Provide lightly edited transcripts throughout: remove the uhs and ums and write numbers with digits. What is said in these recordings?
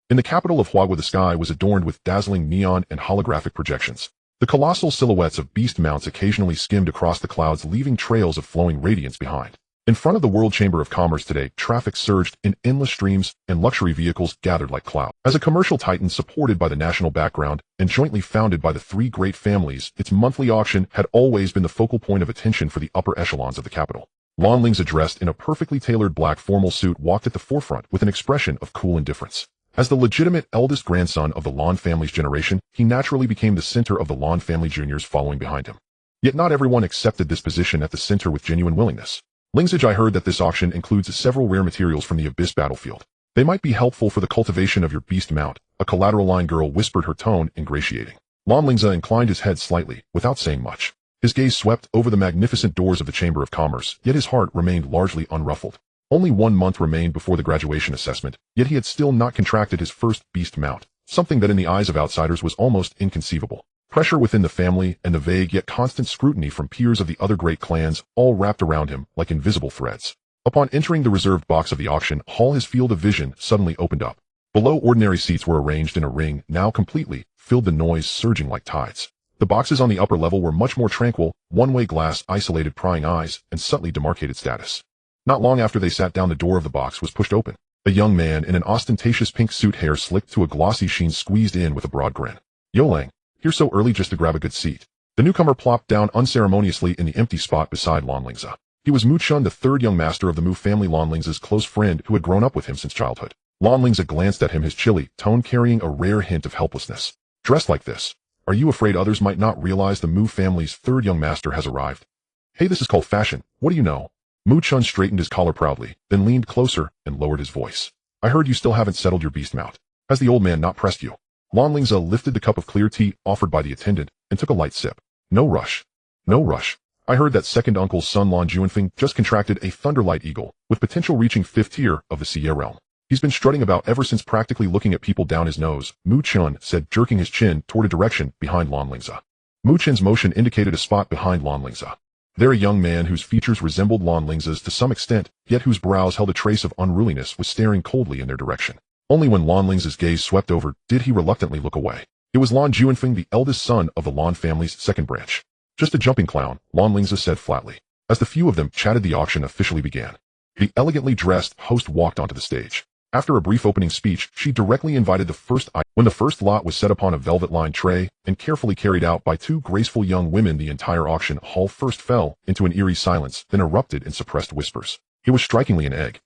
In the capital of Huagua, the sky was adorned with dazzling neon and holographic projections. The colossal silhouettes of beast mounts occasionally skimmed across the clouds, leaving trails of flowing radiance behind. In front of the World Chamber of Commerce today, traffic surged in endless streams, and luxury vehicles gathered like clouds. As a commercial titan supported by the national background and jointly founded by the three great families, its monthly auction had always been the focal point of attention for the upper echelons of the capital. Lan Lingze, dressed in a perfectly tailored black formal suit, walked at the forefront with an expression of cool indifference. As the legitimate eldest grandson of the Lan family's generation, he naturally became the center of the Lan family juniors following behind him. Yet not everyone accepted this position at the center with genuine willingness. Lingze, I heard that this auction includes several rare materials from the Abyss battlefield. They might be helpful for the cultivation of your beast mount, a collateral line girl whispered, her tone ingratiating. Lan Lingze inclined his head slightly, without saying much. His gaze swept over the magnificent doors of the Chamber of Commerce, yet his heart remained largely unruffled. Only 1 month remained before the graduation assessment, yet he had still not contracted his first beast mount, something that in the eyes of outsiders was almost inconceivable. Pressure within the family and the vague yet constant scrutiny from peers of the other great clans all wrapped around him like invisible threads. Upon entering the reserved box of the auction hall, his field of vision suddenly opened up. Below, ordinary seats were arranged in a ring, now completely filled, the noise surging like tides. The boxes on the upper level were much more tranquil, one-way glass isolated prying eyes and subtly demarcated status. Not long after they sat down, the door of the box was pushed open. A young man in an ostentatious pink suit, hair slicked to a glossy sheen, squeezed in with a broad grin. "Yo Lang, here so early just to grab a good seat." The newcomer plopped down unceremoniously in the empty spot beside Lan Lingze. He was Mu Chun, the third young master of the Mu family, Lan Lingze's close friend who had grown up with him since childhood. Lan Lingze glanced at him, his chilly tone carrying a rare hint of helplessness. "Dressed like this, are you afraid others might not realize the Mu family's third young master has arrived?" "Hey, this is called fashion, what do you know?" Mu Chun straightened his collar proudly, then leaned closer and lowered his voice. "I heard you still haven't settled your beast mount. Has the old man not pressed you?" Lan Lingze lifted the cup of clear tea offered by the attendant and took a light sip. "No rush. No rush. I heard that second uncle's son Lan Juanfeng just contracted a Thunderlight Eagle, with potential reaching 5th tier of the Xie realm. He's been strutting about ever since, practically looking at people down his nose," Mu Chun said, jerking his chin toward a direction behind Lan Lingze. Mu Chun's motion indicated a spot behind Lan Lingze. There, a young man whose features resembled Lan Lingze's to some extent, yet whose brows held a trace of unruliness, was staring coldly in their direction. Only when Lan Lingze's gaze swept over did he reluctantly look away. It was Lan Juanfeng, the eldest son of the Lan family's second branch. "Just a jumping clown," Lan Lingze said flatly. As the few of them chatted, the auction officially began. The elegantly dressed host walked onto the stage. After a brief opening speech, she directly invited the first item. When the first lot was set upon a velvet-lined tray and carefully carried out by two graceful young women, the entire auction hall first fell into an eerie silence, then erupted in suppressed whispers. It was strikingly an egg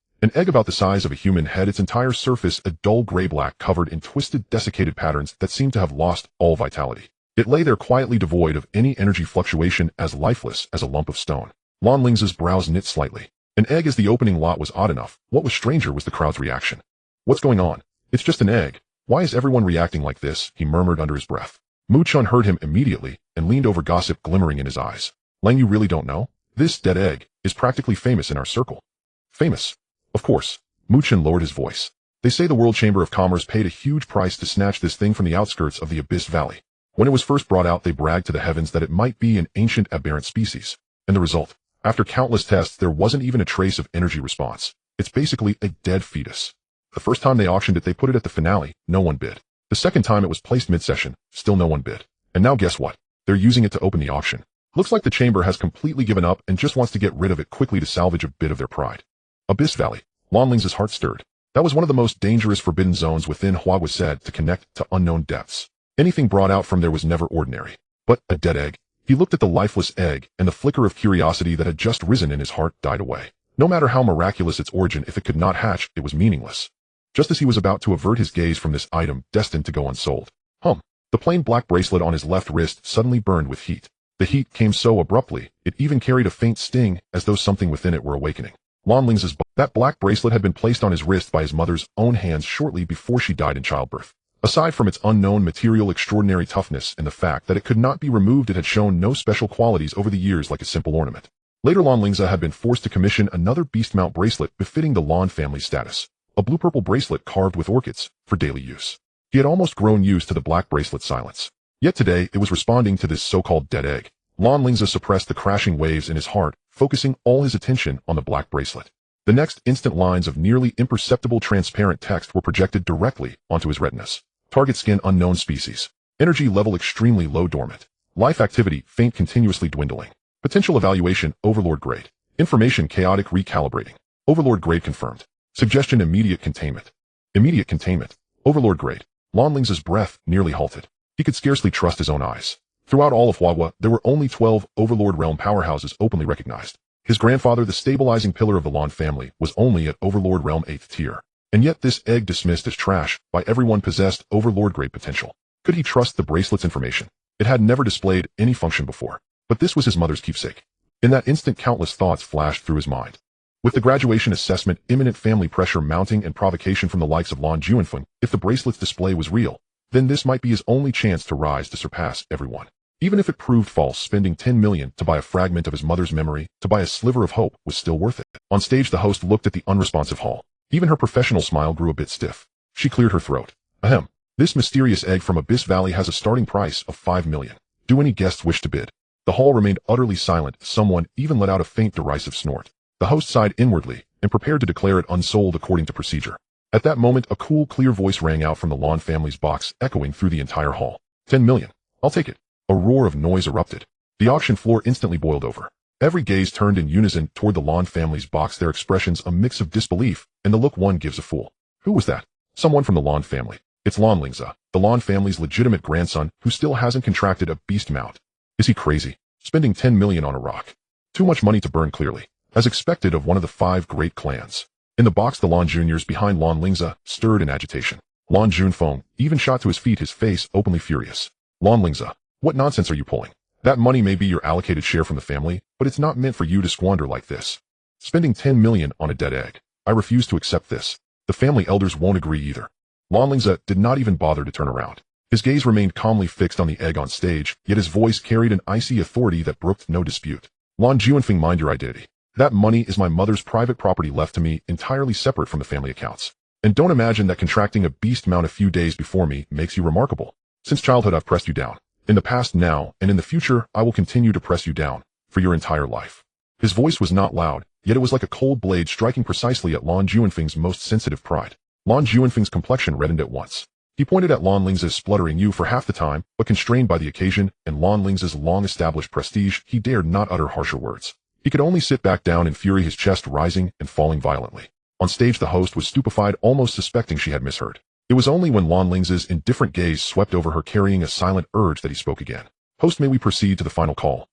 about the size of a human head, its entire surface a dull gray-black, covered in twisted, desiccated patterns that seemed to have lost all vitality. It lay there quietly, devoid of any energy fluctuation, as lifeless as a lump of stone. Lan Lingze's brows knit slightly. An egg as the opening lot was odd enough. What was stranger was the crowd's reaction. "What's going on? It's just an egg. Why is everyone reacting like this?" he murmured under his breath. Mu Chun heard him immediately and leaned over, gossip glimmering in his eyes. "Lang, you really don't know? This dead egg is practically famous in our circle." "Famous? Of course." Mu Chun lowered his voice. "They say the World Chamber of Commerce paid a huge price to snatch this thing from the outskirts of the Abyss Valley. When it was first brought out, they bragged to the heavens that it might be an ancient aberrant species. And the result? After countless tests, there wasn't even a trace of energy response. It's basically a dead fetus. The first time they auctioned it, they put it at the finale. No one bid. The second time it was placed mid-session. Still no one bid. And now guess what? They're using it to open the auction. Looks like the chamber has completely given up and just wants to get rid of it quickly to salvage a bit of their pride." Abyss Valley. Lan Lingze's heart stirred. That was one of the most dangerous forbidden zones within Huagua, said to connect to unknown depths. Anything brought out from there was never ordinary. But a dead egg. He looked at the lifeless egg, and the flicker of curiosity that had just risen in his heart died away. No matter how miraculous its origin, if it could not hatch, it was meaningless. Just as he was about to avert his gaze from this item destined to go unsold, the plain black bracelet on his left wrist suddenly burned with heat. The heat came so abruptly, it even carried a faint sting, as though something within it were awakening. Lan Lingze's that black bracelet had been placed on his wrist by his mother's own hands shortly before she died in childbirth. Aside from its unknown material extraordinary toughness and the fact that it could not be removed, it had shown no special qualities over the years like a simple ornament. Later, Lan Lingze had been forced to commission another beast mount bracelet befitting the Lan family status, a blue-purple bracelet carved with orchids, for daily use. He had almost grown used to the black bracelet's silence. Yet today, it was responding to this so-called dead egg. Lan Lingze suppressed the crashing waves in his heart, focusing all his attention on the black bracelet. The next instant lines of nearly imperceptible transparent text were projected directly onto his retinas. Target skin unknown species. Energy level extremely low dormant. Life activity faint continuously dwindling. Potential evaluation Overlord grade. Information chaotic recalibrating. Overlord grade confirmed. Suggestion immediate containment. Immediate containment. Overlord grade. Lan Lingze's breath nearly halted. He could scarcely trust his own eyes. Throughout all of Huahua, there were only 12 Overlord realm powerhouses openly recognized. His grandfather, the stabilizing pillar of the Lan family, was only at Overlord realm 8th tier. And yet this egg dismissed as trash by everyone possessed Overlord grade potential. Could he trust the bracelet's information? It had never displayed any function before. But this was his mother's keepsake. In that instant countless thoughts flashed through his mind. With the graduation assessment, imminent family pressure mounting and provocation from the likes of Lan Juanfeng, if the bracelet's display was real, then this might be his only chance to rise to surpass everyone. Even if it proved false, spending 10 million to buy a fragment of his mother's memory, to buy a sliver of hope, was still worth it. On stage, the host looked at the unresponsive hall. Even her professional smile grew a bit stiff. She cleared her throat. Ahem. This mysterious egg from Abyss Valley has a starting price of 5 million. Do any guests wish to bid? The hall remained utterly silent. Someone even let out a faint derisive snort. The host sighed inwardly and prepared to declare it unsold according to procedure. At that moment, a cool, clear voice rang out from the Lan family's box, echoing through the entire hall. 10 million. I'll take it. A roar of noise erupted. The auction floor instantly boiled over. Every gaze turned in unison toward the Lan family's box, their expressions a mix of disbelief and the look one gives a fool. Who was that? Someone from the Lan family. It's Lan Lingze, the Lan family's legitimate grandson who still hasn't contracted a beast mount. Is he crazy? Spending 10 million on a rock. Too much money to burn clearly. As expected of one of the 5 great clans. In the box, the Lan juniors behind Lan Lingze stirred in agitation. Lan Junfeng even shot to his feet, his face openly furious. Lan Lingze, what nonsense are you pulling? That money may be your allocated share from the family, but it's not meant for you to squander like this. Spending 10 million on a dead egg. I refuse to accept this. The family elders won't agree either. Lan Lingze did not even bother to turn around. His gaze remained calmly fixed on the egg on stage, yet his voice carried an icy authority that brooked no dispute. Lan Juanfeng, mind your identity. That money is my mother's private property left to me entirely separate from the family accounts. And don't imagine that contracting a beast mount a few days before me makes you remarkable. Since childhood I've pressed you down. In the past, now, and in the future, I will continue to press you down, for your entire life. His voice was not loud, yet it was like a cold blade striking precisely at Lan Juanfeng's most sensitive pride. Lan Juanfeng's complexion reddened at once. He pointed at Lan Lingze's spluttering you for half the time, but constrained by the occasion and Lan Lingze's long-established prestige, he dared not utter harsher words. He could only sit back down in fury, his chest rising and falling violently. On stage, the host was stupefied, almost suspecting she had misheard. It was only when Lan Lingze's indifferent gaze swept over her, carrying a silent urge, that he spoke again. Host, may we proceed to the final call?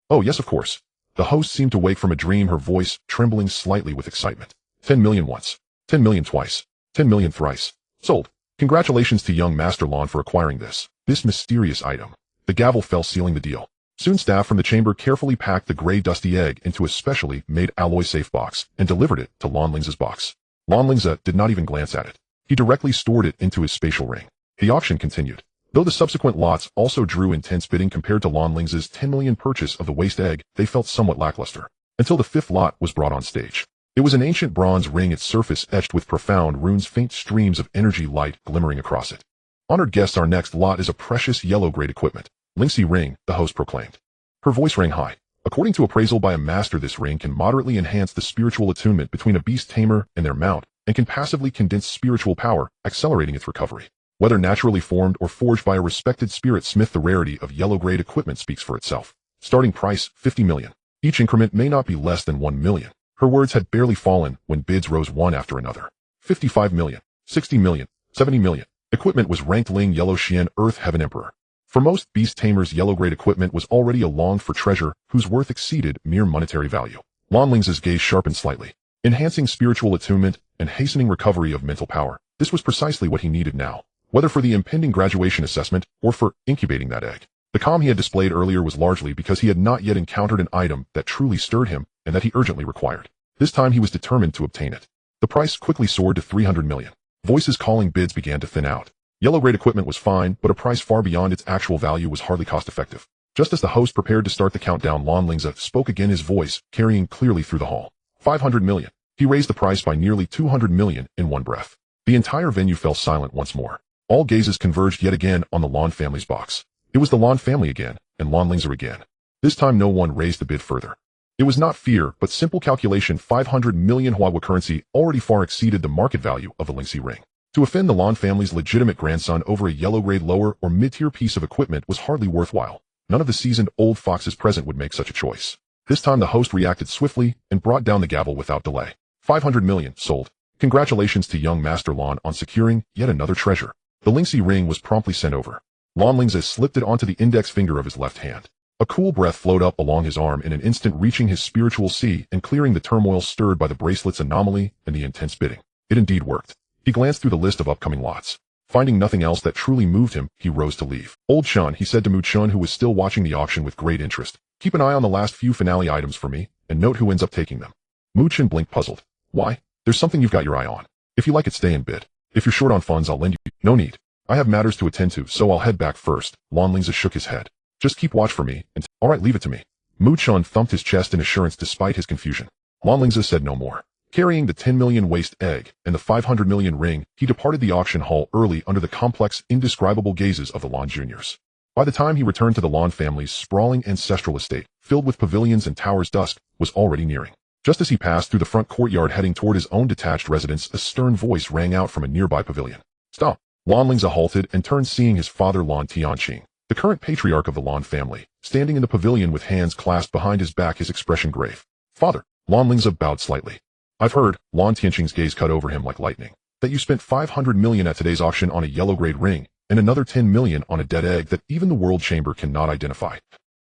Oh yes, of course. The host seemed to wake from a dream, her voice trembling slightly with excitement. 10 million once. 10 million twice. 10 million thrice. Sold. Congratulations to young Master Lan for acquiring this mysterious item. The gavel fell, sealing the deal. Soon staff from the chamber carefully packed the gray dusty egg into a specially made alloy safe box and delivered it to Lan Lingze's box. Lan Lingze did not even glance at it. He directly stored it into his spatial ring. The auction continued. Though the subsequent lots also drew intense bidding, compared to Lan Lingze's 10 million purchase of the waste egg, they felt somewhat lackluster. Until the 5th lot was brought on stage. It was an ancient bronze ring, its surface etched with profound runes, faint streams of energy light glimmering across it. Honored guests, our next lot is a precious yellow-grade equipment. Lingze ring, the host proclaimed. Her voice rang high. According to appraisal by a master, this ring can moderately enhance the spiritual attunement between a beast tamer and their mount, and can passively condense spiritual power, accelerating its recovery. Whether naturally formed or forged by a respected spirit smith, the rarity of yellow-grade equipment speaks for itself. Starting price, 50 million. Each increment may not be less than 1 million. Her words had barely fallen when bids rose one after another. 55 million, 60 million, 70 million. Equipment was ranked Ling Yellow Xian Earth Heaven Emperor. For most beast tamers, yellow-grade equipment was already a longed-for treasure whose worth exceeded mere monetary value. Lan Lingze's gaze sharpened slightly. Enhancing spiritual attunement and hastening recovery of mental power. This was precisely what he needed now, whether for the impending graduation assessment or for incubating that egg. The calm he had displayed earlier was largely because he had not yet encountered an item that truly stirred him and that he urgently required. This time he was determined to obtain it. The price quickly soared to 300 million. Voices calling bids began to thin out. Yellow-grade equipment was fine, but a price far beyond its actual value was hardly cost-effective. Just as the host prepared to start the countdown, Lan Lingze spoke again, his voice carrying clearly through the hall. 500 million. He raised the price by nearly 200 million in one breath. The entire venue fell silent once more. All gazes converged yet again on the Lan family's box. It was the Lan family again, and Lan Lingze again. This time no one raised the bid further. It was not fear, but simple calculation. 500 million Huagua currency already far exceeded the market value of the Lingze ring. To offend the Lan family's legitimate grandson over a yellow-grade lower or mid-tier piece of equipment was hardly worthwhile. None of the seasoned old foxes present would make such a choice. This time the host reacted swiftly and brought down the gavel without delay. 500 million, sold. Congratulations to young Master Lan on securing yet another treasure. The Lingze ring was promptly sent over. Lan Lingze slipped it onto the index finger of his left hand. A cool breath flowed up along his arm in an instant, reaching his spiritual sea and clearing the turmoil stirred by the bracelet's anomaly and the intense bidding. It indeed worked. He glanced through the list of upcoming lots. Finding nothing else that truly moved him, he rose to leave. Old Shun, he said to Mu Chun, who was still watching the auction with great interest. Keep an eye on the last few finale items for me, and note who ends up taking them. Mu Chun blinked, puzzled. Why? There's something you've got your eye on. If you like it, stay and bid. If you're short on funds, I'll lend you. No need. I have matters to attend to, so I'll head back first. Lan Lingze shook his head. Just keep watch for me, and all right, leave it to me. Mu Chun thumped his chest in assurance despite his confusion. Lan Lingze said no more. Carrying the 10 million waste egg and the 500 million ring, he departed the auction hall early under the complex, indescribable gazes of the Lan Juniors. By the time he returned to the Lan family's sprawling ancestral estate, filled with pavilions and towers, dusk was already nearing. Just as he passed through the front courtyard heading toward his own detached residence, a stern voice rang out from a nearby pavilion. Stop! Lan Lingze halted and turned, seeing his father Lan Tianqing, the current patriarch of the Lan family, standing in the pavilion with hands clasped behind his back, his expression grave. Father! Lan Lingze bowed slightly. I've heard, Lan Tianqing's gaze cut over him like lightning, that you spent 500 million at today's auction on a yellow-grade ring, and another 10 million on a dead egg that even the world chamber cannot identify.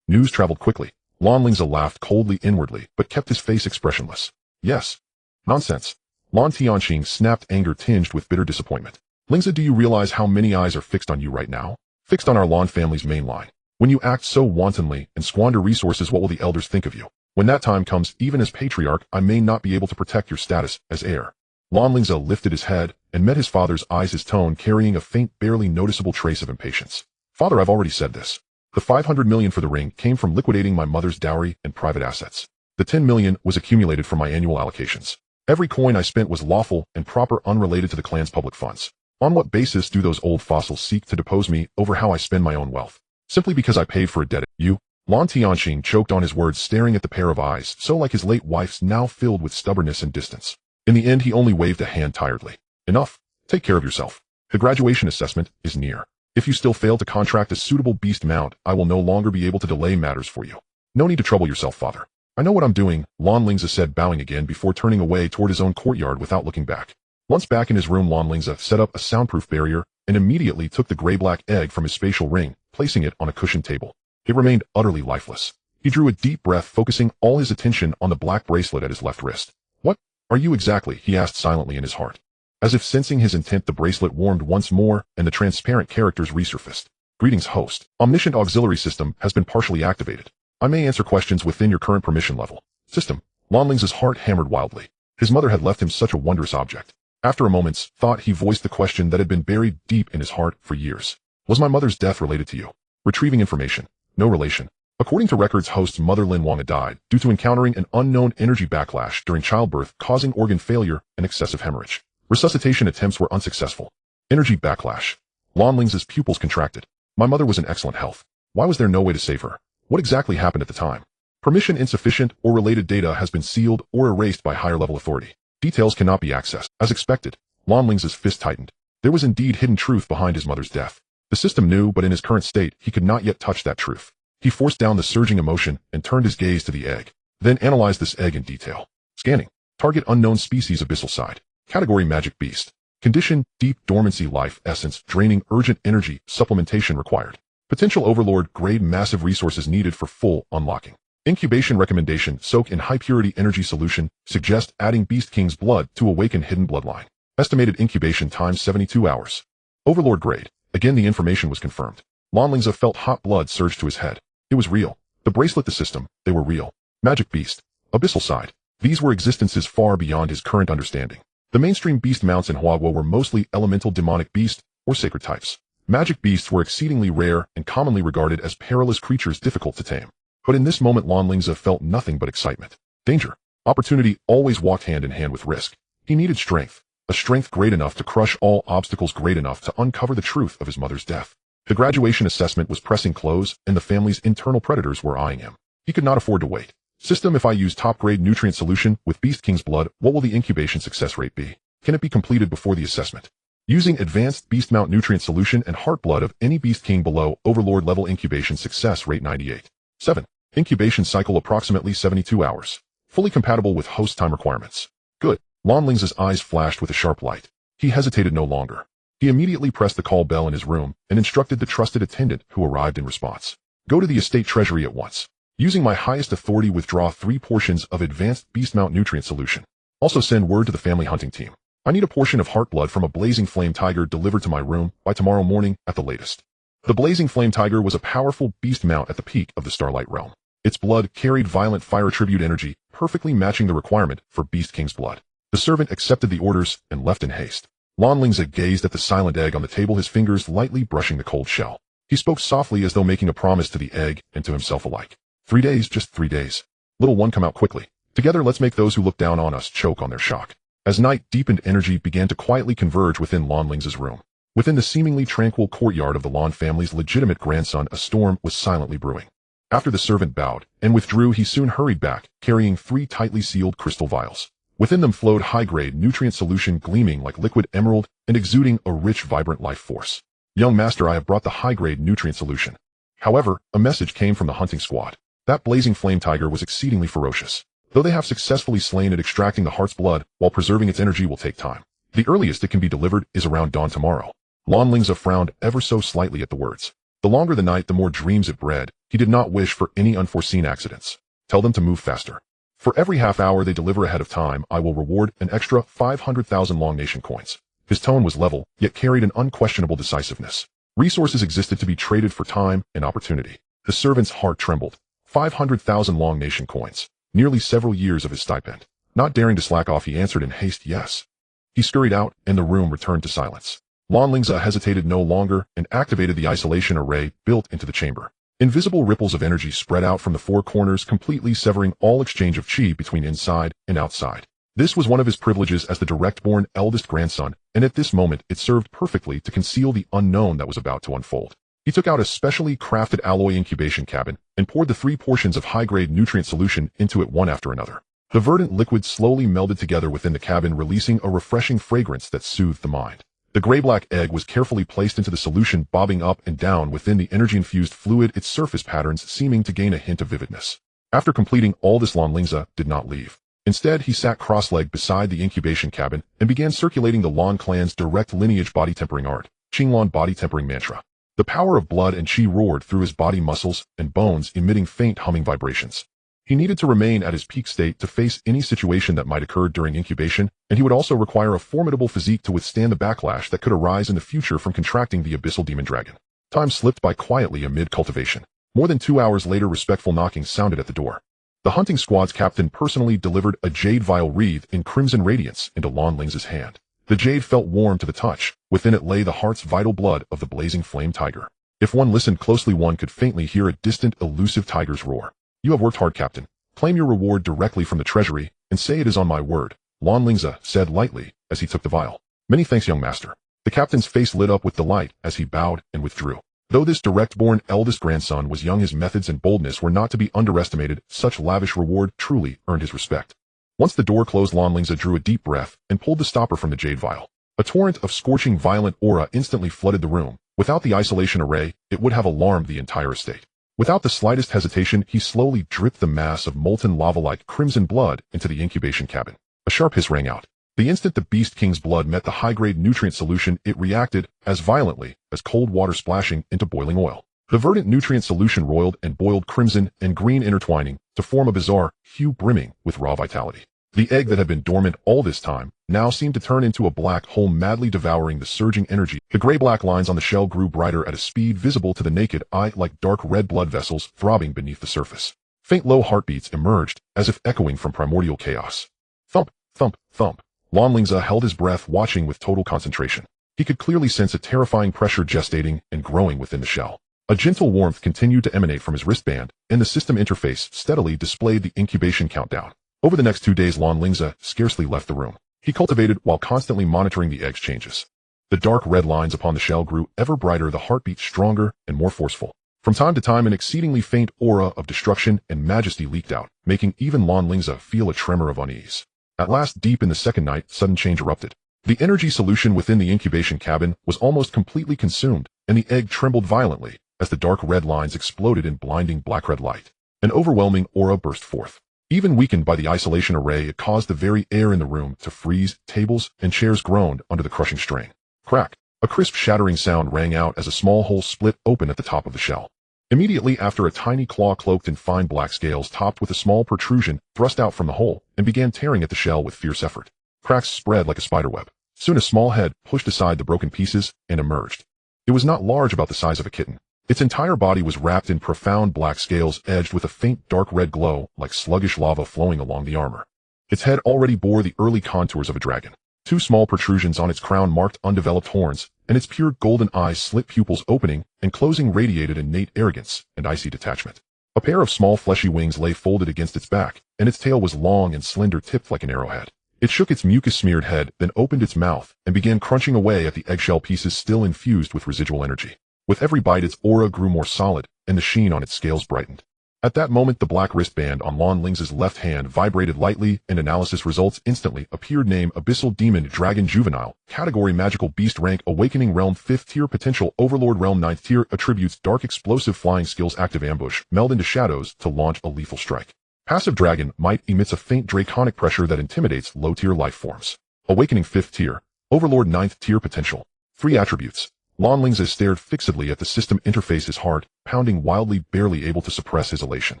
News traveled quickly. Lan Lingze laughed coldly inwardly, but kept his face expressionless. Yes. Nonsense. Lan Tianqing snapped, anger tinged with bitter disappointment. Lingze, do you realize how many eyes are fixed on you right now? Fixed on our Lan family's main line. When you act so wantonly and squander resources, what will the elders think of you? When that time comes, even as patriarch, I may not be able to protect your status as heir. Lan Lingze lifted his head and met his father's eyes, his tone carrying a faint, barely noticeable trace of impatience. Father, I've already said this. The 500 million for the ring came from liquidating my mother's dowry and private assets. The 10 million was accumulated from my annual allocations. Every coin I spent was lawful and proper, unrelated to the clan's public funds. On what basis do those old fossils seek to depose me over how I spend my own wealth? Simply because I paid for a debt. You? Lan Tianqing choked on his words, staring at the pair of eyes, so like his late wife's, now filled with stubbornness and distance. In the end, he only waved a hand tiredly. Enough. Take care of yourself. The graduation assessment is near. If you still fail to contract a suitable beast mount, I will no longer be able to delay matters for you. No need to trouble yourself, father. I know what I'm doing, Lan Lingze said, bowing again before turning away toward his own courtyard without looking back. Once back in his room, Lan Lingze set up a soundproof barrier and immediately took the gray-black egg from his spatial ring, placing it on a cushioned table. It remained utterly lifeless. He drew a deep breath, focusing all his attention on the black bracelet at his left wrist. What are you exactly? He asked silently in his heart. As if sensing his intent, the bracelet warmed once more, and the transparent characters resurfaced. Greetings, host. Omniscient auxiliary system has been partially activated. I may answer questions within your current permission level. System. Lan Lingze's heart hammered wildly. His mother had left him such a wondrous object. After a moment's thought, he voiced the question that had been buried deep in his heart for years. Was my mother's death related to you? Retrieving information. No relation. According to records, host's mother Lin Wang died due to encountering an unknown energy backlash during childbirth, causing organ failure and excessive hemorrhage. Resuscitation attempts were unsuccessful. Energy backlash. Lan Lingze's pupils contracted. My mother was in excellent health. Why was there no way to save her? What exactly happened at the time? Permission insufficient, or related data has been sealed or erased by higher level authority. Details cannot be accessed. As expected, Lan Lingze's fist tightened. There was indeed hidden truth behind his mother's death. The system knew, but in his current state, he could not yet touch that truth. He forced down the surging emotion and turned his gaze to the egg. Then analyzed this egg in detail. Scanning. Target unknown species, abyssal side. Category magic beast. Condition deep dormancy, life essence draining, urgent energy supplementation required. Potential overlord grade, massive resources needed for full unlocking. Incubation recommendation: soak in high purity energy solution. Suggest adding Beast King's blood to awaken hidden bloodline. Estimated incubation time 72 hours. Overlord grade. Again, the information was confirmed. Lan Lingze felt hot blood surge to his head. It was real. The bracelet, the system, they were real. Magic beast. Abyssal side. These were existences far beyond his current understanding. The mainstream beast mounts in Huagua were mostly elemental, demonic beast, or sacred types. Magic beasts were exceedingly rare and commonly regarded as perilous creatures difficult to tame. But in this moment, Lan Lingze felt nothing but excitement. Danger. Opportunity always walked hand in hand with risk. He needed strength. A strength great enough to crush all obstacles, great enough to uncover the truth of his mother's death. The graduation assessment was pressing close, and the family's internal predators were eyeing him. He could not afford to wait. System: if I use top-grade nutrient solution with Beast King's blood, what will the incubation success rate be? Can it be completed before the assessment? Using advanced Beast Mount nutrient solution and heart blood of any Beast King below Overlord level, incubation success rate 98. 7. Incubation cycle approximately 72 hours. Fully compatible with host time requirements. Good. Lan Lingze's eyes flashed with a sharp light. He hesitated no longer. He immediately pressed the call bell in his room and instructed the trusted attendant who arrived in response. Go to the estate treasury at once. Using my highest authority, withdraw 3 portions of advanced Beast Mount nutrient solution. Also send word to the family hunting team. I need a portion of heart blood from a blazing flame tiger delivered to my room by tomorrow morning at the latest. The blazing flame tiger was a powerful beast mount at the peak of the Starlight Realm. Its blood carried violent fire tribute energy, perfectly matching the requirement for Beast King's blood. The servant accepted the orders and left in haste. Lan Lingze gazed at the silent egg on the table, his fingers lightly brushing the cold shell. He spoke softly as though making a promise to the egg and to himself alike. 3 days, just 3 days. Little one, come out quickly. Together let's make those who look down on us choke on their shock. As night deepened, energy began to quietly converge within Lan Lingze's room. Within the seemingly tranquil courtyard of the Lan family's legitimate grandson, a storm was silently brewing. After the servant bowed and withdrew, he soon hurried back, carrying 3 tightly sealed crystal vials. Within them flowed high-grade nutrient solution gleaming like liquid emerald and exuding a rich, vibrant life force. Young master, I have brought the high-grade nutrient solution. However, a message came from the hunting squad. That blazing flame tiger was exceedingly ferocious. Though they have successfully slain it, extracting the heart's blood while preserving its energy will take time. The earliest it can be delivered is around dawn tomorrow. Lan Lingze frowned ever so slightly at the words. The longer the night, the more dreams it bred. He did not wish for any unforeseen accidents. Tell them to move faster. For every half hour they deliver ahead of time, I will reward an extra 500,000 Long Nation coins. His tone was level, yet carried an unquestionable decisiveness. Resources existed to be traded for time and opportunity. The servant's heart trembled. 500,000 Long Nation coins. Nearly several years of his stipend. Not daring to slack off, he answered in haste, yes. He scurried out, and the room returned to silence. Lan Lingze hesitated no longer and activated the isolation array built into the chamber. Invisible ripples of energy spread out from the 4 corners, completely severing all exchange of chi between inside and outside. This was one of his privileges as the direct-born eldest grandson, and at this moment it served perfectly to conceal the unknown that was about to unfold. He took out a specially crafted alloy incubation cabin and poured the 3 portions of high-grade nutrient solution into it one after another. The verdant liquid slowly melded together within the cabin, releasing a refreshing fragrance that soothed the mind. The gray-black egg was carefully placed into the solution, bobbing up and down within the energy-infused fluid, its surface patterns seeming to gain a hint of vividness. After completing all this, Lan Lingze did not leave. Instead, he sat cross-legged beside the incubation cabin and began circulating the Lan clan's direct lineage body tempering art, Qinglan body tempering mantra. The power of blood and chi roared through his body muscles and bones, emitting faint humming vibrations. He needed to remain at his peak state to face any situation that might occur during incubation, and he would also require a formidable physique to withstand the backlash that could arise in the future from contracting the abyssal demon dragon. Time slipped by quietly amid cultivation. More than 2 hours later, respectful knocking sounded at the door. The hunting squad's captain personally delivered a jade vial wreathed in crimson radiance into Lan Lingze's hand. The jade felt warm to the touch. Within it lay the heart's vital blood of the blazing flame tiger. If one listened closely, one could faintly hear a distant, elusive tiger's roar. You have worked hard, Captain. Claim your reward directly from the treasury, and say it is on my word, Lan Lingze said lightly as he took the vial. Many thanks, young master. The captain's face lit up with delight as he bowed and withdrew. Though this direct-born eldest grandson was young, his methods and boldness were not to be underestimated. Such lavish reward truly earned his respect. Once the door closed, Lan Lingze drew a deep breath and pulled the stopper from the jade vial. A torrent of scorching, violent aura instantly flooded the room. Without the isolation array, it would have alarmed the entire estate. Without the slightest hesitation, he slowly dripped the mass of molten lava-like crimson blood into the incubation cabin. A sharp hiss rang out. The instant the Beast King's blood met the high-grade nutrient solution, it reacted as violently as cold water splashing into boiling oil. The verdant nutrient solution roiled and boiled, crimson and green intertwining to form a bizarre hue brimming with raw vitality. The egg that had been dormant all this time now seemed to turn into a black hole, madly devouring the surging energy. The gray-black lines on the shell grew brighter at a speed visible to the naked eye, like dark red blood vessels throbbing beneath the surface. Faint low heartbeats emerged, as if echoing from primordial chaos. Thump, thump, thump. Lan Lingze held his breath, watching with total concentration. He could clearly sense a terrifying pressure gestating and growing within the shell. A gentle warmth continued to emanate from his wristband, and the system interface steadily displayed the incubation countdown. Over the next 2 days, Lan Lingze scarcely left the room. He cultivated while constantly monitoring the egg's changes. The dark red lines upon the shell grew ever brighter, the heartbeat stronger and more forceful. From time to time, an exceedingly faint aura of destruction and majesty leaked out, making even Lan Lingze feel a tremor of unease. At last, deep in the second night, sudden change erupted. The energy solution within the incubation cabin was almost completely consumed, and the egg trembled violently as the dark red lines exploded in blinding black-red light. An overwhelming aura burst forth. Even weakened by the isolation array, it caused the very air in the room to freeze. Tables and chairs groaned under the crushing strain. Crack! A crisp shattering sound rang out as a small hole split open at the top of the shell. Immediately after, a tiny claw cloaked in fine black scales topped with a small protrusion thrust out from the hole and began tearing at the shell with fierce effort. Cracks spread like a spiderweb. Soon a small head pushed aside the broken pieces and emerged. It was not large, about the size of a kitten. Its entire body was wrapped in profound black scales edged with a faint dark red glow like sluggish lava flowing along the armor. Its head already bore the early contours of a dragon. Two small protrusions on its crown marked undeveloped horns, and its pure golden eyes, slit pupils opening and closing, radiated innate arrogance and icy detachment. A pair of small fleshy wings lay folded against its back, and its tail was long and slender, tipped like an arrowhead. It shook its mucus-smeared head, then opened its mouth and began crunching away at the eggshell pieces still infused with residual energy. With every bite, its aura grew more solid, and the sheen on its scales brightened. At that moment, the black wristband on Lan Lingze's left hand vibrated lightly, and analysis results instantly appeared. Name: Abyssal Demon Dragon Juvenile. Category: Magical Beast. Rank: Awakening Realm 5th tier. Potential: Overlord Realm 9th tier. Attributes: Dark Explosive Flying Skills. Active Ambush. Meld into shadows to launch a lethal strike. Passive: Dragon Might. Emits a faint draconic pressure that intimidates low-tier life forms. Awakening 5th tier. Overlord 9th tier. Potential: 3 attributes. Lan Lingze stared fixedly at the system interface, his heart pounding wildly, barely able to suppress his elation.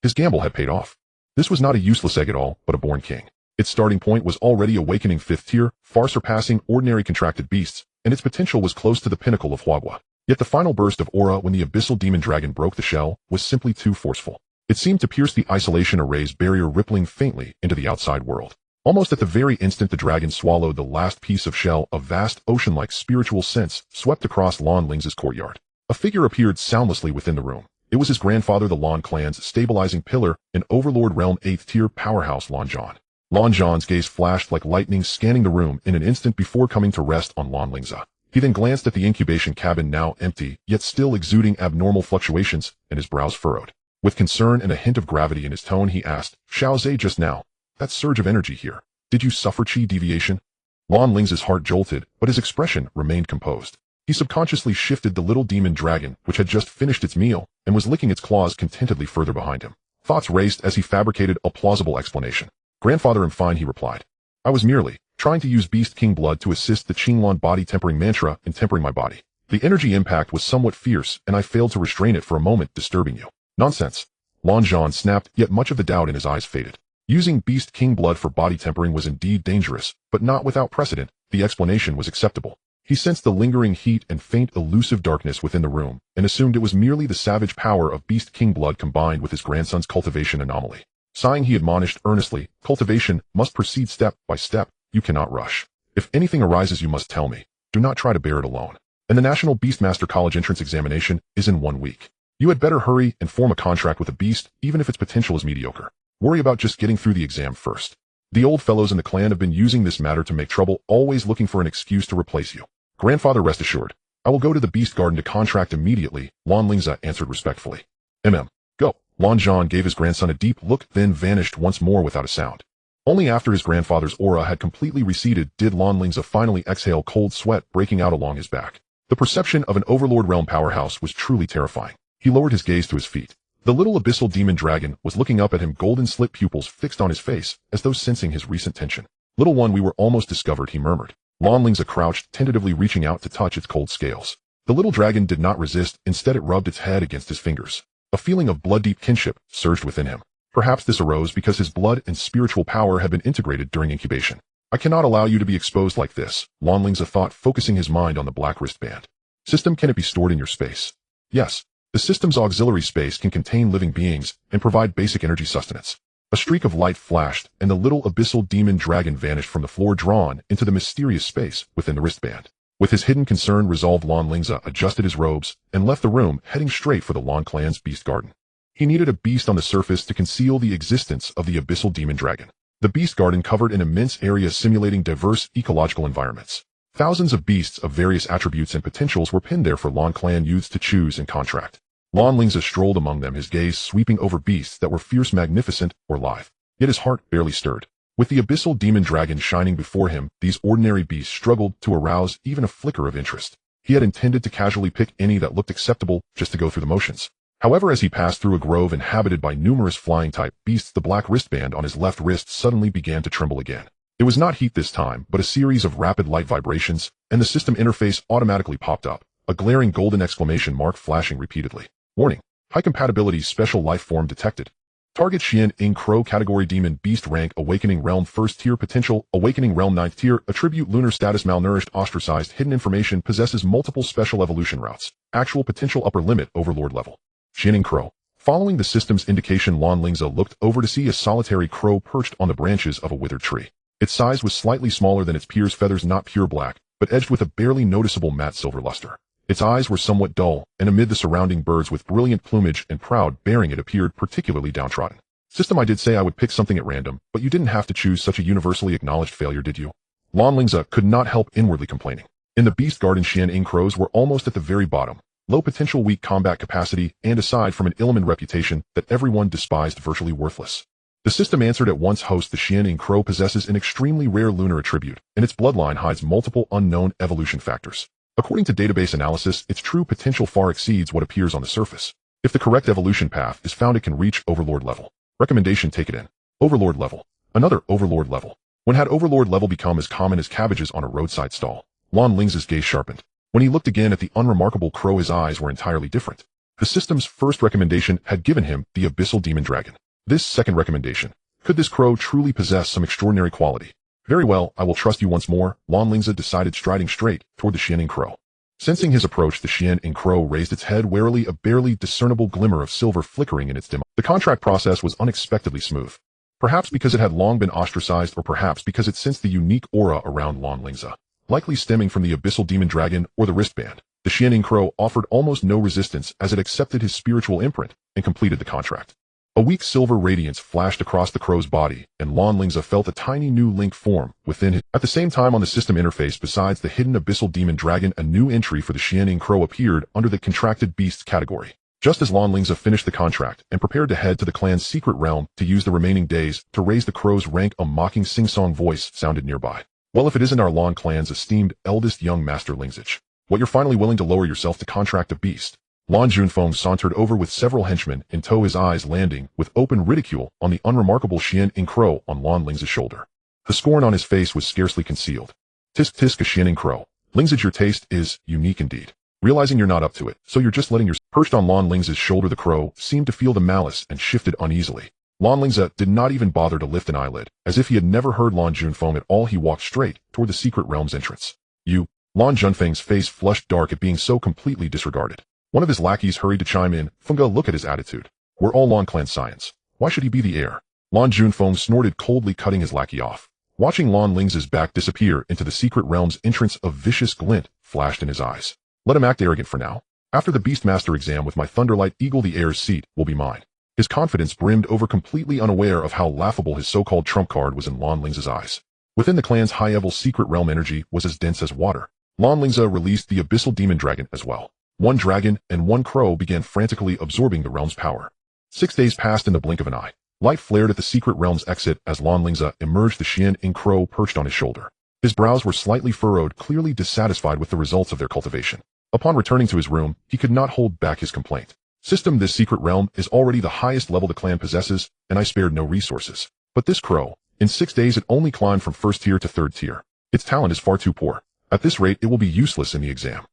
His gamble had paid off. This was not a useless egg at all, but a born king. Its starting point was already awakening 5th tier, far surpassing ordinary contracted beasts, and its potential was close to the pinnacle of Huagua. Yet the final burst of aura when the abyssal demon dragon broke the shell was simply too forceful. It seemed to pierce the isolation array's barrier, rippling faintly into the outside world. Almost at the very instant the dragon swallowed the last piece of shell, a vast ocean-like spiritual sense swept across Lan Lingze's courtyard. A figure appeared soundlessly within the room. It was his grandfather, the Lan clan's stabilizing pillar, an Overlord Realm 8th tier powerhouse, Lan Zhan. Lan Zhan's gaze flashed like lightning, scanning the room in an instant before coming to rest on Lan Lingze. He then glanced at the incubation cabin, now empty, yet still exuding abnormal fluctuations, and his brows furrowed. With concern and a hint of gravity in his tone, he asked, "Xiaozhe, just now, that surge of energy here, did you suffer chi deviation?" Lan Lingze's heart jolted, but his expression remained composed. He subconsciously shifted the little demon dragon, which had just finished its meal and was licking its claws contentedly further behind him. Thoughts raced as he fabricated a plausible explanation. "Grandfather, I'm fine," he replied. "I was merely trying to use Beast King blood to assist the Qinglan body tempering mantra in tempering my body. The energy impact was somewhat fierce, and I failed to restrain it for a moment, disturbing you." "Nonsense," Lan Zhan snapped, yet much of the doubt in his eyes faded. Using Beast King blood for body tempering was indeed dangerous, but not without precedent. The explanation was acceptable. He sensed the lingering heat and faint elusive darkness within the room, and assumed it was merely the savage power of Beast King blood combined with his grandson's cultivation anomaly. Sighing, he admonished earnestly, "Cultivation must proceed step by step. You cannot rush. If anything arises, you must tell me. Do not try to bear it alone. And the National Beastmaster College entrance examination is in 1 week. You had better hurry and form a contract with a beast, even if its potential is mediocre. Worry about just getting through the exam first. The old fellows in the clan have been using this matter to make trouble, always looking for an excuse to replace you. Grandfather, rest assured, I will go to the Beast Garden to contract immediately," Lan Lingze answered respectfully. Go." Lan Zhan gave his grandson a deep look, then vanished once more without a sound. Only after his grandfather's aura had completely receded did Lan Lingze finally exhale, cold sweat breaking out along his back. The perception of an Overlord Realm powerhouse was truly terrifying. He lowered his gaze to his feet. The little abyssal demon dragon was looking up at him, golden slit pupils fixed on his face, as though sensing his recent tension. "Little one, we were almost discovered," he murmured. Lan Lingze crouched, tentatively reaching out to touch its cold scales. The little dragon did not resist, instead it rubbed its head against his fingers. A feeling of blood-deep kinship surged within him. Perhaps this arose because his blood and spiritual power had been integrated during incubation. "I cannot allow you to be exposed like this," Lan Lingze thought, focusing his mind on the black wristband. "System, can it be stored in your space?" "Yes. The system's auxiliary space can contain living beings and provide basic energy sustenance." A streak of light flashed, and the little abyssal demon dragon vanished from the floor, drawn into the mysterious space within the wristband. With his hidden concern resolved, Lan Lingze adjusted his robes and left the room, heading straight for the Lan clan's beast garden. He needed a beast on the surface to conceal the existence of the abyssal demon dragon. The beast garden covered an immense area simulating diverse ecological environments. Thousands of beasts of various attributes and potentials were pinned there for Lan clan youths to choose and contract. Lan Lingze strolled among them, his gaze sweeping over beasts that were fierce, magnificent, or lithe. Yet his heart barely stirred. With the abyssal demon dragon shining before him, these ordinary beasts struggled to arouse even a flicker of interest. He had intended to casually pick any that looked acceptable just to go through the motions. However, as he passed through a grove inhabited by numerous flying-type beasts, the black wristband on his left wrist suddenly began to tremble again. It was not heat this time, but a series of rapid light vibrations, and the system interface automatically popped up, a glaring golden exclamation mark flashing repeatedly. Warning. High compatibility special life form detected. Target Xian Crow category demon beast rank awakening realm 1st tier potential awakening realm 9th tier attribute lunar status malnourished ostracized hidden information possesses multiple special evolution routes. Actual potential upper limit overlord level. Xian Crow. Following the system's indication, Lan Lingze looked over to see a solitary crow perched on the branches of a withered tree. Its size was slightly smaller than its peers, feathers not pure black, but edged with a barely noticeable matte silver luster. Its eyes were somewhat dull, and amid the surrounding birds with brilliant plumage and proud bearing it appeared particularly downtrodden. System, I did say I would pick something at random, but you didn't have to choose such a universally acknowledged failure, did you? Lan Lingze could not help inwardly complaining. In the beast garden, Xian crows were almost at the very bottom. Low potential, weak combat capacity, and aside from an ill-omened reputation that everyone despised, virtually worthless. The system answered at once. Host, the Xian crow possesses an extremely rare lunar attribute, and its bloodline hides multiple unknown evolution factors. According to database analysis, its true potential far exceeds what appears on the surface. If the correct evolution path is found, it can reach Overlord level. Recommendation: take it in. Overlord level. Another Overlord level. When had Overlord level become as common as cabbages on a roadside stall? Lan Lingze's gaze sharpened. When he looked again at the unremarkable crow, his eyes were entirely different. The system's first recommendation had given him the abyssal demon dragon. This second recommendation. Could this crow truly possess some extraordinary quality? Very well, I will trust you once more, Lan Lingze decided, striding straight toward the Xian crow. Sensing his approach, the Xian crow raised its head warily, a barely discernible glimmer of silver flickering in its dim. The contract process was unexpectedly smooth. Perhaps because it had long been ostracized, or perhaps because it sensed the unique aura around Lan Lingze, likely stemming from the abyssal demon dragon or the wristband. The Xian crow offered almost no resistance as it accepted his spiritual imprint and completed the contract. A weak silver radiance flashed across the crow's body, and Lan Lingze felt a tiny new link form within his. At the same time, on the system interface, besides the hidden abyssal demon dragon, a new entry for the Xian crow appeared under the contracted beasts category. Just as Lan Lingze finished the contract and prepared to head to the clan's secret realm to use the remaining days to raise the crow's rank, a mocking sing-song voice sounded nearby. Well, if it isn't our Lan clan's esteemed eldest young master Lingze. What, you're finally willing to lower yourself to contract a beast? Lan Junfeng sauntered over with several henchmen in tow, his eyes landing with open ridicule on the unremarkable Xian crow on Lan Lingze's shoulder. The scorn on his face was scarcely concealed. Tisk tisk, a Xian crow. Lingze, your taste is unique indeed. Realizing you're not up to it, so you're just letting your... Perched on Lan Lingze's shoulder, the crow seemed to feel the malice and shifted uneasily. Lan Lingze did not even bother to lift an eyelid. As if he had never heard Lan Junfeng at all, he walked straight toward the secret realm's entrance. You... Lan Junfeng's face flushed dark at being so completely disregarded. One of his lackeys hurried to chime in. Funga, look at his attitude. We're all Lan Clan science. Why should he be the heir? Lan Junfeng snorted coldly, cutting his lackey off. Watching Lan Lingze's back disappear into the secret realm's entrance, a vicious glint flashed in his eyes. Let him act arrogant for now. After the Beastmaster exam with my Thunderlight Eagle, the heir's seat will be mine. His confidence brimmed over, completely unaware of how laughable his so-called trump card was in Lan Lingze's eyes. Within the clan's high-level secret realm, energy was as dense as water. Lan Lingze released the abyssal demon dragon as well. One dragon and one crow began frantically absorbing the realm's power. 6 days passed in the blink of an eye. Light flared at the secret realm's exit as Lan Lingze emerged, the Xian crow perched on his shoulder. His brows were slightly furrowed, clearly dissatisfied with the results of their cultivation. Upon returning to his room, he could not hold back his complaint. System, this secret realm is already the highest level the clan possesses, and I spared no resources. But this crow, in 6 days it only climbed from 1st tier to 3rd tier. Its talent is far too poor. At this rate, it will be useless in the exam.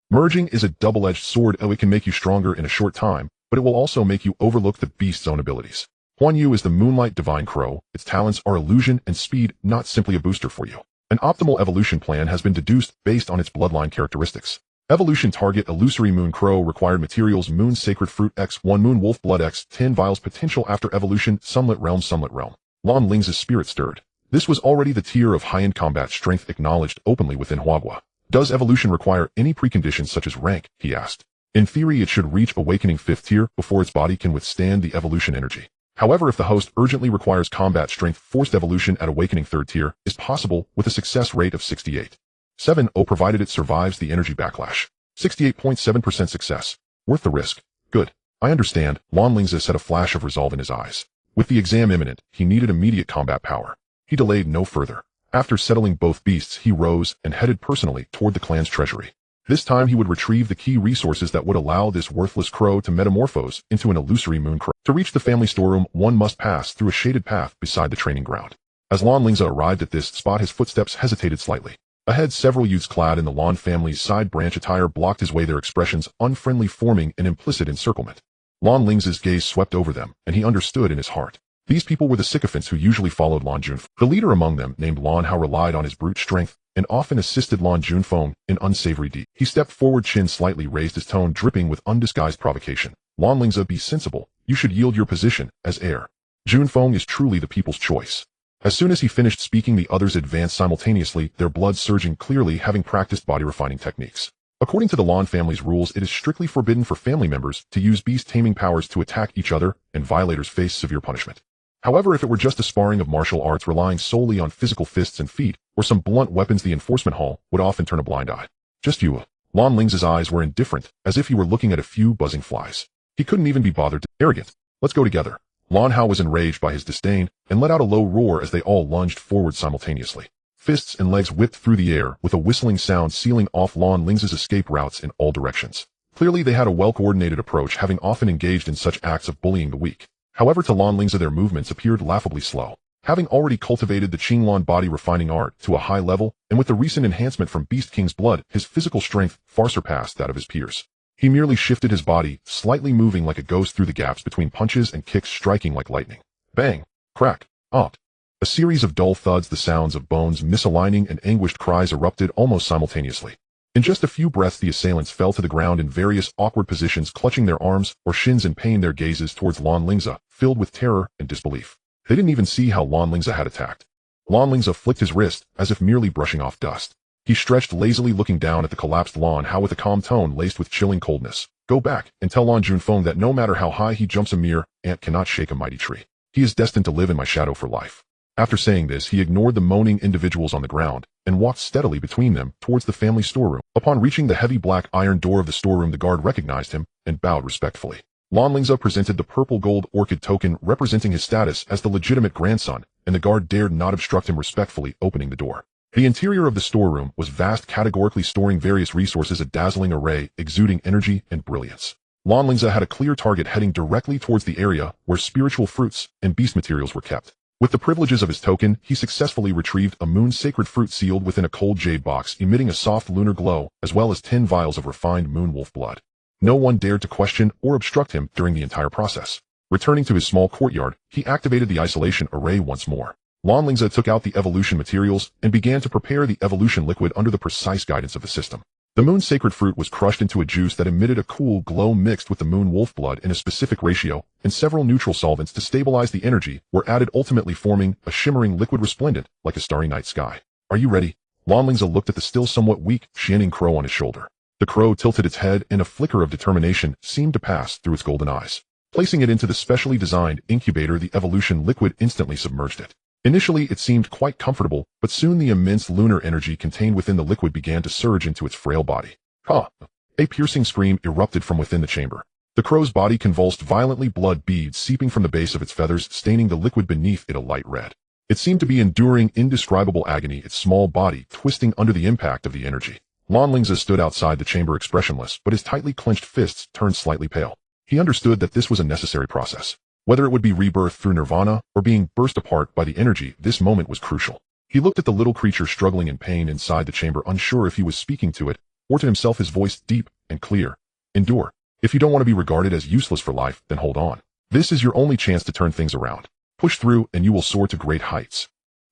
Merging is a double-edged sword. It can make you stronger in a short time, but it will also make you overlook the beast's own abilities. Huan Yu is the Moonlight Divine Crow. Its talents are illusion and speed, not simply a booster for you. An optimal evolution plan has been deduced based on its bloodline characteristics. Evolution target: illusory Moon Crow. Required materials: Moon Sacred Fruit X, 1 Moon Wolf Blood X, 10 vials. Potential after evolution: Sunlit Realm. Lan Lingze's spirit stirred. This was already the tier of high-end combat strength acknowledged openly within Huagua. Does evolution require any preconditions such as rank? He asked. In theory, it should reach awakening 5th tier before its body can withstand the evolution energy. However, if the host urgently requires combat strength, forced evolution at awakening 3rd tier is possible with a success rate of 68.7%, provided it survives the energy backlash. 68.7% success. Worth the risk. Good. I understand. Lan Lingze had a flash of resolve in his eyes. With the exam imminent, he needed immediate combat power. He delayed no further. After settling both beasts, he rose and headed personally toward the clan's treasury. This time he would retrieve the key resources that would allow this worthless crow to metamorphose into an illusory moon crow. To reach the family storeroom, one must pass through a shaded path beside the training ground. As Lan Lingze arrived at this spot, his footsteps hesitated slightly. Ahead, several youths clad in the Lan family's side branch attire blocked his way, their expressions unfriendly, forming an implicit encirclement. Lan Lingze's gaze swept over them, and he understood in his heart. These people were the sycophants who usually followed Lan Junfeng. The leader among them, named Lan Hao, relied on his brute strength and often assisted Lan Junfeng in unsavory deeds. He stepped forward, chin slightly raised, his tone dripping with undisguised provocation. Lan Lingze, be sensible. You should yield your position as heir. Junfeng is truly the people's choice. As soon as he finished speaking, the others advanced simultaneously, their blood surging, clearly having practiced body-refining techniques. According to the Lan family's rules, it is strictly forbidden for family members to use beast-taming powers to attack each other, and violators face severe punishment. However, if it were just a sparring of martial arts relying solely on physical fists and feet, or some blunt weapons, the enforcement hall would often turn a blind eye. Just you. Lan Lingze's eyes were indifferent, as if he were looking at a few buzzing flies. He couldn't even be bothered to arrogant. Let's go together. Lan Hao was enraged by his disdain, and let out a low roar as they all lunged forward simultaneously. Fists and legs whipped through the air, with a whistling sound sealing off Lan Lingze's escape routes in all directions. Clearly they had a well-coordinated approach, having often engaged in such acts of bullying the weak. However, to Lan Lingze their movements appeared laughably slow. Having already cultivated the Qinglan body-refining art to a high level, and with the recent enhancement from Beast King's blood, his physical strength far surpassed that of his peers. He merely shifted his body, slightly moving like a ghost through the gaps between punches and kicks, striking like lightning. Bang! Crack! Opt! A series of dull thuds, the sounds of bones misaligning, and anguished cries erupted almost simultaneously. In just a few breaths, the assailants fell to the ground in various awkward positions, clutching their arms or shins in pain, their gazes towards Lan Lingze, filled with terror and disbelief. They didn't even see how Lan Lingze had attacked. Lan Lingze flicked his wrist, as if merely brushing off dust. He stretched lazily, looking down at the collapsed Lan Hao with a calm tone laced with chilling coldness. Go back and tell Lan Junfeng that no matter how high he jumps, a mere ant cannot shake a mighty tree. He is destined to live in my shadow for life. After saying this, he ignored the moaning individuals on the ground and walked steadily between them towards the family storeroom. Upon reaching the heavy black iron door of the storeroom, the guard recognized him and bowed respectfully. Lan Lingze presented the purple gold orchid token representing his status as the legitimate grandson, and the guard dared not obstruct him, respectfully opening the door. The interior of the storeroom was vast, categorically storing various resources, a dazzling array exuding energy and brilliance. Lan Lingze had a clear target, heading directly towards the area where spiritual fruits and beast materials were kept. With the privileges of his token, he successfully retrieved a moon-sacred fruit sealed within a cold jade box emitting a soft lunar glow, as well as 10 vials of refined moon wolf blood. No one dared to question or obstruct him during the entire process. Returning to his small courtyard, he activated the isolation array once more. Lan Lingze took out the evolution materials and began to prepare the evolution liquid under the precise guidance of the system. The moon-sacred fruit was crushed into a juice that emitted a cool glow mixed with the moon wolf blood in a specific ratio, and several neutral solvents to stabilize the energy were added, ultimately forming a shimmering liquid resplendent like a starry night sky. Are you ready? Lan Lingze looked at the still somewhat weak, shining crow on his shoulder. The crow tilted its head, and a flicker of determination seemed to pass through its golden eyes. Placing it into the specially designed incubator, the evolution liquid instantly submerged it. Initially, it seemed quite comfortable, but soon the immense lunar energy contained within the liquid began to surge into its frail body. Ha! A piercing scream erupted from within the chamber. The crow's body convulsed violently, blood beads seeping from the base of its feathers, staining the liquid beneath it a light red. It seemed to be enduring indescribable agony, its small body twisting under the impact of the energy. Lan Lingze stood outside the chamber expressionless, but his tightly clenched fists turned slightly pale. He understood that this was a necessary process. Whether it would be rebirth through nirvana or being burst apart by the energy, this moment was crucial. He looked at the little creature struggling in pain inside the chamber, unsure if he was speaking to it or to himself, his voice deep and clear. Endure. If you don't want to be regarded as useless for life, then hold on. This is your only chance to turn things around. Push through and you will soar to great heights.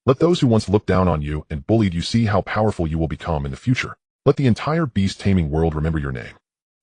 Let those who once looked down on you and bullied you see how powerful you will become in the future. Let the entire beast-taming world remember your name.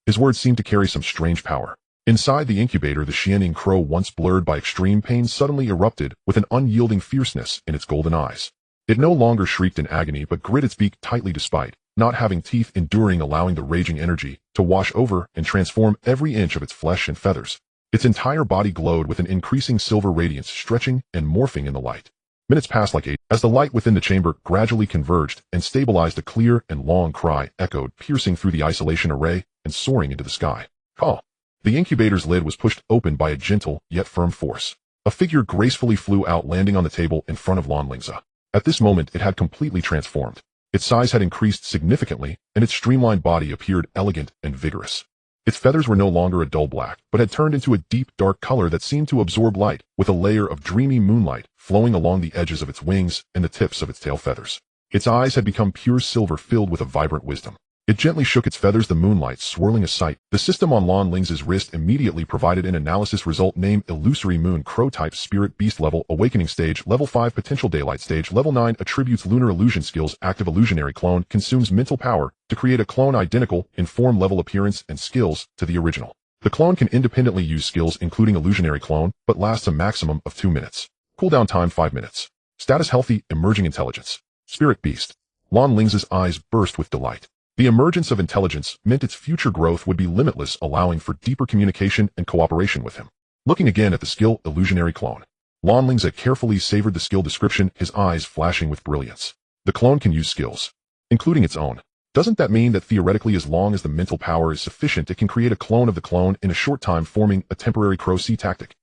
His words seemed to carry some strange power. Inside the incubator, the shining crow, once blurred by extreme pain, suddenly erupted with an unyielding fierceness in its golden eyes. It no longer shrieked in agony, but grit its beak tightly despite not having teeth, enduring, allowing the raging energy to wash over and transform every inch of its flesh and feathers. Its entire body glowed with an increasing silver radiance, stretching and morphing in the light. Minutes passed like 8 as the light within the chamber gradually converged and stabilized. A clear and long cry echoed, piercing through the isolation array and soaring into the sky. Call. The incubator's lid was pushed open by a gentle, yet firm force. A figure gracefully flew out, landing on the table in front of Lan Lingze. At this moment, it had completely transformed. Its size had increased significantly, and its streamlined body appeared elegant and vigorous. Its feathers were no longer a dull black, but had turned into a deep, dark color that seemed to absorb light, with a layer of dreamy moonlight flowing along the edges of its wings and the tips of its tail feathers. Its eyes had become pure silver, filled with a vibrant wisdom. It gently shook its feathers, the moonlight swirling a sight. The system on Lan Lingze's wrist immediately provided an analysis result. Name: Illusory Moon, Crow type, Spirit Beast level, Awakening stage, level 5, Potential Daylight stage, level 9, Attributes, Lunar Illusion skills, Active Illusionary Clone, consumes mental power to create a clone identical in form, level, appearance, and skills to the original. The clone can independently use skills including Illusionary Clone, but lasts a maximum of 2 minutes. Cooldown time 5 minutes. Status: healthy, emerging intelligence. Spirit Beast. Lan Lingze's eyes burst with delight. The emergence of intelligence meant its future growth would be limitless, allowing for deeper communication and cooperation with him. Looking again at the skill Illusionary Clone, Lan Lingze carefully savored the skill description, his eyes flashing with brilliance. The clone can use skills, including its own. Doesn't that mean that theoretically, as long as the mental power is sufficient, it can create a clone of the clone in a short time, forming a temporary Crow-C tactic?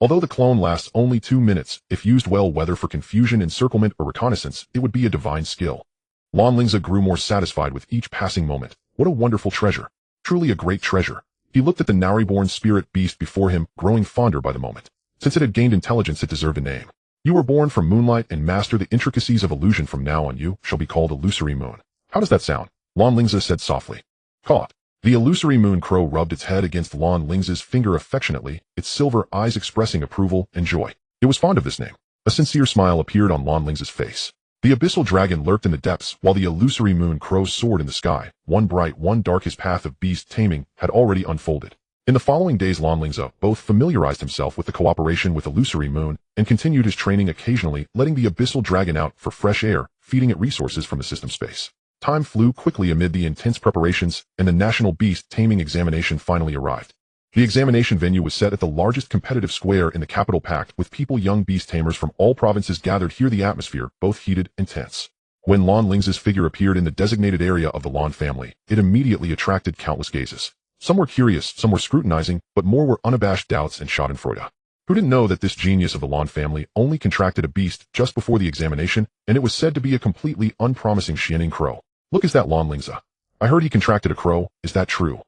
Although the clone lasts only 2 minutes, if used well, whether for confusion, encirclement, or reconnaissance, it would be a divine skill. Lan Lingze grew more satisfied with each passing moment. What a wonderful treasure. Truly a great treasure. He looked at the now reborn spirit beast before him, growing fonder by the moment. Since it had gained intelligence, it deserved a name. You were born from moonlight and master the intricacies of illusion. From now on, you shall be called Illusory Moon. How does that sound? Lan Lingze said softly. Caught. The Illusory Moon Crow rubbed its head against Lan Lingze's finger affectionately, its silver eyes expressing approval and joy. It was fond of this name. A sincere smile appeared on Lan Lingze's face. The abyssal dragon lurked in the depths, while the Illusory Moon Crow soared in the sky, one bright, one dark. His path of beast taming had already unfolded. In the following days, Lan Lingze both familiarized himself with the cooperation with Illusory Moon and continued his training, occasionally letting the abyssal dragon out for fresh air, feeding it resources from the system space. Time flew quickly amid the intense preparations, and the National Beast Taming Examination finally arrived. The examination venue was set at the largest competitive square in the capital, packed with people. Young beast tamers from all provinces gathered here, the atmosphere both heated and tense. When Lan Lingze's figure appeared in the designated area of the Lan family, it immediately attracted countless gazes. Some were curious, some were scrutinizing, but more were unabashed doubts and schadenfreude. Who didn't know that this genius of the Lan family only contracted a beast just before the examination, and it was said to be a completely unpromising Xianing crow? Look, is that Lan Lingze? I heard he contracted a crow. Is that true?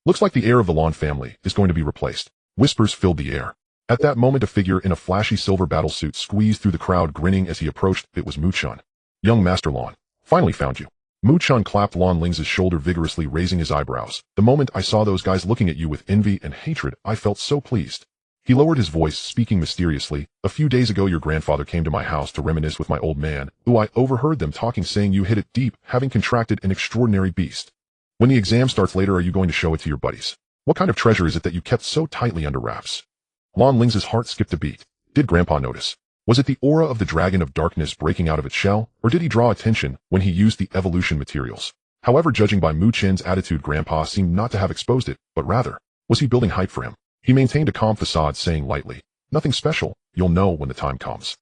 Looks like the heir of the Lan family is going to be replaced. Whispers filled the air. At that moment, a figure in a flashy silver battlesuit squeezed through the crowd, grinning as he approached. It was Muchun. Young Master Lan. Finally found you. Muchun clapped Lan Lingze's shoulder vigorously, raising his eyebrows. The moment I saw those guys looking at you with envy and hatred, I felt so pleased. He lowered his voice, speaking mysteriously. A few days ago, your grandfather came to my house to reminisce with my old man, who I overheard them talking, saying you hit it deep, having contracted an extraordinary beast. When the exam starts later, are you going to show it to your buddies? What kind of treasure is it that you kept so tightly under wraps? Lan Lingze's heart skipped a beat. Did Grandpa notice? Was it the aura of the dragon of darkness breaking out of its shell, or did he draw attention when he used the evolution materials? However, judging by Muchun's attitude, Grandpa seemed not to have exposed it, but rather, was he building hype for him? He maintained a calm facade, saying lightly, nothing special, you'll know when the time comes.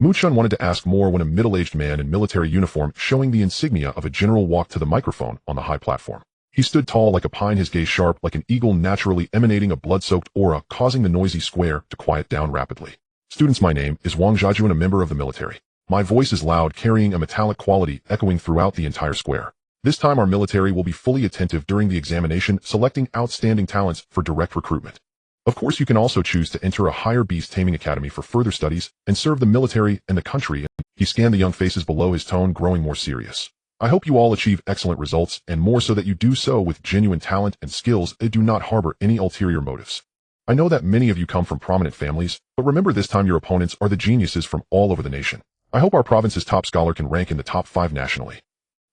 Muchun wanted to ask more when a middle-aged man in military uniform, showing the insignia of a general, walked to the microphone on the high platform. He stood tall like a pine, his gaze sharp like an eagle, naturally emanating a blood-soaked aura, causing the noisy square to quiet down rapidly. Students, my name is Wang Jiajun, a member of the military. My voice is loud, carrying a metallic quality, echoing throughout the entire square. This time our military will be fully attentive during the examination, selecting outstanding talents for direct recruitment. Of course, you can also choose to enter a higher beast taming academy for further studies and serve the military and the country. He scanned the young faces below, his tone growing more serious. I hope you all achieve excellent results, and more so that you do so with genuine talent and skills and do not harbor any ulterior motives. I know that many of you come from prominent families, but remember, this time your opponents are the geniuses from all over the nation. I hope our province's top scholar can rank in the top 5 nationally.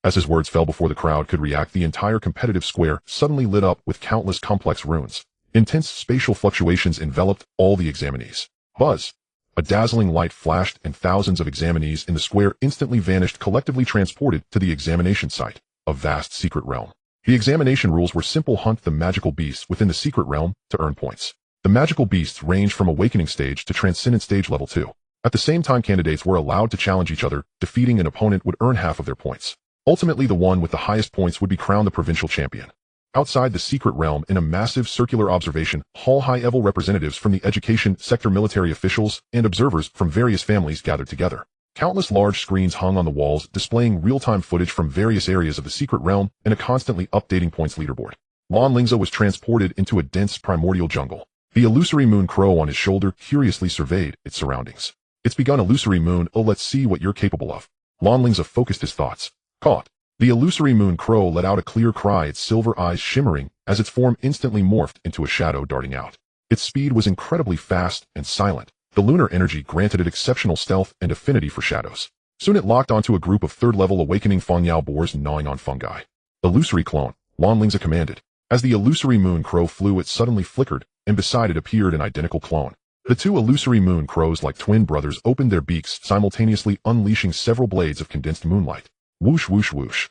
As his words fell before the crowd could react, the entire competitive square suddenly lit up with countless complex runes. Intense spatial fluctuations enveloped all the examinees. Buzz! A dazzling light flashed, and thousands of examinees in the square instantly vanished, collectively transported to the examination site, a vast secret realm. The examination rules were simple: hunt the magical beasts within the secret realm to earn points. The magical beasts ranged from awakening stage to transcendent stage level 2. At the same time, candidates were allowed to challenge each other. Defeating an opponent would earn half of their points. Ultimately, the one with the highest points would be crowned the provincial champion. Outside the secret realm, in a massive circular observation hall, high-level representatives from the education sector, military officials, and observers from various families gathered together. Countless large screens hung on the walls, displaying real-time footage from various areas of the secret realm and a constantly updating points leaderboard. Lan Lingze was transported into a dense primordial jungle. The illusory moon crow on his shoulder curiously surveyed its surroundings. It's begun, illusory moon. Oh, let's see what you're capable of. Lan Lingze focused his thoughts. Caught. The illusory moon crow let out a clear cry, its silver eyes shimmering as its form instantly morphed into a shadow darting out. Its speed was incredibly fast and silent. The lunar energy granted it exceptional stealth and affinity for shadows. Soon it locked onto a group of third-level awakening Fangyao boars gnawing on fungi. Illusory clone, Lan Lingze commanded. As the illusory moon crow flew, it suddenly flickered, and beside it appeared an identical clone. The two illusory moon crows, like twin brothers, opened their beaks, simultaneously unleashing several blades of condensed moonlight. Whoosh, whoosh, whoosh.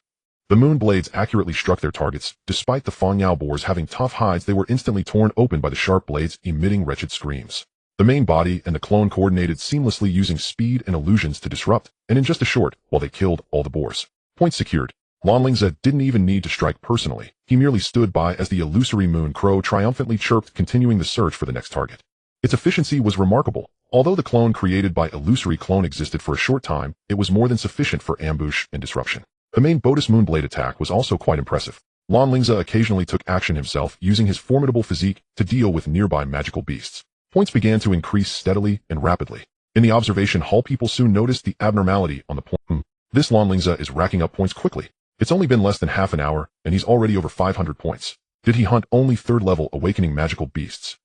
The moon blades accurately struck their targets. Despite the Fangyao boars having tough hides, they were instantly torn open by the sharp blades, emitting wretched screams. The main body and the clone coordinated seamlessly, using speed and illusions to disrupt, and in just a short while they killed all the boars. Points secured. Lan Lingze didn't even need to strike personally. He merely stood by as the illusory moon crow triumphantly chirped, continuing the search for the next target. Its efficiency was remarkable. Although the clone created by illusory clone existed for a short time, it was more than sufficient for ambush and disruption. The main Bodis Moonblade attack was also quite impressive. Lan Lingze occasionally took action himself, using his formidable physique to deal with nearby magical beasts. Points began to increase steadily and rapidly. In the observation hall, people soon noticed the abnormality on the point. This Lan Lingze is racking up points quickly. It's only been less than half an hour, and he's already over 500 points. Did he hunt only third-level awakening magical beasts?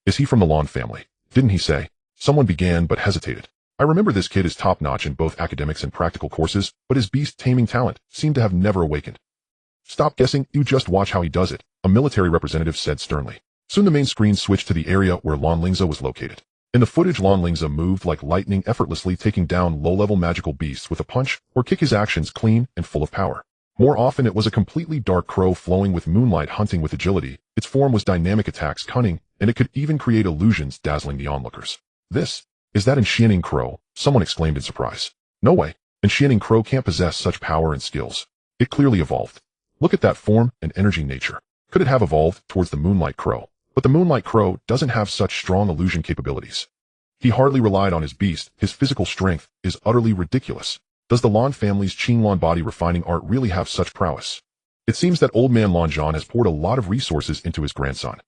Is he from the Lan family? Didn't he say? Someone began but hesitated. I remember this kid is top-notch in both academics and practical courses, but his beast-taming talent seemed to have never awakened. Stop guessing, you just watch how he does it, a military representative said sternly. Soon the main screen switched to the area where Lan Lingze was located. In the footage, Lan Lingze moved like lightning, effortlessly taking down low-level magical beasts with a punch or kick, his actions clean and full of power. More often it was a completely dark crow flowing with moonlight, hunting with agility. Its form was dynamic, attacks cunning, and it could even create illusions, dazzling the onlookers. Is that Enchanting Crow? Someone exclaimed in surprise. No way. Enchanting Crow can't possess such power and skills. It clearly evolved. Look at that form and energy nature. Could it have evolved towards the Moonlight Crow? But the Moonlight Crow doesn't have such strong illusion capabilities. He hardly relied on his beast. His physical strength is utterly ridiculous. Does the Lan family's Qinglan body refining art really have such prowess? It seems that old man Lan Zhan has poured a lot of resources into his grandson.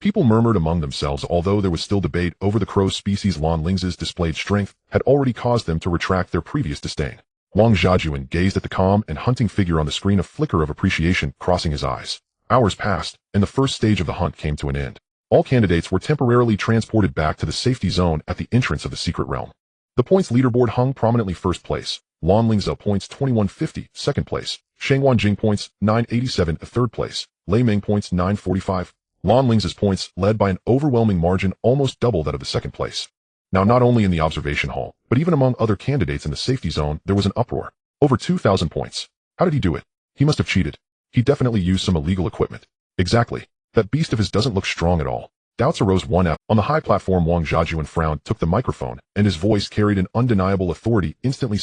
People murmured among themselves, although there was still debate over the crow species. Lan Lingze's displayed strength had already caused them to retract their previous disdain. Wang Xiaojuan gazed at the calm and hunting figure on the screen, a flicker of appreciation crossing his eyes. Hours passed, and the first stage of the hunt came to an end. All candidates were temporarily transported back to the safety zone at the entrance of the secret realm. The points leaderboard hung prominently. First place, Lan Lingze, points 2150. Second place, Shang Wanjing, points 987. Third place, Lei Meng, points 945. Lan Lingze's points, led by an overwhelming margin, almost double that of the second place. Now, not only in the observation hall, but even among other candidates in the safety zone, there was an uproar. Over 2,000 points. How did he do it? He must have cheated. He definitely used some illegal equipment. Exactly. That beast of his doesn't look strong at all. Doubts arose. On the high platform, Wang Xiaojuan frowned, took the microphone, and his voice carried an undeniable authority, instantly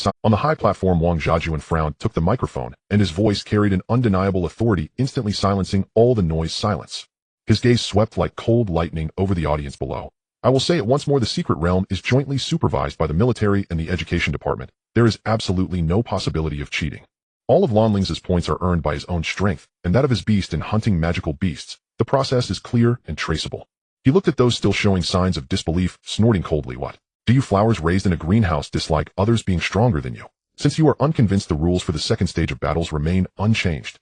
silencing all the noise. Silence. His gaze swept like cold lightning over the audience below. I will say it once more, the secret realm is jointly supervised by the military and the education department. There is absolutely no possibility of cheating. All of Lan Lingze's points are earned by his own strength, and that of his beast in hunting magical beasts. The process is clear and traceable. He looked at those still showing signs of disbelief, snorting coldly. What? Do you flowers raised in a greenhouse dislike others being stronger than you? Since you are unconvinced, the rules for the second stage of battles remain unchanged.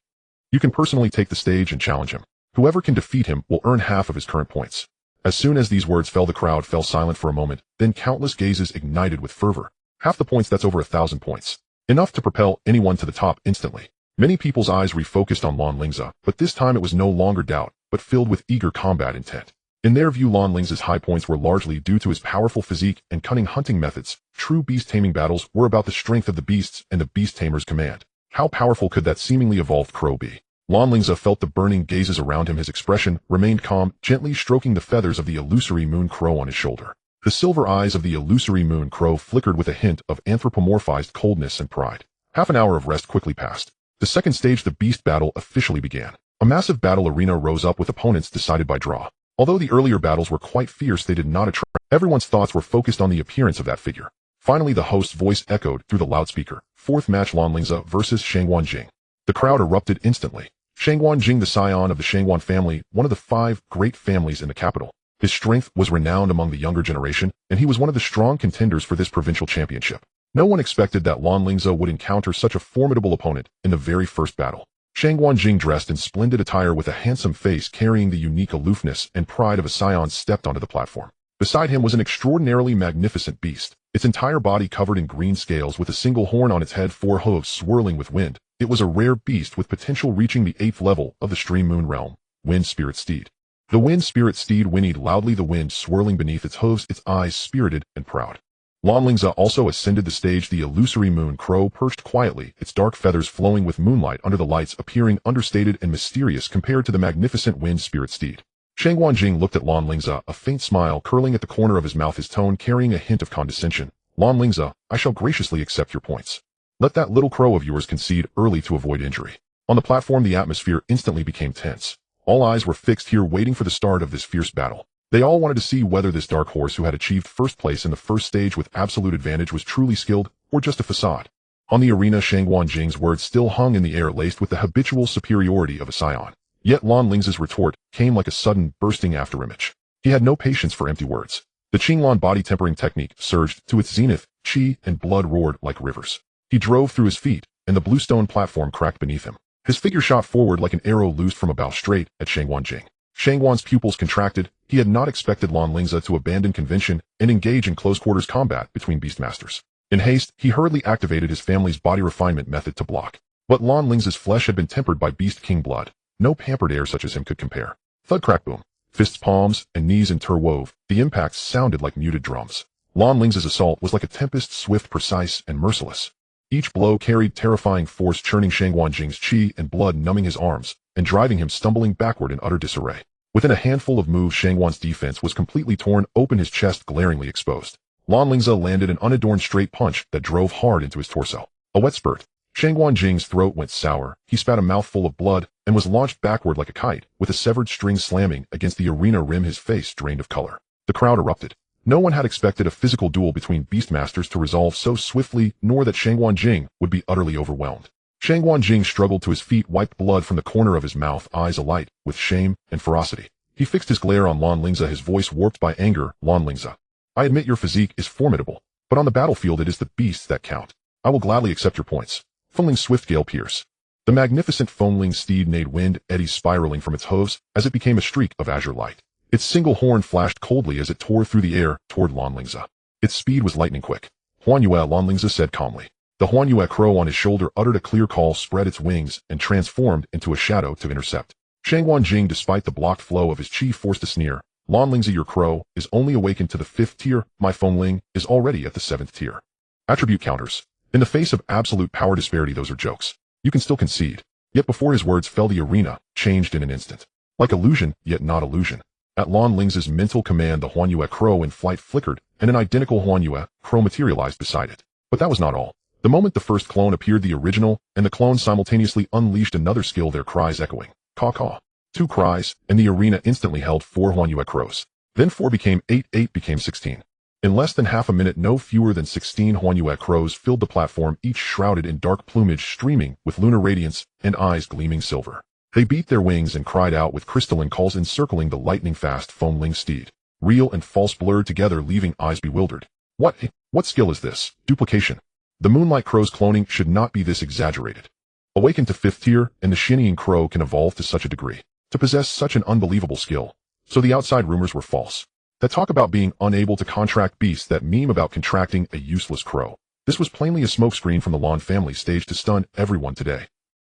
You can personally take the stage and challenge him. Whoever can defeat him will earn half of his current points. As soon as these words fell, the crowd fell silent for a moment, then countless gazes ignited with fervor. Half the points, that's over 1,000 points. Enough to propel anyone to the top instantly. Many people's eyes refocused on Lan Lingze, but this time it was no longer doubt, but filled with eager combat intent. In their view, Lan Lingze's high points were largely due to his powerful physique and cunning hunting methods. True beast-taming battles were about the strength of the beasts and the beast-tamer's command. How powerful could that seemingly evolved crow be? Lan Lingze felt the burning gazes around him. His expression remained calm, gently stroking the feathers of the illusory moon crow on his shoulder. The silver eyes of the illusory moon crow flickered with a hint of anthropomorphized coldness and pride. Half an hour of rest quickly passed. The second stage, the beast battle, officially began. A massive battle arena rose up with opponents decided by draw. Although the earlier battles were quite fierce, they did not attract. Everyone's thoughts were focused on the appearance of that figure. Finally, the host's voice echoed through the loudspeaker. Fourth match, Lan Lingze versus Shangwan Jing. The crowd erupted instantly. Shangwan Jing, the scion of the Shangwan family, one of the 5 great families in the capital. His strength was renowned among the younger generation, and he was one of the strong contenders for this provincial championship. No one expected that Lan Lingze would encounter such a formidable opponent in the very first battle. Shangwan Jing, dressed in splendid attire with a handsome face carrying the unique aloofness and pride of a scion, stepped onto the platform. Beside him was an extraordinarily magnificent beast, its entire body covered in green scales with a single horn on its head, 4 hooves swirling with wind. It was a rare beast with potential reaching the 8th level of the Stream Moon realm, Wind Spirit Steed. The Wind Spirit Steed whinnied loudly, the wind swirling beneath its hooves, its eyes spirited and proud. Lan Lingze also ascended the stage, the illusory moon crow perched quietly, its dark feathers flowing with moonlight under the lights, appearing understated and mysterious compared to the magnificent Wind Spirit Steed. Shangwan Jing looked at Lan Lingze, a faint smile curling at the corner of his mouth, his tone carrying a hint of condescension. Lan Lingze, I shall graciously accept your points. Let that little crow of yours concede early to avoid injury. On the platform, the atmosphere instantly became tense. All eyes were fixed here, waiting for the start of this fierce battle. They all wanted to see whether this dark horse who had achieved first place in the first stage with absolute advantage was truly skilled or just a facade. On the arena, Shangwan Jing's words still hung in the air, laced with the habitual superiority of a scion. Yet Lan Lingze's retort came like a sudden, bursting afterimage. He had no patience for empty words. The Qinglan body tempering technique surged to its zenith, qi and blood roared like rivers. He drove through his feet, and the bluestone platform cracked beneath him. His figure shot forward like an arrow loosed from a bow, straight at Shangwan Jing. Shangwan's pupils contracted. He had not expected Lan Lingze to abandon convention and engage in close-quarters combat between beastmasters. In haste, he hurriedly activated his family's body refinement method to block. But Lan Lingze's flesh had been tempered by Beast King blood. No pampered heir such as him could compare. Thud, crack, boom. Fists, palms, and knees interwove. The impacts sounded like muted drums. Lan Lingze's assault was like a tempest, swift, precise, and merciless. Each blow carried terrifying force, churning Shangwan Jing's qi and blood, numbing his arms, and driving him stumbling backward in utter disarray. Within a handful of moves, Shangwan's defense was completely torn open, his chest glaringly exposed. Lan Lingze landed an unadorned straight punch that drove hard into his torso. A wet spurt. Shangwan Jing's throat went sour. He spat a mouthful of blood and was launched backward like a kite, with a severed string slamming against the arena rim, his face drained of color. The crowd erupted. No one had expected a physical duel between beastmasters to resolve so swiftly, nor that Shangwan Jing would be utterly overwhelmed. Shangwan Jing struggled to his feet, wiped blood from the corner of his mouth, eyes alight with shame and ferocity. He fixed his glare on Lan Lingze, his voice warped by anger. Lan Lingze, I admit your physique is formidable, but on the battlefield it is the beasts that count. I will gladly accept your points. Foamling's swift gale pierce. The magnificent Foamling steed neighed, wind eddies spiraling from its hooves as it became a streak of azure light. Its single horn flashed coldly as it tore through the air toward Lan Lingze. Its speed was lightning quick. Huanyue, Lan Lingze said calmly. The Huanyue crow on his shoulder uttered a clear call, spread its wings, and transformed into a shadow to intercept. Shangwan Jing, despite the blocked flow of his qi, forced a sneer. Lan Lingze, your crow is only awakened to the 5th tier. My Foamling is already at the 7th tier. Attribute counters. In the face of absolute power disparity, those are jokes. You can still concede. Yet before his words fell, the arena changed in an instant. Like illusion, yet not illusion. At Lan Lingze's mental command, the Huanyue crow in flight flickered, and an identical Huanyue crow materialized beside it. But that was not all. The moment the first clone appeared, the original and the clone simultaneously unleashed another skill, their cries echoing. Caw-caw. 2 cries, and the arena instantly held 4 Huanyue crows. Then 4 became 8, 8 became 16. In less than half a minute, no fewer than 16 Huanyue crows filled the platform, each shrouded in dark plumage streaming with lunar radiance and eyes gleaming silver. They beat their wings and cried out with crystalline calls, encircling the lightning-fast Foamling steed. Real and false blurred together, leaving eyes bewildered. What skill is this? Duplication. The Moonlight Crow's cloning should not be this exaggerated. Awakened to 5th tier, and the Shinning Crow can evolve to such a degree, to possess such an unbelievable skill. So the outside rumors were false. That talk about being unable to contract beasts, that meme about contracting a useless crow. This was plainly a smokescreen from the Lan family stage to stun everyone today.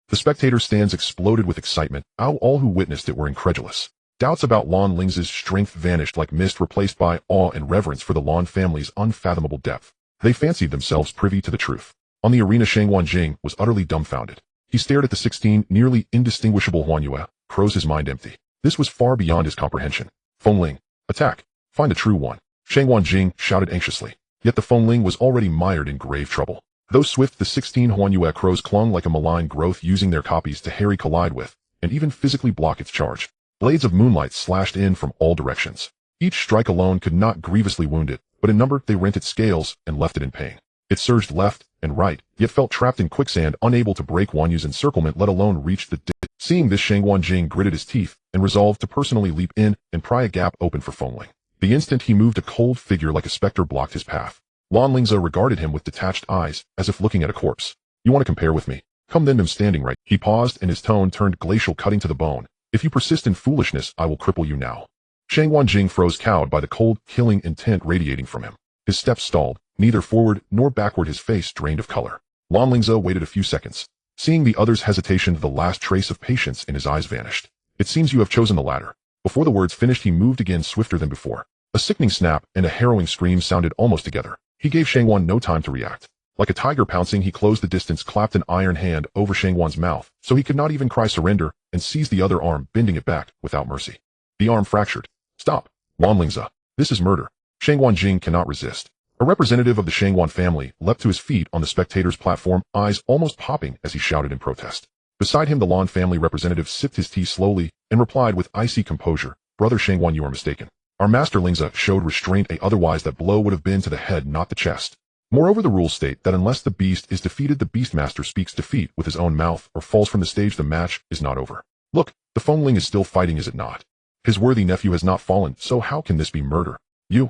The spectator stands exploded with excitement. All who witnessed it were incredulous. Doubts about Lan Lingze's strength vanished like mist, replaced by awe and reverence for the Lan family's unfathomable depth. They fancied themselves privy to the truth. On the arena, Shangwan Jing was utterly dumbfounded. He stared at the 16 nearly indistinguishable Huanyue crows, his mind empty. This was far beyond his comprehension. Foamling, attack. Find the true one. Shangwan Jing shouted anxiously. Yet the Foamling was already mired in grave trouble. Though swift, the 16 Huanyue crows clung like a malign growth, using their copies to harry, collide with, and even physically block its charge. Blades of moonlight slashed in from all directions. Each strike alone could not grievously wound it, but in number they rent its scales and left it in pain. It surged left and right, yet felt trapped in quicksand, unable to break Wan Yu's encirclement, let alone reach the Seeing this, Shangwan Jing gritted his teeth and resolved to personally leap in and pry a gap open for Fengling. The instant he moved, a cold figure like a specter blocked his path. Lan Lingze regarded him with detached eyes, as if looking at a corpse. You want to compare with me? Come then, I'm standing right. He paused and his tone turned glacial, cutting to the bone. If you persist in foolishness, I will cripple you now. Shangwan Jing froze, cowed by the cold, killing intent radiating from him. His steps stalled, neither forward nor backward, his face drained of color. Lan Lingze waited a few seconds. Seeing the other's hesitation, the last trace of patience in his eyes vanished. It seems you have chosen the latter. Before the words finished, he moved again, swifter than before. A sickening snap and a harrowing scream sounded almost together. He gave Shangwan no time to react. Like a tiger pouncing, he closed the distance, clapped an iron hand over Shangwan's mouth, so he could not even cry surrender, and seized the other arm, bending it back without mercy. The arm fractured. Stop, Lan Lingze. This is murder. Shangwan Jing cannot resist. A representative of the Shangwan family leapt to his feet on the spectators' platform, eyes almost popping as he shouted in protest. Beside him, the Lan family representative sipped his tea slowly and replied with icy composure, Brother Shangwan, you are mistaken. Our master Lingze showed restraint, otherwise that blow would have been to the head, not the chest. Moreover, the rules state that unless the beast is defeated, the beastmaster speaks defeat with his own mouth or falls from the stage, the match is not over. Look, the Fengling is still fighting, is it not? His worthy nephew has not fallen, so how can this be murder? You?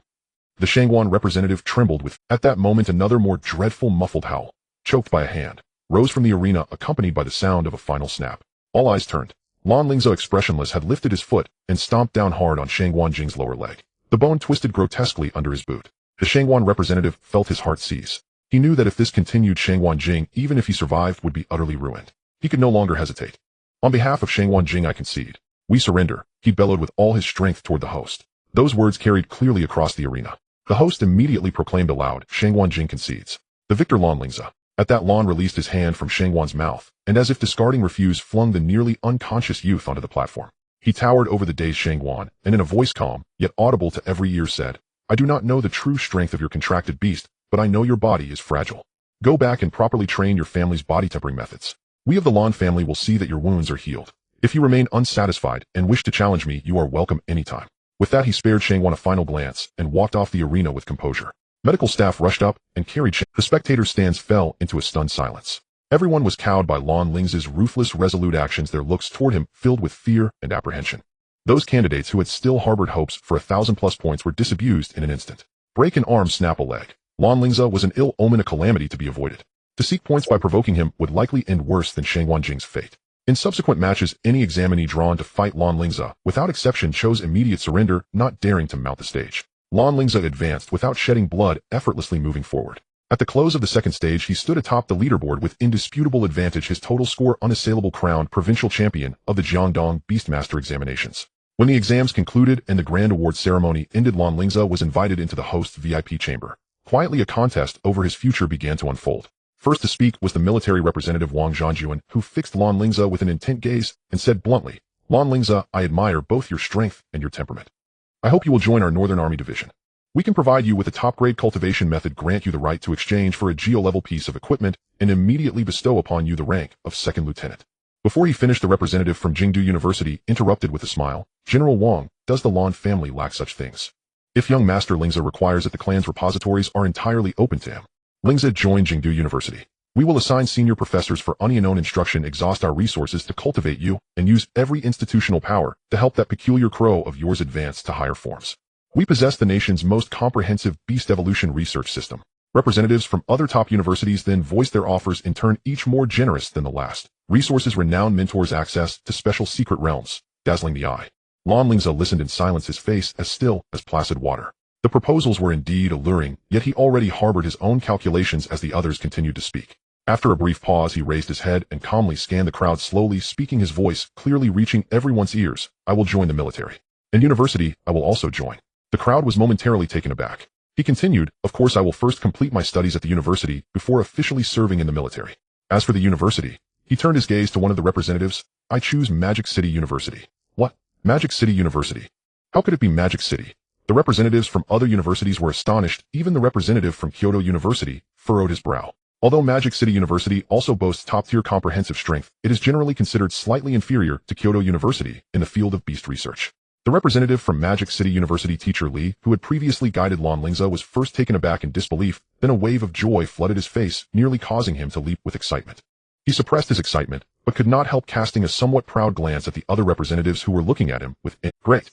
The Shangwan representative trembled with, at that moment, another more dreadful muffled howl, choked by a hand, rose from the arena, accompanied by the sound of a final snap. All eyes turned. Lan Lingze, expressionless, had lifted his foot and stomped down hard on Shangwan Jing's lower leg. The bone twisted grotesquely under his boot. The Shangwan representative felt his heart seize. He knew that if this continued, Shangwan Jing, even if he survived, would be utterly ruined. He could no longer hesitate. On behalf of Shangwan Jing, I concede. We surrender, he bellowed with all his strength toward the host. Those words carried clearly across the arena. The host immediately proclaimed aloud, Shangwan Jing concedes. The victor Lan Lingze. At that, Lan released his hand from Shangwan's mouth, and as if discarding refuse, flung the nearly unconscious youth onto the platform. He towered over the dazed Shangwan, and in a voice calm, yet audible to every ear, said, I do not know the true strength of your contracted beast, but I know your body is fragile. Go back and properly train your family's body tempering methods. We of the Lan family will see that your wounds are healed. If you remain unsatisfied and wish to challenge me, you are welcome anytime. With that, he spared Shangwan a final glance and walked off the arena with composure. Medical staff rushed up and carried Shangwan. The spectators' stands fell into a stunned silence. Everyone was cowed by Lan Lingze's ruthless, resolute actions, their looks toward him filled with fear and apprehension. Those candidates who had still harbored hopes for 1,000+ points were disabused in an instant. Break an arm, snap a leg. Lan Lingze was an ill omen, a calamity to be avoided. To seek points by provoking him would likely end worse than Shangwan Jing's fate. In subsequent matches, any examinee drawn to fight Lan Lingze, without exception, chose immediate surrender, not daring to mount the stage. Lan Lingze advanced without shedding blood, effortlessly moving forward. At the close of the second stage, he stood atop the leaderboard with indisputable advantage, his total score unassailable, crowned provincial champion of the Jiangdong Beastmaster examinations. When the exams concluded and the grand award ceremony ended, Lan Lingze was invited into the host's VIP chamber. Quietly, a contest over his future began to unfold. First to speak was the military representative Wang Zhanjuan, who fixed Lan Lingze with an intent gaze and said bluntly, Lan Lingze, I admire both your strength and your temperament. I hope you will join our Northern Army Division. We can provide you with a top-grade cultivation method, grant you the right to exchange for a geo-level piece of equipment, and immediately bestow upon you the rank of second lieutenant. Before he finished, the representative from Jingdu University interrupted with a smile, General Wang, does the Lan family lack such things? If young Master Lingze requires it, the clan's repositories are entirely open to him. Lingze joined Jingdu University. We will assign senior professors for unknown instruction, exhaust our resources to cultivate you, and use every institutional power to help that peculiar crow of yours advance to higher forms. We possess the nation's most comprehensive beast evolution research system. Representatives from other top universities then voiced their offers, in turn each more generous than the last. Resources, renowned mentors, access to special secret realms, dazzling the eye. Lan Lingze listened in silence, his face as still as placid water. The proposals were indeed alluring, yet he already harbored his own calculations as the others continued to speak. After a brief pause, he raised his head and calmly scanned the crowd, slowly speaking, his voice clearly reaching everyone's ears. I will join the military. And university, I will also join. The crowd was momentarily taken aback. He continued, of course I will first complete my studies at the university before officially serving in the military. As for the university, he turned his gaze to one of the representatives. I choose Magic City University. What? Magic City University? How could it be Magic City? The representatives from other universities were astonished. Even the representative from Kyoto University furrowed his brow. Although Magic City University also boasts top-tier comprehensive strength, it is generally considered slightly inferior to Kyoto University in the field of beast research. The representative from Magic City University, Teacher Li, who had previously guided Lan Lingze, was first taken aback in disbelief, then a wave of joy flooded his face, nearly causing him to leap with excitement. He suppressed his excitement, but could not help casting a somewhat proud glance at the other representatives who were looking at him with Great.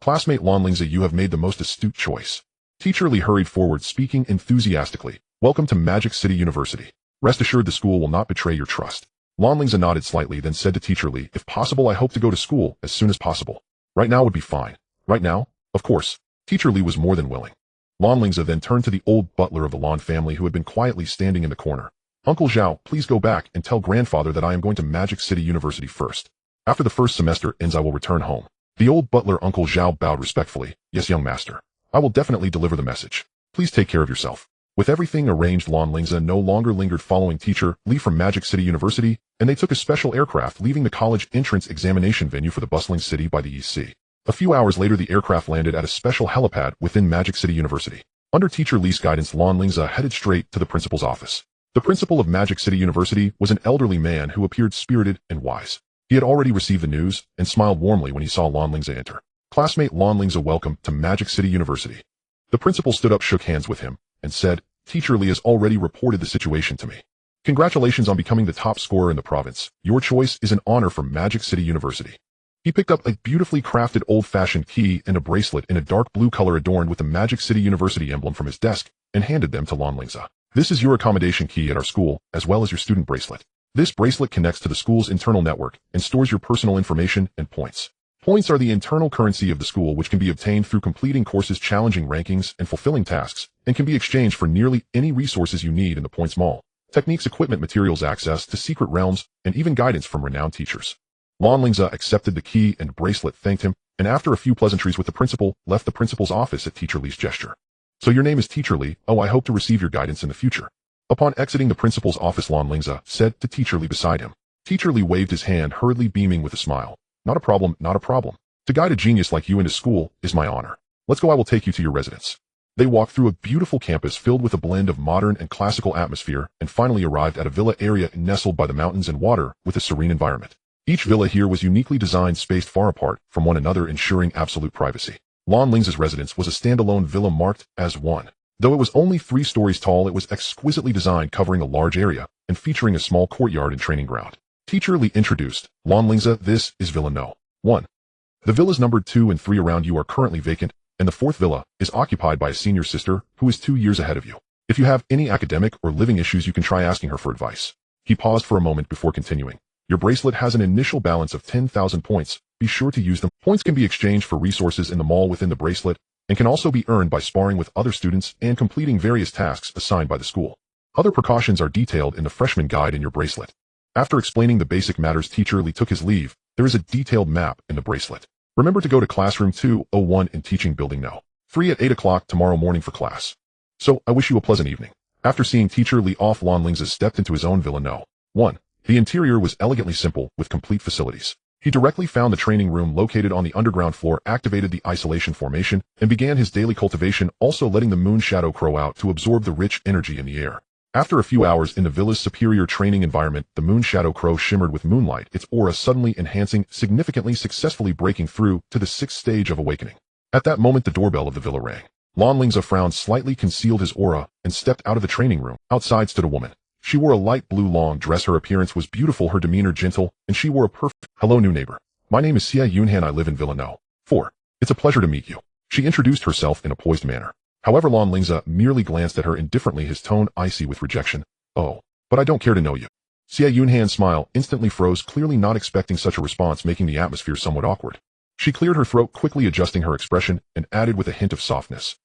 Classmate Lan Lingze, you have made the most astute choice. Teacher Li hurried forward, speaking enthusiastically. Welcome to Magic City University. Rest assured the school will not betray your trust. Lan Lingze nodded slightly, then said to Teacher Li, if possible, I hope to go to school as soon as possible. Right now would be fine. Right now? Of course. Teacher Li was more than willing. Lan Lingze then turned to the old butler of the Lan family who had been quietly standing in the corner. Uncle Zhao, please go back and tell grandfather that I am going to Magic City University first. After the first semester ends I will return home. The old butler Uncle Zhao bowed respectfully. Yes, young master. I will definitely deliver the message. Please take care of yourself. With everything arranged, Lan Lingze no longer lingered following Teacher Li from Magic City University, and they took a special aircraft leaving the college entrance examination venue for the bustling city by the East Sea. A few hours later, the aircraft landed at a special helipad within Magic City University. Under Teacher Li's guidance, Lan Lingze headed straight to the principal's office. The principal of Magic City University was an elderly man who appeared spirited and wise. He had already received the news and smiled warmly when he saw Lan Lingze enter. Classmate Lan Lingze, welcome to Magic City University. The principal stood up, shook hands with him, and said, Teacher Li has already reported the situation to me. Congratulations on becoming the top scorer in the province. Your choice is an honor from Magic City University. He picked up a beautifully crafted old-fashioned key and a bracelet in a dark blue color adorned with the Magic City University emblem from his desk and handed them to Lan Lingze. This is your accommodation key at our school, as well as your student bracelet. This bracelet connects to the school's internal network and stores your personal information and points. Points are the internal currency of the school, which can be obtained through completing courses, challenging rankings, and fulfilling tasks, and can be exchanged for nearly any resources you need in the Points Mall. Techniques, equipment, materials, access to secret realms, and even guidance from renowned teachers. Lan Lingze accepted the key and bracelet, thanked him, and after a few pleasantries with the principal, left the principal's office at Teacher Li's gesture. So your name is Teacher Li? Oh, I hope to receive your guidance in the future. Upon exiting the principal's office, Lan Lingze said to Teacher Li beside him. Teacher Li waved his hand, hurriedly beaming with a smile. Not a problem, not a problem. To guide a genius like you into school is my honor. Let's go, I will take you to your residence. They walked through a beautiful campus filled with a blend of modern and classical atmosphere and finally arrived at a villa area nestled by the mountains and water with a serene environment. Each villa here was uniquely designed, spaced far apart from one another, ensuring absolute privacy. Lan Lingze's residence was a standalone villa marked as 1. Though it was only 3 stories tall, it was exquisitely designed, covering a large area and featuring a small courtyard and training ground. Teacher Li introduced, Lan Lingze, this is Villa No. 1. The villas numbered 2 and 3 around you are currently vacant, and the 4th villa is occupied by a senior sister who is 2 years ahead of you. If you have any academic or living issues, you can try asking her for advice. He paused for a moment before continuing. Your bracelet has an initial balance of 10,000 points. Be sure to use them. Points can be exchanged for resources in the mall within the bracelet and can also be earned by sparring with other students and completing various tasks assigned by the school. Other precautions are detailed in the freshman guide in your bracelet. After explaining the basic matters, Teacher Li took his leave. There is a detailed map in the bracelet. Remember to go to classroom 201 in teaching building No. 3 at 8 o'clock tomorrow morning for class. So, I wish you a pleasant evening. After seeing Teacher Li off, Lan Lingze stepped into his own Villa No. 1. The interior was elegantly simple, with complete facilities. He directly found the training room located on the underground floor, activated the isolation formation, and began his daily cultivation, also letting the moon shadow crow out to absorb the rich energy in the air. After a few hours in the villa's superior training environment, the moon shadow crow shimmered with moonlight, its aura suddenly enhancing, significantly successfully breaking through to the 6th stage of awakening. At that moment, the doorbell of the villa rang. Lan Lingze frowned, slightly concealed his aura, and stepped out of the training room. Outside stood a woman. She wore a light blue long dress. Her appearance was beautiful, her demeanor gentle, and she wore a perfect... Hello, new neighbor. My name is Xie Yunhan. I live in Villa No. 4. It's a pleasure to meet you. She introduced herself in a poised manner. However, Lan Lingze merely glanced at her indifferently, his tone icy with rejection. Oh, but I don't care to know you. Xie Yunhan's smile instantly froze, clearly not expecting such a response, making the atmosphere somewhat awkward. She cleared her throat, quickly adjusting her expression, and added with a hint of softness.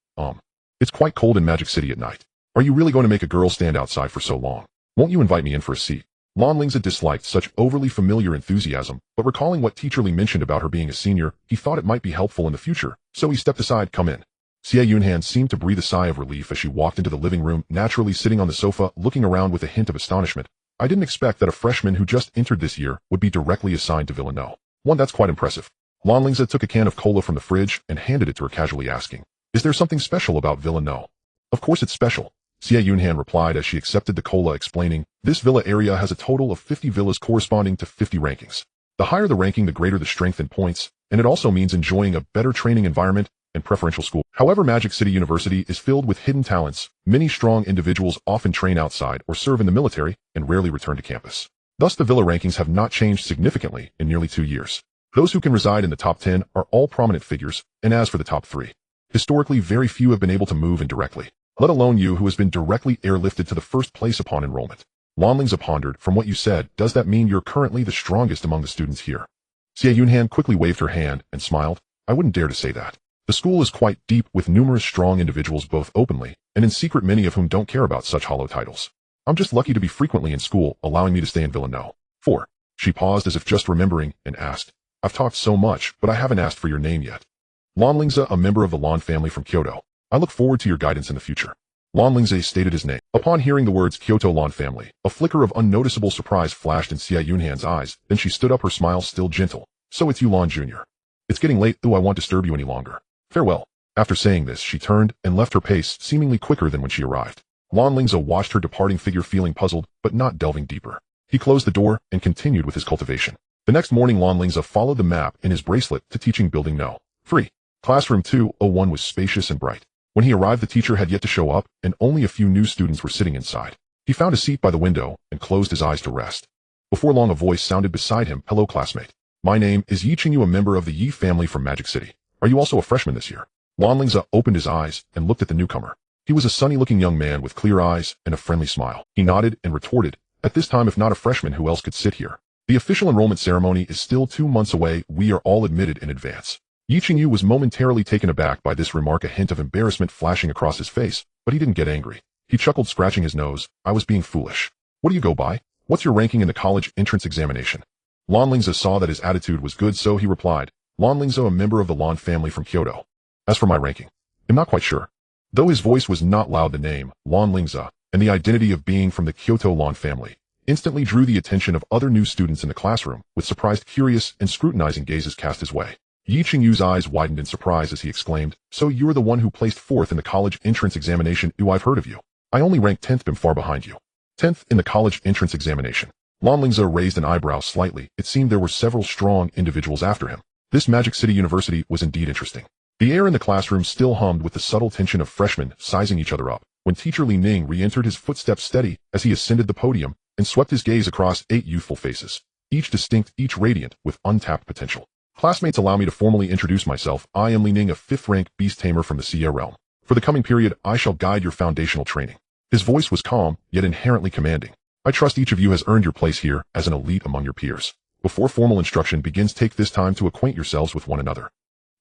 It's quite cold in Magic City at night. Are you really going to make a girl stand outside for so long? Won't you invite me in for a seat? Lan Lingze disliked such overly familiar enthusiasm, but recalling what Teacher Li mentioned about her being a senior, he thought it might be helpful in the future, so he stepped aside. Come in. Xie Yunhan seemed to breathe a sigh of relief as she walked into the living room, naturally sitting on the sofa, looking around with a hint of astonishment. I didn't expect that a freshman who just entered this year would be directly assigned to Villa No. 1. That's quite impressive. Lan Lingze took a can of cola from the fridge and handed it to her, casually asking, is there something special about Villa No? Of course it's special. Xie Yunhan replied as she accepted the cola, explaining, "This villa area has a total of 50 villas corresponding to 50 rankings. The higher the ranking, the greater the strength and points, and it also means enjoying a better training environment and preferential school. However, Magic City University is filled with hidden talents. Many strong individuals often train outside or serve in the military and rarely return to campus. Thus, the villa rankings have not changed significantly in nearly 2 years. Those who can reside in the top 10 are all prominent figures, and as for the top 3, historically very few have been able to move in directly, let alone you, who has been directly airlifted to the first place upon enrollment." Lan Lingze pondered, "From what you said, does that mean you're currently the strongest among the students here?" Xie Yunhan quickly waved her hand and smiled. "I wouldn't dare to say that. The school is quite deep with numerous strong individuals, both openly and in secret, many of whom don't care about such hollow titles. I'm just lucky to be frequently in school, allowing me to stay in Villa No. 4. She paused as if just remembering and asked, "I've talked so much, but I haven't asked for your name yet." "Lan Lingze, a member of the Lan family from Kyoto. I look forward to your guidance in the future." Lan Lingze stated his name. Upon hearing the words Kyoto Lan family, a flicker of unnoticeable surprise flashed in Xie Yunhan's eyes, then she stood up, her smile still gentle. "So it's you, Lan Jr. It's getting late, though I won't disturb you any longer. Farewell." After saying this, she turned and left, her pace seemingly quicker than when she arrived. Lan Lingze watched her departing figure, feeling puzzled, but not delving deeper. He closed the door and continued with his cultivation. The next morning, Lan Lingze followed the map in his bracelet to teaching building No. 3. Classroom 201 was spacious and bright. When he arrived, the teacher had yet to show up, and only a few new students were sitting inside. He found a seat by the window and closed his eyes to rest. Before long, a voice sounded beside him. "Hello, classmate. My name is Yi Qingyu, a member of the Yi family from Magic City. Are you also a freshman this year?" Lan Lingze opened his eyes and looked at the newcomer. He was a sunny-looking young man with clear eyes and a friendly smile. He nodded and retorted, "At this time, if not a freshman, who else could sit here? The official enrollment ceremony is still 2 months away. We are all admitted in advance." Yi Qingyu was momentarily taken aback by this remark, a hint of embarrassment flashing across his face, but he didn't get angry. He chuckled, scratching his nose. "I was being foolish. What do you go by? What's your ranking in the college entrance examination?" Lan Lingze saw that his attitude was good, so he replied, "Lan Lingze, a member of the Lan family from Kyoto. As for my ranking, I'm not quite sure." Though his voice was not loud, the name, Lan Lingze, and the identity of being from the Kyoto Lan family, instantly drew the attention of other new students in the classroom, with surprised, curious, and scrutinizing gazes cast his way. Yi Qingyu's eyes widened in surprise as he exclaimed, "So you're the one who placed 4th in the college entrance examination? I've heard of you. I only ranked 10th, but I'm far behind you." 10th in the college entrance examination. Lan Lingze raised an eyebrow slightly. It seemed there were several strong individuals after him. This Magic City University was indeed interesting. The air in the classroom still hummed with the subtle tension of freshmen sizing each other up, when teacher Li Ning re-entered, his footsteps steady as he ascended the podium and swept his gaze across 8 youthful faces, each distinct, each radiant with untapped potential. "Classmates, allow me to formally introduce myself. I am Li Ning, a 5th-rank beast tamer from the Xie realm. For the coming period, I shall guide your foundational training." His voice was calm, yet inherently commanding. "I trust each of you has earned your place here as an elite among your peers. Before formal instruction begins, take this time to acquaint yourselves with one another.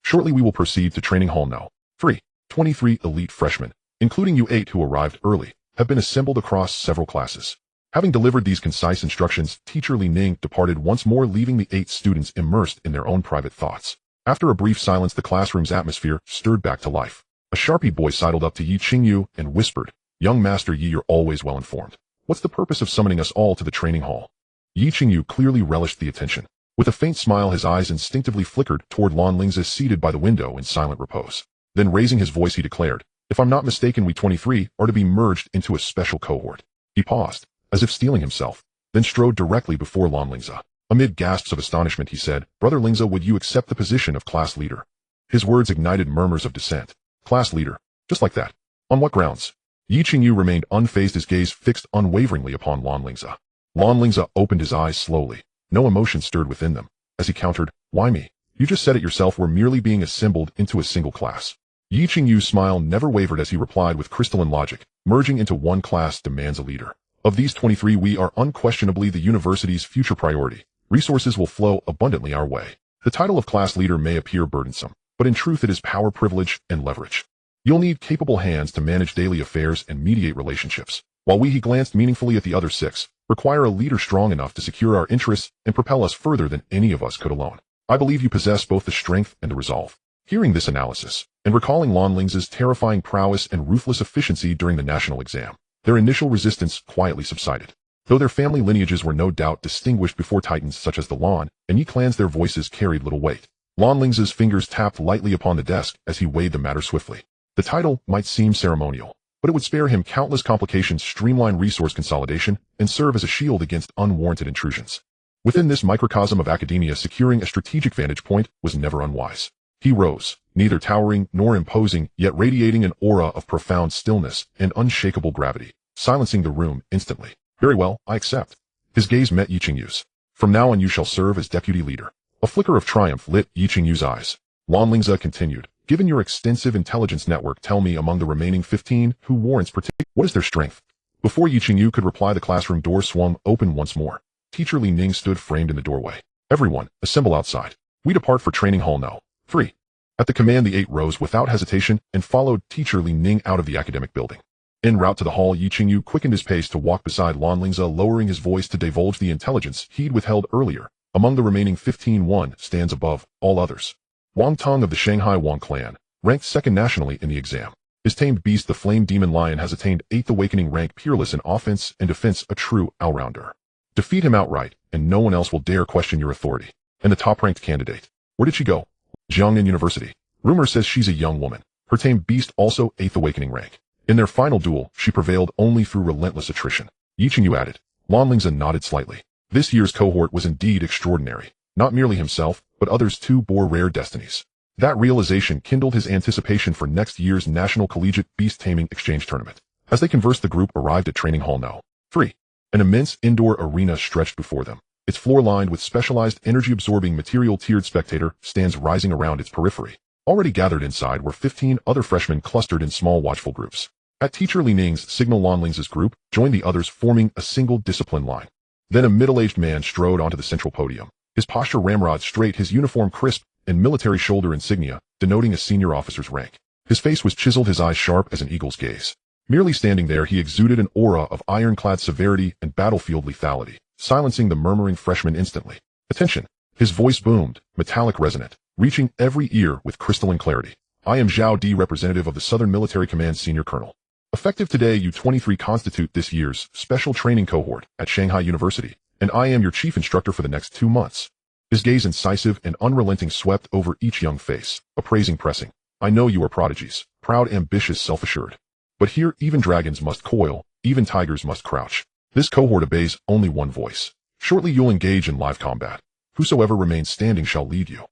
Shortly we will proceed to Training Hall No. 3. 23 elite freshmen, including you 8 who arrived early, have been assembled across several classes." Having delivered these concise instructions, teacher Li Ning departed once more, leaving the 8 students immersed in their own private thoughts. After a brief silence, the classroom's atmosphere stirred back to life. A Sharpie boy sidled up to Yi Qingyu and whispered, "Young Master Yi, you're always well informed. What's the purpose of summoning us all to the training hall?" Yi Qingyu clearly relished the attention. With a faint smile, his eyes instinctively flickered toward Lan Lingze seated by the window in silent repose. Then raising his voice, he declared, "If I'm not mistaken, we 23 are to be merged into a special cohort." He paused, as if steeling himself, then strode directly before Lan Lingze. Amid gasps of astonishment, he said, "Brother Lingze, would you accept the position of class leader?" His words ignited murmurs of dissent. Class leader? Just like that? On what grounds? Yi Qingyu remained unfazed, his gaze fixed unwaveringly upon Lan Lingze. Lan Lingze opened his eyes slowly. No emotion stirred within them, as he countered, "Why me? You just said it yourself, we're merely being assembled into a single class." Yi Qingyu's smile never wavered as he replied with crystalline logic, "Merging into one class demands a leader. Of these 23, we are unquestionably the university's future priority. Resources will flow abundantly our way. The title of class leader may appear burdensome, but in truth it is power, privilege, and leverage. You'll need capable hands to manage daily affairs and mediate relationships, while he glanced meaningfully at the other 6, require a leader strong enough to secure our interests and propel us further than any of us could alone. I believe you possess both the strength and the resolve." Hearing this analysis, and recalling Lan Lingze's terrifying prowess and ruthless efficiency during the national exam, their initial resistance quietly subsided. Though their family lineages were no doubt distinguished before titans such as the Lan and Yi clans, their voices carried little weight. Lan Lingze's fingers tapped lightly upon the desk as he weighed the matter swiftly. The title might seem ceremonial, but it would spare him countless complications, streamline resource consolidation, and serve as a shield against unwarranted intrusions. Within this microcosm of academia, securing a strategic vantage point was never unwise. He rose, neither towering nor imposing, yet radiating an aura of profound stillness and unshakable gravity, silencing the room instantly. Very well, I accept. His gaze met Yi Qingyu's. From now on you shall serve as deputy leader. A flicker of triumph lit Yi Qingyu's eyes. Lan Lingze continued, given your extensive intelligence network, tell me among the remaining 15 who warrants what is their strength? Before Yi Qingyu could reply, the classroom door swung open once more. Teacher Li Ning stood framed in the doorway. Everyone, assemble outside. We depart for training hall no. 3. At the command, the 8 rose without hesitation and followed Teacher Li Ning out of the academic building. En route to the hall, Yi Qingyu quickened his pace to walk beside Lan Lingze, lowering his voice to divulge the intelligence he'd withheld earlier. Among the remaining 15, one stands above all others. Wang Tong of the Shanghai Wang clan, ranked second nationally in the exam. His tamed beast, the Flame Demon Lion, has attained 8th awakening rank, peerless in offense and defense, a true all-rounder. Defeat him outright, and no one else will dare question your authority. And the top-ranked candidate. Where did she go? Jiangnan University. Rumor says she's a young woman. Her tamed beast also 8th awakening rank. In their final duel, she prevailed only through relentless attrition. Yi Qingyu added. Lan Lingze nodded slightly. This year's cohort was indeed extraordinary. Not merely himself, but others too bore rare destinies. That realization kindled his anticipation for next year's National Collegiate Beast Taming Exchange Tournament. As they conversed, the group arrived at Training Hall No. 3. An immense indoor arena stretched before them. Its floor lined with specialized energy-absorbing material. Tiered spectator stands rising around its periphery. Already gathered inside were 15 other freshmen clustered in small watchful groups. At Teacher Li Ning's signal, Lan Lingze's group joined the others, forming a single discipline line. Then a middle-aged man strode onto the central podium. His posture ramrod straight, his uniform crisp, and military shoulder insignia, denoting a senior officer's rank. His face was chiseled, his eyes sharp as an eagle's gaze. Merely standing there, he exuded an aura of ironclad severity and battlefield lethality, silencing the murmuring freshmen instantly. Attention! His voice boomed, metallic resonant, reaching every ear with crystalline clarity. I am Zhao Di, representative of the Southern Military Command, Senior Colonel. Effective today, you 23 constitute this year's special training cohort at Shanghai University, and I am your chief instructor for the next 2 months. His gaze, incisive and unrelenting, swept over each young face, appraising, pressing. I know you are prodigies, proud, ambitious, self-assured. But here even dragons must coil, even tigers must crouch. This cohort obeys only one voice. Shortly you'll engage in live combat. Whosoever remains standing shall lead you.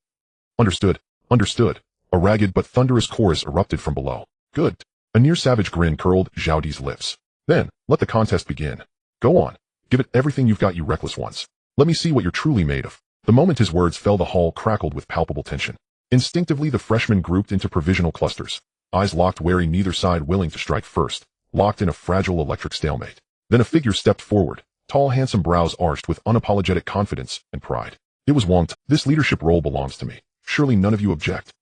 Understood, understood. A ragged but thunderous chorus erupted from below. Good. A near-savage grin curled Zhao Di's lips. Then, let the contest begin. Go on. Give it everything you've got, you reckless ones. Let me see what you're truly made of. The moment his words fell, the hall crackled with palpable tension. Instinctively, the freshmen grouped into provisional clusters. Eyes locked, wary, neither side willing to strike first, locked in a fragile electric stalemate. Then a figure stepped forward, tall, handsome, brows arched with unapologetic confidence and pride. It was Wang. This leadership role belongs to me. Surely none of you object.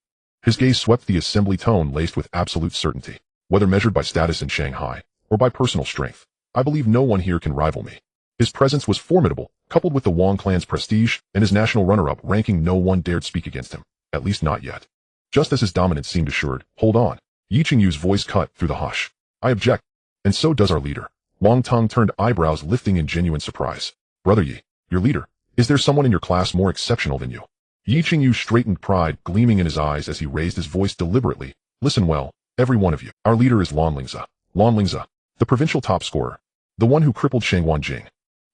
His gaze swept the assembly, tone laced with absolute certainty. Whether measured by status in Shanghai, or by personal strength, I believe no one here can rival me. His presence was formidable, coupled with the Wang clan's prestige and his national runner-up ranking. No one dared speak against him, at least not yet. Just as his dominance seemed assured, hold on. Yi Qingyu's voice cut through the hush. I object, and so does our leader. Wang Tong turned, eyebrows lifting in genuine surprise. Brother Yi, your leader, is there someone in your class more exceptional than you? Yi Qingyu straightened, pride gleaming in his eyes as he raised his voice deliberately. Listen well, every one of you. Our leader is Lan Lingze. Lan Lingze, the provincial top scorer. The one who crippled Shangwan Jing.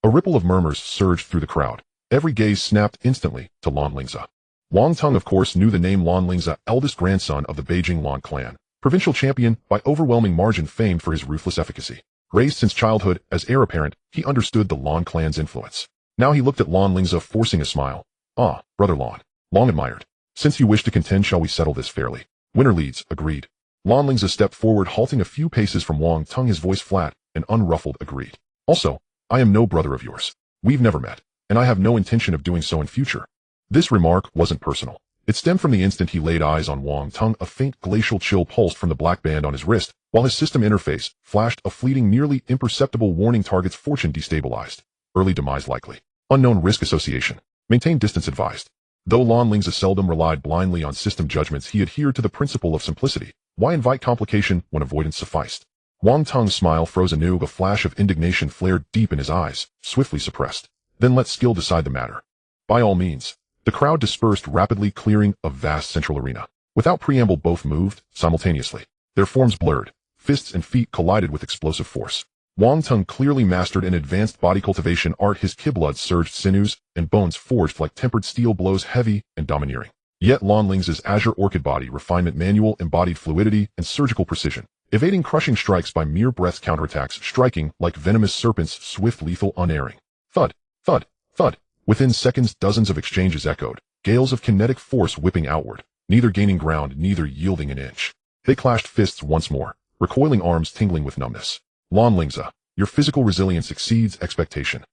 A ripple of murmurs surged through the crowd. Every gaze snapped instantly to Lan Lingze. Wang Tong, of course, knew the name. Lan Lingze, eldest grandson of the Beijing Lan clan. Provincial champion by overwhelming margin, famed for his ruthless efficacy. Raised since childhood as heir apparent, he understood the Lan clan's influence. Now he looked at Lan Lingze, forcing a smile. Ah, brother Lan. Long admired. Since you wish to contend, shall we settle this fairly? Winner leads, agreed. Lan Lingze stepped forward, halting a few paces from Wang Tong, his voice flat and unruffled. Agreed. Also, I am no brother of yours. We've never met, and I have no intention of doing so in future. This remark wasn't personal. It stemmed from the instant he laid eyes on Wang Tong. A faint glacial chill pulsed from the black band on his wrist, while his system interface flashed a fleeting, nearly imperceptible warning. Target's fortune destabilized. Early demise likely. Unknown risk association. Maintain distance advised. Though Lan Lingze seldom relied blindly on system judgments, he adhered to the principle of simplicity. Why invite complication when avoidance sufficed? Wang Tong's smile froze anew. A flash of indignation flared deep in his eyes, swiftly suppressed. Then let skill decide the matter. By all means. The crowd dispersed rapidly, clearing a vast central arena. Without preamble, both moved simultaneously. Their forms blurred, Fists and feet collided with explosive force. Wang Tung clearly mastered an advanced body cultivation art. His ki-blood surged, sinews and bones forged like tempered steel, blows heavy and domineering. Yet Lan Lingze's azure orchid body refinement, manual embodied fluidity and surgical precision, evading crushing strikes by mere breath, counterattacks striking like venomous serpents, swift, lethal, unerring. Thud, thud, thud. Within seconds, dozens of exchanges echoed, gales of kinetic force whipping outward, neither gaining ground, neither yielding an inch. They clashed fists once more, recoiling arms tingling with numbness. Lan Lingze, your physical resilience exceeds expectation.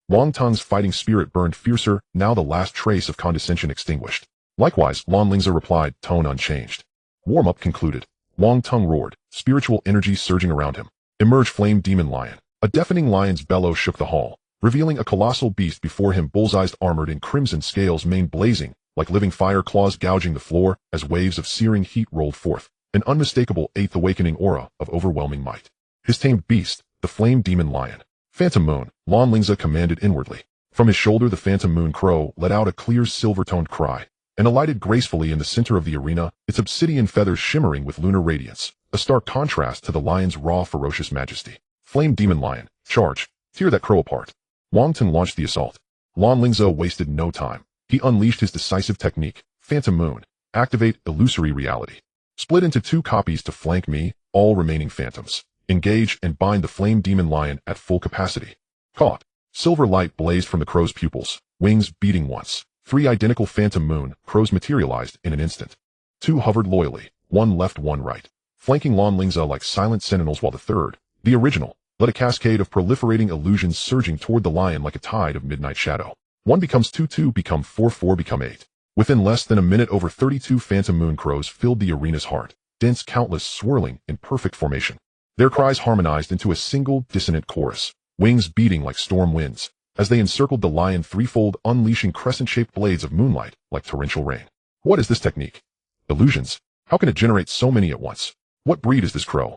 Wang Tung's fighting spirit burned fiercer, now the last trace of condescension extinguished. Likewise, Lan Lingze replied, tone unchanged. Warm-up concluded. Wang Tung roared, spiritual energy surging around him. Emerge flame demon lion. A deafening lion's bellow shook the hall, revealing a colossal beast before him, bullseyed, armored in crimson scales, mane blazing like living fire, claws gouging the floor as waves of searing heat rolled forth, an unmistakable eighth awakening aura of overwhelming might. His tamed beast, the flame demon lion. Phantom moon, Lan Lingze commanded inwardly. From his shoulder the phantom moon crow let out a clear silver-toned cry, and alighted gracefully in the center of the arena, its obsidian feathers shimmering with lunar radiance, a stark contrast to the lion's raw, ferocious majesty. Flame demon lion, charge, tear that crow apart. Wang Tung launched the assault. Lan Lingze wasted no time. He unleashed his decisive technique, Phantom Moon, activate illusory reality. Split into two copies to flank me, all remaining phantoms. Engage and bind the flame demon lion at full capacity. Caught. Silver light blazed from the crow's pupils, wings beating once. 3 identical phantom moon crows materialized in an instant. 2 hovered loyally, one left, one right, flanking Lan Lingze like silent sentinels, while the third, the original, led a cascade of proliferating illusions surging toward the lion like a tide of midnight shadow. 1 becomes 2, 2 become 4, 4 become 8. Within less than a minute, over 32 phantom moon crows filled the arena's heart, dense, countless, swirling in perfect formation. Their cries harmonized into a single dissonant chorus, wings beating like storm winds, as they encircled the lion threefold, unleashing crescent-shaped blades of moonlight like torrential rain. What is this technique? Illusions? How can it generate so many at once? What breed is this crow?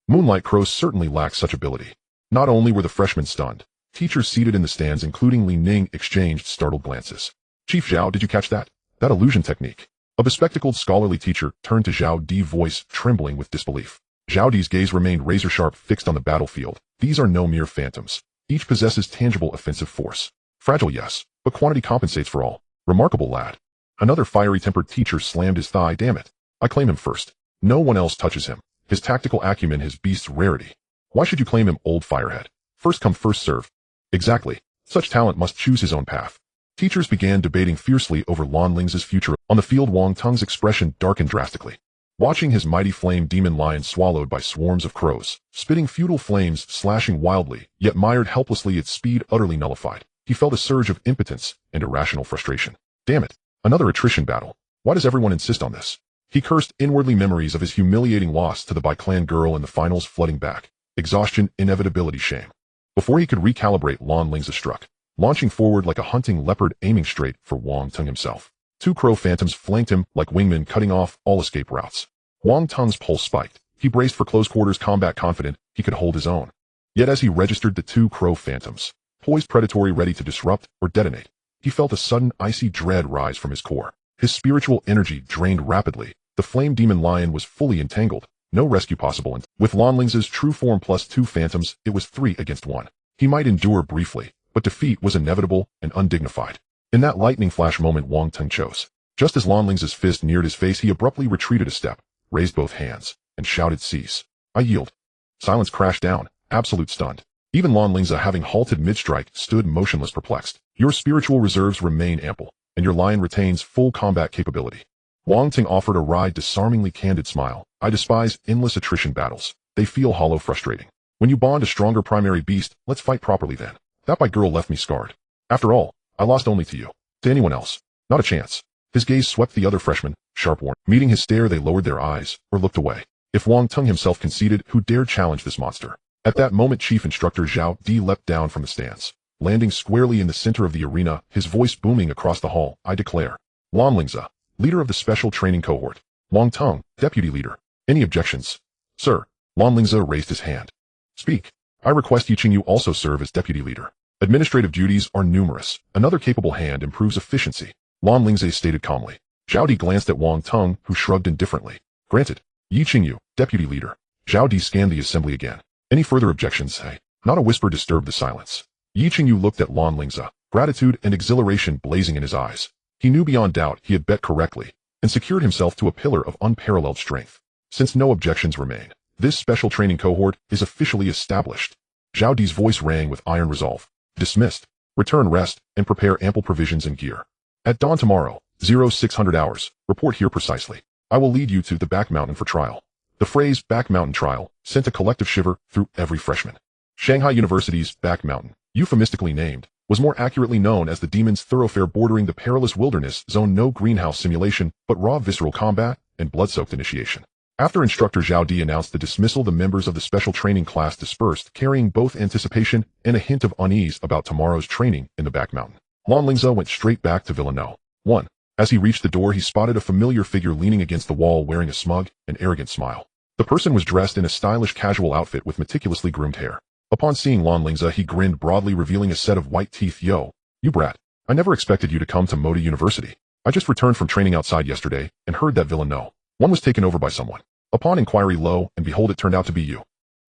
Moonlight crows certainly lack such ability. Not only were the freshmen stunned, teachers seated in the stands, including Li Ning, exchanged startled glances. Chief Zhao, did you catch that? That illusion technique? A bespectacled scholarly teacher turned to Zhao Di, voice trembling with disbelief. Zhao Di's gaze remained razor-sharp, fixed on the battlefield. These are no mere phantoms. Each possesses tangible offensive force. Fragile, yes, but quantity compensates for all. Remarkable, lad. Another fiery-tempered teacher slammed his thigh. Damn it. I claim him first. No one else touches him. His tactical acumen, his beast's rarity. Why should you claim him, old firehead? First come, first serve. Exactly. Such talent must choose his own path. Teachers began debating fiercely over Lan Lingze's future. On the field, Wang Tung's expression darkened drastically. Watching his mighty flame demon lion swallowed by swarms of crows, spitting futile flames, slashing wildly, yet mired helplessly, its speed utterly nullified, he felt a surge of impotence and irrational frustration. Damn it. Another attrition battle. Why does everyone insist on this? He cursed inwardly, memories of his humiliating loss to the Bi-Clan girl in the finals flooding back. Exhaustion, inevitability, shame. Before he could recalibrate, Lan Lingze struck, launching forward like a hunting leopard, aiming straight for Wang Tung himself. 2 crow phantoms flanked him like wingmen, cutting off all escape routes. Wang Tung's pulse spiked. He braced for close quarters combat, confident he could hold his own. Yet as he registered the 2 crow phantoms, poised predatory, ready to disrupt or detonate, he felt a sudden icy dread rise from his core. His spiritual energy drained rapidly. The flame demon lion was fully entangled. No rescue possible, and with Lan Lingze's true form plus 2 phantoms, it was 3 against 1. He might endure briefly, but defeat was inevitable and undignified. In that lightning flash moment, Wang Tung chose. Just as Lan Lingze's fist neared his face, he abruptly retreated a step, raised both hands, and shouted, cease. I yield. Silence crashed down, absolute stunned. Even Lan Lingze, having halted mid-strike, stood motionless, perplexed. Your spiritual reserves remain ample, and your lion retains full combat capability. Wang Tung offered a wry, disarmingly candid smile. I despise endless attrition battles. They feel hollow, frustrating. When you bond a stronger primary beast, let's fight properly then. That by girl left me scarred. After all, I lost only to you. To anyone else. Not a chance. His gaze swept the other freshmen, sharp warning. Meeting his stare, they lowered their eyes, or looked away. If Wang Tung himself conceded, who dared challenge this monster? At that moment, Chief Instructor Zhao Di leapt down from the stands, landing squarely in the center of the arena, his voice booming across the hall. I declare. Lan Lingze, leader of the special training cohort. Wang Tung, deputy leader. Any objections? Sir. Lan Lingze raised his hand. Speak. I request you also serve as deputy leader. Administrative duties are numerous. Another capable hand improves efficiency. Lan Lingze stated calmly. Zhao Di glanced at Wang Tung, who shrugged indifferently. Granted. Yi Qingyu, deputy leader. Zhao Di scanned the assembly again. Any further objections? Hey. Not a whisper disturbed the silence. Yi Qingyu looked at Lan Lingze, gratitude and exhilaration blazing in his eyes. He knew beyond doubt he had bet correctly, and secured himself to a pillar of unparalleled strength. Since no objections remain, this special training cohort is officially established. Zhao Di's voice rang with iron resolve. Dismissed. Return, rest, and prepare ample provisions and gear. At dawn tomorrow, 0600 hours, report here precisely. I will lead you to the back mountain for trial. The phrase back mountain trial sent a collective shiver through every freshman. Shanghai University's back mountain, euphemistically named, was more accurately known as the demon's thoroughfare bordering the perilous wilderness zone. No greenhouse simulation, but raw visceral combat and blood-soaked initiation. After instructor Zhao Di announced the dismissal, the members of the special training class dispersed, carrying both anticipation and a hint of unease about tomorrow's training in the back mountain. Lan Lingze went straight back to Villa No. 1. As he reached the door, he spotted a familiar figure leaning against the wall wearing a smug and arrogant smile. The person was dressed in a stylish casual outfit with meticulously groomed hair. Upon seeing Lan Lingze, he grinned broadly, revealing a set of white teeth. Yo, you brat. I never expected you to come to Moda University. I just returned from training outside yesterday and heard that Villa No. 1 was taken over by someone. Upon inquiry, lo and behold, it turned out to be you.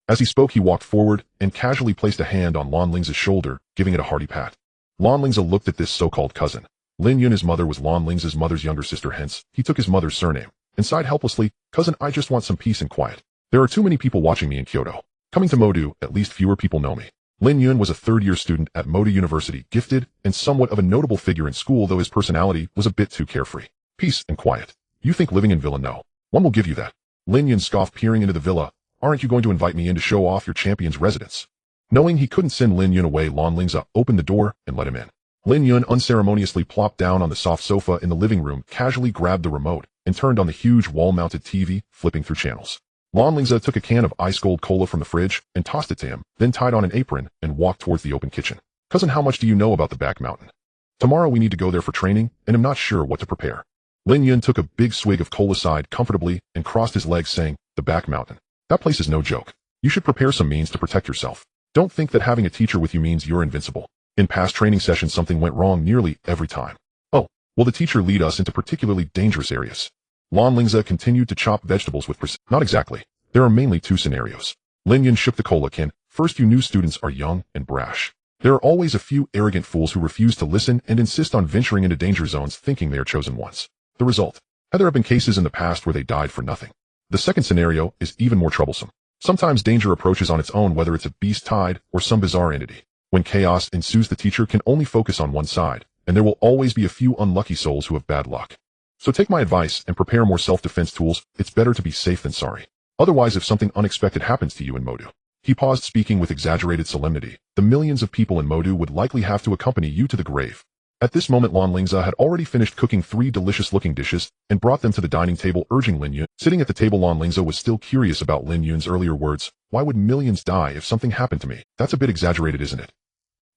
As he spoke, he walked forward and casually placed a hand on Lan Lingze's shoulder, giving it a hearty pat. Lan Lingze looked at this so-called cousin. Lin Yun, his mother, was Lan Lingze's mother's younger sister, hence, he took his mother's surname, and sighed helplessly, "Cousin, I just want some peace and quiet. There are too many people watching me in Kyoto. Coming to Modu, at least fewer people know me." Lin Yun was a third-year student at Moda University, gifted and somewhat of a notable figure in school, though his personality was a bit too carefree. "Peace and quiet. You think living in Villa No. 1 will give you that?" Lin Yun scoffed, peering into the villa. "Aren't you going to invite me in to show off your champion's residence?" Knowing he couldn't send Lin Yun away, Lan Lingze opened the door and let him in. Lin Yun unceremoniously plopped down on the soft sofa in the living room, casually grabbed the remote, and turned on the huge wall-mounted TV, flipping through channels. Lan Lingze took a can of ice-cold cola from the fridge and tossed it to him, then tied on an apron and walked towards the open kitchen. "Cousin, how much do you know about the back mountain? Tomorrow we need to go there for training, and I'm not sure what to prepare." Lin Yun took a big swig of cola, sighed comfortably, and crossed his legs, saying, "The back mountain. That place is no joke. You should prepare some means to protect yourself. Don't think that having a teacher with you means you're invincible. In past training sessions, something went wrong nearly every time." "Oh, will the teacher lead us into particularly dangerous areas?" Lan Lingze continued to chop vegetables with precision. "Not exactly. There are mainly 2 scenarios." Lin Yun shook the cola can. "First, you new students are young and brash. There are always a few arrogant fools who refuse to listen and insist on venturing into danger zones thinking they are chosen ones. The result? There have been cases in the past where they died for nothing. The second scenario is even more troublesome. Sometimes danger approaches on its own, whether it's a beast tide or some bizarre entity. When chaos ensues, the teacher can only focus on one side, and there will always be a few unlucky souls who have bad luck. So take my advice and prepare more self-defense tools. It's better to be safe than sorry. Otherwise, if something unexpected happens to you in Modu." He paused, speaking with exaggerated solemnity. "The millions of people in Modu would likely have to accompany you to the grave." At this moment, Lan Lingze had already finished cooking 3 delicious-looking dishes and brought them to the dining table, urging Lin Yun. Sitting at the table, Lan Lingze was still curious about Lin Yun's earlier words. "Why would millions die if something happened to me? That's a bit exaggerated, isn't it?"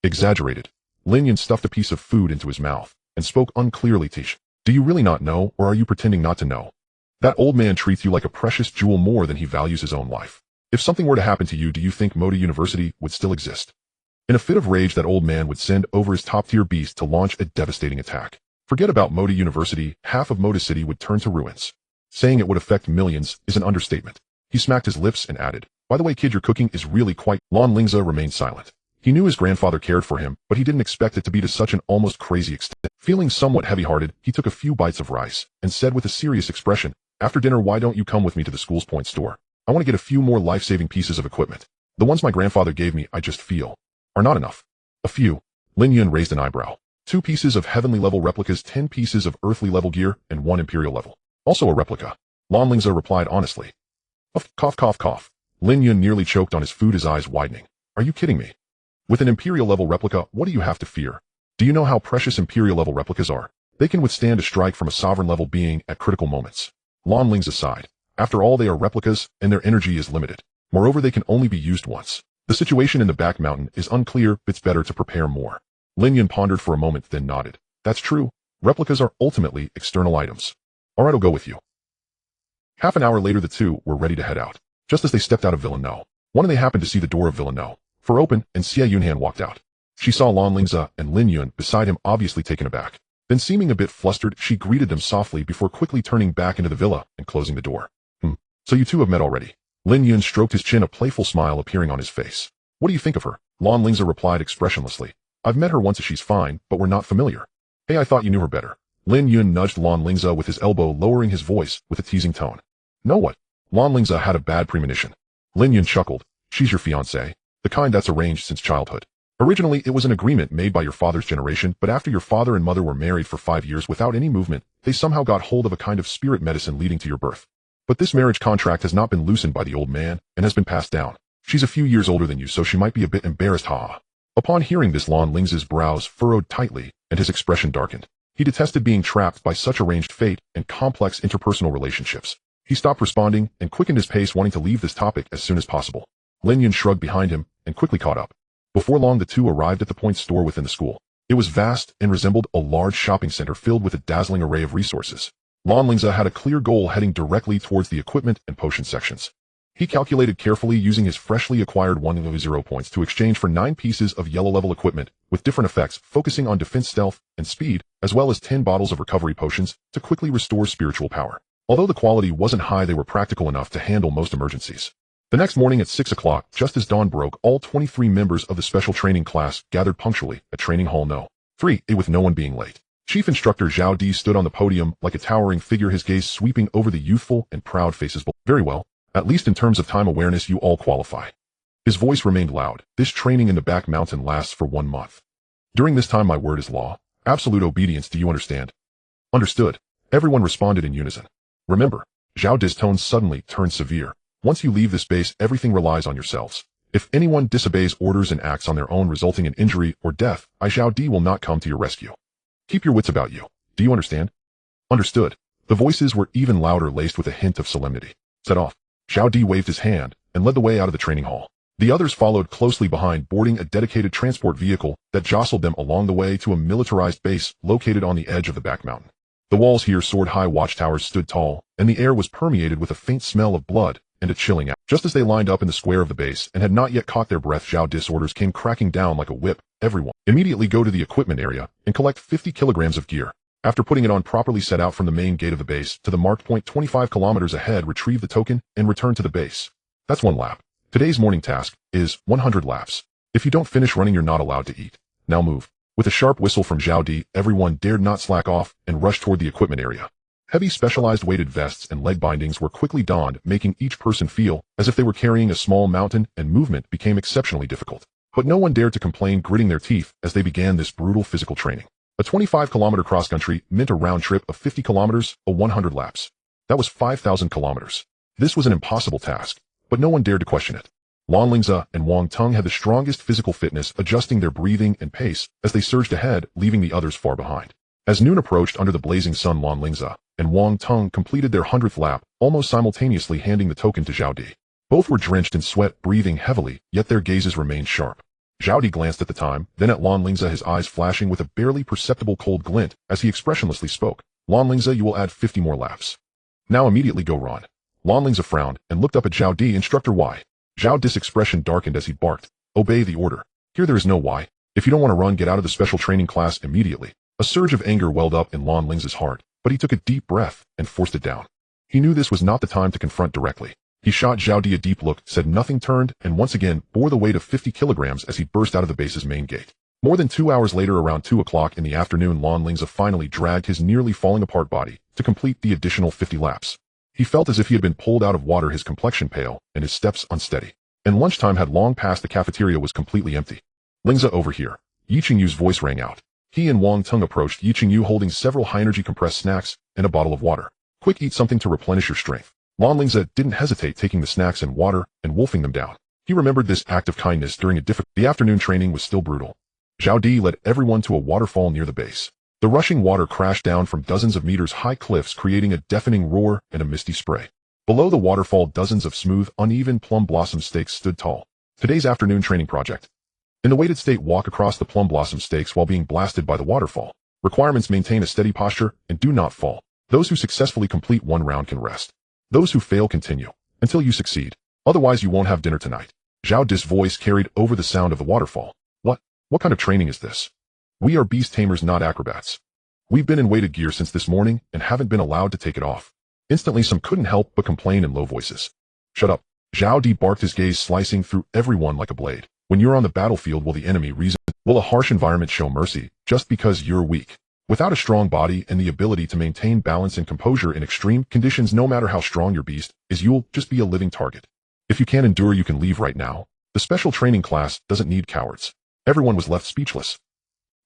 "Exaggerated." Lin Yun stuffed a piece of food into his mouth and spoke unclearly. "Tish, do you really not know, or are you pretending not to know? That old man treats you like a precious jewel more than he values his own life. If something were to happen to you, do you think Moda University would still exist?" In a fit of rage, that old man would send over his top-tier beast to launch a devastating attack. Forget about Moda University, half of Moda City would turn to ruins. Saying it would affect millions is an understatement. He smacked his lips and added, "By the way, kid, your cooking is really quite—" Lan Lingze remained silent. He knew his grandfather cared for him, but he didn't expect it to be to such an almost crazy extent. Feeling somewhat heavy-hearted, he took a few bites of rice and said with a serious expression, "After dinner, why don't you come with me to the school's point store? I want to get a few more life-saving pieces of equipment. The ones my grandfather gave me, I just feel are not enough." "A few?" Lin Yun raised an eyebrow. 2 pieces of heavenly level replicas, 10 pieces of earthly level gear, and 1 imperial level. Also a replica. Lan Lingze replied honestly. Cough, cough, cough. Lin Yun nearly choked on his food, his eyes widening. "Are you kidding me? With an imperial level replica, what do you have to fear? Do you know how precious imperial level replicas are? They can withstand a strike from a sovereign level being at critical moments." Lan Lingze sighed. After all, they are replicas, and their energy is limited. Moreover, they can only be used once. The situation in the back mountain is unclear. It's better to prepare more. Lin Yun pondered for a moment, then nodded. "That's true. Replicas are ultimately external items. All right, I'll go with you." Half an hour later, the two were ready to head out. Just as they stepped out of Villa No. 1, they happened to see the door of Villa No. 4 open, and Xie Yunhan walked out. She saw Lan Lingze and Lin Yun beside him, obviously taken aback. Then, seeming a bit flustered, she greeted them softly before quickly turning back into the villa and closing the door. So you two have met already." Lin Yun stroked his chin, a playful smile appearing on his face. What do you think of her? Lan Lingze replied expressionlessly. I've met her once, she's fine, but we're not familiar. Hey, I thought you knew her better. Lin Yun nudged Lan Lingze with his elbow, lowering his voice with a teasing tone. Know what? Lan Lingze had a bad premonition. Lin Yun chuckled. She's your fiancée, the kind that's arranged since childhood. Originally, it was an agreement made by your father's generation, but after your father and mother were married for 5 years without any movement, they somehow got hold of a kind of spirit medicine leading to your birth. But this marriage contract has not been loosened by the old man, and has been passed down. She's a few years older than you, so she might be a bit embarrassed, haha. Upon hearing this, Lan Lingze's brows furrowed tightly, and his expression darkened. He detested being trapped by such arranged fate and complex interpersonal relationships. He stopped responding, and quickened his pace, wanting to leave this topic as soon as possible. Lin Yun shrugged behind him, and quickly caught up. Before long, the two arrived at the point store within the school. It was vast, and resembled a large shopping center filled with a dazzling array of resources. Lan Lingze had a clear goal, heading directly towards the equipment and potion sections. He calculated carefully, using his freshly acquired 100 points to exchange for 9 pieces of yellow-level equipment with different effects, focusing on defense, stealth, and speed, as well as 10 bottles of recovery potions to quickly restore spiritual power. Although the quality wasn't high, they were practical enough to handle most emergencies. The next morning at 6 o'clock, just as dawn broke, all 23 members of the special training class gathered punctually at Training Hall No. 3, with no one being late. Chief Instructor Zhao Di stood on the podium like a towering figure, his gaze sweeping over the youthful and proud faces. Very well. At least in terms of time awareness, you all qualify. His voice remained loud. This training in the back mountain lasts for 1 month. During this time, my word is law. Absolute obedience, do you understand? Understood. Everyone responded in unison. Remember, Zhao Di's tone suddenly turned severe. Once you leave this base, everything relies on yourselves. If anyone disobeys orders and acts on their own, resulting in injury or death, I Zhao Di will not come to your rescue. Keep your wits about you. Do you understand? Understood. The voices were even louder, laced with a hint of solemnity. Set off. Zhao Di waved his hand and led the way out of the training hall. The others followed closely behind, boarding a dedicated transport vehicle that jostled them along the way to a militarized base located on the edge of the back mountain. The walls here soared high, watchtowers stood tall, and the air was permeated with a faint smell of blood and a chilling air. Just as they lined up in the square of the base and had not yet caught their breath, Zhao Di's orders came cracking down like a whip. Everyone, immediately go to the equipment area and collect 50 kilograms of gear. After putting it on properly, set out from the main gate of the base to the marked point 25 kilometers ahead, retrieve the token, and return to the base. That's 1 lap. Today's morning task is 100 laps. If you don't finish running, you're not allowed to eat. Now move. With a sharp whistle from Zhao Di, everyone dared not slack off and rush toward the equipment area. Heavy specialized weighted vests and leg bindings were quickly donned, making each person feel as if they were carrying a small mountain, and movement became exceptionally difficult. But no one dared to complain, gritting their teeth as they began this brutal physical training. A 25-kilometer cross-country meant a round trip of 50 kilometers, or 100 laps. That was 5,000 kilometers. This was an impossible task, but no one dared to question it. Lan Lingze and Wang Tung had the strongest physical fitness, adjusting their breathing and pace as they surged ahead, leaving the others far behind. As noon approached under the blazing sun, Lan Lingze and Wang Tung completed their 100th lap, almost simultaneously handing the token to Zhao Di. Both were drenched in sweat, breathing heavily, yet their gazes remained sharp. Zhao Di glanced at the time, then at Lan Lingze, his eyes flashing with a barely perceptible cold glint as he expressionlessly spoke. Lan Lingze, you will add 50 more laps. Now immediately go run. Lan Lingze frowned and looked up at Zhao Di. Instructor, why? Zhao Di's expression darkened as he barked. Obey the order. Here there is no why. If you don't want to run, get out of the special training class immediately. A surge of anger welled up in Lan Lingze's heart, but he took a deep breath and forced it down. He knew this was not the time to confront directly. He shot Zhao Di a deep look, said nothing, turned, and once again bore the weight of 50 kilograms as he burst out of the base's main gate. More than 2 hours later, around 2 o'clock in the afternoon, Lan Lingze finally dragged his nearly falling apart body to complete the additional 50 laps. He felt as if he had been pulled out of water, his complexion pale and his steps unsteady. And lunchtime had long passed. The cafeteria was completely empty. Lingze, over here. Yi Qingyu's voice rang out. He and Wang Tung approached Yi Qingyu, holding several high-energy compressed snacks and a bottle of water. Quick, eat something to replenish your strength. Lan Lingze didn't hesitate, taking the snacks and water and wolfing them down. He remembered this act of kindness during the afternoon training was still brutal. Zhao Di led everyone to a waterfall near the base. The rushing water crashed down from dozens of meters high cliffs, creating a deafening roar and a misty spray. Below the waterfall, dozens of smooth, uneven plum blossom stakes stood tall. Today's afternoon training project. In the weighted state, walk across the plum blossom stakes while being blasted by the waterfall. Requirements: maintain a steady posture and do not fall. Those who successfully complete 1 round can rest. Those who fail continue until you succeed. Otherwise you won't have dinner tonight. Zhao Di's voice carried over the sound of the waterfall. What kind of training is this? We are beast tamers, not acrobats. We've been in weighted gear since this morning and haven't been allowed to take it off. Instantly some couldn't help but complain in low voices. Shut up. Zhao Di barked, his gaze slicing through everyone like a blade. When you're on the battlefield, will the enemy reason? Will a harsh environment show mercy just because you're weak? Without a strong body and the ability to maintain balance and composure in extreme conditions, no matter how strong your beast is, you'll just be a living target. If you can't endure, you can leave right now. The special training class doesn't need cowards. Everyone was left speechless.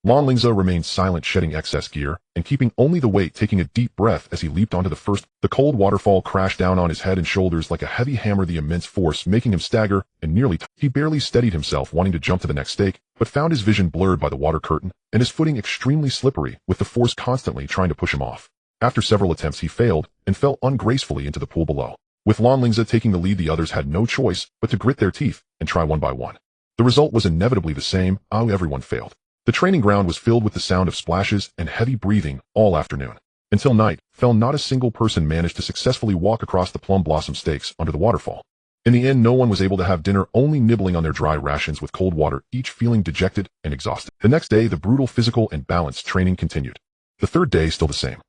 Lan Lingze remained silent, shedding excess gear and keeping only the weight, taking a deep breath as he leaped onto the first. The cold waterfall crashed down on his head and shoulders like a heavy hammer, the immense force making him stagger and nearly he barely steadied himself, wanting to jump to the next stake, but found his vision blurred by the water curtain and his footing extremely slippery, with the force constantly trying to push him off. After several attempts, he failed and fell ungracefully into the pool below. With Lan Lingze taking the lead, the others had no choice but to grit their teeth and try one by one. The result was inevitably the same. Everyone failed. The training ground was filled with the sound of splashes and heavy breathing all afternoon. Until night fell, not a single person managed to successfully walk across the plum blossom stakes under the waterfall. In the end, no one was able to have dinner, only nibbling on their dry rations with cold water, each feeling dejected and exhausted. The next day, the brutal physical and balance training continued. The third day, still the same.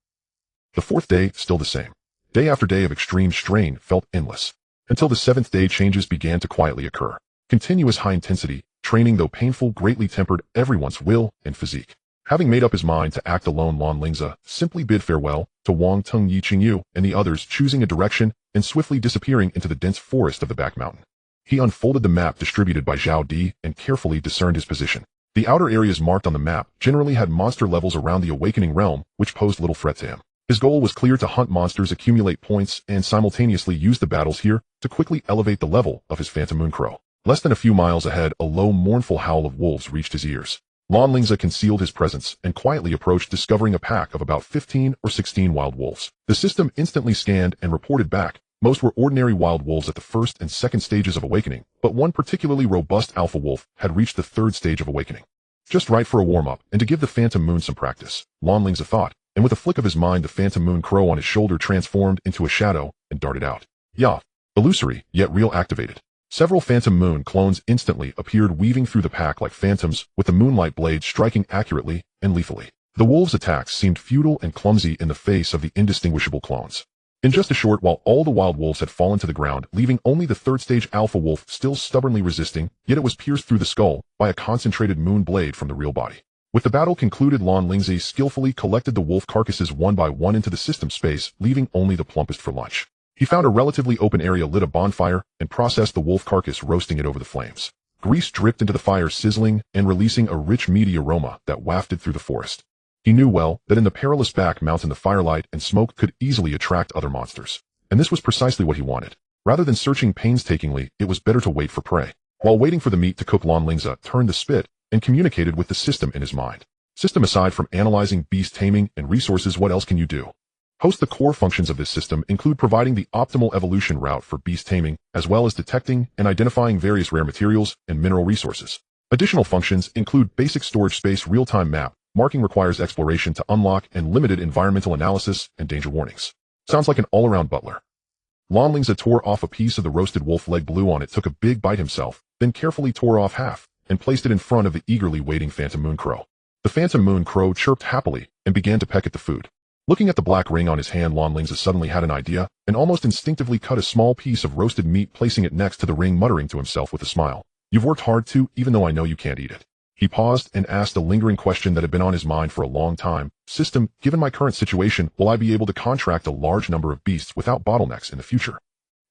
The fourth day, still the same. Day after day of extreme strain felt endless. Until the seventh day, changes began to quietly occur. Continuous high-intensity training, though painful, greatly tempered everyone's will and physique. Having made up his mind to act alone, Lan Lingze simply bid farewell to Wang Teng, Yi Qingyu, and the others, choosing a direction and swiftly disappearing into the dense forest of the back mountain. He unfolded the map distributed by Zhao Di and carefully discerned his position. The outer areas marked on the map generally had monster levels around the awakening realm, which posed little threat to him. His goal was clear: to hunt monsters, accumulate points, and simultaneously use the battles here to quickly elevate the level of his Phantom Moon Crow. Less than a few miles ahead, a low, mournful howl of wolves reached his ears. Lan Lingze concealed his presence and quietly approached, discovering a pack of about 15 or 16 wild wolves. The system instantly scanned and reported back. Most were ordinary wild wolves at the first and second stages of awakening, but one particularly robust alpha wolf had reached the third stage of awakening. Just right for a warm-up and to give the Phantom Moon some practice, Lan Lingze thought, and with a flick of his mind, the Phantom Moon Crow on his shoulder transformed into a shadow and darted out. Yeah, illusory, yet real, activated. Several Phantom Moon clones instantly appeared, weaving through the pack like phantoms, with the moonlight blade striking accurately and lethally. The wolves' attacks seemed futile and clumsy in the face of the indistinguishable clones. In just a short while, all the wild wolves had fallen to the ground, leaving only the third-stage alpha wolf still stubbornly resisting, yet it was pierced through the skull by a concentrated moon blade from the real body. With the battle concluded, Lan Lingze skillfully collected the wolf carcasses one by one into the system space, leaving only the plumpest for lunch. He found a relatively open area, lit a bonfire, and processed the wolf carcass, roasting it over the flames. Grease dripped into the fire, sizzling and releasing a rich, meaty aroma that wafted through the forest. He knew well that in the perilous back mountain, the firelight and smoke could easily attract other monsters. And this was precisely what he wanted. Rather than searching painstakingly, it was better to wait for prey. While waiting for the meat to cook, Lan Lingze turned the spit and communicated with the system in his mind. System, aside from analyzing beast taming and resources, what else can you do? Host. The core functions of this system include providing the optimal evolution route for beast taming, as well as detecting and identifying various rare materials and mineral resources. Additional functions include basic storage space, real-time map, marking requires exploration to unlock, and limited environmental analysis and danger warnings. Sounds like an all-around butler. Lan Lingze tore off a piece of the roasted wolf leg, blew on it, took a big bite himself, then carefully tore off half and placed it in front of the eagerly waiting Phantom Moon Crow. The Phantom Moon Crow chirped happily and began to peck at the food. Looking at the black ring on his hand, Lan Lingze suddenly had an idea and almost instinctively cut a small piece of roasted meat, placing it next to the ring, muttering to himself with a smile, "You've worked hard too, even though I know you can't eat it." He paused and asked a lingering question that had been on his mind for a long time. "System, given my current situation, will I be able to contract a large number of beasts without bottlenecks in the future?"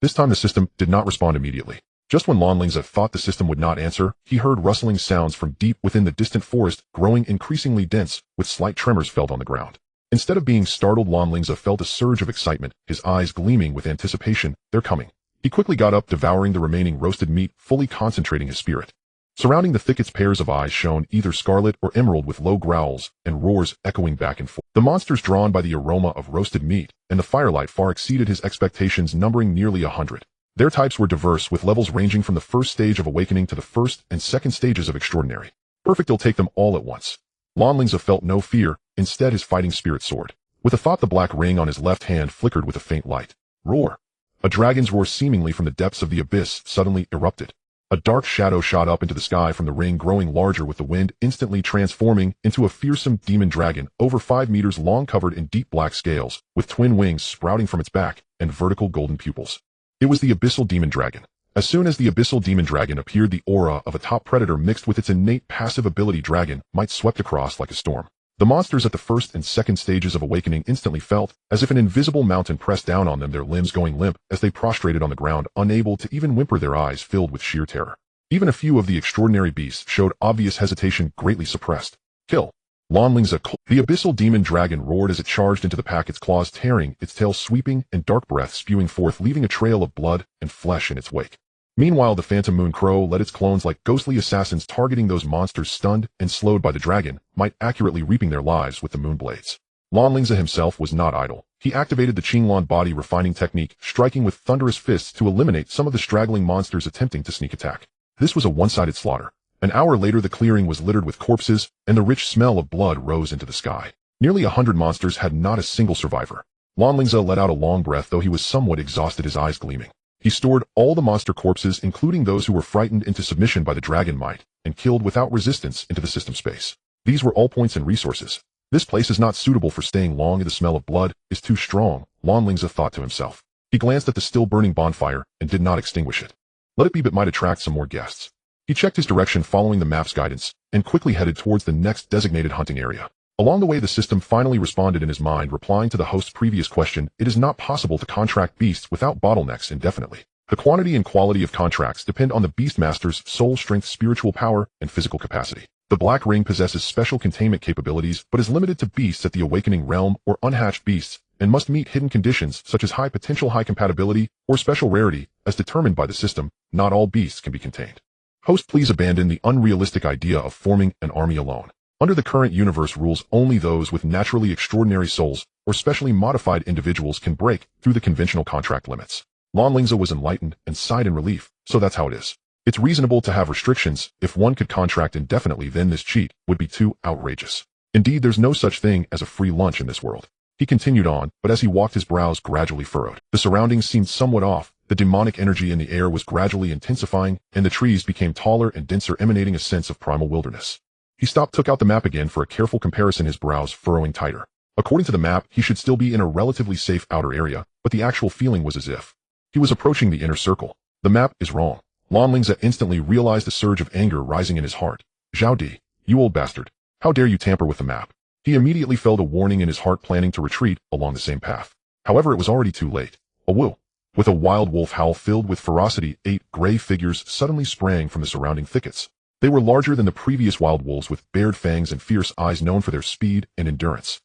This time the system did not respond immediately. Just when Lan Lingze thought the system would not answer, he heard rustling sounds from deep within the distant forest, growing increasingly dense, with slight tremors felt on the ground. Instead of being startled, Lan Lingze felt a surge of excitement, his eyes gleaming with anticipation. They're coming. He quickly got up, devouring the remaining roasted meat, fully concentrating his spirit. Surrounding the thickets, pairs of eyes shone either scarlet or emerald, with low growls and roars echoing back and forth. The monsters, drawn by the aroma of roasted meat and the firelight, far exceeded his expectations, numbering nearly 100. Their types were diverse, with levels ranging from the first stage of awakening to the first and second stages of extraordinary. Perfect, he'll take them all at once. Lan Lingze felt no fear, instead his fighting spirit soared. With a thought, the black ring on his left hand flickered with a faint light. Roar! A dragon's roar, seemingly from the depths of the abyss, suddenly erupted. A dark shadow shot up into the sky from the ring, growing larger with the wind, instantly transforming into a fearsome demon dragon, over 5 meters long, covered in deep black scales, with twin wings sprouting from its back and vertical golden pupils. It was the abyssal demon dragon. As soon as the abyssal demon dragon appeared, the aura of a top predator mixed with its innate passive ability dragon might swept across like a storm. The monsters at the first and second stages of awakening instantly felt as if an invisible mountain pressed down on them, their limbs going limp as they prostrated on the ground, unable to even whimper, their eyes filled with sheer terror. Even a few of the extraordinary beasts showed obvious hesitation, greatly suppressed. Kill. Lan Lingze. The abyssal demon dragon roared as it charged into the pack, its claws tearing, its tail sweeping, and dark breath spewing forth, leaving a trail of blood and flesh in its wake. Meanwhile, the phantom moon crow led its clones like ghostly assassins, targeting those monsters stunned and slowed by the dragon, might accurately reaping their lives with the moon blades. Lan Lingze himself was not idle. He activated the Qinglan body refining technique, striking with thunderous fists to eliminate some of the straggling monsters attempting to sneak attack. This was a one-sided slaughter. An hour later, the clearing was littered with corpses, and the rich smell of blood rose into the sky. Nearly 100 monsters had not a single survivor. Lan Lingze let out a long breath, though he was somewhat exhausted, his eyes gleaming. He stored all the monster corpses, including those who were frightened into submission by the dragon might, and killed without resistance, into the system space. These were all points and resources. This place is not suitable for staying long, and the smell of blood is too strong, Lan Lingze thought to himself. He glanced at the still burning bonfire and did not extinguish it. Let it be, but might attract some more guests. He checked his direction following the map's guidance, and quickly headed towards the next designated hunting area. Along the way, the system finally responded in his mind, replying to the host's previous question: it is not possible to contract beasts without bottlenecks indefinitely. The quantity and quality of contracts depend on the beastmaster's soul strength, spiritual power, and physical capacity. The Black Ring possesses special containment capabilities, but is limited to beasts at the awakening realm or unhatched beasts, and must meet hidden conditions such as high potential, high compatibility, or special rarity, as determined by the system. Not all beasts can be contained. Host, please abandon the unrealistic idea of forming an army alone. Under the current universe rules, only those with naturally extraordinary souls or specially modified individuals can break through the conventional contract limits. Lan Lingze was enlightened and sighed in relief. So that's how it is. It's reasonable to have restrictions. If one could contract indefinitely, then this cheat would be too outrageous. Indeed, there's no such thing as a free lunch in this world. He continued on, but as he walked, his brows gradually furrowed. The surroundings seemed somewhat off. The demonic energy in the air was gradually intensifying, and the trees became taller and denser, emanating a sense of primal wilderness. He stopped, took out the map again for a careful comparison, his brows furrowing tighter. According to the map, he should still be in a relatively safe outer area, but the actual feeling was as if he was approaching the inner circle. The map is wrong. Lan Lingze instantly realized a surge of anger rising in his heart. Zhao Di, you old bastard. How dare you tamper with the map? He immediately felt a warning in his heart, planning to retreat along the same path. However, it was already too late. A woo! With a wild wolf howl filled with ferocity, 8 gray figures suddenly sprang from the surrounding thickets. They were larger than the previous wild wolves, with bared fangs and fierce eyes, known for their speed and endurance.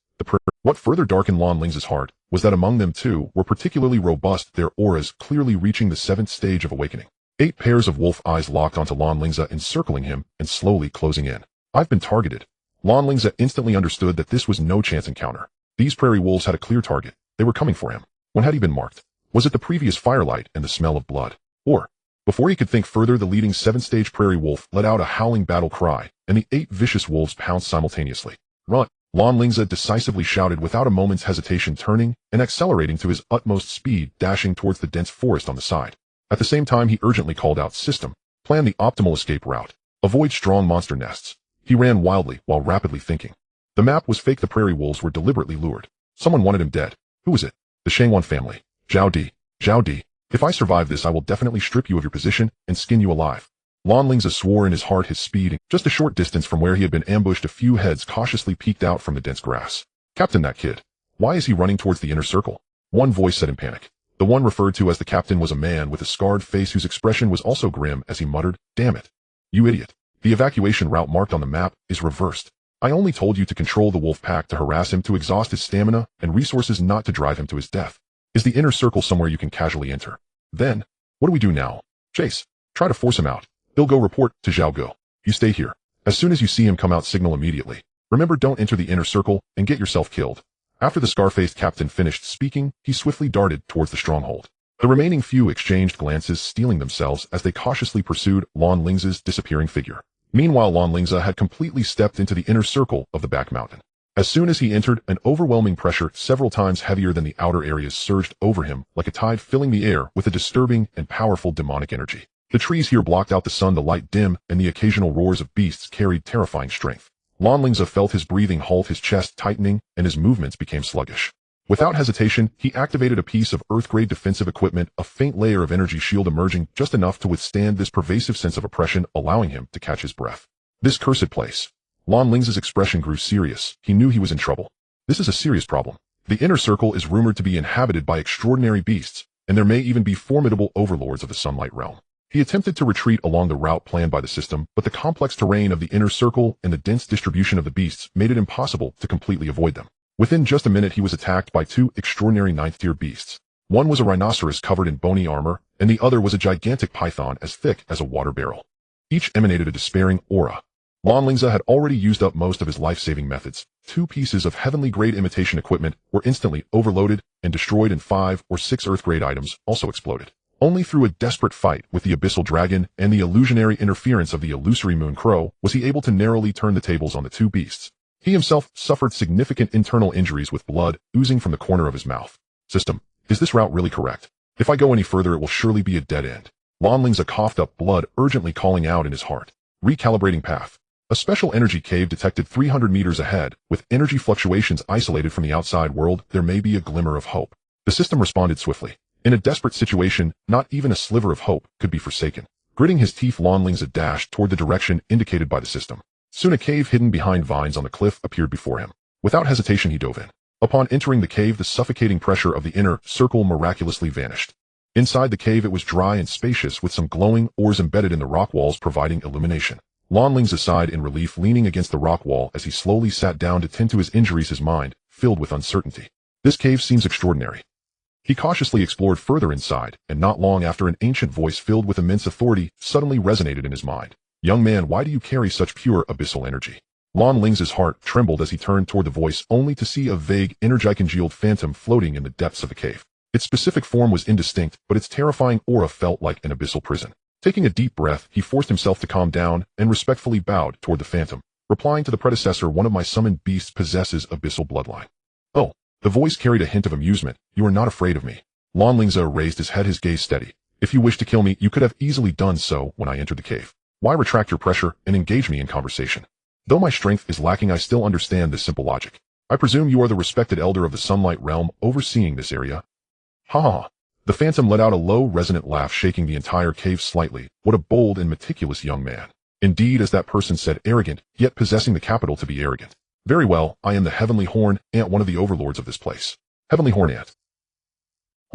What further darkened Lan Lingze's heart was that among them too were particularly robust, their auras clearly reaching the 7th stage of awakening. 8 pairs of wolf eyes locked onto Lan Lingze, encircling him and slowly closing in. I've been targeted. Lan Lingze instantly understood that this was no chance encounter. These prairie wolves had a clear target. They were coming for him. When had he been marked? Was it the previous firelight and the smell of blood? Or, before he could think further, the leading 7th-stage prairie wolf let out a howling battle cry, and the 8 vicious wolves pounced simultaneously. Run! Lan Lingze decisively shouted without a moment's hesitation, turning and accelerating to his utmost speed, dashing towards the dense forest on the side. At the same time, he urgently called out, "System, plan the optimal escape route. Avoid strong monster nests." He ran wildly while rapidly thinking. The map was fake. The prairie wolves were deliberately lured. Someone wanted him dead. Who was it? The Shangwan family. Zhao Di. Zhao Di. If I survive this, I will definitely strip you of your position and skin you alive. Lan Lingze swore in his heart, his speed. Just a short distance from where he had been ambushed, a few heads cautiously peeked out from the dense grass. Captain, that kid. Why is he running towards the inner circle? One voice said in panic. The one referred to as the captain was a man with a scarred face whose expression was also grim as he muttered, "Damn it. You idiot. The evacuation route marked on the map is reversed. I only told you to control the wolf pack, to harass him, to exhaust his stamina and resources, not to drive him to his death. Is the inner circle somewhere you can casually enter? Then, what do we do now? Chase. Try to force him out. He'll go report to Zhao Go. You stay here. As soon as you see him come out, signal immediately. Remember, don't enter the inner circle and get yourself killed." After the scar-faced captain finished speaking, he swiftly darted towards the stronghold. The remaining few exchanged glances, steeling themselves as they cautiously pursued Lan Lingze's disappearing figure. Meanwhile, Lan Lingze had completely stepped into the inner circle of the back mountain. As soon as he entered, an overwhelming pressure, several times heavier than the outer areas, surged over him like a tide, filling the air with a disturbing and powerful demonic energy. The trees here blocked out the sun, the light dim, and the occasional roars of beasts carried terrifying strength. Lan Lingze felt his breathing halt, his chest tightening, and his movements became sluggish. Without hesitation, he activated a piece of Earth-grade defensive equipment, a faint layer of energy shield emerging just enough to withstand this pervasive sense of oppression, allowing him to catch his breath. This cursed place. Lan Lingze's expression grew serious. He knew he was in trouble. This is a serious problem. The inner circle is rumored to be inhabited by extraordinary beasts, and there may even be formidable overlords of the sunlight realm. He attempted to retreat along the route planned by the system, but the complex terrain of the inner circle and the dense distribution of the beasts made it impossible to completely avoid them. Within just a minute he was attacked by two extraordinary 9th-tier beasts. One was a rhinoceros covered in bony armor, and the other was a gigantic python as thick as a water barrel. Each emanated a despairing aura. Lan Lingze had already used up most of his life-saving methods. 2 pieces of heavenly-grade imitation equipment were instantly overloaded and destroyed, and 5 or 6 Earth-grade items also exploded. Only through a desperate fight with the abyssal dragon and the illusionary interference of the illusory moon crow was he able to narrowly turn the tables on the 2 beasts. He himself suffered significant internal injuries with blood oozing from the corner of his mouth. System, is this route really correct? If I go any further it will surely be a dead end. Lan Lingze coughed up blood, urgently calling out in his heart. Recalibrating path. A special energy cave detected 300 meters ahead. With energy fluctuations isolated from the outside world, there may be a glimmer of hope. The system responded swiftly. In a desperate situation, not even a sliver of hope could be forsaken. Gritting his teeth, Lan Lingze dashed toward the direction indicated by the system. Soon a cave hidden behind vines on the cliff appeared before him. Without hesitation he dove in. Upon entering the cave, the suffocating pressure of the inner circle miraculously vanished. Inside the cave it was dry and spacious, with some glowing ores embedded in the rock walls providing illumination. Lan Lingze sighed in relief, leaning against the rock wall as he slowly sat down to tend to his injuries, his mind filled with uncertainty. This cave seems extraordinary. He cautiously explored further inside, and not long after an ancient voice filled with immense authority suddenly resonated in his mind. Young man, why do you carry such pure abyssal energy? Lan Lingze's heart trembled as he turned toward the voice, only to see a vague, energy-congealed phantom floating in the depths of the cave. Its specific form was indistinct, but its terrifying aura felt like an abyssal prison. Taking a deep breath, he forced himself to calm down and respectfully bowed toward the phantom, replying to the predecessor, one of my summoned beasts possesses abyssal bloodline. Oh, the voice carried a hint of amusement. You are not afraid of me. Lan Lingze raised his head, his gaze steady. If you wish to kill me, you could have easily done so when I entered the cave. Why retract your pressure and engage me in conversation? Though my strength is lacking, I still understand this simple logic. I presume you are the respected elder of the sunlight realm overseeing this area. Ha ha ha. The phantom let out a low, resonant laugh, shaking the entire cave slightly. What a bold and meticulous young man. Indeed, as that person said, arrogant, yet possessing the capital to be arrogant. Very well, I am the Heavenly Horn Ant, one of the overlords of this place. Heavenly Horn Ant.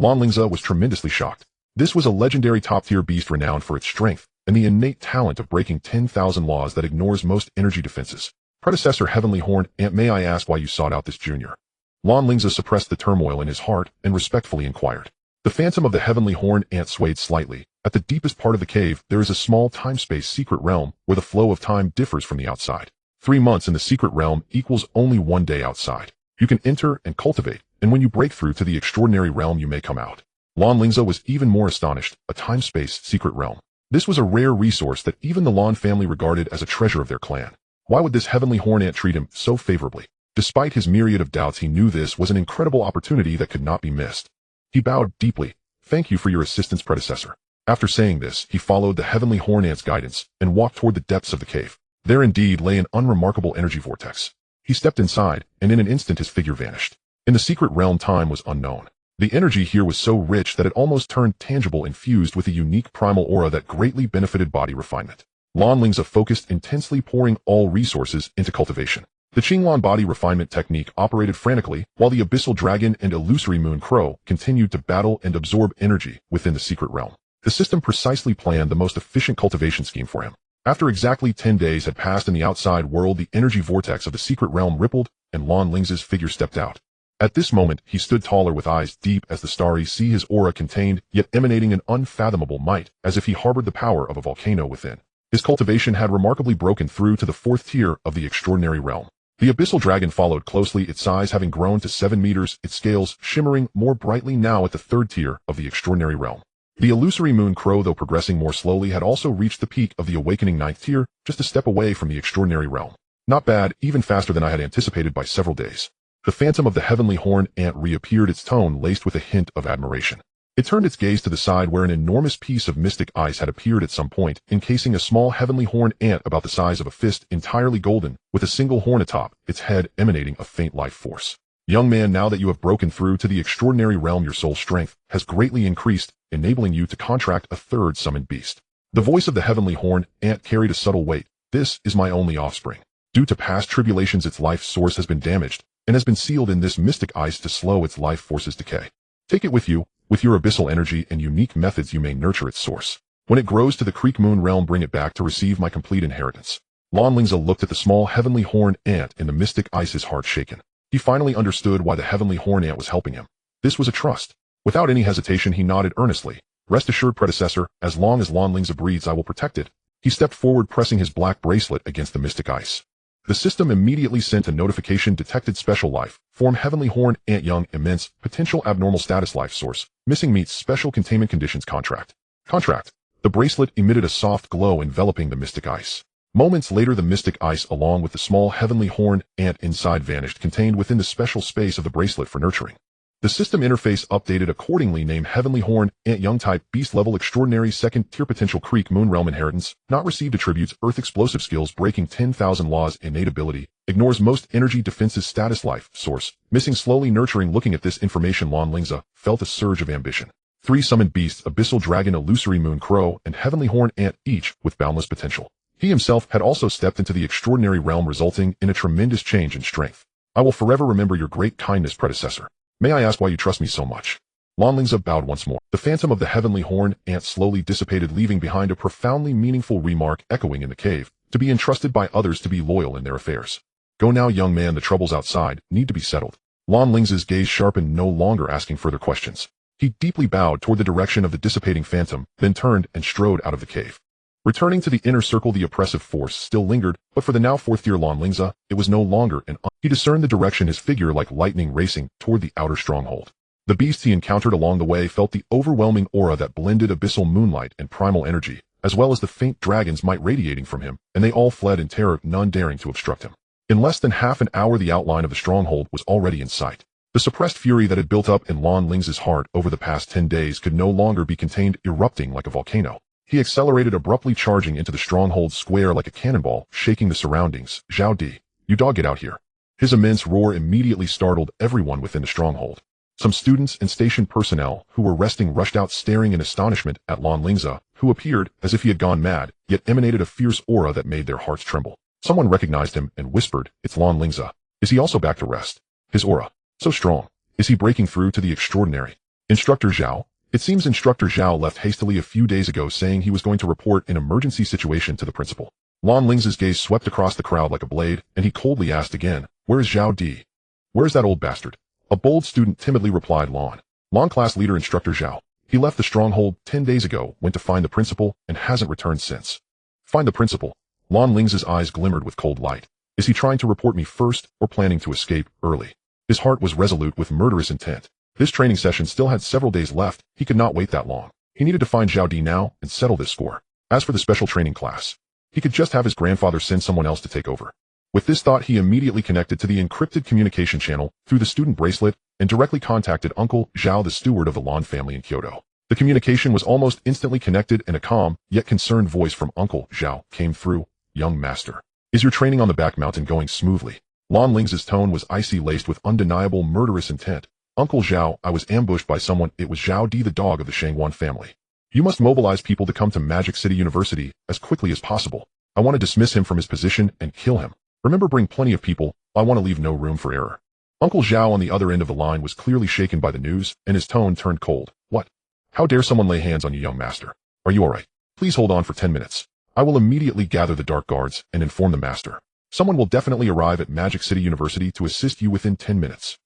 Lan Lingze was tremendously shocked. This was a legendary top-tier beast renowned for its strength and the innate talent of breaking 10,000 laws that ignores most energy defenses. Predecessor Heavenly Horn Ant, may I ask why you sought out this junior? Lan Lingze suppressed the turmoil in his heart and respectfully inquired. The phantom of the Heavenly Horn Ant swayed slightly. At the deepest part of the cave, there is a small time-space secret realm where the flow of time differs from the outside. 3 months in the secret realm equals only 1 day outside. You can enter and cultivate, and when you break through to the extraordinary realm you may come out. Lan Lingze was even more astonished. A time-space secret realm. This was a rare resource that even the Lan family regarded as a treasure of their clan. Why would this Heavenly Horn Ant treat him so favorably? Despite his myriad of doubts, he knew this was an incredible opportunity that could not be missed. He bowed deeply. Thank you for your assistance, predecessor. After saying this, he followed the Heavenly Horn Ant's guidance and walked toward the depths of the cave. There indeed lay an unremarkable energy vortex. He stepped inside, and in an instant his figure vanished. In the secret realm, time was unknown. The energy here was so rich that it almost turned tangible, infused with a unique primal aura that greatly benefited body refinement. Lan Lingze focused intensely, pouring all resources into cultivation. The Qinglan body refinement technique operated frantically, while the abyssal dragon and illusory moon crow continued to battle and absorb energy within the secret realm. The system precisely planned the most efficient cultivation scheme for him. After exactly 10 days had passed in the outside world, the energy vortex of the secret realm rippled, and Lan Lingze's figure stepped out. At this moment, he stood taller with eyes deep as the starry sea, his aura contained, yet emanating an unfathomable might, as if he harbored the power of a volcano within. His cultivation had remarkably broken through to the 4th tier of the extraordinary realm. The abyssal dragon followed closely, its size having grown to 7 meters, its scales shimmering more brightly now at the 3rd tier of the extraordinary realm. The illusory moon crow, though progressing more slowly, had also reached the peak of the awakening 9th tier, just a step away from the extraordinary realm. Not bad, even faster than I had anticipated by several days. The phantom of the Heavenly Horn Ant reappeared, its tone laced with a hint of admiration. It turned its gaze to the side where an enormous piece of mystic ice had appeared at some point, encasing a small Heavenly Horn Ant about the size of a fist, entirely golden, with a single horn atop, its head emanating a faint life force. Young man, now that you have broken through to the extraordinary realm, your soul strength has greatly increased, enabling you to contract a third summoned beast. The voice of the heavenly horned ant carried a subtle weight. This is my only offspring. Due to past tribulations, its life source has been damaged and has been sealed in this mystic ice to slow its life force's decay. Take it with you. With your abyssal energy and unique methods, you may nurture its source. When it grows to the Creek Moon realm, bring it back to receive my complete inheritance. Lan Lingze looked at the small heavenly horned ant in the mystic ice, his heart shaken. He finally understood why the heavenly horned ant was helping him. This was a trust. Without any hesitation, he nodded earnestly. Rest assured, predecessor, as long as Lan Lingze breathes, I will protect it. He stepped forward, pressing his black bracelet against the mystic ice. The system immediately sent a notification: detected special life form, heavenly horned ant, young, immense, potential abnormal status, life source, missing, meets special containment conditions, contract. The bracelet emitted a soft glow enveloping the mystic ice. Moments later, the mystic ice, along with the small heavenly horned ant inside, vanished, contained within the special space of the bracelet for nurturing. The system interface updated accordingly. Name: heavenly horned ant, young, type beast, level extraordinary, second tier, potential Creek Moon realm inheritance, not received attributes, earth explosive skills, breaking 10,000 laws, innate ability, ignores most energy defenses, status, life source, missing, slowly nurturing. Looking at this information, Lan Lingze felt a surge of ambition. 3 summoned beasts: abyssal dragon, illusory moon crow, and heavenly horned ant, each with boundless potential. He himself had also stepped into the extraordinary realm, resulting in a tremendous change in strength. I will forever remember your great kindness, predecessor. May I ask why you trust me so much? Lan Lingze bowed once more. The phantom of the heavenly horned ant slowly dissipated, leaving behind a profoundly meaningful remark echoing in the cave: to be entrusted by others, to be loyal in their affairs. Go now, young man, the troubles outside need to be settled. Lan Lingze's gaze sharpened, no longer asking further questions. He deeply bowed toward the direction of the dissipating phantom, then turned and strode out of the cave. Returning to the inner circle, the oppressive force still lingered, but for the now 4th year Lan Lingze, it was no longer he discerned the direction, his figure like lightning racing toward the outer stronghold. The beasts he encountered along the way felt the overwhelming aura that blended abyssal moonlight and primal energy, as well as the faint dragon's might radiating from him, and they all fled in terror, none daring to obstruct him. In less than half an hour, the outline of the stronghold was already in sight. The suppressed fury that had built up in Lan Lingze's heart over the past 10 days could no longer be contained, erupting like a volcano. He accelerated, abruptly charging into the stronghold's square like a cannonball, shaking the surroundings. Zhao Di, you dog, get out here. His immense roar immediately startled everyone within the stronghold. Some students and station personnel who were resting rushed out, staring in astonishment at Lan Lingze, who appeared as if he had gone mad, yet emanated a fierce aura that made their hearts tremble. Someone recognized him and whispered, "It's Lan Lingze. Is he also back to rest? His aura, so strong. Is he breaking through to the extraordinary?" Instructor Zhao. It seems Instructor Zhao left hastily a few days ago, saying he was going to report an emergency situation to the principal. Lan Lingze's gaze swept across the crowd like a blade, and he coldly asked again, "Where is Zhao Di? Where is that old bastard?" A bold student timidly replied, Lan class leader Instructor Zhao. He left the stronghold 10 days ago, went to find the principal, and hasn't returned since. Find the principal? Lan Lingze's eyes glimmered with cold light. Is he trying to report me first, or planning to escape early? His heart was resolute with murderous intent. This training session still had several days left. He could not wait that long. He needed to find Zhao Di now and settle this score. As for the special training class, he could just have his grandfather send someone else to take over. With this thought, he immediately connected to the encrypted communication channel through the student bracelet and directly contacted Uncle Zhao, the steward of the Lan family in Kyoto. The communication was almost instantly connected, and a calm, yet concerned voice from Uncle Zhao came through. "Young master, is your training on the back mountain going smoothly?" Lan Lingze's tone was icy, laced with undeniable murderous intent. "Uncle Zhao, I was ambushed by someone. It was Zhao Di, the dog of the Shangwan family. You must mobilize people to come to Magic City University as quickly as possible. I want to dismiss him from his position and kill him. Remember, bring plenty of people. I want to leave no room for error." Uncle Zhao on the other end of the line was clearly shaken by the news, and his tone turned cold. "What? How dare someone lay hands on you, young master? Are you all right? Please hold on for 10 minutes. I will immediately gather the dark guards and inform the master. Someone will definitely arrive at Magic City University to assist you within 10 minutes.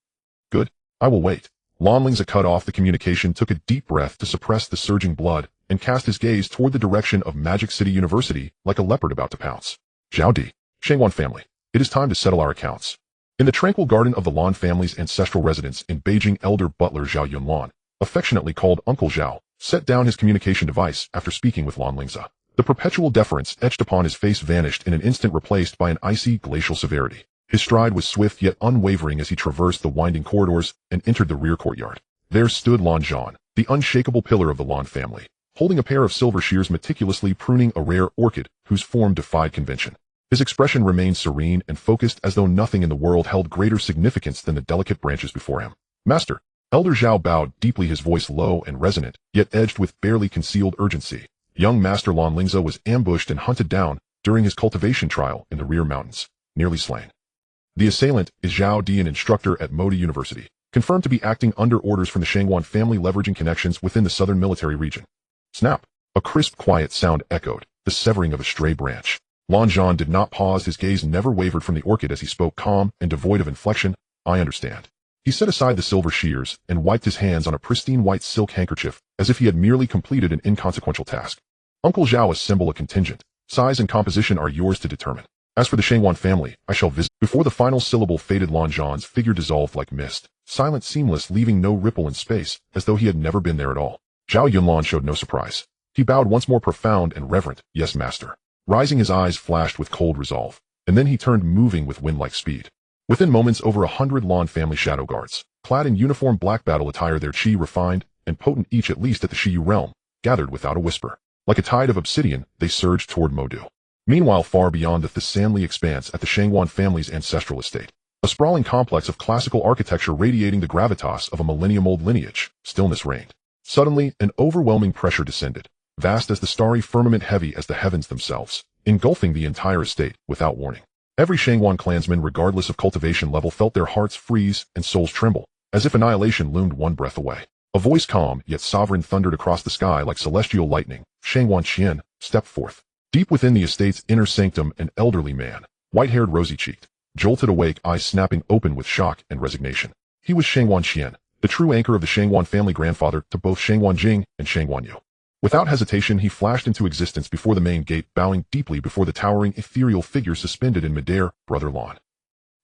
Good. I will wait." Lan Lingze cut off the communication, took a deep breath to suppress the surging blood, and cast his gaze toward the direction of Magic City University like a leopard about to pounce. "Zhao Di, Shangwan family, it is time to settle our accounts." In the tranquil garden of the Lan family's ancestral residence in Beijing, elder butler Zhao Yunlan, affectionately called Uncle Zhao, set down his communication device after speaking with Lan Lingze. The perpetual deference etched upon his face vanished in an instant, replaced by an icy glacial severity. His stride was swift yet unwavering as he traversed the winding corridors and entered the rear courtyard. There stood Lan Zhan, the unshakable pillar of the Lan family, holding a pair of silver shears, meticulously pruning a rare orchid whose form defied convention. His expression remained serene and focused as though nothing in the world held greater significance than the delicate branches before him. Master. Elder Zhao bowed deeply, his voice low and resonant, yet edged with barely concealed urgency. Young Master Lan Lingze was ambushed and hunted down during his cultivation trial in the rear mountains, nearly slain. The assailant is Zhao Di, an instructor at Modi University, confirmed to be acting under orders from the Shangwan family, leveraging connections within the southern military region. Snap! A crisp, quiet sound echoed, the severing of a stray branch. Lan Zhan did not pause, his gaze never wavered from the orchid as he spoke, calm and devoid of inflection. I understand. He set aside the silver shears and wiped his hands on a pristine white silk handkerchief, as if he had merely completed an inconsequential task. Uncle Zhao, assemble a contingent. Size and composition are yours to determine. As for the Shangwan family, I shall visit. Before the final syllable faded, Lan Zhan's figure dissolved like mist, silent, seamless, leaving no ripple in space, as though he had never been there at all. Zhao Yunlan showed no surprise. He bowed once more, profound and reverent. Yes, master. Rising, his eyes flashed with cold resolve, and then he turned, moving with wind-like speed. Within moments, over 100 Lan family shadow guards, clad in uniform black battle attire, their chi refined and potent, each at least at the Shiyu realm, gathered without a whisper. Like a tide of obsidian, they surged toward Modu. Meanwhile, far beyond the Thessanli expanse at the Shangwan family's ancestral estate, a sprawling complex of classical architecture radiating the gravitas of a millennium-old lineage, stillness reigned. Suddenly, an overwhelming pressure descended, vast as the starry firmament, heavy as the heavens themselves, engulfing the entire estate without warning. Every Shangwan clansman, regardless of cultivation level, felt their hearts freeze and souls tremble, as if annihilation loomed one breath away. A voice, calm yet sovereign, thundered across the sky like celestial lightning. Shangwan Qian, step forth. Deep within the estate's inner sanctum, an elderly man, white-haired, rosy-cheeked, jolted awake, eyes snapping open with shock and resignation. He was Shangwan Qian, the true anchor of the Shangwan family, grandfather to both Shangwan Jing and Shangwan Yu. Without hesitation, he flashed into existence before the main gate, bowing deeply before the towering, ethereal figure suspended in midair. Brother Lan.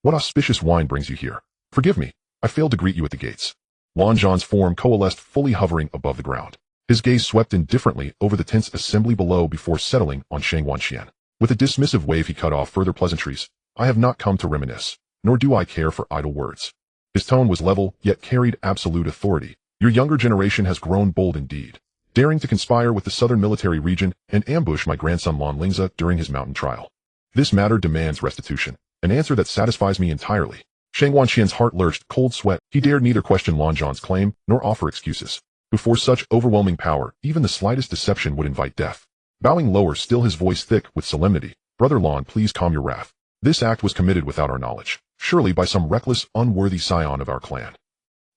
What auspicious wine brings you here? Forgive me, I failed to greet you at the gates. Lan Zhan's form coalesced, fully hovering above the ground. His gaze swept indifferently over the tense assembly below before settling on Shangwan Qian. With a dismissive wave, he cut off further pleasantries. I have not come to reminisce, nor do I care for idle words. His tone was level, yet carried absolute authority. Your younger generation has grown bold indeed, daring to conspire with the southern military region and ambush my grandson Lan Lingze during his mountain trial. This matter demands restitution, an answer that satisfies me entirely. Shangwan Qian's heart lurched, cold sweat. He dared neither question Lan Zhan's claim, nor offer excuses. Before such overwhelming power, even the slightest deception would invite death. Bowing lower still, his voice thick with solemnity. Brother Lan, please calm your wrath. This act was committed without our knowledge, surely by some reckless, unworthy scion of our clan.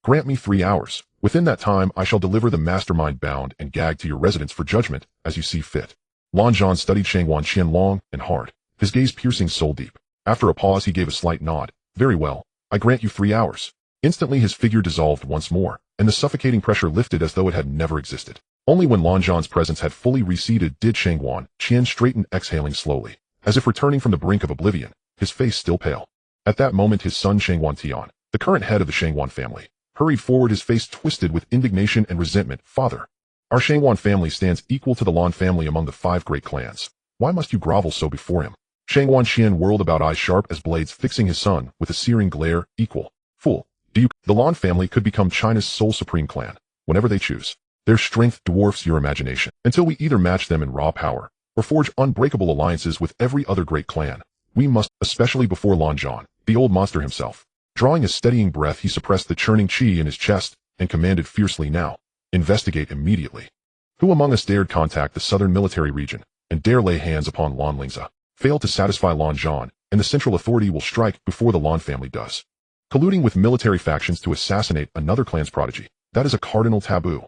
Grant me 3 hours. Within that time, I shall deliver the mastermind bound and gagged to your residence for judgment, as you see fit. Lan Zhan studied Shangwan Qian long and hard, his gaze piercing soul deep. After a pause, he gave a slight nod. Very well, I grant you 3 hours. Instantly, his figure dissolved once more, and the suffocating pressure lifted as though it had never existed. Only when Lan Zhan's presence had fully receded did Shangwan Qian straighten, exhaling slowly, as if returning from the brink of oblivion, his face still pale. At that moment, his son Shangwan Tian, the current head of the Shangwan family, hurried forward, his face twisted with indignation and resentment. Father, our Shangwan family stands equal to the Lan family among the 5 great clans. Why must you grovel so before him? Shangwan Qian whirled about, eyes sharp as blades, fixing his son with a searing glare. Equal. Fool. The Lan family could become China's sole supreme clan, whenever they choose. Their strength dwarfs your imagination, until we either match them in raw power, or forge unbreakable alliances with every other great clan. We must, especially before Lan Zhan, the old monster himself. Drawing a steadying breath, he suppressed the churning chi in his chest, and commanded fiercely, now. Investigate immediately. Who among us dared contact the southern military region, and dare lay hands upon Lan Lingze? Fail to satisfy Lan Zhan, and the central authority will strike before the Lan family does. Colluding with military factions to assassinate another clan's prodigy, that is a cardinal taboo.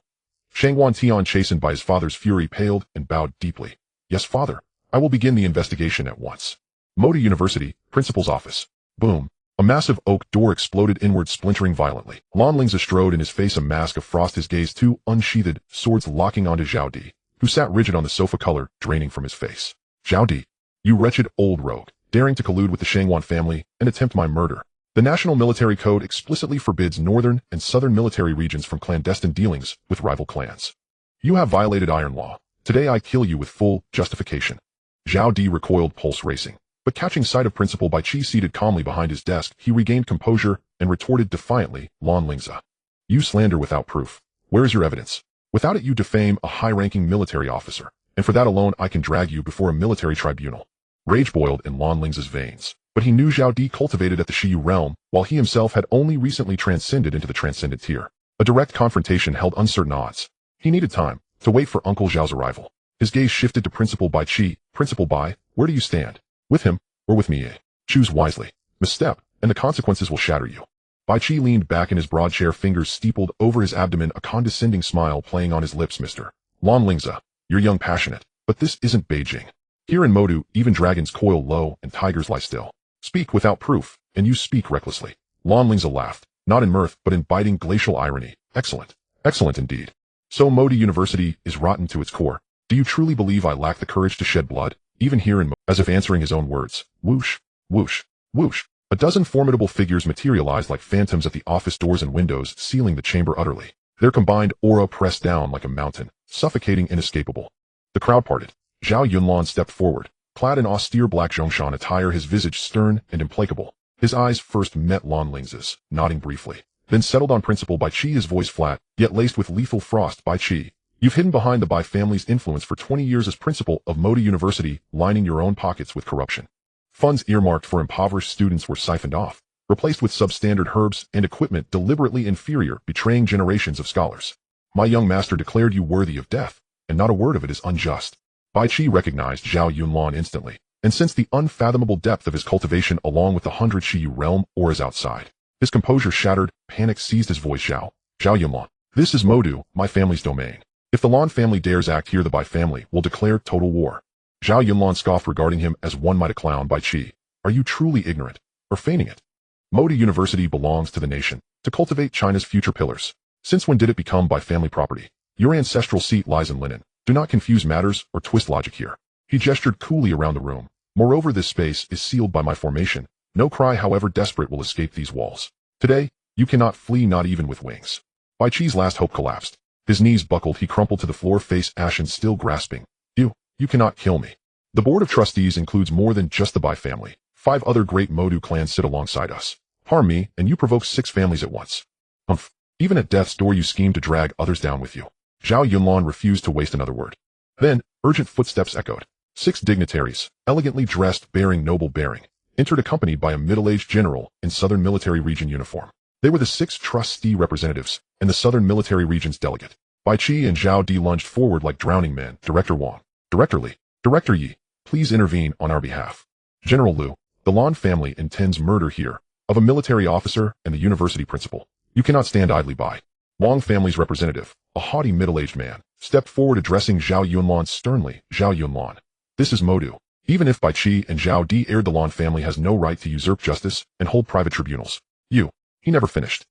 Shangwan Tian, chastened by his father's fury, paled and bowed deeply. Yes, father, I will begin the investigation at once. Modi University, principal's office. Boom. A massive oak door exploded inward, splintering violently. Lan Lingze strode, in his face a mask of frost, his gaze 2 unsheathed swords locking onto Zhao Di, who sat rigid on the sofa, color draining from his face. Zhao Di, you wretched old rogue, daring to collude with the Shangwan family and attempt my murder. The National Military Code explicitly forbids northern and southern military regions from clandestine dealings with rival clans. You have violated iron law. Today I kill you with full justification. Zhao Di recoiled, pulse racing, but catching sight of Principal Bai Qi seated calmly behind his desk, he regained composure and retorted defiantly, Lan Lingze. You slander without proof. Where is your evidence? Without it you defame a high-ranking military officer, and for that alone I can drag you before a military tribunal. Rage boiled in Lan Lingze's veins, but he knew Zhao Di cultivated at the Shiyu realm, while he himself had only recently transcended into the transcendent tier. A direct confrontation held uncertain odds. He needed time to wait for Uncle Zhao's arrival. His gaze shifted to Principal Bai Qi. Principal Bai, where do you stand? With him, or with me? Choose wisely. Misstep, and the consequences will shatter you. Bai Qi leaned back in his broad chair, fingers steepled over his abdomen, a condescending smile playing on his lips. Mr. Lan Lingze, you're young, passionate, but this isn't Beijing. Here in Modu, even dragons coil low and tigers lie still. Speak without proof, and you speak recklessly. Lan Lingze laughed, not in mirth but in biting glacial irony. Excellent. Excellent indeed. So Modu University is rotten to its core. Do you truly believe I lack the courage to shed blood, even here in Modu? As if answering his own words. Whoosh, whoosh, whoosh. A dozen formidable figures materialized like phantoms at the office doors and windows, sealing the chamber utterly. Their combined aura pressed down like a mountain, suffocating, inescapable. The crowd parted. Zhao Yunlan stepped forward, clad in austere black Zhongshan attire, his visage stern and implacable. His eyes first met Lan Lingze's, nodding briefly, then settled on Principal Bai Qi, his voice flat, yet laced with lethal frost. Bai Qi, you've hidden behind the Bai family's influence for 20 years as principal of Modu University, lining your own pockets with corruption. Funds earmarked for impoverished students were siphoned off, replaced with substandard herbs and equipment deliberately inferior, betraying generations of scholars. My young master declared you worthy of death, and not a word of it is unjust. Bai Qi recognized Zhao Yunlan instantly, and sensed the unfathomable depth of his cultivation along with the 100 Shiyu realm auras outside. His composure shattered, panic seized his voice. Zhao Yunlan, this is Modu, my family's domain. If the Lan family dares act here, the Bai family will declare total war. Zhao Yunlan scoffed, regarding him as one might a clown. Bai Qi, are you truly ignorant, or feigning it? Modu University belongs to the nation, to cultivate China's future pillars. Since when did it become Bai family property? Your ancestral seat lies in Linen. Do not confuse matters or twist logic here. He gestured coolly around the room. Moreover, this space is sealed by my formation. No cry, however desperate, will escape these walls. Today, you cannot flee, not even with wings. Bai Qi's last hope collapsed. His knees buckled, he crumpled to the floor, face ashen, still grasping. You cannot kill me. The board of trustees includes more than just the Bai family. 5 other great Modu clans sit alongside us. Harm me, and you provoke 6 families at once. Humph. Even at death's door you scheme to drag others down with you. Zhao Yunlan refused to waste another word. Then, urgent footsteps echoed. 6 dignitaries, elegantly dressed, bearing noble bearing, entered accompanied by a middle-aged general in Southern Military Region uniform. They were the 6 trustee representatives and the Southern Military Region's delegate. Bai Qi and Zhao Di lunged forward like drowning men. Director Wang, Director Li, Director Yi, please intervene on our behalf. General Liu, the Lan family intends murder here, of a military officer and the university principal. You cannot stand idly by. Wang family's representative, a haughty middle-aged man, stepped forward, addressing Zhao Yunlan sternly. Zhao Yunlan, this is Modu. Even if Bai Qi and Zhao Di heired, the Lan family has no right to usurp justice and hold private tribunals. He never finished.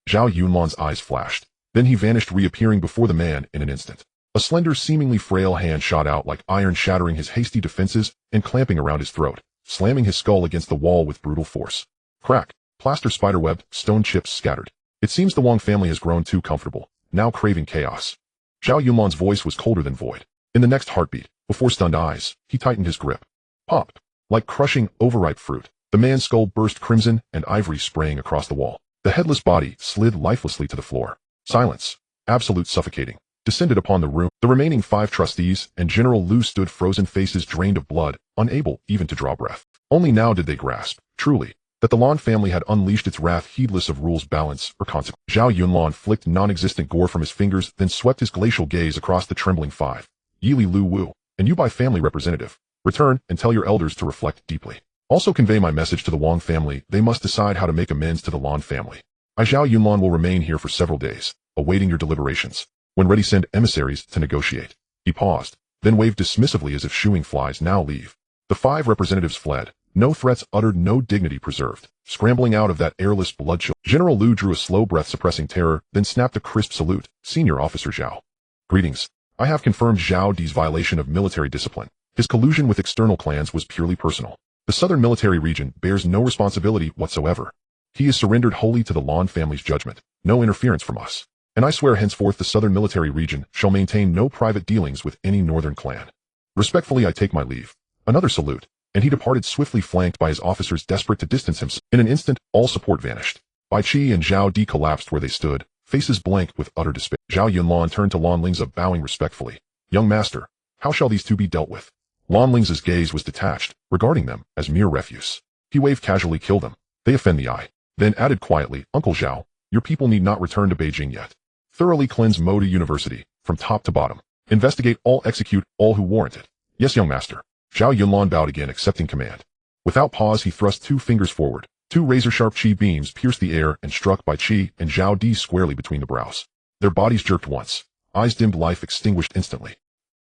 Zhao Yunlan's eyes flashed. Then he vanished, reappearing before the man in an instant. A slender, seemingly frail hand shot out like iron, shattering his hasty defenses and clamping around his throat, slamming his skull against the wall with brutal force. Crack, plaster spiderwebbed, stone chips scattered. It seems the Wang family has grown too comfortable, now craving chaos. Zhao Yunlan's voice was colder than void. In the next heartbeat, before stunned eyes, he tightened his grip. Pop! Like crushing overripe fruit, the man's skull burst, crimson and ivory spraying across the wall. The headless body slid lifelessly to the floor. Silence, absolute suffocating, descended upon the room. The remaining 5 trustees and General Liu stood frozen, faces drained of blood, unable even to draw breath. Only now did they grasp, truly, that the Lan family had unleashed its wrath, heedless of rules, balance, or consequence. Zhao Yunlan flicked non-existent gore from his fingers, then swept his glacial gaze across the trembling 5. Yili Lu Wu, and you Bai family representative, return and tell your elders to reflect deeply. Also convey my message to the Wang family. They must decide how to make amends to the Lan family. I, Zhao Yunlan, will remain here for several days, awaiting your deliberations. When ready, send emissaries to negotiate. He paused, then waved dismissively as if shooing flies. Now leave. The 5 representatives fled. No threats uttered, no dignity preserved, scrambling out of that airless blood-chilled. General Liu drew a slow breath, suppressing terror, then snapped a crisp salute. Senior Officer Zhao. Greetings. I have confirmed Zhao Di's violation of military discipline. His collusion with external clans was purely personal. The Southern Military Region bears no responsibility whatsoever. He is surrendered wholly to the Lan family's judgment. No interference from us. And I swear henceforth the Southern Military Region shall maintain no private dealings with any Northern clan. Respectfully I take my leave. Another salute, and he departed swiftly, flanked by his officers desperate to distance himself. In an instant, all support vanished. Bai Qi and Zhao Di collapsed where they stood, faces blank with utter despair. Zhao Yunlan turned to Lan Lingze, bowing respectfully. Young master, how shall these 2 be dealt with? Lan Lingze's gaze was detached, regarding them as mere refuse. He waved casually, "Kill them. They offend the eye." Then added quietly, "Uncle Zhao, your people need not return to Beijing yet. Thoroughly cleanse Modu University, from top to bottom. Investigate all, execute all who warrant it." "Yes, young master." Zhao Yunlan bowed again, accepting command. Without pause, he thrust 2 fingers forward. 2 razor-sharp qi beams pierced the air and struck Bai Qi and Zhao Di squarely between the brows. Their bodies jerked once. Eyes dimmed, life extinguished instantly.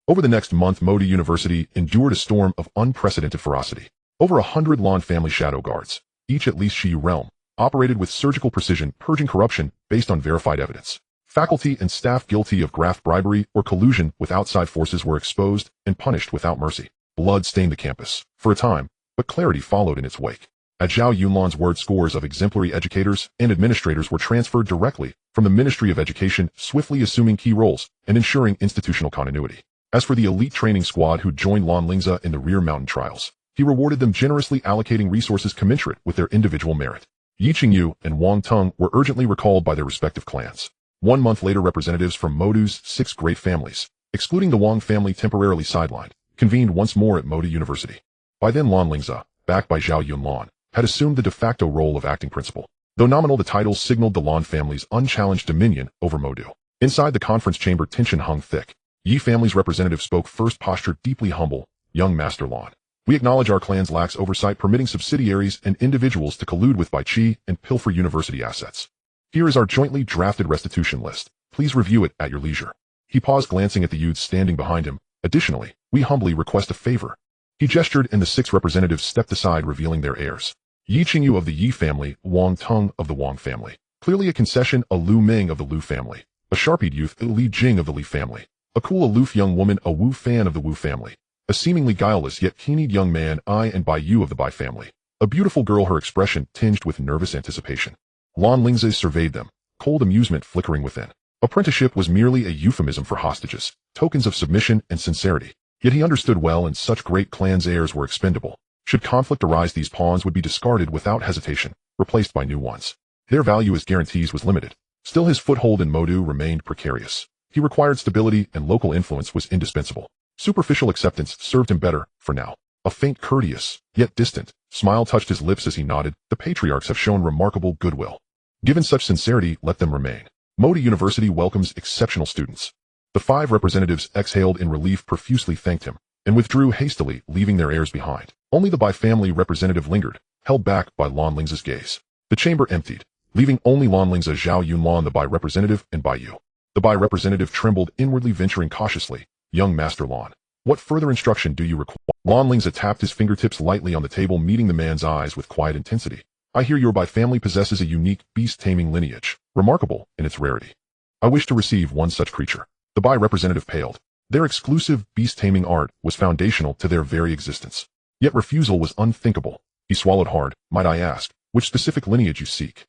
Over the next month, Modu University endured a storm of unprecedented ferocity. Over 100 Lan family shadow guards, each at least Shiyu realm, operated with surgical precision, purging corruption based on verified evidence. Faculty and staff guilty of graft bribery or collusion with outside forces were exposed and punished without mercy. Blood stained the campus, for a time, but clarity followed in its wake. At Zhao Yunlan's word, scores of exemplary educators and administrators were transferred directly from the Ministry of Education, swiftly assuming key roles and ensuring institutional continuity. As for the elite training squad who joined Lan Lingze in the rear mountain trials, he rewarded them, generously allocating resources commensurate with their individual merit. Yi Qingyu and Wang Teng were urgently recalled by their respective clans. 1 month later, representatives from Modu's 6 great families, excluding the Wang family temporarily sidelined, convened once more at Modu University. By then, Lan Lingze, backed by Zhao Yunlan, had assumed the de facto role of acting principal. Though nominal, the titles signaled the Lan family's unchallenged dominion over Modu. Inside the conference chamber, tension hung thick. Yi family's representative spoke first, postured deeply humble. "Young Master Lan, we acknowledge our clan's lax oversight, permitting subsidiaries and individuals to collude with Bai Qi and pilfer university assets. Here is our jointly drafted restitution list. Please review it at your leisure." He paused, glancing at the youths standing behind him. "Additionally, we humbly request a favor." He gestured and the 6 representatives stepped aside, revealing their heirs. Yi Qingyu of the Yi family, Wang Teng of the Wang family. Clearly a concession, a Lu Ming of the Lu family. A sharp-eyed youth, a Li Jing of the Li family. A cool, aloof young woman, a Wu Fan of the Wu family. A seemingly guileless yet keen-eyed young man, I and Bai Yu of the Bai family. A beautiful girl, her expression tinged with nervous anticipation. Lan Lingze surveyed them, cold amusement flickering within. Apprenticeship was merely a euphemism for hostages, tokens of submission and sincerity. Yet he understood well, and such great clans' heirs were expendable. Should conflict arise, these pawns would be discarded without hesitation, replaced by new ones. Their value as guarantees was limited. Still, his foothold in Modu remained precarious. He required stability, and local influence was indispensable. Superficial acceptance served him better, for now. A faint, courteous, yet distant, smile touched his lips as he nodded. The patriarchs have shown remarkable goodwill. Given such sincerity, let them remain. Modu University welcomes exceptional students. The 5 representatives exhaled in relief, profusely thanked him, and withdrew hastily, leaving their heirs behind. Only the Bai family representative lingered, held back by Lan Lingze's gaze. The chamber emptied, leaving only Lan Lingze, Zhao Yunlan, the Bai representative, and Bai Yu. The Bai representative trembled, inwardly venturing cautiously, "Young Master Lan, what further instruction do you require?" Lan Lingze tapped his fingertips lightly on the table, meeting the man's eyes with quiet intensity. "I hear your Bai family possesses a unique beast-taming lineage, remarkable in its rarity. I wish to receive one such creature." The Bai representative paled. Their exclusive beast-taming art was foundational to their very existence. Yet refusal was unthinkable. He swallowed hard. "Might I ask, which specific lineage you seek?"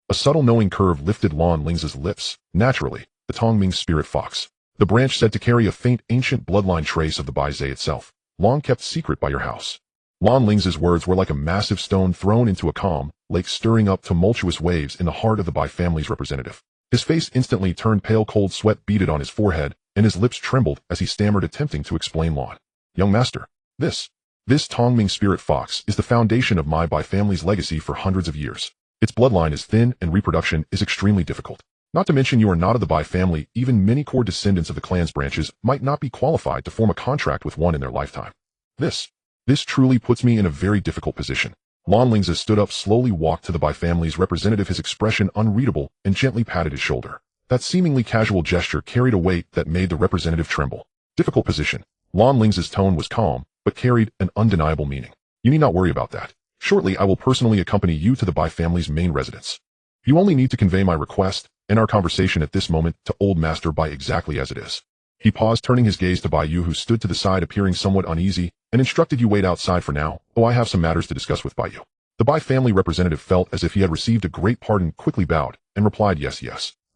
A subtle knowing curve lifted Lan Lingze's lips. "Naturally, the Tongming spirit fox. The branch said to carry a faint ancient bloodline trace of the Bai Zhe itself, long kept secret by your house." Lan Lingze's words were like a massive stone thrown into a calm lake, stirring up tumultuous waves in the heart of the Bai family's representative. His face instantly turned pale, cold sweat beaded on his forehead, and his lips trembled as he stammered, attempting to explain. "Lan, young master, this Tongming spirit fox is the foundation of my Bai family's legacy for hundreds of years. Its bloodline is thin and reproduction is extremely difficult. Not to mention you are not of the Bai family, even many core descendants of the clan's branches might not be qualified to form a contract with one in their lifetime. This truly puts me in a very difficult position." Lan Lingze stood up, slowly walked to the Bai family's representative, his expression unreadable, and gently patted his shoulder. That seemingly casual gesture carried a weight that made the representative tremble. "Difficult position." Lan Lingze's tone was calm, but carried an undeniable meaning. "You need not worry about that. Shortly I will personally accompany you to the Bai family's main residence. You only need to convey my request and our conversation at this moment to Old Master Bai exactly as it is." He paused, turning his gaze to Bai Yu, who stood to the side appearing somewhat uneasy, and instructed, "You wait outside for now. Oh, I have some matters to discuss with Bai Yu." The Bai family representative felt as if he had received a great pardon, quickly bowed, and replied, "Yes,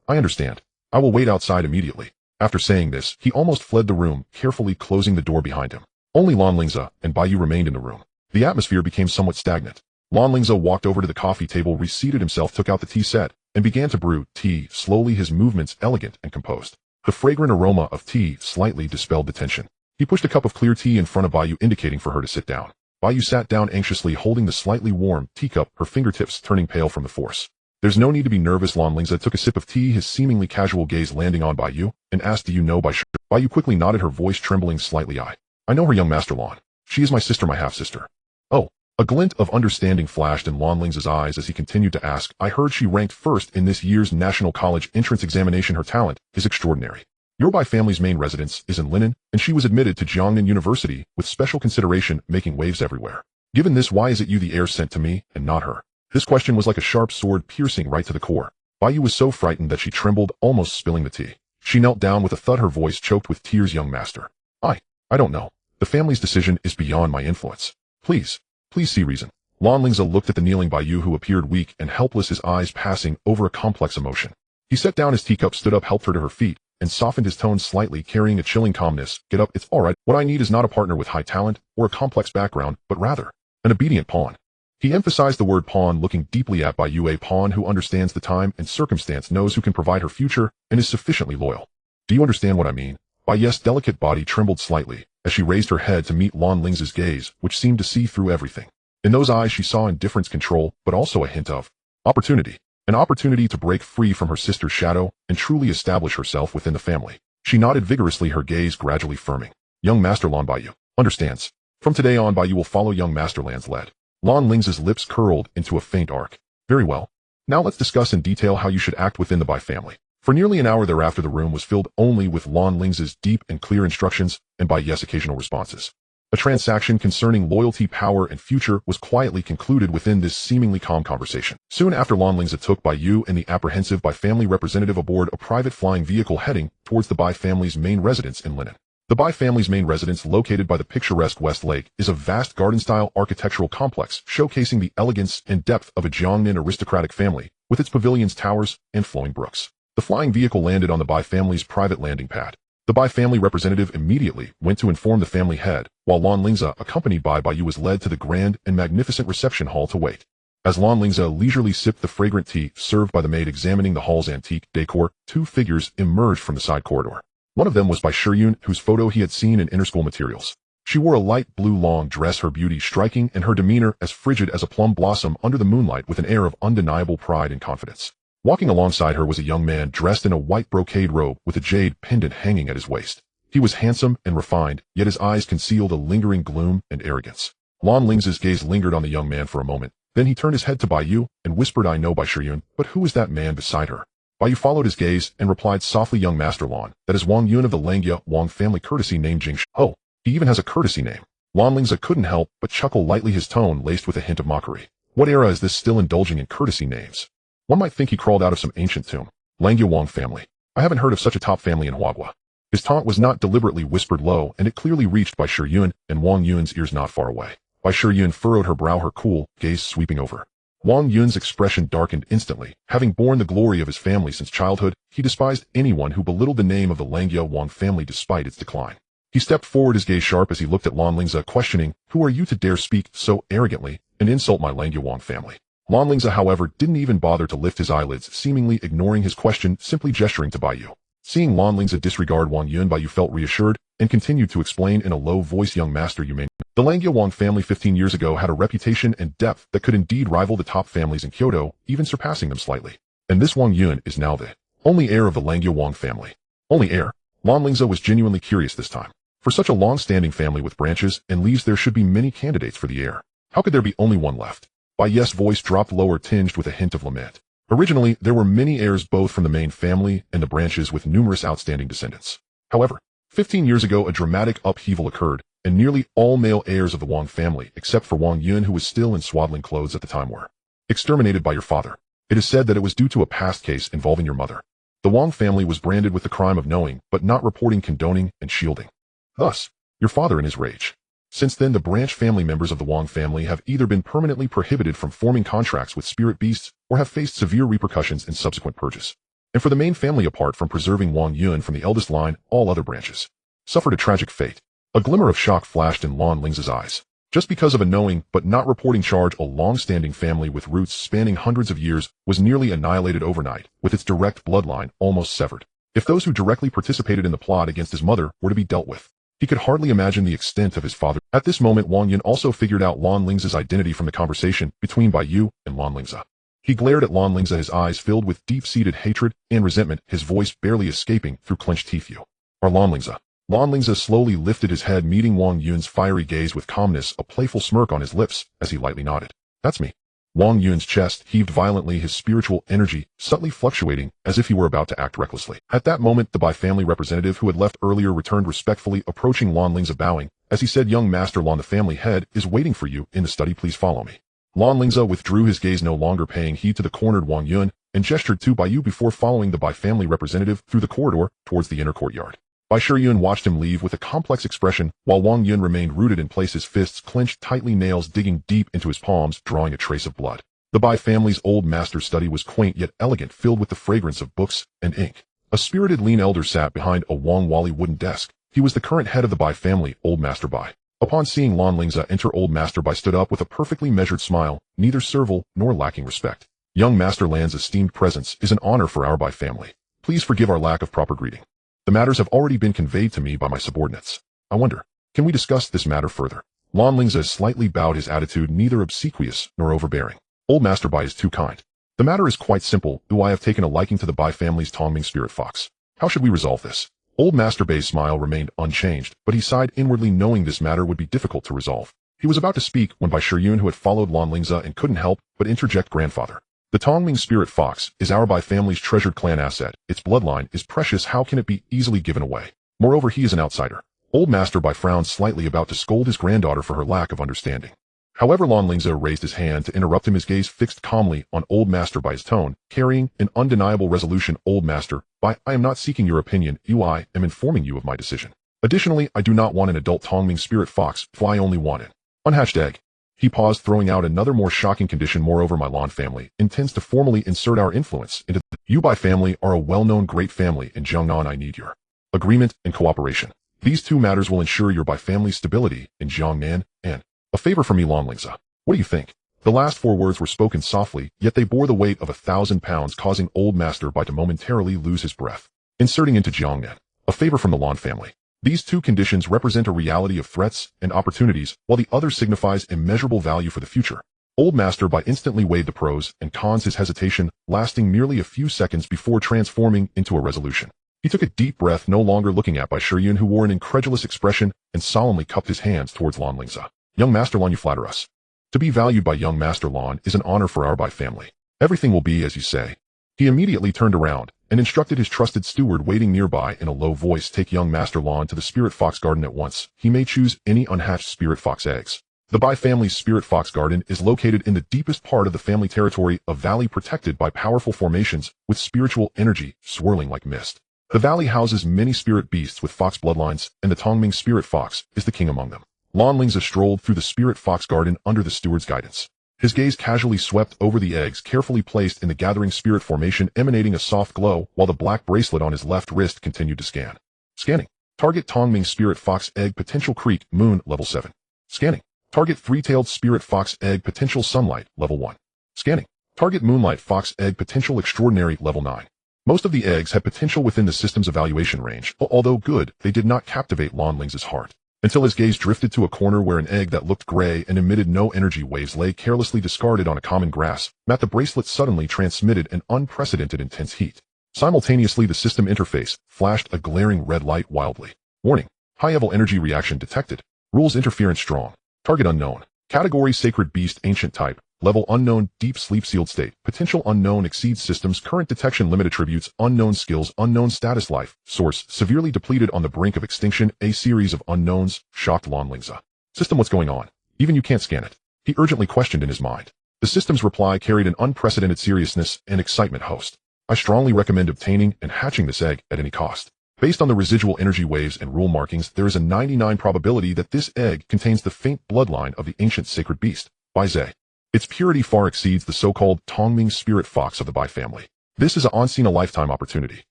I understand. I will wait outside immediately." After saying this, he almost fled the room, carefully closing the door behind him. Only Lan Lingze and Bai Yu remained in the room. The atmosphere became somewhat stagnant. Lan Lingze walked over to the coffee table, reseated himself, took out the tea set, and began to brew tea, slowly, his movements elegant and composed. The fragrant aroma of tea slightly dispelled the tension. He pushed a cup of clear tea in front of Bayu, indicating for her to sit down. Bayu sat down anxiously, holding the slightly warm teacup, her fingertips turning pale from the force. There's no need to be nervous. Lan Lingze took a sip of tea, his seemingly casual gaze landing on Bayu, and asked, do you know by sure? Bayu quickly nodded, her voice trembling slightly. I know her, young master Lan. She is my sister, my half-sister. Oh. A glint of understanding flashed in Lan Lingze's eyes as he continued to ask, I heard she ranked first in this year's National College entrance examination. Her talent is extraordinary. Your Bai family's main residence is in Linen, and she was admitted to Jiangnan University with special consideration, making waves everywhere. Given this, why is it you, the heir, sent to me, and not her? This question was like a sharp sword, piercing right to the core. Bayu was so frightened that she trembled, almost spilling the tea. She knelt down with a thud, her voice choked with tears. Young master. I don't know. The family's decision is beyond my influence. Please see reason. Lan Lingze looked at the kneeling Bayu, who appeared weak and helpless, his eyes passing over a complex emotion. He set down his teacup, stood up, helped her to her feet, and softened his tone slightly, carrying a chilling calmness. Get up, it's all right. What I need is not a partner with high talent or a complex background, but rather an obedient pawn. He emphasized the word pawn, looking deeply at Bayu, a pawn who understands the time and circumstance, knows who can provide her future, and is sufficiently loyal. Do you understand what I mean? Bayu's delicate body trembled slightly as she raised her head to meet Lan Lingze's gaze, which seemed to see through everything. In those eyes she saw indifference, control, but also a hint of opportunity. An opportunity to break free from her sister's shadow and truly establish herself within the family. She nodded vigorously, her gaze gradually firming. Young Master Lan Bayu understands. From today on, Bayu will follow young Master Lan's lead. Lan Lingze's lips curled into a faint arc. Very well. Now let's discuss in detail how you should act within the Bai family. For nearly an hour thereafter, the room was filled only with Lan Lingze's deep and clear instructions and Bayu's occasional responses. A transaction concerning loyalty, power, and future was quietly concluded within this seemingly calm conversation. Soon after, Lan Lingze took Bayu and the apprehensive Bai family representative aboard a private flying vehicle heading towards the Bai family's main residence in Linen. The Bai family's main residence, located by the picturesque West Lake, is a vast garden-style architectural complex showcasing the elegance and depth of a Jiangnan aristocratic family, with its pavilions, towers, and flowing brooks. The flying vehicle landed on the Bai family's private landing pad. The Bai family representative immediately went to inform the family head, while Lan Lingze, accompanied by Bayu, was led to the grand and magnificent reception hall to wait. As Lan Lingze leisurely sipped the fragrant tea served by the maid examining the hall's antique decor, two figures emerged from the side corridor. One of them was Bai Shiyun, whose photo he had seen in inner school materials. She wore a light blue long dress, her beauty striking and her demeanor as frigid as a plum blossom under the moonlight, with an air of undeniable pride and confidence. Walking alongside her was a young man dressed in a white brocade robe with a jade pendant hanging at his waist. He was handsome and refined, yet his eyes concealed a lingering gloom and arrogance. Lan Lingze's gaze lingered on the young man for a moment. Then he turned his head to Bayu and whispered, I know Bai Shiyun, but who is that man beside her? Bayu followed his gaze and replied softly, young Master Lan, that is Wang Yun of the Lingye Wang family, courtesy name Jingshi. Oh, he even has a courtesy name. Lan Lingze couldn't help but chuckle lightly, his tone laced with a hint of mockery. What era is this still indulging in courtesy names? One might think he crawled out of some ancient tomb. Lingye Wang family. I haven't heard of such a top family in Huagua. His taunt was not deliberately whispered low, and it clearly reached Bai Shiyun and Wang Yun's ears not far away. Bai Shiyun furrowed her brow, her cool gaze sweeping over. Wang Yun's expression darkened instantly. Having borne the glory of his family since childhood, he despised anyone who belittled the name of the Lingye Wang family despite its decline. He stepped forward, his gaze sharp as he looked at Lan Lingze, questioning, who are you to dare speak so arrogantly and insult my Lingye Wang family? Lan Lingze, however, didn't even bother to lift his eyelids, seemingly ignoring his question, simply gesturing to Bayu. Seeing Lan Lingze disregard Wang Yun, Bayu felt reassured and continued to explain in a low voice, young master, you may know. The Lingye Wang family 15 years ago had a reputation and depth that could indeed rival the top families in Kyoto, even surpassing them slightly. And this Wang Yun is now the only heir of the Lingye Wang family. Only heir? Lan Lingze was genuinely curious this time. For such a long-standing family with branches and leaves, there should be many candidates for the heir. How could there be only one left? Bayu's voice dropped lower, tinged with a hint of lament. Originally, there were many heirs both from the main family and the branches, with numerous outstanding descendants. However, 15 years ago, a dramatic upheaval occurred, and nearly all male heirs of the Wang family, except for Wang Yun, who was still in swaddling clothes at the time, were exterminated by your father. It is said that it was due to a past case involving your mother. The Wang family was branded with the crime of knowing, but not reporting, condoning, and shielding. Thus, your father in his rage. Since then, the branch family members of the Wang family have either been permanently prohibited from forming contracts with spirit beasts or have faced severe repercussions in subsequent purges. And for the main family, apart from preserving Wang Yun from the eldest line, all other branches suffered a tragic fate. A glimmer of shock flashed in Lan Lingze's eyes. Just because of a knowing but not reporting charge, a long-standing family with roots spanning hundreds of years was nearly annihilated overnight, with its direct bloodline almost severed. If those who directly participated in the plot against his mother were to be dealt with, He could hardly imagine the extent of his father. At this moment, Wang Yun also figured out Lan Lingze's identity from the conversation between Bai Yu and Lan Lingze. He glared at Lan Lingze, his eyes filled with deep-seated hatred and resentment, his voice barely escaping through clenched teeth. "You are Lan Lingze." Lan Lingze slowly lifted his head, meeting Wang Yun's fiery gaze with calmness, a playful smirk on his lips as he lightly nodded. "That's me." Wang Yun's chest heaved violently, his spiritual energy subtly fluctuating as if he were about to act recklessly. At that moment, the Bai family representative who had left earlier returned, respectfully approaching Lan Lingze, bowing as he said, "Young Master Lan, the family head is waiting for you in the study. Please follow me." Lan Lingze withdrew his gaze, no longer paying heed to the cornered Wang Yun, and gestured to Bai Yu before following the Bai family representative through the corridor towards the inner courtyard. Bai Yun watched him leave with a complex expression, while Wang Yun remained rooted in place, his fists clenched tightly, nails digging deep into his palms, drawing a trace of blood. The Bai family's old master's study was quaint yet elegant, filled with the fragrance of books and ink. A spirited lean elder sat behind a Wang Wali wooden desk. He was the current head of the Bai family, Old Master Bai. Upon seeing Lan Lingze enter, Old Master Bai stood up with a perfectly measured smile, neither servile nor lacking respect. "Young Master Lan's esteemed presence is an honor for our Bai family. Please forgive our lack of proper greeting. The matters have already been conveyed to me by my subordinates. I wonder, can we discuss this matter further?" Lan Lingze slightly bowed, his attitude neither obsequious nor overbearing. "Old Master Bai is too kind. The matter is quite simple. I have taken a liking to the Bai family's Tongming spirit fox. How should we resolve this?" Old Master Bai's smile remained unchanged, but he sighed inwardly, knowing this matter would be difficult to resolve. He was about to speak when Bai Yun, who had followed Lan Lingze and couldn't help but interject, "Grandfather, the Tongming spirit fox is our Bai family's treasured clan asset. Its bloodline is precious. How can it be easily given away? Moreover, he is an outsider." Old Master Bai frowned slightly, about to scold his granddaughter for her lack of understanding. However, Lan Lingze raised his hand to interrupt him, his gaze fixed calmly on Old Master Bai's tone, carrying an undeniable resolution. "Old Master Bai, I am not seeking your opinion. I am informing you of my decision. Additionally, I do not want an adult Tongming spirit fox. I only want an unhatched egg." He paused, throwing out another more shocking condition. "Moreover, my Lan family intends to formally insert our influence into the You Bai family are a well-known great family in Jiangnan. I need your agreement and cooperation. These two matters will ensure your Bai family's stability in Jiangnan and a favor for me, Lan Lingze. What do you think?" The last four words were spoken softly, yet they bore the weight of 1,000 pounds, causing Old Master Bai to momentarily lose his breath. Inserting into Jiangnan, a favor from the Lan family. These two conditions represent a reality of threats and opportunities, while the other signifies immeasurable value for the future. Old Master Bai instantly weighed the pros and cons, his hesitation lasting merely a few seconds before transforming into a resolution. He took a deep breath, no longer looking at Bai Yun, who wore an incredulous expression, and solemnly cupped his hands towards Lan Lingze. "Young Master Lan, you flatter us. To be valued by young Master Lan is an honor for our Bai family. Everything will be as you say." He immediately turned around and instructed his trusted steward waiting nearby in a low voice, "Take young Master Lan to the Spirit Fox Garden at once. He may choose any unhatched Spirit Fox eggs." The Bai family's Spirit Fox Garden is located in the deepest part of the family territory, a valley protected by powerful formations with spiritual energy swirling like mist. The valley houses many spirit beasts with fox bloodlines, and the Tongming spirit fox is the king among them. Lan Lingze strolled through the Spirit Fox Garden under the steward's guidance. His gaze casually swept over the eggs carefully placed in the gathering spirit formation, emanating a soft glow, while the black bracelet on his left wrist continued to scan. Scanning. Target Tongming Spirit Fox Egg Potential Creek Moon Level 7. Scanning. Target Three-Tailed Spirit Fox Egg Potential Sunlight Level 1. Scanning. Target Moonlight Fox Egg Potential Extraordinary Level 9. Most of the eggs had potential within the system's evaluation range. Although good, they did not captivate Lan Lingze's heart, until his gaze drifted to a corner where an egg that looked gray and emitted no energy waves lay carelessly discarded on a common grass mat. The bracelet suddenly transmitted an unprecedented intense heat. Simultaneously, the system interface flashed a glaring red light wildly. "Warning. High-level energy reaction detected. Rules interference strong. Target unknown. Category Sacred Beast Ancient Type. Level unknown. Deep sleep sealed state. Potential unknown. Exceeds system's current detection limit. Attributes unknown. Skills unknown. Status life source severely depleted, on the brink of extinction. A series of unknowns." Shocked Lan Lingze. "System, what's going on? Even you can't scan it?" he urgently questioned in his mind. The system's reply carried an unprecedented seriousness and excitement. "Host, I strongly recommend obtaining and hatching this egg at any cost. Based on the residual energy waves and rule markings, there is a 99% probability that this egg contains the faint bloodline of the ancient sacred beast, Bai Zhe. Its purity far exceeds the so-called Tongming spirit fox of the Bai family. This is a once-in-a-lifetime opportunity.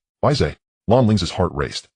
Bai Zhe." Lan Lingze's heart raced.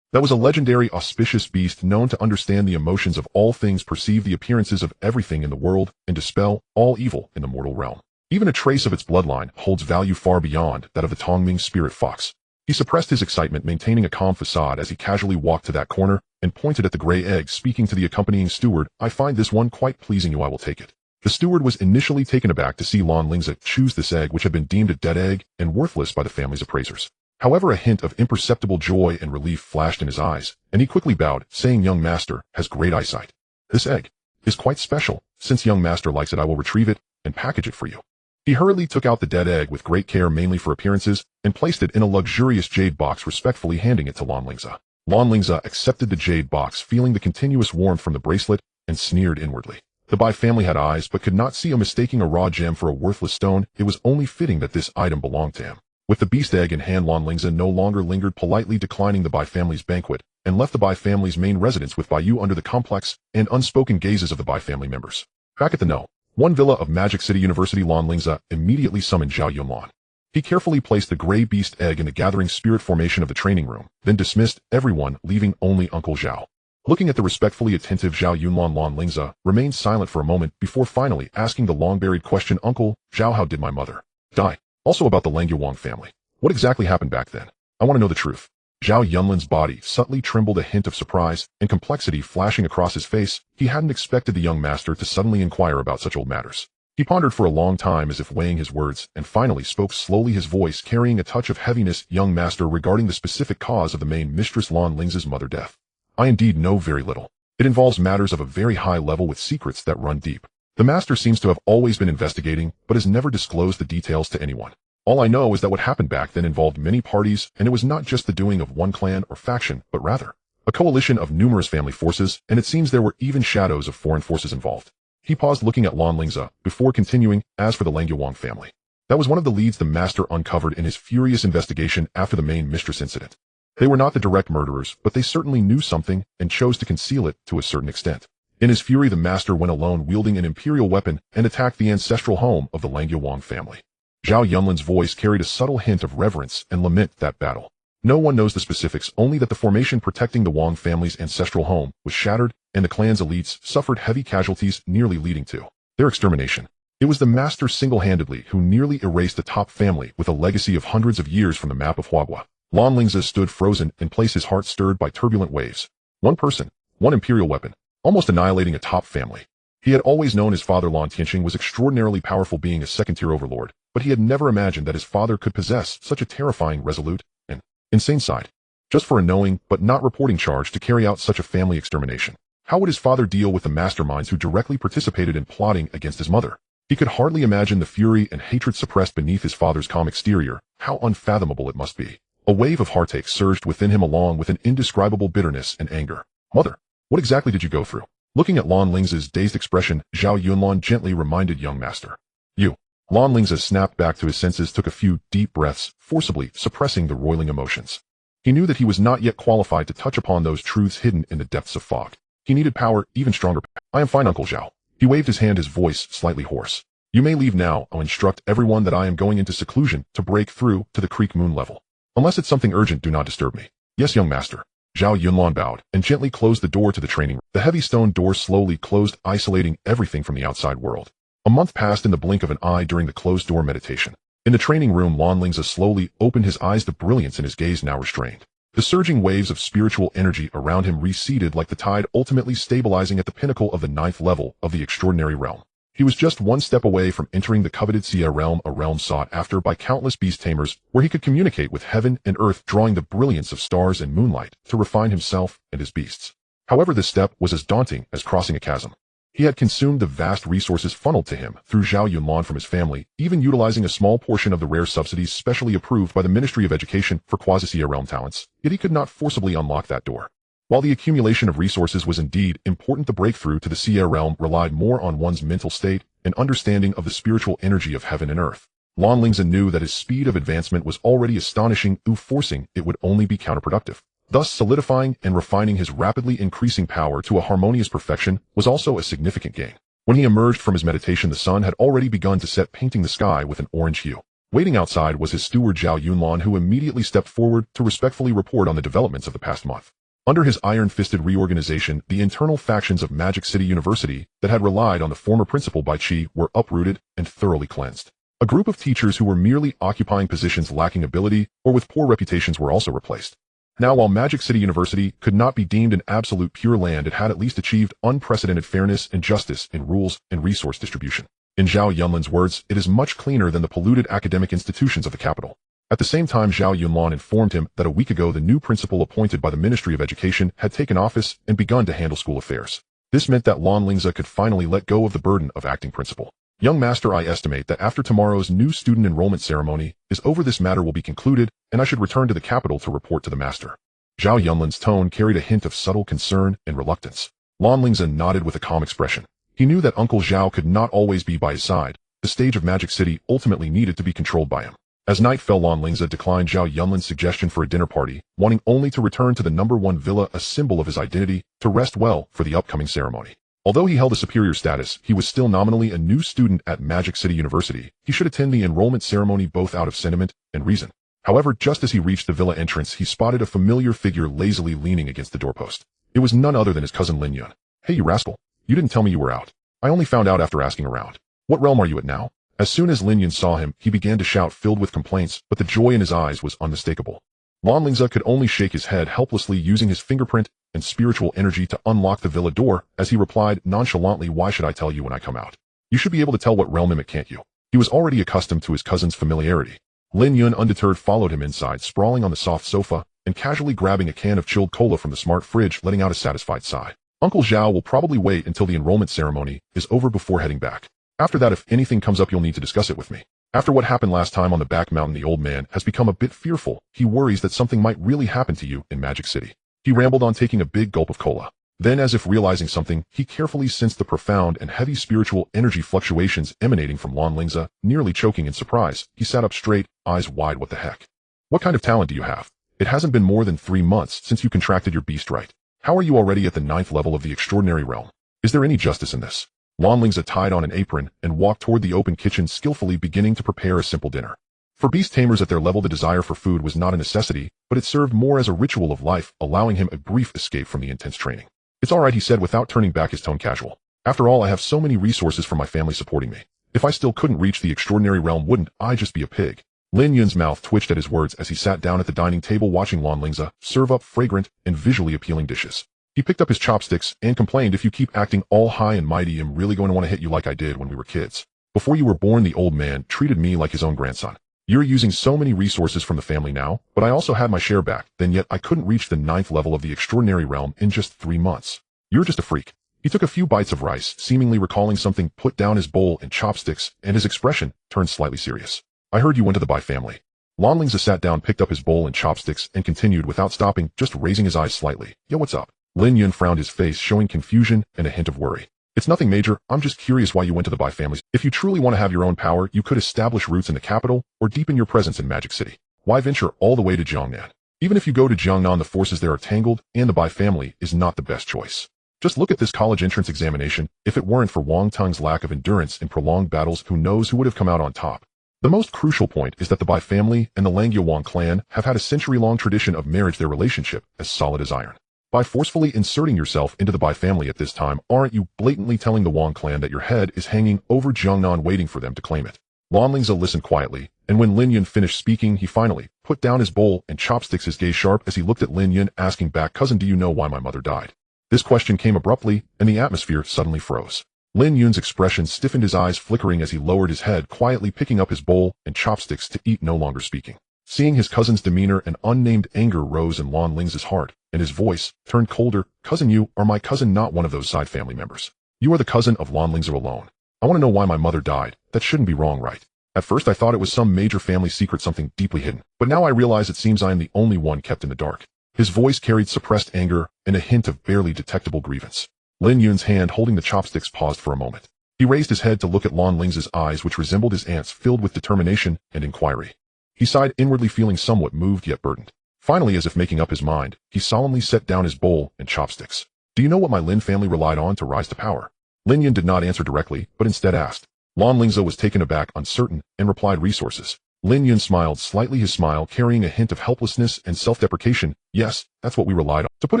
That was a legendary auspicious beast known to understand the emotions of all things, perceive the appearances of everything in the world, and dispel all evil in the mortal realm. Even a trace of its bloodline holds value far beyond that of the Tongming spirit fox. He suppressed his excitement, maintaining a calm facade as he casually walked to that corner and pointed at the gray egg, speaking to the accompanying steward. "I find this one quite pleasing. I will take it." The steward was initially taken aback to see Lan Lingze choose this egg, which had been deemed a dead egg and worthless by the family's appraisers. However, a hint of imperceptible joy and relief flashed in his eyes, and he quickly bowed, saying, "Young master has great eyesight. This egg is quite special. Since young master likes it, I will retrieve it and package it for you." He hurriedly took out the dead egg with great care, mainly for appearances, and placed it in a luxurious jade box, respectfully handing it to Lan Lingze. Lan Lingze accepted the jade box, feeling the continuous warmth from the bracelet, and sneered inwardly. The Bai family had eyes, but could not see a mistaking a raw gem for a worthless stone. It was only fitting that this item belonged to him. With the beast egg in hand, Lan Lingze no longer lingered, politely declining the Bai family's banquet, and left the Bai family's main residence with Bai Yu under the complex and unspoken gazes of the Bai family members. Back at the one villa of Magic City University, Lan Lingze immediately summoned Zhao Yunlan. He carefully placed the gray beast egg in the gathering spirit formation of the training room, then dismissed everyone, leaving only Uncle Zhao. Looking at the respectfully attentive Zhao Yunlan, Lan Lingze remained silent for a moment before finally asking the long-buried question, "Uncle Zhao, how did my mother die? Also about the Langyuang family. What exactly happened back then? I want to know the truth." Zhao Yunlan's body subtly trembled, a hint of surprise and complexity flashing across his face. He hadn't expected the young master to suddenly inquire about such old matters. He pondered for a long time, as if weighing his words, and finally spoke slowly, his voice carrying a touch of heaviness. "Young master, regarding the specific cause of the main mistress Lan Lingze's mother death, I indeed know very little. It involves matters of a very high level with secrets that run deep. The master seems to have always been investigating, but has never disclosed the details to anyone. All I know is that what happened back then involved many parties, and it was not just the doing of one clan or faction, but rather a coalition of numerous family forces, and it seems there were even shadows of foreign forces involved." He paused, looking at Lan Lingze, before continuing, "As for the Langyuang family, that was one of the leads the master uncovered in his furious investigation after the main mistress incident. They were not the direct murderers, but they certainly knew something and chose to conceal it to a certain extent. In his fury, the master went alone, wielding an imperial weapon, and attacked the ancestral home of the Langyuang family." Zhao Yunlan's voice carried a subtle hint of reverence and lament. "That battle. No one knows the specifics, only that the formation protecting the Wang family's ancestral home was shattered, and the clan's elites suffered heavy casualties, nearly leading to their extermination. It was the master single-handedly who nearly erased the top family with a legacy of hundreds of years from the map of Huagua." Lan Lingze stood frozen in place, his heart stirred by turbulent waves. One person, one imperial weapon, almost annihilating a top family. He had always known his father Lan Tianqing was extraordinarily powerful, being a second-tier overlord, but he had never imagined that his father could possess such a terrifying, resolute, and insane side. Just for a knowing but not reporting charge to carry out such a family extermination. How would his father deal with the masterminds who directly participated in plotting against his mother? He could hardly imagine the fury and hatred suppressed beneath his father's calm exterior. How unfathomable it must be. A wave of heartache surged within him, along with an indescribable bitterness and anger. "Mother, what exactly did you go through?" Looking at Lan Lingze's dazed expression, Zhao Yunlan gently reminded, "Young master. You." Lan Lingze snapped back to his senses, took a few deep breaths, forcibly suppressing the roiling emotions. He knew that he was not yet qualified to touch upon those truths hidden in the depths of fog. He needed power, even stronger. "I am fine, Uncle Zhao." He waved his hand, his voice slightly hoarse. "You may leave now. I'll instruct everyone that I am going into seclusion to break through to the Creek Moon level. Unless it's something urgent, do not disturb me." "Yes, young master." Zhao Yunlan bowed and gently closed the door to the training room. The heavy stone door slowly closed, isolating everything from the outside world. A month passed in the blink of an eye during the closed-door meditation. In the training room, Lan Lingze slowly opened his eyes, the brilliance in his gaze now restrained. The surging waves of spiritual energy around him receded like the tide, ultimately stabilizing at the pinnacle of the 9th level of the extraordinary realm. He was just one step away from entering the coveted Sia realm, a realm sought after by countless beast tamers, where he could communicate with heaven and earth, drawing the brilliance of stars and moonlight to refine himself and his beasts. However, this step was as daunting as crossing a chasm. He had consumed the vast resources funneled to him through Zhao Yunlan from his family, even utilizing a small portion of the rare subsidies specially approved by the Ministry of Education for quasi-Sia realm talents, yet he could not forcibly unlock that door. While the accumulation of resources was indeed important, the breakthrough to the Sia realm relied more on one's mental state and understanding of the spiritual energy of heaven and earth. Lan Lingze knew that his speed of advancement was already astonishing, though forcing it would only be counterproductive. Thus, solidifying and refining his rapidly increasing power to a harmonious perfection was also a significant gain. When he emerged from his meditation, the sun had already begun to set, painting the sky with an orange hue. Waiting outside was his steward Zhao Yunlan, who immediately stepped forward to respectfully report on the developments of the past month. Under his iron-fisted reorganization, the internal factions of Magic City University that had relied on the former principal Bai Qi were uprooted and thoroughly cleansed. A group of teachers who were merely occupying positions lacking ability or with poor reputations were also replaced. Now, while Magic City University could not be deemed an absolute pure land, it had at least achieved unprecedented fairness and justice in rules and resource distribution. In Zhao Yunlin's words, it is much cleaner than the polluted academic institutions of the capital. At the same time, Zhao Yunlan informed him that a week ago the new principal appointed by the Ministry of Education had taken office and begun to handle school affairs. This meant that Lan Lingze could finally let go of the burden of acting principal. Young master, I estimate that after tomorrow's new student enrollment ceremony is over, this matter will be concluded, and I should return to the capital to report to the master. Zhao Yunlin's tone carried a hint of subtle concern and reluctance. Lan Lingze nodded with a calm expression. He knew that Uncle Zhao could not always be by his side. The stage of Magic City ultimately needed to be controlled by him. As night fell, Lan Lingze declined Zhao Yunlin's suggestion for a dinner party, wanting only to return to the No. 1 villa, a symbol of his identity, to rest well for the upcoming ceremony. Although he held a superior status, he was still nominally a new student at Magic City University. He should attend the enrollment ceremony both out of sentiment and reason. However, just as he reached the villa entrance, he spotted a familiar figure lazily leaning against the doorpost. It was none other than his cousin Lin Yun. "Hey, you rascal. You didn't tell me you were out. I only found out after asking around. What realm are you at now?" As soon as Lin Yun saw him, he began to shout, filled with complaints, but the joy in his eyes was unmistakable. Lan Lingze could only shake his head helplessly, using his fingerprint and spiritual energy to unlock the villa door, as he replied nonchalantly, "Why should I tell you when I come out? You should be able to tell what realm mimic, can't you?" He was already accustomed to his cousin's familiarity. Lin Yun, undeterred, followed him inside, sprawling on the soft sofa, and casually grabbing a can of chilled cola from the smart fridge, letting out a satisfied sigh. Uncle Zhao will probably wait until the enrollment ceremony is over before heading back. After that, if anything comes up, you'll need to discuss it with me. After what happened last time on the back mountain, the old man has become a bit fearful. He worries that something might really happen to you in Magic City. He rambled on, taking a big gulp of cola. Then, as if realizing something, he carefully sensed the profound and heavy spiritual energy fluctuations emanating from Lan Lingze. Nearly choking in surprise, he sat up straight, eyes wide. "What the heck? What kind of talent do you have? It hasn't been more than 3 months since you contracted your beast right. How are you already at the 9th level of the extraordinary realm? Is there any justice in this?" Lan Lingze tied on an apron and walked toward the open kitchen, skillfully beginning to prepare a simple dinner. For beast tamers at their level, the desire for food was not a necessity, but it served more as a ritual of life, allowing him a brief escape from the intense training. "It's all right," he said without turning back, his tone casual. "After all, I have so many resources from my family supporting me. If I still couldn't reach the extraordinary realm, wouldn't I just be a pig?" Lin Yun's mouth twitched at his words as he sat down at the dining table, watching Lan Lingze serve up fragrant and visually appealing dishes. He picked up his chopsticks and complained, "If you keep acting all high and mighty, I'm really going to want to hit you like I did when we were kids. Before you were born, the old man treated me like his own grandson. You're using so many resources from the family now, but I also had my share back then, yet I couldn't reach the 9th level of the extraordinary realm in just 3 months. You're just a freak." He took a few bites of rice, seemingly recalling something, put down his bowl and chopsticks, and his expression turned slightly serious. "I heard you went to the Bai family." Lan Lingze sat down, picked up his bowl and chopsticks, and continued without stopping, just raising his eyes slightly. "Yo, what's up?" Lin Yun frowned, his face showing confusion and a hint of worry. "It's nothing major. I'm just curious why you went to the Bai family. If you truly want to have your own power, you could establish roots in the capital or deepen your presence in Magic City. Why venture all the way to Jiangnan? Even if you go to Jiangnan, the forces there are tangled, and the Bai family is not the best choice. Just look at this college entrance examination. If it weren't for Wang Tung's lack of endurance in prolonged battles, who knows who would have come out on top. The most crucial point is that the Bai family and the Langyawang clan have had a century-long tradition of marriage, their relationship as solid as iron. By forcefully inserting yourself into the Bai family at this time, aren't you blatantly telling the Wang clan that your head is hanging over Jiangnan, waiting for them to claim it?" Lan Lingze listened quietly, and when Lin Yun finished speaking, he finally put down his bowl and chopsticks, his gaze sharp as he looked at Lin Yun, asking back, "Cousin, do you know why my mother died?" This question came abruptly, and the atmosphere suddenly froze. Lin Yun's expression stiffened, his eyes flickering as he lowered his head, quietly picking up his bowl and chopsticks to eat, no longer speaking. Seeing his cousin's demeanor, an unnamed anger rose in Lan Lingze's heart, and his voice turned colder. "Cousin, you are my cousin, not one of those side family members. You are the cousin of Lan Lingze alone. I want to know why my mother died. That shouldn't be wrong, right? At first I thought it was some major family secret, something deeply hidden, but now I realize it seems I am the only one kept in the dark." His voice carried suppressed anger and a hint of barely detectable grievance. Lin Yun's hand holding the chopsticks paused for a moment. He raised his head to look at Lan Lingze's eyes, which resembled his aunt's, filled with determination and inquiry. He sighed inwardly, feeling somewhat moved yet burdened. Finally, as if making up his mind, he solemnly set down his bowl and chopsticks. "Do you know what my Lin family relied on to rise to power?" Lin Yun did not answer directly, but instead asked. Lan Lingze was taken aback, uncertain, and replied, "Resources." Lin Yun smiled slightly, his smile carrying a hint of helplessness and self-deprecation. "Yes, that's what we relied on. To put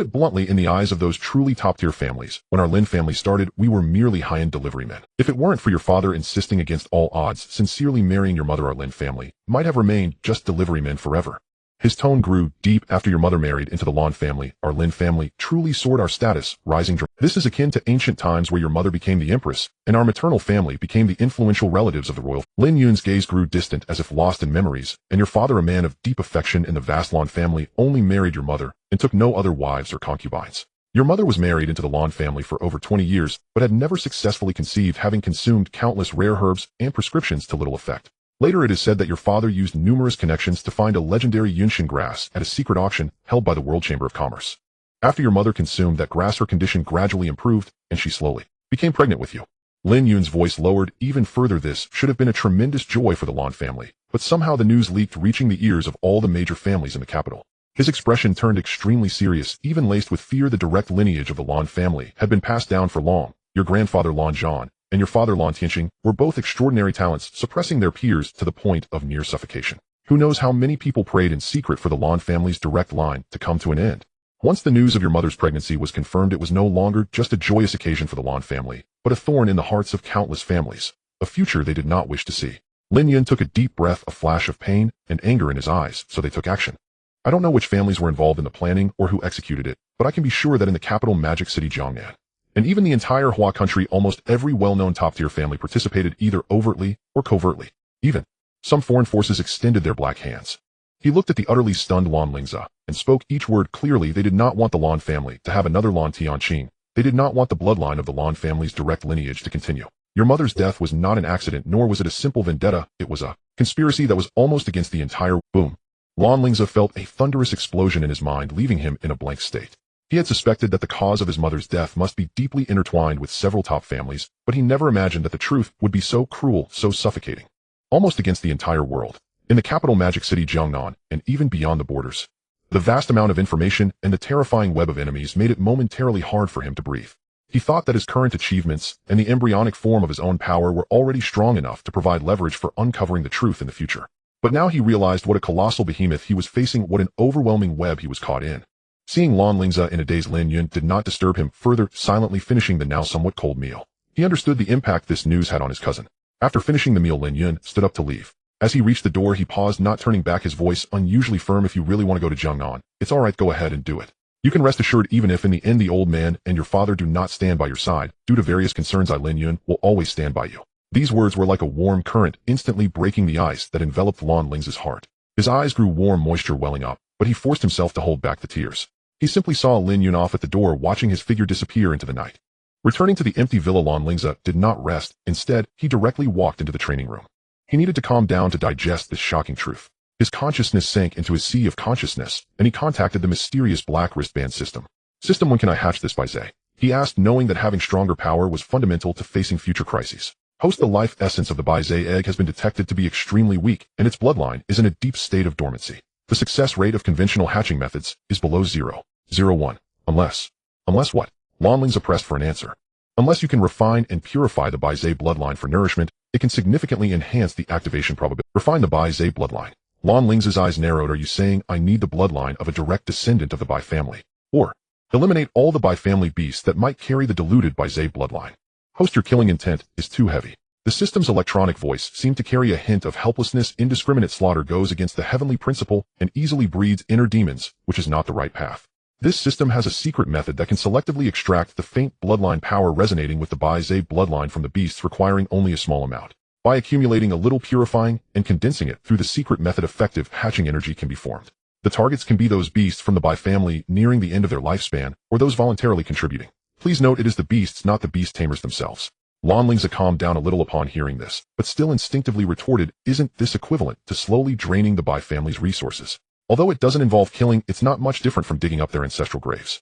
it bluntly, in the eyes of those truly top-tier families, when our Lin family started, we were merely high-end delivery men. If it weren't for your father insisting against all odds, sincerely marrying your mother, our Lin family might have remained just delivery men forever." His tone grew deep. After your mother married into the Lan family, our Lin family truly soared our status, rising. This is akin to ancient times where your mother became the empress, and our maternal family became the influential relatives of the royal. Lin Yun's gaze grew distant as if lost in memories, and your father, a man of deep affection in the vast Lan family, only married your mother and took no other wives or concubines. Your mother was married into the Lan family for over 20 years, but had never successfully conceived, having consumed countless rare herbs and prescriptions to little effect. Later it is said that your father used numerous connections to find a legendary Yunshin grass at a secret auction held by the World Chamber of Commerce. After your mother consumed that grass, her condition gradually improved, and she slowly became pregnant with you. Lin Yun's voice lowered even further. This should have been a tremendous joy for the Lan family, but somehow the news leaked, reaching the ears of all the major families in the capital. His expression turned extremely serious, even laced with fear. The direct lineage of the Lan family had been passed down for long. Your grandfather Lan Zhan and your father Lan Tianxing were both extraordinary talents, suppressing their peers to the point of near suffocation. Who knows how many people prayed in secret for the Lan family's direct line to come to an end. Once the news of your mother's pregnancy was confirmed, it was no longer just a joyous occasion for the Lan family, but a thorn in the hearts of countless families, a future they did not wish to see. Lin Yun took a deep breath, a flash of pain and anger in his eyes, so they took action. I don't know which families were involved in the planning or who executed it, but I can be sure that in the capital Magic City Jiangnan, and even the entire Hua country, almost every well-known top-tier family participated either overtly or covertly. Even some foreign forces extended their black hands. He looked at the utterly stunned Lan Lingze and spoke each word clearly. They did not want the Lan family to have another Lan Tianqing. They did not want the bloodline of the Lan family's direct lineage to continue. Your mother's death was not an accident, nor was it a simple vendetta. It was a conspiracy that was almost against the entire. Boom. Lan Lingze felt a thunderous explosion in his mind, leaving him in a blank state. He had suspected that the cause of his mother's death must be deeply intertwined with several top families, but he never imagined that the truth would be so cruel, so suffocating. Almost against the entire world. In the capital Magic City Jiangnan, and even beyond the borders. The vast amount of information and the terrifying web of enemies made it momentarily hard for him to breathe. He thought that his current achievements and the embryonic form of his own power were already strong enough to provide leverage for uncovering the truth in the future. But now he realized what a colossal behemoth he was facing, what an overwhelming web he was caught in. Seeing Lan Lingze in a daze, Lin Yun did not disturb him further, silently finishing the now somewhat cold meal. He understood the impact this news had on his cousin. After finishing the meal, Lin Yun stood up to leave. As he reached the door, he paused, not turning back, his voice unusually firm. If you really want to go to Jiangnan, it's alright, go ahead and do it. You can rest assured, even if in the end the old man and your father do not stand by your side, due to various concerns, I, Lin Yun, will always stand by you. These words were like a warm current, instantly breaking the ice that enveloped Lan Lingze's heart. His eyes grew warm, moisture welling up, but he forced himself to hold back the tears. He simply saw Lin Yun off at the door, watching his figure disappear into the night. Returning to the empty villa, Lan Lingze did not rest. Instead, he directly walked into the training room. He needed to calm down to digest this shocking truth. His consciousness sank into a sea of consciousness, and he contacted the mysterious black wristband system. System, when can I hatch this by Zay? He asked, knowing that having stronger power was fundamental to facing future crises. Host, the life essence of the Bai Zai egg has been detected to be extremely weak, and its bloodline is in a deep state of dormancy. The success rate of conventional hatching methods is below 0.01. Unless what? Lan Lingze pressed for an answer. Unless you can refine and purify the Bai Zai bloodline for nourishment, it can significantly enhance the activation probability. Refine the Bai Zai bloodline. Lan Lingze's eyes narrowed. Are you saying I need the bloodline of a direct descendant of the Bai family? Or eliminate all the Bai family beasts that might carry the diluted Bai Zai bloodline? Host, your killing intent is too heavy. The system's electronic voice seemed to carry a hint of helplessness. Indiscriminate slaughter goes against the heavenly principle and easily breeds inner demons, which is not the right path. This system has a secret method that can selectively extract the faint bloodline power resonating with the Bai Zai bloodline from the beasts, requiring only a small amount. By accumulating a little, purifying, and condensing it through the secret method, effective hatching energy can be formed. The targets can be those beasts from the Bai family nearing the end of their lifespan, or those voluntarily contributing. Please note, it is the beasts, not the beast tamers themselves. Lan Lingze calmed down a little upon hearing this, but still instinctively retorted, isn't this equivalent to slowly draining the Bai family's resources? Although it doesn't involve killing, it's not much different from digging up their ancestral graves.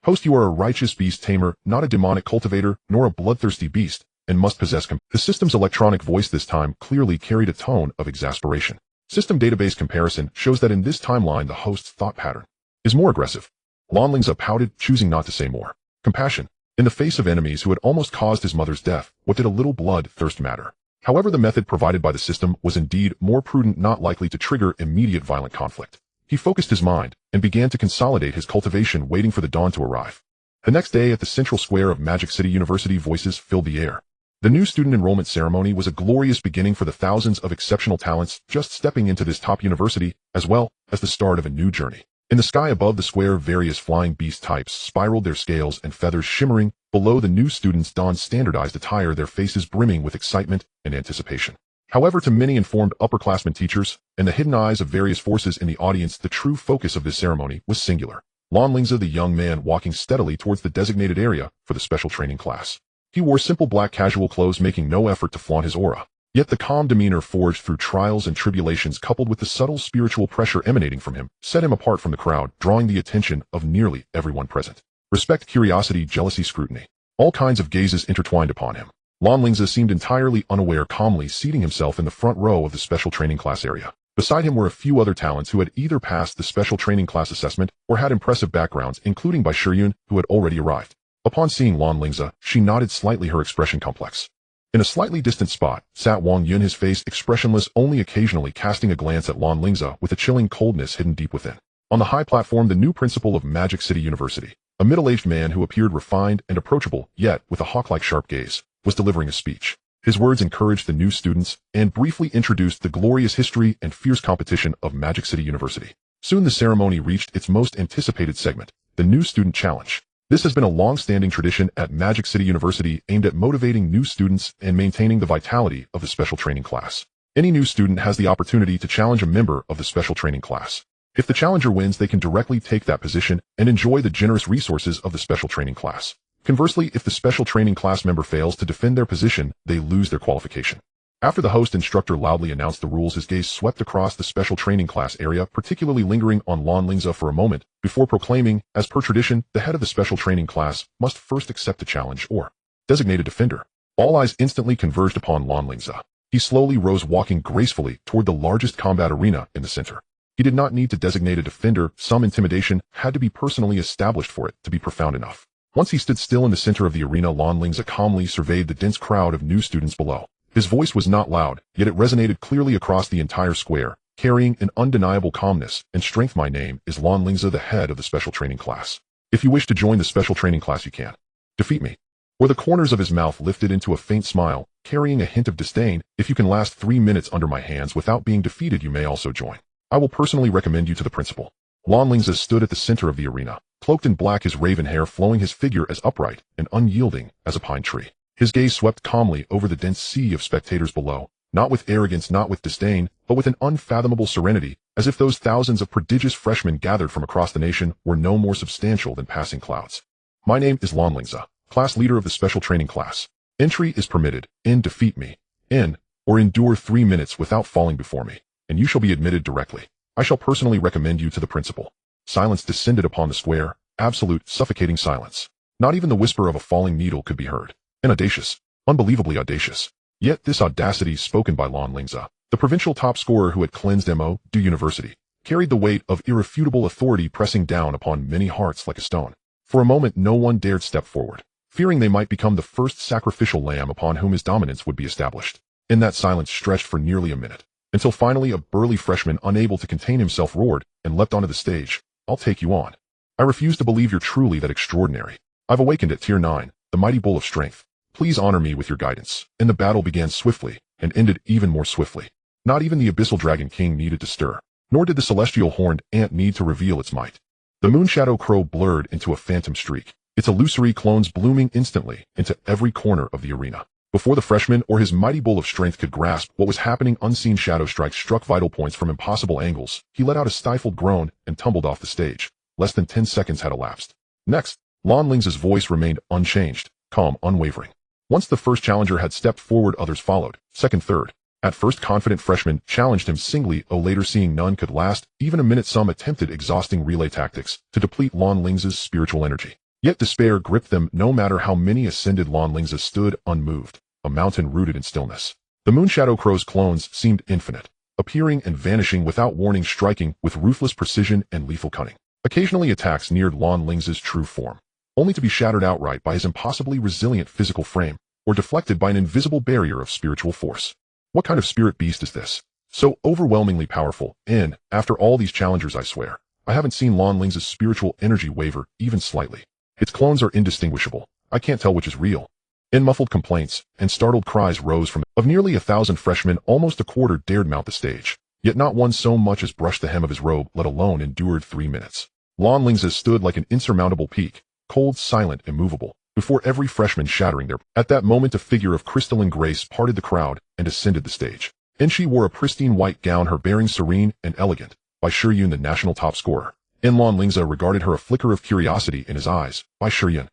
Host, you are a righteous beast tamer, not a demonic cultivator, nor a bloodthirsty beast, and must possess The system's electronic voice this time clearly carried a tone of exasperation. System database comparison shows that in this timeline the host's thought pattern is more aggressive. Lan Lingze pouted, choosing not to say more. Compassion. In the face of enemies who had almost caused his mother's death, what did a little blood thirst matter? However, the method provided by the system was indeed more prudent, not likely to trigger immediate violent conflict. He focused his mind and began to consolidate his cultivation, waiting for the dawn to arrive. The next day at the central square of Magic City University, voices filled the air. The new student enrollment ceremony was a glorious beginning for the thousands of exceptional talents just stepping into this top university, as well as the start of a new journey. In the sky above the square, various flying beast types spiraled, their scales and feathers shimmering. Below, the new students donned standardized attire, their faces brimming with excitement and anticipation. However, to many informed upperclassmen, teachers, and the hidden eyes of various forces in the audience, the true focus of this ceremony was singular. Lan Lingze, the young man walking steadily towards the designated area for the special training class. He wore simple black casual clothes, making no effort to flaunt his aura. Yet the calm demeanor forged through trials and tribulations, coupled with the subtle spiritual pressure emanating from him, set him apart from the crowd, drawing the attention of nearly everyone present. Respect, curiosity, jealousy, scrutiny. All kinds of gazes intertwined upon him. Lan Lingze seemed entirely unaware, calmly seating himself in the front row of the special training class area. Beside him were a few other talents who had either passed the special training class assessment or had impressive backgrounds, including by Shiyun, who had already arrived. Upon seeing Lan Lingze, she nodded slightly, her expression complex. In a slightly distant spot sat Wang Yun, his face expressionless, only occasionally casting a glance at Lan Lingze with a chilling coldness hidden deep within. On the high platform, the new principal of Magic City University, a middle-aged man who appeared refined and approachable, yet with a hawk-like sharp gaze, was delivering a speech. His words encouraged the new students and briefly introduced the glorious history and fierce competition of Magic City University. Soon the ceremony reached its most anticipated segment, the New Student Challenge. This has been a long-standing tradition at Magic City University, aimed at motivating new students and maintaining the vitality of the special training class. Any new student has the opportunity to challenge a member of the special training class. If the challenger wins, they can directly take that position and enjoy the generous resources of the special training class. Conversely, if the special training class member fails to defend their position, they lose their qualification. After the host instructor loudly announced the rules, his gaze swept across the special training class area, particularly lingering on Lan Lingze for a moment, before proclaiming, as per tradition, the head of the special training class must first accept the challenge or designated defender. All eyes instantly converged upon Lan Lingze. He slowly rose, walking gracefully toward the largest combat arena in the center. He did not need to designate a defender. Some intimidation had to be personally established for it to be profound enough. Once he stood still in the center of the arena, Lan Lingze calmly surveyed the dense crowd of new students below. His voice was not loud, yet it resonated clearly across the entire square, carrying an undeniable calmness and strength. My name is Lan Lingze, the head of the special training class. If you wish to join the special training class, you can defeat me. Or the corners of his mouth lifted into a faint smile, carrying a hint of disdain. If you can last 3 minutes under my hands without being defeated, you may also join. I will personally recommend you to the principal. Lan Lingze stood at the center of the arena, cloaked in black, his raven hair flowing, his figure as upright and unyielding as a pine tree. His gaze swept calmly over the dense sea of spectators below, not with arrogance, not with disdain, but with an unfathomable serenity, as if those thousands of prodigious freshmen gathered from across the nation were no more substantial than passing clouds. My name is Lan Lingze, class leader of the special training class. Entry is permitted. In, defeat me. In, or endure 3 minutes without falling before me, and you shall be admitted directly. I shall personally recommend you to the principal. Silence descended upon the square, absolute, suffocating silence. Not even the whisper of a falling needle could be heard. And audacious, unbelievably audacious. Yet this audacity, spoken by Lan Lingze, the provincial top scorer who had cleansed Mo Du University, carried the weight of irrefutable authority, pressing down upon many hearts like a stone. For a moment no one dared step forward, fearing they might become the first sacrificial lamb upon whom his dominance would be established. And that silence stretched for nearly a minute, until finally a burly freshman, unable to contain himself, roared and leapt onto the stage. I'll take you on. I refuse to believe you're truly that extraordinary. I've awakened at Tier 9, the mighty bull of strength. Please honor me with your guidance. And the battle began swiftly, and ended even more swiftly. Not even the Abyssal Dragon King needed to stir, nor did the Celestial Horned Ant need to reveal its might. The Moonshadow Crow blurred into a phantom streak, its illusory clones blooming instantly into every corner of the arena. Before the freshman or his mighty bull of strength could grasp what was happening, unseen shadow strikes struck vital points from impossible angles. He let out a stifled groan and tumbled off the stage. Less than 10 seconds had elapsed. Next, Lan Lingze's voice remained unchanged, calm, unwavering. Once the first challenger had stepped forward, others followed, second, third. At first, confident freshmen challenged him singly, later seeing none could last even a minute, some attempted exhausting relay tactics to deplete Lan Lingze's spiritual energy. Yet despair gripped them. No matter how many ascended, Lan Lingze stood unmoved, a mountain rooted in stillness. The Moonshadow Crow's clones seemed infinite, appearing and vanishing without warning, striking with ruthless precision and lethal cunning. Occasionally attacks neared Lan Lingze's true form, only to be shattered outright by his impossibly resilient physical frame, or deflected by an invisible barrier of spiritual force. What kind of spirit beast is this? So overwhelmingly powerful, and, after all these challengers, I swear, I haven't seen Lan Lingze's spiritual energy waver even slightly. Its clones are indistinguishable. I can't tell which is real. In muffled complaints and startled cries rose from of nearly 1,000 freshmen, almost a quarter dared mount the stage. Yet not one so much as brushed the hem of his robe, let alone endured 3 minutes. Lan Lingze stood like an insurmountable peak, cold, silent, immovable, before every freshman shattering their. At that moment a figure of crystalline grace parted the crowd and ascended the stage. And she wore a pristine white gown, her bearing serene and elegant, by Shiyun, the national top scorer. And Lan Lingze regarded her, a flicker of curiosity in his eyes. By Shiyun,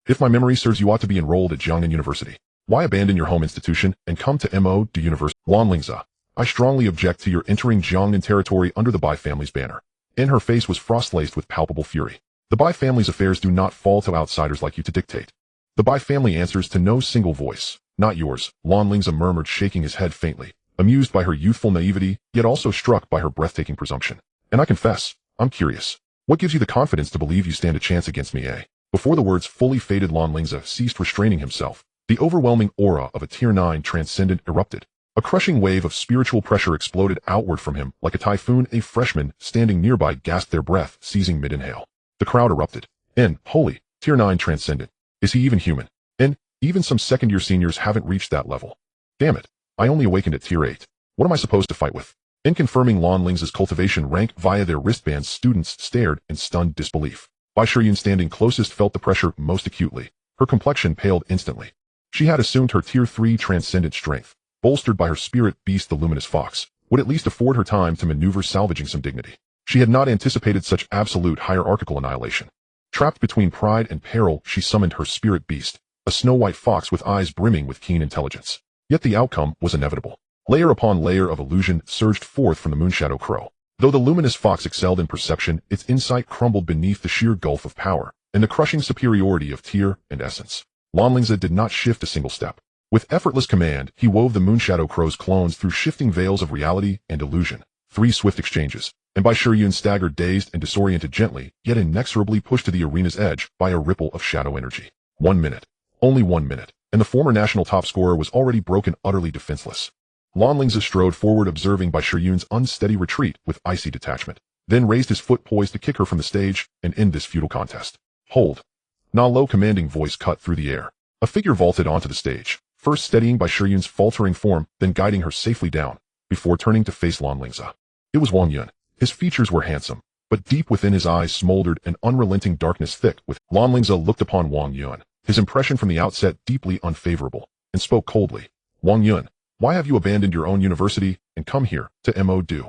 if my memory serves, you ought to be enrolled at Jiangnan University. Why abandon your home institution and come to Mo.D. University? Lan Lingze, I strongly object to your entering Jiangnan territory under the Bai family's banner. In her face was frost-laced with palpable fury. The Bai family's affairs do not fall to outsiders like you to dictate. The Bai family answers to no single voice. Not yours, Lan Lingze murmured, shaking his head faintly, amused by her youthful naivety, yet also struck by her breathtaking presumption. And I confess, I'm curious. What gives you the confidence to believe you stand a chance against me, eh? Before the words fully faded, Lan Lingze ceased restraining himself. The overwhelming aura of a Tier 9 transcendent erupted. A crushing wave of spiritual pressure exploded outward from him like a typhoon. A freshman standing nearby gasped their breath, seizing mid-inhale. The crowd erupted. Holy, Tier 9 transcendent. Is he even human? Even some second-year seniors haven't reached that level. Damn it, I only awakened at Tier 8. What am I supposed to fight with? In confirming Lan Lingze's cultivation rank via their wristbands, students stared in stunned disbelief. Bai Shiyun, standing closest, felt the pressure most acutely. Her complexion paled instantly. She had assumed her Tier 3 transcendent strength, bolstered by her spirit beast, the luminous fox, would at least afford her time to maneuver, salvaging some dignity. She had not anticipated such absolute hierarchical annihilation. Trapped between pride and peril, she summoned her spirit beast, a snow-white fox with eyes brimming with keen intelligence. Yet the outcome was inevitable. Layer upon layer of illusion surged forth from the Moonshadow Crow. Though the luminous fox excelled in perception, its insight crumbled beneath the sheer gulf of power and the crushing superiority of tier and essence. Lan Lingze did not shift a single step. With effortless command, he wove the Moonshadow Crow's clones through shifting veils of reality and illusion. 3 swift exchanges, and Bai Shiyun staggered, dazed and disoriented, gently, yet inexorably pushed to the arena's edge by a ripple of shadow energy. 1 minute. Only 1 minute, and the former national top scorer was already broken, utterly defenseless. Lan Lingze strode forward, observing Bai Shiyun's unsteady retreat with icy detachment, then raised his foot, poised to kick her from the stage and end this futile contest. Hold. Na low commanding voice cut through the air. A figure vaulted onto the stage, first steadying Bai Shiyun's faltering form, then guiding her safely down, before turning to face Lan Lingze. It was Wang Yun. His features were handsome, but deep within his eyes smoldered an unrelenting darkness thick with. Lan Lingze looked upon Wang Yun, his impression from the outset deeply unfavorable, and spoke coldly. Wang Yun, why have you abandoned your own university and come here to Mo.D.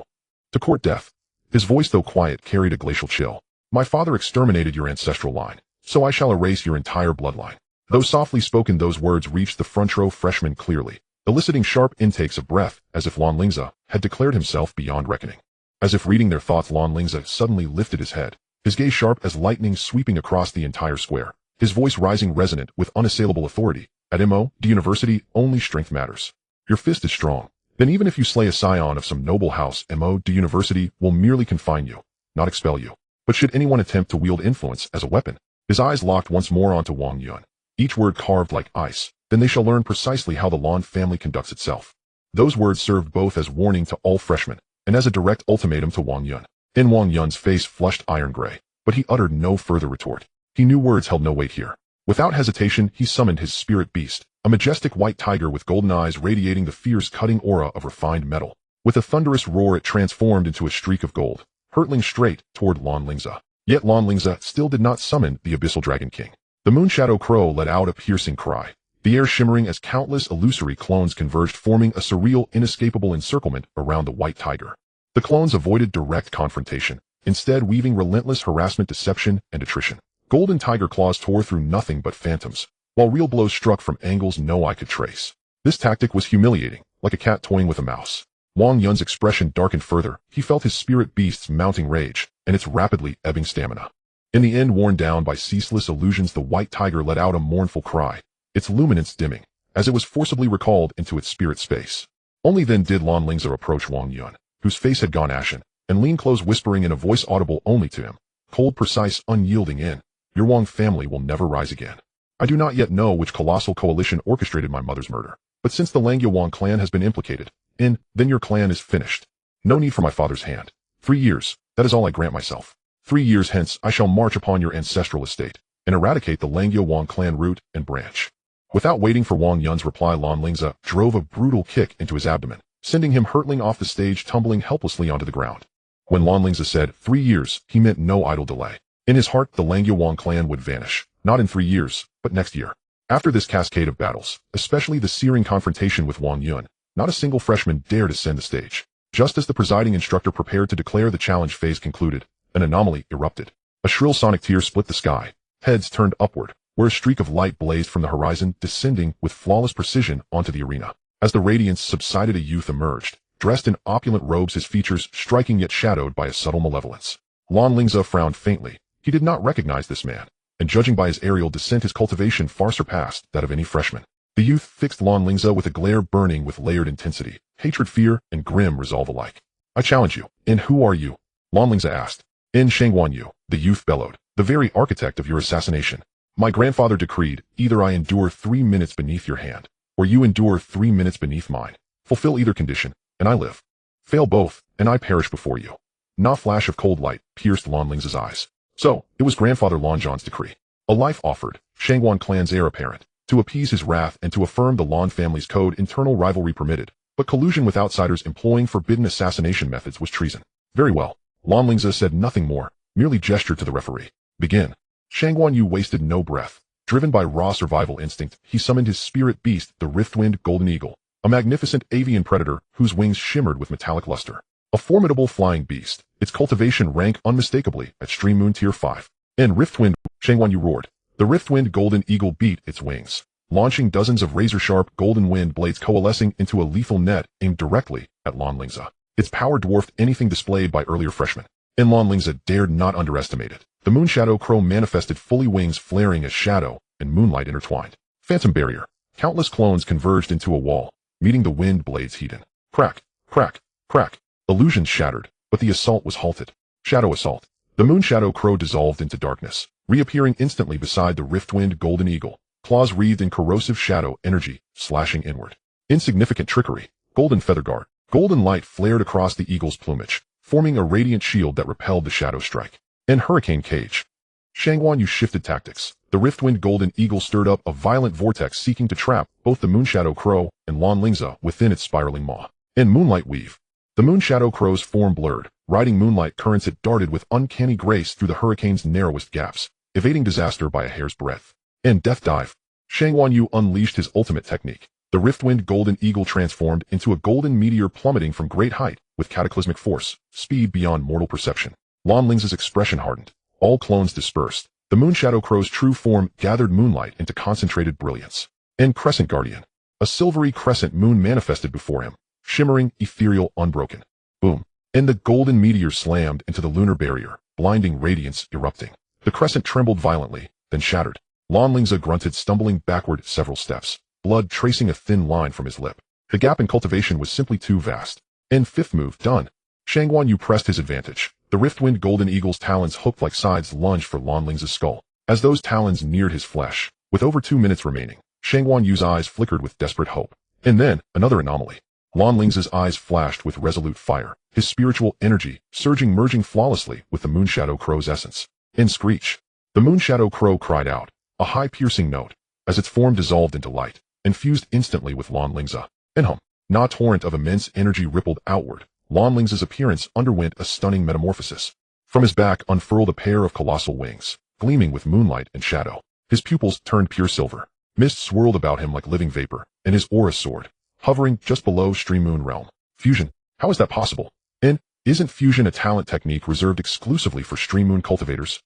to court death? His voice, though quiet, carried a glacial chill. My father exterminated your ancestral line, so I shall erase your entire bloodline. Though softly spoken, those words reached the front row freshmen clearly, eliciting sharp intakes of breath, as if Lan Lingze had declared himself beyond reckoning. As if reading their thoughts, Lan Lingze suddenly lifted his head, his gaze sharp as lightning, sweeping across the entire square, his voice rising resonant with unassailable authority. At Mo.D. University, only strength matters. Your fist is strong. Then even if you slay a scion of some noble house, Mo.D. University will merely confine you, not expel you. But should anyone attempt to wield influence as a weapon? His eyes locked once more onto Wang Yun, each word carved like ice. Then they shall learn precisely how the Lan family conducts itself. Those words served both as warning to all freshmen, and as a direct ultimatum to Wang Yun. In Wang Yun's face flushed iron gray, but he uttered no further retort. He knew words held no weight here. Without hesitation, he summoned his spirit beast, a majestic white tiger with golden eyes radiating the fierce, cutting aura of refined metal. With a thunderous roar, it transformed into a streak of gold, hurtling straight toward Lan Lingze. Yet Lan Lingze still did not summon the Abyssal Dragon King. The Moonshadow Crow let out a piercing cry, the air shimmering as countless illusory clones converged, forming a surreal, inescapable encirclement around the white tiger. The clones avoided direct confrontation, instead weaving relentless harassment, deception, and attrition. Golden tiger claws tore through nothing but phantoms, while real blows struck from angles no eye could trace. This tactic was humiliating, like a cat toying with a mouse. Wang Yun's expression darkened further. He felt his spirit beast's mounting rage, and its rapidly ebbing stamina. In the end, worn down by ceaseless illusions, the white tiger let out a mournful cry, its luminance dimming, as it was forcibly recalled into its spirit space. Only then did Lan Lingze approach Wang Yun, whose face had gone ashen, and lean close, whispering in a voice audible only to him, cold, precise, unyielding, your Wang family will never rise again. I do not yet know which colossal coalition orchestrated my mother's murder, but since the Langya Wang clan has been implicated, then your clan is finished. No need for my father's hand. 3 years, that is all I grant myself. 3 years hence, I shall march upon your ancestral estate, and eradicate the Langya Wang clan root and branch. Without waiting for Wang Yun's reply, Lan Lingze drove a brutal kick into his abdomen, sending him hurtling off the stage, tumbling helplessly onto the ground. When Lan Lingze said 3 years, he meant no idle delay. In his heart, the Langyuan clan would vanish, not in 3 years, but next year. After this cascade of battles, especially the searing confrontation with Wang Yun, not a single freshman dared ascend the stage. Just as the presiding instructor prepared to declare the challenge phase concluded, an anomaly erupted. A shrill sonic tear split the sky. Heads turned upward, where a streak of light blazed from the horizon, descending with flawless precision onto the arena. As the radiance subsided, a youth emerged, dressed in opulent robes, his features striking yet shadowed by a subtle malevolence. Lan Lingze frowned faintly. He did not recognize this man, and judging by his aerial descent, his cultivation far surpassed that of any freshman. The youth fixed Lan Lingze with a glare burning with layered intensity, hatred, fear, and grim resolve alike. I challenge you. And who are you? Lan Lingze asked. In Shangguan Yu, the youth bellowed, the very architect of your assassination. My grandfather decreed, either I endure 3 minutes beneath your hand, or you endure 3 minutes beneath mine. Fulfill either condition, and I live. Fail both, and I perish before you. A flash of cold light pierced Lan Lingze's eyes. So, it was Grandfather Lan Zhan's decree. A life offered, Shangguan clan's heir apparent, to appease his wrath and to affirm the Lan family's code. Internal rivalry permitted, but collusion with outsiders employing forbidden assassination methods was treason. Very well. Lan Lingze said nothing more, merely gestured to the referee. Begin. Shangguan Yu wasted no breath. Driven by raw survival instinct, he summoned his spirit beast, the Riftwind Golden Eagle, a magnificent avian predator whose wings shimmered with metallic luster. A formidable flying beast, its cultivation rank unmistakably at Stream Moon Tier 5. And Riftwind, Shangguan Yu roared. The Riftwind Golden Eagle beat its wings, launching dozens of razor-sharp golden wind blades coalescing into a lethal net aimed directly at Lan Lingze. Its power dwarfed anything displayed by earlier freshmen, and Lan Lingze dared not underestimate it. The Moonshadow Crow manifested, fully, wings flaring as shadow and moonlight intertwined. Phantom barrier. Countless clones converged into a wall, meeting the wind blades heated. Crack, crack, crack. Illusions shattered, but the assault was halted. Shadow assault. The Moonshadow Crow dissolved into darkness, reappearing instantly beside the Riftwind Golden Eagle, claws wreathed in corrosive shadow energy, slashing inward. Insignificant trickery. Golden feather guard. Golden light flared across the eagle's plumage, forming a radiant shield that repelled the shadow strike. And hurricane cage. Shangguan Yu shifted tactics. The Riftwind Golden Eagle stirred up a violent vortex, seeking to trap both the Moonshadow Crow and Lan Lingze within its spiraling maw. In moonlight weave. The Moonshadow Crow's form blurred. Riding moonlight currents, it darted with uncanny grace through the hurricane's narrowest gaps, evading disaster by a hair's breadth. In death dive. Shangguan Yu unleashed his ultimate technique. The Riftwind Golden Eagle transformed into a golden meteor, plummeting from great height with cataclysmic force, speed beyond mortal perception. Lan Lingze's expression hardened. All clones dispersed. The Moonshadow Crow's true form gathered moonlight into concentrated brilliance. And Crescent Guardian. A silvery crescent moon manifested before him, shimmering, ethereal, unbroken. Boom. And the golden meteor slammed into the lunar barrier, blinding radiance erupting. The crescent trembled violently, then shattered. Lan Lingze grunted, stumbling backward several steps, blood tracing a thin line from his lip. The gap in cultivation was simply too vast. And fifth move, done. Shangguan Yu pressed his advantage. The Riftwind Golden Eagle's talons, hooked like scythes, lunged for Lan Lingze's skull. As those talons neared his flesh, with over 2 minutes remaining, Shangguan Yu's eyes flickered with desperate hope. And then, another anomaly. Lan Lingze's eyes flashed with resolute fire, his spiritual energy surging, merging flawlessly with the Moonshadow Crow's essence. In screech. The Moonshadow Crow cried out, a high piercing note, as its form dissolved into light, and fused instantly with Lan Lingze. And a torrent of immense energy rippled outward. Lan Lingze's appearance underwent a stunning metamorphosis. From his back unfurled a pair of colossal wings, gleaming with moonlight and shadow. His pupils turned pure silver. Mist swirled about him like living vapor, and his aura soared, hovering just below Stream Moon realm. Fusion? How is that possible? And isn't fusion a talent technique reserved exclusively for Stream Moon cultivators?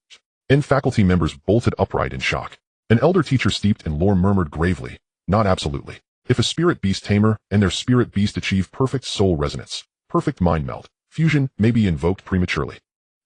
And faculty members bolted upright in shock. An elder teacher steeped in lore murmured gravely, not absolutely. If a spirit beast Tamer and their spirit beast achieve perfect soul resonance, perfect mind meld, fusion may be invoked prematurely.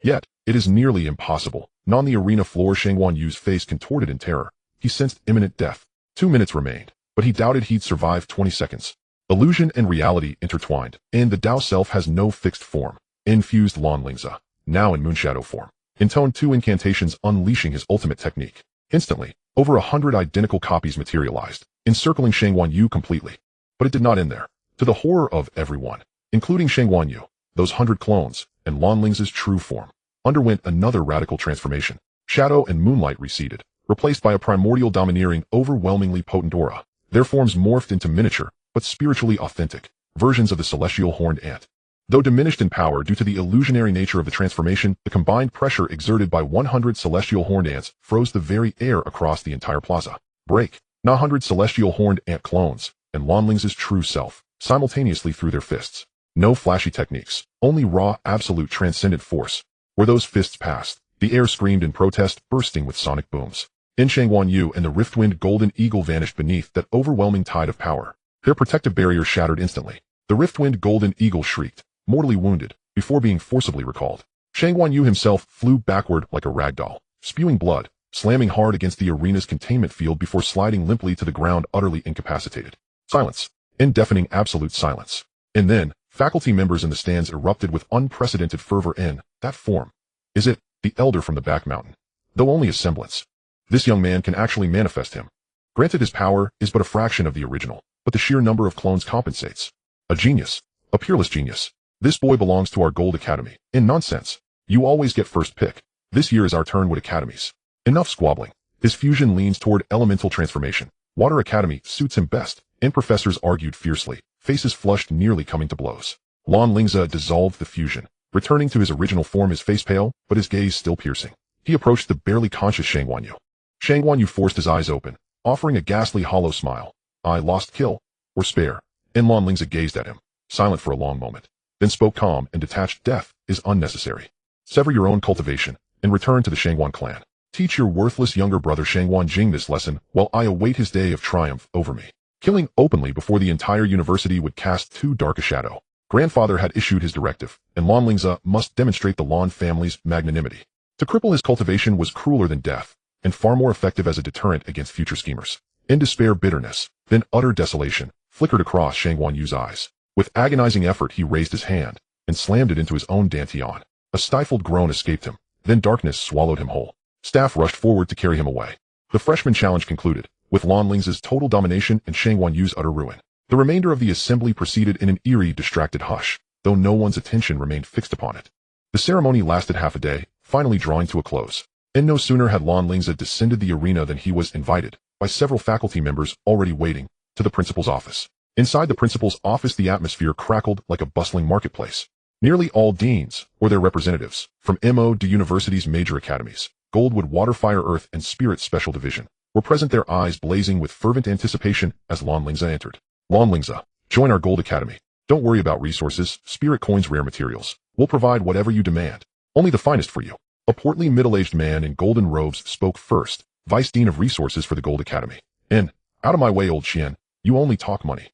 Yet, it is nearly impossible. On the arena floor, Shangguan Yu's face contorted in terror. He sensed imminent death. 2 minutes remained, but he doubted he'd survive 20 seconds. Illusion and reality intertwined, and the Tao self has no fixed form. Infused Lan Lingze, now in Moonshadow form, intoned 2 incantations, unleashing his ultimate technique. Instantly, over 100 identical copies materialized, encircling Shangguan Yu completely. But it did not end there. To the horror of everyone, including Shangguan Yu, those 100 clones, and Lan Lingze's true form, underwent another radical transformation. Shadow and moonlight receded, replaced by a primordial domineering, overwhelmingly potent aura. Their forms morphed into miniature, but spiritually authentic, versions of the celestial horned ant. Though diminished in power due to the illusionary nature of the transformation, the combined pressure exerted by 100 celestial horned ants froze the very air across the entire plaza. Break. 100 celestial horned ant clones, and Lan Lingze's true self, simultaneously through their fists. No flashy techniques, only raw, absolute transcendent force. Where those fists passed, the air screamed in protest, bursting with sonic booms. In Shangguan Yu and the Riftwind Golden Eagle vanished beneath that overwhelming tide of power. Their protective barrier shattered instantly. The Riftwind Golden Eagle shrieked, mortally wounded, before being forcibly recalled. Shangguan Yu himself flew backward like a ragdoll, spewing blood, slamming hard against the arena's containment field before sliding limply to the ground, utterly incapacitated. Silence. Deafening absolute silence. And then, faculty members in the stands erupted with unprecedented fervor in that form. Is it the elder from the back mountain? Though only a semblance. This young man can actually manifest him. Granted, his power is but a fraction of the original, but the sheer number of clones compensates. A genius. A peerless genius. This boy belongs to our Gold Academy. In nonsense. You always get first pick. This year is our turn with academies. Enough squabbling. His fusion leans toward elemental transformation. Water Academy suits him best. And professors argued fiercely, faces flushed, nearly coming to blows. Lan Lingze dissolved the fusion, returning to his original form, his face pale, but his gaze still piercing. He approached the barely conscious Shangguan Yu. Shangguan Yu forced his eyes open, offering a ghastly hollow smile. I lost, kill, or spare. And Lan Lingze gazed at him, silent for a long moment, then spoke calm and detached. Death is unnecessary. Sever your own cultivation, and return to the Shangguan clan. Teach your worthless younger brother Shangguan Jing this lesson while I await his day of triumph over me. Killing openly before the entire university would cast too dark a shadow. Grandfather had issued his directive, and Lan Lingze must demonstrate the Lan family's magnanimity. To cripple his cultivation was crueler than death, and far more effective as a deterrent against future schemers. In despair, bitterness, then utter desolation, flickered across Shangguan Yu's eyes. With agonizing effort, he raised his hand, and slammed it into his own dantian. A stifled groan escaped him, then darkness swallowed him whole. Staff rushed forward to carry him away. The freshman challenge concluded, with Lan Lingze's total domination and Shangguan Yu's utter ruin. The remainder of the assembly proceeded in an eerie, distracted hush, though no one's attention remained fixed upon it. The ceremony lasted half a day, finally drawing to a close. And no sooner had Lan Lingze descended the arena than he was invited, by several faculty members already waiting, to the principal's office. Inside the principal's office, the atmosphere crackled like a bustling marketplace. Nearly all deans, or their representatives, from MO to university's major academies, Goldwood, Water, Fire, Earth, and Spirit Special Division, were present, their eyes blazing with fervent anticipation as Lan Lingze entered. Lan Lingze, join our Gold Academy. Don't worry about resources, spirit coins, rare materials. We'll provide whatever you demand. Only the finest for you. A portly middle-aged man in golden robes spoke first, Vice Dean of Resources for the Gold Academy. Out of my way, old Qian, you only talk money.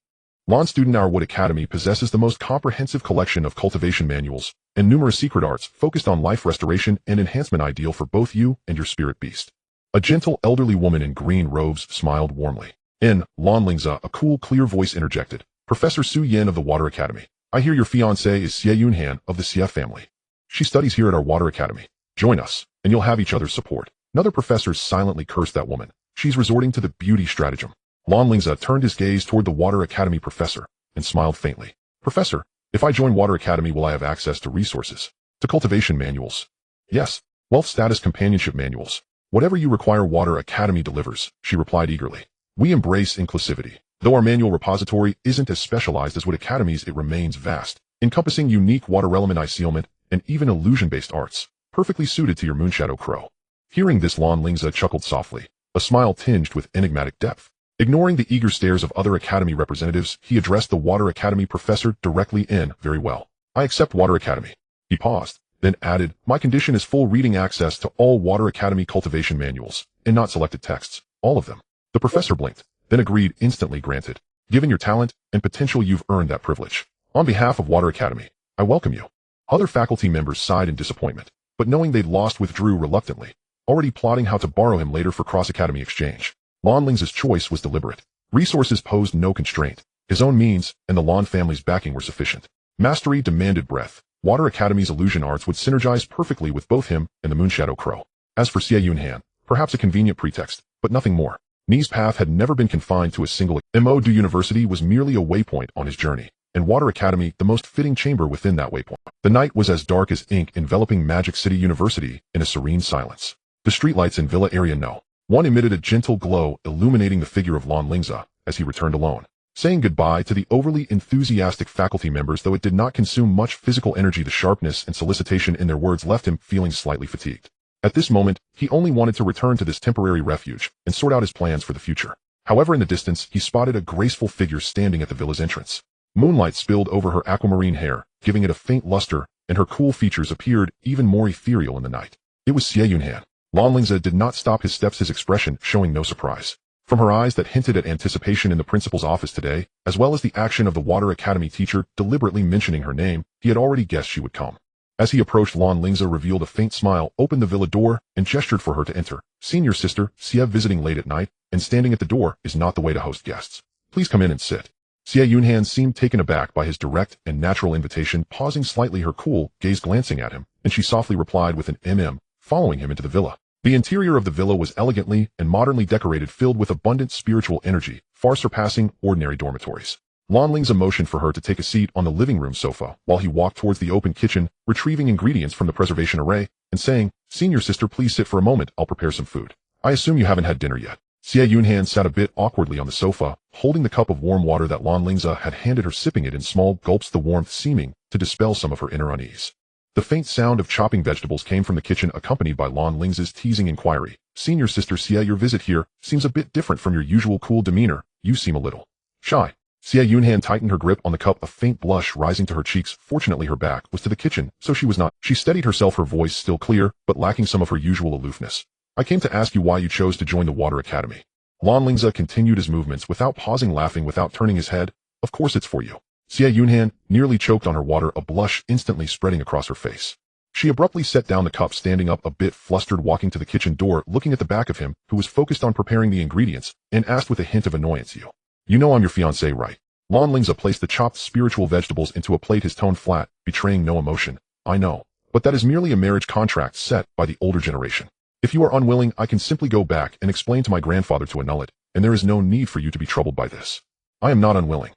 Lan student, our Wood Academy possesses the most comprehensive collection of cultivation manuals and numerous secret arts focused on life restoration and enhancement, ideal for both you and your spirit beast. A gentle elderly woman in green robes smiled warmly. Lan Lingze, a cool, clear voice interjected. Professor Su Yin of the Water Academy. I hear your fiancée is Xie Yunhan of the Xie family. She studies here at our Water Academy. Join us, and you'll have each other's support. Another professor silently cursed that woman. She's resorting to the beauty stratagem. Lan Lingze turned his gaze toward the Water Academy professor, and smiled faintly. Professor, if I join Water Academy, will I have access to resources? To cultivation manuals? Yes. Wealth status companionship manuals. Whatever you require, Water Academy delivers, she replied eagerly. We embrace inclusivity. Though our manual repository isn't as specialized as Wood Academy's, it remains vast, encompassing unique water element sealment and even illusion-based arts, perfectly suited to your Moonshadow Crow. Hearing this, Lan Lingze chuckled softly, a smile tinged with enigmatic depth. Ignoring the eager stares of other Academy representatives, he addressed the Water Academy professor directly. Very well. I accept Water Academy. He paused, then added, my condition is full reading access to all Water Academy cultivation manuals, and not selected texts, all of them. The professor blinked, then agreed, instantly granted. Given your talent and potential, you've earned that privilege. On behalf of Water Academy, I welcome you. Other faculty members sighed in disappointment, but knowing they'd lost, withdrew reluctantly, already plotting how to borrow him later for cross-academy exchange. Lan Lingze's choice was deliberate. Resources posed no constraint. His own means and the Lan family's backing were sufficient. Mastery demanded breadth. Water Academy's illusion arts would synergize perfectly with both him and the Moonshadow Crow. As for Xie Yunhan, perhaps a convenient pretext, but nothing more. Ni's path had never been confined to a single MO. University was merely a waypoint on his journey, and Water Academy the most fitting chamber within that waypoint. The night was as dark as ink, enveloping Magic City University in a serene silence. The streetlights in Villa area One emitted a gentle glow, illuminating the figure of Lan Lingze as he returned alone, saying goodbye to the overly enthusiastic faculty members. Though it did not consume much physical energy, the sharpness and solicitation in their words left him feeling slightly fatigued. At this moment, he only wanted to return to this temporary refuge and sort out his plans for the future. However, in the distance, he spotted a graceful figure standing at the villa's entrance. Moonlight spilled over her aquamarine hair, giving it a faint luster, and her cool features appeared even more ethereal in the night. It was Xie Yunhan. Lan Lingze did not stop his steps, his expression showing no surprise. From her eyes that hinted at anticipation in the principal's office today, as well as the action of the Water Academy teacher deliberately mentioning her name, he had already guessed she would come. As he approached, Lan Lingze revealed a faint smile, opened the villa door, and gestured for her to enter. Senior sister, Xie visiting late at night, and standing at the door is not the way to host guests. Please come in and sit. Xie Yunhan seemed taken aback by his direct and natural invitation, pausing slightly, her cool gaze glancing at him, and she softly replied with an following him into the villa. The interior of the villa was elegantly and modernly decorated, filled with abundant spiritual energy, far surpassing ordinary dormitories. Lan Lingze motioned for her to take a seat on the living room sofa, while he walked towards the open kitchen, retrieving ingredients from the preservation array, and saying, Senior sister, please sit for a moment, I'll prepare some food. I assume you haven't had dinner yet. Xie Yunhan sat a bit awkwardly on the sofa, holding the cup of warm water that Lan Lingze had handed her, sipping it in small gulps, the warmth seeming to dispel some of her inner unease. The faint sound of chopping vegetables came from the kitchen, accompanied by Lan Lingze's teasing inquiry. Senior sister Xie, your visit here seems a bit different from your usual cool demeanor. You seem a little shy. Xie Yunhan tightened her grip on the cup, a faint blush rising to her cheeks. Fortunately, her back was to the kitchen, so she was not. She steadied herself, her voice still clear, but lacking some of her usual aloofness. I came to ask you why you chose to join the Water Academy. Lan Lingze continued his movements without pausing, laughing without turning his head. Of course it's for you. Xie Yunhan nearly choked on her water, a blush instantly spreading across her face. She abruptly set down the cup, standing up a bit flustered, walking to the kitchen door, looking at the back of him, who was focused on preparing the ingredients, and asked with a hint of annoyance, You know I'm your fiancé, right? Lan Lingze placed the chopped spiritual vegetables into a plate, his tone flat, betraying no emotion. I know. But that is merely a marriage contract set by the older generation. If you are unwilling, I can simply go back and explain to my grandfather to annul it, and there is no need for you to be troubled by this. I am not unwilling.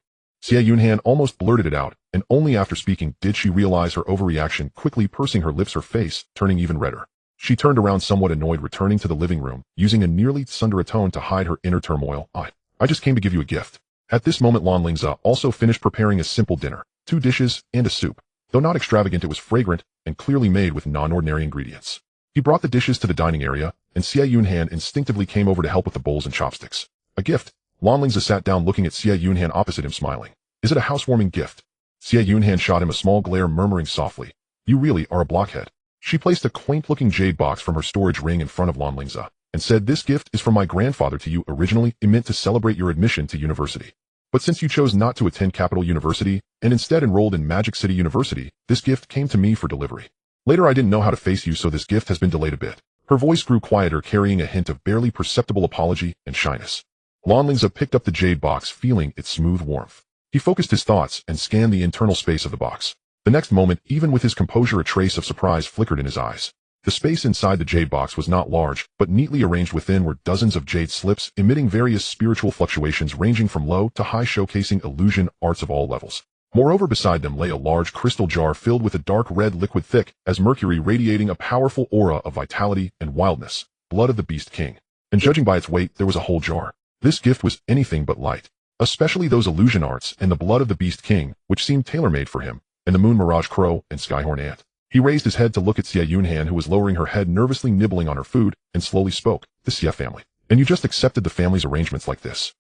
Xie Yunhan almost blurted it out, and only after speaking did she realize her overreaction, quickly pursing her lips, her face turning even redder. She turned around somewhat annoyed, returning to the living room, using a nearly thunderous tone to hide her inner turmoil. I just came to give you a gift. At this moment, Lan Lingze also finished preparing a simple dinner, 2 dishes and a soup. Though not extravagant, it was fragrant and clearly made with non-ordinary ingredients. He brought the dishes to the dining area, and Xie Yunhan instinctively came over to help with the bowls and chopsticks. A gift? Lan Lingze sat down, looking at Xie Yunhan opposite him, smiling. Is it a housewarming gift? Xie Yunhan shot him a small glare, murmuring softly, You really are a blockhead. She placed a quaint-looking jade box from her storage ring in front of Lan Lingze, and said, This gift is from my grandfather to you. Originally, it meant to celebrate your admission to university. But since you chose not to attend Capital University, and instead enrolled in Magic City University, this gift came to me for delivery. Later, I didn't know how to face you, so this gift has been delayed a bit. Her voice grew quieter, carrying a hint of barely perceptible apology and shyness. Lan Lingze picked up the jade box, feeling its smooth warmth. He focused his thoughts and scanned the internal space of the box. The next moment, even with his composure, a trace of surprise flickered in his eyes. The space inside the jade box was not large, but neatly arranged. Within were dozens of jade slips, emitting various spiritual fluctuations ranging from low to high, showcasing illusion arts of all levels. Moreover, beside them lay a large crystal jar filled with a dark red liquid thick as mercury, radiating a powerful aura of vitality and wildness. Blood of the Beast King. And judging by its weight, there was a whole jar. This gift was anything but light. Especially those illusion arts and the blood of the Beast King, which seemed tailor-made for him, and the Moon Mirage Crow and Skyhorn Ant. He raised his head to look at Xie Yunhan, who was lowering her head, nervously nibbling on her food, and slowly spoke, The Xie family. And you just accepted the family's arrangements like this?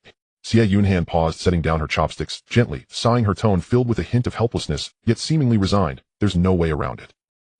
Xie Yunhan paused, setting down her chopsticks, gently, sighing, her tone filled with a hint of helplessness, yet seemingly resigned. There's no way around it.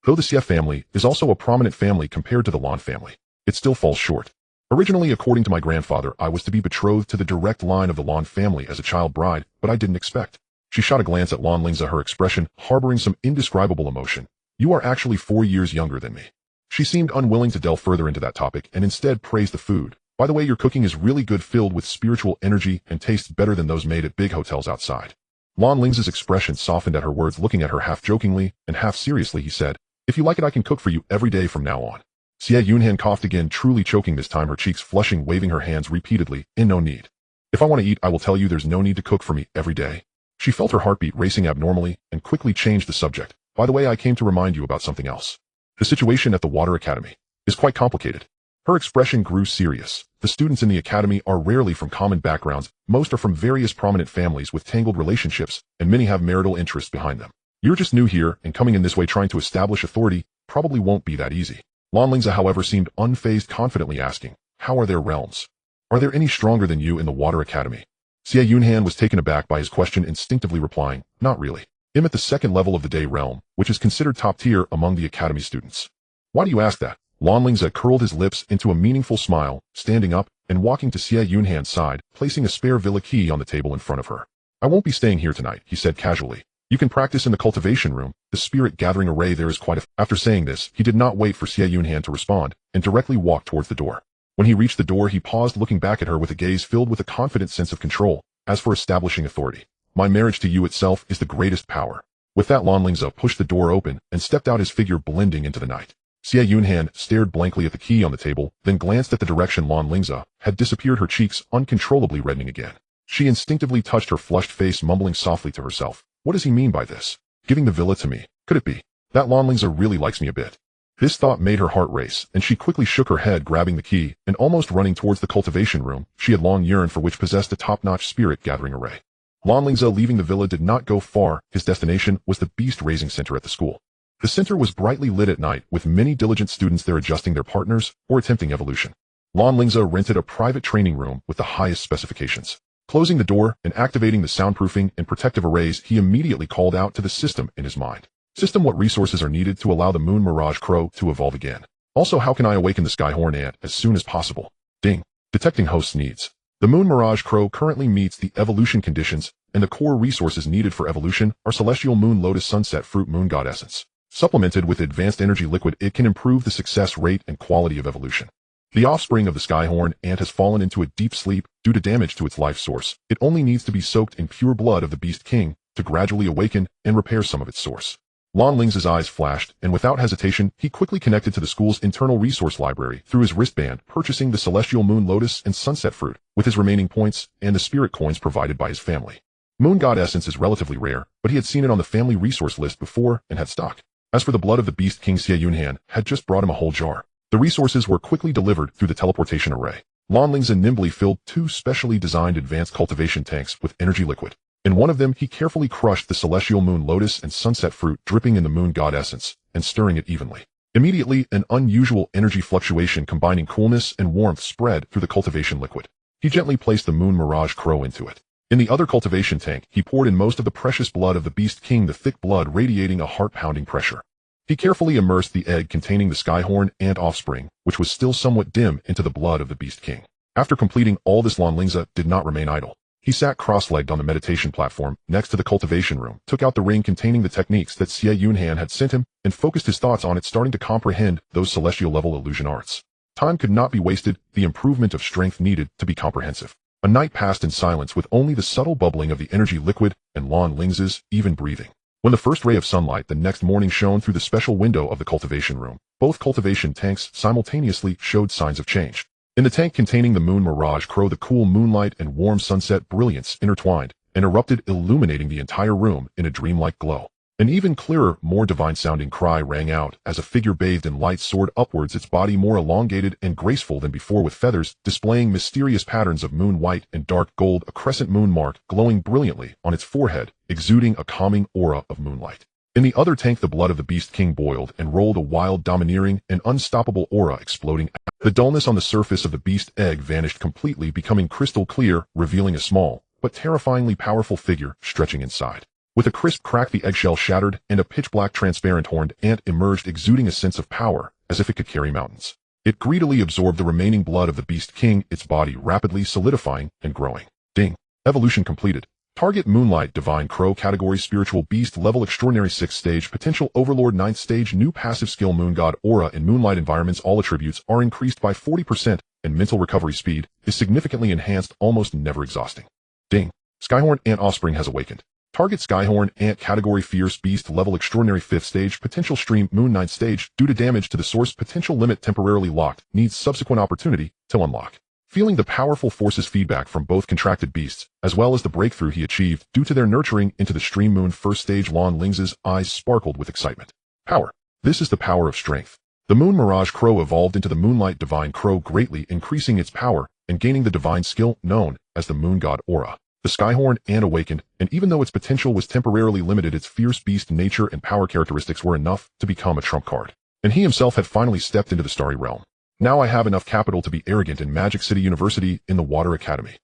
Though the Xie family is also a prominent family compared to the Lan family, it still falls short. Originally, according to my grandfather, I was to be betrothed to the direct line of the Lan family as a child bride, but I didn't expect. She shot a glance at Lan Lingze, her expression harboring some indescribable emotion. You are actually 4 years younger than me. She seemed unwilling to delve further into that topic and instead praised the food. By the way, your cooking is really good, filled with spiritual energy, and tastes better than those made at big hotels outside. Lan Lingze's expression softened at her words. Looking at her half jokingly and half seriously, he said, If you like it, I can cook for you every day from now on. Xie Yunhan coughed again, truly choking this time, her cheeks flushing, waving her hands repeatedly, No need. If I want to eat, I will tell you. There's no need to cook for me every day. She felt her heartbeat racing abnormally and quickly changed the subject. By the way, I came to remind you about something else. The situation at the Water Academy is quite complicated. Her expression grew serious. The students in the academy are rarely from common backgrounds, most are from various prominent families with tangled relationships, and many have marital interests behind them. You're just new here, and coming in this way trying to establish authority probably won't be that easy. Lan Lingze, however, seemed unfazed, confidently asking, how are their realms? Are there any stronger than you in the Water Academy? Xie Yunhan was taken aback by his question, instinctively replying, not really. I'm at the second level of the Day realm, which is considered top tier among the academy students. Why do you ask that? Lan Lingze curled his lips into a meaningful smile, standing up and walking to Xie Yunhan's side, placing a spare villa key on the table in front of her. I won't be staying here tonight, he said casually. You can practice in the cultivation room. The spirit gathering array there is quite a... After saying this, he did not wait for Xie Yunhan to respond, and directly walked towards the door. When he reached the door, he paused, looking back at her with a gaze filled with a confident sense of control. As for establishing authority, my marriage to you itself is the greatest power. With that, Lan Lingze pushed the door open and stepped out, his figure blending into the night. Xie Yunhan stared blankly at the key on the table, then glanced at the direction Lan Lingze had disappeared, her cheeks uncontrollably reddening again. She instinctively touched her flushed face, mumbling softly to herself, what does he mean by this? Giving the villa to me? Could it be that Lan Lingze really likes me a bit? This thought made her heart race, and she quickly shook her head, grabbing the key and almost running towards the cultivation room she had long yearned for, which possessed a top-notch spirit gathering array. Lan Lingze, leaving the villa, did not go far. His destination was the beast-raising center at the school. The center was brightly lit at night, with many diligent students there adjusting their partners or attempting evolution. Lan Lingze rented a private training room with the highest specifications. Closing the door and activating the soundproofing and protective arrays, he immediately called out to the system in his mind. System, what resources are needed to allow the Moon Mirage Crow to evolve again? Also, how can I awaken the Skyhorn Ant as soon as possible? Ding. Detecting host's needs. The Moon Mirage Crow currently meets the evolution conditions, and the core resources needed for evolution are Celestial Moon Lotus Sunset Fruit Moon God Essence. Supplemented with advanced energy liquid, it can improve the success rate and quality of evolution. The offspring of the Skyhorn Ant has fallen into a deep sleep due to damage to its life source. It only needs to be soaked in pure blood of the Beast King to gradually awaken and repair some of its source. Lan Lingze's eyes flashed, and without hesitation, he quickly connected to the school's internal resource library through his wristband, purchasing the Celestial Moon Lotus and Sunset Fruit with his remaining points and the spirit coins provided by his family. Moon God Essence is relatively rare, but he had seen it on the family resource list before and had stock. As for the blood of the Beast King, Xie Yunhan had just brought him a whole jar. The resources were quickly delivered through the teleportation array. Lan Lingze nimbly filled 2 specially designed advanced cultivation tanks with energy liquid. In one of them, he carefully crushed the Celestial Moon Lotus and Sunset Fruit, dripping in the Moon God Essence and stirring it evenly. Immediately, an unusual energy fluctuation combining coolness and warmth spread through the cultivation liquid. He gently placed the Moon Mirage Crow into it. In the other cultivation tank, he poured in most of the precious blood of the Beast King, the thick blood radiating a heart-pounding pressure. He carefully immersed the egg containing the Skyhorn Ant offspring, which was still somewhat dim, into the blood of the Beast King. After completing all this, Lan Lingze did not remain idle. He sat cross-legged on the meditation platform next to the cultivation room, took out the ring containing the techniques that Xie Yunhan had sent him, and focused his thoughts on it, starting to comprehend those celestial-level illusion arts. Time could not be wasted, the improvement of strength needed to be comprehensive. A night passed in silence, with only the subtle bubbling of the energy liquid and Lan Lingze's even breathing. When the first ray of sunlight the next morning shone through the special window of the cultivation room, both cultivation tanks simultaneously showed signs of change. In the tank containing the Moon Mirage Crow, the cool moonlight and warm sunset brilliance intertwined and erupted, illuminating the entire room in a dreamlike glow. An even clearer, more divine-sounding cry rang out as a figure bathed in light soared upwards, its body more elongated and graceful than before, with feathers displaying mysterious patterns of moon white and dark gold, a crescent moon mark glowing brilliantly on its forehead, exuding a calming aura of moonlight. In the other tank, the blood of the Beast King boiled and rolled, a wild, domineering, and unstoppable aura exploding. The dullness on the surface of the beast egg vanished completely, becoming crystal clear, revealing a small, but terrifyingly powerful figure stretching inside. With a crisp crack, the eggshell shattered, and a pitch-black transparent horned ant emerged, exuding a sense of power, as if it could carry mountains. It greedily absorbed the remaining blood of the Beast King, its body rapidly solidifying and growing. Ding. Evolution completed. Target: Moonlight Divine Crow. Category: Spiritual Beast. Level: Extraordinary. 6th stage. Potential: Overlord. 9th stage. New passive skill: Moon God Aura. In moonlight environments, all attributes are increased by 40%, and mental recovery speed is significantly enhanced, almost never exhausting. Ding. Skyhorn Ant offspring has awakened. Target: Skyhorn Ant. Category: Fierce Beast. Level: Extraordinary. 5th stage. Potential: Stream Moon. 9th stage. Due to damage to the source, potential limit temporarily locked. Needs subsequent opportunity to unlock. Feeling the powerful forces feedback from both contracted beasts, as well as the breakthrough he achieved due to their nurturing into the Stream Moon 1st stage, Lan Lingze's eyes sparkled with excitement. Power. This is the power of strength. The Moon Mirage Crow evolved into the Moonlight Divine Crow, greatly increasing its power and gaining the divine skill known as the Moon God Aura. The Skyhorn Ant awakened, and even though its potential was temporarily limited, its fierce beast nature and power characteristics were enough to become a trump card. And he himself had finally stepped into the Starry Realm. Now I have enough capital to be arrogant in Magic City University in the Water Academy.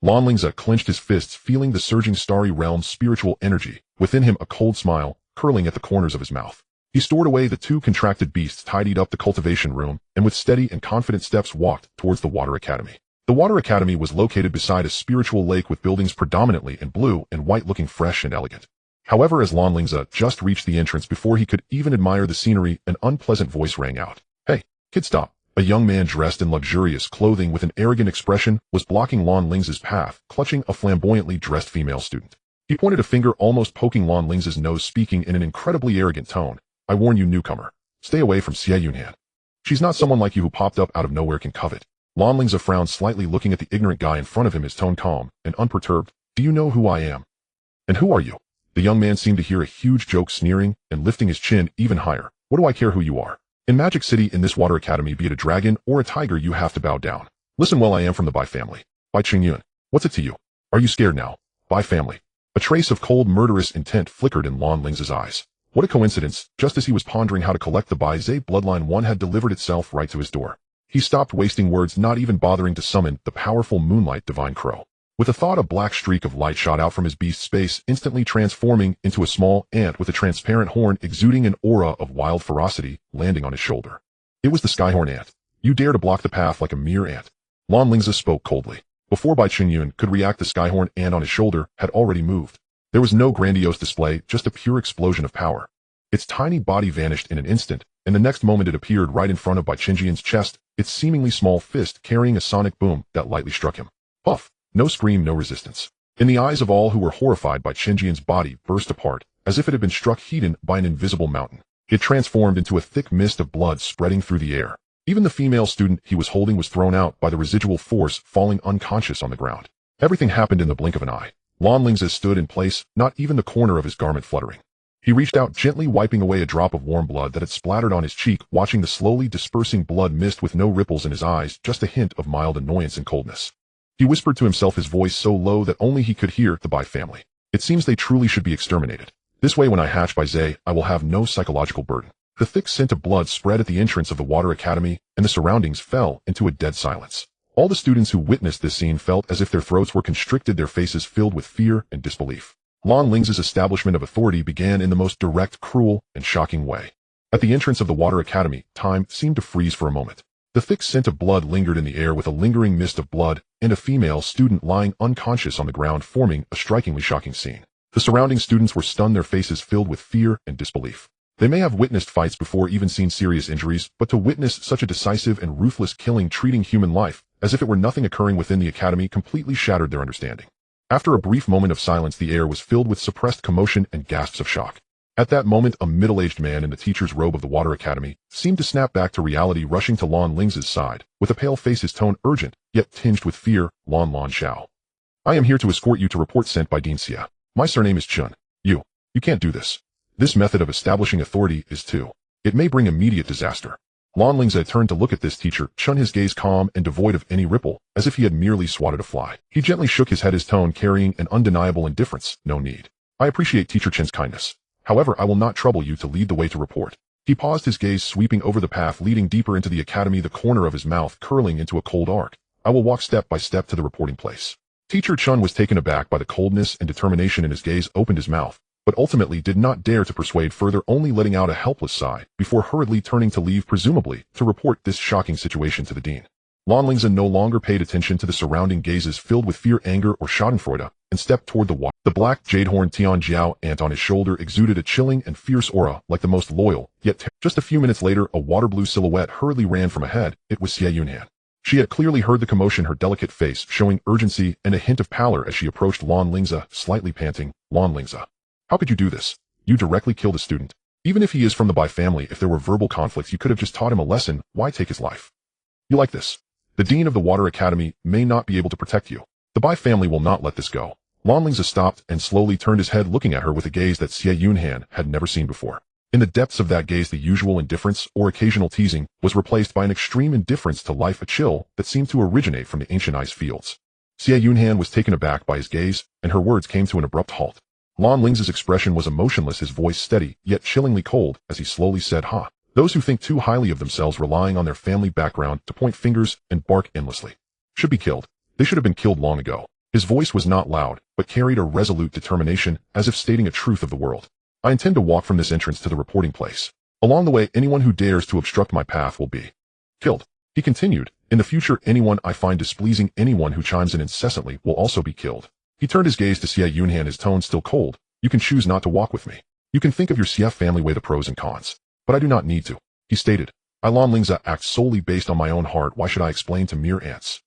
Lan Lingze clenched his fists, feeling the surging Starry Realm's spiritual energy. Within him, a cold smile curling at the corners of his mouth. He stored away the two contracted beasts, tidied up the cultivation room, and with steady and confident steps walked towards the Water Academy. The Water Academy was located beside a spiritual lake with buildings predominantly in blue and white, looking fresh and elegant. However, as Lan Lingze just reached the entrance, before he could even admire the scenery, an unpleasant voice rang out. "Hey, kid, stop." A young man dressed in luxurious clothing with an arrogant expression was blocking Lan Lingze's path, clutching a flamboyantly dressed female student. He pointed a finger, almost poking Lan Lingze's nose, speaking in an incredibly arrogant tone. "I warn you, newcomer. Stay away from Xie Yunhan. She's not someone like you who popped up out of nowhere can covet." Lan Lingze frowned slightly, looking at the ignorant guy in front of him, his tone calm and unperturbed. "Do you know who I am? And who are you?" The young man seemed to hear a huge joke, sneering and lifting his chin even higher. "What do I care who you are? In Magic City, in this Water Academy, be it a dragon or a tiger, you have to bow down. Listen well, I am from the Bai family. Bai Qingyun. What's it to you? Are you scared now? Bai family." A trace of cold, murderous intent flickered in Lan Lingze's eyes. What a coincidence! Just as he was pondering how to collect the Bai Zhe bloodline, one had delivered itself right to his door. He stopped wasting words, not even bothering to summon the powerful Moonlight Divine Crow. With a thought, a black streak of light shot out from his beast's space, instantly transforming into a small ant with a transparent horn exuding an aura of wild ferocity, landing on his shoulder. It was the Skyhorn Ant. "You dare to block the path like a mere ant?" Lan Lingze spoke coldly. Before Bai Qingyun could react, the Skyhorn Ant on his shoulder had already moved. There was no grandiose display, just a pure explosion of power. Its tiny body vanished in an instant, and the next moment it appeared right in front of Bai Qingyun's chest, its seemingly small fist carrying a sonic boom that lightly struck him. Puff! No scream, no resistance. In the eyes of all who were horrified, Bai Qingyun's body burst apart, as if it had been struck heated by an invisible mountain. It transformed into a thick mist of blood spreading through the air. Even the female student he was holding was thrown out by the residual force, falling unconscious on the ground. Everything happened in the blink of an eye. Lan Lingze stood in place, not even the corner of his garment fluttering. He reached out, gently wiping away a drop of warm blood that had splattered on his cheek, watching the slowly dispersing blood mist with no ripples in his eyes, just a hint of mild annoyance and coldness. He whispered to himself, his voice so low that only he could hear. "The Bai family. It seems they truly should be exterminated. This way, when I hatch Bai Zhe, I will have no psychological burden." The thick scent of blood spread at the entrance of the Water Academy, and the surroundings fell into a dead silence. All the students who witnessed this scene felt as if their throats were constricted, their faces filled with fear and disbelief. Lan Lingze's establishment of authority began in the most direct, cruel, and shocking way. At the entrance of the Water Academy, time seemed to freeze for a moment. The thick scent of blood lingered in the air, with a lingering mist of blood and a female student lying unconscious on the ground, forming a strikingly shocking scene. The surrounding students were stunned, their faces filled with fear and disbelief. They may have witnessed fights before, even seen serious injuries, but to witness such a decisive and ruthless killing, treating human life as if it were nothing occurring within the academy, completely shattered their understanding. After a brief moment of silence, the air was filled with suppressed commotion and gasps of shock. At that moment, a middle-aged man in the teacher's robe of the Water Academy seemed to snap back to reality, rushing to Lan Lingze's side. With a pale face, his tone urgent, yet tinged with fear. "Lan Xiao. I am here to escort you to report, sent by Dean Xia. My surname is Chun. You can't do this. This method of establishing authority is too. It may bring immediate disaster." Lan Lingze turned to look at this teacher Chun, his gaze calm and devoid of any ripple, as if he had merely swatted a fly. He gently shook his head, his tone carrying an undeniable indifference. "No need. I appreciate Teacher Chen's kindness. However, I will not trouble you to lead the way to report." He paused, his gaze sweeping over the path leading deeper into the academy, the corner of his mouth curling into a cold arc. "I will walk step by step to the reporting place." Teacher Chun was taken aback by the coldness and determination in his gaze, opened his mouth, but ultimately did not dare to persuade further, only letting out a helpless sigh before hurriedly turning to leave, presumably to report this shocking situation to the dean. Lan Lingze no longer paid attention to the surrounding gazes filled with fear, anger, or schadenfreude, and stepped toward the water. The black Jadehorn Tianjiao ant on his shoulder exuded a chilling and fierce aura, like the most loyal, yet just a few minutes later, a water-blue silhouette hurriedly ran from ahead. It was Xie Yunhan. She had clearly heard the commotion, her delicate face showing urgency and a hint of pallor as she approached Lan Lingze, slightly panting. "Lan Lingze. How could you do this? You directly killed a student. Even if he is from the Bai family, if there were verbal conflicts, you could have just taught him a lesson. Why take his life? You like this? The dean of the Water Academy may not be able to protect you. The Bai family will not let this go." Lan Lingze stopped and slowly turned his head, looking at her with a gaze that Xie Yunhan had never seen before. In the depths of that gaze, the usual indifference or occasional teasing was replaced by an extreme indifference to life, a chill that seemed to originate from the ancient ice fields. Xie Yunhan was taken aback by his gaze, and her words came to an abrupt halt. Lan Lingze's expression was emotionless, his voice steady, yet chillingly cold, as he slowly said, "Ha! Those who think too highly of themselves, relying on their family background to point fingers and bark endlessly, should be killed. They should have been killed long ago." His voice was not loud, but carried a resolute determination, as if stating a truth of the world. "I intend to walk from this entrance to the reporting place. Along the way, anyone who dares to obstruct my path will be killed." He continued, "In the future, anyone I find displeasing, anyone who chimes in incessantly, will also be killed." He turned his gaze to Xie Yunhan, his tone still cold. "You can choose not to walk with me. You can think of your Xie family, weigh the pros and cons. But I do not need to." He stated, "I, Lan Lingze, act solely based on my own heart. Why should I explain to mere ants?"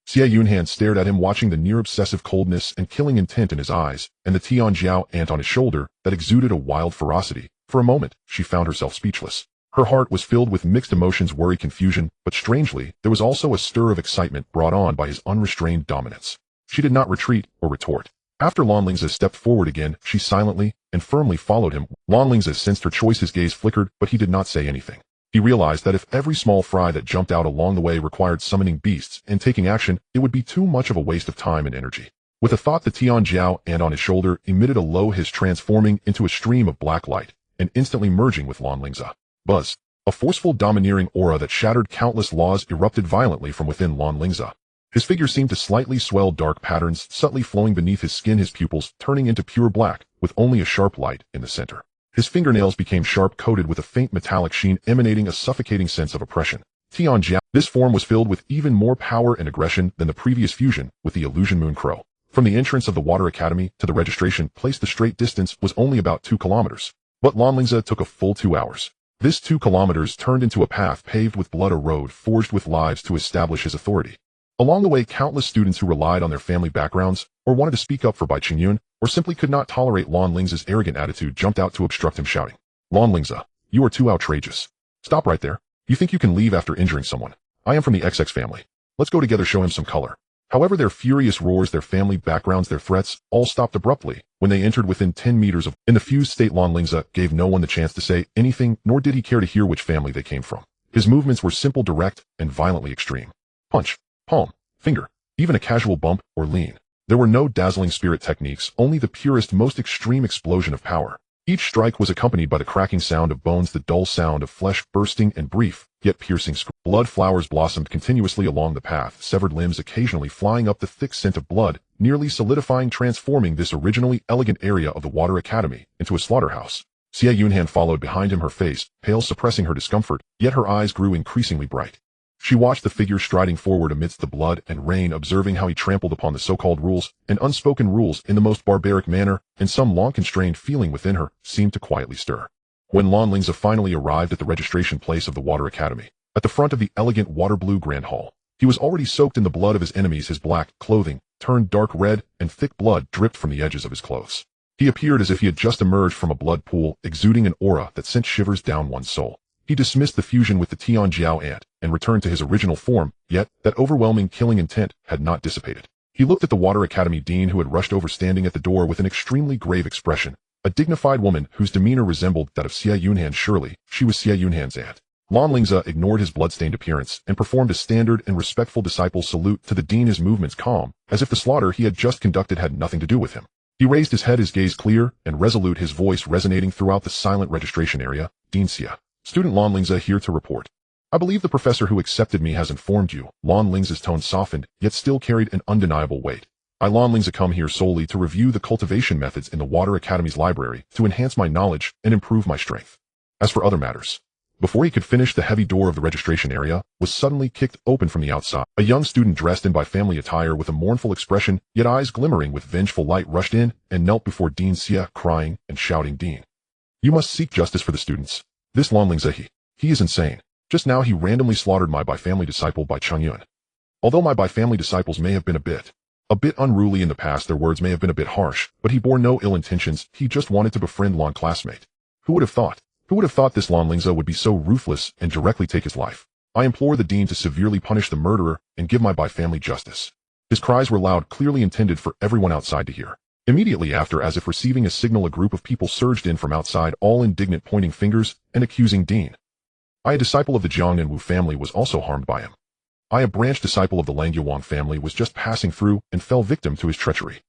Xie Yunhan stared at him, watching the near-obsessive coldness and killing intent in his eyes, and the Tianjiao ant on his shoulder that exuded a wild ferocity. For a moment, she found herself speechless. Her heart was filled with mixed emotions, worry, confusion, but strangely, there was also a stir of excitement brought on by his unrestrained dominance. She did not retreat or retort. After Lan Lingze stepped forward again, she silently and firmly followed him. Lan Lingze sensed her choice, his gaze flickered, but he did not say anything. He realized that if every small fry that jumped out along the way required summoning beasts and taking action, it would be too much of a waste of time and energy. With a thought, the Tianjiao ant on his shoulder emitted a low hiss, transforming into a stream of black light, and instantly merging with Lan Lingze. Buzz. A forceful, domineering aura that shattered countless laws erupted violently from within Lan Lingze. His figure seemed to slightly swell, dark patterns subtly flowing beneath his skin, his pupils turning into pure black, with only a sharp light in the center. His fingernails became sharp, coated with a faint metallic sheen, emanating a suffocating sense of oppression. Tianjiao. This form was filled with even more power and aggression than the previous fusion with the illusion moon crow. From the entrance of the Water Academy to the registration place, the straight distance was only about 2 kilometers. But Lan Lingze took a full 2 hours. This 2 kilometers turned into a path paved with blood, a road forged with lives to establish his authority. Along the way, countless students who relied on their family backgrounds, or wanted to speak up for Bai Qingyun, or simply could not tolerate Lan Lingze's arrogant attitude, jumped out to obstruct him, shouting, "Lan Lingze, you are too outrageous. Stop right there. You think you can leave after injuring someone? I am from the XX family. Let's go together, show him some color." However, their furious roars, their family backgrounds, their threats, all stopped abruptly when they entered within 10 meters of. In the fused state, Lan Lingze gave no one the chance to say anything, nor did he care to hear which family they came from. His movements were simple, direct, and violently extreme. Punch, palm, finger, even a casual bump or lean. There were no dazzling spirit techniques, only the purest, most extreme explosion of power. Each strike was accompanied by the cracking sound of bones, the dull sound of flesh bursting, and brief, yet piercing screams. Blood flowers blossomed continuously along the path, severed limbs occasionally flying up, the thick scent of blood, nearly solidifying, transforming this originally elegant area of the Water Academy into a slaughterhouse. Xie Yunhan followed behind him, her face pale, suppressing her discomfort, yet her eyes grew increasingly bright. She watched the figure striding forward amidst the blood and rain, observing how he trampled upon the so-called rules and unspoken rules in the most barbaric manner, and some long-constrained feeling within her seemed to quietly stir. When Lan Lingze finally arrived at the registration place of the Water Academy, at the front of the elegant water-blue Grand Hall, he was already soaked in the blood of his enemies. His black clothing turned dark red, and thick blood dripped from the edges of his clothes. He appeared as if he had just emerged from a blood pool, exuding an aura that sent shivers down one's soul. He dismissed the fusion with the Tianjiao ant and returned to his original form, yet that overwhelming killing intent had not dissipated. He looked at the Water Academy dean, who had rushed over, standing at the door with an extremely grave expression, a dignified woman whose demeanor resembled that of Xie Yunhan. Surely, she was Xie Yunhan's aunt. Lan Lingze ignored his bloodstained appearance and performed a standard and respectful disciple's salute to the dean, his movements calm, as if the slaughter he had just conducted had nothing to do with him. He raised his head, his gaze clear and resolute, his voice resonating throughout the silent registration area. "Dean Xie. Student Lan Lingze here to report. I believe the professor who accepted me has informed you." Lan Lingze's tone softened, yet still carried an undeniable weight. "I, Lan Lingze, come here solely to review the cultivation methods in the Water Academy's library to enhance my knowledge and improve my strength. As for other matters..." Before he could finish, the heavy door of the registration area was suddenly kicked open from the outside. A young student dressed in by family attire with a mournful expression, yet eyes glimmering with vengeful light, rushed in and knelt before Dean Xie, crying and shouting, "Dean, you must seek justice for the students. This Lan Lingze, he is insane. Just now he randomly slaughtered my by-family disciple Bai Qingyun. Although my by-family disciples may have been a bit unruly in the past, their words may have been a bit harsh, but he bore no ill intentions. He just wanted to befriend Lan classmate. Who would have thought? Who would have thought this Lan Lingze would be so ruthless and directly take his life? I implore the dean to severely punish the murderer and give my by-family justice." His cries were loud, clearly intended for everyone outside to hear. Immediately after, as if receiving a signal, a group of people surged in from outside, all indignant, pointing fingers and accusing Dean. I, a disciple of the Jiang and Wu family, was also harmed by him. I, a branch disciple of the Lang Yuan family, was just passing through and fell victim to his treachery.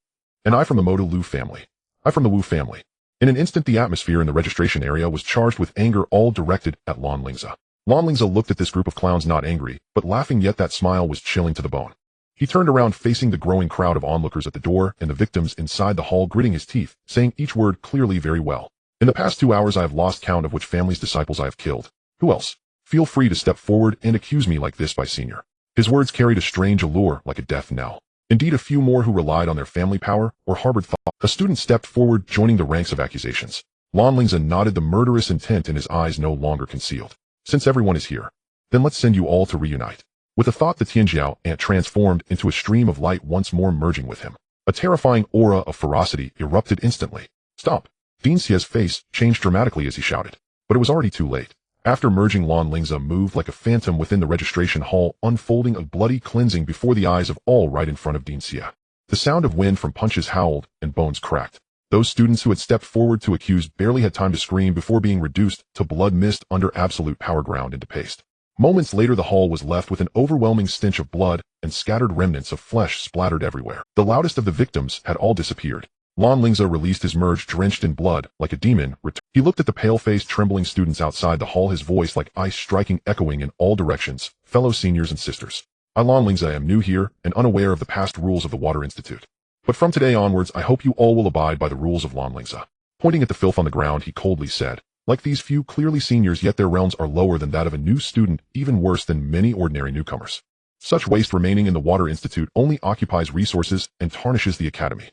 And I from the Moda Lu family. I from the Wu family. In an instant, the atmosphere in the registration area was charged with anger, all directed at Lan Lingze. Lan Lingze looked at this group of clowns, not angry, but laughing, yet that smile was chilling to the bone. He turned around, facing the growing crowd of onlookers at the door and the victims inside the hall, gritting his teeth, saying each word clearly, very well. In the past 2 hours I have lost count of which family's disciples I have killed. Who else? Feel free to step forward and accuse me like this, by senior. His words carried a strange allure, like a death knell. Indeed, a few more who relied on their family power or harbored thought. A student stepped forward, joining the ranks of accusations. Lan Lingze nodded, the murderous intent in his eyes no longer concealed. Since everyone is here, then let's send you all to reunite. With a thought, the Tianjiao ant transformed into a stream of light, once more merging with him. A terrifying aura of ferocity erupted instantly. Stop! Dean Xie's face changed dramatically as he shouted. But it was already too late. After merging, Lan Lingze moved like a phantom within the registration hall, unfolding a bloody cleansing before the eyes of all right in front of Dean Xie. The sound of wind from punches howled and bones cracked. Those students who had stepped forward to accuse barely had time to scream before being reduced to blood mist under absolute power, ground into paste. Moments later, the hall was left with an overwhelming stench of blood, and scattered remnants of flesh splattered everywhere. The loudest of the victims had all disappeared. Lan Lingze released his merge, drenched in blood, like a demon. He looked at the pale-faced, trembling students outside the hall, his voice like ice striking, echoing in all directions. Fellow seniors and sisters, I, Lan Lingze, am new here and unaware of the past rules of the Water Institute. But from today onwards, I hope you all will abide by the rules of Lan Lingze. Pointing at the filth on the ground, he coldly said, like these few clearly seniors, yet their realms are lower than that of a new student, even worse than many ordinary newcomers. Such waste remaining in the Water Institute only occupies resources and tarnishes the academy.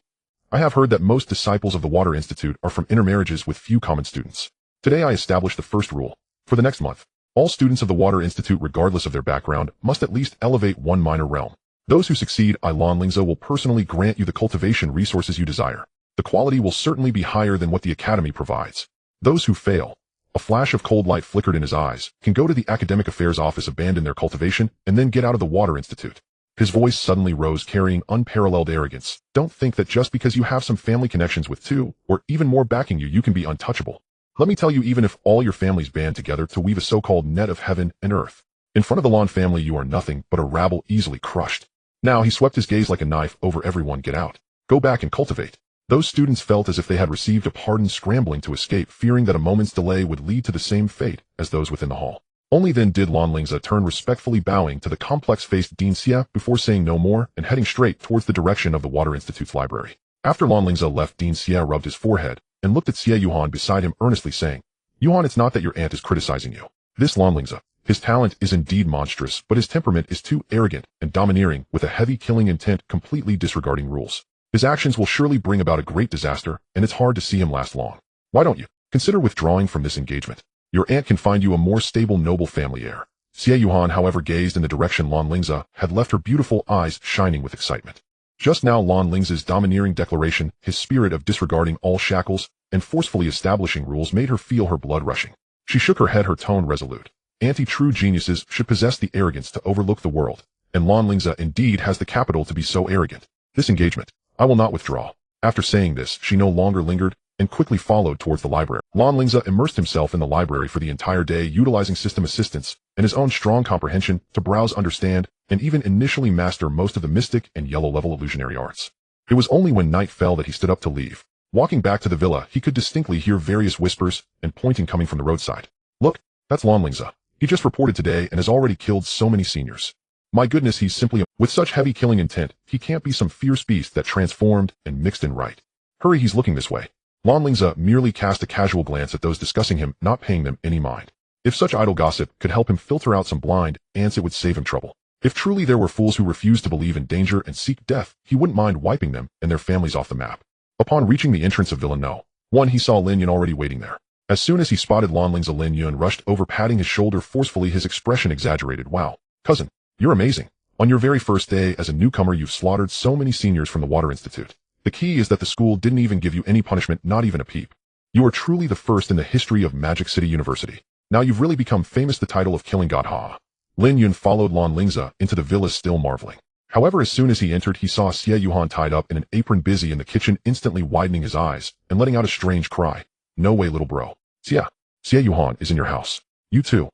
I have heard that most disciples of the Water Institute are from intermarriages with few common students. Today I establish the first rule. For the next month, all students of the Water Institute, regardless of their background, must at least elevate one minor realm. Those who succeed, I, Lan Lingze, will personally grant you the cultivation resources you desire. The quality will certainly be higher than what the academy provides. Those who fail, a flash of cold light flickered in his eyes, can go to the academic affairs office, abandon their cultivation, and then get out of the Water Institute. His voice suddenly rose, carrying unparalleled arrogance. Don't think that just because you have some family connections with 2, or even more backing you, you can be untouchable. Let me tell you, even if all your families band together to weave a so-called net of heaven and earth, in front of the Lan family you are nothing but a rabble easily crushed. Now he swept his gaze like a knife over everyone. Get out. Go back and cultivate. Those students felt as if they had received a pardon, scrambling to escape, fearing that a moment's delay would lead to the same fate as those within the hall. Only then did Lan Lingze turn, respectfully bowing to the complex-faced Dean Xie before saying no more and heading straight towards the direction of the Water Institute's library. After Lan Lingze left, Dean Xie rubbed his forehead and looked at Xie Yuhan beside him, earnestly saying, Yuhan, it's not that your aunt is criticizing you. This Lan Lingze, his talent is indeed monstrous, but his temperament is too arrogant and domineering, with a heavy killing intent, completely disregarding rules. His actions will surely bring about a great disaster, and it's hard to see him last long. Why don't you consider withdrawing from this engagement? Your aunt can find you a more stable, noble family heir. Xie Yuhan, however, gazed in the direction Lan Lingze had left, her beautiful eyes shining with excitement. Just now, Lan Lingze's domineering declaration, his spirit of disregarding all shackles and forcefully establishing rules, made her feel her blood rushing. She shook her head, her tone resolute. Anti-true geniuses should possess the arrogance to overlook the world, and Lan Lingze indeed has the capital to be so arrogant. This engagement, I will not withdraw. After saying this, she no longer lingered and quickly followed towards the library. Lan Lingze immersed himself in the library for the entire day, utilizing system assistance and his own strong comprehension to browse, understand, and even initially master most of the mystic and yellow-level illusionary arts. It was only when night fell that he stood up to leave. Walking back to the villa, he could distinctly hear various whispers and pointing coming from the roadside. Look, that's Lan Lingze. He just reported today and has already killed so many seniors. My goodness, he's simply, with such heavy killing intent, he can't be some fierce beast that transformed and mixed in right. Hurry, he's looking this way. Lan Lingze merely cast a casual glance at those discussing him, not paying them any mind. If such idle gossip could help him filter out some blind ants, it would save him trouble. If truly there were fools who refused to believe in danger and seek death, he wouldn't mind wiping them and their families off the map. Upon reaching the entrance of Villa No. 1, he saw Lin Yun already waiting there. As soon as he spotted Lan Lingze, Lin Yun rushed over, patting his shoulder forcefully, his expression exaggerated. Wow, cousin, you're amazing. On your very first day as a newcomer, you've slaughtered so many seniors from the Water Institute. The key is that the school didn't even give you any punishment, not even a peep. You are truly the first in the history of Magic City University. Now you've really become famous, the title of Killing God. Ha. Lin Yun followed Lan Lingze into the villa, still marveling. However, as soon as he entered, he saw Xie Yuhan tied up in an apron busy in the kitchen, instantly widening his eyes and letting out a strange cry. No way, little bro. Xie Yuhan is in your house. You two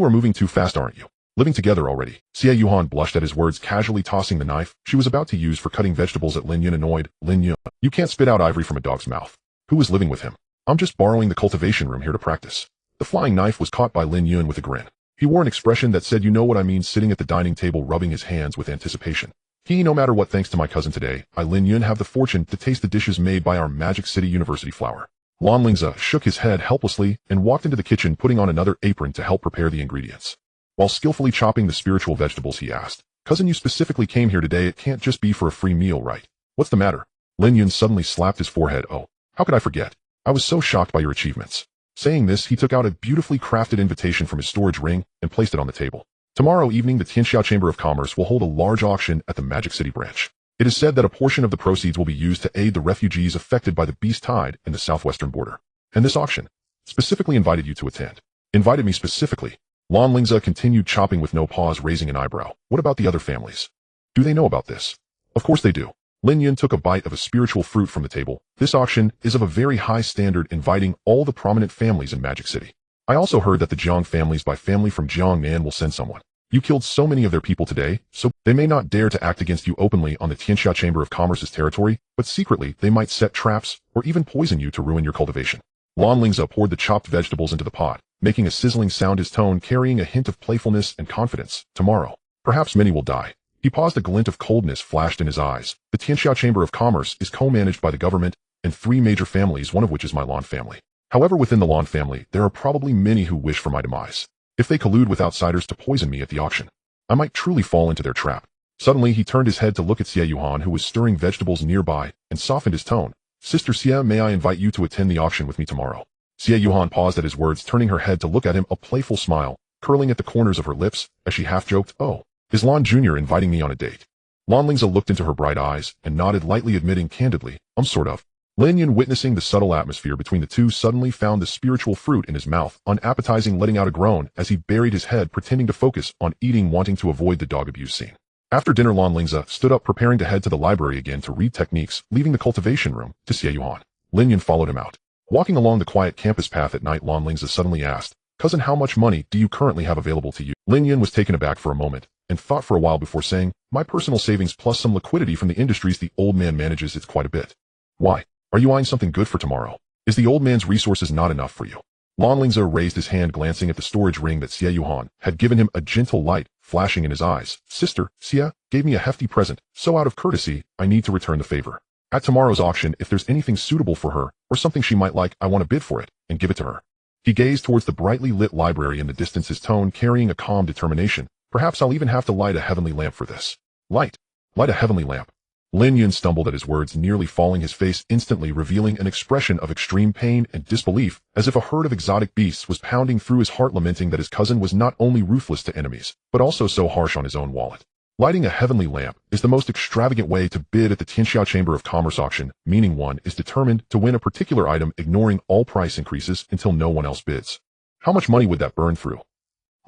are moving too fast, aren't you? Living together already. Xie Yuhan blushed at his words, casually tossing the knife she was about to use for cutting vegetables at Lin Yun. Annoyed, Lin Yun, you can't spit out ivory from a dog's mouth. Who is living with him? I'm just borrowing the cultivation room here to practice. The flying knife was caught by Lin Yun with a grin. He wore an expression that said, you know what I mean, sitting at the dining table rubbing his hands with anticipation. No matter what, thanks to my cousin today, I Lin Yun have the fortune to taste the dishes made by our Magic City University flower. Lan Lingze shook his head helplessly and walked into the kitchen, putting on another apron to help prepare the ingredients. While skillfully chopping the spiritual vegetables, he asked, cousin, you specifically came here today. It can't just be for a free meal, right? What's the matter? Lin Yun suddenly slapped his forehead. Oh, how could I forget? I was so shocked by your achievements. Saying this, he took out a beautifully crafted invitation from his storage ring and placed it on the table. Tomorrow evening, the Tianxiao Chamber of Commerce will hold a large auction at the Magic City branch. It is said that a portion of the proceeds will be used to aid the refugees affected by the beast tide in the southwestern border. And this auction specifically invited you to attend. Invited me specifically? Lan Lingze continued chopping with no pause, raising an eyebrow. What about the other families? Do they know about this? Of course they do. Lin Yun took a bite of a spiritual fruit from the table. This auction is of a very high standard, inviting all the prominent families in Magic City. I also heard that the Jiang families by family from Jiangnan will send someone. You killed so many of their people today, so they may not dare to act against you openly on the Tianxiao Chamber of Commerce's territory, but secretly they might set traps or even poison you to ruin your cultivation. Lan Lingze poured the chopped vegetables into the pot, making a sizzling sound, his tone carrying a hint of playfulness and confidence. Tomorrow, perhaps many will die. He paused. A glint of coldness flashed in his eyes. The Tianxiao Chamber of Commerce is co-managed by the government and 3 major families, one of which is my Lan family. However, within the Lan family, there are probably many who wish for my demise. If they collude with outsiders to poison me at the auction, I might truly fall into their trap. Suddenly, he turned his head to look at Xie Yuhan, who was stirring vegetables nearby, and softened his tone. Sister Xie, may I invite you to attend the auction with me tomorrow? Xie Yuhan paused at his words, turning her head to look at him, a playful smile curling at the corners of her lips as she half-joked, oh, is Lan Jr. inviting me on a date? Lan Lingze looked into her bright eyes and nodded lightly, admitting candidly, sort of. Lin Yun, witnessing the subtle atmosphere between the two, suddenly found the spiritual fruit in his mouth unappetizing, letting out a groan as he buried his head, pretending to focus on eating, wanting to avoid the dog abuse scene. After dinner, Lan Lingze stood up, preparing to head to the library again to read techniques, leaving the cultivation room to Xie Yuhan. Lin Yun followed him out. Walking along the quiet campus path at night, Lan Lingze suddenly asked, cousin, how much money do you currently have available to you? Lin Yun was taken aback for a moment and thought for a while before saying, my personal savings plus some liquidity from the industries the old man manages. It's quite a bit. Why? Are you eyeing something good for tomorrow? Is the old man's resources not enough for you? Lan Lingze raised his hand, glancing at the storage ring that Xie Yuhan had given him, a gentle light flashing in his eyes. Sister Xie gave me a hefty present, so out of courtesy, I need to return the favor. At tomorrow's auction, if there's anything suitable for her or something she might like, I want to bid for it and give it to her. He gazed towards the brightly lit library in the distance, his tone carrying a calm determination. Perhaps I'll even have to light a heavenly lamp for this. Light a heavenly lamp. Lin Yun stumbled at his words, nearly falling, his face instantly revealing an expression of extreme pain and disbelief, as if a herd of exotic beasts was pounding through his heart, lamenting that his cousin was not only ruthless to enemies, but also so harsh on his own wallet. Lighting a heavenly lamp is the most extravagant way to bid at the Tianxiao Chamber of Commerce auction, meaning one is determined to win a particular item, ignoring all price increases until no one else bids. How much money would that burn through?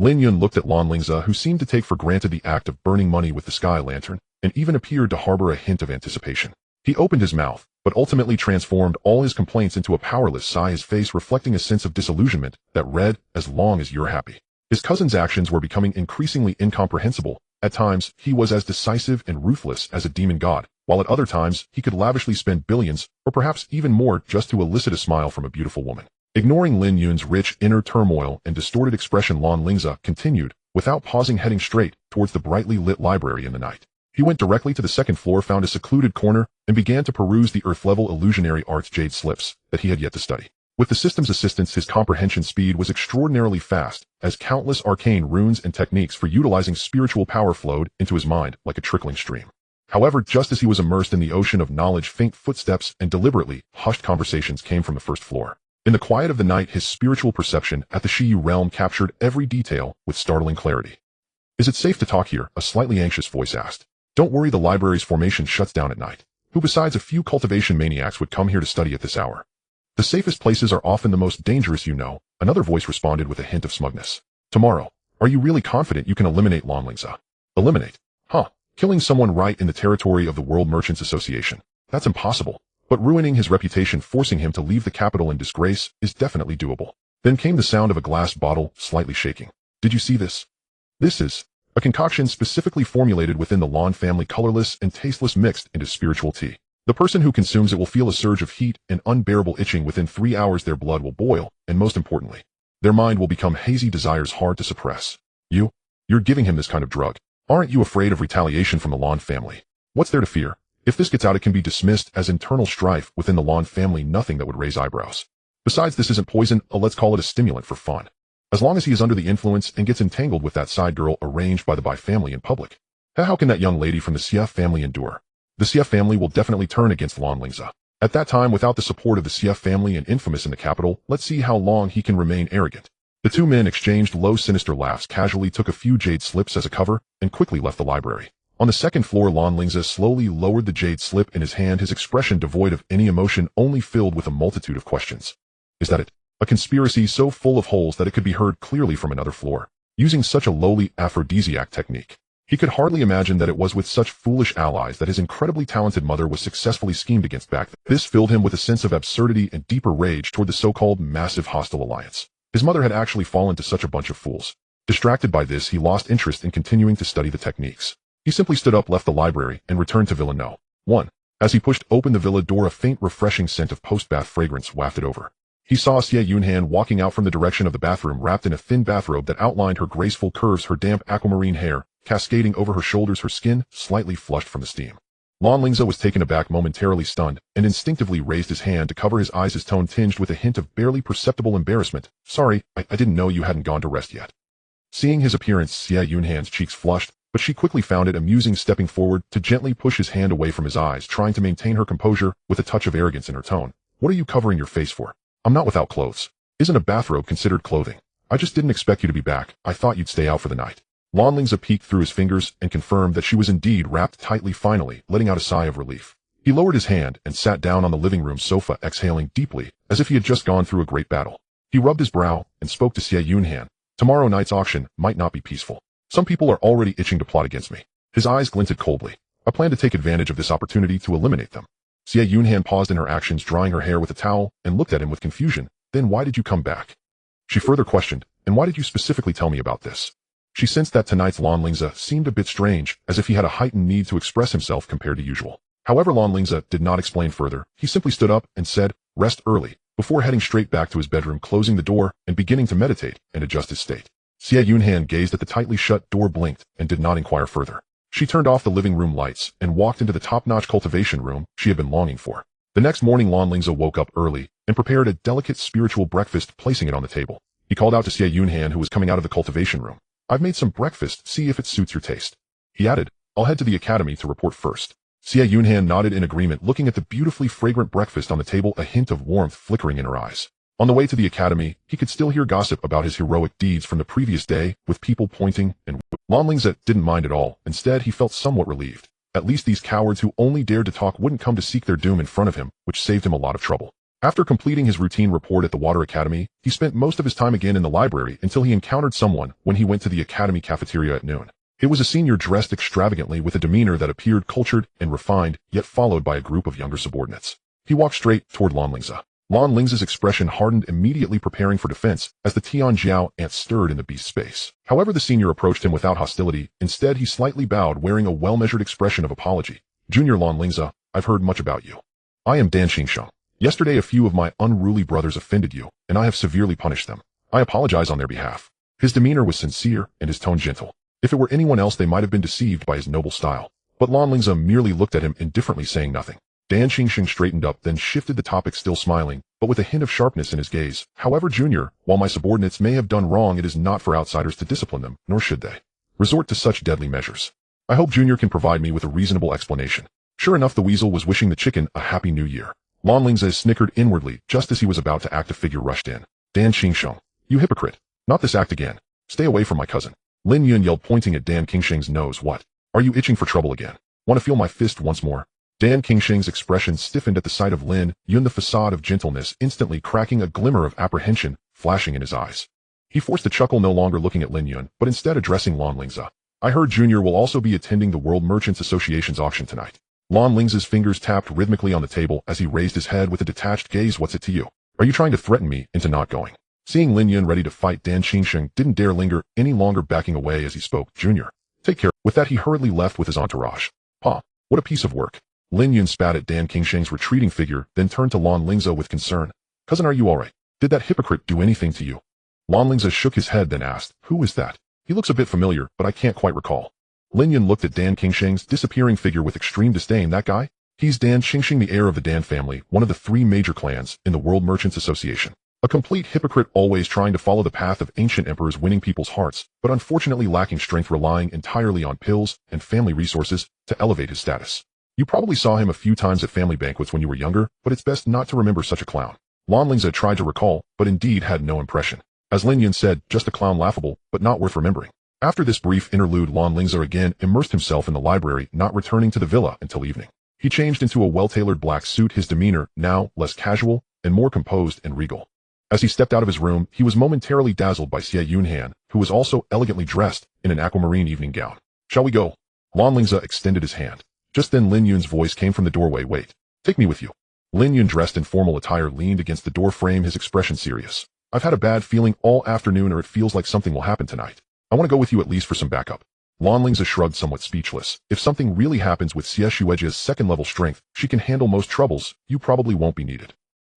Lin Yun looked at Lan Lingze, who seemed to take for granted the act of burning money with the sky lantern, and even appeared to harbor a hint of anticipation. He opened his mouth, but ultimately transformed all his complaints into a powerless sigh, his face reflecting a sense of disillusionment that read, as long as you're happy. His cousin's actions were becoming increasingly incomprehensible. At times, he was as decisive and ruthless as a demon god, while at other times, he could lavishly spend billions, or perhaps even more, just to elicit a smile from a beautiful woman. Ignoring Lin Yun's rich inner turmoil and distorted expression, Lan Lingze continued, without pausing, heading straight towards the brightly lit library in the night. He went directly to the second floor, found a secluded corner, and began to peruse the earth-level illusionary arts jade slips that he had yet to study. With the system's assistance, his comprehension speed was extraordinarily fast, as countless arcane runes and techniques for utilizing spiritual power flowed into his mind like a trickling stream. However, just as he was immersed in the ocean of knowledge, faint footsteps and deliberately hushed conversations came from the first floor. In the quiet of the night, his spiritual perception at the Shiyu realm captured every detail with startling clarity. Is it safe to talk here? A slightly anxious voice asked. Don't worry, the library's formation shuts down at night. Who besides a few cultivation maniacs would come here to study at this hour? The safest places are often the most dangerous, you know, another voice responded with a hint of smugness. Tomorrow, are you really confident you can eliminate Lan Lingze? Eliminate? Huh. Killing someone right in the territory of the World Merchants Association. That's impossible. But ruining his reputation, forcing him to leave the capital in disgrace, is definitely doable. Then came the sound of a glass bottle slightly shaking. Did you see this? This is a concoction specifically formulated within the Lan family, colorless and tasteless, mixed into spiritual tea. The person who consumes it will feel a surge of heat and unbearable itching. Within 3 hours their blood will boil, and most importantly, their mind will become hazy, desires hard to suppress. You're giving him this kind of drug. Aren't you afraid of retaliation from the Lan family? What's there to fear? If this gets out, it can be dismissed as internal strife within the Lan family, nothing that would raise eyebrows. Besides, this isn't poison, let's call it a stimulant for fun. As long as he is under the influence and gets entangled with that side girl arranged by the Bai family in public. How can that young lady from the Xie family endure? The Xie family will definitely turn against Lan Lingze. At that time, without the support of the Xie family and infamous in the capital, let's see how long he can remain arrogant. The two men exchanged low, sinister laughs, casually took a few jade slips as a cover, and quickly left the library. On the second floor, Lan Lingze slowly lowered the jade slip in his hand, his expression devoid of any emotion, only filled with a multitude of questions. Is that it? A conspiracy so full of holes that it could be heard clearly from another floor. Using such a lowly aphrodisiac technique. He could hardly imagine that it was with such foolish allies that his incredibly talented mother was successfully schemed against back then. This filled him with a sense of absurdity and deeper rage toward the so-called massive hostile alliance. His mother had actually fallen to such a bunch of fools. Distracted by this, he lost interest in continuing to study the techniques. He simply stood up, left the library, and returned to Villa No. 1. As he pushed open the villa door, a faint, refreshing scent of post-bath fragrance wafted over. He saw Xie Yunhan walking out from the direction of the bathroom, wrapped in a thin bathrobe that outlined her graceful curves, her damp aquamarine hair cascading over her shoulders, her skin slightly flushed from the steam. Lan Lingze was taken aback, momentarily stunned, and instinctively raised his hand to cover his eyes, his tone tinged with a hint of barely perceptible embarrassment. Sorry, I didn't know you hadn't gone to rest yet. Seeing his appearance, Xie Yunhan's cheeks flushed, but she quickly found it amusing, stepping forward to gently push his hand away from his eyes, trying to maintain her composure with a touch of arrogance in her tone. What are you covering your face for? I'm not without clothes. Isn't a bathrobe considered clothing? I just didn't expect you to be back. I thought you'd stay out for the night. Lan Lingze peeked through his fingers and confirmed that she was indeed wrapped tightly, finally letting out a sigh of relief. He lowered his hand and sat down on the living room sofa, exhaling deeply, as if he had just gone through a great battle. He rubbed his brow and spoke to Xie Yunhan. Tomorrow night's auction might not be peaceful. Some people are already itching to plot against me. His eyes glinted coldly. I plan to take advantage of this opportunity to eliminate them. Xie Yunhan paused in her actions, drying her hair with a towel, and looked at him with confusion. Then why did you come back? She further questioned, and why did you specifically tell me about this? She sensed that tonight's Lan Lingze seemed a bit strange, as if he had a heightened need to express himself compared to usual. However, Lan Lingze did not explain further. He simply stood up and said, rest early, before heading straight back to his bedroom, closing the door and beginning to meditate and adjust his state. Xie Yunhan gazed at the tightly shut door, blinked, and did not inquire further. She turned off the living room lights and walked into the top-notch cultivation room she had been longing for. The next morning, Lan Lingze woke up early and prepared a delicate spiritual breakfast, placing it on the table. He called out to Xie Yunhan, who was coming out of the cultivation room. I've made some breakfast, see if it suits your taste. He added, I'll head to the academy to report first. Xie Yunhan nodded in agreement, looking at the beautifully fragrant breakfast on the table, a hint of warmth flickering in her eyes. On the way to the academy, he could still hear gossip about his heroic deeds from the previous day, with people pointing and Lan Lingze didn't mind at all. Instead, he felt somewhat relieved. At least these cowards who only dared to talk wouldn't come to seek their doom in front of him, which saved him a lot of trouble. After completing his routine report at the Water Academy, he spent most of his time again in the library until he encountered someone when he went to the academy cafeteria at noon. It was a senior dressed extravagantly with a demeanor that appeared cultured and refined, yet followed by a group of younger subordinates. He walked straight toward Lan Lingze. Lan Lingze's expression hardened, immediately preparing for defense as the Tianjiao ant stirred in the beast's space. However, the senior approached him without hostility. Instead, he slightly bowed, wearing a well-measured expression of apology. Junior Lan Lingze, I've heard much about you. I am Dan Xingsheng. Yesterday, a few of my unruly brothers offended you, and I have severely punished them. I apologize on their behalf. His demeanor was sincere and his tone gentle. If it were anyone else, they might have been deceived by his noble style. But Lan Lingze merely looked at him indifferently, saying nothing. Dan Xingsheng straightened up, then shifted the topic, still smiling, but with a hint of sharpness in his gaze. However, Junior, while my subordinates may have done wrong, it is not for outsiders to discipline them, nor should they resort to such deadly measures. I hope Junior can provide me with a reasonable explanation. Sure enough, the weasel was wishing the chicken a happy new year. Lan Lingze snickered inwardly just as he was about to act. A figure rushed in. Dan Xingsheng, you hypocrite. Not this act again. Stay away from my cousin. Lin Yun yelled, pointing at Dan Xingsheng's nose. What? Are you itching for trouble again? Want to feel my fist once more? Dan Xingsheng's expression stiffened at the sight of Lin Yun, the facade of gentleness instantly cracking, a glimmer of apprehension flashing in his eyes. He forced a chuckle, no longer looking at Lin Yun, but instead addressing Lan Lingze. I heard Junior will also be attending the World Merchants Association's auction tonight. Lan Lingze's fingers tapped rhythmically on the table as he raised his head with a detached gaze. What's it to you? Are you trying to threaten me into not going? Seeing Lin Yun ready to fight, Dan Qingsheng didn't dare linger any longer, backing away as he spoke. Junior, take care. With that, he hurriedly left with his entourage. Pa, what a piece of work. Lin Yun spat at Dan Qingsheng's retreating figure, then turned to Lan Lingze with concern. Cousin, are you alright? Did that hypocrite do anything to you? Lan Lingze shook his head, then asked, who is that? He looks a bit familiar, but I can't quite recall. Lin Yun looked at Dan Qingsheng's disappearing figure with extreme disdain. That guy? He's Dan Qingsheng, the heir of the Dan family, one of the 3 major clans in the World Merchants Association. A complete hypocrite, always trying to follow the path of ancient emperors, winning people's hearts, but unfortunately lacking strength, relying entirely on pills and family resources to elevate his status. You probably saw him a few times at family banquets when you were younger, but it's best not to remember such a clown. Lan Lingze tried to recall, but indeed had no impression. As Lin Yun said, just a clown, laughable, but not worth remembering. After this brief interlude, Lan Lingze again immersed himself in the library, not returning to the villa until evening. He changed into a well-tailored black suit, his demeanor now less casual and more composed and regal. As he stepped out of his room, he was momentarily dazzled by Xie Yunhan, who was also elegantly dressed in an aquamarine evening gown. Shall we go? Lan Lingze extended his hand. Just then Lin Yun's voice came from the doorway. Wait. Take me with you. Lin Yun, dressed in formal attire, leaned against the door frame, his expression serious. I've had a bad feeling all afternoon, or it feels like something will happen tonight. I want to go with you at least for some backup. Lan Lingze shrugged, somewhat speechless. If something really happens with Xie Xuejia's 2nd level strength, she can handle most troubles. You probably won't be needed.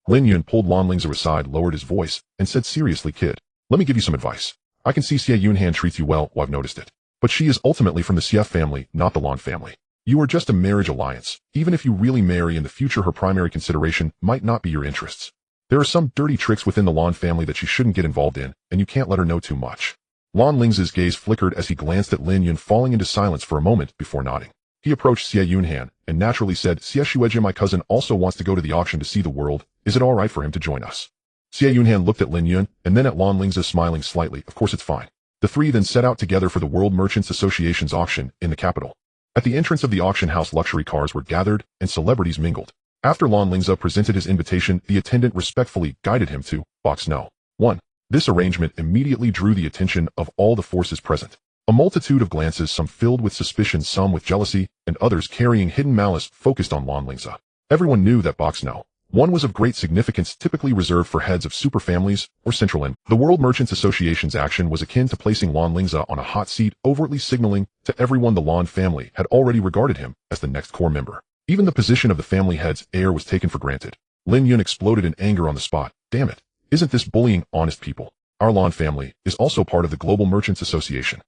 Lin Yun pulled Lan Lingze aside, lowered his voice, and said seriously, kid, let me give you some advice. I can see Xie Yunhan treats you well, I've noticed it. But she is ultimately from the Xie family, not the Lan family. You are just a marriage alliance. Even if you really marry in the future, her primary consideration might not be your interests. There are some dirty tricks within the Lan family that she shouldn't get involved in, and you can't let her know too much. Lan Lingze's gaze flickered as he glanced at Lin Yun, falling into silence for a moment before nodding. He approached Xie Yunhan and naturally said, Xie Xuejia, my cousin, also wants to go to the auction to see the world. Is it all right for him to join us? Xie Yunhan looked at Lin Yun and then at Lan Lingze, smiling slightly. Of course, it's fine. The 3 then set out together for the World Merchants Association's auction in the capital. At the entrance of the auction house, luxury cars were gathered and celebrities mingled. After Lan Lingze presented his invitation, the attendant respectfully guided him to box No. 1. This arrangement immediately drew the attention of all the forces present. A multitude of glances, some filled with suspicion, some with jealousy, and others carrying hidden malice, focused on Lan Lingze. Everyone knew that box No. 1 was of great significance, typically reserved for heads of super families or central end. The World Merchants Association's action was akin to placing Lan Lingze on a hot seat, overtly signaling to everyone the Lan family had already regarded him as the next core member. Even the position of the family head's heir was taken for granted. Lin Yun exploded in anger on the spot. Damn it. Isn't this bullying honest people? Our Lan family is also part of the Global Merchants Association.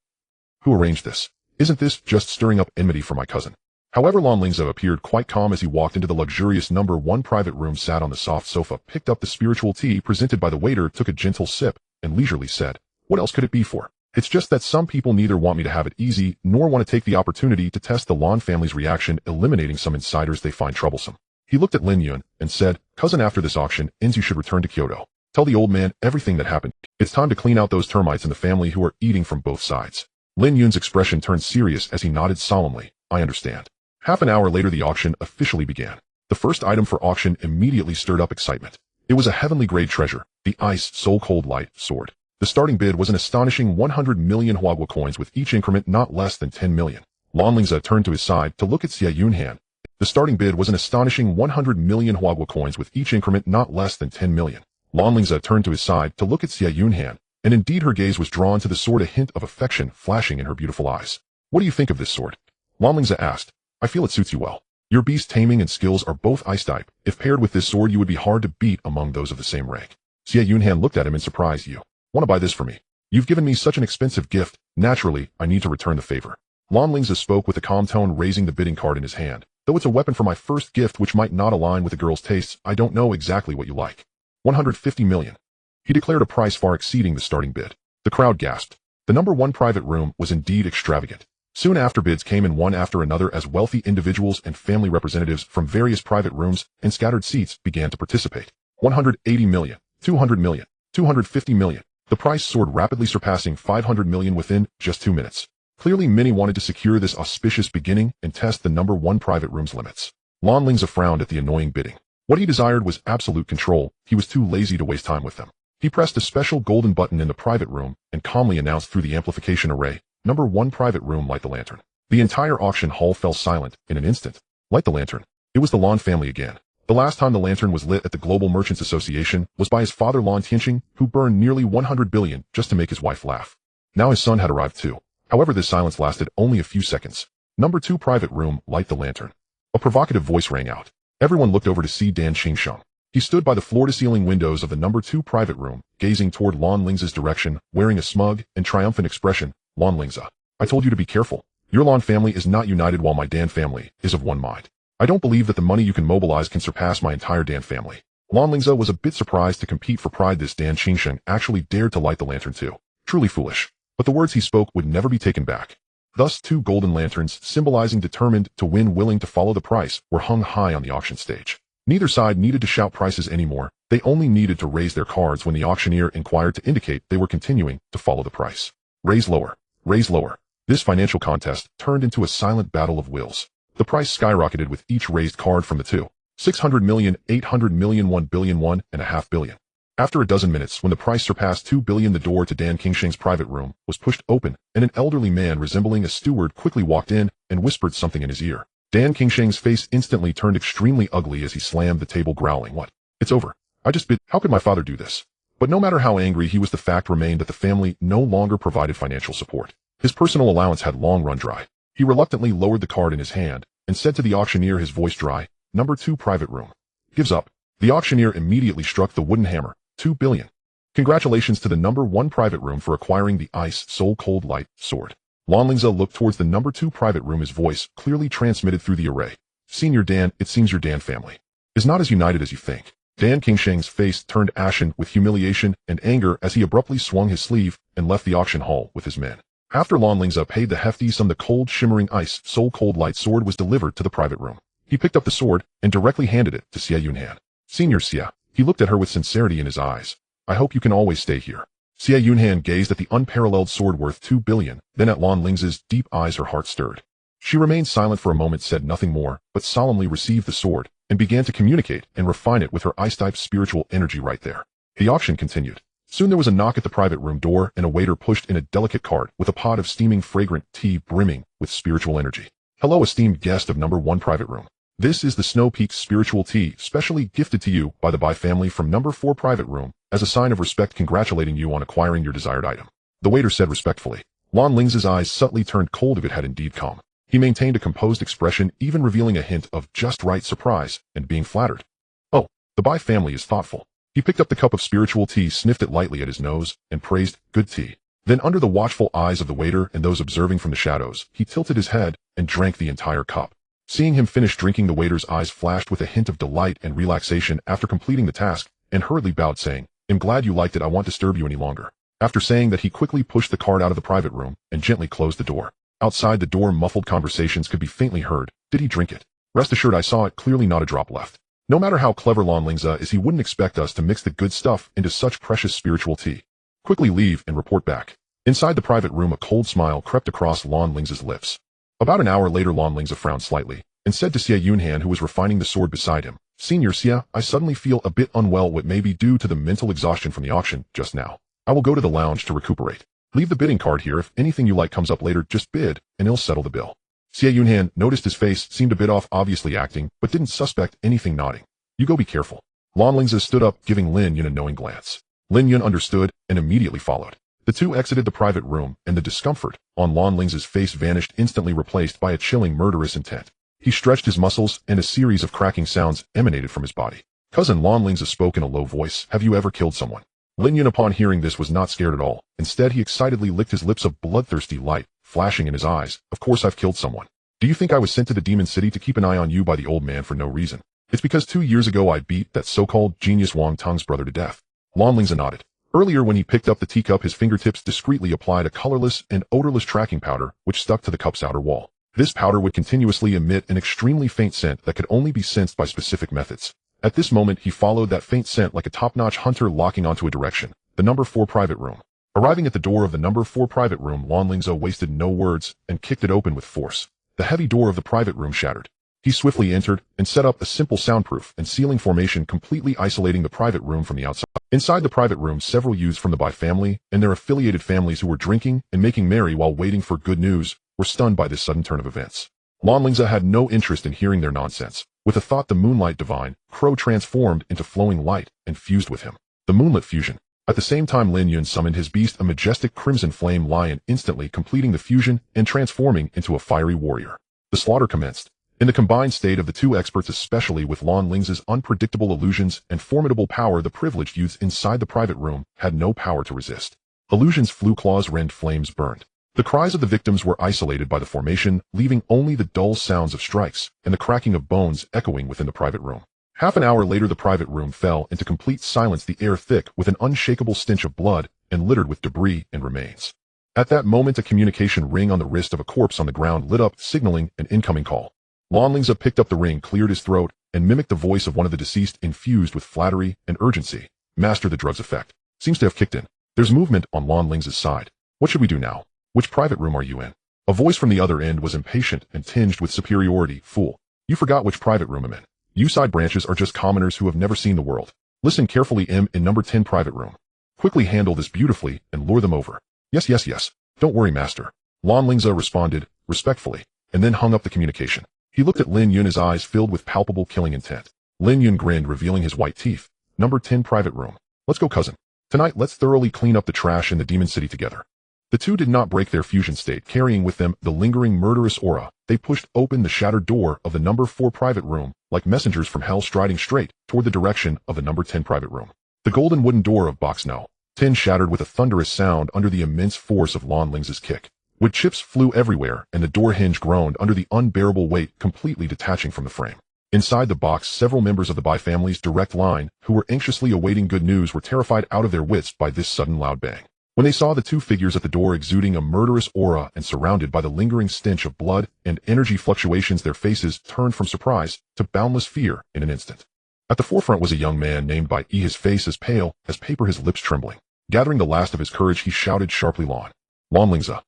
Who arranged this? Isn't this just stirring up enmity for my cousin? However, Lan Lingze appeared quite calm as he walked into the luxurious number 1 private room, sat on the soft sofa, picked up the spiritual tea presented by the waiter, took a gentle sip, and leisurely said, what else could it be for? It's just that some people neither want me to have it easy, nor want to take the opportunity to test the Lan family's reaction, eliminating some insiders they find troublesome. He looked at Lin Yun and said, cousin, after this auction ends, you should return to Kyoto. Tell the old man everything that happened. It's time to clean out those termites in the family who are eating from both sides. Lin Yun's expression turned serious as he nodded solemnly. I understand. Half an hour later, the auction officially began. The first item for auction immediately stirred up excitement. It was a heavenly grade treasure, the Ice Soul Cold Light sword. The starting bid was an astonishing 100 million Huagua coins, with each increment not less than 10 million. Lan Lingze turned to his side to look at Xie Yunhan. The starting bid was an astonishing 100 million Huagua coins, with each increment not less than 10 million. Lan Lingze turned to his side to look at Xie Yunhan, and indeed her gaze was drawn to the sword, a hint of affection flashing in her beautiful eyes. What do you think of this sword? Lan Lingze asked. I feel it suits you well. Your beast taming and skills are both ice type. If paired with this sword, you would be hard to beat among those of the same rank. Xie Yunhan looked at him in surprise. You want to buy this for me? You've given me such an expensive gift. Naturally, I need to return the favor. Lan Lingze spoke with a calm tone, raising the bidding card in his hand. Though it's a weapon for my first gift which might not align with the girl's tastes, I don't know exactly what you like. 150 million. He declared a price far exceeding the starting bid. The crowd gasped. The number 1 private room was indeed extravagant. Soon after, bids came in one after another as wealthy individuals and family representatives from various private rooms and scattered seats began to participate. 180 million, 200 million, 250 million. The price soared, rapidly surpassing 500 million within just 2 minutes. Clearly, many wanted to secure this auspicious beginning and test the number 1 private room's limits. Lan Lingze frowned at the annoying bidding. What he desired was absolute control. He was too lazy to waste time with them. He pressed a special golden button in the private room and calmly announced through the amplification array, Number 1 private room, light the lantern. The entire auction hall fell silent in an instant. Light the lantern. It was the Lan family again. The last time the lantern was lit at the Global Merchants Association was by his father Lan Lingze, who burned nearly 100 billion just to make his wife laugh. Now his son had arrived too. However, this silence lasted only a few seconds. Number 2 private room, light the lantern. A provocative voice rang out. Everyone looked over to see Dan Qingsheng. He stood by the floor-to-ceiling windows of the number 2 private room, gazing toward Lan Lingze's direction, wearing a smug and triumphant expression. Lan Lingze, I told you to be careful. Your Lan family is not united while my Dan family is of one mind. I don't believe that the money you can mobilize can surpass my entire Dan family. Lan Lingze was a bit surprised to compete for pride. This Dan Qingsheng actually dared to light the lantern too. Truly foolish. But the words he spoke would never be taken back. Thus 2 golden lanterns, symbolizing determined to win, willing to follow the price, were hung high on the auction stage. Neither side needed to shout prices anymore. They only needed to raise their cards when the auctioneer inquired to indicate they were continuing to follow the price. Raise lower. Raise lower. This financial contest turned into a silent battle of wills. The price skyrocketed with each raised card from the 2. 600 million, 800 million, 1 billion, 1.5 billion. After a dozen minutes, when the price surpassed 2 billion, the door to Dan Qingsheng's private room was pushed open, and an elderly man resembling a steward quickly walked in and whispered something in his ear. Dan Qingsheng's face instantly turned extremely ugly as he slammed the table, growling, "What? It's over. I just bid. How could my father do this?" But no matter how angry he was, the fact remained that the family no longer provided financial support. His personal allowance had long run dry. He reluctantly lowered the card in his hand and said to the auctioneer, his voice dry, "Number 2 private room. Gives up." The auctioneer immediately struck the wooden hammer. 2 billion. Congratulations to the number 1 private room for acquiring the Ice Soul Cold Light sword. Lan Lingze looked towards the number 2 private room, his voice clearly transmitted through the array. "Senior Dan, it seems your Dan family is not as united as you think." Dan Qingsheng's face turned ashen with humiliation and anger as he abruptly swung his sleeve and left the auction hall with his men. After Lan Lingze paid the hefty sum, the cold shimmering Ice Soul Cold Light sword was delivered to the private room. He picked up the sword and directly handed it to Xie Yunhan. "Senior Xie." He looked at her with sincerity in his eyes. "I hope you can always stay here." Xie Yunhan gazed at the unparalleled sword worth 2 billion, then at Lan Lingze's deep eyes. Her heart stirred. She remained silent for a moment, said nothing more, but solemnly received the sword and began to communicate and refine it with her ice-type spiritual energy right there. The auction continued. Soon there was a knock at the private room door, and a waiter pushed in a delicate cart with a pot of steaming fragrant tea brimming with spiritual energy. "Hello, esteemed guest of number 1 private room. This is the Snow Peak spiritual tea, specially gifted to you by the Bai family from number 4 private room, as a sign of respect, congratulating you on acquiring your desired item," the waiter said respectfully. Lan Lingze's eyes subtly turned cold. If it had indeed come. He maintained a composed expression, even revealing a hint of just right surprise and being flattered. "Oh, the Bai family is thoughtful." He picked up the cup of spiritual tea, sniffed it lightly at his nose, and praised, "Good tea." Then, under the watchful eyes of the waiter and those observing from the shadows, he tilted his head and drank the entire cup. Seeing him finish drinking, the waiter's eyes flashed with a hint of delight and relaxation after completing the task, and hurriedly bowed, saying, "I'm glad you liked it. I won't disturb you any longer." After saying that, he quickly pushed the cart out of the private room and gently closed the door. Outside the door, muffled conversations could be faintly heard. "Did he drink it?" "Rest assured I saw it, clearly not a drop left. No matter how clever Lan Lingze is, he wouldn't expect us to mix the good stuff into such precious spiritual tea. Quickly leave and report back." Inside the private room, a cold smile crept across Lan Lingze's lips. About an hour later, Lan Lingze frowned slightly and said to Xie Yunhan, who was refining the sword beside him, "Senior Xie, I suddenly feel a bit unwell, what may be due to the mental exhaustion from the auction just now. I will go to the lounge to recuperate. Leave the bidding card here. If anything you like comes up later, just bid, and he'll settle the bill." Xie Yunhan noticed his face seemed a bit off, obviously acting, but didn't suspect anything, nodding. "You go, be careful." Lan Lingze stood up, giving Lin Yun a knowing glance. Lin Yun understood and immediately followed. The two exited the private room, and the discomfort on Lan Lingze's face vanished, instantly replaced by a chilling, murderous intent. He stretched his muscles, and a series of cracking sounds emanated from his body. "Cousin," Lan Lingze spoke in a low voice, "have you ever killed someone?" Lin Yun, upon hearing this, was not scared at all. Instead, he excitedly licked his lips, a bloodthirsty light flashing in his eyes. "Of course I've killed someone. Do you think I was sent to the Demon City to keep an eye on you by the old man for no reason? It's because 2 years ago I beat that so-called genius Wang Tung's brother to death." Lan Lingze nodded. Earlier, when he picked up the teacup, his fingertips discreetly applied a colorless and odorless tracking powder which stuck to the cup's outer wall. This powder would continuously emit an extremely faint scent that could only be sensed by specific methods. At this moment, he followed that faint scent like a top-notch hunter, locking onto a direction: the number 4 private room. Arriving at the door of the number 4 private room, Lan Lingze wasted no words and kicked it open with force. The heavy door of the private room shattered. He swiftly entered and set up a simple soundproof and sealing formation, completely isolating the private room from the outside. Inside the private room, several youths from the Bai family and their affiliated families who were drinking and making merry while waiting for good news were stunned by this sudden turn of events. Lan Lingze had no interest in hearing their nonsense. With a thought, the moonlight divine crow transformed into flowing light and fused with him. The moonlit fusion. At the same time, Lin Yun summoned his beast, a majestic crimson flame lion, instantly completing the fusion and transforming into a fiery warrior. The slaughter commenced. In the combined state of the two experts, especially with Lan Lingze's unpredictable illusions and formidable power, the privileged youths inside the private room had no power to resist. Illusions flew, claws rend, flames burned. The cries of the victims were isolated by the formation, leaving only the dull sounds of strikes and the cracking of bones echoing within the private room. Half an hour later, the private room fell into complete silence, the air thick with an unshakable stench of blood and littered with debris and remains. At that moment, a communication ring on the wrist of a corpse on the ground lit up, signaling an incoming call. Lan Lingze picked up the ring, cleared his throat, and mimicked the voice of one of the deceased, infused with flattery and urgency. Master, the drug's effect seems to have kicked in. There's movement on Lan Lingze's side. What should we do now? Which private room are you in? A voice from the other end was impatient and tinged with superiority. Fool, you forgot which private room I'm in. You side branches are just commoners who have never seen the world. Listen carefully, in number 10 private room. Quickly handle this beautifully and lure them over. Yes, yes, yes. Don't worry, master. Lan Lingze responded respectfully, and then hung up the communication. He looked at Lin Yun, his eyes filled with palpable killing intent. Lin Yun grinned, revealing his white teeth. Number 10 private room. Let's go, cousin. Tonight, let's thoroughly clean up the trash in the demon city together. The two did not break their fusion state, carrying with them the lingering murderous aura. They pushed open the shattered door of the number 4 private room, like messengers from hell, striding straight toward the direction of the number 10 private room. The golden wooden door of box No. 10 shattered with a thunderous sound under the immense force of Lan Lingze's kick. Wood chips flew everywhere, and the door hinge groaned under the unbearable weight, completely detaching from the frame. Inside the box, several members of the Bai family's direct line, who were anxiously awaiting good news, were terrified out of their wits by this sudden loud bang. When they saw the two figures at the door exuding a murderous aura and surrounded by the lingering stench of blood and energy fluctuations, their faces turned from surprise to boundless fear in an instant. At the forefront was a young man named Bai, his face as pale as paper, his lips trembling. Gathering the last of his courage, he shouted sharply, Lan Lingze,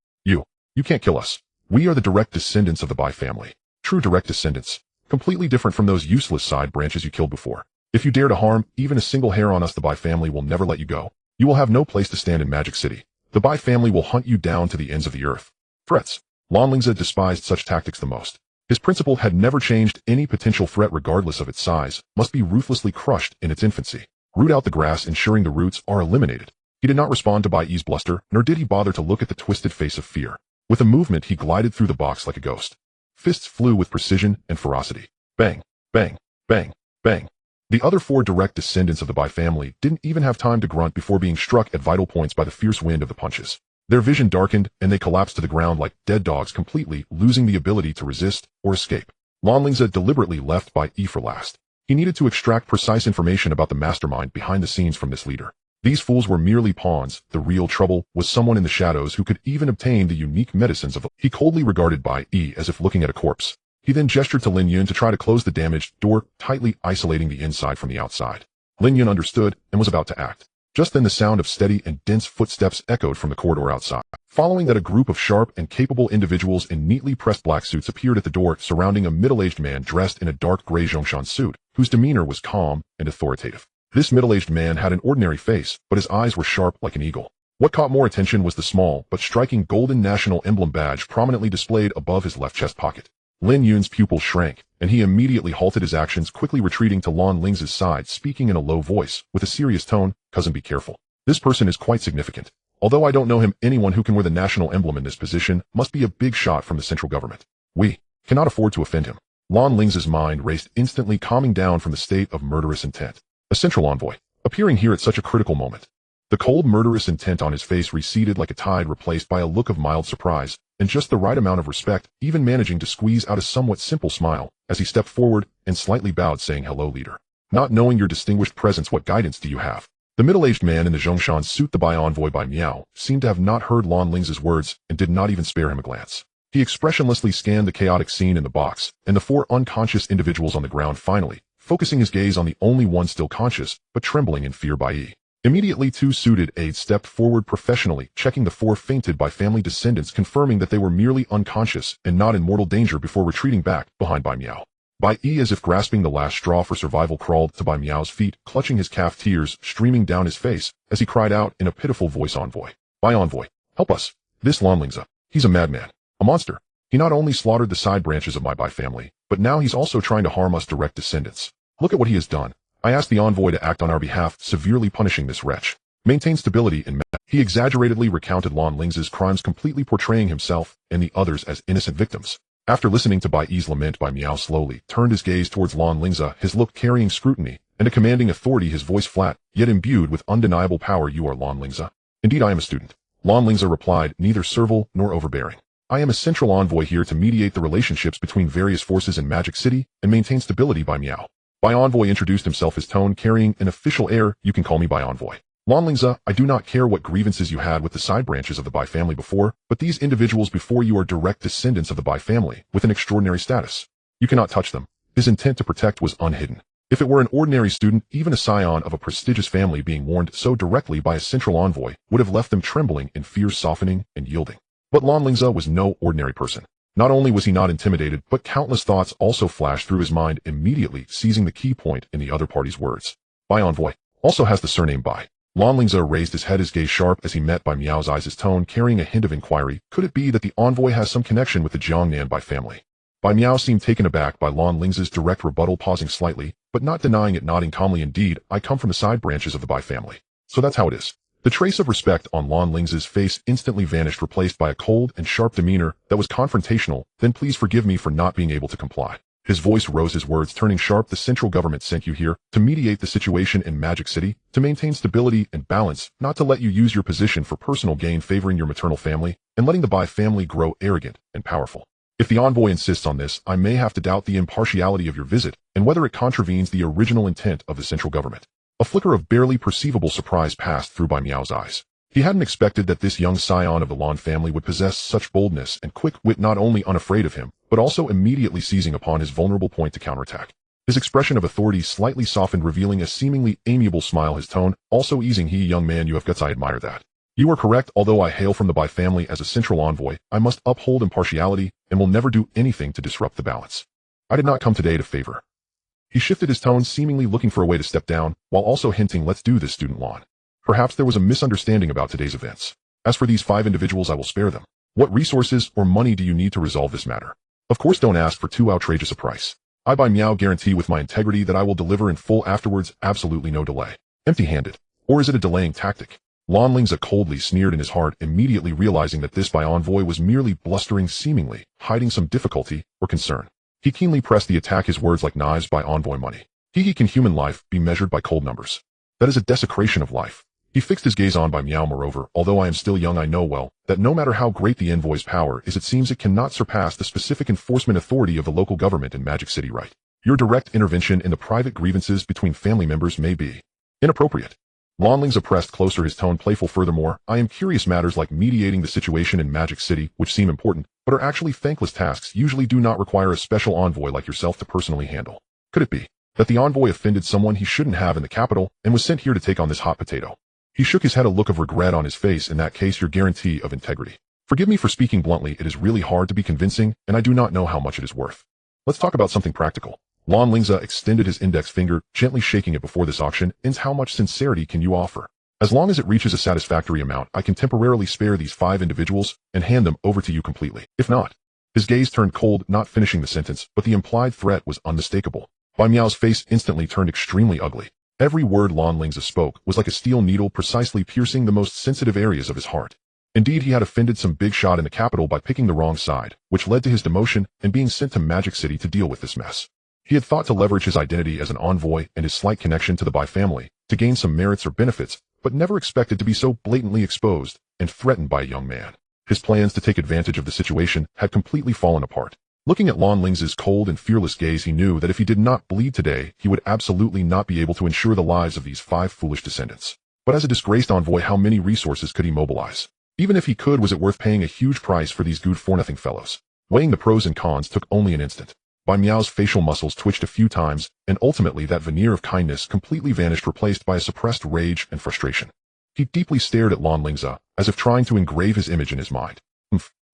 you can't kill us. We are the direct descendants of the Bai family. True direct descendants. Completely different from those useless side branches you killed before. If you dare to harm even a single hair on us, the Bai family will never let you go. You will have no place to stand in Magic City. The Bai family will hunt you down to the ends of the earth. Threats. Lan Lingze despised such tactics the most. His principle had never changed. Any potential threat, regardless of its size, must be ruthlessly crushed in its infancy. Root out the grass, ensuring the roots are eliminated. He did not respond to Bai's bluster, nor did he bother to look at the twisted face of fear. With a movement, he glided through the box like a ghost. Fists flew with precision and ferocity. Bang, bang, bang, bang. The other 4 direct descendants of the Bai family didn't even have time to grunt before being struck at vital points by the fierce wind of the punches. Their vision darkened, and they collapsed to the ground like dead dogs, completely losing the ability to resist or escape. Lan Lingze deliberately left Bai for last. He needed to extract precise information about the mastermind behind the scenes from this leader. These fools were merely pawns. The real trouble was someone in the shadows who could even obtain the unique medicines of the... He coldly regarded Bai as if looking at a corpse. He then gestured to Lin Yun to try to close the damaged door, tightly isolating the inside from the outside. Lin Yun understood and was about to act. Just then the sound of steady and dense footsteps echoed from the corridor outside. Following that, a group of sharp and capable individuals in neatly pressed black suits appeared at the door, surrounding a middle-aged man dressed in a dark gray Zhongshan suit, whose demeanor was calm and authoritative. This middle-aged man had an ordinary face, but his eyes were sharp like an eagle. What caught more attention was the small but striking golden national emblem badge prominently displayed above his left chest pocket. Lin Yun's pupils shrank, and he immediately halted his actions, quickly retreating to Lan Lingze's side, speaking in a low voice, with a serious tone, Cousin, be careful. This person is quite significant. Although I don't know him, anyone who can wear the national emblem in this position must be a big shot from the central government. We cannot afford to offend him. Lan Lingze's mind raced instantly, calming down from the state of murderous intent. A central envoy, appearing here at such a critical moment. The cold, murderous intent on his face receded like a tide, replaced by a look of mild surprise, and just the right amount of respect, even managing to squeeze out a somewhat simple smile, as he stepped forward and slightly bowed, saying, Hello, leader. Not knowing your distinguished presence, what guidance do you have? The middle-aged man in the Zhongshan suit, the Bai envoy Bai Miao, seemed to have not heard Lan Lingze's words and did not even spare him a glance. He expressionlessly scanned the chaotic scene in the box, and the 4 unconscious individuals on the ground, finally, focusing his gaze on the only one still conscious, but trembling in fear, Bai. Immediately 2 suited aides stepped forward professionally, checking the 4 fainted Bai family descendants, confirming that they were merely unconscious and not in mortal danger before retreating back behind Bai Miao. Bai Yi, as if grasping the last straw for survival, crawled to Bai Miao's feet, clutching his calf, tears streaming down his face as he cried out in a pitiful voice, "Envoy! Bai Envoy! Help us! This Lan Lingze, he's a madman, a monster. He not only slaughtered the side branches of my Bai family, but now he's also trying to harm us direct descendants. Look at what he has done. I ask the envoy to act on our behalf, severely punishing this wretch. Maintain stability and He exaggeratedly recounted Lan Lingze's crimes, completely portraying himself and the others as innocent victims. After listening to Bai Yi's lament, Bai Miao slowly turned his gaze towards Lan Lingze, his look carrying scrutiny and a commanding authority, his voice flat, yet imbued with undeniable power. "You are Lan Lingze?" "Indeed, I am a student," Lan Lingze replied, neither servile nor overbearing. "I am a central envoy here to mediate the relationships between various forces in Magic City and maintain stability." Bai Miao. Bai Envoy introduced himself, his tone carrying an official air. "You can call me Bai Envoy. Lan Lingze, I do not care what grievances you had with the side branches of the Bai family before, but these individuals before you are direct descendants of the Bai family with an extraordinary status. You cannot touch them." His intent to protect was unhidden. If it were an ordinary student, even a scion of a prestigious family, being warned so directly by a central envoy would have left them trembling in fear, softening and yielding. But Lan Lingze was no ordinary person. Not only was he not intimidated, but countless thoughts also flashed through his mind, immediately seizing the key point in the other party's words. "Bai Envoy also has the surname Bai." Lan Lingze raised his head, his gaze sharp as he met Bai Miao's eyes, his tone carrying a hint of inquiry. Could it be that the envoy has some connection with the Jiangnan Bai family? Bai Miao seemed taken aback by Lan Lingze's direct rebuttal, pausing slightly, but not denying it, nodding calmly. "Indeed, I come from the side branches of the Bai family. So that's how it is." The trace of respect on Lan Lingze's face instantly vanished, replaced by a cold and sharp demeanor that was confrontational. "Then please forgive me for not being able to comply." His voice rose, his words turning sharp. "The central government sent you here to mediate the situation in Magic City, to maintain stability and balance, not to let you use your position for personal gain, favoring your maternal family and letting the Bai family grow arrogant and powerful. If the envoy insists on this, I may have to doubt the impartiality of your visit and whether it contravenes the original intent of the central government." A flicker of barely perceivable surprise passed through Bai Miao's eyes. He hadn't expected that this young scion of the Lan family would possess such boldness and quick wit, not only unafraid of him, but also immediately seizing upon his vulnerable point to counterattack. His expression of authority slightly softened, revealing a seemingly amiable smile, his tone also easing. "He, young man, you have guts. I admire that. You are correct. Although I hail from the Bai family, as a central envoy, I must uphold impartiality and will never do anything to disrupt the balance. I did not come today to favor." He shifted his tone, seemingly looking for a way to step down, while also hinting, "Let's do this, student Lan. Perhaps there was a misunderstanding about today's events. As for these 5 individuals, I will spare them. What resources or money do you need to resolve this matter? Of course, don't ask for too outrageous a price. I, Bai Miao, guarantee with my integrity that I will deliver in full afterwards, absolutely no delay." "Empty-handed? Or is it a delaying tactic?" Lan Lingze coldly sneered in his heart, immediately realizing that this Bai envoy was merely blustering, seemingly hiding some difficulty or concern. He keenly pressed the attack, his words like knives. "Bai envoy, money. Can human life be measured by cold numbers? That is a desecration of life." He fixed his gaze on Bai Miao. "Moreover, although I am still young, I know well that no matter how great the envoy's power is, it seems it cannot surpass the specific enforcement authority of the local government in Magic City, right? Your direct intervention in the private grievances between family members may be inappropriate." Lan Lingze pressed closer, his tone playful. "Furthermore, I am curious, matters like mediating the situation in Magic City, which seem important, but are actually thankless tasks, usually do not require a special envoy like yourself to personally handle. Could it be that the envoy offended someone he shouldn't have in the capital and was sent here to take on this hot potato?" He shook his head, a look of regret on his face. "In that case, your guarantee of integrity. Forgive me for speaking bluntly, it is really hard to be convincing, and I do not know how much it is worth. Let's talk about something practical." Lan Lingze extended his index finger, gently shaking it before this auction. "How much sincerity can you offer? As long as it reaches a satisfactory amount, I can temporarily spare these 5 individuals and hand them over to you completely. If not..." His gaze turned cold, not finishing the sentence, but the implied threat was unmistakable. Bai Miao's face instantly turned extremely ugly. Every word Lan Lingze spoke was like a steel needle, precisely piercing the most sensitive areas of his heart. Indeed, he had offended some big shot in the capital by picking the wrong side, which led to his demotion and being sent to Magic City to deal with this mess. He had thought to leverage his identity as an envoy and his slight connection to the Bai family to gain some merits or benefits, but never expected to be so blatantly exposed and threatened by a young man. His plans to take advantage of the situation had completely fallen apart. Looking at Lan Lingze's cold and fearless gaze, he knew that if he did not bleed today, he would absolutely not be able to ensure the lives of these 5 foolish descendants. But as a disgraced envoy, how many resources could he mobilize? Even if he could, was it worth paying a huge price for these good-for-nothing fellows? Weighing the pros and cons took only an instant. Bai Miao's facial muscles twitched a few times, and ultimately that veneer of kindness completely vanished, replaced by a suppressed rage and frustration. He deeply stared at Lan Lingze, as if trying to engrave his image in his mind.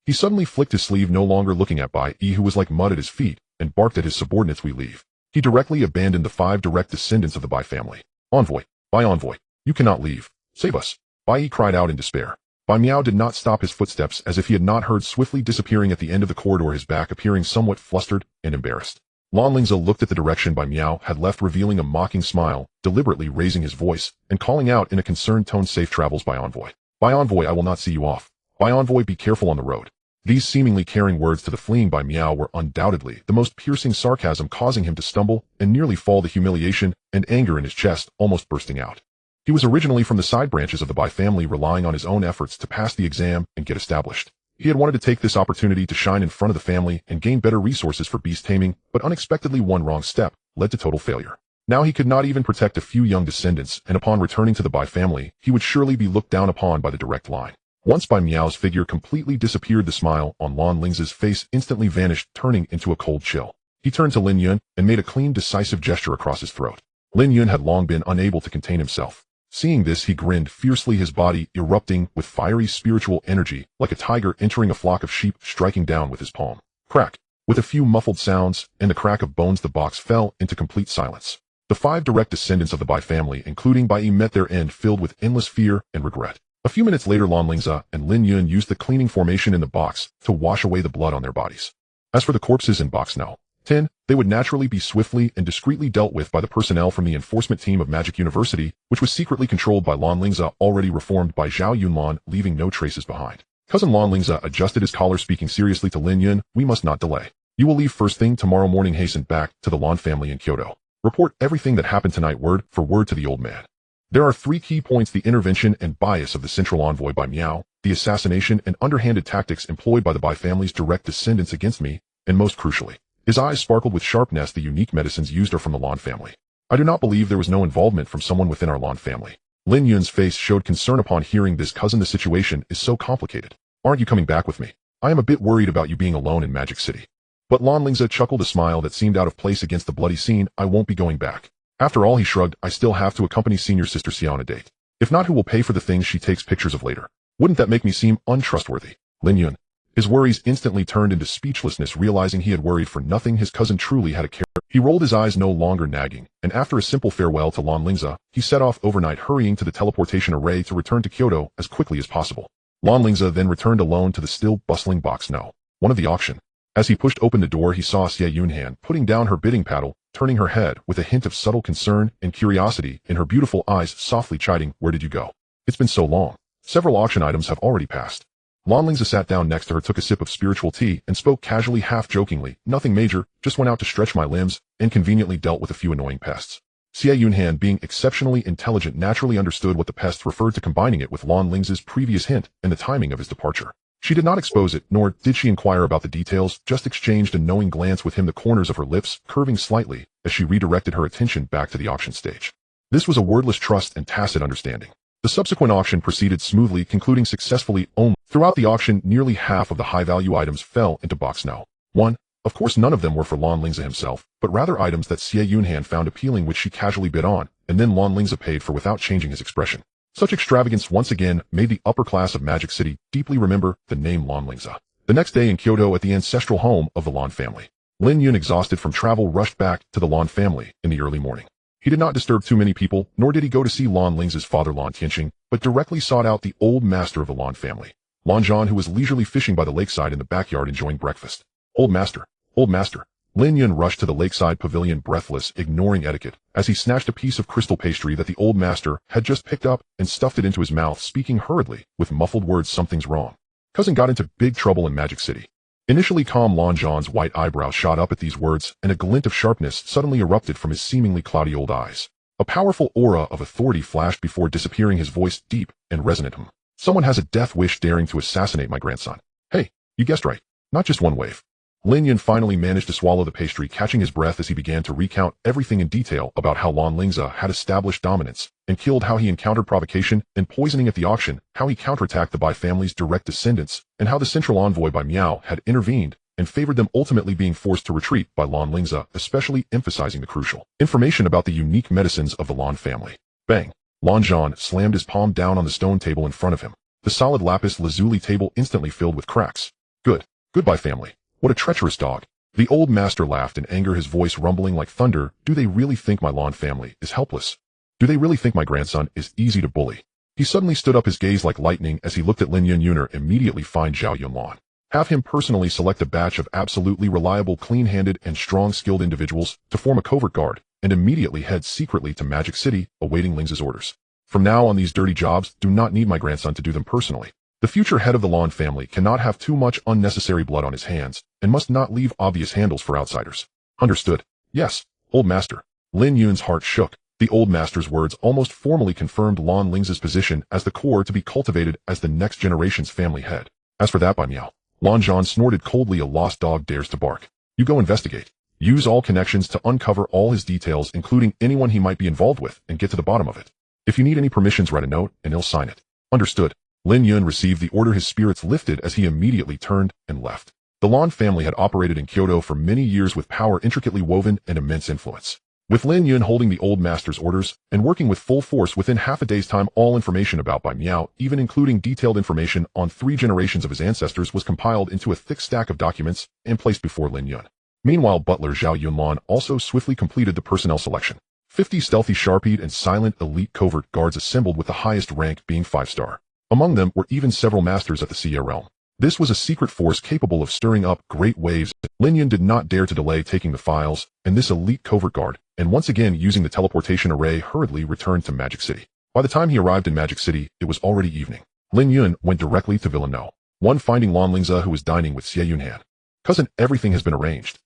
He suddenly flicked his sleeve, no longer looking at Bai Yi, who was like mud at his feet, and barked at his subordinates we leave. He directly abandoned the 5 direct descendants of the Bai family. Envoy, Bai envoy, you cannot leave. Save us. Bai cried out in despair. Bai Miao did not stop his footsteps as if he had not heard, swiftly disappearing at the end of the corridor, his back appearing somewhat flustered and embarrassed. Lan Lingze looked at the direction Bai Miao had left, revealing a mocking smile, deliberately raising his voice, and calling out in a concerned tone, safe travels, Bai envoy. Bai envoy, I will not see you off. Bai envoy, be careful on the road. These seemingly caring words to the fleeing Bai Miao were undoubtedly the most piercing sarcasm, causing him to stumble and nearly fall, the humiliation and anger in his chest almost bursting out. He was originally from the side branches of the Bai family, relying on his own efforts to pass the exam and get established. He had wanted to take this opportunity to shine in front of the family and gain better resources for beast taming, but unexpectedly one wrong step led to total failure. Now he could not even protect a few young descendants, and upon returning to the Bai family, he would surely be looked down upon by the direct line. Once Bai Miao's figure completely disappeared, the smile on Lan Lingze's face instantly vanished, turning into a cold chill. He turned to Lin Yun and made a clean, decisive gesture across his throat. Lin Yun had long been unable to contain himself. Seeing this, he grinned fiercely, his body erupting with fiery spiritual energy, like a tiger entering a flock of sheep, striking down with his palm. Crack! With a few muffled sounds and the crack of bones, the box fell into complete silence. The 5 direct descendants of the Bai family, including Bai Yi, met their end filled with endless fear and regret. A few minutes later, Lan Lingze and Lin Yun used the cleaning formation in the box to wash away the blood on their bodies. As for the corpses in box No. 10, they would naturally be swiftly and discreetly dealt with by the personnel from the enforcement team of Magic University, which was secretly controlled by Lan Lingze, already reformed by Zhao Yunlan, leaving no traces behind. Cousin Lan Lingze adjusted his collar, speaking seriously to Lin Yun, we must not delay. You will leave first thing tomorrow morning, hasten back to the Lan family in Kyoto. Report everything that happened tonight word for word to the old man. There are 3 key points: the intervention and bias of the central envoy Bai Miao, the assassination and underhanded tactics employed by the Bai family's direct descendants against me, and most crucially, his eyes sparkled with sharpness, the unique medicines used are from the Lan family. I do not believe there was no involvement from someone within our Lan family. Lin Yun's face showed concern upon hearing this. Cousin, the situation is so complicated. Aren't you coming back with me? I am a bit worried about you being alone in Magic City. But Lan Lingze chuckled, a smile that seemed out of place against the bloody scene. I won't be going back. After all, he shrugged, I still have to accompany senior sister Xia on a date. If not, who will pay for the things she takes pictures of later? Wouldn't that make me seem untrustworthy? Lin Yun. His worries instantly turned into speechlessness, realizing he had worried for nothing. His cousin truly had a care. He rolled his eyes, no longer nagging, and after a simple farewell to Lan Lingze, he set off overnight, hurrying to the teleportation array to return to Kyoto as quickly as possible. Lan Lingze then returned alone to the still bustling box No. 1 of the auction. As he pushed open the door, he saw Xie Yunhan putting down her bidding paddle, turning her head with a hint of subtle concern and curiosity in her beautiful eyes, softly chiding, where did you go? It's been so long. Several auction items have already passed. Lan Lingze sat down next to her, took a sip of spiritual tea, and spoke casually, half jokingly, nothing major, just went out to stretch my limbs, and conveniently dealt with a few annoying pests. Xie Yunhan, being exceptionally intelligent, naturally understood what the pests referred to, combining it with Lan Lingze's previous hint and the timing of his departure. She did not expose it, nor did she inquire about the details, just exchanged a knowing glance with him, the corners of her lips curving slightly as she redirected her attention back to the auction stage. This was a wordless trust and tacit understanding. The subsequent auction proceeded smoothly, concluding successfully only. Throughout the auction, nearly half of the high-value items fell into box No. 1. Of course, none of them were for Lan Lingze himself, but rather items that Xie Yunhan found appealing, which she casually bid on, and then Lan Lingze paid for without changing his expression. Such extravagance once again made the upper class of Magic City deeply remember the name Lan Lingze. The next day in Kyoto, at the ancestral home of the Lan family, Lin Yun, exhausted from travel, rushed back to the Lan family in the early morning. He did not disturb too many people, nor did he go to see Lan Lingze's father Lan Tianqing, but directly sought out the old master of the Lan family, Lan Zhan, who was leisurely fishing by the lakeside in the backyard enjoying breakfast. Old master, old master. Lin Yun rushed to the lakeside pavilion, breathless, ignoring etiquette, as he snatched a piece of crystal pastry that the old master had just picked up and stuffed it into his mouth, speaking hurriedly, with muffled words, something's wrong. Cousin got into big trouble in Magic City. Initially calm, Lan Zhan's white eyebrows shot up at these words, and a glint of sharpness suddenly erupted from his seemingly cloudy old eyes. A powerful aura of authority flashed before disappearing, his voice deep and resonant. Someone has a death wish, daring to assassinate my grandson. Hey, you guessed right. Not just one wave. Lin Yun finally managed to swallow the pastry, catching his breath as he began to recount everything in detail about how Lan Lingze had established dominance and killed, how he encountered provocation and poisoning at the auction, how he counterattacked the Bai family's direct descendants, and how the central envoy Bai Miao had intervened and favored them, ultimately being forced to retreat by Lan Lingze, especially emphasizing the crucial information about the unique medicines of the Lan family. Bang! Lan Zhan slammed his palm down on the stone table in front of him. The solid lapis lazuli table instantly filled with cracks. Good. Goodbye, family. What a treacherous dog. The old master laughed in anger, his voice rumbling like thunder. Do they really think my Lan family is helpless? Do they really think my grandson is easy to bully? He suddenly stood up, his gaze like lightning as he looked at Lin Yuner. Immediately find Zhao Yunlan. Have him personally select a batch of absolutely reliable, clean-handed, and strong-skilled individuals to form a covert guard, and immediately head secretly to Magic City, awaiting Lingze's orders. From now on, these dirty jobs do not need my grandson to do them personally. The future head of the Lan family cannot have too much unnecessary blood on his hands, and must not leave obvious handles for outsiders. Understood? Yes, old master. Lin Yun's heart shook. The old master's words almost formally confirmed Lan Lingze's position as the core to be cultivated as the next generation's family head. As for that, by meow. Lan Zhan snorted coldly. A lost dog dares to bark. You go investigate. Use all connections to uncover all his details, including anyone he might be involved with, and get to the bottom of it. If you need any permissions, write a note, and he'll sign it. Understood. Lin Yun received the order, his spirits lifted as he immediately turned and left. The Lan family had operated in Kyoto for many years with power intricately woven and immense influence. With Lin Yun holding the old master's orders and working with full force, within half a day's time, all information about Bai Miao, even including detailed information on 3 generations of his ancestors, was compiled into a thick stack of documents and placed before Lin Yun. Meanwhile, butler Zhao Yunlan also swiftly completed the personnel selection. 50 stealthy, sharp-eyed, and silent elite covert guards assembled, with the highest rank being 5-star. Among them were even several masters at the Xie realm. This was a secret force capable of stirring up great waves. Lin Yun did not dare to delay taking the files, and this elite covert guard, and once again using the teleportation array, hurriedly returned to Magic City. By the time he arrived in Magic City, it was already evening. Lin Yun went directly to Villa No. 1, finding Lan Lingze, who was dining with Xie Yunhan. Cousin, everything has been arranged.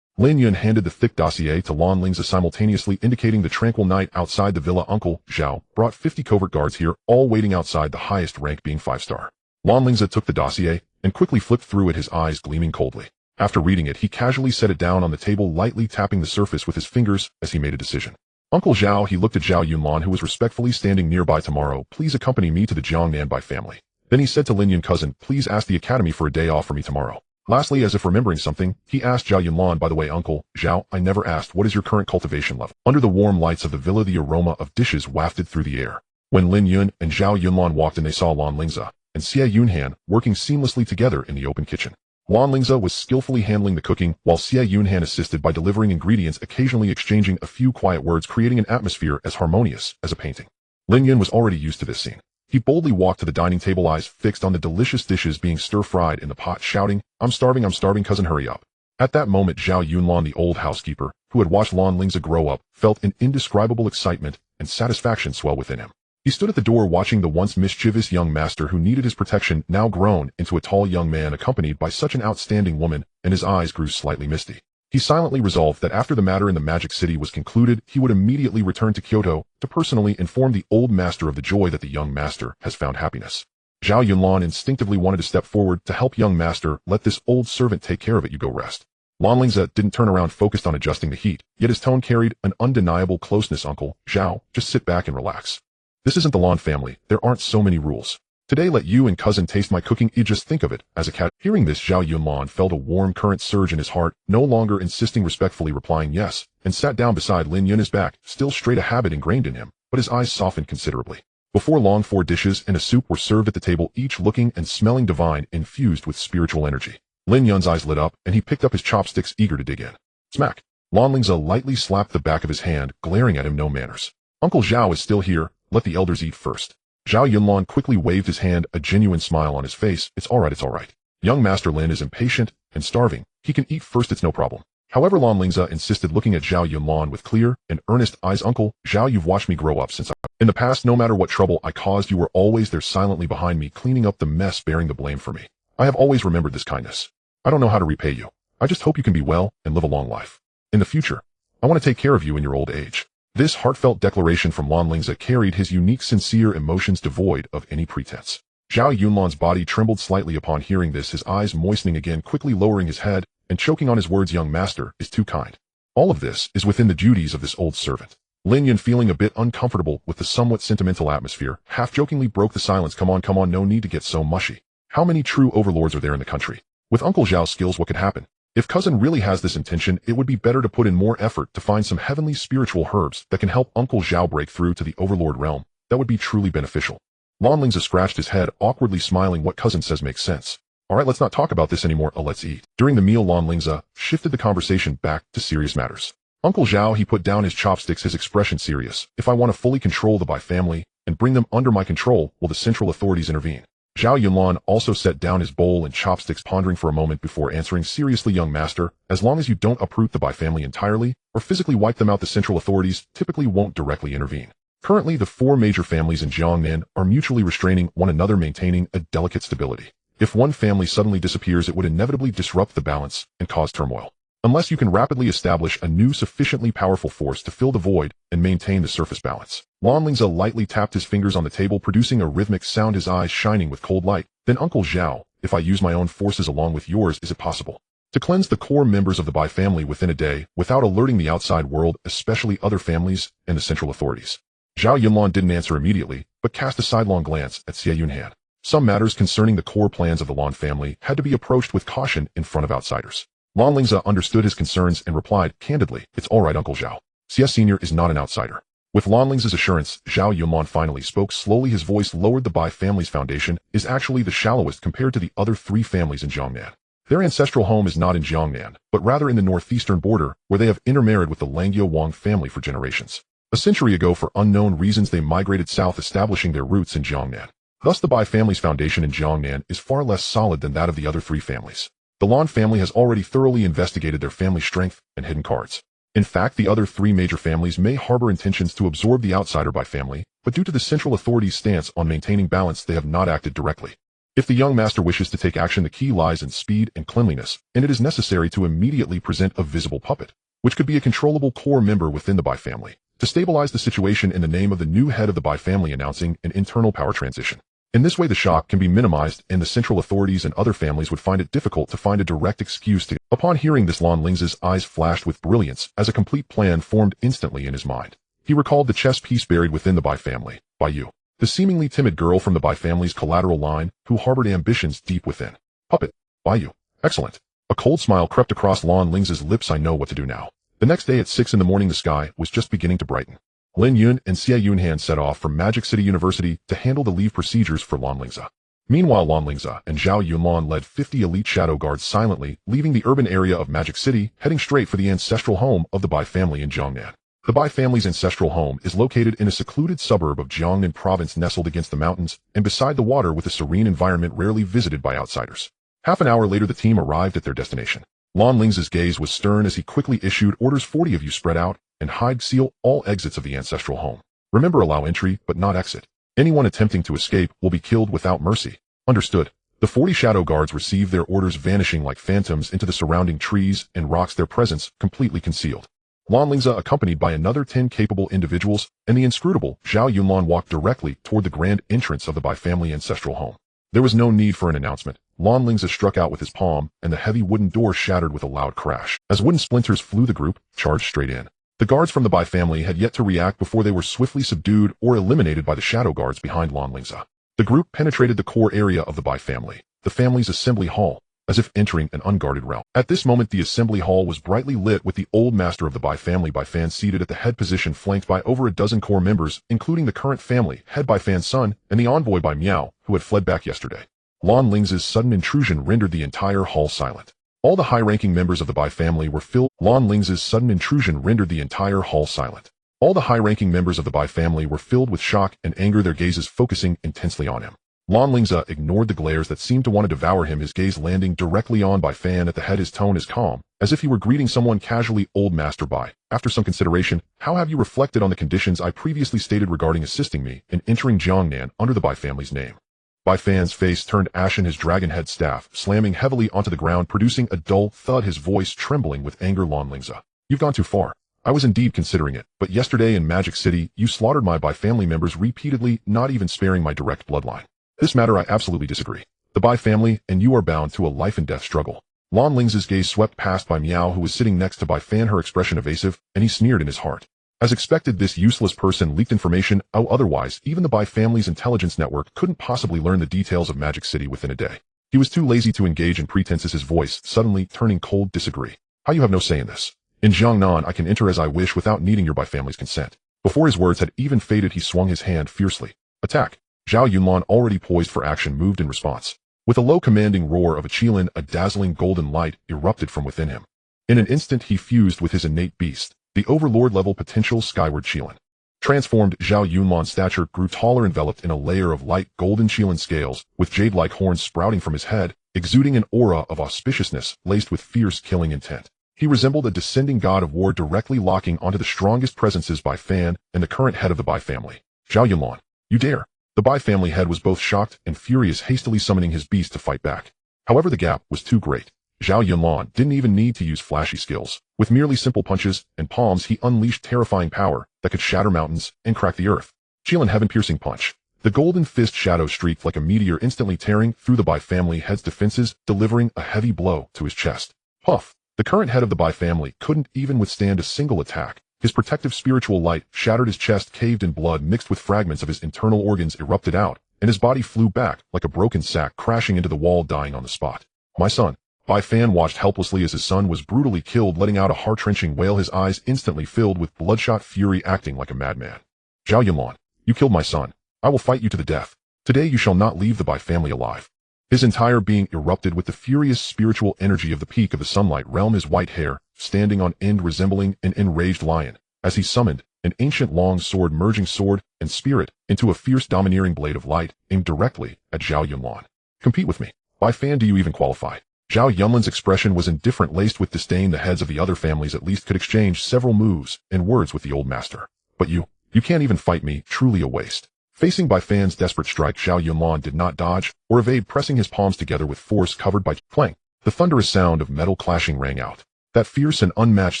Lin Yun handed the thick dossier to Lan Lingze, simultaneously indicating the tranquil night outside the villa. Uncle Zhao brought 50 covert guards here, all waiting outside, the highest rank being 5-star. Lan Lingze took the dossier and quickly flipped through it, his eyes gleaming coldly. After reading it, he casually set it down on the table, lightly tapping the surface with his fingers as he made a decision. Uncle Zhao, he looked at Zhao Yunlan, who was respectfully standing nearby. Tomorrow, please accompany me to the Jiangnan Bai family. Then he said to Lin Yun, cousin, please ask the academy for a day off for me tomorrow. Lastly, as if remembering something, he asked Zhao Yunlan, by the way, Uncle Zhao, I never asked, what is your current cultivation level? Under the warm lights of the villa, the aroma of dishes wafted through the air. When Lin Yun and Zhao Yunlan walked in, they saw Lan Lingze and Xie Yunhan working seamlessly together in the open kitchen. Lan Lingze was skillfully handling the cooking, while Xie Yunhan assisted by delivering ingredients, occasionally exchanging a few quiet words, creating an atmosphere as harmonious as a painting. Lin Yun was already used to this scene. He boldly walked to the dining table, eyes fixed on the delicious dishes being stir-fried in the pot, shouting, I'm starving, cousin, hurry up. At that moment, Zhao Yunlan, the old housekeeper, who had watched Lan Lingze grow up, felt an indescribable excitement and satisfaction swell within him. He stood at the door, watching the once mischievous young master who needed his protection now grown into a tall young man accompanied by such an outstanding woman, and his eyes grew slightly misty. He silently resolved that after the matter in the Magic City was concluded, he would immediately return to Kyoto to personally inform the old master of the joy that the young master has found happiness. Zhao Yunlan instinctively wanted to step forward to help young master. Let this old servant take care of it, you go rest. Lan Lingze didn't turn around, focused on adjusting the heat, yet his tone carried an undeniable closeness. Uncle Zhao, just sit back and relax. This isn't the Lan family, there aren't so many rules. Today let you and cousin taste my cooking. Just think of it as a cat. Hearing this, Zhao Yunlan felt a warm current surge in his heart, no longer insisting, respectfully replying yes, and sat down beside Lin Yun, his back still straight, a habit ingrained in him, but his eyes softened considerably. Before long, 4 dishes and a soup were served at the table, each looking and smelling divine, infused with spiritual energy. Lin Yun's eyes lit up, and he picked up his chopsticks, eager to dig in. Smack! Lan Lingze lightly slapped the back of his hand, glaring at him. No manners. Uncle Zhao is still here, let the elders eat first. Zhao Yunlan quickly waved his hand, a genuine smile on his face. It's all right. Young Master Lin is impatient and starving. He can eat first, it's no problem. However, Lan Lingze insisted, looking at Zhao Yunlan with clear and earnest eyes. Uncle Zhao, you've watched me grow up since in the past, no matter what trouble I caused, you were always there silently behind me, cleaning up the mess, bearing the blame for me. I have always remembered this kindness. I don't know how to repay you. I just hope you can be well and live a long life. In the future, I want to take care of you in your old age. This heartfelt declaration from Lan Lingze carried his unique, sincere emotions, devoid of any pretense. Zhao Yunlan's body trembled slightly upon hearing this, his eyes moistening again, quickly lowering his head and choking on his words. Young master is too kind. All of this is within the duties of this old servant. Lin Yun, feeling a bit uncomfortable with the somewhat sentimental atmosphere, half-jokingly broke the silence. Come on, no need to get so mushy. How many true overlords are there in the country? With Uncle Zhao's skills, what could happen? If cousin really has this intention, it would be better to put in more effort to find some heavenly spiritual herbs that can help Uncle Zhao break through to the Overlord realm. That would be truly beneficial. Lan Lingze scratched his head, awkwardly smiling. What cousin says makes sense. Alright, let's not talk about this anymore, let's eat. During the meal, Lan Lingze shifted the conversation back to serious matters. Uncle Zhao, he put down his chopsticks, his expression serious. If I want to fully control the Bai family and bring them under my control, will the central authorities intervene? Zhao Yunlan also set down his bowl and chopsticks, pondering for a moment before answering seriously. Young master, as long as you don't uproot the Bai family entirely or physically wipe them out, the central authorities typically won't directly intervene. Currently, the four major families in Jiangnan are mutually restraining one another, maintaining a delicate stability. If one family suddenly disappears, it would inevitably disrupt the balance and cause turmoil. Unless you can rapidly establish a new sufficiently powerful force to fill the void and maintain the surface balance. Lan Lingze lightly tapped his fingers on the table, producing a rhythmic sound, his eyes shining with cold light. Then, Uncle Zhao, if I use my own forces along with yours, is it possible to cleanse the core members of the Bai family within a day without alerting the outside world, especially other families and the central authorities? Zhao Yunlan didn't answer immediately, but cast a sidelong glance at Xie Yunhan. Some matters concerning the core plans of the Lan family had to be approached with caution in front of outsiders. Lan Lingze understood his concerns and replied candidly, "It's all right, Uncle Zhao. Xie Senior is not an outsider." With Lan Lingze's assurance, Zhao Yunlan finally spoke slowly, his voice lowered. The Bai family's foundation is actually the shallowest compared to the other three families in Jiangnan. Their ancestral home is not in Jiangnan, but rather in the northeastern border, where they have intermarried with the Langyao Wang family for generations. A century ago, for unknown reasons, they migrated south, establishing their roots in Jiangnan. Thus, the Bai family's foundation in Jiangnan is far less solid than that of the other three families. The Lan family has already thoroughly investigated their family strength and hidden cards. In fact, the other three major families may harbor intentions to absorb the outsider Bai family, but due to the central authorities' stance on maintaining balance, they have not acted directly. If the young master wishes to take action, the key lies in speed and cleanliness, and it is necessary to immediately present a visible puppet, which could be a controllable core member within the Bai family, to stabilize the situation in the name of the new head of the Bai family, announcing an internal power transition. In this way, the shock can be minimized, and the central authorities and other families would find it difficult to find a direct excuse to. Upon hearing this, Lan Lingze's eyes flashed with brilliance as a complete plan formed instantly in his mind. He recalled the chess piece buried within the Bai family, Bai Yu, the seemingly timid girl from the Bai family's collateral line who harbored ambitions deep within. Puppet, Bai Yu. Excellent. A cold smile crept across Lan Lingze's lips. I know what to do now. The next day at 6 in the morning, the sky was just beginning to brighten. Lin Yun and Xie Yunhan set off from Magic City University to handle the leave procedures for Lan Lingze. Meanwhile, Lan Lingze and Zhao Yunlan led 50 elite shadow guards silently, leaving the urban area of Magic City, heading straight for the ancestral home of the Bai family in Jiangnan. The Bai family's ancestral home is located in a secluded suburb of Jiangnan province, nestled against the mountains and beside the water, with a serene environment rarely visited by outsiders. Half an hour later, the team arrived at their destination. Lan Lingze's gaze was stern as he quickly issued orders. 40 of you spread out and hide, seal all exits of the ancestral home. Remember, allow entry, but not exit. Anyone attempting to escape will be killed without mercy. Understood. The 40 shadow guards received their orders, vanishing like phantoms into the surrounding trees and rocks, their presence completely concealed. Lan Lingze, accompanied by another 10 capable individuals, and the inscrutable Zhao Yunlan, walked directly toward the grand entrance of the Bai family ancestral home. There was no need for an announcement. Lan Lingze struck out with his palm, and the heavy wooden door shattered with a loud crash. As wooden splinters flew, the group charged straight in. The guards from the Bai family had yet to react before they were swiftly subdued or eliminated by the shadow guards behind Lan Lingze. The group penetrated the core area of the Bai family, the family's assembly hall, as if entering an unguarded realm. At this moment, the assembly hall was brightly lit, with the old master of the Bai family, Bai Fan, seated at the head position, flanked by over a dozen core members, including the current family head Bai Fan's son and the envoy Bai Miao, who had fled back yesterday. Lan Lingze's sudden intrusion rendered the entire hall silent. All the high-ranking members of the Bai family were filled. Lan Lingze's sudden intrusion rendered the entire hall silent. All the high-ranking members of the Bai family were filled with shock and anger, their gazes focusing intensely on him. Lan Lingze ignored the glares that seemed to want to devour him, his gaze landing directly on Bai Fan at the head. His tone is calm, as if he were greeting someone casually. Old Master Bai, after some consideration, how have you reflected on the conditions I previously stated regarding assisting me in entering Jiangnan under the Bai family's name? Bai Fan's face turned ashen, his dragon head staff slamming heavily onto the ground, producing a dull thud, his voice trembling with anger. Lan Lingze, you've gone too far. I was indeed considering it, but yesterday in Magic City, you slaughtered my Bai family members repeatedly, not even sparing my direct bloodline. This matter I absolutely disagree. The Bai family and you are bound to a life-and-death struggle. Lan Lingze's gaze swept past Bai Miao, who was sitting next to Bai Fan, her expression evasive, and he sneered in his heart. As expected, this useless person leaked information. Otherwise, even the Bai family's intelligence network couldn't possibly learn the details of Magic City within a day. He was too lazy to engage in pretenses, his voice suddenly turning cold. Disagree. How? You have no say in this. In Jiangnan, I can enter as I wish without needing your Bai family's consent. Before his words had even faded, he swung his hand fiercely. Attack. Zhao Yunlan, already poised for action, moved in response. With a low commanding roar of a Qilin, a dazzling golden light erupted from within him. In an instant he fused with his innate beast, the Overlord-level potential skyward Qilin. Transformed, Zhao Yunlan's stature grew taller, enveloped in a layer of light golden Qilin scales, with jade-like horns sprouting from his head, exuding an aura of auspiciousness laced with fierce killing intent. He resembled a descending god of war, directly locking onto the strongest presences Bai Fan and the current head of the Bai family. Zhao Yunlan, you dare! The Bai family head was both shocked and furious, hastily summoning his beast to fight back. However, the gap was too great. Zhao Yunlan didn't even need to use flashy skills. With merely simple punches and palms, he unleashed terrifying power that could shatter mountains and crack the earth. Qilin heaven-piercing punch. The golden fist shadow streaked like a meteor, instantly tearing through the Bai family head's defenses, delivering a heavy blow to his chest. Puff! The current head of the Bai family couldn't even withstand a single attack. His protective spiritual light shattered his chest, caved in, blood mixed with fragments of his internal organs erupted out, and his body flew back like a broken sack, crashing into the wall, dying on the spot. My son. Bai Fan watched helplessly as his son was brutally killed, letting out a heart-wrenching wail, his eyes instantly filled with bloodshot fury, acting like a madman. Zhao Yunlan, you killed my son. I will fight you to the death. Today you shall not leave the Bai family alive. His entire being erupted with the furious spiritual energy of the peak of the sunlight realm, his white hair standing on end, resembling an enraged lion, as he summoned an ancient long sword, merging sword and spirit into a fierce domineering blade of light aimed directly at Zhao Yunlan. Compete with me. Bai Fan, do you even qualify? Zhao Yunlan's expression was indifferent, laced with disdain. The heads of the other families at least could exchange several moves and words with the old master. But you can't even fight me, truly a waste. Facing Bai Fan's desperate strike, Zhao Yunlan did not dodge or evade, pressing his palms together with force, covered by clang. The thunderous sound of metal clashing rang out. That fierce and unmatched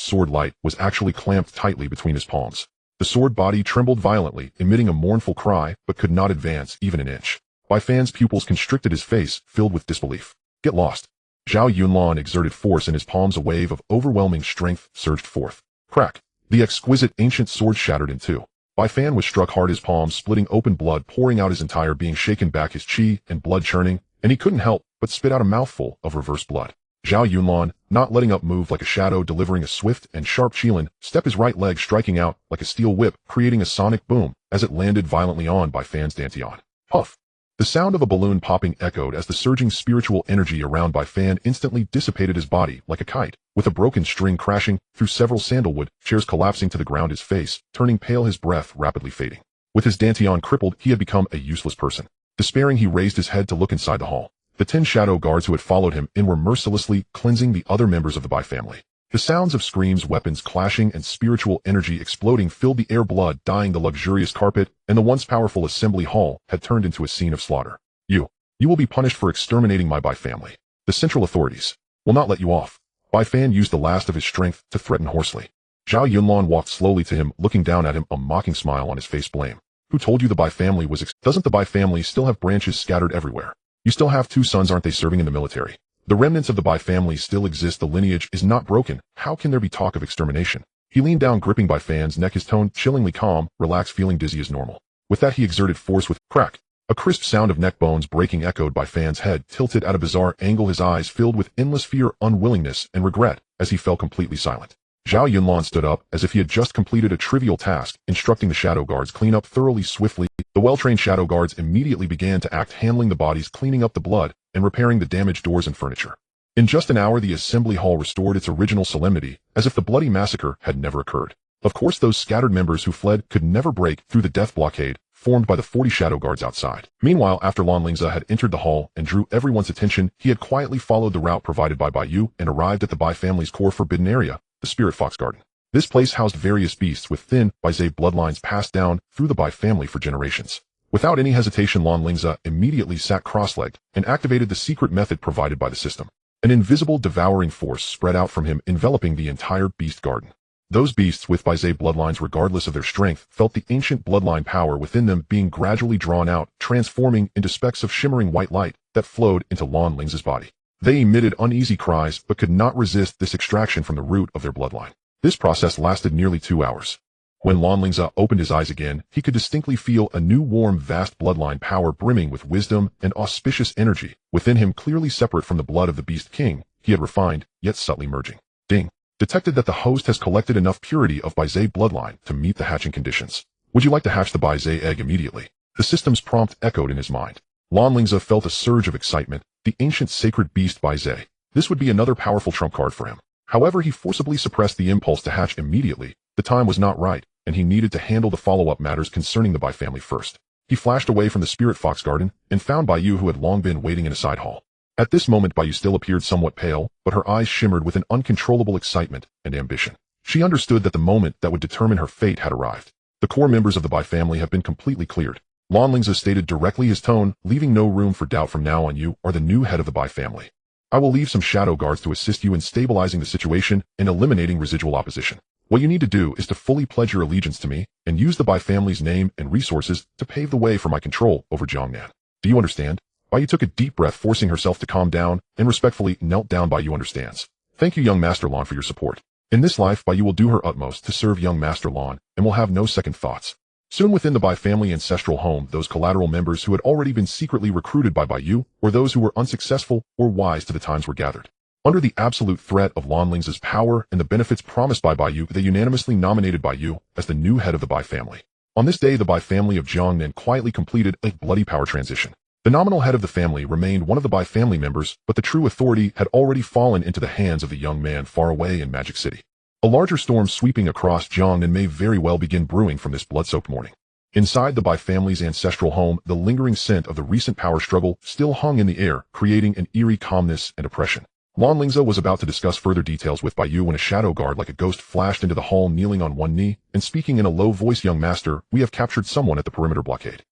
sword light was actually clamped tightly between his palms. The sword body trembled violently, emitting a mournful cry, but could not advance even an inch. Bai Fan's pupils constricted, his face filled with disbelief. Get lost. Zhao Yunlan exerted force in his palms. A wave of overwhelming strength surged forth. Crack! The exquisite ancient sword shattered in two. Bai Fan was struck hard, his palms splitting open, blood pouring out, his entire being shaken back, his chi and blood churning, and he couldn't help but spit out a mouthful of reverse blood. Zhao Yunlan, not letting up, moved like a shadow, delivering a swift and sharp Qilin step, his right leg striking out like a steel whip, creating a sonic boom as it landed violently on Bai Fan's dantian. Puff! The sound of a balloon popping echoed as the surging spiritual energy around Bai Fan instantly dissipated his body like a kite, with a broken string crashing through several sandalwood chairs, collapsing to the ground, his face turning pale, his breath rapidly fading. With his dantian crippled, he had become a useless person. Despairing, he raised his head to look inside the hall. The 10 shadow guards who had followed him in were mercilessly cleansing the other members of the Bai family. The sounds of screams, weapons clashing, and spiritual energy exploding filled the air, blood dyeing the luxurious carpet, and the once powerful assembly hall had turned into a scene of slaughter. You will be punished for exterminating my Bai family. The central authorities will not let you off. Bai Fan used the last of his strength to threaten hoarsely. Zhao Yunlan walked slowly to him, looking down at him, a mocking smile on his face. Blame. Who told you the Bai family was Doesn't the Bai family still have branches scattered everywhere? You still have 2 sons, aren't they, serving in the military? The remnants of the Bai family still exist. The lineage is not broken. How can there be talk of extermination? He leaned down, gripping Bai Fan's neck, his tone chillingly calm, relaxed, feeling dizzy as normal. With that, he exerted force with crack. A crisp sound of neck bones breaking echoed. Bai Fan's head tilted at a bizarre angle, his eyes filled with endless fear, unwillingness, and regret as he fell completely silent. Zhao Yunlan stood up as if he had just completed a trivial task, instructing the shadow guards clean up thoroughly. Swiftly, the well-trained shadow guards immediately began to act, handling the bodies, cleaning up the blood, and repairing the damaged doors and furniture. In just an hour, the assembly hall restored its original solemnity, as if the bloody massacre had never occurred. Of course, those scattered members who fled could never break through the death blockade formed by the 40 shadow guards outside. Meanwhile, after Lan Lingze had entered the hall and drew everyone's attention, he had quietly followed the route provided by Bai Yu and arrived at the Bai family's core forbidden area, the Spirit Fox Garden. This place housed various beasts with thin Bai bloodlines passed down through the Bai family for generations. Without any hesitation, Lan Lingze immediately sat cross-legged and activated the secret method provided by the system. An invisible devouring force spread out from him, enveloping the entire beast garden. Those beasts with Bai bloodlines, regardless of their strength, felt the ancient bloodline power within them being gradually drawn out, transforming into specks of shimmering white light that flowed into Lan Lingze's body. They emitted uneasy cries, but could not resist this extraction from the root of their bloodline. This process lasted nearly 2 hours. When Lan Lingze opened his eyes again, he could distinctly feel a new warm, vast bloodline power brimming with wisdom and auspicious energy within him, clearly separate from the blood of the Beast King he had refined, yet subtly merging. Ding. Detected that the host has collected enough purity of Bai bloodline to meet the hatching conditions. Would you like to hatch the Bai egg immediately? The system's prompt echoed in his mind. Lan Lingze felt a surge of excitement, the ancient sacred beast Bai Zhe. This would be another powerful trump card for him. However, he forcibly suppressed the impulse to hatch immediately. The time was not right, and he needed to handle the follow-up matters concerning the Bai family first. He flashed away from the spirit fox garden and found Baiyu, who had long been waiting in a side hall. At this moment, Baiyu still appeared somewhat pale, but her eyes shimmered with an uncontrollable excitement and ambition. She understood that the moment that would determine her fate had arrived. The core members of the Bai family have been completely cleared. Lan Lingze stated directly, his tone leaving no room for doubt. From now on, you are the new head of the Bai family. I will leave some shadow guards to assist you in stabilizing the situation and eliminating residual opposition. What you need to do is to fully pledge your allegiance to me and use the Bai family's name and resources to pave the way for my control over Jiangnan. Do you understand? Baiyu took a deep breath, forcing herself to calm down, and respectfully knelt down. Baiyu understands. Thank you, young Master Lan, for your support. In this life, Baiyu will do her utmost to serve young Master Lan and will have no second thoughts. Soon within the Bai family ancestral home, those collateral members who had already been secretly recruited by Baiyu, or those who were unsuccessful or wise to the times, were gathered. Under the absolute threat of Lan Lingze's power and the benefits promised by Baiyu, they unanimously nominated Baiyu as the new head of the Bai family. On this day, the Bai family of Jiangnan quietly completed a bloody power transition. The nominal head of the family remained one of the Bai family members, but the true authority had already fallen into the hands of the young man far away in Magic City. A larger storm sweeping across Jiangnan may very well begin brewing from this blood-soaked morning. Inside the Bai family's ancestral home, the lingering scent of the recent power struggle still hung in the air, creating an eerie calmness and oppression. Lan Lingze was about to discuss further details with Baiyu when a shadow guard like a ghost flashed into the hall, kneeling on one knee and speaking in a low voice. Young master, we have captured someone at the perimeter blockade.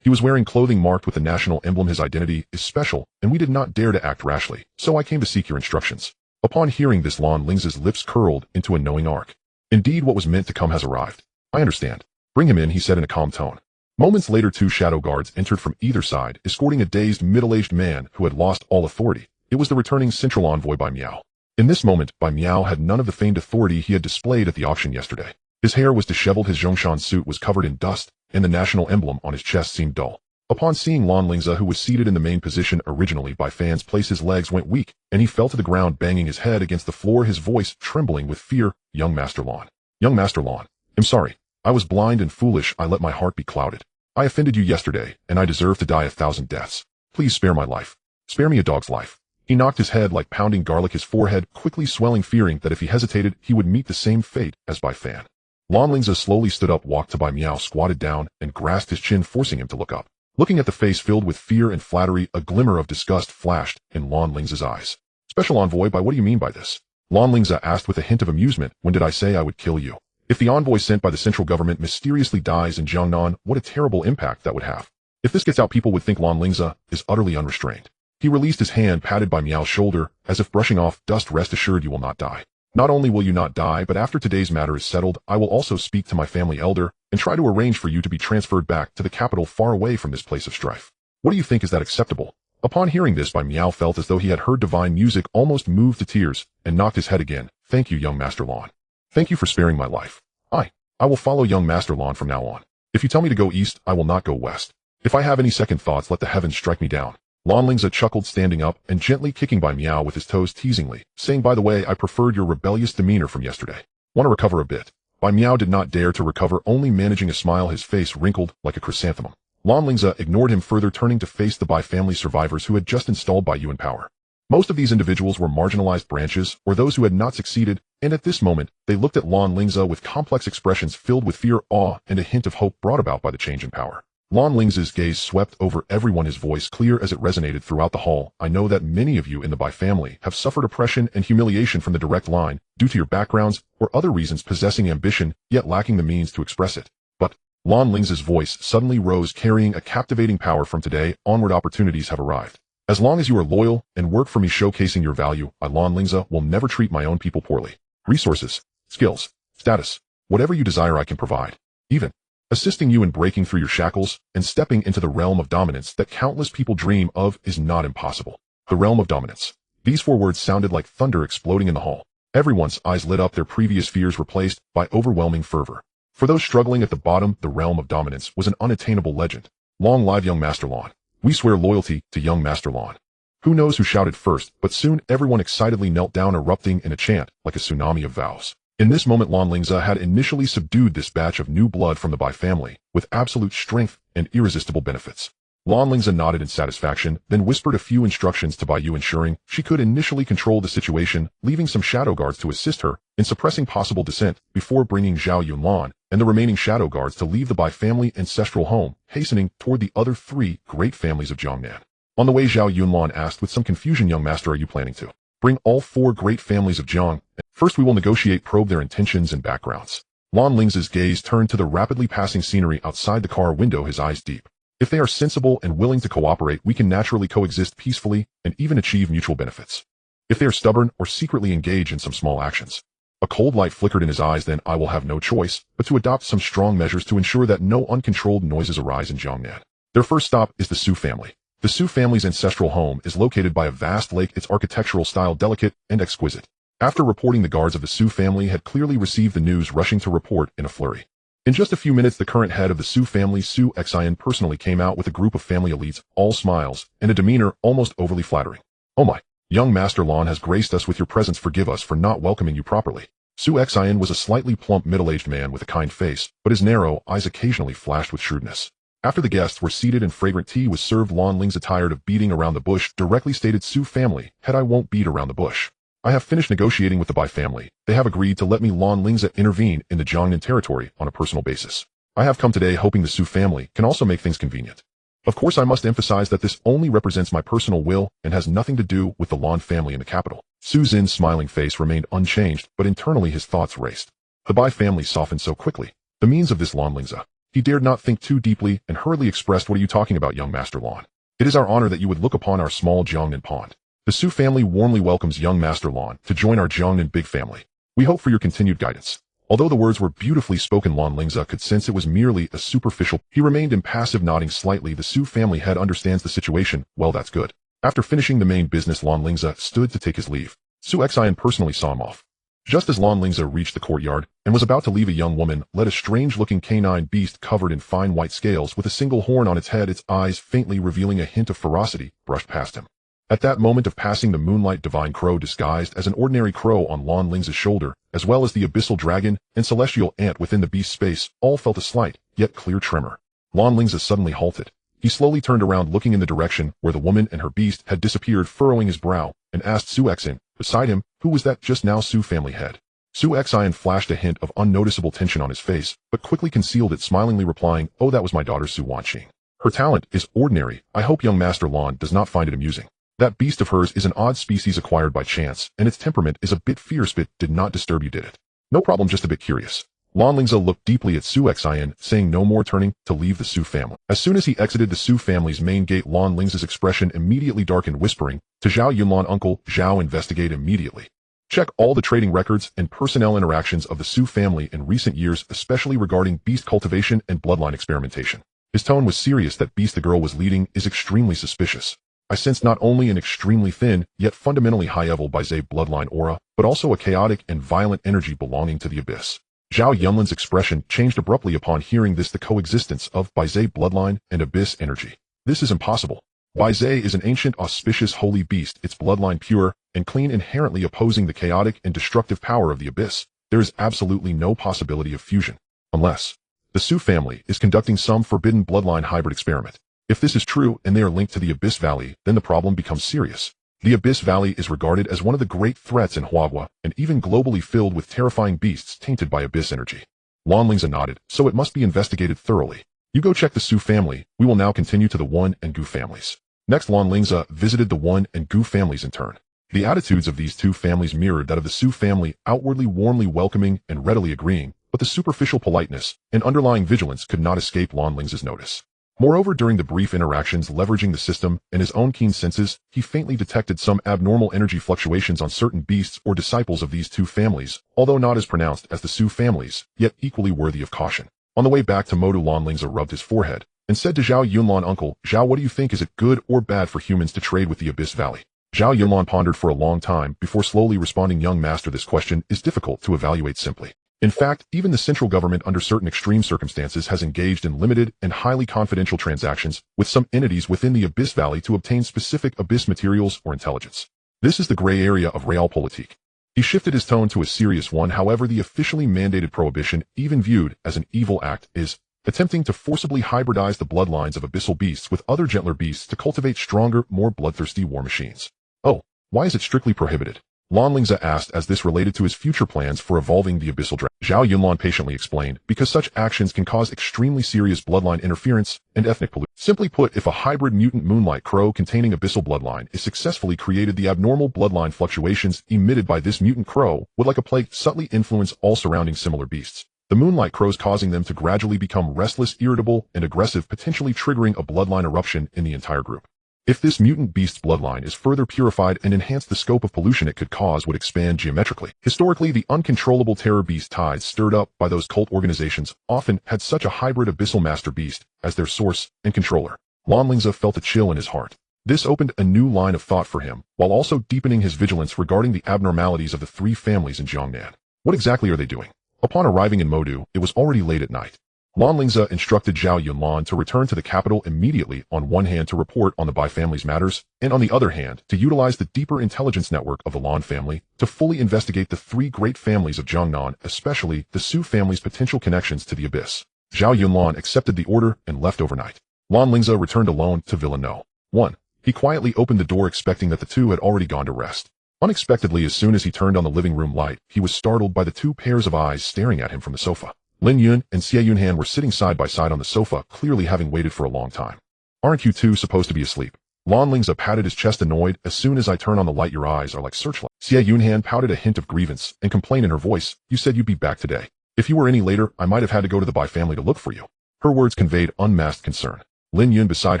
He was wearing clothing marked with the national emblem. His identity is special, and we did not dare to act rashly, so I came to seek your instructions. Upon hearing this, Lan Lingze's lips curled into a knowing arc. Indeed, what was meant to come has arrived. I understand. Bring him in, he said in a calm tone. Moments later, two shadow guards entered from either side, escorting a dazed, middle-aged man who had lost all authority. It was the returning central envoy Bai Miao. In this moment, Bai Miao had none of the feigned authority he had displayed at the auction yesterday. His hair was disheveled, his Zhongshan suit was covered in dust, and the national emblem on his chest seemed dull. Upon seeing Lan Lingze, who was seated in the main position originally by fans' place, his legs went weak, and he fell to the ground, banging his head against the floor, his voice trembling with fear. Young Master Lan. Young Master Lan. I'm sorry. I was blind and foolish. I let my heart be clouded. I offended you yesterday, and I deserve to die 1,000 deaths. Please spare my life. Spare me a dog's life. He knocked his head like pounding garlic, his forehead quickly swelling, fearing that if he hesitated, he would meet the same fate as Bai Fan. Lan Lingze slowly stood up, walked to Bai Miao, squatted down, and grasped his chin, forcing him to look up. Looking at the face filled with fear and flattery, a glimmer of disgust flashed in Lan Lingze's eyes. Special envoy, Bai, what do you mean by this? Lan Lingze asked with a hint of amusement. When did I say I would kill you? If the envoy sent by the central government mysteriously dies in Jiangnan, what a terrible impact that would have. If this gets out, people would think Lan Lingze is utterly unrestrained. He released his hand, patted Bai Miao's shoulder, as if brushing off dust. Rest assured, you will not die. Not only will you not die, but after today's matter is settled, I will also speak to my family elder and try to arrange for you to be transferred back to the capital, far away from this place of strife. What do you think? Is that acceptable? Upon hearing this, Bai Miao felt as though he had heard divine music, almost moved to tears, and knocked his head again. Thank you, young Master Lan. Thank you for sparing my life. I will follow young Master Lan from now on. If you tell me to go east, I will not go west. If I have any second thoughts, let the heavens strike me down. Lan Lingze chuckled, standing up and gently kicking Bai Miao with his toes teasingly, saying, by the way, I preferred your rebellious demeanor from yesterday. Want to recover a bit? Bai Miao did not dare to recover, only managing a smile, his face wrinkled like a chrysanthemum. Lan Lingze ignored him further, turning to face the Bai family survivors who had just installed Baiyu in power. Most of these individuals were marginalized branches or those who had not succeeded, and at this moment, they looked at Lan Lingze with complex expressions filled with fear, awe, and a hint of hope brought about by the change in power. Lan Lingze's gaze swept over everyone, his voice clear as it resonated throughout the hall. I know that many of you in the Bai family have suffered oppression and humiliation from the direct line, due to your backgrounds or other reasons, possessing ambition, yet lacking the means to express it. But Lan Lingze's voice suddenly rose, carrying a captivating power. From today onward, opportunities have arrived. As long as you are loyal and work for me, showcasing your value, I, Lan Lingze, will never treat my own people poorly. Resources, skills, status, whatever you desire I can provide. Even assisting you in breaking through your shackles and stepping into the realm of dominance that countless people dream of is not impossible. The realm of dominance. These 4 words sounded like thunder exploding in the hall. Everyone's eyes lit up, their previous fears replaced by overwhelming fervor. For those struggling at the bottom, the realm of dominance was an unattainable legend. Long live young Master Lan. We swear loyalty to young Master Lan. Who knows who shouted first, but soon everyone excitedly knelt down, erupting in a chant like a tsunami of vows. In this moment, Lan Lingze had initially subdued this batch of new blood from the Bai family with absolute strength and irresistible benefits. Lan Lingze nodded in satisfaction, then whispered a few instructions to Bai Yu, ensuring she could initially control the situation, leaving some shadow guards to assist her in suppressing possible dissent before bringing Zhao Yunlan and the remaining shadow guards to leave the Bai family ancestral home, hastening toward the other three great families of Jiangnan. On the way, Zhao Yunlan asked with some confusion, "Young master, are you planning to bring all four great families of Jiang? First we will negotiate, probe their intentions and backgrounds." Lan Lingze's gaze turned to the rapidly passing scenery outside the car window, his eyes deep. "If they are sensible and willing to cooperate, we can naturally coexist peacefully and even achieve mutual benefits. If they are stubborn or secretly engage in some small actions." A cold light flickered in his eyes. "Then I will have no choice but to adopt some strong measures to ensure that no uncontrolled noises arise in Jiangnan." Their first stop is the Su family. The Su family's ancestral home is located by a vast lake, its architectural style delicate and exquisite. After reporting, the guards of the Su family had clearly received the news, rushing to report in a flurry. In just a few minutes, the current head of the Su family, Su Xian, personally came out with a group of family elites, all smiles, and a demeanor almost overly flattering. "Oh my, young Master Lan has graced us with your presence. Forgive us for not welcoming you properly." Su Xian was a slightly plump middle-aged man with a kind face, but his narrow eyes occasionally flashed with shrewdness. After the guests were seated and fragrant tea was served, Lan Lingze, tired of beating around the bush, directly stated, "Su family, head, I won't beat around the bush. I have finished negotiating with the Bai family. They have agreed to let me, Lan Lingze, intervene in the Jiangnan territory on a personal basis. I have come today hoping the Su family can also make things convenient. Of course, I must emphasize that this only represents my personal will and has nothing to do with the Lan family in the capital." Su Xin's smiling face remained unchanged, but internally his thoughts raced. The Bai family softened so quickly. The means of this Lan Lingze. He dared not think too deeply and hurriedly expressed, "What are you talking about, young Master Lan? It is our honor that you would look upon our small Jiangnan pond. The Su family warmly welcomes young Master Lan to join our Jiangnan big family. We hope for your continued guidance." Although the words were beautifully spoken, Lan Lingze could sense it was merely a superficial. He remained impassive, nodding slightly. "The Su family head understands the situation. Well, that's good." After finishing the main business, Lan Lingze stood to take his leave. Su Xian personally saw him off. Just as Lan Lingze reached the courtyard and was about to leave, a young woman led a strange-looking canine beast covered in fine white scales with a single horn on its head, its eyes faintly revealing a hint of ferocity, brushed past him. At that moment of passing, the moonlight divine crow disguised as an ordinary crow on Lan Lingze's shoulder, as well as the abyssal dragon and celestial ant within the beast's space, all felt a slight, yet clear tremor. Lan Lingze suddenly halted. He slowly turned around, looking in the direction where the woman and her beast had disappeared, furrowing his brow, and asked Su Xian, beside him, "Who was that just now?" Su family head. Su Xian flashed a hint of unnoticeable tension on his face, but quickly concealed it, smilingly replying, "Oh, that was my daughter Su Wanqing. Her talent is ordinary. I hope young Master Lan does not find it amusing. That beast of hers is an odd species acquired by chance, and its temperament is a bit fierce, but did not disturb you, did it?" "No problem, just a bit curious." Lan Lingze looked deeply at Su Xian, saying no more, turning to leave the Su family. As soon as he exited the Su family's main gate, Lan Lingze's expression immediately darkened, whispering to Zhao Yunlan, "Uncle Zhao, investigate immediately. Check all the trading records and personnel interactions of the Su family in recent years, especially regarding beast cultivation and bloodline experimentation." His tone was serious. "That beast the girl was leading is extremely suspicious. I sense not only an extremely thin, yet fundamentally high-level Baizé bloodline aura, but also a chaotic and violent energy belonging to the abyss." Zhao Yunlan's expression changed abruptly upon hearing this. "The coexistence of Baizé bloodline and abyss energy. This is impossible. Baizé is an ancient, auspicious, holy beast, its bloodline pure and clean, inherently opposing the chaotic and destructive power of the abyss. There is absolutely no possibility of fusion, unless the Su family is conducting some forbidden bloodline hybrid experiment. If this is true and they are linked to the Abyss Valley, then the problem becomes serious. The Abyss Valley is regarded as one of the great threats in Huagua, and even globally filled with terrifying beasts tainted by abyss energy." Lan Lingze nodded. "So it must be investigated thoroughly. You go check the Su family. We will now continue to the Wan and Gu families." Next, Lan Lingze visited the Wan and Gu families in turn. The attitudes of these two families mirrored that of the Su family, outwardly warmly welcoming and readily agreeing, but the superficial politeness and underlying vigilance could not escape Lan Lingze's notice. Moreover, during the brief interactions, leveraging the system and his own keen senses, he faintly detected some abnormal energy fluctuations on certain beasts or disciples of these two families, although not as pronounced as the Su families, yet equally worthy of caution. On the way back to Modu, Lan Lingze rubbed his forehead and said to Zhao Yunlan, "Uncle Zhao, what do you think? Is it good or bad for humans to trade with the Abyss Valley?" Zhao Yunlan pondered for a long time before slowly responding, "Young master, this question is difficult to evaluate simply. In fact, even the central government under certain extreme circumstances has engaged in limited and highly confidential transactions with some entities within the Abyss Valley to obtain specific Abyss materials or intelligence. This is the gray area of realpolitik." He shifted his tone to a serious one. "However, the officially mandated prohibition, even viewed as an evil act, is attempting to forcibly hybridize the bloodlines of abyssal beasts with other gentler beasts to cultivate stronger, more bloodthirsty war machines. Oh, why is it strictly prohibited? Lan Lingze asked as this related to his future plans for evolving the abyssal dragon. Zhao Yunlan patiently explained, because such actions can cause extremely serious bloodline interference and ethnic pollution. Simply put, if a hybrid mutant moonlight crow containing abyssal bloodline is successfully created, the abnormal bloodline fluctuations emitted by this mutant crow would like a plague subtly influence all surrounding similar beasts. The moonlight crows, causing them to gradually become restless, irritable, and aggressive, potentially triggering a bloodline eruption in the entire group. If this mutant beast's bloodline is further purified and enhanced, the scope of pollution it could cause would expand geometrically. Historically, the uncontrollable terror beast tides stirred up by those cult organizations often had such a hybrid abyssal master beast as their source and controller. Lan Lingze felt a chill in his heart. This opened a new line of thought for him, while also deepening his vigilance regarding the abnormalities of the three families in Jiangnan. What exactly are they doing? Upon arriving in Modu, it was already late at night. Lan Lingze instructed Zhao Yunlan to return to the capital immediately, on one hand to report on the Bai family's matters, and on the other hand to utilize the deeper intelligence network of the Lan family to fully investigate the three great families of Jiangnan, especially the Su family's potential connections to the Abyss. Zhao Yunlan accepted the order and left overnight. Lan Lingze returned alone to Villa No. 1. He quietly opened the door, expecting that the two had already gone to rest. Unexpectedly, as soon as he turned on the living room light, he was startled by the two pairs of eyes staring at him from the sofa. Lin Yun and Xie Yunhan were sitting side by side on the sofa, clearly having waited for a long time. Aren't you two supposed to be asleep? Lan Lingze patted his chest, annoyed. As soon as I turn on the light, your eyes are like searchlights. Xie Yunhan pouted a hint of grievance and complaint in her voice. You said you'd be back today. If you were any later, I might have had to go to the Bai family to look for you. Her words conveyed unmasked concern. Lin Yun beside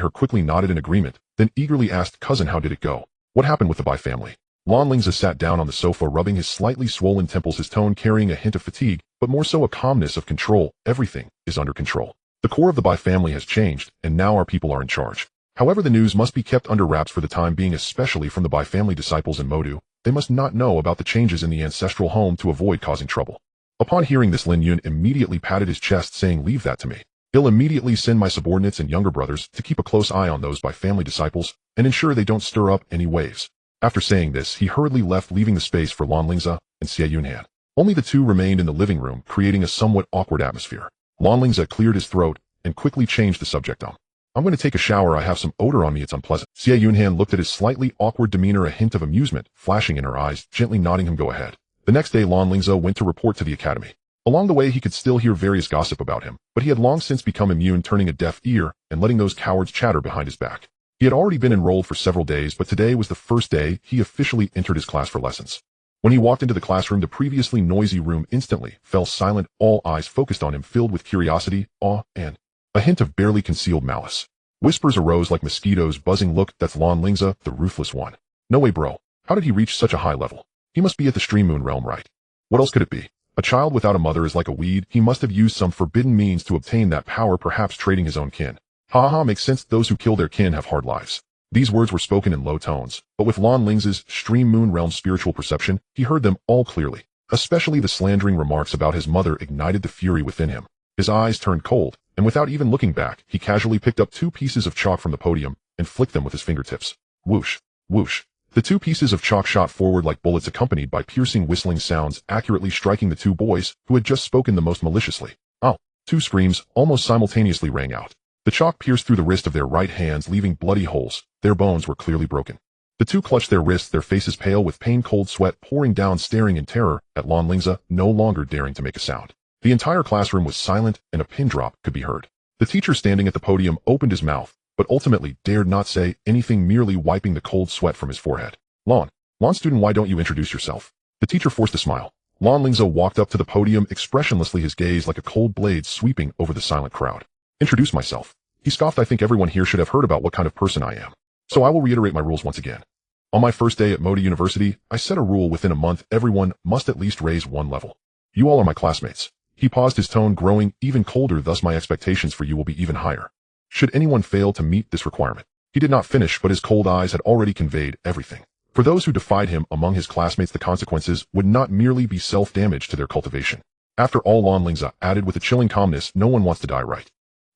her quickly nodded in agreement, then eagerly asked, Cousin, how did it go? What happened with the Bai family? Lan Lingze sat down on the sofa, rubbing his slightly swollen temples, his tone carrying a hint of fatigue, but more so a calmness of control. Everything is under control. The core of the Bai family has changed, and now our people are in charge. However, the news must be kept under wraps for the time being, especially from the Bai family disciples in Modu. They must not know about the changes in the ancestral home to avoid causing trouble. Upon hearing this, Lin Yun immediately patted his chest, saying, Leave that to me. He'll immediately send my subordinates and younger brothers to keep a close eye on those Bai family disciples and ensure they don't stir up any waves. After saying this, he hurriedly left, leaving the space for Lan Lingze and Xie Yunhan. Only the two remained in the living room, creating a somewhat awkward atmosphere. Lan Lingze cleared his throat and quickly changed the subject. I'm going to take a shower. I have some odor on me. It's unpleasant. Xie Yunhan looked at his slightly awkward demeanor, a hint of amusement flashing in her eyes, gently nodding him go ahead. The next day, Lan Lingze went to report to the academy. Along the way, he could still hear various gossip about him, but he had long since become immune, turning a deaf ear and letting those cowards chatter behind his back. He had already been enrolled for several days, but today was the first day he officially entered his class for lessons. When he walked into the classroom, the previously noisy room instantly fell silent, all eyes focused on him, filled with curiosity, awe, and a hint of barely concealed malice. Whispers arose like mosquitoes buzzing. Look, that's Lan Lingze, the ruthless one. No way, bro. How did he reach such a high level? He must be at the Stream Moon realm, right? What else could it be? A child without a mother is like a weed. He must have used some forbidden means to obtain that power, perhaps trading his own kin. Ha ha, makes sense. Those who kill their kin have hard lives. These words were spoken in low tones, but with Lan Lingze's Stream Moon realm spiritual perception, he heard them all clearly. Especially the slandering remarks about his mother ignited the fury within him. His eyes turned cold, and without even looking back, he casually picked up 2 pieces of chalk from the podium and flicked them with his fingertips. Whoosh, whoosh. The 2 pieces of chalk shot forward like bullets, accompanied by piercing whistling sounds, accurately striking the 2 boys who had just spoken the most maliciously. Ow! 2 screams almost simultaneously rang out. The chalk pierced through the wrist of their right hands, leaving bloody holes. Their bones were clearly broken. The 2 clutched their wrists, their faces pale with pain, cold sweat pouring down, staring in terror at Lan Lingze, no longer daring to make a sound. The entire classroom was silent, and a pin drop could be heard. The teacher standing at the podium opened his mouth, but ultimately dared not say anything, merely wiping the cold sweat from his forehead. Lan student, why don't you introduce yourself? The teacher forced a smile. Lan Lingze walked up to the podium expressionlessly, his gaze like a cold blade sweeping over the silent crowd. Introduce myself. He scoffed. I think everyone here should have heard about what kind of person I am. So I will reiterate my rules once again. On my first day at Modu University, I set a rule: within a month, everyone must at least raise 1 level. You all are my classmates. He paused, his tone growing even colder, thus my expectations for you will be even higher. Should anyone fail to meet this requirement. He did not finish, but his cold eyes had already conveyed everything. For those who defied him among his classmates, the consequences would not merely be self-damage to their cultivation. After all, Lan Lingze added with a chilling calmness, no one wants to die, right?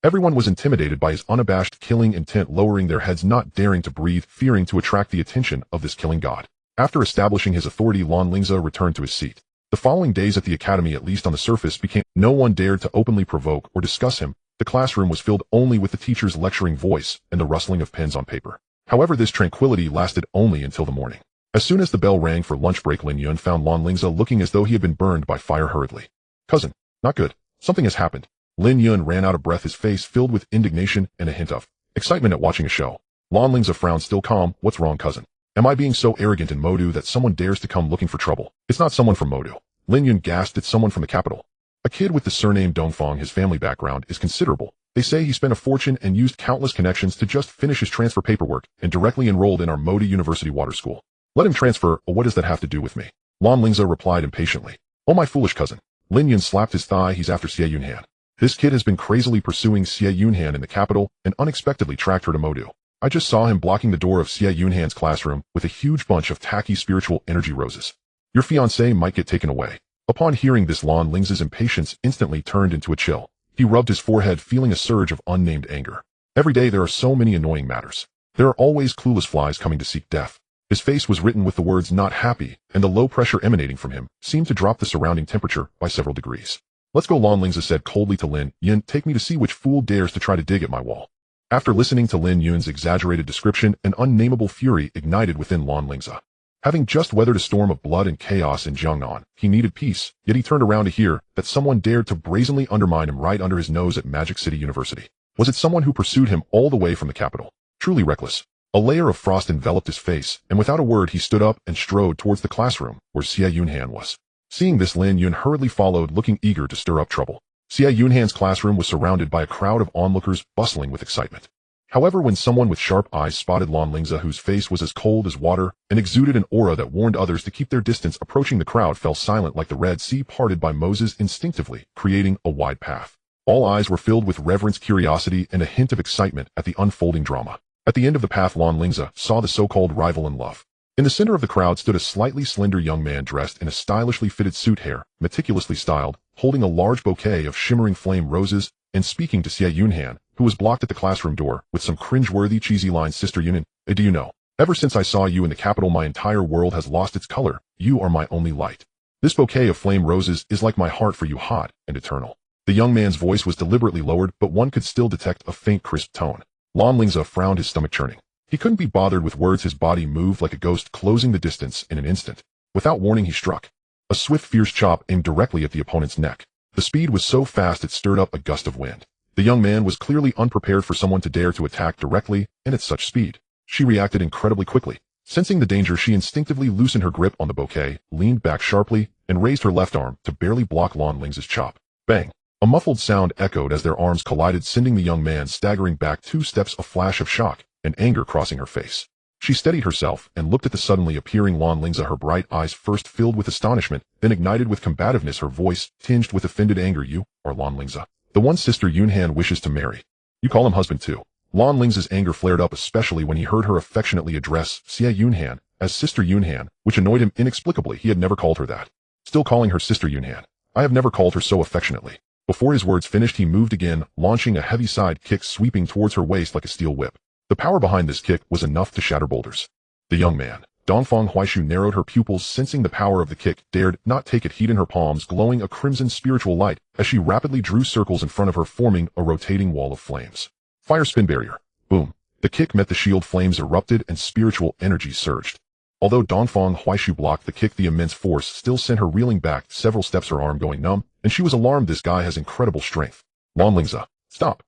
Everyone was intimidated by his unabashed killing intent, lowering their heads, not daring to breathe, fearing to attract the attention of this killing god. After establishing his authority, Lan Lingze returned to his seat. The following days at the academy, at least on the surface, became no one dared to openly provoke or discuss him, The classroom was filled only with the teacher's lecturing voice and the rustling of pens on paper. However, this tranquility lasted only until the morning. As soon as the bell rang for lunch break, Lin Yun found Lan Lingze looking as though he had been burned by fire hurriedly. Cousin, not good. Something has happened. Lin Yun ran out of breath, his face filled with indignation and a hint of excitement at watching a show. Lan Lingze frowned, still calm. What's wrong, cousin? Am I being so arrogant in Modu that someone dares to come looking for trouble? It's not someone from Modu. Lin Yun gasped. It's someone from the capital. A kid with the surname Dongfang. His family background is considerable. They say he spent a fortune and used countless connections to just finish his transfer paperwork and directly enrolled in our Modu University water school. Let him transfer. What does that have to do with me? Lan Lingze replied impatiently. Oh, my foolish cousin. Lin Yun slapped his thigh. He's after Xie Yunhan. This kid has been crazily pursuing Xie Yunhan in the capital and unexpectedly tracked her to Modu. I just saw him blocking the door of Xie Yunhan's classroom with a huge bunch of tacky spiritual energy roses. Your fiancé might get taken away. Upon hearing this, Lan Lingze's impatience instantly turned into a chill. He rubbed his forehead, feeling a surge of unnamed anger. Every day there are so many annoying matters. There are always clueless flies coming to seek death. His face was written with the words "not happy," and the low pressure emanating from him seemed to drop the surrounding temperature by several degrees. Let's go, Lan Lingze said coldly to Lin Yun. Take me to see which fool dares to try to dig at my wall. After listening to Lin Yun's exaggerated description, an unnameable fury ignited within Lan Lingze. Having just weathered a storm of blood and chaos in Jiangnan, he needed peace, yet he turned around to hear that someone dared to brazenly undermine him right under his nose at Magic City University. Was it someone who pursued him all the way from the capital? Truly reckless. A layer of frost enveloped his face, and without a word he stood up and strode towards the classroom where Xie Yunhan was. Seeing this, Lin Yun hurriedly followed, looking eager to stir up trouble. Xie Yunhan's classroom was surrounded by a crowd of onlookers bustling with excitement. However, when someone with sharp eyes spotted Lan Lingze, whose face was as cold as water and exuded an aura that warned others to keep their distance, approaching the crowd fell silent like the Red Sea parted by Moses instinctively, creating a wide path. All eyes were filled with reverence, curiosity, and a hint of excitement at the unfolding drama. At the end of the path, Lan Lingze saw the so-called rival in love. In the center of the crowd stood a slightly slender young man dressed in a stylishly fitted suit, hair meticulously styled, holding a large bouquet of shimmering flame roses and speaking to Xie Yunhan, who was blocked at the classroom door with some cringe-worthy cheesy lines. Sister Yunan, do you know? Ever since I saw you in the capital, my entire world has lost its color. You are my only light. This bouquet of flame roses is like my heart for you, hot and eternal. The young man's voice was deliberately lowered, but one could still detect a faint, crisp tone. Lan Lingze frowned, his stomach churning. He couldn't be bothered with words. His body moved like a ghost, closing the distance in an instant. Without warning, he struck. A swift, fierce chop aimed directly at the opponent's neck. The speed was so fast it stirred up a gust of wind. The young man was clearly unprepared for someone to dare to attack directly and at such speed. She reacted incredibly quickly. Sensing the danger, she instinctively loosened her grip on the bouquet, leaned back sharply, and raised her left arm to barely block Lan Lingze's chop. Bang! A muffled sound echoed as their arms collided, sending the young man staggering back 2 steps, a flash of shock and anger crossing her face. She steadied herself and looked at the suddenly appearing Lan Lingze, her bright eyes first filled with astonishment, then ignited with combativeness, her voice tinged with offended anger. You are Lan Lingze, the one Sister Yunhan wishes to marry. You call him husband too. Lan Lingze's anger flared up, especially when he heard her affectionately address Xie Yunhan as Sister Yunhan, which annoyed him inexplicably. He had never called her that. Still calling her Sister Yunhan. I have never called her so affectionately. Before his words finished, he moved again, launching a heavy side kick sweeping towards her waist like a steel whip. The power behind this kick was enough to shatter boulders. The young man, Dongfang Huaishu, narrowed her pupils, sensing the power of the kick, dared not take it, heat in her palms glowing a crimson spiritual light as she rapidly drew circles in front of her, forming a rotating wall of flames. Fire spin barrier. Boom. The kick met the shield, flames erupted and spiritual energy surged. Although Dongfang Huaishu blocked the kick, the immense force still sent her reeling back several steps, her arm going numb, and she was alarmed. This guy has incredible strength. Lan Lingze, stop.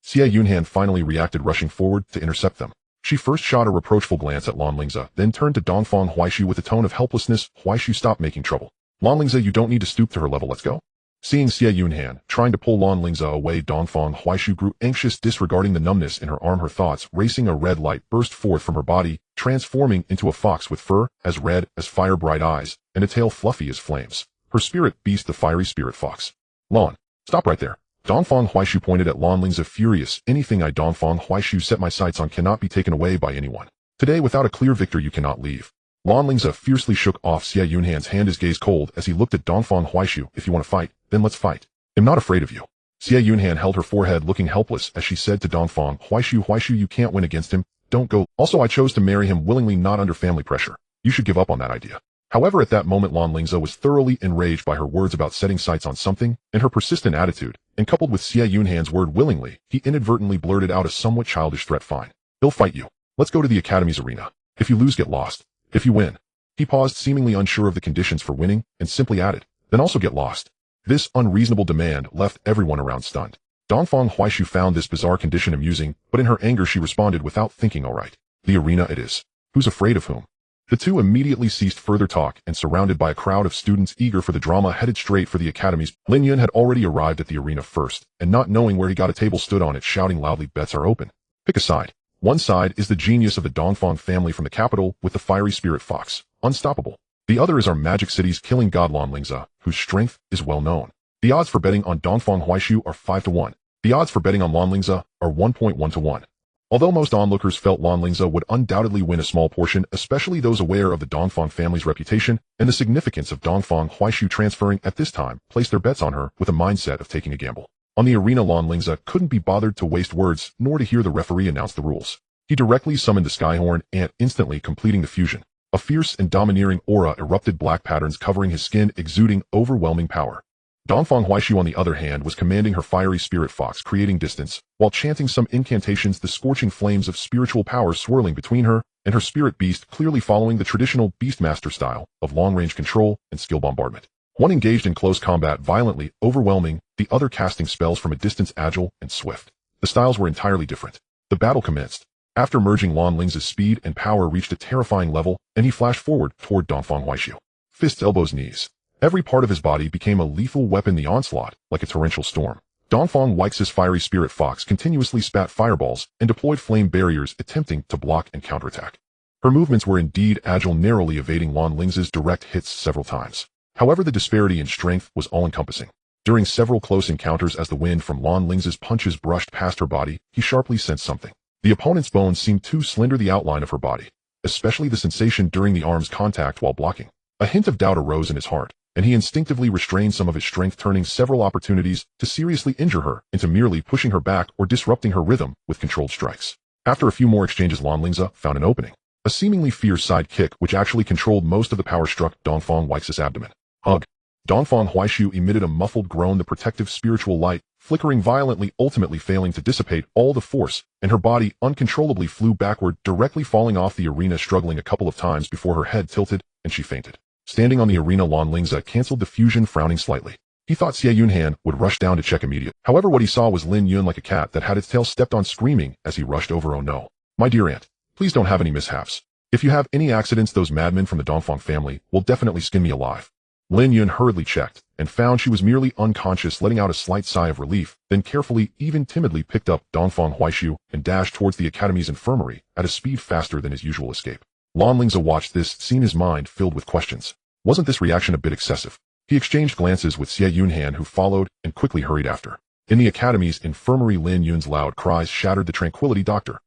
Xie Yunhan finally reacted, rushing forward to intercept them. She first shot a reproachful glance at Lan Lingze, then turned to Dongfang Huaishu with a tone of helplessness. Huaishu, stop making trouble. Lan Lingze, you don't need to stoop to her level, let's go. Seeing Xie Yunhan trying to pull Lan Lingze away, Dongfang Huaishu grew anxious, disregarding the numbness in her arm. Her thoughts racing, a red light burst forth from her body, transforming into a fox with fur as red as fire, bright eyes, and a tail fluffy as flames. Her spirit beast, the fiery spirit fox. Lan, stop right there. Dongfang Huaishu pointed at Lan Lingze, furious. Anything I Dongfang Huaishu set my sights on cannot be taken away by anyone. Today, without a clear victor, you cannot leave. Lan Lingze fiercely shook off Xie Yunhan's hand, his gaze cold as he looked at Dongfang Huaishu. If you want to fight, then let's fight. I'm not afraid of you. Xie Yunhan held her forehead, looking helpless as she said to Dongfang Huaishu, Huaishu, you can't win against him. Don't go. Also, I chose to marry him willingly, not under family pressure. You should give up on that idea. However, at that moment Lan Lingze was thoroughly enraged by her words about setting sights on something, and her persistent attitude, and coupled with Xie Yunhan's word willingly, he inadvertently blurted out a somewhat childish threat. Fine. He'll fight you. Let's go to the Academy's arena. If you lose, get lost. If you win. He paused, seemingly unsure of the conditions for winning, and simply added, then also get lost. This unreasonable demand left everyone around stunned. Dongfang Huaishu found this bizarre condition amusing, but in her anger she responded without thinking. All right. The arena it is. Who's afraid of whom? The two immediately ceased further talk, and surrounded by a crowd of students eager for the drama headed straight for the Academy's. Lin Yun had already arrived at the arena first, and not knowing where he got a table stood on it, shouting loudly, bets are open. Pick a side. One side is the genius of the Dongfang family from the capital with the fiery spirit fox, unstoppable. The other is our magic city's killing god Lan Lingze, whose strength is well known. The odds for betting on Dongfang Huaishu are 5 to 1. The odds for betting on Lan Lingze are 1.1 to 1. Although most onlookers felt Lan Lingze would undoubtedly win a small portion, especially those aware of the Dongfang family's reputation and the significance of Dongfang Huaishu transferring at this time, placed their bets on her with a mindset of taking a gamble. On the arena, Lan Lingze couldn't be bothered to waste words nor to hear the referee announce the rules. He directly summoned the Skyhorn and, instantly completing the fusion, a fierce and domineering aura erupted, black patterns covering his skin, exuding overwhelming power. Dongfang Huaishu, on the other hand, was commanding her fiery spirit fox, creating distance, while chanting some incantations, the scorching flames of spiritual power swirling between her and her spirit beast, clearly following the traditional Beastmaster style of long-range control and skill bombardment. One engaged in close combat, violently, overwhelming, the other casting spells from a distance, agile and swift. The styles were entirely different. The battle commenced. After merging, Lan Lingze's speed and power reached a terrifying level, and he flashed forward toward Dongfang Huaishu. Fists, elbows, knees. Every part of his body became a lethal weapon, the onslaught, like a torrential storm. Dongfang Huaishu's fiery spirit fox continuously spat fireballs and deployed flame barriers, attempting to block and counterattack. Her movements were indeed agile, narrowly evading Lan Lingze's direct hits several times. However, the disparity in strength was all-encompassing. During several close encounters, as the wind from Lan Lingze's punches brushed past her body, he sharply sensed something. The opponent's bones seemed too slender, the outline of her body, especially the sensation during the arm's contact while blocking. A hint of doubt arose in his heart, and he instinctively restrained some of his strength, turning several opportunities to seriously injure her into merely pushing her back or disrupting her rhythm with controlled strikes. After a few more exchanges, Lan Lingze found an opening. A seemingly fierce side kick, which actually controlled most of the power, struck Dongfang Huaishu's abdomen. Ugh. Dongfang Huaishu emitted a muffled groan, the protective spiritual light flickering violently, ultimately failing to dissipate all the force, and her body uncontrollably flew backward, directly falling off the arena, struggling a couple of times before her head tilted and she fainted. Standing on the arena, Lan Lingze canceled the fusion, frowning slightly. He thought Xie Yunhan would rush down to check immediately. However, what he saw was Lin Yun like a cat that had its tail stepped on, screaming as he rushed over. Oh no. My dear aunt, please don't have any mishaps. If you have any accidents, those madmen from the Dongfang family will definitely skin me alive. Lin Yun hurriedly checked and found she was merely unconscious, letting out a slight sigh of relief, then carefully, even timidly, picked up Dongfang Huaishu and dashed towards the Academy's infirmary at a speed faster than his usual escape. Lan Lingze watched this, seeing his mind filled with questions. Wasn't this reaction a bit excessive? He exchanged glances with Xie Yunhan, who followed and quickly hurried after. In the Academy's infirmary, Lin Yun's loud cries shattered the tranquility. Doctor,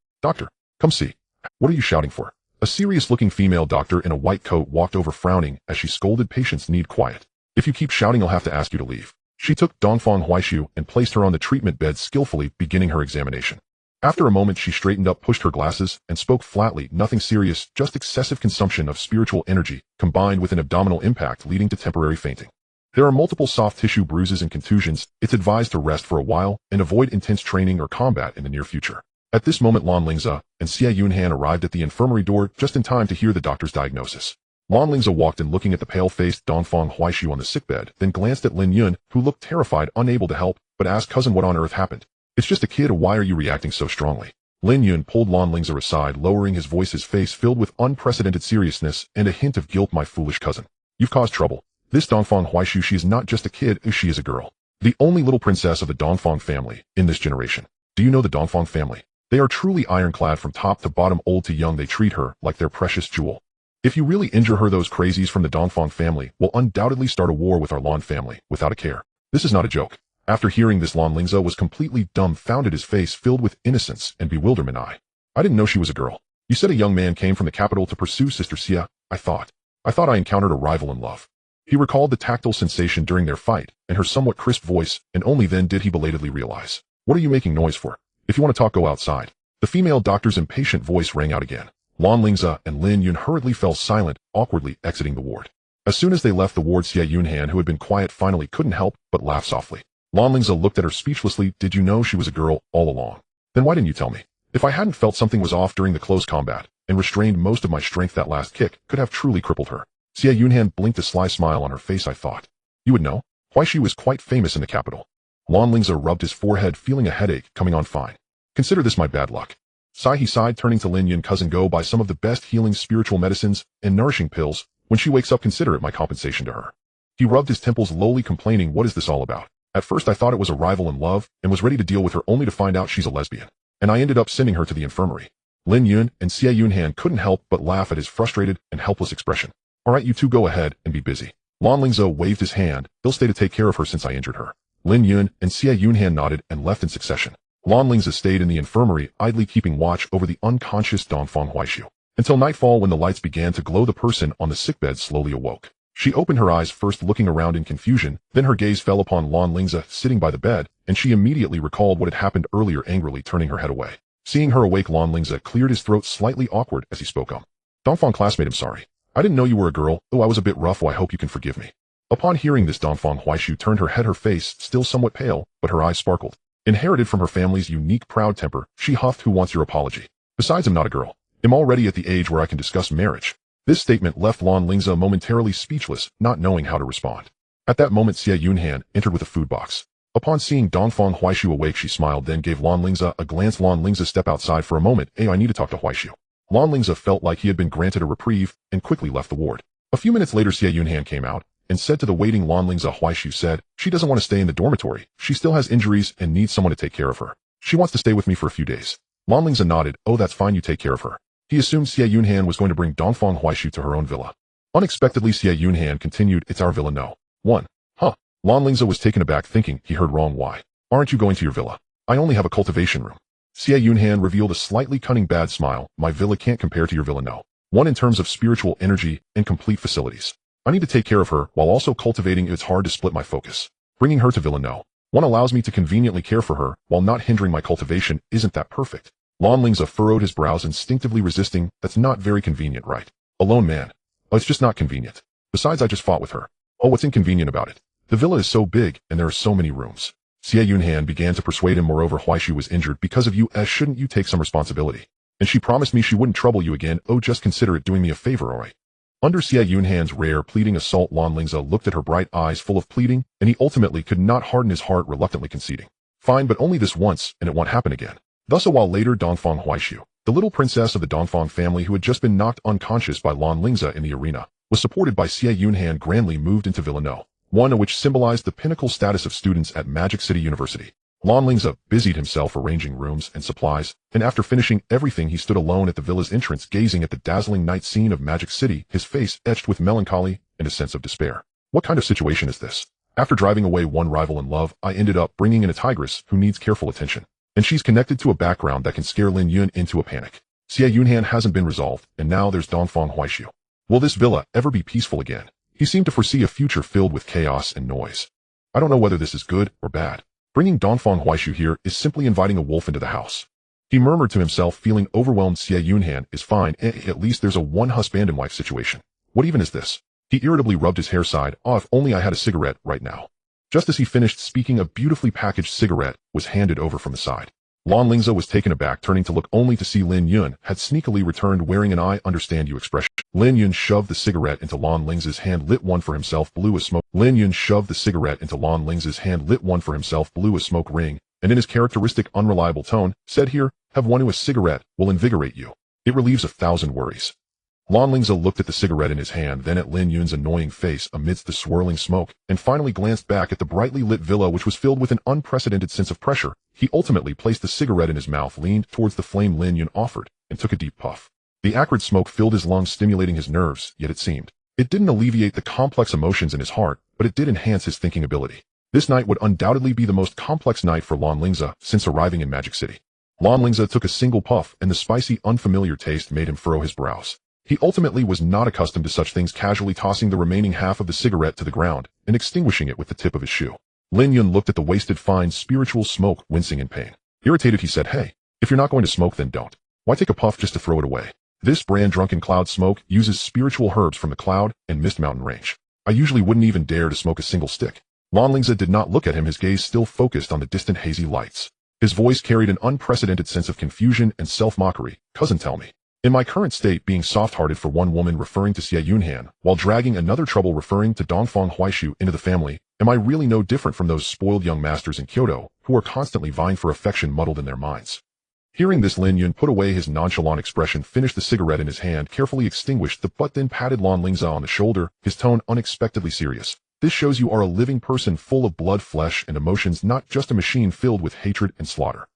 come see. What are you shouting for? A serious-looking female doctor in a white coat walked over, frowning as she scolded, patients need quiet. If you keep shouting, I'll have to ask you to leave. She took Dongfang Huaishu and placed her on the treatment bed, skillfully beginning her examination. After a moment, she straightened up, pushed her glasses, and spoke flatly. Nothing serious, just excessive consumption of spiritual energy, combined with an abdominal impact leading to temporary fainting. There are multiple soft tissue bruises and contusions. It's advised to rest for a while and avoid intense training or combat in the near future. At this moment, Lan Lingze and Xie Yunhan arrived at the infirmary door just in time to hear the doctor's diagnosis. Lan Lingze walked in, looking at the pale-faced Dongfang Huaishu on the sickbed, then glanced at Lin Yun, who looked terrified, unable to help, but asked, cousin, what on earth happened? It's just a kid. Why are you reacting so strongly? Lin Yun pulled Lan Lingze aside, lowering his voice, his face filled with unprecedented seriousness and a hint of guilt. My foolish cousin, you've caused trouble. This Dongfang Huaishu, she is not just a kid, she is a girl. The only little princess of the Dongfang family in this generation. Do you know the Dongfang family? They are truly ironclad from top to bottom, old to young. They treat her like their precious jewel. If you really injure her, those crazies from the Dongfang family will undoubtedly start a war with our Lan family, without a care. This is not a joke. After hearing this, Lan Lingze was completely dumbfounded, his face filled with innocence and bewilderment. I didn't know she was a girl. You said a young man came from the capital to pursue Sister Xie. I thought I encountered a rival in love. He recalled the tactile sensation during their fight and her somewhat crisp voice, and only then did he belatedly realize. What are you making noise for? If you want to talk, go outside. The female doctor's impatient voice rang out again. Lan Lingze and Lin Yun hurriedly fell silent, awkwardly exiting the ward. As soon as they left the ward, Xie Yunhan, who had been quiet, finally couldn't help but laugh softly. Lan Lingze looked at her speechlessly. Did you know she was a girl all along? Then why didn't you tell me? If I hadn't felt something was off during the close combat, and restrained most of my strength, that last kick could have truly crippled her. Xie Yunhan blinked, a sly smile on her face. I thought you would know. Huaixu is quite famous in the capital. Lan Lingze rubbed his forehead, feeling a headache coming on. Fine. Consider this my bad luck. He sighed, turning to Lin Yun. Cousin, go buy some of the best healing spiritual medicines and nourishing pills. When she wakes up, consider it my compensation to her. He rubbed his temples, lowly complaining, what is this all about? At first I thought it was a rival in love, and was ready to deal with her, only to find out she's a lesbian. And I ended up sending her to the infirmary. Lin Yun and Xie Yunhan couldn't help but laugh at his frustrated and helpless expression. Alright, you two go ahead and be busy. Lan Lingze waved his hand. He'll stay to take care of her since I injured her. Lin Yun and Xie Yunhan nodded and left in succession. Lan Lingze stayed in the infirmary, idly keeping watch over the unconscious Dongfang Huaixu. Until nightfall, when the lights began to glow, the person on the sickbed slowly awoke. She opened her eyes, first looking around in confusion, then her gaze fell upon Lan Lingze sitting by the bed, and she immediately recalled what had happened earlier, angrily turning her head away. Seeing her awake, Lan Lingze cleared his throat, slightly awkward as he spoke. Dongfang classmate, I'm sorry. I didn't know you were a girl. Oh, I was a bit rough. I hope you can forgive me. Upon hearing this, Dongfang Huaixu turned her head, her face still somewhat pale, but her eyes sparkled. Inherited from her family's unique proud temper, she huffed, who wants your apology? Besides, I'm not a girl. I'm already at the age where I can discuss marriage. This statement left Lan Lingze momentarily speechless, not knowing how to respond. At that moment, Xie Yunhan entered with a food box. Upon seeing Dongfang Huaixu awake, she smiled, then gave Lan Lingze a glance. Lan Lingze stepped outside for a moment. Hey, I need to talk to Huaixu. Lan Lingze felt like he had been granted a reprieve, and quickly left the ward. A few minutes later, Xie Yunhan came out, and said to the waiting Lan Lingze, Huaixu said, she doesn't want to stay in the dormitory. She still has injuries and needs someone to take care of her. She wants to stay with me for a few days. Lan Lingze nodded. Oh, that's fine, you take care of her. He assumed Xie Yunhan was going to bring Dongfang Huaixu to her own villa. Unexpectedly, Xie Yunhan continued, it's our villa, no. 1. Huh. Lan Lingze was taken aback, thinking he heard wrong. Why aren't you going to your villa? I only have a cultivation room. Xie Yunhan revealed a slightly cunning bad smile. My villa can't compare to your villa, no. 1 in terms of spiritual energy and complete facilities. I need to take care of her while also cultivating. It's hard to split my focus. Bringing her to villa, no. 1 allows me to conveniently care for her while not hindering my cultivation. Isn't that perfect? Lan Lingze furrowed his brows, instinctively resisting. That's not very convenient, right? Alone, man. Oh, it's just not convenient. Besides, I just fought with her. Oh, what's inconvenient about it? The villa is so big, and there are so many rooms. Xie Yunhan began to persuade him. Moreover, Huaixu was injured because of you. Shouldn't you take some responsibility? And she promised me she wouldn't trouble you again. Oh, just consider it doing me a favor, alright? Under Xie Yunhan's rare pleading assault, Lan Lingze looked at her bright eyes full of pleading, and he ultimately could not harden his heart, reluctantly conceding. Fine, but only this once, and it won't happen again. Thus a while later, Dongfang Huaixu, the little princess of the Dongfang family who had just been knocked unconscious by Lan Lingze in the arena, was supported by Xie Yunhan, grandly moved into Villa No. 1, which symbolized the pinnacle status of students at Magic City University. Lan Lingze busied himself arranging rooms and supplies, and after finishing everything, he stood alone at the villa's entrance, gazing at the dazzling night scene of Magic City, his face etched with melancholy and a sense of despair. What kind of situation is this? After driving away one rival in love, I ended up bringing in a tigress who needs careful attention. And she's connected to a background that can scare Lin Yun into a panic. Xie Yunhan hasn't been resolved, and now there's Dongfang Huaixu. Will this villa ever be peaceful again? He seemed to foresee a future filled with chaos and noise. I don't know whether this is good or bad. Bringing Dongfang Huaixu here is simply inviting a wolf into the house. He murmured to himself, feeling overwhelmed. Xie Yunhan is fine. At least there's a one husband and wife situation. What even is this? He irritably rubbed his hair, sighed. Oh, if only I had a cigarette right now. Just as he finished speaking, a beautifully packaged cigarette was handed over from the side. Lan Lingze was taken aback, turning to look only to see Lin Yun had sneakily returned wearing an I understand you expression. Lin Yun shoved the cigarette into Lan Lingze's hand, lit one for himself, blew a smoke. Lin Yun shoved the cigarette into Lan Lingze's hand, lit one for himself, blew a smoke ring, and in his characteristic unreliable tone, said, here, have one. A cigarette will invigorate you. It relieves 1,000 worries. Lan Lingze looked at the cigarette in his hand, then at Lin Yun's annoying face amidst the swirling smoke, and finally glanced back at the brightly lit villa, which was filled with an unprecedented sense of pressure. He ultimately placed the cigarette in his mouth, leaned towards the flame Lin Yun offered, and took a deep puff. The acrid smoke filled his lungs, stimulating his nerves, yet it didn't alleviate the complex emotions in his heart, but it did enhance his thinking ability. This night would undoubtedly be the most complex night for Lan Lingze since arriving in Magic City. Lan Lingze took a single puff, and the spicy, unfamiliar taste made him furrow his brows. He ultimately was not accustomed to such things, casually tossing the remaining half of the cigarette to the ground and extinguishing it with the tip of his shoe. Lin Yun looked at the wasted fine spiritual smoke, wincing in pain. Irritated, he said, hey, if you're not going to smoke, then don't. Why take a puff just to throw it away? This brand Drunken Cloud Smoke uses spiritual herbs from the Cloud and Mist Mountain range. I usually wouldn't even dare to smoke a single stick. Lan Lingze did not look at him, his gaze still focused on the distant hazy lights. His voice carried an unprecedented sense of confusion and self-mockery. Cousin, tell me. In my current state, being soft-hearted for one woman referring to Xie Yunhan, while dragging another trouble referring to Dongfang Huaishu into the family, am I really no different from those spoiled young masters in Kyoto, who are constantly vying for affection muddled in their minds? Hearing this, Lin Yun put away his nonchalant expression, finished the cigarette in his hand, carefully extinguished the butt, then patted Lan Lingze on the shoulder, his tone unexpectedly serious. This shows you are a living person full of blood, flesh, and emotions, not just a machine filled with hatred and slaughter.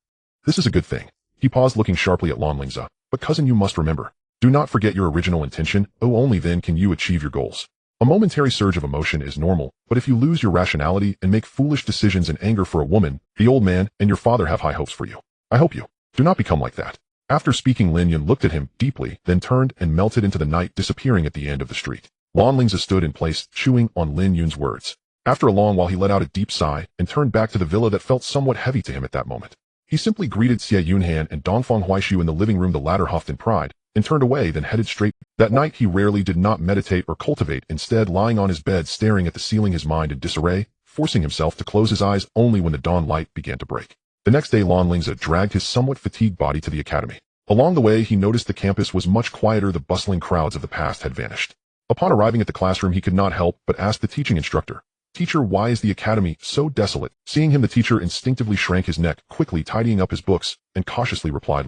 This is a good thing. He paused, looking sharply at Lan Lingze. But cousin, you must remember. Do not forget your original intention. Oh, only then can you achieve your goals. A momentary surge of emotion is normal, but if you lose your rationality and make foolish decisions in anger for a woman, the old man and your father have high hopes for you. I hope you do not become like that. After speaking, Lin Yun looked at him deeply, then turned and melted into the night, disappearing at the end of the street. Lan Lingze stood in place, chewing on Lin Yun's words. After a long while, he let out a deep sigh and turned back to the villa that felt somewhat heavy to him at that moment. He simply greeted Xie Yunhan and Dongfang Huaishu in the living room. The latter huffed in pride and turned away, then headed straight. That night he rarely did not meditate or cultivate, instead lying on his bed staring at the ceiling, his mind in disarray, forcing himself to close his eyes only when the dawn light began to break. The next day, Lan Lingze dragged his somewhat fatigued body to the academy. Along the way, he noticed the campus was much quieter. The bustling crowds of the past had vanished. Upon arriving at the classroom, he could not help but ask the teaching instructor, "Teacher, why is the academy so desolate?" Seeing him, the teacher instinctively shrank his neck, quickly tidying up his books, and cautiously replied,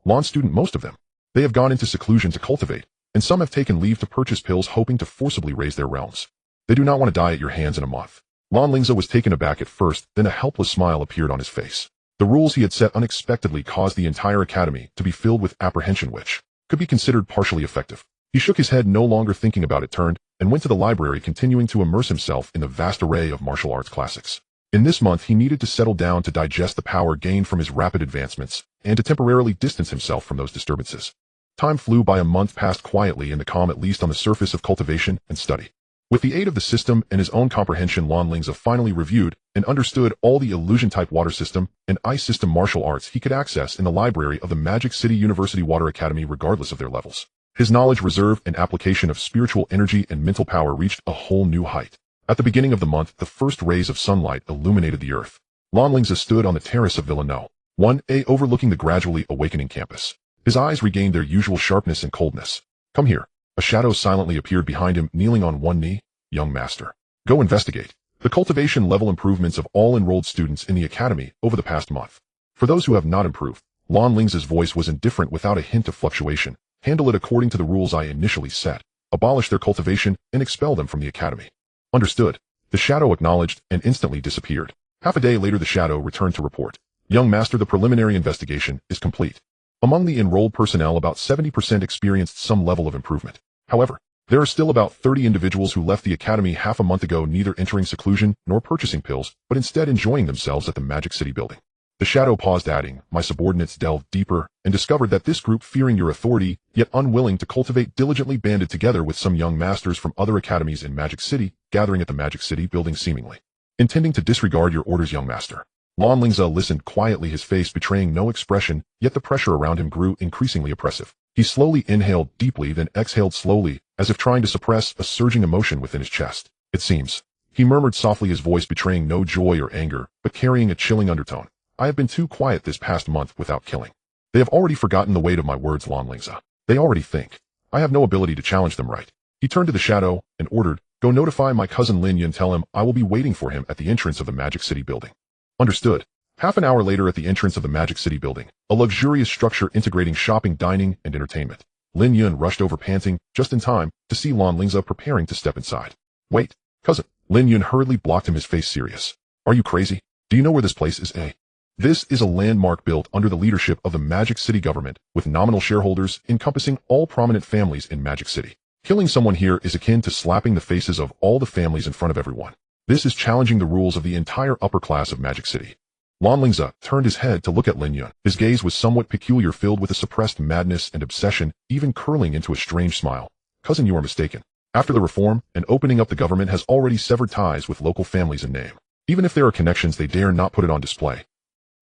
Lan student, most of them. They have gone into seclusion to cultivate, and some have taken leave to purchase pills, hoping to forcibly raise their realms. They do not want to die at your hands in a month." Lan Lingze was taken aback at first, then a helpless smile appeared on his face. The rules he had set unexpectedly caused the entire academy to be filled with apprehension, which could be considered partially effective. He shook his head, no longer thinking about it, turned and went to the library, continuing to immerse himself in the vast array of martial arts classics. In this month, he needed to settle down to digest the power gained from his rapid advancements and to temporarily distance himself from those disturbances. Time flew by. A month passed quietly in the calm, at least on the surface, of cultivation and study. With the aid of the system and his own comprehension, Lan Lingze finally reviewed and understood all the illusion-type water system and ice system martial arts he could access in the library of the Magic City University Water Academy, regardless of their levels. His knowledge, reserve, and application of spiritual energy and mental power reached a whole new height. At the beginning of the month, the first rays of sunlight illuminated the earth. Lan Lingze stood on the terrace of Villa No. 1A, overlooking the gradually awakening campus. His eyes regained their usual sharpness and coldness. "Come here." A shadow silently appeared behind him, kneeling on one knee. "Young master, go investigate the cultivation level improvements of all enrolled students in the academy over the past month. For those who have not improved," Lan Lingze's voice was indifferent without a hint of fluctuation, "handle it according to the rules I initially set. Abolish their cultivation and expel them from the academy." "Understood." The shadow acknowledged and instantly disappeared. Half a day later, the shadow returned to report, "Young master, the preliminary investigation is complete. Among the enrolled personnel, about 70% experienced some level of improvement. However, there are still about 30 individuals who left the academy half a month ago, neither entering seclusion nor purchasing pills, but instead enjoying themselves at the Magic City building." The shadow paused, adding, "My subordinates delved deeper and discovered that this group, fearing your authority, yet unwilling to cultivate, diligently banded together with some young masters from other academies in Magic City, gathering at the Magic City building, seemingly intending to disregard your orders, young master." Lan Lingze listened quietly, his face betraying no expression, yet the pressure around him grew increasingly oppressive. He slowly inhaled deeply, then exhaled slowly, as if trying to suppress a surging emotion within his chest. "It seems," he murmured softly, his voice betraying no joy or anger, but carrying a chilling undertone, "I have been too quiet this past month without killing. They have already forgotten the weight of my words, Lan Lingze. They already think I have no ability to challenge them, right?" He turned to the shadow and ordered, "Go notify my cousin Lin Yun, tell him I will be waiting for him at the entrance of the Magic City building." "Understood." Half an hour later, at the entrance of the Magic City building, a luxurious structure integrating shopping, dining, and entertainment, Lin Yun rushed over, panting, just in time to see Lan Lingze preparing to step inside. "Wait, cousin." Lin Yun hurriedly blocked him, his face serious. "Are you crazy? Do you know where this place is, eh? This is a landmark built under the leadership of the Magic City government, with nominal shareholders encompassing all prominent families in Magic City. Killing someone here is akin to slapping the faces of all the families in front of everyone. This is challenging the rules of the entire upper class of Magic City." Lan Lingze turned his head to look at Lin Yun. His gaze was somewhat peculiar, filled with a suppressed madness and obsession, even curling into a strange smile. "Cousin, you are mistaken. After the reform and opening up, the government has already severed ties with local families in name. Even if there are connections, they dare not put it on display.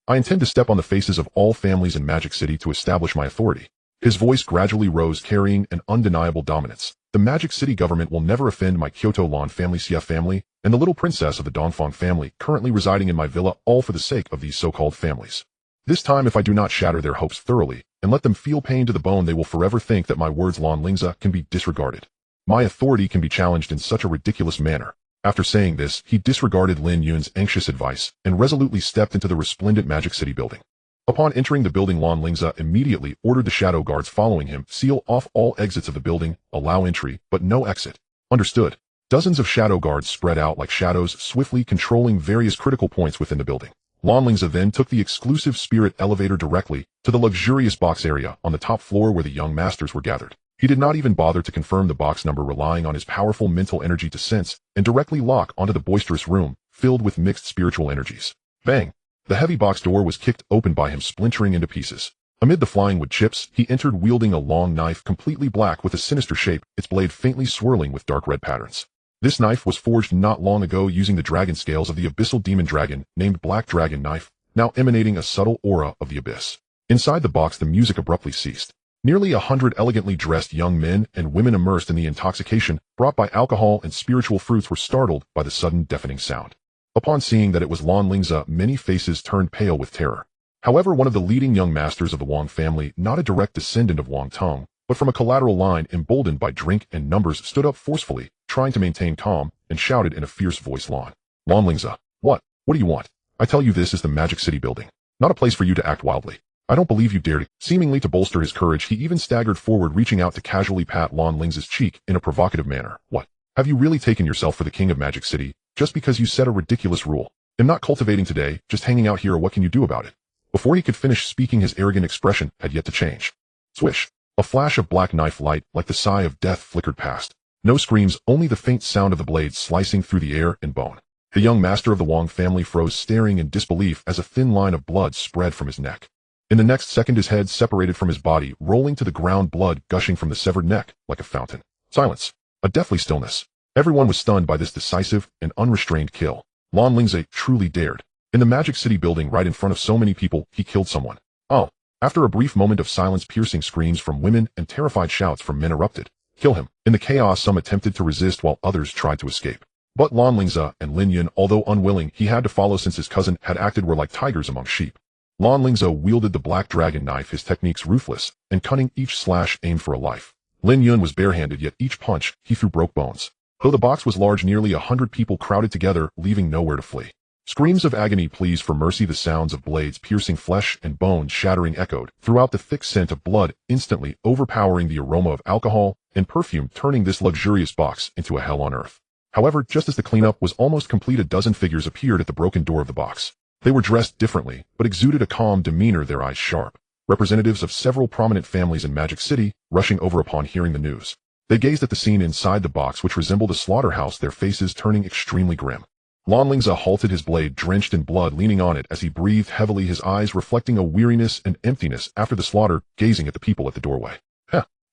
I intend to step on the faces of all families in Magic City to establish my authority." His voice gradually rose, carrying an undeniable dominance. The Magic City government will never offend my Kyoto Lan family, Xia family, and the little princess of the Dongfang family currently residing in my villa, all for the sake of these so-called families. This time, if I do not shatter their hopes thoroughly and let them feel pain to the bone, they will forever think that my words, Lan Lingze, can be disregarded. My authority can be challenged in such a ridiculous manner. After saying this, he disregarded Lin Yun's anxious advice and resolutely stepped into the resplendent Magic City building. Upon entering the building, Lan Lingze immediately ordered the shadow guards following him seal off all exits of the building, allow entry, but no exit. Understood. Dozens of shadow guards spread out like shadows, swiftly controlling various critical points within the building. Lan Lingze then took the exclusive spirit elevator directly to the luxurious box area on the top floor where the young masters were gathered. He did not even bother to confirm the box number, relying on his powerful mental energy to sense and directly lock onto the boisterous room filled with mixed spiritual energies. Bang! The heavy box door was kicked open by him, splintering into pieces. Amid the flying wood chips, he entered wielding a long knife completely black with a sinister shape, its blade faintly swirling with dark red patterns. This knife was forged not long ago using the dragon scales of the abyssal demon dragon named Black Dragon Knife, now emanating a subtle aura of the abyss. Inside the box, the music abruptly ceased. Nearly 100 elegantly dressed young men and women immersed in the intoxication brought by alcohol and spiritual fruits were startled by the sudden deafening sound. Upon seeing that it was Lan Lingze, many faces turned pale with terror. However, one of the leading young masters of the Wang family, not a direct descendant of Wang Tong, but from a collateral line emboldened by drink and numbers, stood up forcefully, trying to maintain calm, and shouted in a fierce voice, Lan Lingze, what do you want? I tell you, this is the Magic City building, not a place for you to act wildly. I don't believe you dared. Seemingly to bolster his courage, he even staggered forward, reaching out to casually pat Lan Lingze's cheek in a provocative manner. What? Have you really taken yourself for the king of Magic City, just because you set a ridiculous rule? I'm not cultivating today, just hanging out here. What can you do about it? Before he could finish speaking, his arrogant expression had yet to change. Swish! A flash of black knife light, like the sigh of death, flickered past. No screams, only the faint sound of the blade slicing through the air and bone. The young master of the Wang family froze, staring in disbelief as a thin line of blood spread from his neck. In the next second, his head separated from his body, rolling to the ground, blood gushing from the severed neck like a fountain. Silence. A deathly stillness. Everyone was stunned by this decisive and unrestrained kill. Lan Lingze truly dared. In the Magic City building, right in front of so many people, he killed someone. Oh. After a brief moment of silence, piercing screams from women and terrified shouts from men erupted. Kill him. In the chaos, some attempted to resist while others tried to escape. But Lan Lingze and Lin Yun, although unwilling, he had to follow since his cousin had acted, were like tigers among sheep. Lan Lingze wielded the Black Dragon Knife, his techniques ruthless and cunning, each slash aimed for a life. Lin Yun was barehanded, yet each punch he threw broke bones. Though the box was large, nearly 100 people crowded together, leaving nowhere to flee. Screams of agony, pleas for mercy, the sounds of blades piercing flesh and bone shattering echoed throughout, the thick scent of blood instantly overpowering the aroma of alcohol and perfume, turning this luxurious box into a hell on earth. However, just as the cleanup was almost complete, a dozen figures appeared at the broken door of the box. They were dressed differently, but exuded a calm demeanor, their eyes sharp. Representatives of several prominent families in Magic City, rushing over upon hearing the news. They gazed at the scene inside the box, which resembled a slaughterhouse, their faces turning extremely grim. Lan Lingze halted, his blade drenched in blood, leaning on it as he breathed heavily, his eyes reflecting a weariness and emptiness after the slaughter, gazing at the people at the doorway.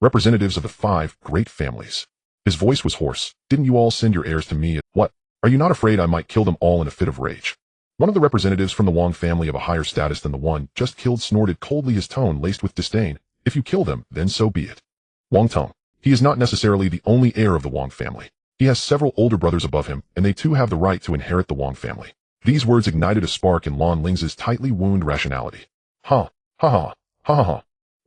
Representatives of the 5 great families. His voice was hoarse. Didn't you all send your heirs to me? What? Are you not afraid I might kill them all in a fit of rage? One of the representatives from the Wang family, of a higher status than the one just killed, snorted coldly, his tone laced with disdain. If you kill them, then so be it. Wang Tong. He is not necessarily the only heir of the Wang family. He has several older brothers above him, and they too have the right to inherit the Wang family. These words ignited a spark in Lan Lingze's tightly wound rationality. Ha ha.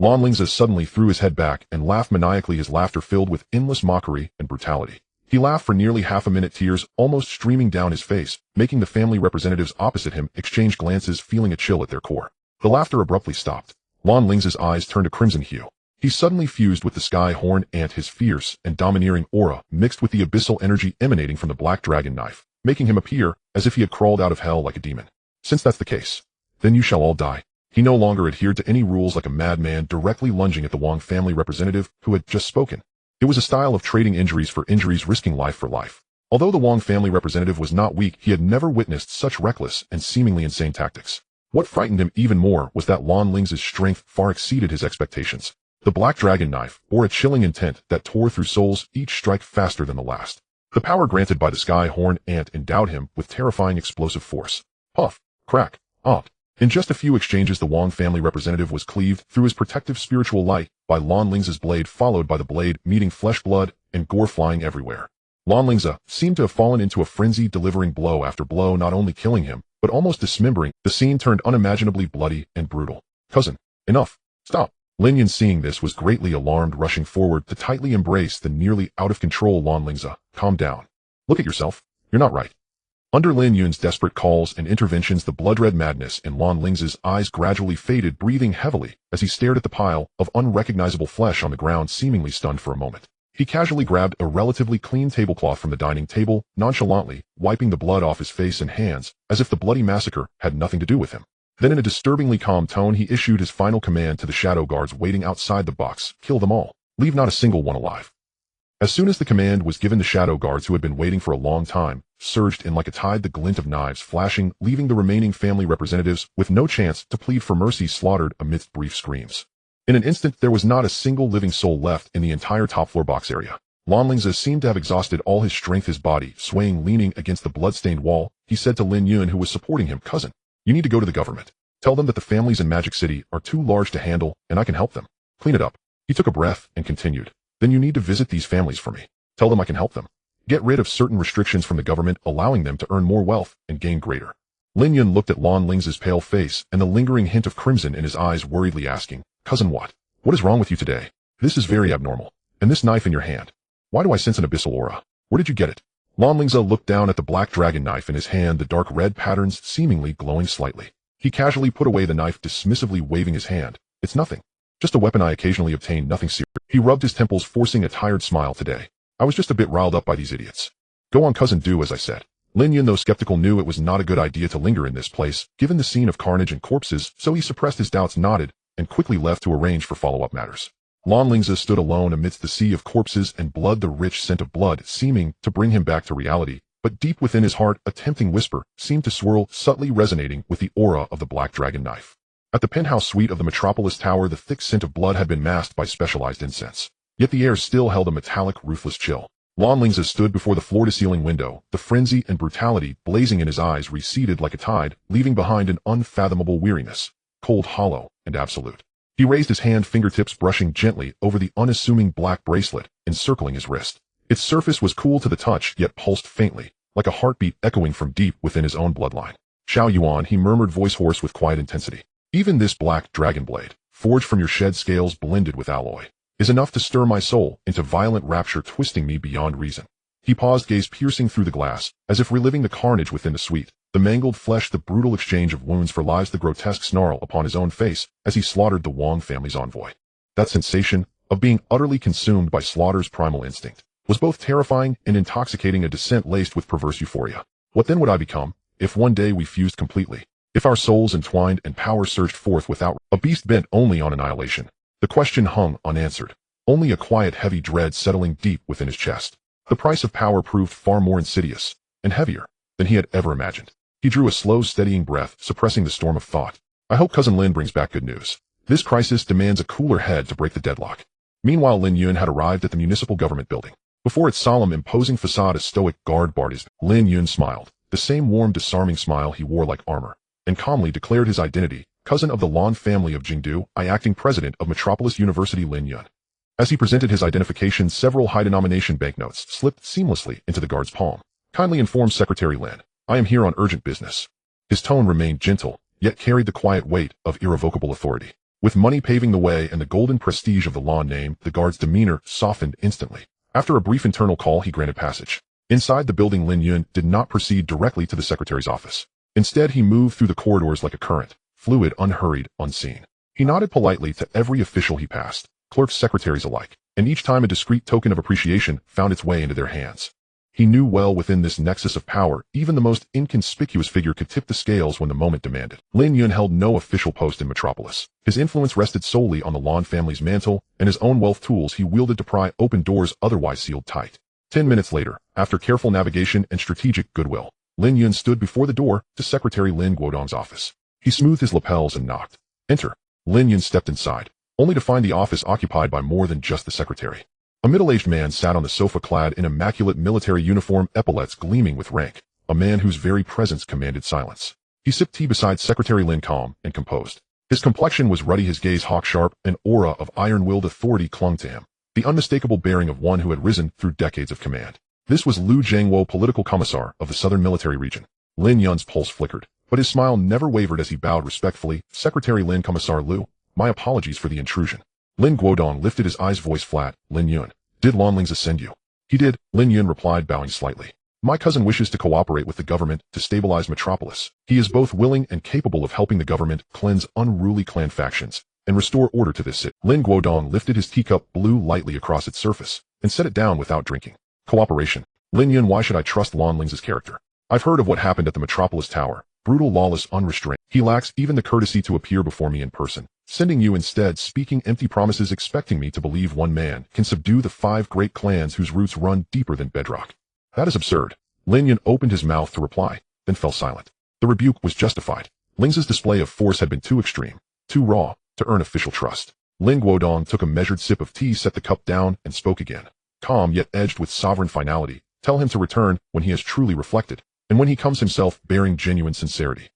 Lan Lingze suddenly threw his head back and laughed maniacally, his laughter filled with endless mockery and brutality. He laughed for nearly half a minute, tears almost streaming down his face, making the family representatives opposite him exchange glances, feeling a chill at their core. The laughter abruptly stopped. Lan Lingze's eyes turned a crimson hue. He suddenly fused with the sky horn ant, his fierce and domineering aura mixed with the abyssal energy emanating from the Black Dragon Knife, making him appear as if he had crawled out of hell like a demon. Since that's the case, then you shall all die. He no longer adhered to any rules, like a madman, directly lunging at the Wang family representative who had just spoken. It was a style of trading injuries for injuries, risking life for life. Although the Wang family representative was not weak, he had never witnessed such reckless and seemingly insane tactics. What frightened him even more was that Lan Lingze's strength far exceeded his expectations. The Black Dragon Knife bore a chilling intent that tore through souls, each strike faster than the last. The power granted by the sky horn ant endowed him with terrifying explosive force. Puff, crack, op. In just a few exchanges, the Wang family representative was cleaved through his protective spiritual light by Lan Lingze's blade, followed by the blade meeting flesh, blood, and gore flying everywhere. Lan Lingze seemed to have fallen into a frenzy, delivering blow after blow, not only killing him, but almost dismembering. The scene turned unimaginably bloody and brutal. Cousin, enough. Stop. Lin Yun, seeing this, was greatly alarmed, rushing forward to tightly embrace the nearly out-of-control Lan Lingze. Calm down. Look at yourself. You're not right. Under Lin Yun's desperate calls and interventions, the blood-red madness in Lan Lingze's eyes gradually faded, breathing heavily as he stared at the pile of unrecognizable flesh on the ground, seemingly stunned for a moment. He casually grabbed a relatively clean tablecloth from the dining table, nonchalantly wiping the blood off his face and hands, as if the bloody massacre had nothing to do with him. Then in a disturbingly calm tone, he issued his final command to the shadow guards waiting outside the box: kill them all. Leave not a single one alive. As soon as the command was given, the shadow guards, who had been waiting for a long time, surged in like a tide, the glint of knives flashing, leaving the remaining family representatives with no chance to plead for mercy, slaughtered amidst brief screams. In an instant, there was not a single living soul left in the entire top-floor box area. Lan Lingze seemed to have exhausted all his strength, his body swaying, leaning against the blood-stained wall. He said to Lin Yun, who was supporting him, "Cousin, you need to go to the government. Tell them that the families in Magic City are too large to handle, and I can help them. Clean it up." He took a breath and continued, "Then you need to visit these families for me. Tell them I can help them. Get rid of certain restrictions from the government, allowing them to earn more wealth and gain greater." Lin Yun looked at Lan Lingze's pale face and the lingering hint of crimson in his eyes, worriedly asking, "Cousin, what is wrong with you today? This is very abnormal. And this knife in your hand. Why do I sense an abyssal aura? Where did you get it?" Lan Lingze looked down at the black dragon knife in his hand, the dark red patterns seemingly glowing slightly. He casually put away the knife, dismissively waving his hand. "It's nothing. Just a weapon I occasionally obtain, nothing serious." He rubbed his temples, forcing a tired smile. "Today, I was just a bit riled up by these idiots." "Go on, cousin, do as I said." Lin Yun, though skeptical, knew it was not a good idea to linger in this place, given the scene of carnage and corpses, so he suppressed his doubts, nodded, and quickly left to arrange for follow-up matters. Lan Lingze stood alone amidst the sea of corpses and blood, the rich scent of blood seeming to bring him back to reality, but deep within his heart, a tempting whisper seemed to swirl, subtly resonating with the aura of the black dragon knife. At the penthouse suite of the Metropolis Tower, the thick scent of blood had been masked by specialized incense, yet the air still held a metallic, ruthless chill. Lan Lingze stood before the floor-to-ceiling window, the frenzy and brutality blazing in his eyes, receded like a tide, leaving behind an unfathomable weariness, cold, hollow, and absolute. He raised his hand, fingertips brushing gently over the unassuming black bracelet encircling his wrist. Its surface was cool to the touch, yet pulsed faintly, like a heartbeat echoing from deep within his own bloodline. "Xiao Yuan," he murmured, voice hoarse with quiet intensity. "Even this black dragon blade, forged from your shed scales blended with alloy, is enough to stir my soul into violent rapture, twisting me beyond reason." He paused, gaze piercing through the glass, as if reliving the carnage within the suite. The mangled flesh, the brutal exchange of wounds for lives, the grotesque snarl upon his own face as he slaughtered the Wang family's envoy. That sensation of being utterly consumed by slaughter's primal instinct was both terrifying and intoxicating, a descent laced with perverse euphoria. What then would I become, if one day we fused completely? If our souls entwined and power surged forth without a beast bent only on annihilation? The question hung unanswered, only a quiet, heavy dread settling deep within his chest. The price of power proved far more insidious and heavier than he had ever imagined. He drew a slow, steadying breath, suppressing the storm of thought. "I hope Cousin Lin brings back good news. This crisis demands a cooler head to break the deadlock." Meanwhile, Lin Yun had arrived at the municipal government building. Before its solemn, imposing facade, a stoic guard barred his. Lin Yun smiled, the same warm, disarming smile he wore like armor, and calmly declared his identity: "Cousin of the Lan family of Jingdu, I, acting president of Metropolis University, Lin Yun." As he presented his identification, several high-denomination banknotes slipped seamlessly into the guard's palm. "Kindly inform Secretary Lin, I am here on urgent business." His tone remained gentle, yet carried the quiet weight of irrevocable authority. With money paving the way and the golden prestige of the Lan name, the guard's demeanor softened instantly. After a brief internal call, he granted passage. Inside the building, Lin Yun did not proceed directly to the secretary's office. Instead, he moved through the corridors like a current, fluid, unhurried, unseen. He nodded politely to every official he passed, clerks, secretaries alike, and each time a discreet token of appreciation found its way into their hands. He knew well, within this nexus of power, even the most inconspicuous figure could tip the scales when the moment demanded. Lin Yun held no official post in Metropolis. His influence rested solely on the Lan family's mantle and his own wealth tools he wielded to pry open doors otherwise sealed tight. 10 minutes later, after careful navigation and strategic goodwill, Lin Yun stood before the door to Secretary Lin Guodong's office. He smoothed his lapels and knocked. "Enter." Lin Yun stepped inside, only to find the office occupied by more than just the secretary. A middle-aged man sat on the sofa, clad in immaculate military uniform, epaulets gleaming with rank, a man whose very presence commanded silence. He sipped tea beside Secretary Lin, calm and composed, His complexion was ruddy, his gaze hawk-sharp, an aura of iron-willed authority clung to him, the unmistakable bearing of one who had risen through decades of command. This was Lu Jiangwo, political commissar of the Southern Military Region. Lin Yun's pulse flickered, but his smile never wavered as he bowed respectfully. Secretary Lin, Commissar Lu, my apologies for the intrusion. Lin Guodong lifted his eyes, voice flat. Lin Yun, did Lan Lingze send you? He did, Lin Yun replied, bowing slightly. My cousin wishes to cooperate with the government to stabilize Metropolis. He is both willing and capable of helping the government cleanse unruly clan factions and restore order to this city. Lin Guodong lifted his teacup, blew lightly across its surface, and set it down without drinking. Cooperation. Lin Yun, why should I trust Lan Lingze's character? I've heard of what happened at the Metropolis Tower. Brutal, lawless, unrestrained. He lacks even the courtesy to appear before me in person, sending you instead, speaking empty promises, expecting me to believe one man can subdue the 5 great clans whose roots run deeper than bedrock. That is absurd. Lin Yun opened his mouth to reply, then fell silent. The rebuke was justified. Lingze's display of force had been too extreme, too raw, to earn official trust. Lin Guodong took a measured sip of tea, set the cup down, and spoke again. Calm yet edged with sovereign finality. Tell him to return when he has truly reflected, and when he comes himself bearing genuine sincerity.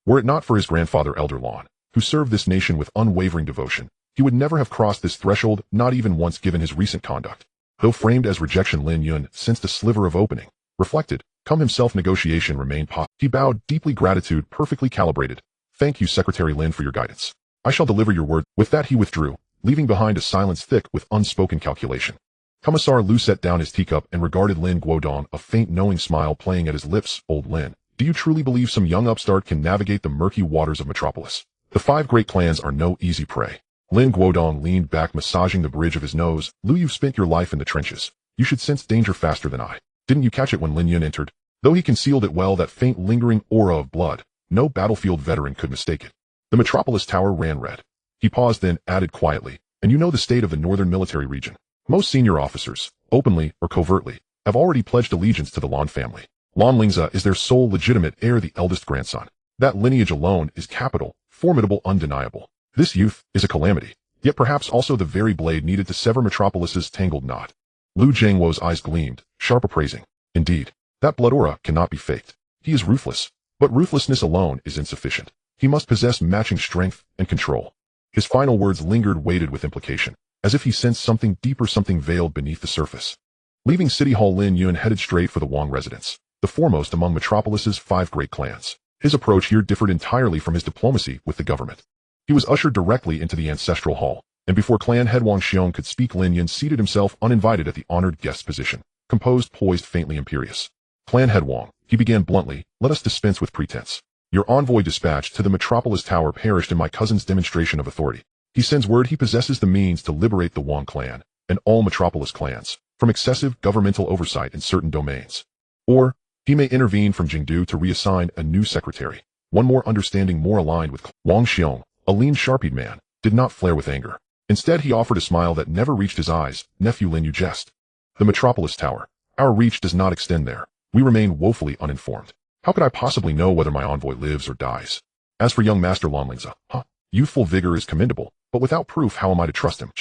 Were it not for his grandfather, Elder Lan, who served this nation with unwavering devotion, he would never have crossed this threshold, not even once, given his recent conduct. Though framed as rejection, Lin Yun sensed a sliver of opening. Reflected, come himself, negotiation remained possible. He bowed deeply, gratitude perfectly calibrated. Thank you, Secretary Lin, for your guidance. I shall deliver your word. With that he withdrew, leaving behind a silence thick with unspoken calculation. Commissar Lu set down his teacup and regarded Lin Guodong, a faint knowing smile playing at his lips. Old Lin, do you truly believe some young upstart can navigate the murky waters of Metropolis? The 5 great clans are no easy prey. Lin Guodong leaned back, massaging the bridge of his nose. Lu, you've spent your life in the trenches. You should sense danger faster than I. Didn't you catch it when Lin Yun entered? Though he concealed it well, that faint lingering aura of blood, no battlefield veteran could mistake it. The Metropolis Tower ran red. He paused, then added quietly, and you know the state of the Northern Military Region. Most senior officers, openly or covertly, have already pledged allegiance to the Lan family. Lan Lingze is their sole legitimate heir, the eldest grandson. That lineage alone is capital, formidable, undeniable. This youth is a calamity, yet perhaps also the very blade needed to sever Metropolis's tangled knot. Lu Jiangwo's eyes gleamed, sharp, appraising. Indeed, that blood aura cannot be faked. He is ruthless, but ruthlessness alone is insufficient. He must possess matching strength and control. His final words lingered, weighted with implication, as if he sensed something deeper, something veiled beneath the surface. Leaving City Hall, Lin Yun headed straight for the Wang residence, the foremost among Metropolis's 5 great clans. His approach here differed entirely from his diplomacy with the government. He was ushered directly into the ancestral hall, and before clan head Wang Xiong could speak, Lin Yun seated himself uninvited at the honored guest position, composed, poised, faintly imperious. Clan head Wang, he began bluntly, let us dispense with pretense. Your envoy dispatched to the Metropolis Tower perished in my cousin's demonstration of authority. He sends word he possesses the means to liberate the Wang clan, and all Metropolis clans, from excessive governmental oversight in certain domains. Or, he may intervene from Jingdu to reassign a new secretary, one more understanding, more aligned with Wang Xiong, a lean, sharp-eyed man, did not flare with anger. Instead, he offered a smile that never reached his eyes. Nephew Lin, you jest. The Metropolis Tower. Our reach does not extend there. We remain woefully uninformed. How could I possibly know whether my envoy lives or dies? As for young Master Lan Lingze, youthful vigor is commendable, but without proof, how am I to trust him?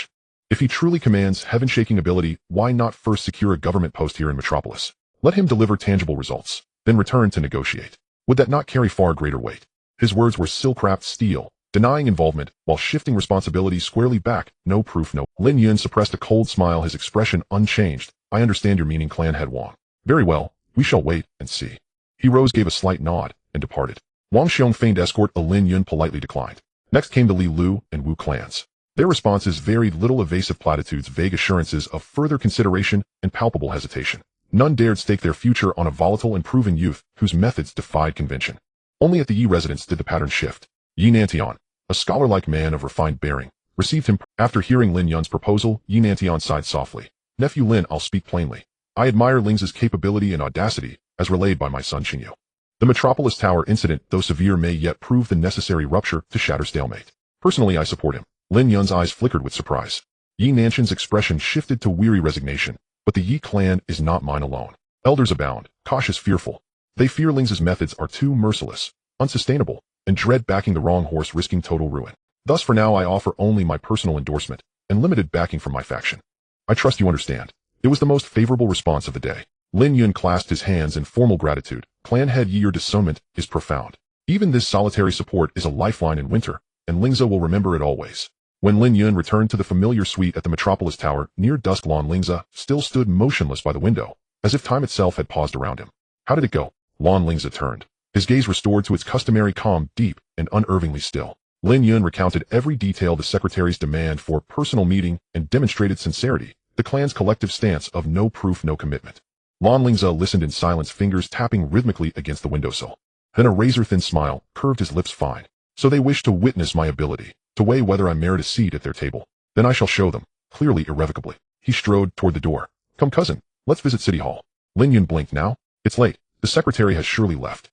If he truly commands heaven-shaking ability, why not first secure a government post here in Metropolis? Let him deliver tangible results, then return to negotiate. Would that not carry far greater weight? His words were silk-wrapped steel, denying involvement while shifting responsibility squarely back. No proof, no. Lin Yun suppressed a cold smile, his expression unchanged. I understand your meaning, clan head Wang. Very well, we shall wait and see. He rose, gave a slight nod, and departed. Wang Xiong feigned escort, a Lin Yun politely declined. Next came the Li Lu and Wu clans. Their responses varied little, evasive platitudes, vague assurances of further consideration, and palpable hesitation. None dared stake their future on a volatile and proven youth whose methods defied convention. Only at the Yi residence did the pattern shift. Yi Nantian, a scholar-like man of refined bearing, received him. After hearing Lin Yun's proposal, Yi Nantian sighed softly. Nephew Lin, I'll speak plainly. I admire Lingze's capability and audacity, as relayed by my son Qingyu. The Metropolis Tower incident, though severe, may yet prove the necessary rupture to shatter stalemate. Personally, I support him. Lin Yun's eyes flickered with surprise. Yi Nantian's expression shifted to weary resignation. But the Yi clan is not mine alone. Elders abound, cautious, fearful. They fear Lingze's methods are too merciless, unsustainable, and dread backing the wrong horse, risking total ruin. Thus for now I offer only my personal endorsement, and limited backing from my faction. I trust you understand. It was the most favorable response of the day. Lin Yun clasped his hands in formal gratitude. Clan head Yi, your discernment is profound. Even this solitary support is a lifeline in winter, and Lingze will remember it always. When Lin Yun returned to the familiar suite at the Metropolis Tower, near dusk Lan Lingze still stood motionless by the window, as if time itself had paused around him. How did it go? Lan Lingze turned, his gaze restored to its customary calm, deep, and unervingly still. Lin Yun recounted every detail: the secretary's demand for a personal meeting and demonstrated sincerity, the clan's collective stance of no proof, no commitment. Lan Lingze listened in silence, fingers tapping rhythmically against the windowsill. Then a razor-thin smile curved his lips. Fine. So they wish to witness my ability, to weigh whether I merit a seat at their table. Then I shall show them, clearly, irrevocably. He strode toward the door. Come, cousin, let's visit City Hall. Lin Yun blinked. Now? It's late. The secretary has surely left.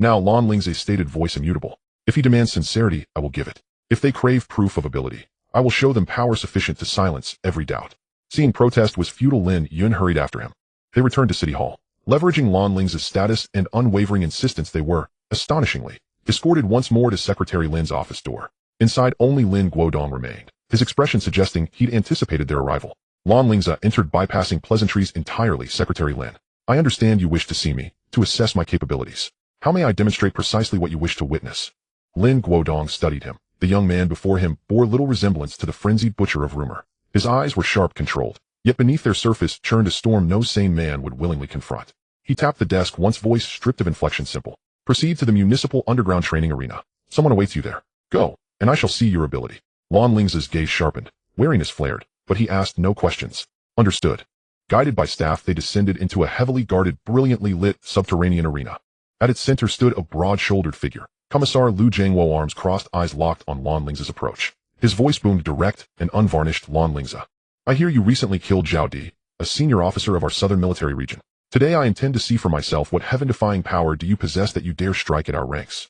Now Lan Lingze's stated voice immutable. If he demands sincerity, I will give it. If they crave proof of ability, I will show them power sufficient to silence every doubt. Seeing protest was futile, Lin Yun hurried after him. They returned to City Hall. Leveraging Lan Lingze's status and unwavering insistence, they were, astonishingly, escorted once more to Secretary Lin's office door. Inside, only Lin Guodong remained, his expression suggesting he'd anticipated their arrival. Lan Lingze entered, bypassing pleasantries entirely. Secretary Lin, I understand you wish to see me, to assess my capabilities. How may I demonstrate precisely what you wish to witness? Lin Guodong studied him. The young man before him bore little resemblance to the frenzied butcher of rumor. His eyes were sharp, controlled, yet beneath their surface churned a storm no sane man would willingly confront. He tapped the desk once, voice stripped of inflection, simple. Proceed to the municipal underground training arena. Someone awaits you there. Go, and I shall see your ability. Lan Lingze's gaze sharpened, wariness flared, but he asked no questions. Understood. Guided by staff, they descended into a heavily guarded, brilliantly lit subterranean arena. At its center stood a broad-shouldered figure. Commissar Lu Jiangwo, arms crossed, eyes locked on Lan Lingze's approach. His voice boomed, direct and unvarnished. Lan Lingze, I hear you recently killed Zhao Di, a senior officer of our southern military region. Today I intend to see for myself what heaven-defying power do you possess that you dare strike at our ranks.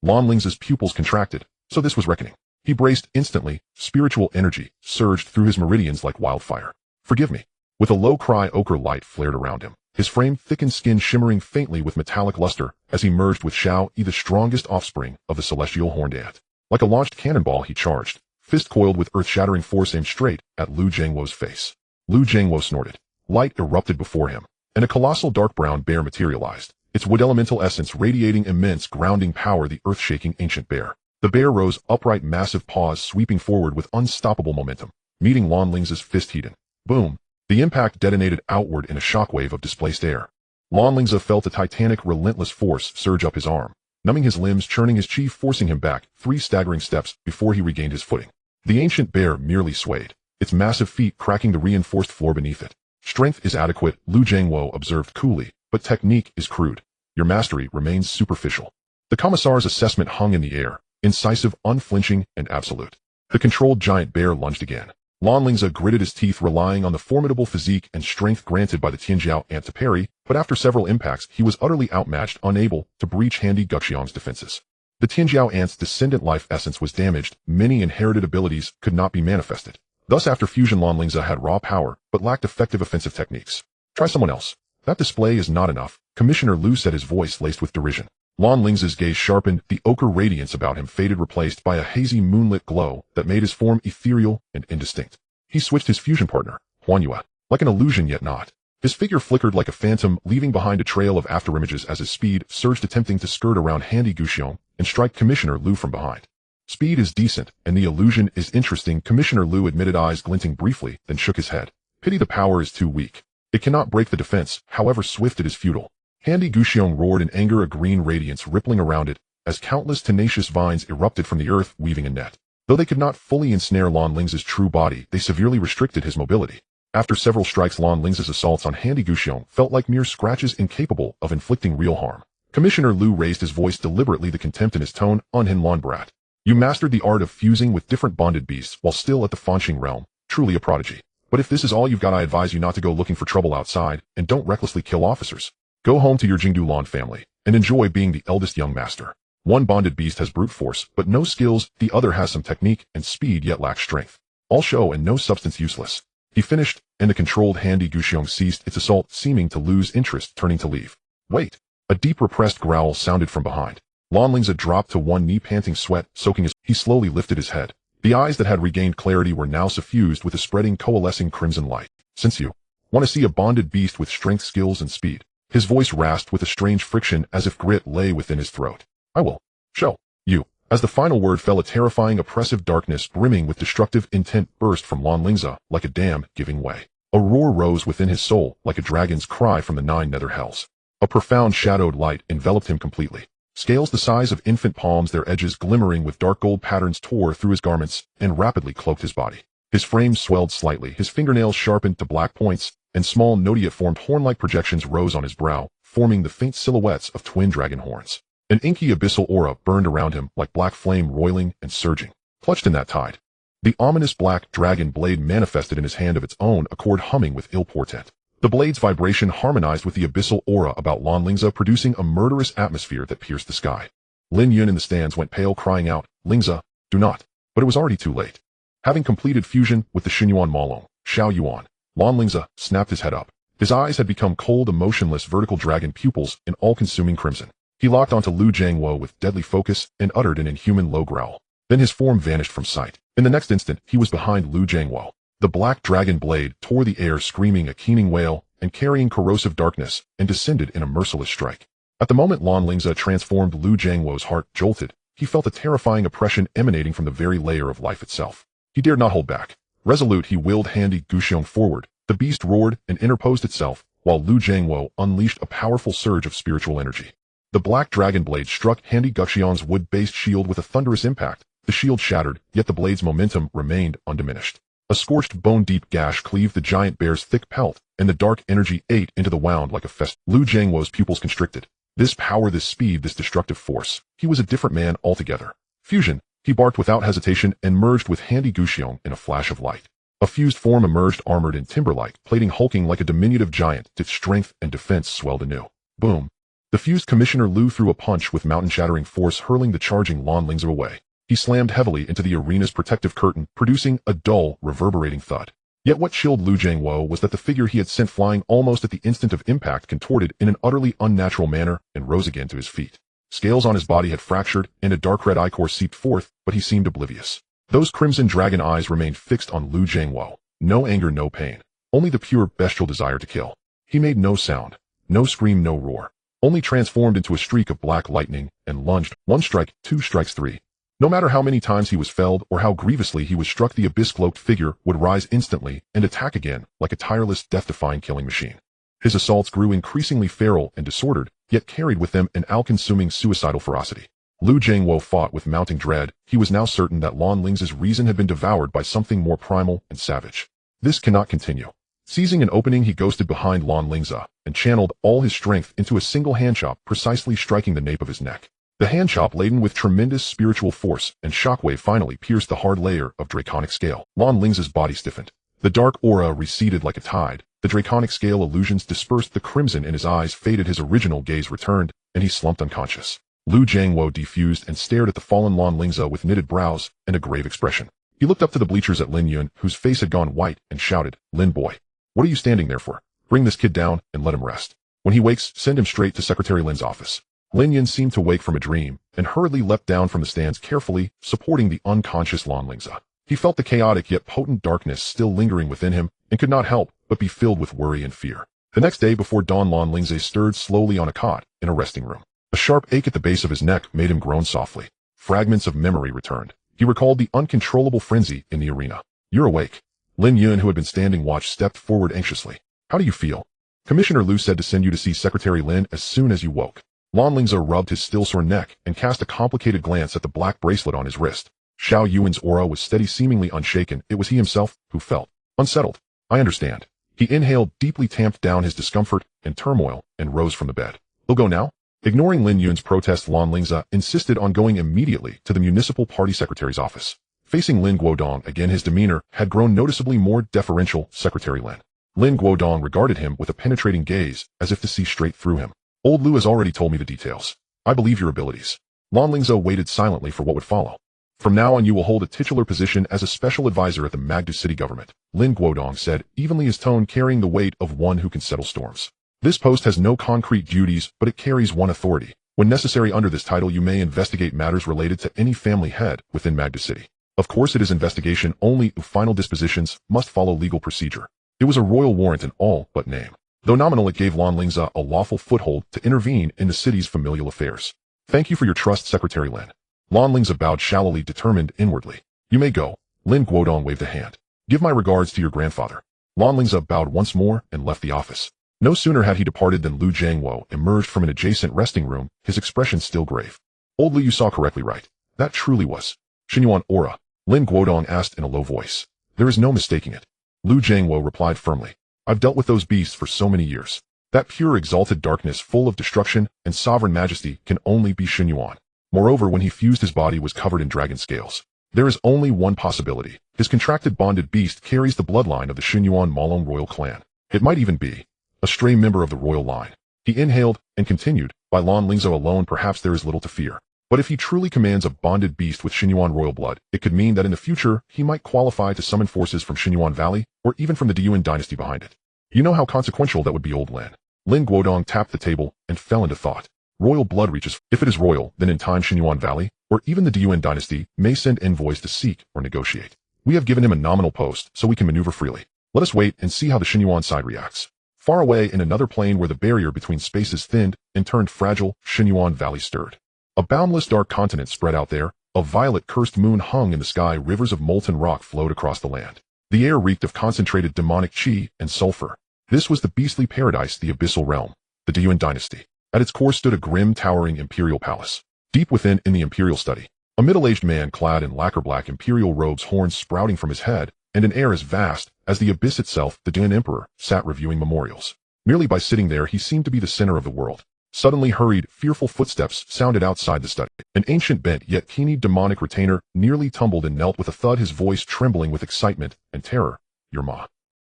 Lan Lingze's pupils contracted, so this was reckoning. He braced instantly. Spiritual energy surged through his meridians like wildfire. Forgive me. With a low cry, ochre light flared around him, his frame thickened, skin shimmering faintly with metallic luster as he merged with Zhao Yi, the strongest offspring of the celestial horned ant. Like a launched cannonball he charged, fist coiled with earth-shattering force, aimed straight at Lu Jiangwo's face. Lu Jiangwo snorted. Light erupted before him, and a colossal dark brown bear materialized, its wood elemental essence radiating immense grounding power, the earth-shaking ancient bear. The bear rose upright, massive paws sweeping forward with unstoppable momentum, meeting Lan Lingze's fist. Heated. Boom. The impact detonated outward in a shockwave of displaced air. Lan Lingze felt a titanic, relentless force surge up his arm, numbing his limbs, churning his chi, forcing him back 3 staggering steps before he regained his footing. The ancient bear merely swayed, its massive feet cracking the reinforced floor beneath it. Strength is adequate, Lu Jiangwo observed coolly, but technique is crude. Your mastery remains superficial. The commissar's assessment hung in the air, incisive, unflinching, and absolute. The controlled giant bear lunged again. Lan Lingze gritted his teeth, relying on the formidable physique and strength granted by the Tianjiao ant to parry, but after several impacts he was utterly outmatched, unable to breach Handy Guxiang's defenses. The Tianjiao ant's descendant life essence was damaged, many inherited abilities could not be manifested. Thus after fusion Lan Lingze had raw power, but lacked effective offensive techniques. Try someone else. That display is not enough, Commissioner Lu said, his voice laced with derision. Lan Lingze's gaze sharpened, the ochre radiance about him faded, replaced by a hazy moonlit glow that made his form ethereal and indistinct. He switched his fusion partner, Huan Yue, like an illusion yet not. His figure flickered like a phantom, leaving behind a trail of afterimages as his speed surged, attempting to skirt around Handy Guxiang and strike Commissioner Lu from behind. Speed is decent, and the illusion is interesting, Commissioner Lu admitted, eyes glinting briefly, then shook his head. Pity the power is too weak. It cannot break the defense, however swift it is futile. Handy Guxiang roared in anger, a green radiance rippling around it, as countless tenacious vines erupted from the earth, weaving a net. Though they could not fully ensnare Lan Lingze's true body, they severely restricted his mobility. After several strikes, Lan Lingze's assaults on Handy Guxiang felt like mere scratches, incapable of inflicting real harm. Commissioner Lu raised his voice deliberately, the contempt in his tone. Unhin Lan brat. You mastered the art of fusing with different bonded beasts while still at the Fanqing realm, truly a prodigy. But if this is all you've got, I advise you not to go looking for trouble outside, and don't recklessly kill officers. Go home to your Jingdu Lan family, and enjoy being the eldest young master. One bonded beast has brute force, but no skills, the other has some technique and speed yet lacks strength. All show and no substance useless. He finished, and the controlled Handy Guxiang ceased its assault, seeming to lose interest, turning to leave. Wait! A deep repressed growl sounded from behind. Lan Lingze dropped to one knee, panting, sweat soaking his. He slowly lifted his head. The eyes that had regained clarity were now suffused with a spreading, coalescing crimson light. Since you want to see a bonded beast with strength, skills, and speed. His voice rasped with a strange friction, as if grit lay within his throat. I will show you. As the final word fell, a terrifying, oppressive darkness brimming with destructive intent burst from Lan Lingze, like a dam giving way. A roar rose within his soul, like a dragon's cry from the 9 nether hells. A profound shadowed light enveloped him completely. Scales the size of infant palms, their edges glimmering with dark gold patterns, tore through his garments and rapidly cloaked his body. His frame swelled slightly, his fingernails sharpened to black points, and small nodia-formed horn-like projections rose on his brow, forming the faint silhouettes of twin dragon horns. An inky abyssal aura burned around him like black flame, roiling and surging. Clutched in that tide, the ominous black dragon blade manifested in his hand of its own accord, humming with ill portent. The blade's vibration harmonized with the abyssal aura about Lan Lingze, producing a murderous atmosphere that pierced the sky. Lin Yun in the stands went pale, crying out, "Lingze, do not." But it was already too late. Having completed fusion with the Xinyuan Malong, Xiao Yuan, Lan Lingze snapped his head up. His eyes had become cold, emotionless vertical dragon pupils in all-consuming crimson. He locked onto Lu Jiangwo with deadly focus and uttered an inhuman low growl. Then his form vanished from sight. In the next instant, he was behind Lu Jiangwo. The black dragon blade tore the air, screaming a keening wail and carrying corrosive darkness, and descended in a merciless strike. At the moment Lan Lingze transformed, Lu Jiangwo's heart jolted. He felt a terrifying oppression emanating from the very layer of life itself. He dared not hold back. Resolute, he willed Handy Guxiong forward. The beast roared and interposed itself, while Lu Jiangwo unleashed a powerful surge of spiritual energy. The black dragon blade struck Handy Guxiong's wood-based shield with a thunderous impact. The shield shattered, yet the blade's momentum remained undiminished. A scorched bone-deep gash cleaved the giant bear's thick pelt, and the dark energy ate into the wound like a fest. Lu Jiangwo's pupils constricted. This power, this speed, this destructive force. He was a different man altogether. Fusion, he barked without hesitation and merged with Handy Guxiong in a flash of light. A fused form emerged, armored in timber-like plating, hulking like a diminutive giant. Its strength and defense swelled anew. Boom. The fused Commissioner Lu threw a punch with mountain-shattering force, hurling the charging Lan Lingze away. He slammed heavily into the arena's protective curtain, producing a dull, reverberating thud. Yet what chilled Lu Jiangwo was that the figure he had sent flying almost at the instant of impact contorted in an utterly unnatural manner and rose again to his feet. Scales on his body had fractured, and a dark red ichor seeped forth, but he seemed oblivious. Those crimson dragon eyes remained fixed on Lu Jiangwo. No anger, no pain. Only the pure, bestial desire to kill. He made no sound. No scream, no roar. Only transformed into a streak of black lightning, and lunged. 1 strike, 2 strikes, 3. No matter how many times he was felled or how grievously he was struck, the abyss-cloaked figure would rise instantly and attack again like a tireless, death-defying killing machine. His assaults grew increasingly feral and disordered, yet carried with them an all-consuming suicidal ferocity. Lu Jiangwo fought with mounting dread. He was now certain that Lan Lingze's reason had been devoured by something more primal and savage. This cannot continue. Seizing an opening, he ghosted behind Lan Lingze and channeled all his strength into a single handchop, precisely striking the nape of his neck. The handchop, laden with tremendous spiritual force and shockwave, finally pierced the hard layer of draconic scale. Lan Lingze's body stiffened. The dark aura receded like a tide. The draconic scale illusions dispersed. The crimson in his eyes faded. His original gaze returned, and he slumped unconscious. Lu Jiangwo defused and stared at the fallen Lan Lingze with knitted brows and a grave expression. He looked up to the bleachers at Lin Yun, whose face had gone white, and shouted, "Lin boy, what are you standing there for? Bring this kid down and let him rest. When he wakes, send him straight to Secretary Lin's office." Lin Yun seemed to wake from a dream and hurriedly leapt down from the stands, carefully supporting the unconscious Lan Lingze. He felt the chaotic yet potent darkness still lingering within him and could not help but be filled with worry and fear. The next day before dawn, Lan Lingze stirred slowly on a cot in a resting room. A sharp ache at the base of his neck made him groan softly. Fragments of memory returned. He recalled the uncontrollable frenzy in the arena. "You're awake." Lin Yun, who had been standing watch, stepped forward anxiously. "How do you feel?" "Commissioner Lu said to send you to see Secretary Lin as soon as you woke." Lan Lingze rubbed his still sore neck and cast a complicated glance at the black bracelet on his wrist. Xiao Yuan's aura was steady, seemingly unshaken. It was he himself who felt unsettled. "I understand." He inhaled deeply, tamped down his discomfort and turmoil, and rose from the bed. "We'll go now?" Ignoring Lin Yun's protest, Lan Lingze insisted on going immediately to the municipal party secretary's office. Facing Lin Guodong again, his demeanor had grown noticeably more deferential. "Secretary Lin." Lin Guodong regarded him with a penetrating gaze, as if to see straight through him. "Old Lu has already told me the details. I believe your abilities." Lan Lingze waited silently for what would follow. "From now on you will hold a titular position as a special advisor at the Magdu city government," Lin Guodong said, evenly, his tone carrying the weight of one who can settle storms. "This post has no concrete duties, but it carries one authority. When necessary, under this title you may investigate matters related to any family head within Magdu city. Of course it is investigation only. Final dispositions must follow legal procedure." It was a royal warrant in all but name. Though nominal, it gave Lan Lingze a lawful foothold to intervene in the city's familial affairs. "Thank you for your trust, Secretary Lin." Lan Lingze bowed shallowly, determined inwardly. You may go. Lin Guodong waved a hand. Give my regards to your grandfather. Lan Lingze bowed once more and left the office. No sooner had he departed than Lu Jiangwo emerged from an adjacent resting room, his expression still grave. Old Lu, you saw correctly right. That truly was Xinyuan aura, Lin Guodong asked in a low voice. There is no mistaking it. Lu Jiangwo replied firmly. I've dealt with those beasts for so many years. That pure exalted darkness full of destruction and sovereign majesty can only be Xinyuan. Moreover, when he fused, his body was covered in dragon scales. There is only one possibility. His contracted bonded beast carries the bloodline of the Xinyuan Malong royal clan. It might even be a stray member of the royal line. He inhaled and continued, by Lan Lingze alone perhaps there is little to fear. But if he truly commands a bonded beast with Xinyuan royal blood, it could mean that in the future he might qualify to summon forces from Xinyuan Valley, or even from the Diyuan dynasty behind it. You know how consequential that would be, old Lan. Lin Guodong tapped the table and fell into thought. Royal blood reaches. If it is royal, then in time Xinyuan Valley, or even the Diyuan dynasty, may send envoys to seek or negotiate. We have given him a nominal post, so we can maneuver freely. Let us wait and see how the Xinyuan side reacts. Far away in another plane where the barrier between spaces thinned and turned fragile, Xinyuan Valley stirred. A boundless dark continent spread out there, a violet-cursed moon hung in the sky, rivers of molten rock flowed across the land. The air reeked of concentrated demonic chi and sulfur. This was the beastly paradise, the abyssal realm, the Diyuan dynasty. At its core stood a grim, towering imperial palace. Deep within, in the imperial study, a middle-aged man clad in lacquer-black imperial robes, horns sprouting from his head, and an air as vast as the abyss itself, the Diyuan emperor, sat reviewing memorials. Merely by sitting there, he seemed to be the center of the world. Suddenly hurried, fearful footsteps sounded outside the study. An ancient, bent, yet keenly demonic retainer nearly tumbled and knelt with a thud, his voice trembling with excitement and terror. Your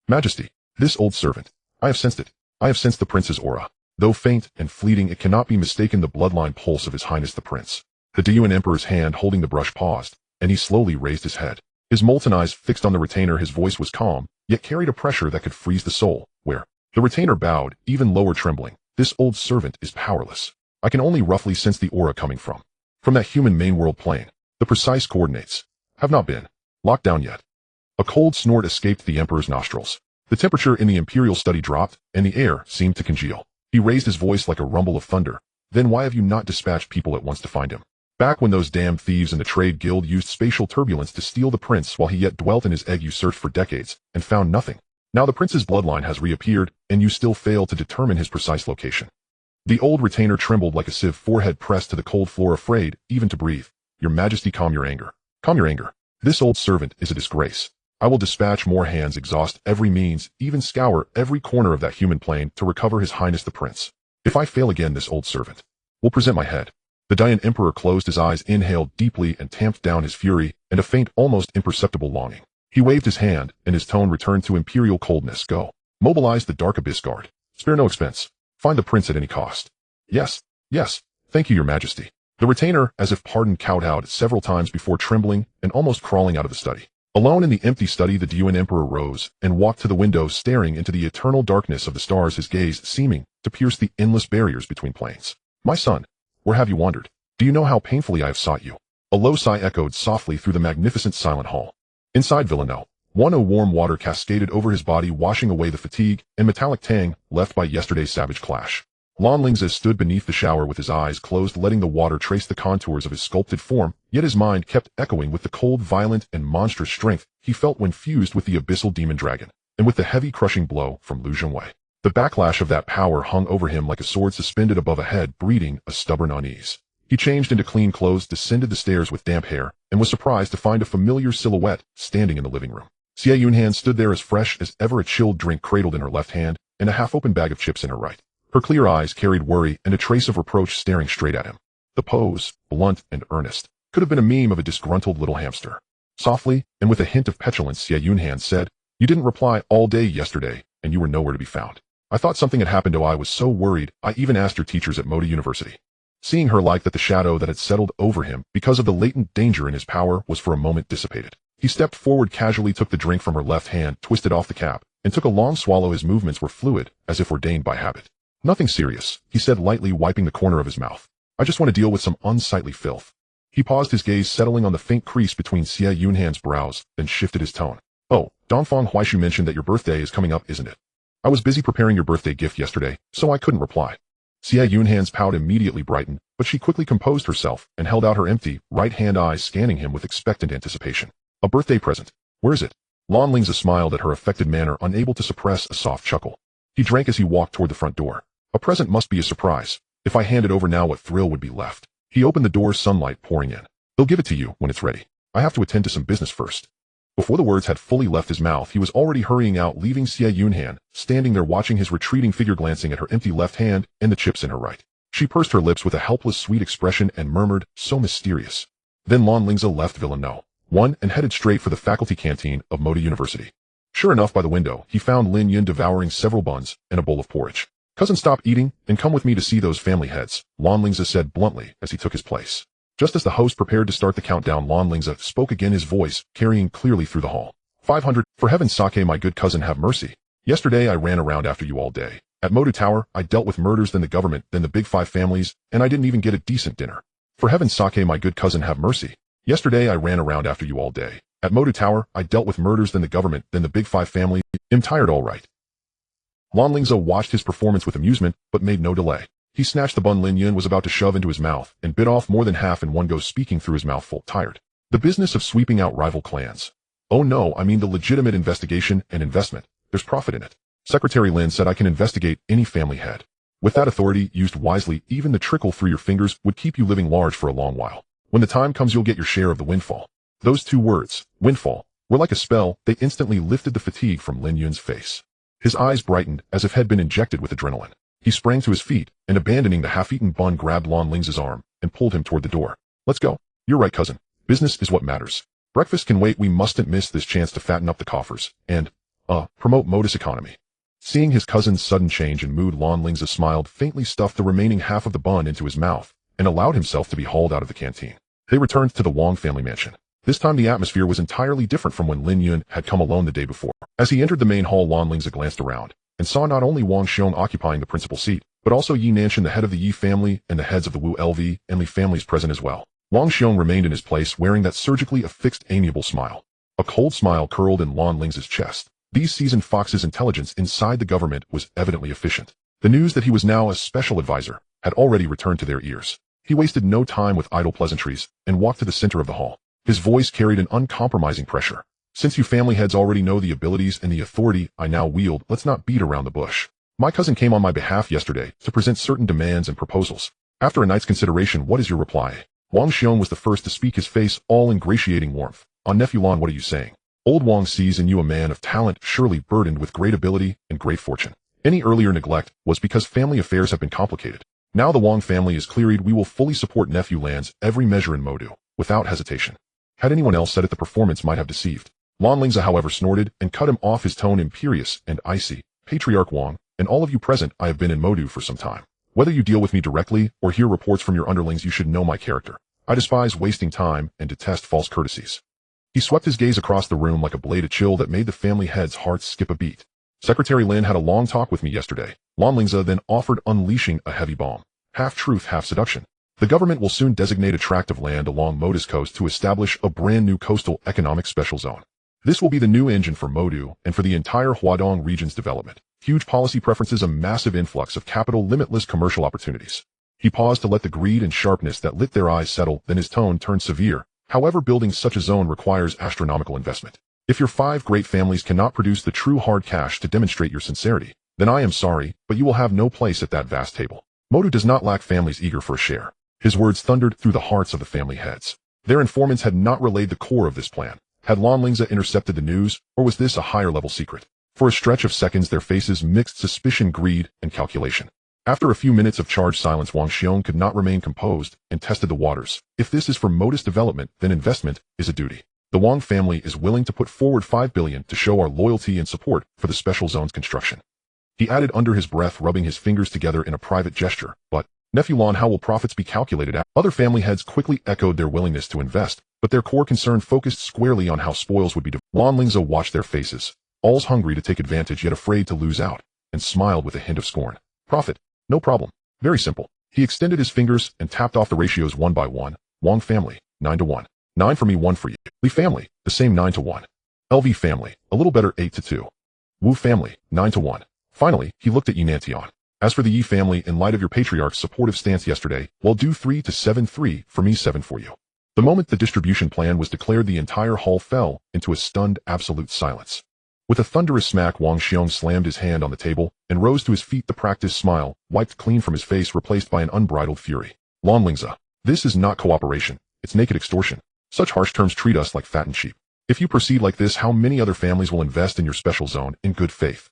Majesty, this old servant. I have sensed it. I have sensed the prince's aura. Though faint and fleeting, it cannot be mistaken, the bloodline pulse of His Highness the Prince. The Diyuan Emperor's hand holding the brush paused, and he slowly raised his head. His molten eyes fixed on the retainer, his voice was calm, yet carried a pressure that could freeze the soul. Where? The retainer bowed, even lower, trembling. This old servant is powerless. I can only roughly sense the aura coming from that human main world plane. The precise coordinates have not been locked down yet. A cold snort escaped the Emperor's nostrils. The temperature in the imperial study dropped, and the air seemed to congeal. He raised his voice like a rumble of thunder. Then why have you not dispatched people at once to find him? Back when those damned thieves in the trade guild used spatial turbulence to steal the prince while he yet dwelt in his egg, you searched for decades and found nothing. Now the prince's bloodline has reappeared, and you still fail to determine his precise location. The old retainer trembled like a sieve, forehead pressed to the cold floor, afraid even to breathe. Your Majesty, calm your anger. Calm your anger. This old servant is a disgrace. I will dispatch more hands, exhaust every means, even scour every corner of that human plane to recover His Highness the Prince. If I fail again, this old servant will present my head. The Diyuan Emperor closed his eyes, inhaled deeply, and tamped down his fury and a faint, almost imperceptible longing. He waved his hand, and his tone returned to imperial coldness. Go. Mobilize the Dark Abyss Guard. Spare no expense. Find the prince at any cost. Yes. Yes. Thank you, Your Majesty. The retainer, as if pardoned, kowtowed several times before trembling and almost crawling out of the study. Alone in the empty study, the Diyuan Emperor rose and walked to the window, staring into the eternal darkness of the stars, his gaze seeming to pierce the endless barriers between planes. My son, where have you wandered? Do you know how painfully I have sought you? A low sigh echoed softly through the magnificent silent hall. Inside Villanelle, warm water cascaded over his body, washing away the fatigue and metallic tang left by yesterday's savage clash. Lan Lingze stood beneath the shower with his eyes closed, letting the water trace the contours of his sculpted form, yet his mind kept echoing with the cold, violent, and monstrous strength he felt when fused with the abyssal demon dragon, and with the heavy, crushing blow from Lu Zhongwei. The backlash of that power hung over him like a sword suspended above a head, breeding a stubborn unease. He changed into clean clothes, descended the stairs with damp hair, and was surprised to find a familiar silhouette standing in the living room. Xie Yunhan stood there as fresh as ever, a chilled drink cradled in her left hand, and a half-open bag of chips in her right. Her clear eyes carried worry and a trace of reproach, staring straight at him. The pose, blunt and earnest, could have been a meme of a disgruntled little hamster. Softly, and with a hint of petulance, Xie Yunhan said, You didn't reply all day yesterday, and you were nowhere to be found. I thought something had happened. I was so worried, I even asked your teachers at Moda University. Seeing her like that, the shadow that had settled over him because of the latent danger in his power was for a moment dissipated. He stepped forward, casually took the drink from her left hand, twisted off the cap, and took a long swallow. His movements were fluid, as if ordained by habit. Nothing serious, he said lightly, wiping the corner of his mouth. I just want to deal with some unsightly filth. He paused, his gaze settling on the faint crease between Xie Yunhan's brows, then shifted his tone. Oh, Dongfang Huaishu mentioned that your birthday is coming up, isn't it? I was busy preparing your birthday gift yesterday, so I couldn't reply. Xie Yunhan's pout immediately brightened, but she quickly composed herself and held out her empty, right-hand eyes scanning him with expectant anticipation. A birthday present. Where is it? Lan Lingze smiled at her affected manner, unable to suppress a soft chuckle. He drank as he walked toward the front door. A present must be a surprise. If I hand it over now, what thrill would be left? He opened the door, sunlight pouring in. They'll give it to you when it's ready. I have to attend to some business first. Before the words had fully left his mouth, he was already hurrying out, leaving Xie Yunhan standing there watching his retreating figure, glancing at her empty left hand and the chips in her right. She pursed her lips with a helpless, sweet expression and murmured, so mysterious. Then Lan Lingze left Villa No. 1 and headed straight for the faculty canteen of Moda University. Sure enough, by the window, he found Lin Yun devouring several buns and a bowl of porridge. Cousin, stop eating and come with me to see those family heads, Lan Lingze said bluntly as he took his place. Just as the host prepared to start the countdown, Lan Lingze spoke again, his voice carrying clearly through the hall. 500, for heaven's sake, my good cousin, have mercy. Yesterday I ran around after you all day. At Modu Tower, I dealt with murders, then the government, then the big 5 families, and I didn't even get a decent dinner. For heaven's sake, my good cousin, have mercy. Yesterday I ran around after you all day. At Modu Tower, I dealt with murders, then the government, then the big 5 families. I'm tired, all right. Lan Lingze watched his performance with amusement, but made no delay. He snatched the bun Lin Yun was about to shove into his mouth and bit off more than half in one go, speaking through his mouth full. Tired. The business of sweeping out rival clans. Oh no, I mean the legitimate investigation and investment. There's profit in it. Secretary Lin said I can investigate any family head. With that authority used wisely, even the trickle through your fingers would keep you living large for a long while. When the time comes, you'll get your share of the windfall. Those 2 words, windfall, were like a spell. They instantly lifted the fatigue from Lin Yun's face. His eyes brightened as if had been injected with adrenaline. He sprang to his feet and, abandoning the half-eaten bun, grabbed Lan Lingze's arm and pulled him toward the door. Let's go. You're right, cousin. Business is what matters. Breakfast can wait. We mustn't miss this chance to fatten up the coffers and, promote Modus economy. Seeing his cousin's sudden change in mood, Lan Lingze smiled faintly, stuffed the remaining half of the bun into his mouth, and allowed himself to be hauled out of the canteen. They returned to the Wang family mansion. This time the atmosphere was entirely different from when Lin Yun had come alone the day before. As he entered the main hall, Lan Lingze glanced around and saw not only Wang Xiong occupying the principal seat, but also Yi Nanshan, the head of the Yi family, and the heads of the Wu LV and Li families present as well. Wang Xiong remained in his place, wearing that surgically affixed amiable smile. A cold smile curled in Lan Lingze's chest. These seasoned foxes' intelligence inside the government was evidently efficient. The news that he was now a special advisor had already returned to their ears. He wasted no time with idle pleasantries and walked to the center of the hall. His voice carried an uncompromising pressure. Since you family heads already know the abilities and the authority I now wield, let's not beat around the bush. My cousin came on my behalf yesterday to present certain demands and proposals. After a night's consideration, what is your reply? Wang Xiong was the first to speak, his face all ingratiating warmth. On nephew Lan, what are you saying? Old Wang sees in you a man of talent, surely burdened with great ability and great fortune. Any earlier neglect was because family affairs have been complicated. Now the Wang family is cleared. We will fully support nephew Lan's every measure in Modu, without hesitation. Had anyone else said it, the performance might have deceived. Lan Lingze, however, snorted and cut him off, his tone imperious and icy. Patriarch Wang, and all of you present, I have been in Modu for some time. Whether you deal with me directly or hear reports from your underlings, you should know my character. I despise wasting time and detest false courtesies. He swept his gaze across the room like a blade of chill that made the family heads' hearts skip a beat. Secretary Lin had a long talk with me yesterday. Lan Lingze then offered, unleashing a heavy bomb. Half truth, half seduction. The government will soon designate a tract of land along Modu's coast to establish a brand new coastal economic special zone. This will be the new engine for Modu and for the entire Huadong region's development. Huge policy preferences, a massive influx of capital, limitless commercial opportunities. He paused to let the greed and sharpness that lit their eyes settle, then his tone turned severe. However, building such a zone requires astronomical investment. If your 5 great families cannot produce the true hard cash to demonstrate your sincerity, then I am sorry, but you will have no place at that vast table. Modu does not lack families eager for a share. His words thundered through the hearts of the family heads. Their informants had not relayed the core of this plan. Had Lan Lingze intercepted the news, or was this a higher-level secret? For a stretch of seconds their faces mixed suspicion, greed, and calculation. After a few minutes of charged silence, Wang Xiong could not remain composed and tested the waters. If this is for Modus development, then investment is a duty. The Wang family is willing to put forward 5 billion to show our loyalty and support for the special zone's construction. He added under his breath, rubbing his fingers together in a private gesture. But, nephew Lan, how will profits be calculated at? Other family heads quickly echoed their willingness to invest, but their core concern focused squarely on how spoils would be divided. Lan Lingze watched their faces, all's hungry to take advantage yet afraid to lose out, and smiled with a hint of scorn. Profit? No problem. Very simple. He extended his fingers and tapped off the ratios one by one. Wang family, 9 to 1. 9 for me, 1 for you. Li family, the same, 9 to 1. LV family, a little better, 8 to 2. Wu family, 9 to 1. Finally, he looked at Yi Nantian. As for the Yi family, in light of your patriarch's supportive stance yesterday, well, do 3 to 7-3 for me, 7 for you. The moment the distribution plan was declared, the entire hall fell into a stunned absolute silence. With a thunderous smack, Wang Xiong slammed his hand on the table and rose to his feet, the practiced smile wiped clean from his face, replaced by an unbridled fury. Lan Lingze, this is not cooperation, it's naked extortion. Such harsh terms treat us like fattened sheep. If you proceed like this, how many other families will invest in your special zone in good faith?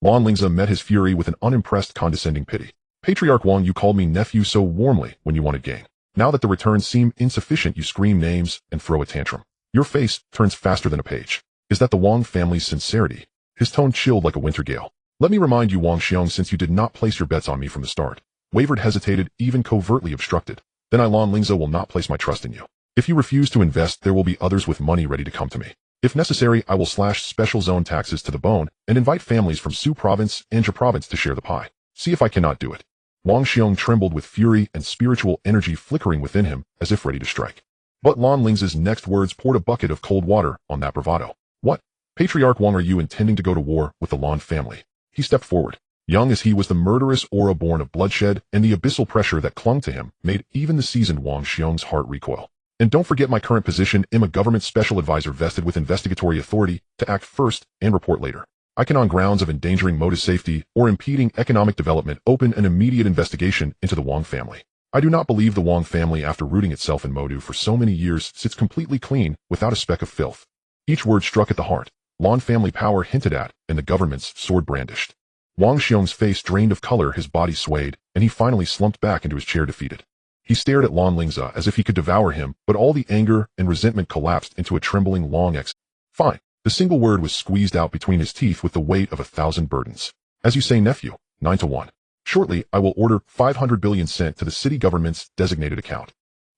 Lan Lingze met his fury with an unimpressed, condescending pity. Patriarch Wang, you called me nephew so warmly when you wanted gain. Now that the returns seem insufficient, you scream names and throw a tantrum. Your face turns faster than a page. Is that the Wang family's sincerity? His tone chilled like a winter gale. Let me remind you, Wang Xiong, since you did not place your bets on me from the start. Wavered, hesitated, even covertly obstructed. Then I, Lan Lingze, will not place my trust in you. If you refuse to invest, there will be others with money ready to come to me. If necessary, I will slash special zone taxes to the bone and invite families from Su Province and Ja Province to share the pie. See if I cannot do it. Wang Xiong trembled with fury and spiritual energy flickering within him as if ready to strike. But Lan Lingze's next words poured a bucket of cold water on that bravado. What? Patriarch Wang, are you intending to go to war with the Lan family? He stepped forward. Young as he was, the murderous aura born of bloodshed and the abyssal pressure that clung to him made even the seasoned Wang Xiong's heart recoil. And don't forget my current position. I'm a government special advisor vested with investigatory authority to act first and report later. I can, on grounds of endangering Moda's safety or impeding economic development, open an immediate investigation into the Wang family. I do not believe the Wang family, after rooting itself in Modu for so many years, sits completely clean without a speck of filth. Each word struck at the heart. Lan family power hinted at, and the government's sword brandished. Wang Xiong's face drained of color, his body swayed, and he finally slumped back into his chair, defeated. He stared at Lan Lingze as if he could devour him, but all the anger and resentment collapsed into a trembling long exhale. Fine. The single word was squeezed out between his teeth with the weight of 1,000 burdens. As you say, nephew, 9 to 1. Shortly, I will order 500 billion sent to the city government's designated account.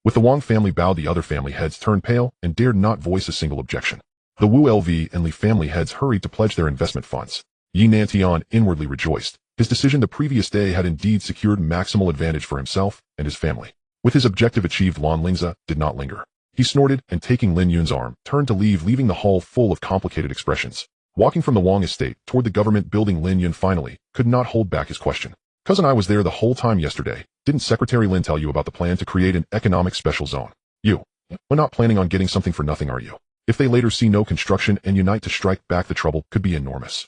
With the Wang family bowed, the other family heads turned pale and dared not voice a single objection. The Wu LV and Li family heads hurried to pledge their investment funds. Yi Nantian inwardly rejoiced. His decision the previous day had indeed secured maximal advantage for himself and his family. With his objective achieved, Lan Lingze did not linger. He snorted and, taking Lin Yun's arm, turned to leave, leaving the hall full of complicated expressions. Walking from the Wang estate toward the government building, Lin Yun finally could not hold back his question. Cousin, I was there the whole time yesterday. Didn't Secretary Lin tell you about the plan to create an economic special zone? You're not planning on getting something for nothing, are you? If they later see no construction and unite to strike back, the trouble could be enormous.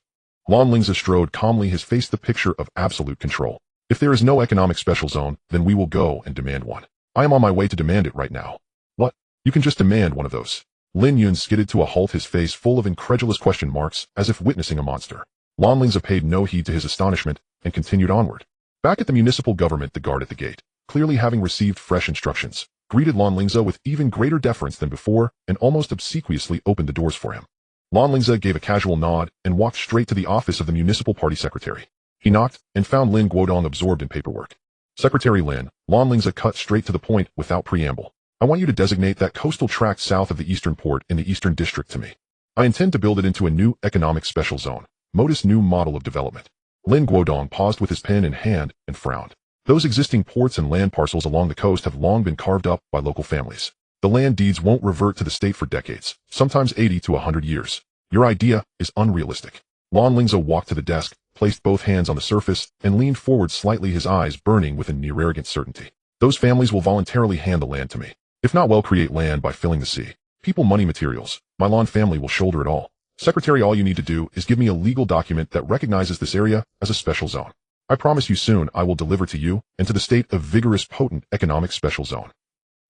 Lan Lingze strode calmly, his face the picture of absolute control. If there is no economic special zone, then we will go and demand one. I am on my way to demand it right now. What? You can just demand one of those? Lin Yun skidded to a halt, his face full of incredulous question marks, as if witnessing a monster. Lan Lingze paid no heed to his astonishment and continued onward. Back at the municipal government, the guard at the gate, clearly having received fresh instructions, greeted Lan Lingze with even greater deference than before and almost obsequiously opened the doors for him. Lan Lingze gave a casual nod and walked straight to the office of the municipal party secretary. He knocked and found Lin Guodong absorbed in paperwork. Secretary Lin, Lan Lingze cut straight to the point without preamble. I want you to designate that coastal tract south of the eastern port in the eastern district to me. I intend to build it into a new economic special zone, Moda's new model of development. Lin Guodong paused with his pen in hand and frowned. Those existing ports and land parcels along the coast have long been carved up by local families. The land deeds won't revert to the state for decades, sometimes 80 to 100 years. Your idea is unrealistic. Lan Lingze walked to the desk, placed both hands on the surface, and leaned forward slightly, his eyes burning with a near arrogant certainty. Those families will voluntarily hand the land to me. If not, well, create land by filling the sea. People, money, materials. My Lan family will shoulder it all. Secretary, all you need to do is give me a legal document that recognizes this area as a special zone. I promise you soon I will deliver to you and to the state a vigorous, potent economic special zone.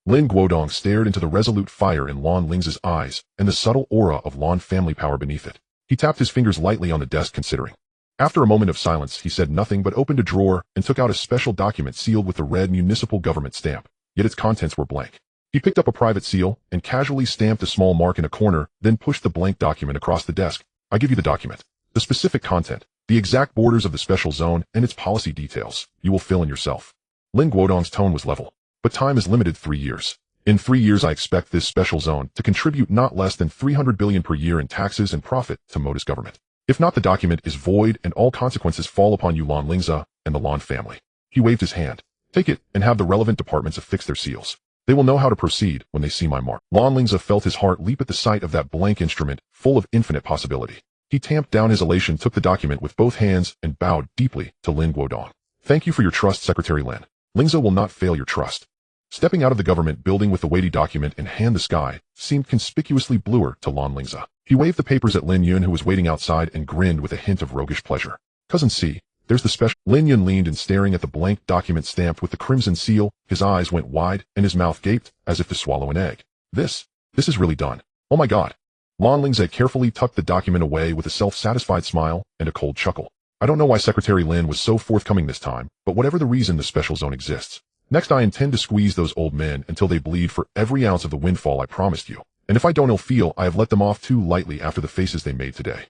Lin Guodong stared into the resolute fire in Lan Lingze's eyes and the subtle aura of Lan family power beneath it. He tapped his fingers lightly on the desk, considering. After a moment of silence, he said nothing but opened a drawer and took out a special document sealed with the red municipal government stamp, yet its contents were blank. He picked up a private seal and casually stamped a small mark in a corner, then pushed the blank document across the desk. I give you the document. The specific content, the exact borders of the special zone, and its policy details. You will fill in yourself. Lin Guodong's tone was level. But time is limited, 3 years. In 3 years I expect this special zone to contribute not less than 300 billion per year in taxes and profit to Moda's government. If not, the document is void and all consequences fall upon you, Lan Lingze, and the Lan family. He waved his hand. Take it and have the relevant departments affix their seals. They will know how to proceed when they see my mark. Lan Lingze felt his heart leap at the sight of that blank instrument, full of infinite possibility. He tamped down his elation, took the document with both hands, and bowed deeply to Lin Guodong. Thank you for your trust, Secretary Lan. Lingze will not fail your trust. Stepping out of the government building with the weighty document in hand, the sky seemed conspicuously bluer to Lan Lingze. He waved the papers at Lin Yun, who was waiting outside, and grinned with a hint of roguish pleasure. Cousin C, there's the special. Lin Yun leaned and staring at the blank document stamped with the crimson seal, his eyes went wide and his mouth gaped as if to swallow an egg. This is really done. Oh my god. Lan Lingze carefully tucked the document away with a self-satisfied smile and a cold chuckle. I don't know why Secretary Lin was so forthcoming this time, but whatever the reason, the special zone exists. Next, I intend to squeeze those old men until they bleed for every ounce of the windfall I promised you. And if I don't ill feel, I have let them off too lightly after the faces they made today.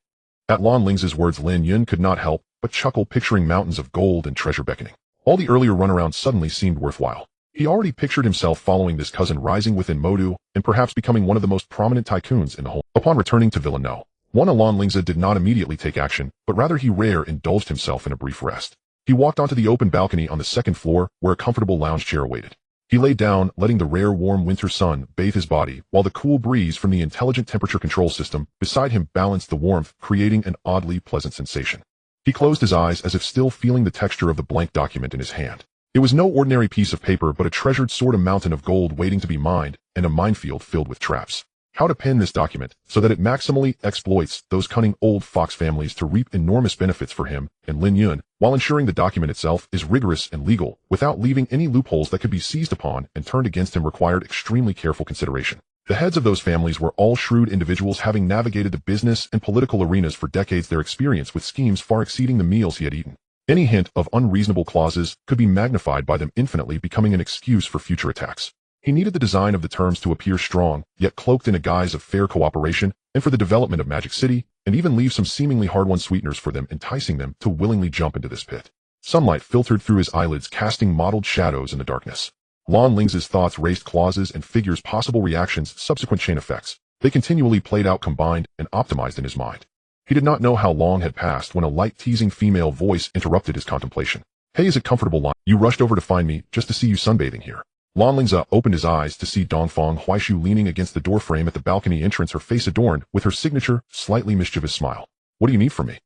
At Lan Lingze's words, Lin Yun could not help but chuckle, picturing mountains of gold and treasure beckoning. All the earlier runaround suddenly seemed worthwhile. He already pictured himself following this cousin rising within Modu and perhaps becoming one of the most prominent tycoons in the whole. Upon returning to Villa No. Lan Lingze did not immediately take action, but rather he indulged himself in a brief rest. He walked onto the open balcony on the second floor where a comfortable lounge chair awaited. He lay down, letting the rare warm winter sun bathe his body, while the cool breeze from the intelligent temperature control system beside him balanced the warmth, creating an oddly pleasant sensation. He closed his eyes as if still feeling the texture of the blank document in his hand. It was no ordinary piece of paper, but a treasured sort of mountain of gold waiting to be mined, and a minefield filled with traps. How to pen this document so that it maximally exploits those cunning old fox families to reap enormous benefits for him and Lin Yun, while ensuring the document itself is rigorous and legal, without leaving any loopholes that could be seized upon and turned against him, required extremely careful consideration. The heads of those families were all shrewd individuals, having navigated the business and political arenas for decades, their experience with schemes far exceeding the meals he had eaten. Any hint of unreasonable clauses could be magnified by them infinitely, becoming an excuse for future attacks. He needed the design of the terms to appear strong, yet cloaked in a guise of fair cooperation, and for the development of Magic City, and even leave some seemingly hard-won sweeteners for them, enticing them to willingly jump into this pit. Sunlight filtered through his eyelids, casting mottled shadows in the darkness. Lan Lingze's thoughts raced, clauses and figures, possible reactions, subsequent chain effects. They continually played out, combined, and optimized in his mind. He did not know how long had passed when a light, teasing female voice interrupted his contemplation. Hey, is it comfortable, Lan? You rushed over to find me just to see you sunbathing here. Lan Lingze opened his eyes to see Dongfang Huaishu leaning against the doorframe at the balcony entrance, her face adorned with her signature, slightly mischievous smile. What do you need from me?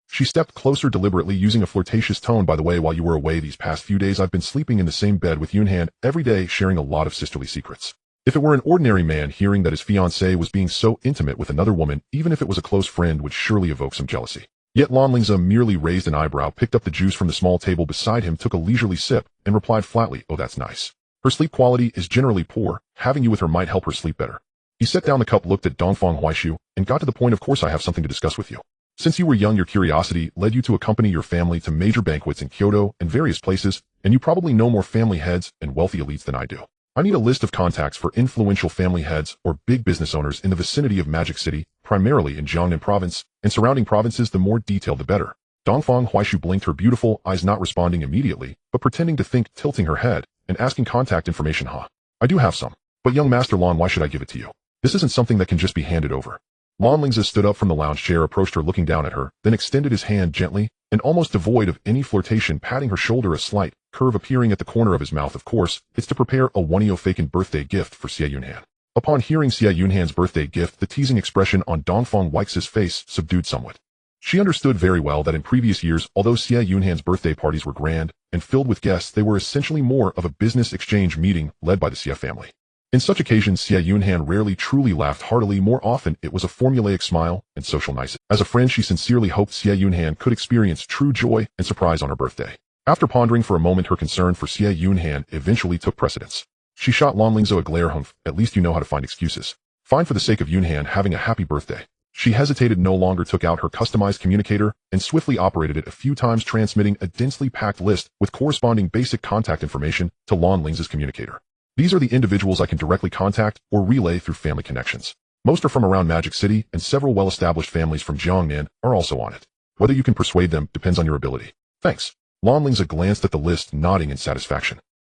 She stepped closer, deliberately using a flirtatious tone. By the way, while you were away these past few days, I've been sleeping in the same bed with Yunhan every day, sharing a lot of sisterly secrets. If it were an ordinary man, hearing that his fiancée was being so intimate with another woman, even if it was a close friend, would surely evoke some jealousy. Yet Lan Lingze merely raised an eyebrow, picked up the juice from the small table beside him, took a leisurely sip, and replied flatly, oh, that's nice. Her sleep quality is generally poor. Having you with her might help her sleep better. He set down the cup, looked at Dongfang Huaishu, and got to the point. Of course, I have something to discuss with you. Since you were young, your curiosity led you to accompany your family to major banquets in Kyoto and various places, and you probably know more family heads and wealthy elites than I do. I need a list of contacts for influential family heads or big business owners in the vicinity of Magic City, primarily in Jiangnan Province and surrounding provinces. The more detailed, the better. Dongfang Huaishu blinked, her beautiful eyes not responding immediately, but pretending to think, tilting her head and asking contact information. I do have some. But young Master Lan, why should I give it to you? This isn't something that can just be handed over. Lan Lingze stood up from the lounge chair, approached her, looking down at her, then extended his hand gently and almost devoid of any flirtation, patting her shoulder, a slight curve appearing at the corner of his mouth. Of course, it's to prepare a Wonio Faken birthday gift for Xie Yunhan. Upon hearing Xie Yunhan's birthday gift, the teasing expression on Dongfang Huaishu's face subdued somewhat. She understood very well that in previous years, although Xie Yunhan's birthday parties were grand and filled with guests, they were essentially more of a business exchange meeting led by the Xie family. In such occasions, Xie Yunhan rarely truly laughed heartily. More often, it was a formulaic smile and social nicety. As a friend, she sincerely hoped Xie Yunhan could experience true joy and surprise on her birthday. After pondering for a moment, her concern for Xie Yunhan eventually took precedence. She shot Lan Lingze a glare. Humph, at least you know how to find excuses. Fine, for the sake of Yunhan having a happy birthday. She hesitated no longer, took out her customized communicator, and swiftly operated it a few times, transmitting a densely packed list with corresponding basic contact information to Lan Lingze's communicator. These are the individuals I can directly contact or relay through family connections. Most are from around Magic City, and several well-established families from Jiangnan are also on it. Whether you can persuade them depends on your ability. Thanks. Lan Lingze glanced at the list, nodding in satisfaction.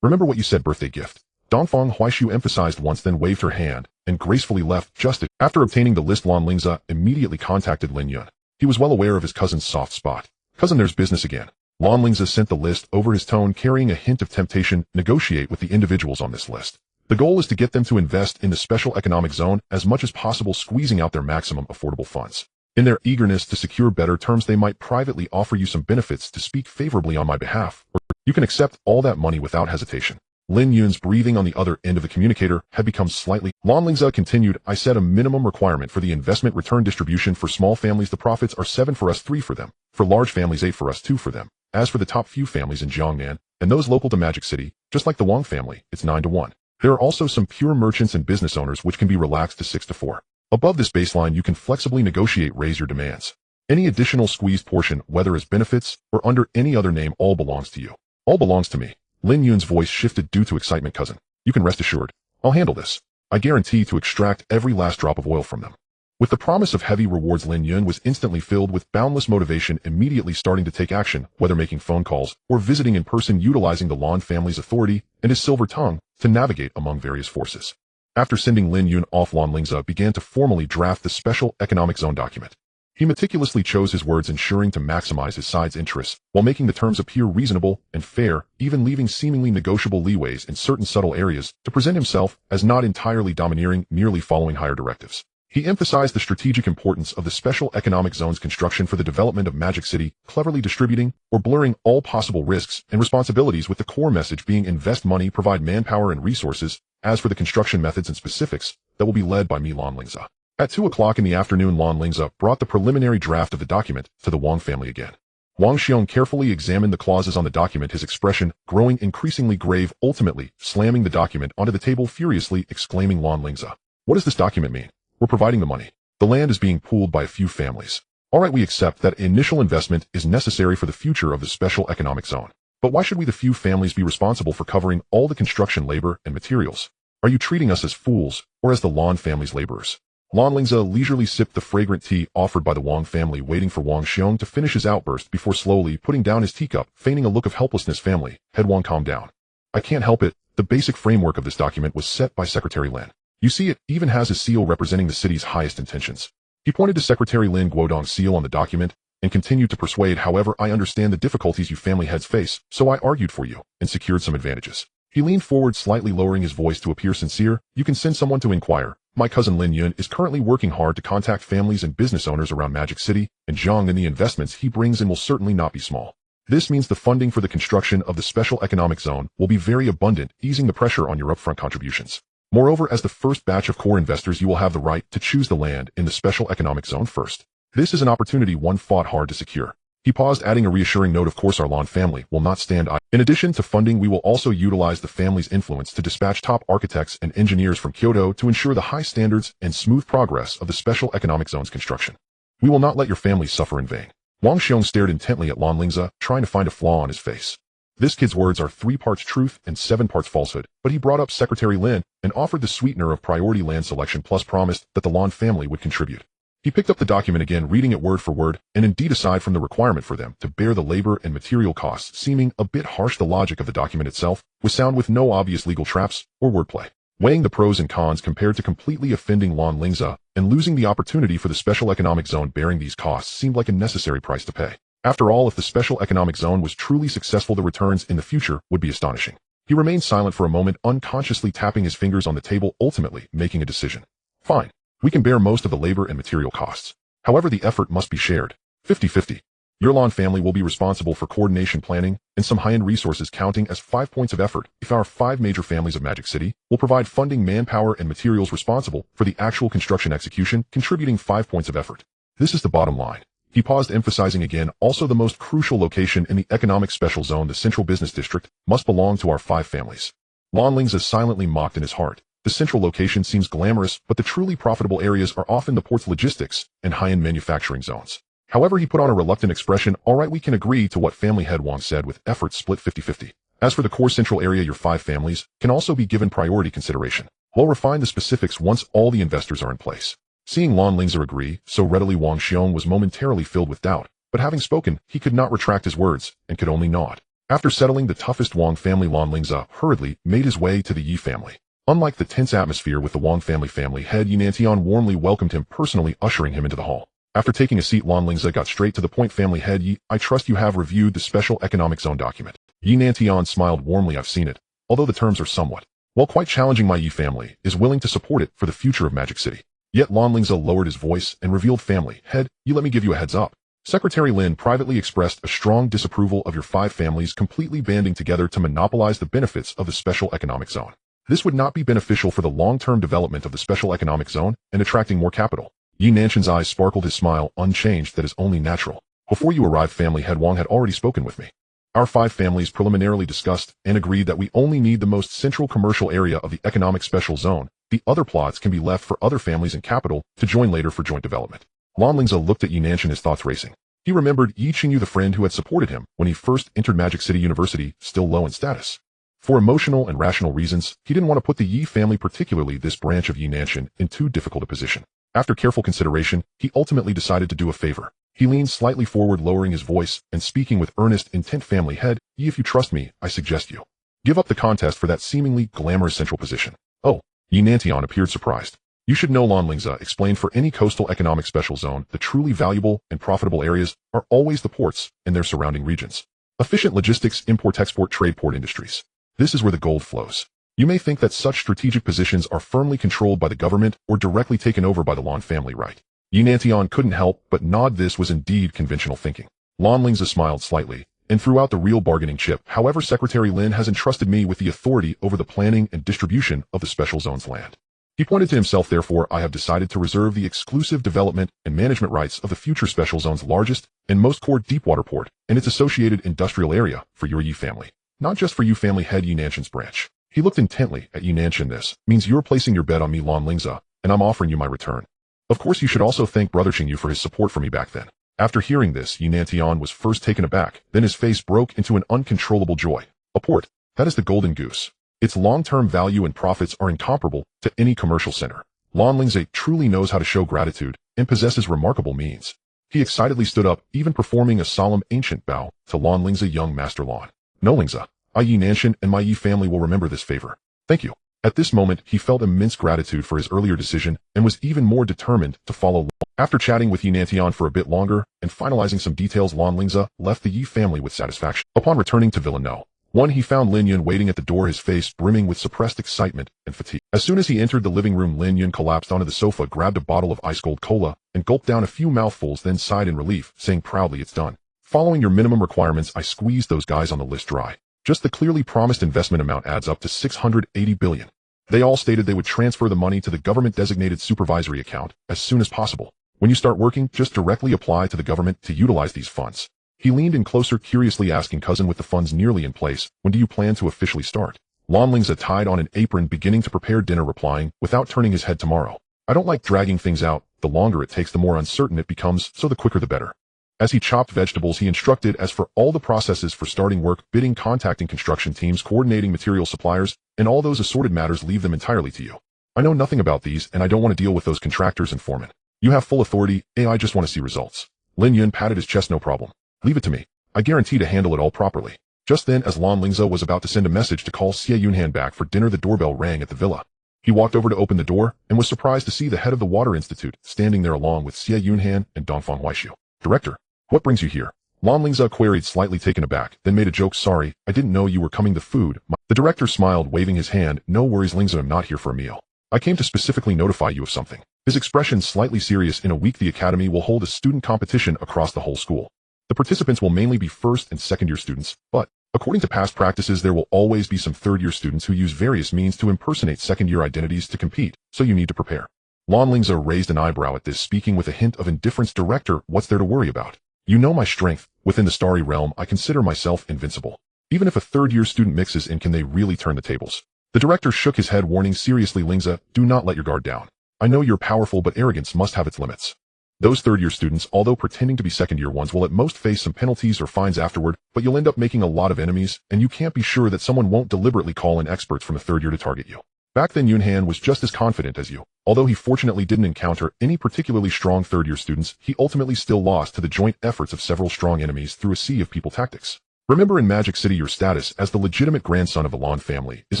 Remember what you said, birthday gift. Dongfang Huaishu emphasized once, then waved her hand and gracefully left. Just after obtaining the list, Lan Lingze immediately contacted Lin Yun. He was well aware of his cousin's soft spot. Cousin, there's business again. Lan Lingze sent the list over, his tone carrying a hint of temptation. Negotiate with the individuals on this list. The goal is to get them to invest in the special economic zone as much as possible, squeezing out their maximum affordable funds. In their eagerness to secure better terms, they might privately offer you some benefits to speak favorably on my behalf, or you can accept all that money without hesitation. Lin Yun's breathing on the other end of the communicator had become slightly. Lan Lingze continued, I set a minimum requirement for the investment return distribution. For small families, the profits are 7 for us, 3 for them. For large families, 8 for us, 2 for them. As for the top few families in Jiangnan, and those local to Magic City, just like the Wang family, it's 9 to 1. There are also some pure merchants and business owners which can be relaxed to 6 to 4. Above this baseline, you can flexibly negotiate, raise your demands. Any additional squeezed portion, whether as benefits or under any other name, all belongs to you. All belongs to me. Lin Yun's voice shifted due to excitement. Cousin, you can rest assured. I'll handle this. I guarantee to extract every last drop of oil from them. With the promise of heavy rewards, Lin Yun was instantly filled with boundless motivation, immediately starting to take action, whether making phone calls or visiting in person, utilizing the Lan family's authority and his silver tongue to navigate among various forces. After sending Lin Yun off, Lan Lingze began to formally draft the Special Economic Zone document. He meticulously chose his words, ensuring to maximize his side's interests, while making the terms appear reasonable and fair, even leaving seemingly negotiable leeways in certain subtle areas to present himself as not entirely domineering, merely following higher directives. He emphasized the strategic importance of the Special Economic Zone's construction for the development of Magic City, cleverly distributing or blurring all possible risks and responsibilities, with the core message being invest money, provide manpower and resources. As for the construction methods and specifics, that will be led by me, Lan Lingze. At 2 o'clock in the afternoon, Lan Lingze brought the preliminary draft of the document to the Wang family again. Wang Xiong carefully examined the clauses on the document, his expression growing increasingly grave, ultimately slamming the document onto the table furiously, exclaiming, Lan Lingze, what does this document mean? We're providing the money. The land is being pooled by a few families. All right, we accept that initial investment is necessary for the future of the Special Economic Zone. But why should we, the few families, be responsible for covering all the construction labor and materials? Are you treating us as fools, or as the Lan family's laborers? Lan Lingze leisurely sipped the fragrant tea offered by the Wang family, waiting for Wang Xiong to finish his outburst before slowly putting down his teacup, feigning a look of helplessness. Family head Wang, calm down. I can't help it. The basic framework of this document was set by Secretary Lin. You see, it even has a seal representing the city's highest intentions. He pointed to Secretary Lin Guodong's seal on the document and continued to persuade. However, I understand the difficulties you family heads face, so I argued for you and secured some advantages. He leaned forward, slightly lowering his voice to appear sincere. You can send someone to inquire. My cousin Lin Yun is currently working hard to contact families and business owners around Magic City and Jiangnan. The investments he brings in will certainly not be small. This means the funding for the construction of the Special Economic Zone will be very abundant, easing the pressure on your upfront contributions. Moreover, as the first batch of core investors, you will have the right to choose the land in the Special Economic Zone first. This is an opportunity one fought hard to secure. He paused, adding a reassuring note, of course our Lan family will not stand idle. In addition to funding, we will also utilize the family's influence to dispatch top architects and engineers from Kyoto to ensure the high standards and smooth progress of the Special Economic Zone's construction. We will not let your family suffer in vain. Wang Xiong stared intently at Lan Lingze, trying to find a flaw on his face. This kid's words are 3 parts truth and 7 parts falsehood, but he brought up Secretary Lin and offered the sweetener of priority land selection, plus promised that the Lan family would contribute. He picked up the document again, reading it word for word, and indeed, aside from the requirement for them to bear the labor and material costs seeming a bit harsh, the logic of the document itself was sound, with no obvious legal traps or wordplay. Weighing the pros and cons compared to completely offending Lan Lingze and losing the opportunity for the Special Economic Zone bearing these costs seemed like a necessary price to pay. After all, if the Special Economic Zone was truly successful, the returns in the future would be astonishing. He remained silent for a moment, unconsciously tapping his fingers on the table, ultimately making a decision. Fine. We can bear most of the labor and material costs. However, the effort must be shared. 50-50. Your Lan family will be responsible for coordination, planning, and some high-end resources, counting as 5 points of effort. If our 5 major families of Magic City will provide funding, manpower, and materials responsible for the actual construction execution, contributing 5 points of effort. This is the bottom line. He paused, emphasizing again, also the most crucial location in the Economic Special Zone, the Central Business District, must belong to our 5 families. Lan Lingze silently mocked in his heart. The central location seems glamorous, but the truly profitable areas are often the port's logistics and high-end manufacturing zones. However, he put on a reluctant expression. All right, we can agree to what family head Wang said, with efforts split 50-50. As for the core central area, your 5 families can also be given priority consideration. We'll refine the specifics once all the investors are in place. Seeing Lan Lingze agree so readily, Wang Xiong was momentarily filled with doubt, but having spoken, he could not retract his words and could only nod. After settling the toughest Wang family, Lan Lingze hurriedly made his way to the Yi family. Unlike the tense atmosphere with the Wang family head, Yi Nantian warmly welcomed him, personally ushering him into the hall. After taking a seat, Lan Lingze got straight to the point. Family head Yi, I trust you have reviewed the Special Economic Zone document. Yi Nantian smiled warmly. I've seen it, although the terms are somewhat, while quite challenging. My Yi family is willing to support it for the future of Magic City. Yet Lan Lingze lowered his voice and revealed family. Head, you let me give you a heads up. Secretary Lin privately expressed a strong disapproval of your 5 families completely banding together to monopolize the benefits of the Special Economic Zone. This would not be beneficial for the long-term development of the Special Economic Zone and attracting more capital. Yi Nanshan's eyes sparkled, his smile unchanged that is only natural. Before you arrived, family head Wang had already spoken with me. Our 5 families preliminarily discussed and agreed that we only need the most central commercial area of the Economic Special Zone. The other plots can be left for other families in capital to join later for joint development. Lan Lingze looked at Yi Nanshan, his thoughts racing. He remembered Yi Qingyu, the friend who had supported him when he first entered Magic City University, still low in status. For emotional and rational reasons, he didn't want to put the Yi family, particularly this branch of Yi Nanshan, in too difficult a position. After careful consideration, he ultimately decided to do a favor. He leaned slightly forward, lowering his voice and speaking with earnest intent. Family head, Yi, if you trust me, I suggest you give up the contest for that seemingly glamorous central position. Oh, Yi Nantian appeared surprised. You should know, Lan Lingze explained, for any coastal economic special zone, the truly valuable and profitable areas are always the ports and their surrounding regions. Efficient logistics, import-export, trade, port industries. This is where the gold flows. You may think that such strategic positions are firmly controlled by the government or directly taken over by the Lan family, right? Yi Nantian couldn't help but nod. This was indeed conventional thinking. Lan Lingze smiled slightly and threw out the real bargaining chip. However, Secretary Lin has entrusted me with the authority over the planning and distribution of the special zone's land. He pointed to himself. Therefore, I have decided to reserve the exclusive development and management rights of the future special zone's largest and most core deepwater port and its associated industrial area for your Yi family. Not just for you, family head Yi Nanshan's branch. He looked intently at Yi Nanshan. This means you're placing your bet on me, Lan Lingze, and I'm offering you my return. Of course, you should also thank Brother Qingyu for his support for me back then. After hearing this, Yi Nantian was first taken aback, then his face broke into an uncontrollable joy. A port, that is the golden goose. Its long-term value and profits are incomparable to any commercial center. Lan Lingze truly knows how to show gratitude and possesses remarkable means. He excitedly stood up, even performing a solemn ancient bow to Lan Lingze. Young Master Lan. No, Lingze, I, Yi Nanshan, and my Yi family will remember this favor. Thank you. At this moment, he felt immense gratitude for his earlier decision and was even more determined to follow Lan. After chatting with Yi Nantian for a bit longer and finalizing some details, Lan Lingze left the Yi family with satisfaction. Upon returning to Villa No. 1, he found Lin Yun waiting at the door, his face brimming with suppressed excitement and fatigue. As soon as he entered the living room, Lin Yun collapsed onto the sofa, grabbed a bottle of ice-cold cola, and gulped down a few mouthfuls, then sighed in relief, saying proudly, "It's done. Following your minimum requirements, I squeezed those guys on the list dry. Just the clearly promised investment amount adds up to 680 billion. They all stated they would transfer the money to the government-designated supervisory account as soon as possible. When you start working, just directly apply to the government to utilize these funds." He leaned in closer, curiously asking, "Cousin, with the funds nearly in place, when do you plan to officially start?" Lan Lingze tied on an apron, beginning to prepare dinner, replying, without turning his head, "Tomorrow. I don't like dragging things out. The longer it takes, the more uncertain it becomes, so the quicker the better." As he chopped vegetables, he instructed, "As for all the processes for starting work, bidding, contacting construction teams, coordinating material suppliers, and all those assorted matters, leave them entirely to you. I know nothing about these, and I don't want to deal with those contractors and foremen. You have full authority, I just want to see results." Lin Yun patted his chest. "No problem. Leave it to me. I guarantee to handle it all properly." Just then, as Lan Lingze was about to send a message to call Xie Yunhan back for dinner, the doorbell rang at the villa. He walked over to open the door and was surprised to see the head of the Water Institute standing there along with Xie Yunhan and Dongfang Huaishu. "Director, what brings you here?" Lan Lingze queried, slightly taken aback, then made a joke. "Sorry, I didn't know you were coming. The food." The director smiled, waving his hand. "No worries, Lingze, I'm not here for a meal. I came to specifically notify you of something." His expression slightly serious. "In a week, the academy will hold a student competition across the whole school. The participants will mainly be first and second year students, but according to past practices, there will always be some third year students who use various means to impersonate second year identities to compete, so you need to prepare." Lan Lingze raised an eyebrow at this, speaking with a hint of indifference. "Director, what's there to worry about? You know my strength. Within the starry realm, I consider myself invincible. Even if a third year student mixes in, can they really turn the tables?" The director shook his head, warning, "Seriously, Lingze, do not let your guard down. I know you're powerful, but arrogance must have its limits. Those third-year students, although pretending to be second-year ones, will at most face some penalties or fines afterward, but you'll end up making a lot of enemies, and you can't be sure that someone won't deliberately call in experts from the third year to target you." Back then, Yunhan was just as confident as you. Although he fortunately didn't encounter any particularly strong third-year students, he ultimately still lost to the joint efforts of several strong enemies through a sea of people tactics. Remember, in Magic City, your status as the legitimate grandson of the Lan family is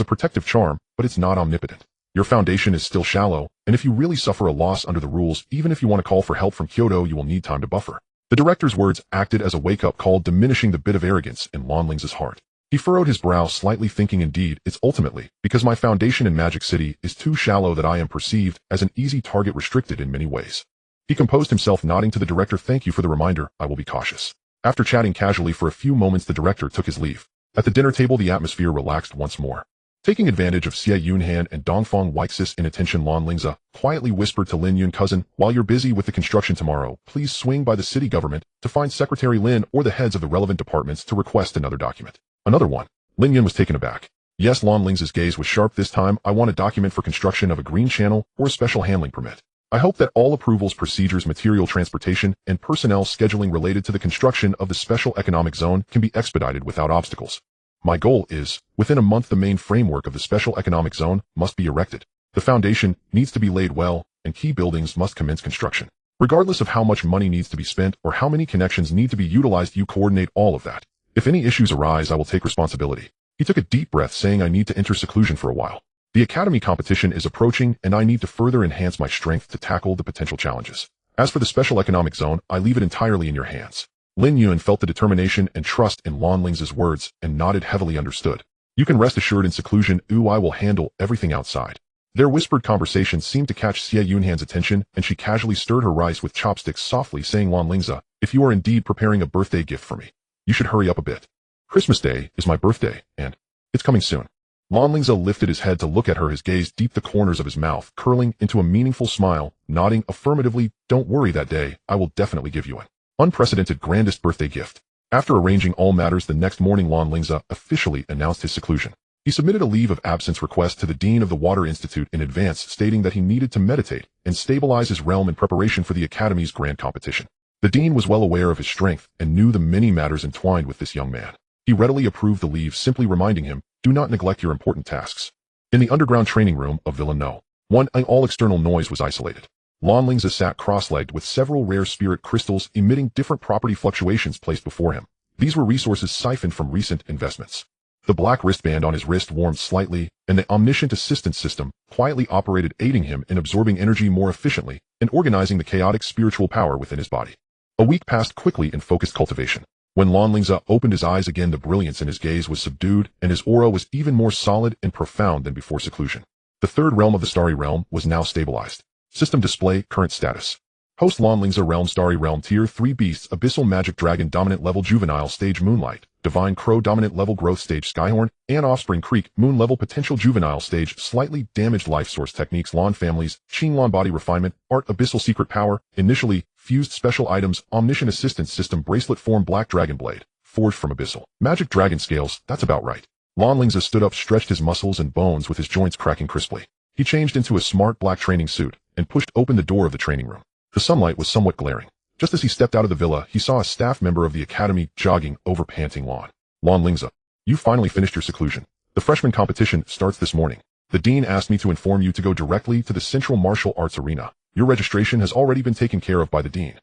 a protective charm, but it's not omnipotent. Your foundation is still shallow, and if you really suffer a loss under the rules, even if you want to call for help from Kyoto, you will need time to buffer. The director's words acted as a wake-up call, diminishing the bit of arrogance in Lan Lingze's heart. He furrowed his brow slightly, thinking, indeed, it's ultimately because my foundation in Magic City is too shallow that I am perceived as an easy target, restricted in many ways. He composed himself, nodding to the director. Thank you for the reminder, I will be cautious. After chatting casually for a few moments, the director took his leave. At the dinner table, the atmosphere relaxed once more. Taking advantage of Xie Yunhan and Dongfang Weix's inattention, Lan Lingze quietly whispered to Lin Yun, cousin, while you're busy with the construction tomorrow, please swing by the city government to find Secretary Lin or the heads of the relevant departments to request another document. Another one. Lin Yun was taken aback. Yes, Lan Lingze's gaze was sharp this time. I want a document for construction of a green channel or a special handling permit. I hope that all approvals, procedures, material transportation, and personnel scheduling related to the construction of the special economic zone can be expedited without obstacles. My goal is, within a month, the main framework of the special economic zone must be erected. The foundation needs to be laid well, and key buildings must commence construction. Regardless of how much money needs to be spent or how many connections need to be utilized, you coordinate all of that. If any issues arise, I will take responsibility. He took a deep breath, saying, I need to enter seclusion for a while. The academy competition is approaching, and I need to further enhance my strength to tackle the potential challenges. As for the special economic zone, I leave it entirely in your hands. Lin Yun felt the determination and trust in Lan Lingze's words and nodded heavily. Understood. You can rest assured in seclusion. I will handle everything outside. Their whispered conversation seemed to catch Xie Yunhan's attention, and she casually stirred her rice with chopsticks, softly saying, Lan Lingze, if you are indeed preparing a birthday gift for me, you should hurry up a bit. Christmas Day is my birthday, and it's coming soon. Lan Lingze lifted his head to look at her, his gaze deep, the corners of his mouth curling into a meaningful smile, nodding affirmatively. Don't worry, that day, I will definitely give you an unprecedented grandest birthday gift. After arranging all matters, the next morning Lan Lingze officially announced his seclusion. He submitted a leave of absence request to the Dean of the Water Institute in advance, stating that he needed to meditate and stabilize his realm in preparation for the Academy's grand competition. The Dean was well aware of his strength and knew the many matters entwined with this young man. He readily approved the leave, simply reminding him, do not neglect your important tasks. In the underground training room of Villa No. 1, all external noise was isolated. Lan Lingze sat cross-legged with several rare spirit crystals emitting different property fluctuations placed before him. These were resources siphoned from recent investments. The black wristband on his wrist warmed slightly, and the omniscient assistance system quietly operated, aiding him in absorbing energy more efficiently and organizing the chaotic spiritual power within his body. A week passed quickly in focused cultivation. When Lan Lingze opened his eyes again, the brilliance in his gaze was subdued, and his aura was even more solid and profound than before seclusion. The third realm of the Starry Realm was now stabilized. System display, current status. Host Lan Lingze Realm, Starry Realm, Tier 3 Beasts, Abyssal Magic Dragon, Dominant Level Juvenile Stage, Moonlight, Divine Crow, Dominant Level Growth Stage, Skyhorn, and Offspring Creek, Moon Level Potential Juvenile Stage, Slightly Damaged Life Source Techniques, Lan Families, Qing Lan Body Refinement, Art, Abyssal Secret Power, Initially, Fused Special Items, Omniscient Assistance System, Bracelet Form, Black Dragon Blade, Forged from Abyssal Magic Dragon Scales, that's about right. Lan Lingze stood up, stretched his muscles and bones with his joints cracking crisply. He changed into a smart black training suit and pushed open the door of the training room. The sunlight was somewhat glaring. Just as he stepped out of the villa, he saw a staff member of the academy jogging over, panting. Lan Lingze, you finally finished your seclusion. The freshman competition starts this morning. The dean asked me to inform you to go directly to the Central Martial Arts Arena. Your registration has already been taken care of by the dean.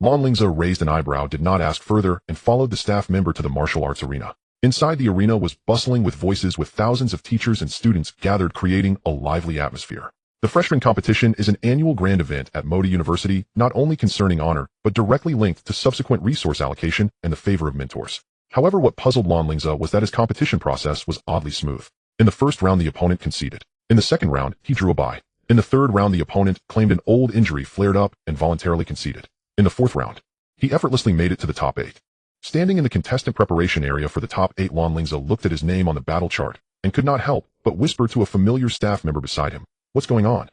Lan Lingze raised an eyebrow, did not ask further, and followed the staff member to the martial arts arena. Inside the arena was bustling with voices, with thousands of teachers and students gathered, creating a lively atmosphere. The freshman competition is an annual grand event at Modi University, not only concerning honor, but directly linked to subsequent resource allocation and the favor of mentors. However, what puzzled Lan Lingze was that his competition process was oddly smooth. In the first round, the opponent conceded. In the second round, he drew a bye. In the third round, the opponent claimed an old injury, flared up, and voluntarily conceded. In the fourth round, he effortlessly made it to the top 8. Standing in the contestant preparation area for the top 8, Lan Lingze looked at his name on the battle chart and could not help but whisper to a familiar staff member beside him, what's going on?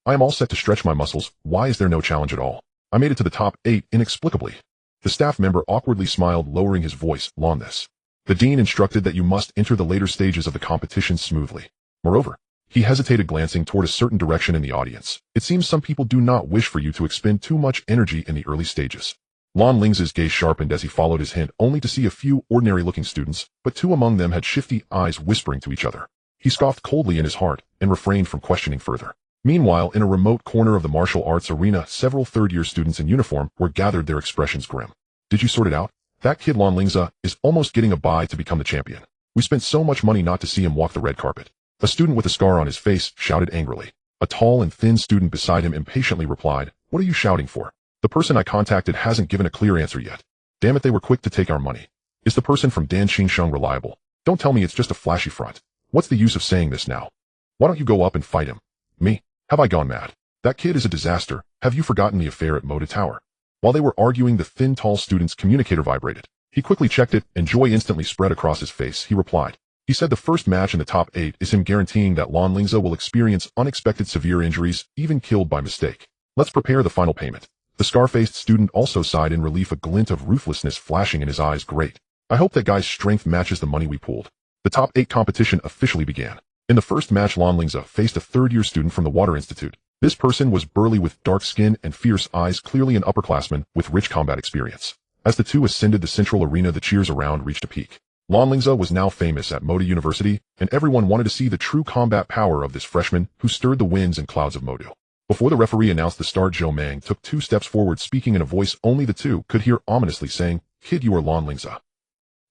I am all set to stretch my muscles. Why is there no challenge at all? I made it to the top 8 inexplicably. The staff member awkwardly smiled, lowering his voice. Lan, this. The dean instructed that you must enter the later stages of the competition smoothly. Moreover, he hesitated, glancing toward a certain direction in the audience. It seems some people do not wish for you to expend too much energy in the early stages. Lan Lingze's gaze sharpened as he followed his hint, only to see a few ordinary-looking students, but 2 among them had shifty eyes whispering to each other. He scoffed coldly in his heart and refrained from questioning further. Meanwhile, in a remote corner of the martial arts arena, several third-year students in uniform were gathered, their expressions grim. Did you sort it out? That kid Lan Lingze is almost getting a bye to become the champion. We spent so much money not to see him walk the red carpet. A student with a scar on his face shouted angrily. A tall and thin student beside him impatiently replied, what are you shouting for? The person I contacted hasn't given a clear answer yet. Damn it, they were quick to take our money. Is the person from Dan Xingsheng reliable? Don't tell me it's just a flashy front. What's the use of saying this now? Why don't you go up and fight him? Me? Have I gone mad? That kid is a disaster. Have you forgotten the affair at Moda Tower? While they were arguing, the thin, tall student's communicator vibrated. He quickly checked it, and joy instantly spread across his face. He replied. He said the first match in the top 8 is him guaranteeing that Lan Lingze will experience unexpected severe injuries, even killed by mistake. Let's prepare the final payment. The scar-faced student also sighed in relief, a glint of ruthlessness flashing in his eyes. Great. I hope that guy's strength matches the money we pooled. The top 8 competition officially began. In the first match, Lan Lingze faced a third-year student from the Water Institute. This person was burly with dark skin and fierce eyes, clearly an upperclassman with rich combat experience. As the two ascended the central arena, the cheers around reached a peak. Lan Lingze was now famous at Moda University, and everyone wanted to see the true combat power of this freshman who stirred the winds and clouds of Modu. Before the referee announced the start, Zhou Mang took 2 steps forward, speaking in a voice only the two could hear, ominously saying, "Kid, you are Lan Lingze.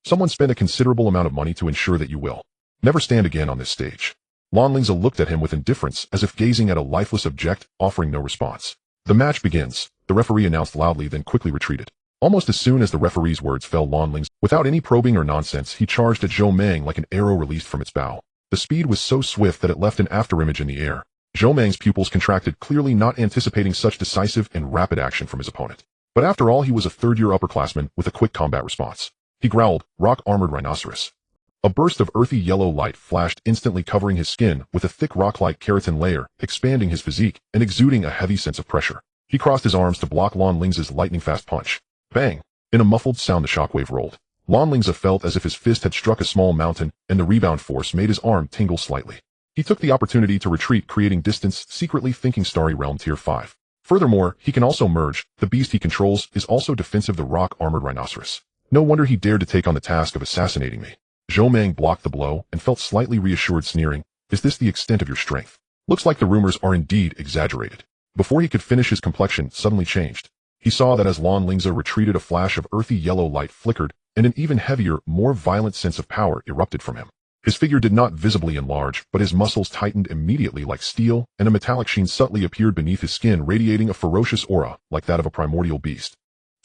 Someone spent a considerable amount of money to ensure that you will never stand again on this stage." Lan Lingze looked at him with indifference, as if gazing at a lifeless object, offering no response. "The match begins," the referee announced loudly, then quickly retreated. Almost as soon as the referee's words fell, Lan Lingze, without any probing or nonsense, he charged at Zhou Mang like an arrow released from its bow. The speed was so swift that it left an afterimage in the air. Zhou Mang's pupils contracted, clearly not anticipating such decisive and rapid action from his opponent. But after all, he was a third-year upperclassman with a quick combat response. He growled, "Rock-armored rhinoceros." A burst of earthy yellow light flashed, instantly covering his skin with a thick rock-like keratin layer, expanding his physique and exuding a heavy sense of pressure. He crossed his arms to block Lan Lingze's lightning-fast punch. Bang! In a muffled sound, the shockwave rolled. Lan Lingze felt as if his fist had struck a small mountain, and the rebound force made his arm tingle slightly. He took the opportunity to retreat, creating distance, secretly thinking Starry Realm Tier 5. Furthermore, he can also merge. The beast he controls is also defensive, the rock-armored rhinoceros. No wonder he dared to take on the task of assassinating me. Zhou Mang blocked the blow and felt slightly reassured, sneering, "Is this the extent of your strength? Looks like the rumors are indeed exaggerated." Before he could finish, his complexion suddenly changed. He saw that as Lan Lingze retreated, a flash of earthy yellow light flickered, and an even heavier, more violent sense of power erupted from him. His figure did not visibly enlarge, but his muscles tightened immediately like steel, and a metallic sheen subtly appeared beneath his skin, radiating a ferocious aura like that of a primordial beast.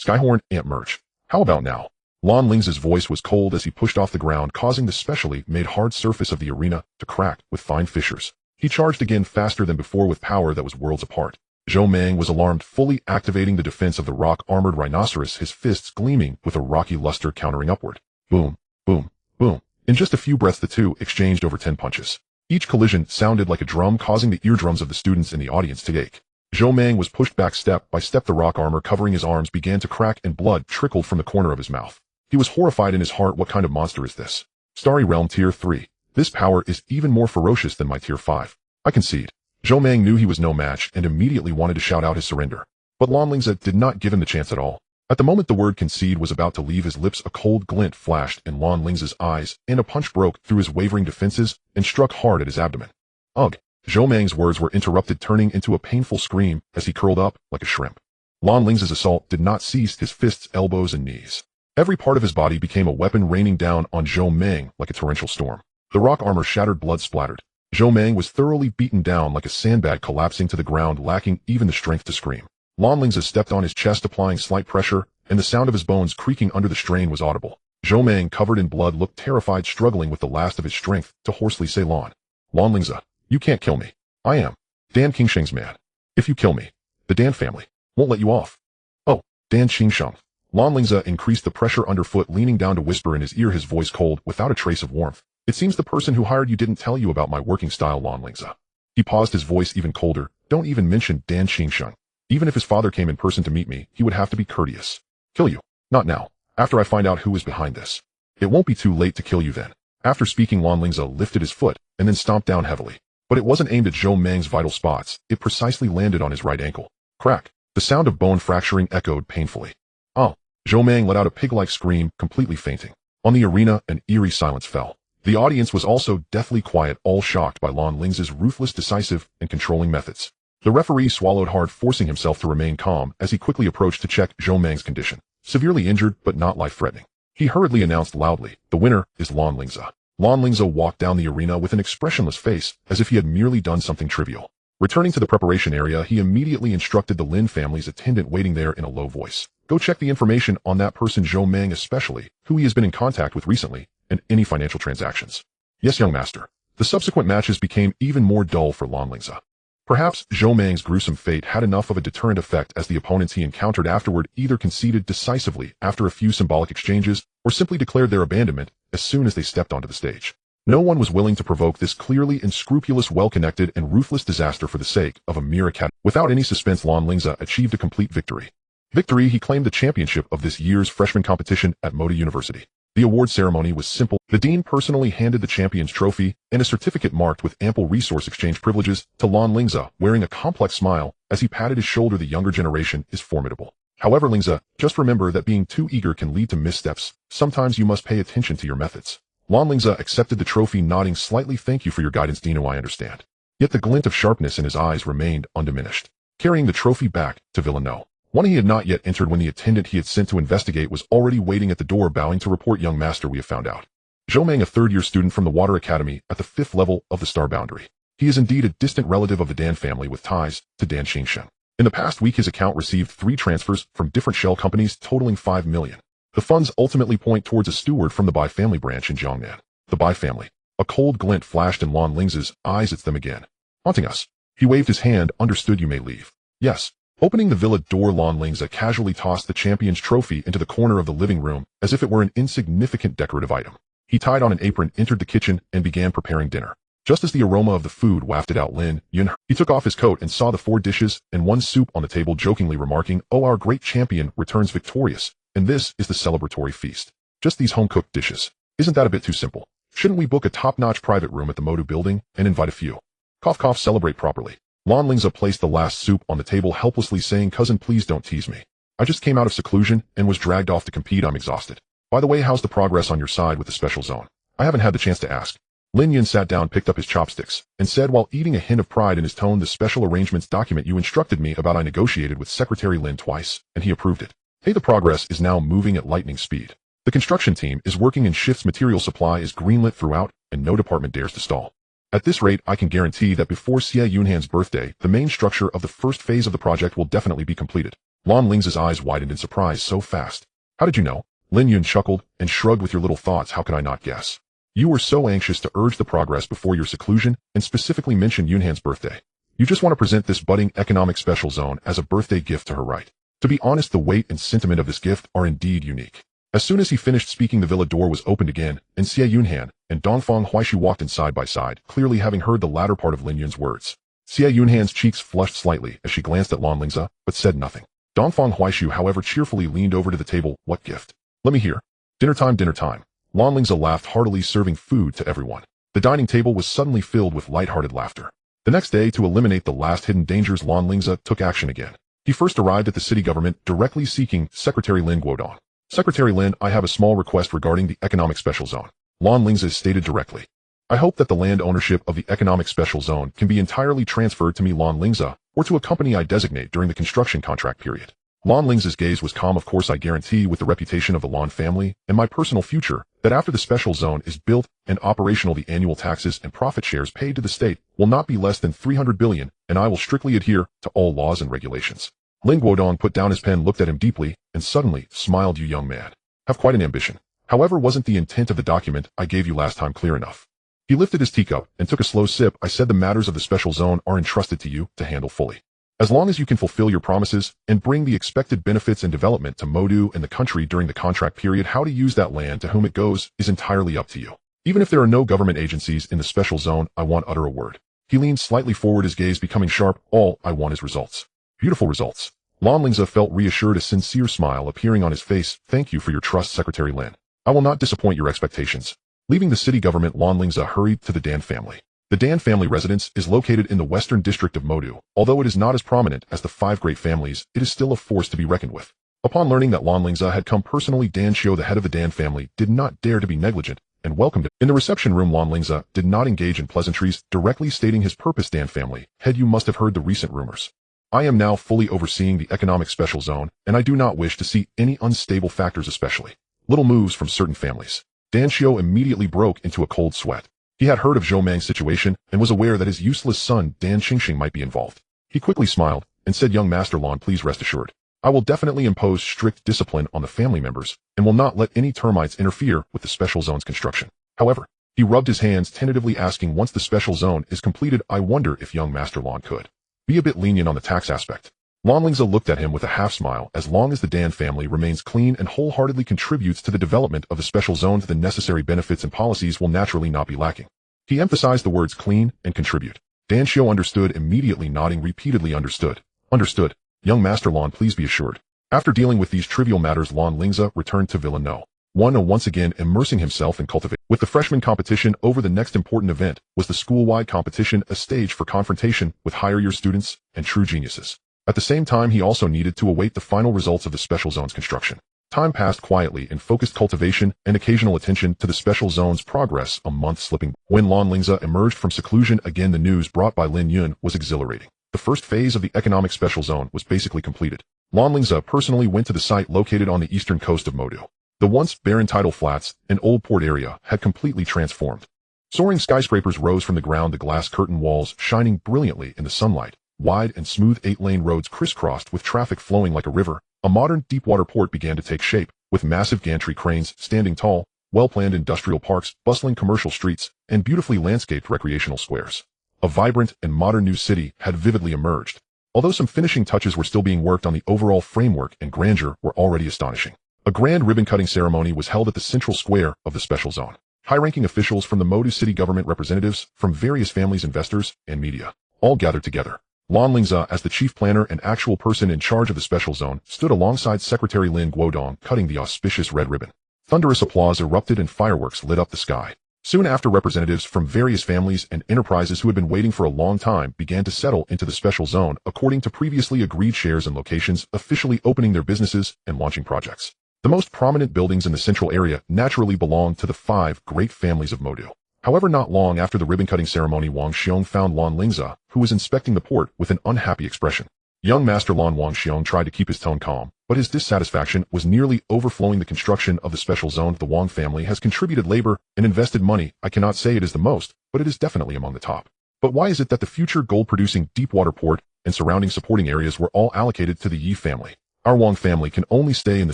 "Skyhorn, Ant Merge. How about now?" Lan Lingze's voice was cold as he pushed off the ground, causing the specially made hard surface of the arena to crack with fine fissures. He charged again, faster than before, with power that was worlds apart. Zhou Mang was alarmed, fully activating the defense of the rock-armored rhinoceros, his fists gleaming with a rocky luster, countering upward. Boom, boom, boom. In just a few breaths, the two exchanged over 10 punches. Each collision sounded like a drum, causing the eardrums of the students in the audience to ache. Zhou Mang was pushed back step by step. The rock armor covering his arms began to crack, and blood trickled from the corner of his mouth. He was horrified in his heart. What kind of monster is this? Starry Realm Tier 3. This power is even more ferocious than my Tier 5. I concede. Zhou Mang knew he was no match and immediately wanted to shout out his surrender. But Lan Lingze did not give him the chance at all. At the moment the word concede was about to leave his lips, a cold glint flashed in Lan Lingze's eyes, and a punch broke through his wavering defenses and struck hard at his abdomen. Ugh! Zhou Mang's words were interrupted, turning into a painful scream as he curled up like a shrimp. Lan Lingze's assault did not cease. His fists, elbows, and knees. Every part of his body became a weapon, raining down on Zhou Mang like a torrential storm. The rock armor shattered, blood splattered. Zhou Mang was thoroughly beaten down like a sandbag, collapsing to the ground, lacking even the strength to scream. Lan Lingze stepped on his chest, applying slight pressure, and the sound of his bones creaking under the strain was audible. Zhou Mang, covered in blood, looked terrified, struggling with the last of his strength to hoarsely say, Lan Lingze, you can't kill me. I am Dan Qingsheng's man. If you kill me, the Dan family won't let you off. Oh, Dan Qingsheng. Lan Lingze increased the pressure underfoot, leaning down to whisper in his ear, his voice cold, without a trace of warmth. It seems the person who hired you didn't tell you about my working style, Lan Lingze. He paused, his voice even colder. Don't even mention Dan Qingsheng. Even if his father came in person to meet me, he would have to be courteous. Kill you. Not now. After I find out who is behind this. It won't be too late to kill you then. After speaking, Lan Lingze lifted his foot and then stomped down heavily. But it wasn't aimed at Zhou Mang's vital spots. It precisely landed on his right ankle. Crack. The sound of bone fracturing echoed painfully. Oh. Zhou Mang let out a pig-like scream, completely fainting. On the arena, an eerie silence fell. The audience was also deathly quiet, all shocked by Lan Lingze's ruthless, decisive, and controlling methods. The referee swallowed hard, forcing himself to remain calm as he quickly approached to check Zhou Mang's condition. Severely injured, but not life-threatening. He hurriedly announced loudly, the winner is Lan Lingze. Lan Lingze walked down the arena with an expressionless face, as if he had merely done something trivial. Returning to the preparation area, he immediately instructed the Lin family's attendant waiting there in a low voice. Go check the information on that person, Zhou Mang especially, who he has been in contact with recently, and any financial transactions. Yes, young master. The subsequent matches became even more dull for Lan Lingze. Perhaps Zhou Mang's gruesome fate had enough of a deterrent effect, as the opponents he encountered afterward either conceded decisively after a few symbolic exchanges or simply declared their abandonment as soon as they stepped onto the stage. No one was willing to provoke this clearly unscrupulous, well-connected, and ruthless disaster for the sake of a mere academy. Without any suspense, Lan Lingze achieved a complete victory. He claimed the championship of this year's freshman competition at Moda University. The award ceremony was simple. The dean personally handed the champion's trophy and a certificate marked with ample resource exchange privileges to Lan Lingze, wearing a complex smile as he patted his shoulder. The younger generation is formidable. However, Lingze, just remember that being too eager can lead to missteps. Sometimes you must pay attention to your methods. Lan Lingze accepted the trophy, nodding slightly. Thank you for your guidance, Dino, I understand. Yet the glint of sharpness in his eyes remained undiminished. Carrying the trophy back to Villa No. One he had not yet entered when the attendant he had sent to investigate was already waiting at the door, bowing to report, young master, we have found out. Zhou Mang, a third-year student from the Water Academy at the 5th level of the Star Boundary. He is indeed a distant relative of the Dan family with ties to Dan Xingsheng. In the past week, his account received 3 transfers from different shell companies totaling 5 million. The funds ultimately point towards a steward from the Bai family branch in Jiangnan. The Bai family. A cold glint flashed in Lan Lingze's eyes. It's them again. Haunting us. He waved his hand. Understood, you may leave. Yes. Opening the villa door, Lan Lingze casually tossed the champion's trophy into the corner of the living room as if it were an insignificant decorative item. He tied on an apron, entered the kitchen, and began preparing dinner. Just as the aroma of the food wafted out Lin Yun, he took off his coat and saw the 4 dishes and 1 soup on the table, jokingly remarking, "Oh, our great champion returns victorious, and this is the celebratory feast. Just these home-cooked dishes. Isn't that a bit too simple? Shouldn't we book a top-notch private room at the Modu building and invite a few? Cough cough, celebrate properly." Lan Lingze placed the last soup on the table, helplessly saying, "Cousin, please don't tease me. I just came out of seclusion and was dragged off to compete. I'm exhausted. By the way, how's the progress on your side with the special zone? I haven't had the chance to ask." Lin Yun sat down, picked up his chopsticks, and said while eating, a hint of pride in his tone, "The special arrangements document you instructed me about, I negotiated with Secretary Lin twice, and he approved it. Hey, the progress is now moving at lightning speed. The construction team is working in shifts, material supply is greenlit throughout, and no department dares to stall. At this rate, I can guarantee that before Xie Yunhan's birthday, the main structure of the first phase of the project will definitely be completed." Lan Lingze's eyes widened in surprise. "So fast? How did you know?" Lin Yun chuckled and shrugged. "With your little thoughts, how could I not guess? You were so anxious to urge the progress before your seclusion and specifically mention Yunhan's birthday. You just want to present this budding economic special zone as a birthday gift to her, right? To be honest, the weight and sentiment of this gift are indeed unique." As soon as he finished speaking, the villa door was opened again, and Xie Yunhan and Dongfang Huaishu walked in side by side, clearly having heard the latter part of Lin Yun's words. Xie Yunhan's cheeks flushed slightly as she glanced at Lan Lingze, but said nothing. Dongfang Huaishu, however, cheerfully leaned over to the table. "What gift? Let me hear." Dinner time, dinner time." Lan Lingze laughed heartily, serving food to everyone. The dining table was suddenly filled with light-hearted laughter. The next day, to eliminate the last hidden dangers, Lan Lingze took action again. He first arrived at the city government, directly seeking Secretary Lin Guodong. "Secretary Lin, I have a small request regarding the economic special zone." Lan Lingze stated directly. "I hope that the land ownership of the economic special zone can be entirely transferred to me, Lan Lingze, or to a company I designate during the construction contract period." Lan Lingze's gaze was calm. "Of course, I guarantee, with the reputation of the Lan family and my personal future, that after the special zone is built and operational, the annual taxes and profit shares paid to the state will not be less than 300 billion, and I will strictly adhere to all laws and regulations." Lin Guodong put down his pen, looked at him deeply, and suddenly smiled. "You young man have quite an ambition. However, wasn't the intent of the document I gave you last time clear enough?" He lifted his teacup and took a slow sip. "I said the matters of the special zone are entrusted to you to handle fully. As long as you can fulfill your promises and bring the expected benefits and development to Modu and the country during the contract period, how to use that land to whom it goes is entirely up to you. Even if there are no government agencies in the special zone, I won't utter a word." He leaned slightly forward, his gaze becoming sharp. "All I want is results. Beautiful results." Lan Lingze felt reassured, a sincere smile appearing on his face. "Thank you for your trust, Secretary Lin. I will not disappoint your expectations." Leaving the city government, Lan Lingze hurried to the Dan family. The Dan family residence is located in the western district of Modu. Although it is not as prominent as the 5 great families, it is still a force to be reckoned with. Upon learning that Lan Lingze had come personally, Dan Xiu, the head of the Dan family, did not dare to be negligent and welcomed him. In the reception room, Lan Lingze did not engage in pleasantries, directly stating his purpose. "Dan family head, you must have heard the recent rumors. I am now fully overseeing the economic special zone, and I do not wish to see any unstable factors, especially little moves from certain families." Dan Xiu immediately broke into a cold sweat. He had heard of Zhou Mang's situation and was aware that his useless son Dan Xingxing might be involved. He quickly smiled and said, "Young Master Lan, please rest assured. I will definitely impose strict discipline on the family members and will not let any termites interfere with the special zone's construction. However, he rubbed his hands tentatively, asking, once the special zone is completed, I wonder if young Master Lan could be a bit lenient on the tax aspect. Lan Lingze looked at him with a half-smile. As long as the Dan family remains clean and wholeheartedly contributes to the development of the special zones, the necessary benefits and policies will naturally not be lacking. He emphasized the words clean and contribute. Dan Xiu understood immediately, nodding repeatedly. Understood. Understood. Young Master Lan, please be assured. After dealing with these trivial matters, Lan Lingze returned to Villa No. 1, once again immersing himself in cultivation. With the freshman competition over, the next important event was the school-wide competition, a stage for confrontation with higher-year students and true geniuses. At the same time, he also needed to await the final results of the special zone's construction. Time passed quietly in focused cultivation and occasional attention to the special zone's progress, a month slipping. When Lan Lingze emerged from seclusion again, the news brought by Lin Yun was exhilarating. The first phase of the economic special zone was basically completed. Lan Lingze personally went to the site located on the eastern coast of Modu. The once barren tidal flats and old port area had completely transformed. Soaring skyscrapers rose from the ground, the glass curtain walls shining brilliantly in the sunlight. Wide and smooth 8-lane roads crisscrossed with traffic flowing like a river. A modern deep-water port began to take shape, with massive gantry cranes standing tall, well-planned industrial parks, bustling commercial streets, and beautifully landscaped recreational squares. A vibrant and modern new city had vividly emerged. Although some finishing touches were still being worked on, the overall framework and grandeur were already astonishing. A grand ribbon-cutting ceremony was held at the central square of the special zone. High-ranking officials from the Modu city government, representatives from various families, investors, and media all gathered together. Lan Lingze, as the chief planner and actual person in charge of the special zone, stood alongside Secretary Lin Guodong, cutting the auspicious red ribbon. Thunderous applause erupted and fireworks lit up the sky. Soon after, representatives from various families and enterprises who had been waiting for a long time began to settle into the special zone according to previously agreed shares and locations, officially opening their businesses and launching projects. The most prominent buildings in the central area naturally belonged to the 5 great families of Modu. However, not long after the ribbon-cutting ceremony, Wang Xiong found Lan Lingze, who was inspecting the port, with an unhappy expression. Young Master Lan. Wang Xiong tried to keep his tone calm, but his dissatisfaction was nearly overflowing. The construction of the special zone, the Wang family has contributed labor and invested money. I cannot say it is the most, but it is definitely among the top. But why is it that the future gold-producing deep-water port and surrounding supporting areas were all allocated to the Yi family? Our Wang family can only stay in the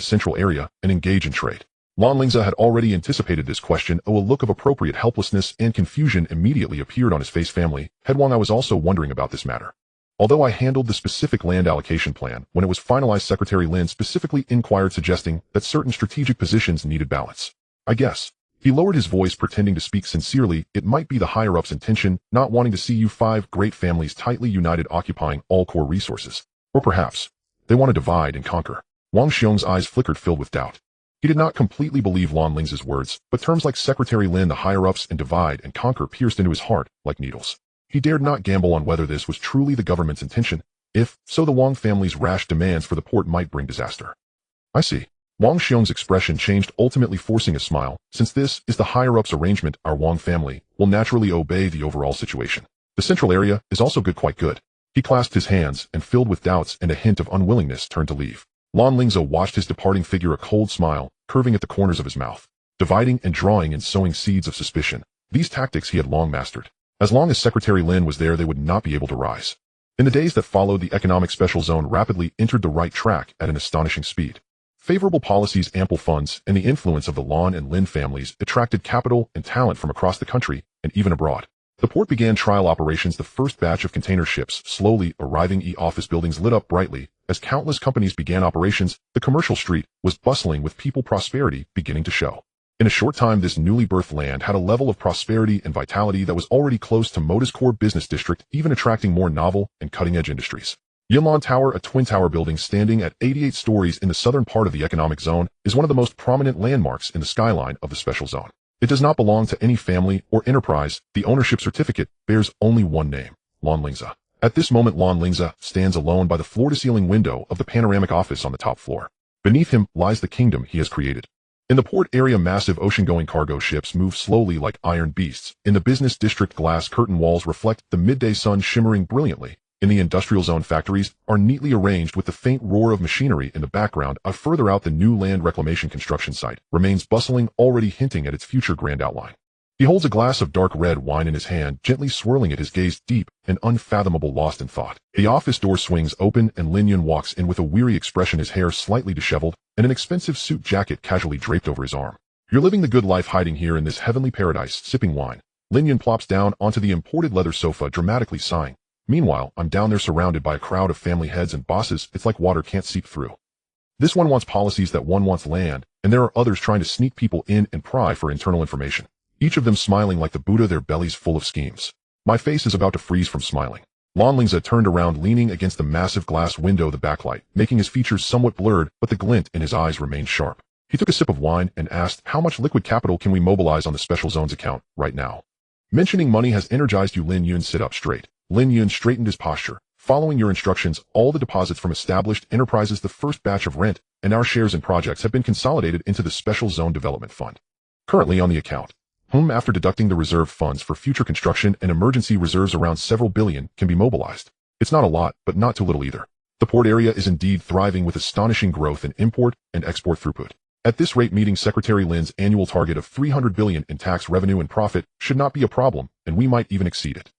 central area and engage in trade. Lan Lingze had already anticipated this question. A look of appropriate helplessness and confusion immediately appeared on his face. Family head Wang, I was also wondering about this matter. Although I handled the specific land allocation plan, when it was finalized, Secretary Lin specifically inquired, suggesting that certain strategic positions needed balance. I guess. He lowered his voice, pretending to speak sincerely. It might be the higher-ups' intention, not wanting to see you 5 great families tightly united occupying all core resources. Or perhaps they want to divide and conquer. Wang Xiong's eyes flickered, filled with doubt. He did not completely believe Lan Lingze's words, but terms like Secretary Lin, the higher-ups, and divide and conquer pierced into his heart like needles. He dared not gamble on whether this was truly the government's intention. If so, the Wang family's rash demands for the port might bring disaster. I see. Wang Xiong's expression changed, ultimately forcing a smile. Since this is the higher-ups' arrangement, our Wang family will naturally obey the overall situation. The central area is also good, quite good. He clasped his hands and, filled with doubts and a hint of unwillingness, turned to leave. Lan Lingze watched his departing figure, a cold smile curving at the corners of his mouth, dividing and drawing and sowing seeds of suspicion. These tactics he had long mastered. As long as Secretary Lin was there, they would not be able to rise. In the days that followed, the economic special zone rapidly entered the right track at an astonishing speed. Favorable policies, ample funds, and the influence of the Lan and Lin families attracted capital and talent from across the country and even abroad. The port began trial operations. The first batch of container ships slowly arriving. E-office buildings lit up brightly as countless companies began operations. The commercial street was bustling with people, prosperity beginning to show. In a short time, this newly birthed land had a level of prosperity and vitality that was already close to Moda's core business district, even attracting more novel and cutting-edge industries. Yinlan Tower, a twin-tower building standing at 88 stories in the southern part of the economic zone, is one of the most prominent landmarks in the skyline of the special zone. It does not belong to any family or enterprise. The ownership certificate bears only one name, Lan Lingze. At this moment, Lan Lingze stands alone by the floor-to-ceiling window of the panoramic office on the top floor. Beneath him lies the kingdom he has created. In the port area, massive ocean-going cargo ships move slowly like iron beasts. In the business district, glass curtain walls reflect the midday sun, shimmering brilliantly. In the industrial zone, factories are neatly arranged with the faint roar of machinery in the background. Further out, the new land reclamation construction site remains bustling, already hinting at its future grand outline. He holds a glass of dark red wine in his hand, gently swirling it, his gaze deep and unfathomable, lost in thought. The office door swings open and Lin Yun walks in with a weary expression, his hair slightly disheveled and an expensive suit jacket casually draped over his arm. You're living the good life hiding here in this heavenly paradise, sipping wine. Lin Yun plops down onto the imported leather sofa, dramatically sighing. Meanwhile, I'm down there surrounded by a crowd of family heads and bosses. It's like water can't seep through. This one wants policies, that one wants land, and there are others trying to sneak people in and pry for internal information. Each of them smiling like the Buddha, their bellies full of schemes. My face is about to freeze from smiling. Lan Lingze turned around, leaning against the massive glass window, the backlight, making his features somewhat blurred, but the glint in his eyes remained sharp. He took a sip of wine and asked, how much liquid capital can we mobilize on the special zones account right now? Mentioning money has energized you. Lin Yun sit up straight. Lin Yun straightened his posture. Following your instructions, all the deposits from established enterprises, the first batch of rent, and our shares in projects have been consolidated into the Special Zone Development Fund. Currently on the account, after deducting the reserve funds for future construction and emergency reserves, around several billion can be mobilized. It's not a lot, but not too little either. The port area is indeed thriving with astonishing growth in import and export throughput. At this rate, meeting Secretary Lin's annual target of 300 billion in tax revenue and profit should not be a problem, and we might even exceed it.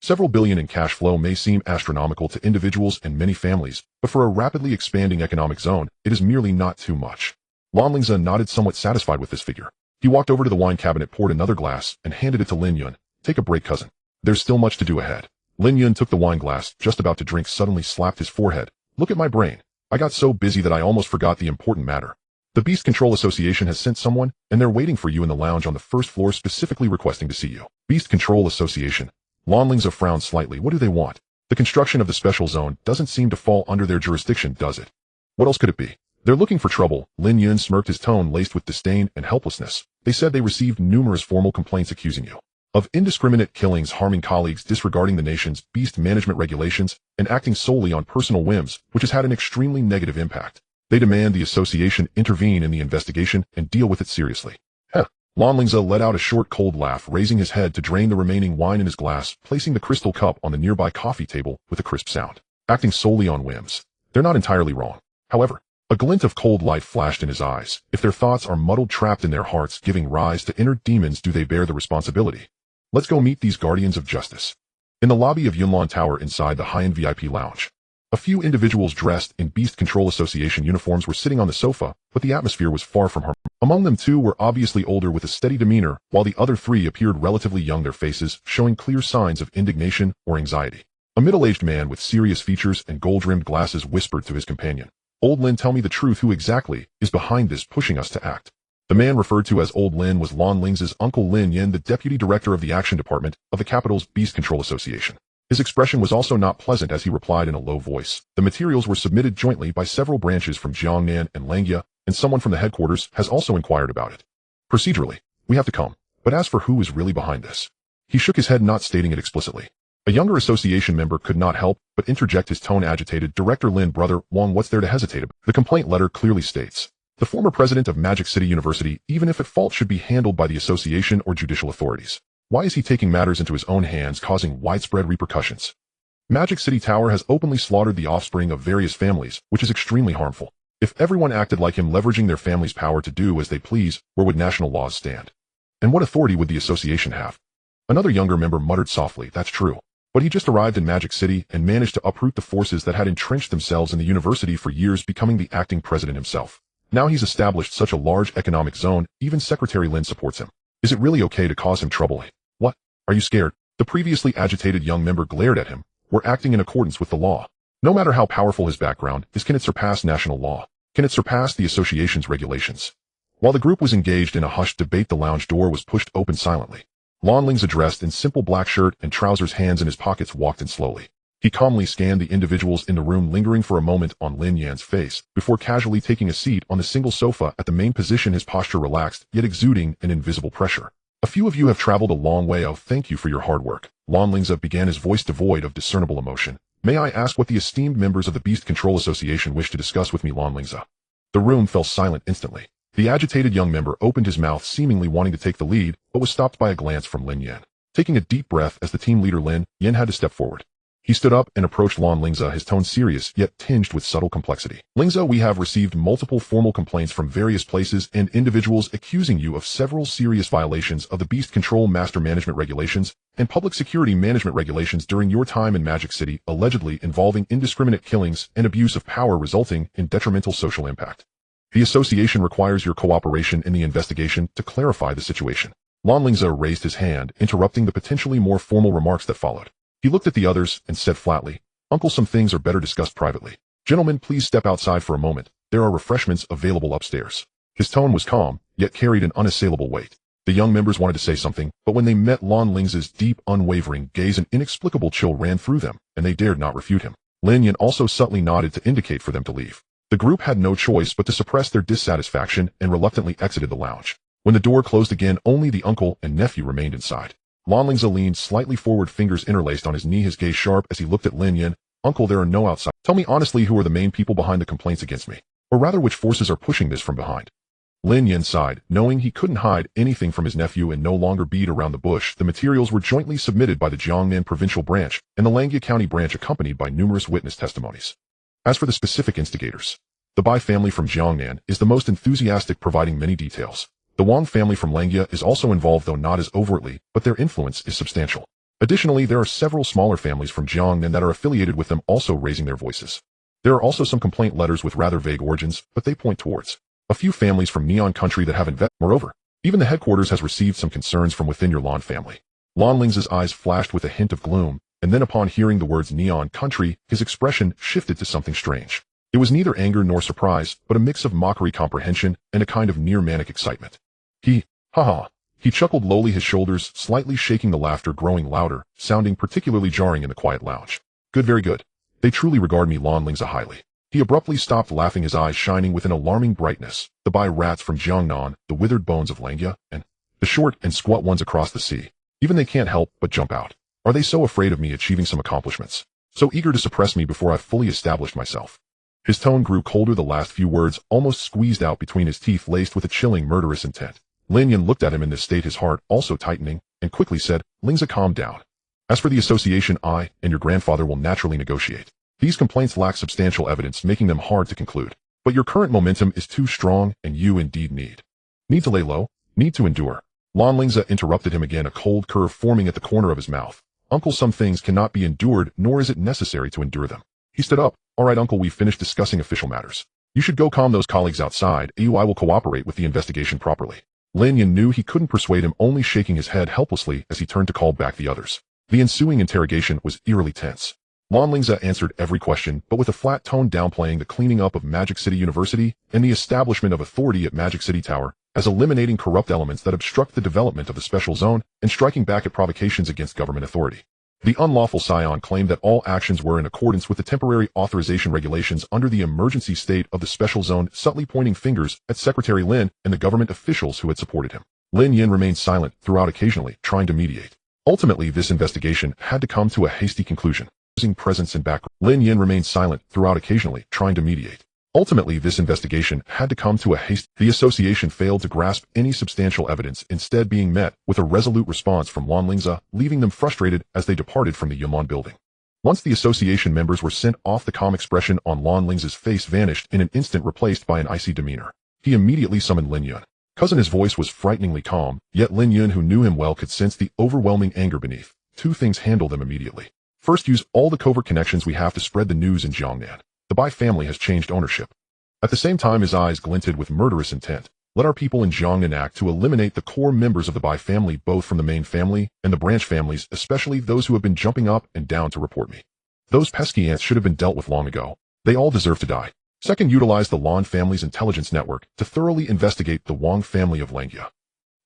Several billion in cash flow may seem astronomical to individuals and many families, but for a rapidly expanding economic zone, it is merely not too much. Lan Lingze nodded, somewhat satisfied with this figure. He walked over to the wine cabinet, poured another glass, and handed it to Lin Yun. Take a break, cousin. There's still much to do ahead. Lin Yun took the wine glass, just about to drink, suddenly slapped his forehead. Look at my brain. I got so busy that I almost forgot the important matter. The Beast Control Association has sent someone, and they're waiting for you in the lounge on the first floor, specifically requesting to see you. Beast Control Association. Lan Lingze frowned slightly. What do they want? The construction of the special zone doesn't seem to fall under their jurisdiction, does it? What else could it be? They're looking for trouble. Lin Yun smirked, his tone laced with disdain and helplessness. They said they received numerous formal complaints accusing you of indiscriminate killings, harming colleagues, disregarding the nation's beast management regulations, and acting solely on personal whims, which has had an extremely negative impact. They demand the association intervene in the investigation and deal with it seriously. Heh. Lan Lingze let out a short, cold laugh, raising his head to drain the remaining wine in his glass, placing the crystal cup on the nearby coffee table with a crisp sound. Acting solely on whims. They're not entirely wrong. However, a glint of cold light flashed in his eyes. If their thoughts are muddled, trapped in their hearts, giving rise to inner demons, do they bear the responsibility? Let's go meet these guardians of justice. In the lobby of Yunlan Tower, inside the high-end VIP lounge, a few individuals dressed in Beast Control Association uniforms were sitting on the sofa, but the atmosphere was far from harmonious. Among them, two were obviously older with a steady demeanor, while the other three appeared relatively young, their faces showing clear signs of indignation or anxiety. A middle-aged man with serious features and gold-rimmed glasses whispered to his companion, Old Lin, tell me the truth. Who exactly is behind this, pushing us to act? The man referred to as Old Lin was Lan Lingze's uncle Lin Yin, the deputy director of the action department of the capital's Beast Control Association. His expression was also not pleasant as he replied in a low voice. The materials were submitted jointly by several branches from Jiangnan and Langya, and someone from the headquarters has also inquired about it. Procedurally, we have to come. But as for who is really behind this, he shook his head, not stating it explicitly. A younger association member could not help but interject, his tone agitated. Director Lin, brother Wang, what's there to hesitate about? The complaint letter clearly states, the former president of Magic City University, even if at fault, should be handled by the association or judicial authorities. Why is he taking matters into his own hands, causing widespread repercussions? Magic City Tower has openly slaughtered the offspring of various families, which is extremely harmful. If everyone acted like him, leveraging their family's power to do as they please, where would national laws stand? And what authority would the association have? Another younger member muttered softly, that's true. But he just arrived in Magic City and managed to uproot the forces that had entrenched themselves in the university for years, becoming the acting president himself. Now he's established such a large economic zone, even Secretary Lin supports him. Is it really okay to cause him trouble? What? Are you scared? The previously agitated young member glared at him. We're acting in accordance with the law. No matter how powerful his background is, can it surpass national law? Can it surpass the association's regulations? While the group was engaged in a hushed debate, the lounge door was pushed open silently. Lan Lingze, dressed in simple black shirt and trousers, hands in his pockets, walked in slowly. He calmly scanned the individuals in the room, lingering for a moment on Lin Yan's face, before casually taking a seat on the single sofa at the main position, his posture relaxed, yet exuding an invisible pressure. A few of you have traveled a long way. Oh, thank you for your hard work. Lan Lingze began, his voice devoid of discernible emotion. May I ask what the esteemed members of the Beast Control Association wish to discuss with me? Lan Lingze. The room fell silent instantly. The agitated young member opened his mouth, seemingly wanting to take the lead, but was stopped by a glance from Lin Yan. Taking a deep breath as the team leader, Lin Yan had to step forward. He stood up and approached Lan Lingze, his tone serious, yet tinged with subtle complexity. Lingze, we have received multiple formal complaints from various places and individuals accusing you of several serious violations of the Beast Control Master Management Regulations and Public Security Management Regulations during your time in Magic City, allegedly involving indiscriminate killings and abuse of power resulting in detrimental social impact. The association requires your cooperation in the investigation to clarify the situation. Lan Lingze raised his hand, interrupting the potentially more formal remarks that followed. He looked at the others and said flatly, "Uncle, some things are better discussed privately. Gentlemen, please step outside for a moment. There are refreshments available upstairs." His tone was calm, yet carried an unassailable weight. The young members wanted to say something, but when they met Lan Lingze's deep, unwavering gaze, an inexplicable chill ran through them, and they dared not refute him. Lin Yan also subtly nodded to indicate for them to leave. The group had no choice but to suppress their dissatisfaction and reluctantly exited the lounge. When the door closed again, only the uncle and nephew remained inside. Lan Lingze leaned slightly forward, fingers interlaced on his knee, his gaze sharp as he looked at Lin Yan. "Uncle, there are no outside. Tell me honestly, who are the main people behind the complaints against me? Or rather, which forces are pushing this from behind?" Lin Yan sighed, knowing he couldn't hide anything from his nephew and no longer beat around the bush. The materials were jointly submitted by the Jiangnan Provincial Branch and the Langya County Branch, accompanied by numerous witness testimonies. As for the specific instigators, the Bai family from Jiangnan is the most enthusiastic, providing many details. The Wang family from Langya is also involved, though not as overtly, but their influence is substantial. Additionally, there are several smaller families from Jiangnan that are affiliated with them, also raising their voices. There are also some complaint letters with rather vague origins, but they point towards a few families from Neon Country that have invested. Moreover, even the headquarters has received some concerns from within your Lan family. Lan Lingze's eyes flashed with a hint of gloom, and then upon hearing the words Neon Country, his expression shifted to something strange. It was neither anger nor surprise, but a mix of mockery, comprehension, and a kind of near-manic excitement. He chuckled lowly, his shoulders slightly shaking, the laughter growing louder, sounding particularly jarring in the quiet lounge. "Good, very good. They truly regard me, Lan Lingze, highly." He abruptly stopped laughing, his eyes shining with an alarming brightness. "The Bai rats from Jiangnan, the withered bones of Langya, and the short and squat ones across the sea. Even they can't help but jump out. Are they so afraid of me achieving some accomplishments? So eager to suppress me before I've fully established myself?" His tone grew colder, the last few words almost squeezed out between his teeth, laced with a chilling, murderous intent. Lin Yan looked at him in this state, his heart also tightening, and quickly said, "Lingze, calm down. As for the association, I and your grandfather will naturally negotiate. These complaints lack substantial evidence, making them hard to conclude. But your current momentum is too strong, and you indeed need to lay low, need to endure." Lan Lingze interrupted him again, a cold curve forming at the corner of his mouth. "Uncle, some things cannot be endured, nor is it necessary to endure them." He stood up. "All right, Uncle, we've finished discussing official matters. You should go calm those colleagues outside. I will cooperate with the investigation properly." Lin Yan knew he couldn't persuade him, only shaking his head helplessly as he turned to call back the others. The ensuing interrogation was eerily tense. Lan Lingze answered every question, but with a flat tone, downplaying the cleaning up of Magic City University and the establishment of authority at Magic City Tower, as eliminating corrupt elements that obstruct the development of the special zone and striking back at provocations against government authority. The unlawful scion claimed that all actions were in accordance with the temporary authorization regulations under the emergency state of the special zone, subtly pointing fingers at Secretary Lin and the government officials who had supported him. Lin Yan remained silent throughout, occasionally trying to mediate. Ultimately, this investigation had to come to a hasty conclusion. Losing presence and background. Lin Yan remained silent throughout, occasionally trying to mediate. Ultimately, this investigation had to come to a hasty. The association failed to grasp any substantial evidence, instead being met with a resolute response from Lan Lingze, leaving them frustrated as they departed from the Yunlan building. Once the association members were sent off, the calm expression on Lan Lingze's face vanished in an instant, replaced by an icy demeanor. He immediately summoned Lin Yun. Cousin, his voice was frighteningly calm, yet Lin Yun, who knew him well, could sense the overwhelming anger beneath. "Two things, handle them immediately. First, use all the covert connections we have to spread the news in Jiangnan. The Bai family has changed ownership." At the same time, his eyes glinted with murderous intent. "Let our people in Jiangnan act to eliminate the core members of the Bai family, both from the main family and the branch families, especially those who have been jumping up and down to report me. Those pesky ants should have been dealt with long ago. They all deserve to die. Second, utilize the Lan family's intelligence network to thoroughly investigate the Wang family of Langya.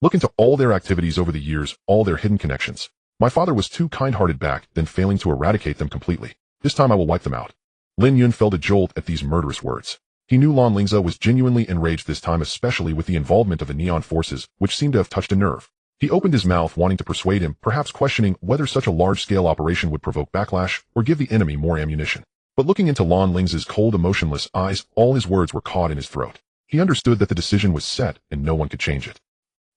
Look into all their activities over the years, all their hidden connections. My father was too kind-hearted back then, failing to eradicate them completely. This time I will wipe them out." Lin Yun felt a jolt at these murderous words. He knew Lan Lingze was genuinely enraged this time, especially with the involvement of the Neon forces, which seemed to have touched a nerve. He opened his mouth, wanting to persuade him, perhaps questioning whether such a large-scale operation would provoke backlash or give the enemy more ammunition. But looking into Lan Lingze's cold, emotionless eyes, all his words were caught in his throat. He understood that the decision was set and no one could change it.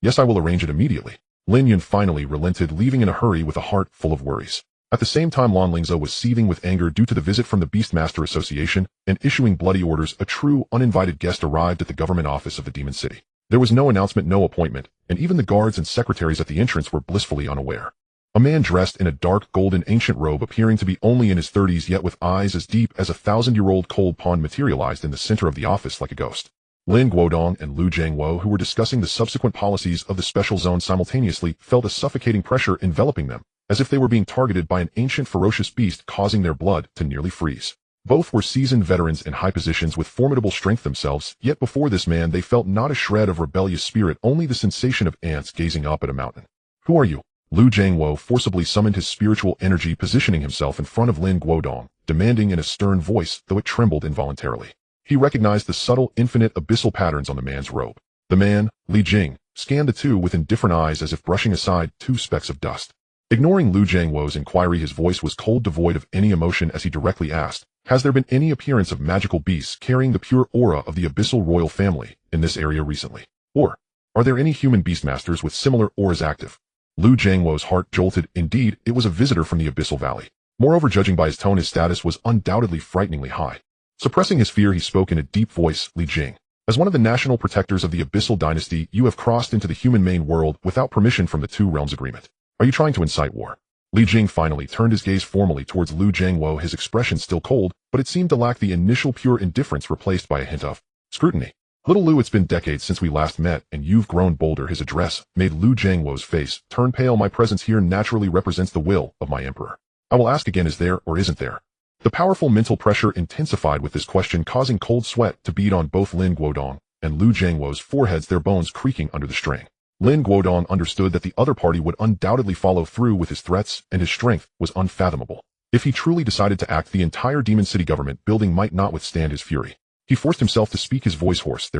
"Yes, I will arrange it immediately." Lin Yun finally relented, leaving in a hurry with a heart full of worries. At the same time, Lan Lingze was seething with anger due to the visit from the Beastmaster Association and issuing bloody orders. A true, uninvited guest arrived at the government office of the Demon City. There was no announcement, no appointment, and even the guards and secretaries at the entrance were blissfully unaware. A man dressed in a dark golden ancient robe, appearing to be only in his 30s yet with eyes as deep as a 1,000-year-old cold pond, materialized in the center of the office like a ghost. Lin Guodong and Lu Jiangwo, who were discussing the subsequent policies of the special zone simultaneously, felt a suffocating pressure enveloping them, as if they were being targeted by an ancient ferocious beast, causing their blood to nearly freeze. Both were seasoned veterans in high positions with formidable strength themselves, yet before this man they felt not a shred of rebellious spirit, only the sensation of ants gazing up at a mountain. "Who are you?" Lu Jiangwo forcibly summoned his spiritual energy, positioning himself in front of Lin Guodong, demanding in a stern voice, though it trembled involuntarily. He recognized the subtle, infinite, abyssal patterns on the man's robe. The man, Li Jing, scanned the two with indifferent eyes as if brushing aside two specks of dust. Ignoring Lu Jiangwo's inquiry, his voice was cold, devoid of any emotion, as he directly asked, "Has there been any appearance of magical beasts carrying the pure aura of the abyssal royal family in this area recently? Or are there any human beastmasters with similar auras active?" Lu Jiangwo's heart jolted. Indeed, it was a visitor from the Abyssal Valley. Moreover, judging by his tone, his status was undoubtedly frighteningly high. Suppressing his fear, he spoke in a deep voice, "Li Jing, as one of the national protectors of the Abyssal Dynasty, you have crossed into the human main world without permission from the Two Realms Agreement. Are you trying to incite war?" Li Jing finally turned his gaze formally towards Lu Jiangwo, his expression still cold, but it seemed to lack the initial pure indifference, replaced by a hint of scrutiny. "Little Lu, it's been decades since we last met, and you've grown bolder." His address made Lu Jiangwo's face turn pale. "My presence here naturally represents the will of my emperor. I will ask again, is there or isn't there?" The powerful mental pressure intensified with this question, causing cold sweat to bead on both Lin Guodong and Lu Jiangwo's foreheads, their bones creaking under the strain. Lin Guodong understood that the other party would undoubtedly follow through with his threats, and his strength was unfathomable. If he truly decided to act, the entire Demon City government building might not withstand his fury. He forced himself to speak, his voice hoarse.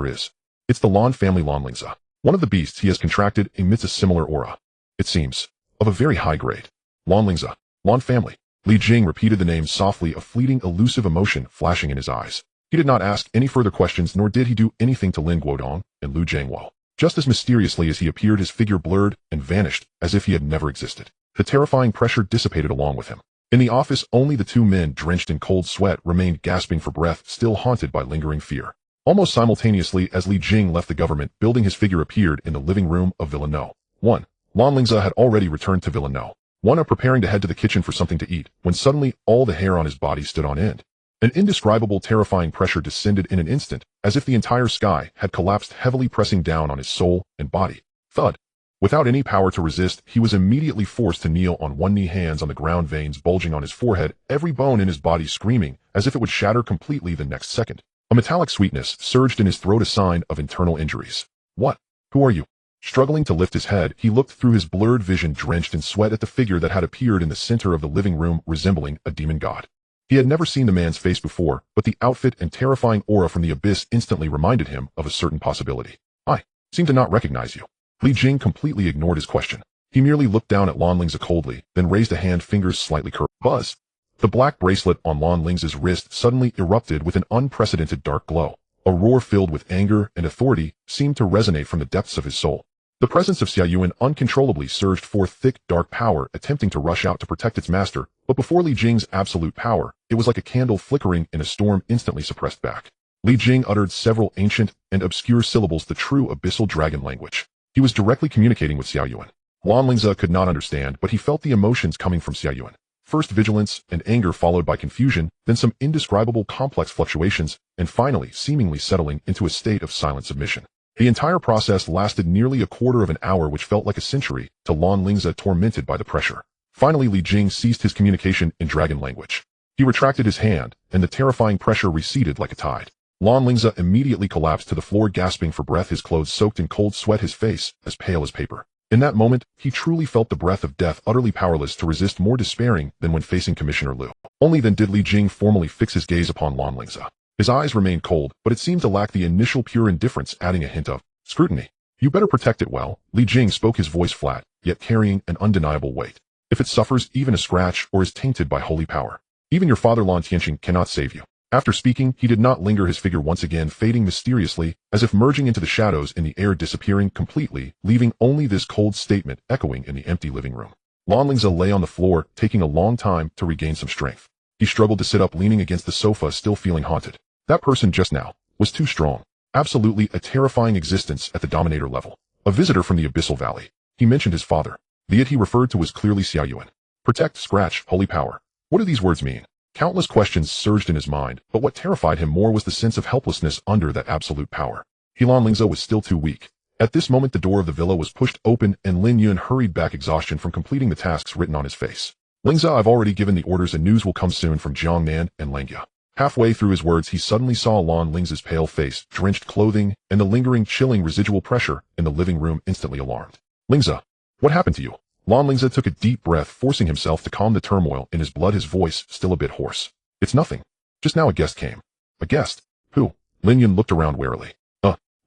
It's the Lan family, Lan Lingze. One of the beasts he has contracted emits a similar aura. It seems of a very high grade." "Lan Lingze, Lan family." Li Jing repeated the name softly, a fleeting elusive emotion flashing in his eyes. He did not ask any further questions, nor did he do anything to Lin Guodong and Lu Jiangwo. Just as mysteriously as he appeared, his figure blurred and vanished as if he had never existed. The terrifying pressure dissipated along with him. In the office, only the two men, drenched in cold sweat, remained, gasping for breath, still haunted by lingering fear. Almost simultaneously as Li Jing left the government building, his figure appeared in the living room of Villa No. 1. Lan Lingze had already returned to Villa No. 1, preparing to head to the kitchen for something to eat, when suddenly all the hair on his body stood on end. An indescribable, terrifying pressure descended in an instant, as if the entire sky had collapsed, heavily pressing down on his soul and body. Thud. Without any power to resist, he was immediately forced to kneel on one knee, hands on the ground, veins bulging on his forehead, every bone in his body screaming as if it would shatter completely the next second. A metallic sweetness surged in his throat, a sign of internal injuries. "What? Who are you?" Struggling to lift his head, he looked through his blurred vision, drenched in sweat, at the figure that had appeared in the center of the living room, resembling a demon god. He had never seen the man's face before, but the outfit and terrifying aura from the abyss instantly reminded him of a certain possibility. "I seem to not recognize you." Li Jing completely ignored his question. He merely looked down at Lan Lingze coldly, then raised a hand, fingers slightly curved. Buzz! The black bracelet on Lan Lingze's wrist suddenly erupted with an unprecedented dark glow. A roar filled with anger and authority seemed to resonate from the depths of his soul. The presence of Xiaoyuan uncontrollably surged forth, thick, dark power attempting to rush out to protect its master, but before Li Jing's absolute power, it was like a candle flickering in a storm, instantly suppressed back. Li Jing uttered several ancient and obscure syllables, the true abyssal dragon language. He was directly communicating with Xiaoyuan. Lan Lingze could not understand, but he felt the emotions coming from Xiaoyuan. First vigilance and anger, followed by confusion, then some indescribable complex fluctuations, and finally seemingly settling into a state of silent submission. The entire process lasted nearly a quarter of an hour, which felt like a century to Lan Lingze, tormented by the pressure. Finally, Li Jing ceased his communication in dragon language. He retracted his hand, and the terrifying pressure receded like a tide. Lan Lingze immediately collapsed to the floor, gasping for breath, his clothes soaked in cold sweat, his face as pale as paper. In that moment, he truly felt the breath of death, utterly powerless to resist, more despairing than when facing Commissioner Liu. Only then did Li Jing formally fix his gaze upon Lan Lingze. His eyes remained cold, but it seemed to lack the initial pure indifference, adding a hint of scrutiny. "You better protect it well." Li Jing spoke, his voice flat, yet carrying an undeniable weight. "If it suffers even a scratch or is tainted by holy power, even your father Lan Tianqing cannot save you." After speaking, he did not linger, his figure once again fading mysteriously, as if merging into the shadows in the air, disappearing completely, leaving only this cold statement echoing in the empty living room. Lan Lingze lay on the floor, taking a long time to regain some strength. He struggled to sit up, leaning against the sofa, still feeling haunted. That person just now was too strong. Absolutely a terrifying existence at the Dominator level. A visitor from the Abyssal Valley. He mentioned his father. The it he referred to was clearly Xiaoyuan. Protect, scratch, holy power. What do these words mean? Countless questions surged in his mind, but what terrified him more was the sense of helplessness under that absolute power. Lan Lingze was still too weak. At this moment the door of the villa was pushed open and Lin Yun hurried back, exhaustion from completing the tasks written on his face. Lingze, I've already given the orders and news will come soon from Jiangnan and Langya. Halfway through his words he suddenly saw Lan Lingze's pale face, drenched clothing, and the lingering, chilling residual pressure in the living room, instantly alarmed. Lingze, what happened to you? Lan Lingze took a deep breath, forcing himself to calm the turmoil in his blood, his voice still a bit hoarse. It's nothing. Just now a guest came. A guest? Who? Lin Yun looked around warily.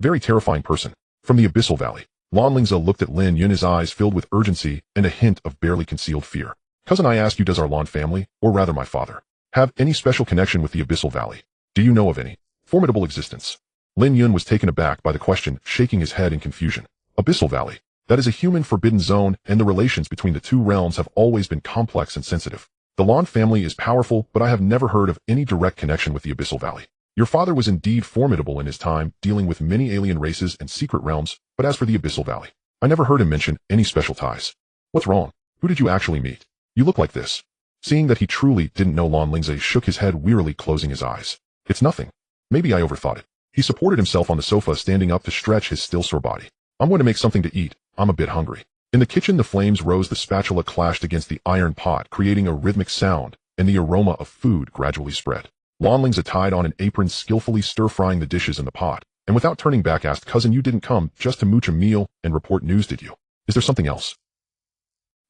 Very terrifying person. From the Abyssal Valley. Lan Lingze looked at Lin Yun, his eyes filled with urgency and a hint of barely concealed fear. Cousin, I ask you, does our Lan family, or rather my father, have any special connection with the Abyssal Valley? Do you know of any formidable existence? Lin Yun was taken aback by the question, shaking his head in confusion. Abyssal Valley. That is a human forbidden zone, and the relations between the two realms have always been complex and sensitive. The Lan family is powerful, but I have never heard of any direct connection with the Abyssal Valley. Your father was indeed formidable in his time, dealing with many alien races and secret realms, but as for the Abyssal Valley, I never heard him mention any special ties. What's wrong? Who did you actually meet? You look like this. Seeing that he truly didn't know, Lan Lingze shook his head wearily, closing his eyes. It's nothing. Maybe I overthought it. He supported himself on the sofa, standing up to stretch his still sore body. I'm going to make something to eat. I'm a bit hungry. In the kitchen the flames rose, the spatula clashed against the iron pot, creating a rhythmic sound, and the aroma of food gradually spread. Lan Lingze tied on an apron, skillfully stir-frying the dishes in the pot, and without turning back asked, Cousin, you didn't come just to mooch a meal and report news, did you? Is there something else?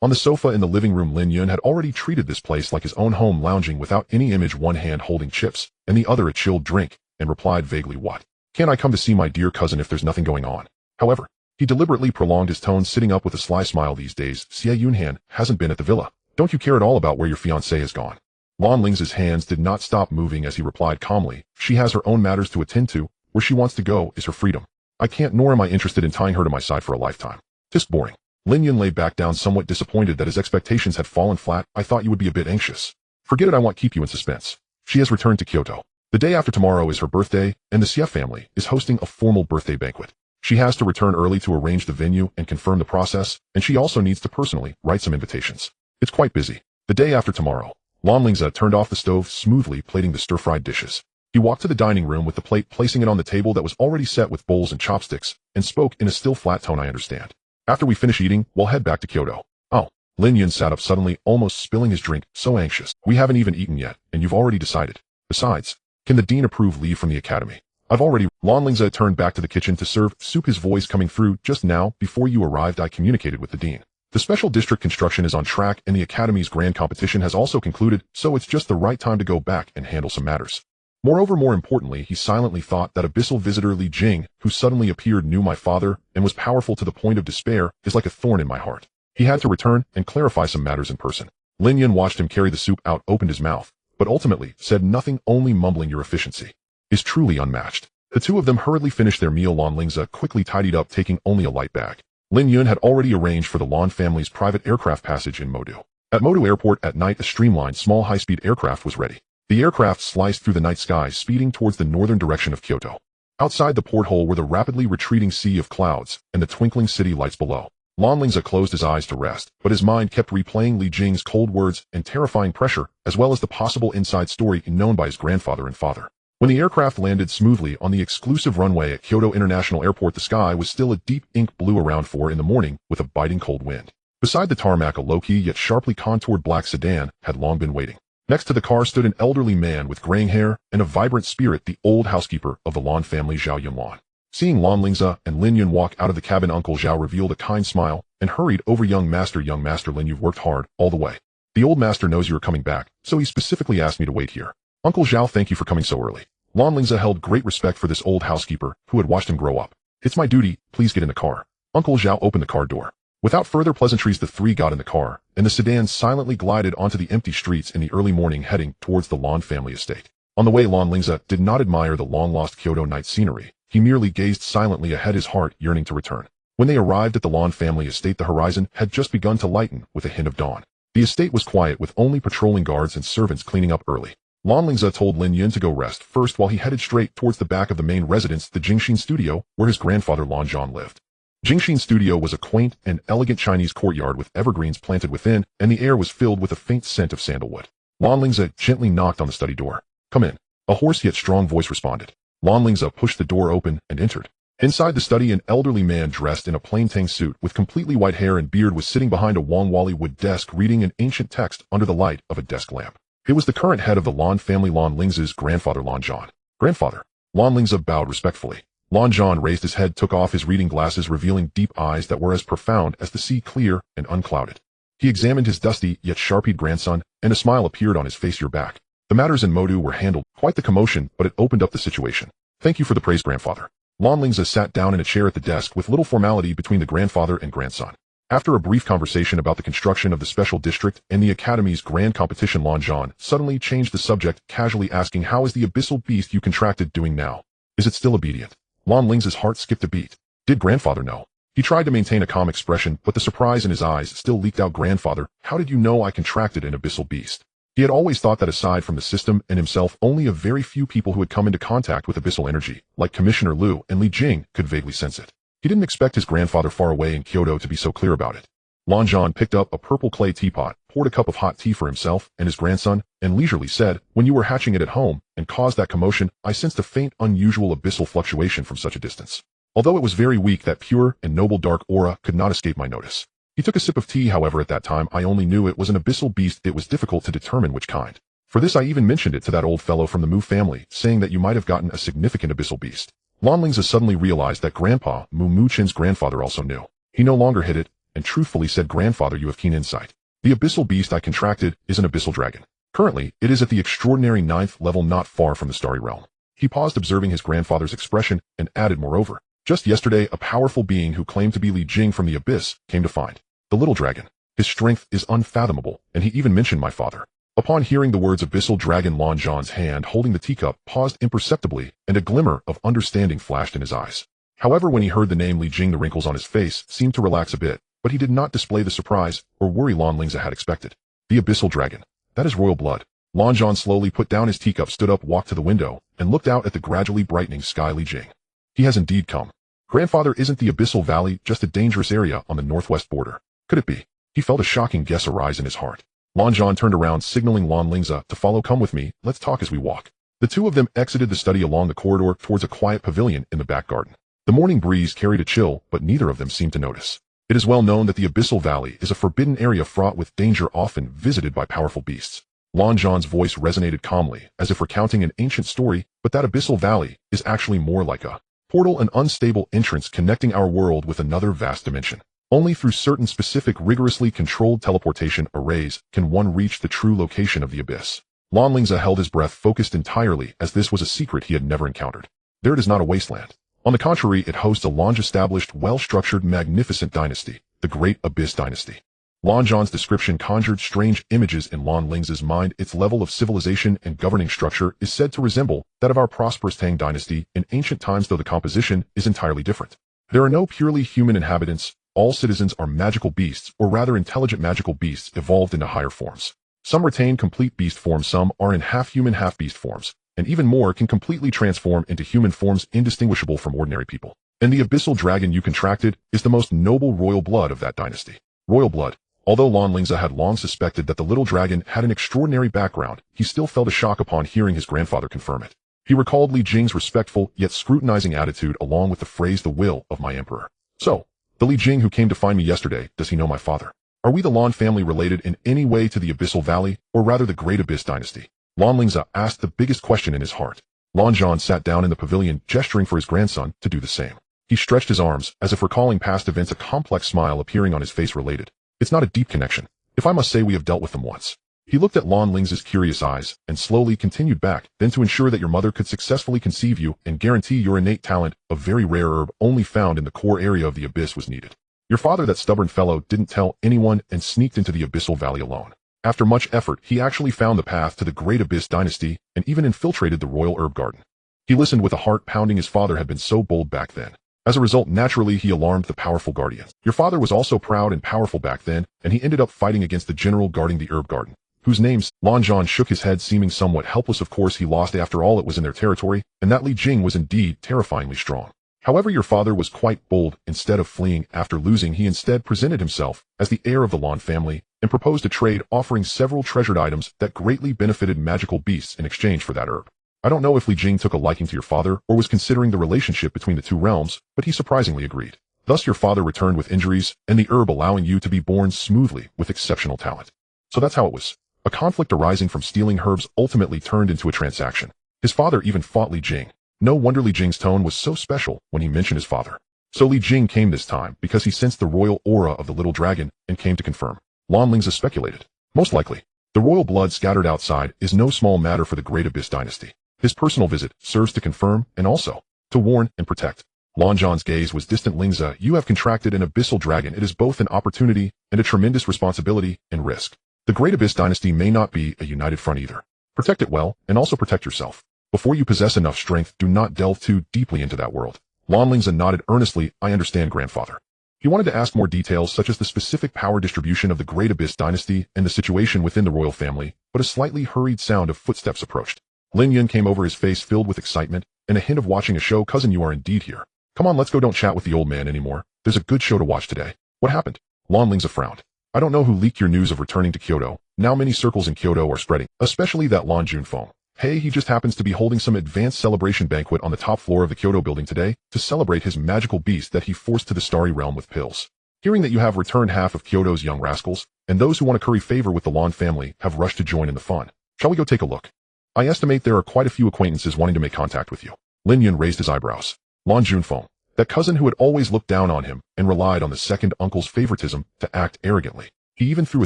On the sofa in the living room, Lin Yun had already treated this place like his own home, lounging without any image, one hand holding chips, and the other a chilled drink, and replied vaguely, What? Can't I come to see my dear cousin if there's nothing going on? However, he deliberately prolonged his tone, sitting up with a sly smile. These days, Xie Yunhan hasn't been at the villa. Don't you care at all about where your fiancée has gone? Lan Lingze's hands did not stop moving as he replied calmly, She has her own matters to attend to. Where she wants to go is her freedom. I can't, nor am I interested in tying her to my side for a lifetime. Just boring. Lin Yun lay back down, somewhat disappointed that his expectations had fallen flat. I thought you would be a bit anxious. Forget it, I won't keep you in suspense. She has returned to Kyoto. The day after tomorrow is her birthday, and the Xie family is hosting a formal birthday banquet. She has to return early to arrange the venue and confirm the process, and she also needs to personally write some invitations. It's quite busy. The day after tomorrow. Lan Lingze turned off the stove, smoothly plating the stir-fried dishes. He walked to the dining room with the plate, placing it on the table that was already set with bowls and chopsticks, and spoke in a still flat tone, I understand. After we finish eating, we'll head back to Kyoto. Oh. Lin Yun sat up suddenly, almost spilling his drink, so anxious. We haven't even eaten yet, and you've already decided. Besides, can the dean approve leave from the academy? I've already. Lan Lingze turned back to the kitchen to serve soup, his voice coming through. Just now, before you arrived, I communicated with the dean. The special district construction is on track, and the academy's grand competition has also concluded, so it's just the right time to go back and handle some matters. Moreover, more importantly, he silently thought that abyssal visitor Li Jing, who suddenly appeared, knew my father and was powerful to the point of despair, is like a thorn in my heart. He had to return and clarify some matters in person. Lin Yun watched him carry the soup out, opened his mouth, but ultimately said nothing, only mumbling, Your efficiency is truly unmatched. The two of them hurriedly finished their meal. Lan Lingze quickly tidied up, taking only a light bag. Lin Yun had already arranged for the Lan family's private aircraft passage in Modu. At Modu Airport at night, a streamlined, small high-speed aircraft was ready. The aircraft sliced through the night sky, speeding towards the northern direction of Kyoto. Outside the porthole were the rapidly retreating sea of clouds and the twinkling city lights below. Lan Lingze closed his eyes to rest, but his mind kept replaying Li Jing's cold words and terrifying pressure, as well as the possible inside story known by his grandfather and father. When the aircraft landed smoothly on the exclusive runway at Kyoto International Airport, the sky was still a deep ink blue around 4 in the morning, with a biting cold wind. Beside the tarmac, a low-key yet sharply contoured black sedan had long been waiting. Next to the car stood an elderly man with graying hair and a vibrant spirit, the old housekeeper of the Lan family, Zhao Yunlan. Seeing Lan Lingze and Lin Yun walk out of the cabin, Uncle Zhao revealed a kind smile and hurried over. Young Master Lin, you've worked hard all the way. The old master knows you are coming back, so he specifically asked me to wait here. Uncle Zhao, thank you for coming so early. Lan Lingze held great respect for this old housekeeper who had watched him grow up. It's my duty, please get in the car. Uncle Zhao opened the car door. Without further pleasantries, the three got in the car, and the sedan silently glided onto the empty streets in the early morning, heading towards the Lan family estate. On the way, Lan Lingze did not admire the long-lost Kyoto night scenery. He merely gazed silently ahead, his heart yearning to return. When they arrived at the Lan family estate, the horizon had just begun to lighten with a hint of dawn. The estate was quiet, with only patrolling guards and servants cleaning up early. Lan Lingze told Lin Yun to go rest first while he headed straight towards the back of the main residence, the Jingxin studio, where his grandfather Lan Zhan lived. Jingxin studio was a quaint and elegant Chinese courtyard with evergreens planted within, and the air was filled with a faint scent of sandalwood. Lan Lingze gently knocked on the study door. "Come in." A hoarse yet strong voice responded. Lan Lingze pushed the door open and entered. Inside the study, an elderly man dressed in a plain tang suit with completely white hair and beard was sitting behind a Wangwali wood desk reading an ancient text under the light of a desk lamp. It was the current head of the Lan family, Lan Lingze's grandfather, Lan Zhan. "Grandfather." Lan Lingze bowed respectfully. Lan Zhan raised his head, took off his reading glasses, revealing deep eyes that were as profound as the sea, clear and unclouded. He examined his dusty yet sharp-eyed grandson, and a smile appeared on his face. "You're back." The matters in Modu were handled. Quite the commotion, but it opened up the situation. "Thank you for the praise, grandfather." Lan Lingze sat down in a chair at the desk with little formality between the grandfather and grandson. After a brief conversation about the construction of the special district and the academy's grand competition, Lan Zhan suddenly changed the subject, casually asking, "How is the abyssal beast you contracted doing now? Is it still obedient?" Lan Lingze's heart skipped a beat. Did grandfather know? He tried to maintain a calm expression, but the surprise in his eyes still leaked out. "Grandfather, how did you know I contracted an abyssal beast?" He had always thought that aside from the system and himself, only a very few people who had come into contact with abyssal energy, like Commissioner Liu and Li Jing, could vaguely sense it. He didn't expect his grandfather far away in Kyoto to be so clear about it. Lan Zhan picked up a purple clay teapot, poured a cup of hot tea for himself and his grandson, and leisurely said, "When you were hatching it at home and caused that commotion, I sensed a faint, unusual abyssal fluctuation from such a distance. Although it was very weak, that pure and noble dark aura could not escape my notice." He took a sip of tea. "However, at that time I only knew it was an abyssal beast. It was difficult to determine which kind. For this I even mentioned it to that old fellow from the Mu family, saying that you might have gotten a significant abyssal beast." Lan Lingze suddenly realized that Grandpa Mu Muchin's grandfather also knew. He no longer hid it, and truthfully said, "Grandfather, you have keen insight. The abyssal beast I contracted is an abyssal dragon. Currently, it is at the extraordinary 9th level, not far from the starry realm." He paused, observing his grandfather's expression, and added, "Moreover, just yesterday a powerful being who claimed to be Li Jing from the abyss came to find the little dragon. His strength is unfathomable, and he even mentioned my father." Upon hearing the words abyssal dragon, Lan Zhan's hand holding the teacup paused imperceptibly, and a glimmer of understanding flashed in his eyes. However, when he heard the name Li Jing, the wrinkles on his face seemed to relax a bit, but he did not display the surprise or worry Lan Lingze had expected. "The abyssal dragon. That is royal blood." Lan Zhan slowly put down his teacup, stood up, walked to the window, and looked out at the gradually brightening sky. "Li Jing. He has indeed come. Grandfather, isn't the abyssal valley just a dangerous area on the northwest border? Could it be?" He felt a shocking guess arise in his heart. Lan Zhan turned around, signaling Lan Lingze to follow. "Come with me, let's talk as we walk." The two of them exited the study along the corridor towards a quiet pavilion in the back garden. The morning breeze carried a chill, but neither of them seemed to notice. It is well known that the abyssal valley is a forbidden area fraught with danger, often visited by powerful beasts. Lan Zhan's voice resonated calmly, as if recounting an ancient story, but that abyssal valley is actually more like a portal, an unstable entrance connecting our world with another vast dimension. Only through certain specific, rigorously controlled teleportation arrays can one reach the true location of the abyss. Lan Lingze held his breath, focused entirely, as this was a secret he had never encountered. There it is not a wasteland. On the contrary, it hosts a long-established, well-structured, magnificent dynasty, the Great Abyss Dynasty. Lan Zhan's description conjured strange images in Lan Lingze's mind. Its level of civilization and governing structure is said to resemble that of our prosperous Tang dynasty in ancient times, though the composition is entirely different. There are no purely human inhabitants. All citizens are magical beasts, or rather intelligent magical beasts evolved into higher forms. Some retain complete beast forms, some are in half-human, half-beast forms, and even more can completely transform into human forms indistinguishable from ordinary people. And the abyssal dragon you contracted is the most noble royal blood of that dynasty. Royal blood. Although Lan Lingze had long suspected that the little dragon had an extraordinary background, he still felt a shock upon hearing his grandfather confirm it. He recalled Li Jing's respectful yet scrutinizing attitude, along with the phrase, "the will of my emperor." "So, the Li Jing who came to find me yesterday, does he know my father? Are we the Lan family related in any way to the abyssal valley, or rather the Great Abyss Dynasty?" Lan Lingze asked the biggest question in his heart. Lan Zhan sat down in the pavilion, gesturing for his grandson to do the same. He stretched his arms, as if recalling past events, a complex smile appearing on his face. "Related. It's not a deep connection. If I must say, we have dealt with them once." He looked at Lan Lingze's curious eyes, and slowly continued back. "Then to ensure that your mother could successfully conceive you and guarantee your innate talent, a very rare herb only found in the core area of the abyss was needed. Your father, that stubborn fellow, didn't tell anyone and sneaked into the abyssal valley alone. After much effort, he actually found the path to the Great Abyss Dynasty and even infiltrated the royal herb garden." He listened with a heart pounding. His father had been so bold back then. As a result, naturally, he alarmed the powerful guardians. Your father was also proud and powerful back then, and he ended up fighting against the general guarding the herb garden, whose names. Lan Zhan shook his head, seeming somewhat helpless. Of course, he lost. After all, it was in their territory, and that Li Jing was indeed terrifyingly strong. However, your father was quite bold. Instead of fleeing after losing, he instead presented himself as the heir of the Lan family and proposed a trade, offering several treasured items that greatly benefited magical beasts in exchange for that herb. I don't know if Li Jing took a liking to your father or was considering the relationship between the two realms, but he surprisingly agreed. Thus your father returned with injuries, and the herb allowing you to be born smoothly with exceptional talent. So that's how it was. A conflict arising from stealing herbs ultimately turned into a transaction. His father even fought Li Jing. No wonder Li Jing's tone was so special when he mentioned his father. So Li Jing came this time because he sensed the royal aura of the little dragon and came to confirm. Lan Lingze speculated. Most likely, the royal blood scattered outside is no small matter for the Great Abyss dynasty. His personal visit serves to confirm and also to warn and protect. Lan Zhan's gaze was distant. Lingze, you have contracted an abyssal dragon. It is both an opportunity and a tremendous responsibility and risk. The Great Abyss dynasty may not be a united front either. Protect it well and also protect yourself. Before you possess enough strength, do not delve too deeply into that world. Lan Lingze nodded earnestly. I understand, grandfather. He wanted to ask more details such as the specific power distribution of the Great Abyss dynasty and the situation within the royal family, but a slightly hurried sound of footsteps approached. Lin Yun came over, his face filled with excitement and a hint of watching a show. Cousin, you are indeed here. Come on, let's go. Don't chat with the old man anymore. There's a good show to watch today. What happened? Lan Lingze frowned. I don't know who leaked your news of returning to Kyoto. Now many circles in Kyoto are spreading, especially that Lan Junfeng. Hey, he just happens to be holding some advanced celebration banquet on the top floor of the Kyoto building today to celebrate his magical beast that he forced to the starry realm with pills. Hearing that you have returned, half of Kyoto's young rascals, and those who want to curry favor with the Lan family, have rushed to join in the fun. Shall we go take a look? I estimate there are quite a few acquaintances wanting to make contact with you. Lin Yun raised his eyebrows. Lan Junfeng, that cousin who had always looked down on him and relied on the second uncle's favoritism to act arrogantly. He even threw a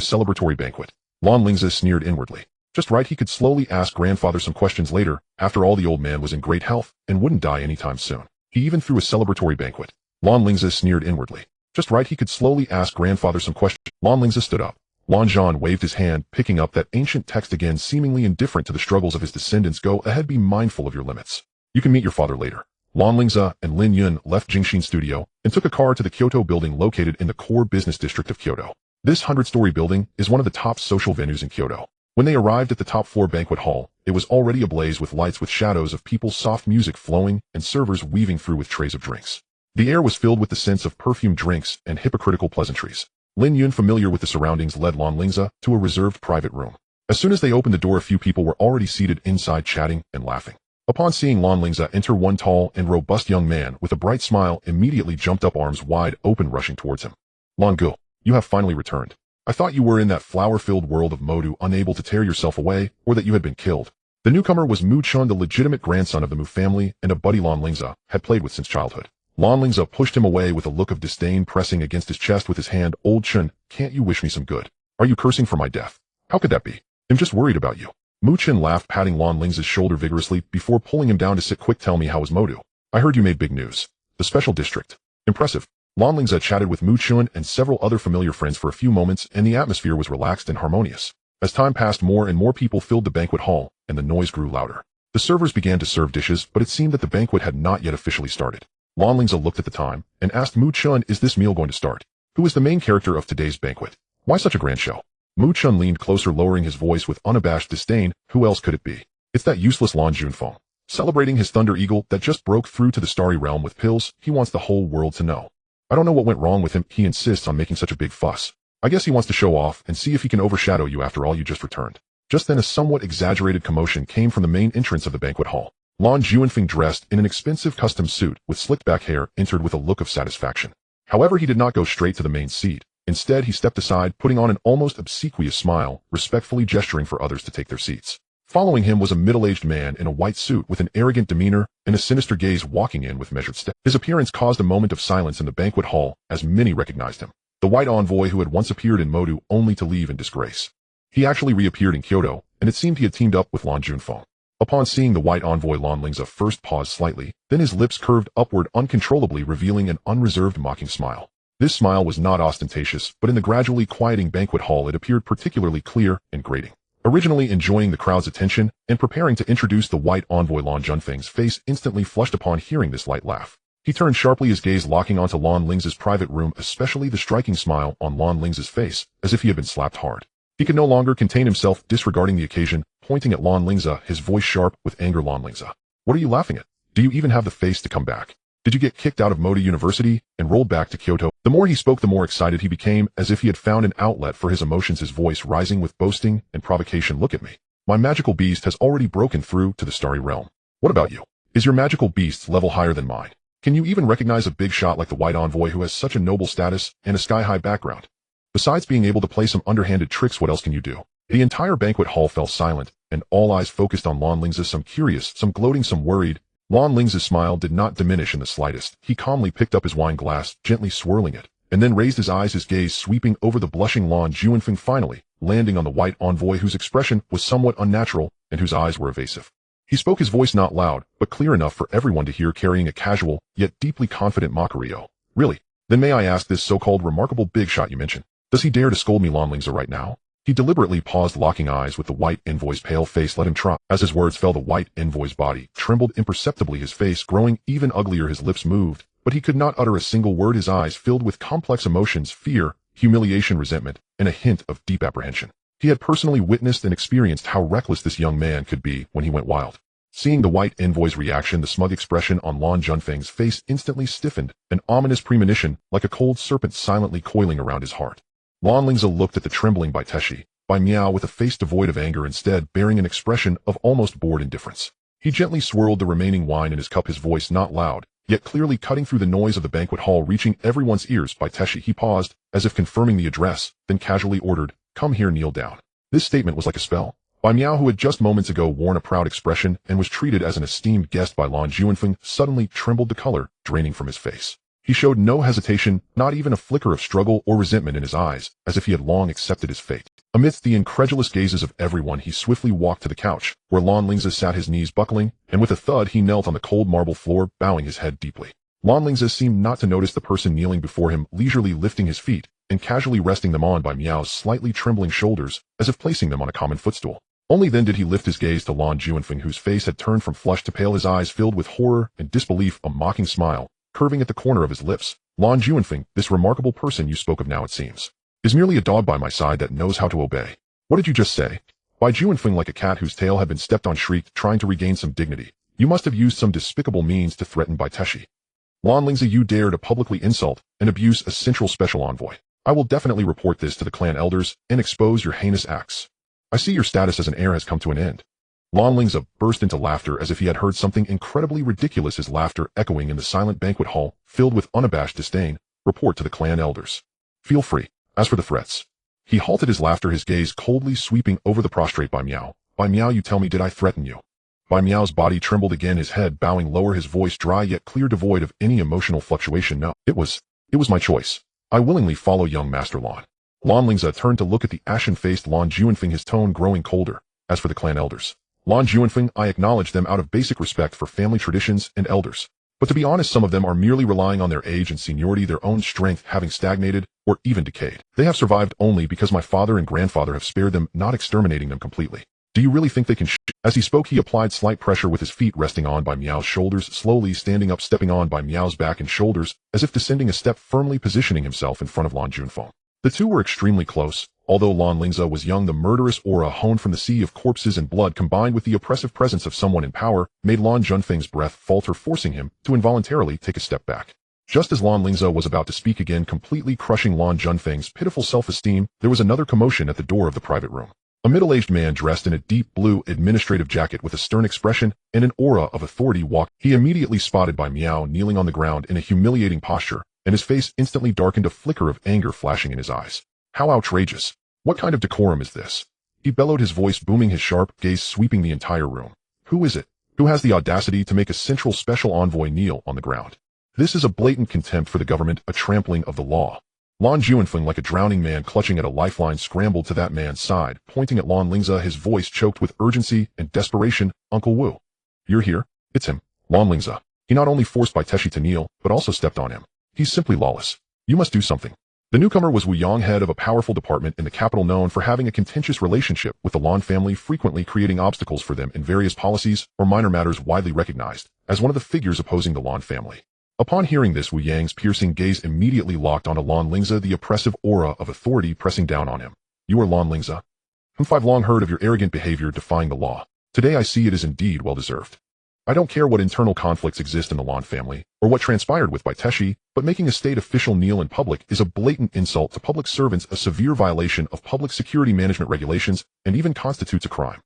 celebratory banquet. Lan Lingze sneered inwardly. Just right, he could slowly ask grandfather some questions later. After all, the old man was in great health and wouldn't die anytime soon. He even threw a celebratory banquet. Lan Lingze sneered inwardly. Just right, he could slowly ask grandfather some questions. Lan Lingze stood up. Lan Zhan waved his hand, picking up that ancient text again, seemingly indifferent to the struggles of his descendants. Go ahead, be mindful of your limits. You can meet your father later. Lan Lingze and Lin Yun left Jingxin Studio and took a car to the Kyoto building located in the core business district of Kyoto. This 100-story building is one of the top social venues in Kyoto. When they arrived at the top floor banquet hall, it was already ablaze with lights, with shadows of people, soft music flowing, and servers weaving through with trays of drinks. The air was filled with the scents of perfumed drinks and hypocritical pleasantries. Lin Yun, familiar with the surroundings, led Lan Lingze to a reserved private room. As soon as they opened the door, a few people were already seated inside, chatting and laughing. Upon seeing Lan Lingze enter, one tall and robust young man with a bright smile immediately jumped up, arms wide open, rushing towards him. Lan Gu, you have finally returned. I thought you were in that flower-filled world of Modu, unable to tear yourself away, or that you had been killed. The newcomer was Mu Chun, the legitimate grandson of the Mu family and a buddy Lan Lingze had played with since childhood. Lan Lingze pushed him away with a look of disdain, pressing against his chest with his hand. Old Chun, can't you wish me some good? Are you cursing for my death? How could that be? I'm just worried about you. Mu Chun laughed, patting Lan Lingze's shoulder vigorously before pulling him down to sit. Quick, tell me, how was Modu? I heard you made big news. The special district. Impressive. Lan Lingze chatted with Mu Chun and several other familiar friends for a few moments, and the atmosphere was relaxed and harmonious. As time passed, more and more people filled the banquet hall, and the noise grew louder. The servers began to serve dishes, but it seemed that the banquet had not yet officially started. Lan Lingze looked at the time and asked Mu Chun, is this meal going to start? Who is the main character of today's banquet? Why such a grand show? Mu Chun leaned closer, lowering his voice with unabashed disdain. Who else could it be? It's that useless Lan Junfeng. Celebrating his thunder eagle that just broke through to the starry realm with pills. He wants the whole world to know. I don't know what went wrong with him. He insists on making such a big fuss. I guess he wants to show off and see if he can overshadow you. After all, you just returned. Just then a somewhat exaggerated commotion came from the main entrance of the banquet hall. Lan Junfeng, dressed in an expensive custom suit with slicked back hair, entered with a look of satisfaction. However, he did not go straight to the main seat. Instead, he stepped aside, putting on an almost obsequious smile, respectfully gesturing for others to take their seats. Following him was a middle-aged man in a white suit with an arrogant demeanor and a sinister gaze, walking in with measured steps. His appearance caused a moment of silence in the banquet hall as many recognized him. The white envoy who had once appeared in Modu only to leave in disgrace. He actually reappeared in Kyoto, and it seemed he had teamed up with Lan Junfeng. Upon seeing the white envoy, Lan Lingze first paused slightly, then his lips curved upward uncontrollably, revealing an unreserved mocking smile. This smile was not ostentatious, but in the gradually quieting banquet hall it appeared particularly clear and grating. Originally enjoying the crowd's attention and preparing to introduce the white envoy, Lan Junfeng's face instantly flushed upon hearing this light laugh. He turned sharply, his gaze locking onto Lan Lingze's private room, especially the striking smile on Lan Lingze's face, as if he had been slapped hard. He could no longer contain himself, disregarding the occasion, pointing at Lan Lingze, his voice sharp with anger. Lan Lingze, what are you laughing at? Do you even have the face to come back? Did you get kicked out of Mota University and rolled back to Kyoto? The more he spoke, the more excited he became, as if he had found an outlet for his emotions, his voice rising with boasting and provocation. Look at me. My magical beast has already broken through to the starry realm. What about you? Is your magical beast's level higher than mine? Can you even recognize a big shot like the White Envoy who has such a noble status and a sky-high background? Besides being able to play some underhanded tricks, what else can you do? The entire banquet hall fell silent, and all eyes focused on Lan Lingze, some curious, some gloating, some worried. Lan Lingze's smile did not diminish in the slightest. He calmly picked up his wine glass, gently swirling it, and then raised his eyes, his gaze sweeping over the blushing Lan Juanfeng, finally landing on the White Envoy, whose expression was somewhat unnatural and whose eyes were evasive. He spoke, his voice not loud, but clear enough for everyone to hear, carrying a casual, yet deeply confident mockery. Oh, really? Then may I ask, this so-called remarkable big shot you mentioned, does he dare to scold me, Lan Lingze, right now? He deliberately paused, locking eyes with the White Envoy's pale face. Let him try. As his words fell, the White Envoy's body trembled imperceptibly, his face growing even uglier, his lips moved, but he could not utter a single word, his eyes filled with complex emotions, fear, humiliation, resentment, and a hint of deep apprehension. He had personally witnessed and experienced how reckless this young man could be when he went wild. Seeing the White Envoy's reaction, the smug expression on Lan Juanfeng's face instantly stiffened, an ominous premonition, like a cold serpent silently coiling around his heart. Lan Lingze looked at the trembling Bai Miao with a face devoid of anger, instead bearing an expression of almost bored indifference. He gently swirled the remaining wine in his cup, his voice not loud, yet clearly cutting through the noise of the banquet hall, reaching everyone's ears. Bai, he paused, as if confirming the address, then casually ordered, "Come here, kneel down." This statement was like a spell. Bai Miao, who had just moments ago worn a proud expression and was treated as an esteemed guest by Lan Juanfeng, suddenly trembled, the color draining from his face. He showed no hesitation, not even a flicker of struggle or resentment in his eyes, as if he had long accepted his fate. Amidst the incredulous gazes of everyone, he swiftly walked to the couch, where Lan Lingze sat, his knees buckling, and with a thud he knelt on the cold marble floor, bowing his head deeply. Lan Lingze seemed not to notice the person kneeling before him, leisurely lifting his feet and casually resting them on Bai Miao's slightly trembling shoulders, as if placing them on a common footstool. Only then did he lift his gaze to Lan Juanfeng, whose face had turned from flushed to pale, his eyes filled with horror and disbelief, a mocking smile curving at the corner of his lips. Lan Juanfeng, this remarkable person you spoke of now, it seems, is merely a dog by my side that knows how to obey. What did you just say? Bai Juanfeng, like a cat whose tail had been stepped on, shrieked, trying to regain some dignity. You must have used some despicable means to threaten Bai Teshi. Lan Lingze, you dare to publicly insult and abuse a central special envoy. I will definitely report this to the clan elders and expose your heinous acts. I see your status as an heir has come to an end. Lan Lingze burst into laughter as if he had heard something incredibly ridiculous, his laughter echoing in the silent banquet hall, filled with unabashed disdain. Report to the clan elders. Feel free. As for the threats. He halted his laughter, his gaze coldly sweeping over the prostrate Bai Miao. Bai Miao, you tell me, did I threaten you? Bai Miao's body trembled again, his head bowing lower, his voice dry yet clear, devoid of any emotional fluctuation. No, it was my choice. I willingly follow young Master Lan. Lan Lingze turned to look at the ashen-faced Lan Juanfeng, his tone growing colder. As for the clan elders, Lan Juanfeng, I acknowledge them out of basic respect for family traditions and elders. But to be honest, some of them are merely relying on their age and seniority, their own strength having stagnated or even decayed. They have survived only because my father and grandfather have spared them, not exterminating them completely. Do you really think they can As he spoke, he applied slight pressure with his feet resting on Bai Miao's shoulders, slowly standing up, stepping on Bai Miao's back and shoulders, as if descending a step, firmly positioning himself in front of Lan Juanfeng. The two were extremely close. Although Lan Lingze was young, the murderous aura honed from the sea of corpses and blood, combined with the oppressive presence of someone in power, made Lan Juanfeng's breath falter, forcing him to involuntarily take a step back. Just as Lan Lingze was about to speak again, completely crushing Lan Juanfeng's pitiful self-esteem, there was another commotion at the door of the private room. A middle-aged man dressed in a deep blue administrative jacket with a stern expression and an aura of authority walked. He immediately spotted Bai Miao kneeling on the ground in a humiliating posture, and his face instantly darkened, a flicker of anger flashing in his eyes. How outrageous! What kind of decorum is this? He bellowed, his voice booming, his sharp gaze sweeping the entire room. Who is it? Who has the audacity to make a central special envoy kneel on the ground? This is a blatant contempt for the government, a trampling of the law. Lan Juanfeng, like a drowning man clutching at a lifeline, scrambled to that man's side, pointing at Lan Lingze, his voice choked with urgency and desperation. Uncle Wu. You're here? It's him, Lan Lingze. He not only forced Bai Teshi to kneel, but also stepped on him. He's simply lawless. You must do something. The newcomer was Wu Yang, head of a powerful department in the capital known for having a contentious relationship with the Lan family, frequently creating obstacles for them in various policies or minor matters, widely recognized as one of the figures opposing the Lan family. Upon hearing this, Wu Yang's piercing gaze immediately locked onto Lan Lingze, the oppressive aura of authority pressing down on him. You are Lan Lingze? I've long heard of your arrogant behavior defying the law. Today I see it is indeed well-deserved. I don't care what internal conflicts exist in the Lan family, or what transpired with Baiteshi, but making a state official kneel in public is a blatant insult to public servants, a severe violation of public security management regulations, and even constitutes a crime.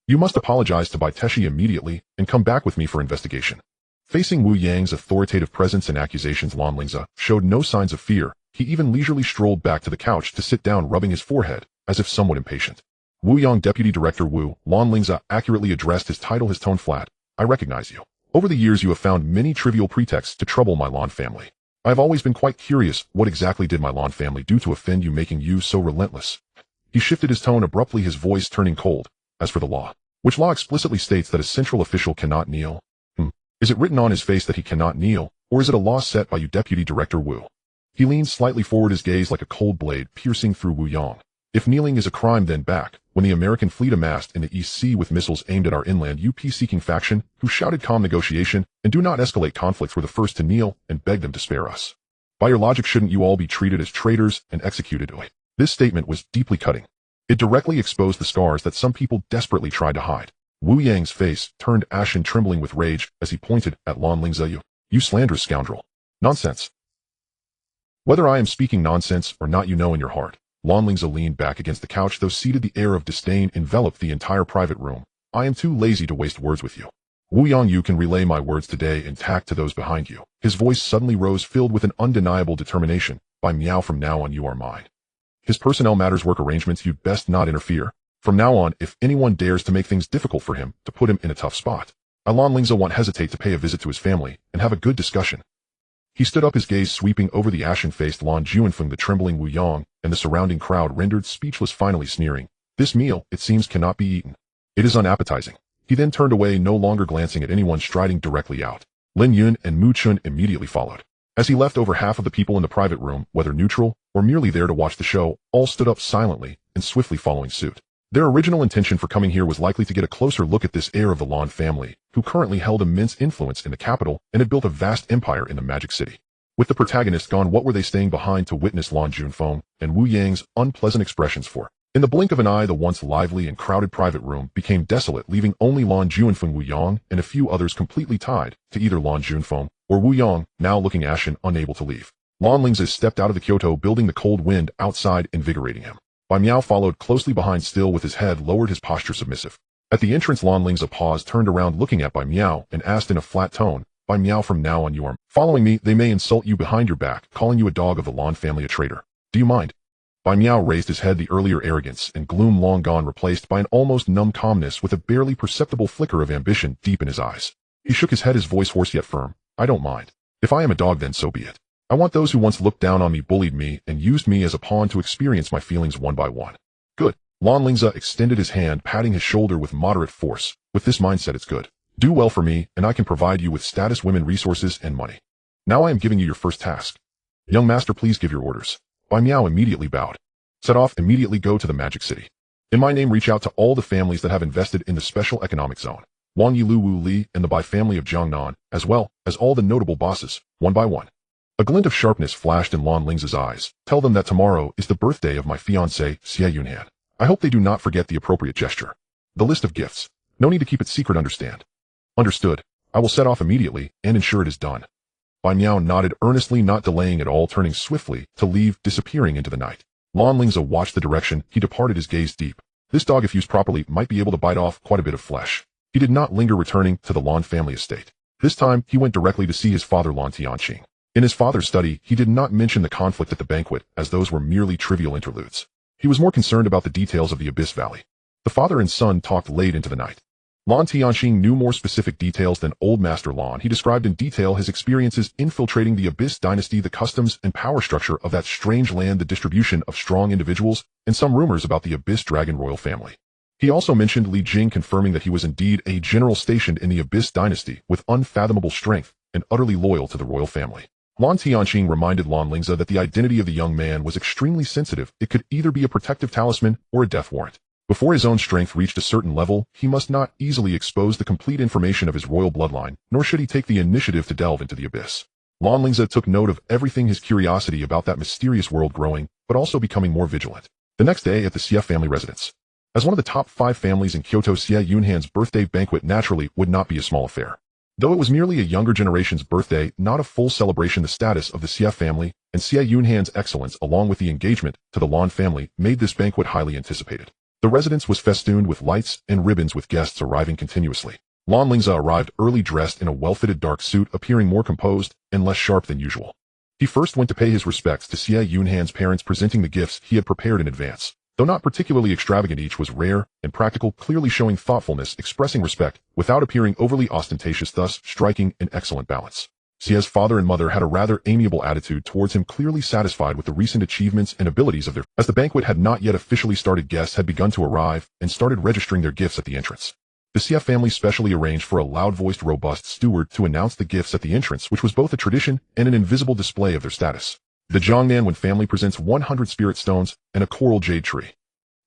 You must apologize to Baiteshi immediately, and come back with me for investigation. Facing Wu Yang's authoritative presence and accusations, Lan Lingze showed no signs of fear. He even leisurely strolled back to the couch to sit down, rubbing his forehead, as if somewhat impatient. Wu Yang, Deputy Director Wu, Lan Lingze accurately addressed his title, his tone flat. I recognize you. Over the years you have found many trivial pretexts to trouble my Lan family. I have always been quite curious, what exactly did my Lan family do to offend you, making you so relentless? He shifted his tone abruptly, his voice turning cold. As for the law, which law explicitly states that a central official cannot kneel? Is it written on his face that he cannot kneel, or is it a law set by you, Deputy Director Wu? He leaned slightly forward, his gaze like a cold blade piercing through Wu Yang. If kneeling is a crime, then back when the American fleet amassed in the East Sea with missiles aimed at our inland, you peace-seeking faction, who shouted calm negotiation and do not escalate conflicts, were the first to kneel and beg them to spare us. By your logic, shouldn't you all be treated as traitors and executed? This statement was deeply cutting. It directly exposed the scars that some people desperately tried to hide. Wu Yang's face turned ashen, trembling with rage as he pointed at Lan Lingze. You slanderous scoundrel. Nonsense. Whether I am speaking nonsense or not, you know in your heart. Lan Lingze leaned back against the couch, though seated. The air of disdain enveloped the entire private room. I am too lazy to waste words with you. Wu Yang, you can relay my words today intact to those behind you. His voice suddenly rose, filled with an undeniable determination. By Miao, from now on you are mine. His personnel matters, work arrangements, you'd best not interfere. From now on, if anyone dares to make things difficult for him, to put him in a tough spot, Lan Lingze won't hesitate to pay a visit to his family and have a good discussion. He stood up, his gaze sweeping over the ashen-faced Lan Juanfeng, the trembling Wu Yang, and the surrounding crowd rendered speechless, finally sneering. This meal, it seems, cannot be eaten. It is unappetizing. He then turned away, no longer glancing at anyone striding directly out. Lin Yun and Mu Chun immediately followed. As he left, over half of the people in the private room, whether neutral or merely there to watch the show, all stood up silently and swiftly following suit. Their original intention for coming here was likely to get a closer look at this heir of the Lan family, who currently held immense influence in the capital and had built a vast empire in the Magic City. With the protagonist gone, what were they staying behind to witness Lan Juanfeng and Wu Yang's unpleasant expressions for? In the blink of an eye, the once lively and crowded private room became desolate, leaving only Lan Juanfeng, Wu Yang, and a few others completely tied to either Lan Juanfeng or Wu Yang, now looking ashen, unable to leave. Lan Lingze stepped out of the Kyoto building, the cold wind outside invigorating him. Bai Miao followed closely behind, still with his head lowered, his posture submissive. At the entrance, Lan Lingze paused, turned around looking at Bai Miao, and asked in a flat tone, Bai Miao, from now on you are following me. They may insult you behind your back, calling you a dog of the Lan family, a traitor. Do you mind? Bai Miao raised his head, the earlier arrogance and gloom long gone, replaced by an almost numb calmness with a barely perceptible flicker of ambition deep in his eyes. He shook his head, his voice hoarse yet firm. I don't mind. If I am a dog, then so be it. I want those who once looked down on me, bullied me, and used me as a pawn to experience my feelings one by one. Good. Lan Lingze extended his hand, patting his shoulder with moderate force. With this mindset, it's good. Do well for me, and I can provide you with status, women, resources, and money. Now I am giving you your first task. Young master, please give your orders. Bai Miao immediately bowed. Set off, immediately go to the Magic City. In my name, reach out to all the families that have invested in the Special Economic Zone. Wang Yilu, Wu Li, and the Bai family of Jiangnan, as well as all the notable bosses, one by one. A glint of sharpness flashed in Lan Lingze's eyes. Tell them that tomorrow is the birthday of my fiancée, Xie Yunhan. I hope they do not forget the appropriate gesture. The list of gifts. No need to keep it secret, understand? Understood. I will set off immediately and ensure it is done. Bai Miao nodded earnestly, not delaying at all, turning swiftly to leave, disappearing into the night. Lan Lingze watched the direction he departed, his gaze deep. This dog, if used properly, might be able to bite off quite a bit of flesh. He did not linger, returning to the Lan family estate. This time, he went directly to see his father, Lan Tianqing. In his father's study, he did not mention the conflict at the banquet, as those were merely trivial interludes. He was more concerned about the details of the Abyss Valley. The father and son talked late into the night. Lan Tianqing knew more specific details than Old Master Lan. He described in detail his experiences infiltrating the Abyss dynasty, the customs and power structure of that strange land, the distribution of strong individuals, and some rumors about the Abyss Dragon royal family. He also mentioned Li Jing, confirming that he was indeed a general stationed in the Abyss dynasty with unfathomable strength and utterly loyal to the royal family. Lan Tianqing reminded Lan Lingze that the identity of the young man was extremely sensitive. It could either be a protective talisman or a death warrant. Before his own strength reached a certain level, he must not easily expose the complete information of his royal bloodline, nor should he take the initiative to delve into the abyss. Lan Lingze took note of everything, his curiosity about that mysterious world growing, but also becoming more vigilant. The next day at the Xie family residence. As one of the top 5 families in Kyoto, Xie Yunhan's birthday banquet naturally would not be a small affair. Though it was merely a younger generation's birthday, not a full celebration, the status of the Xie family and Xie Yunhan's excellence along with the engagement to the Lan family made this banquet highly anticipated. The residence was festooned with lights and ribbons with guests arriving continuously. Lan Lingze arrived early dressed in a well-fitted dark suit, appearing more composed and less sharp than usual. He first went to pay his respects to Xie Yunhan's parents, presenting the gifts he had prepared in advance. Though not particularly extravagant, each was rare and practical, clearly showing thoughtfulness, expressing respect without appearing overly ostentatious, thus striking an excellent balance. Xie's father and mother had a rather amiable attitude towards him, clearly satisfied with the recent achievements and abilities of their. As the banquet had not yet officially started, guests had begun to arrive and started registering their gifts at the entrance. The Xie family specially arranged for a loud-voiced, robust steward to announce the gifts at the entrance, which was both a tradition and an invisible display of their status. The Jiangnan family presents 100 spirit stones and a coral jade tree.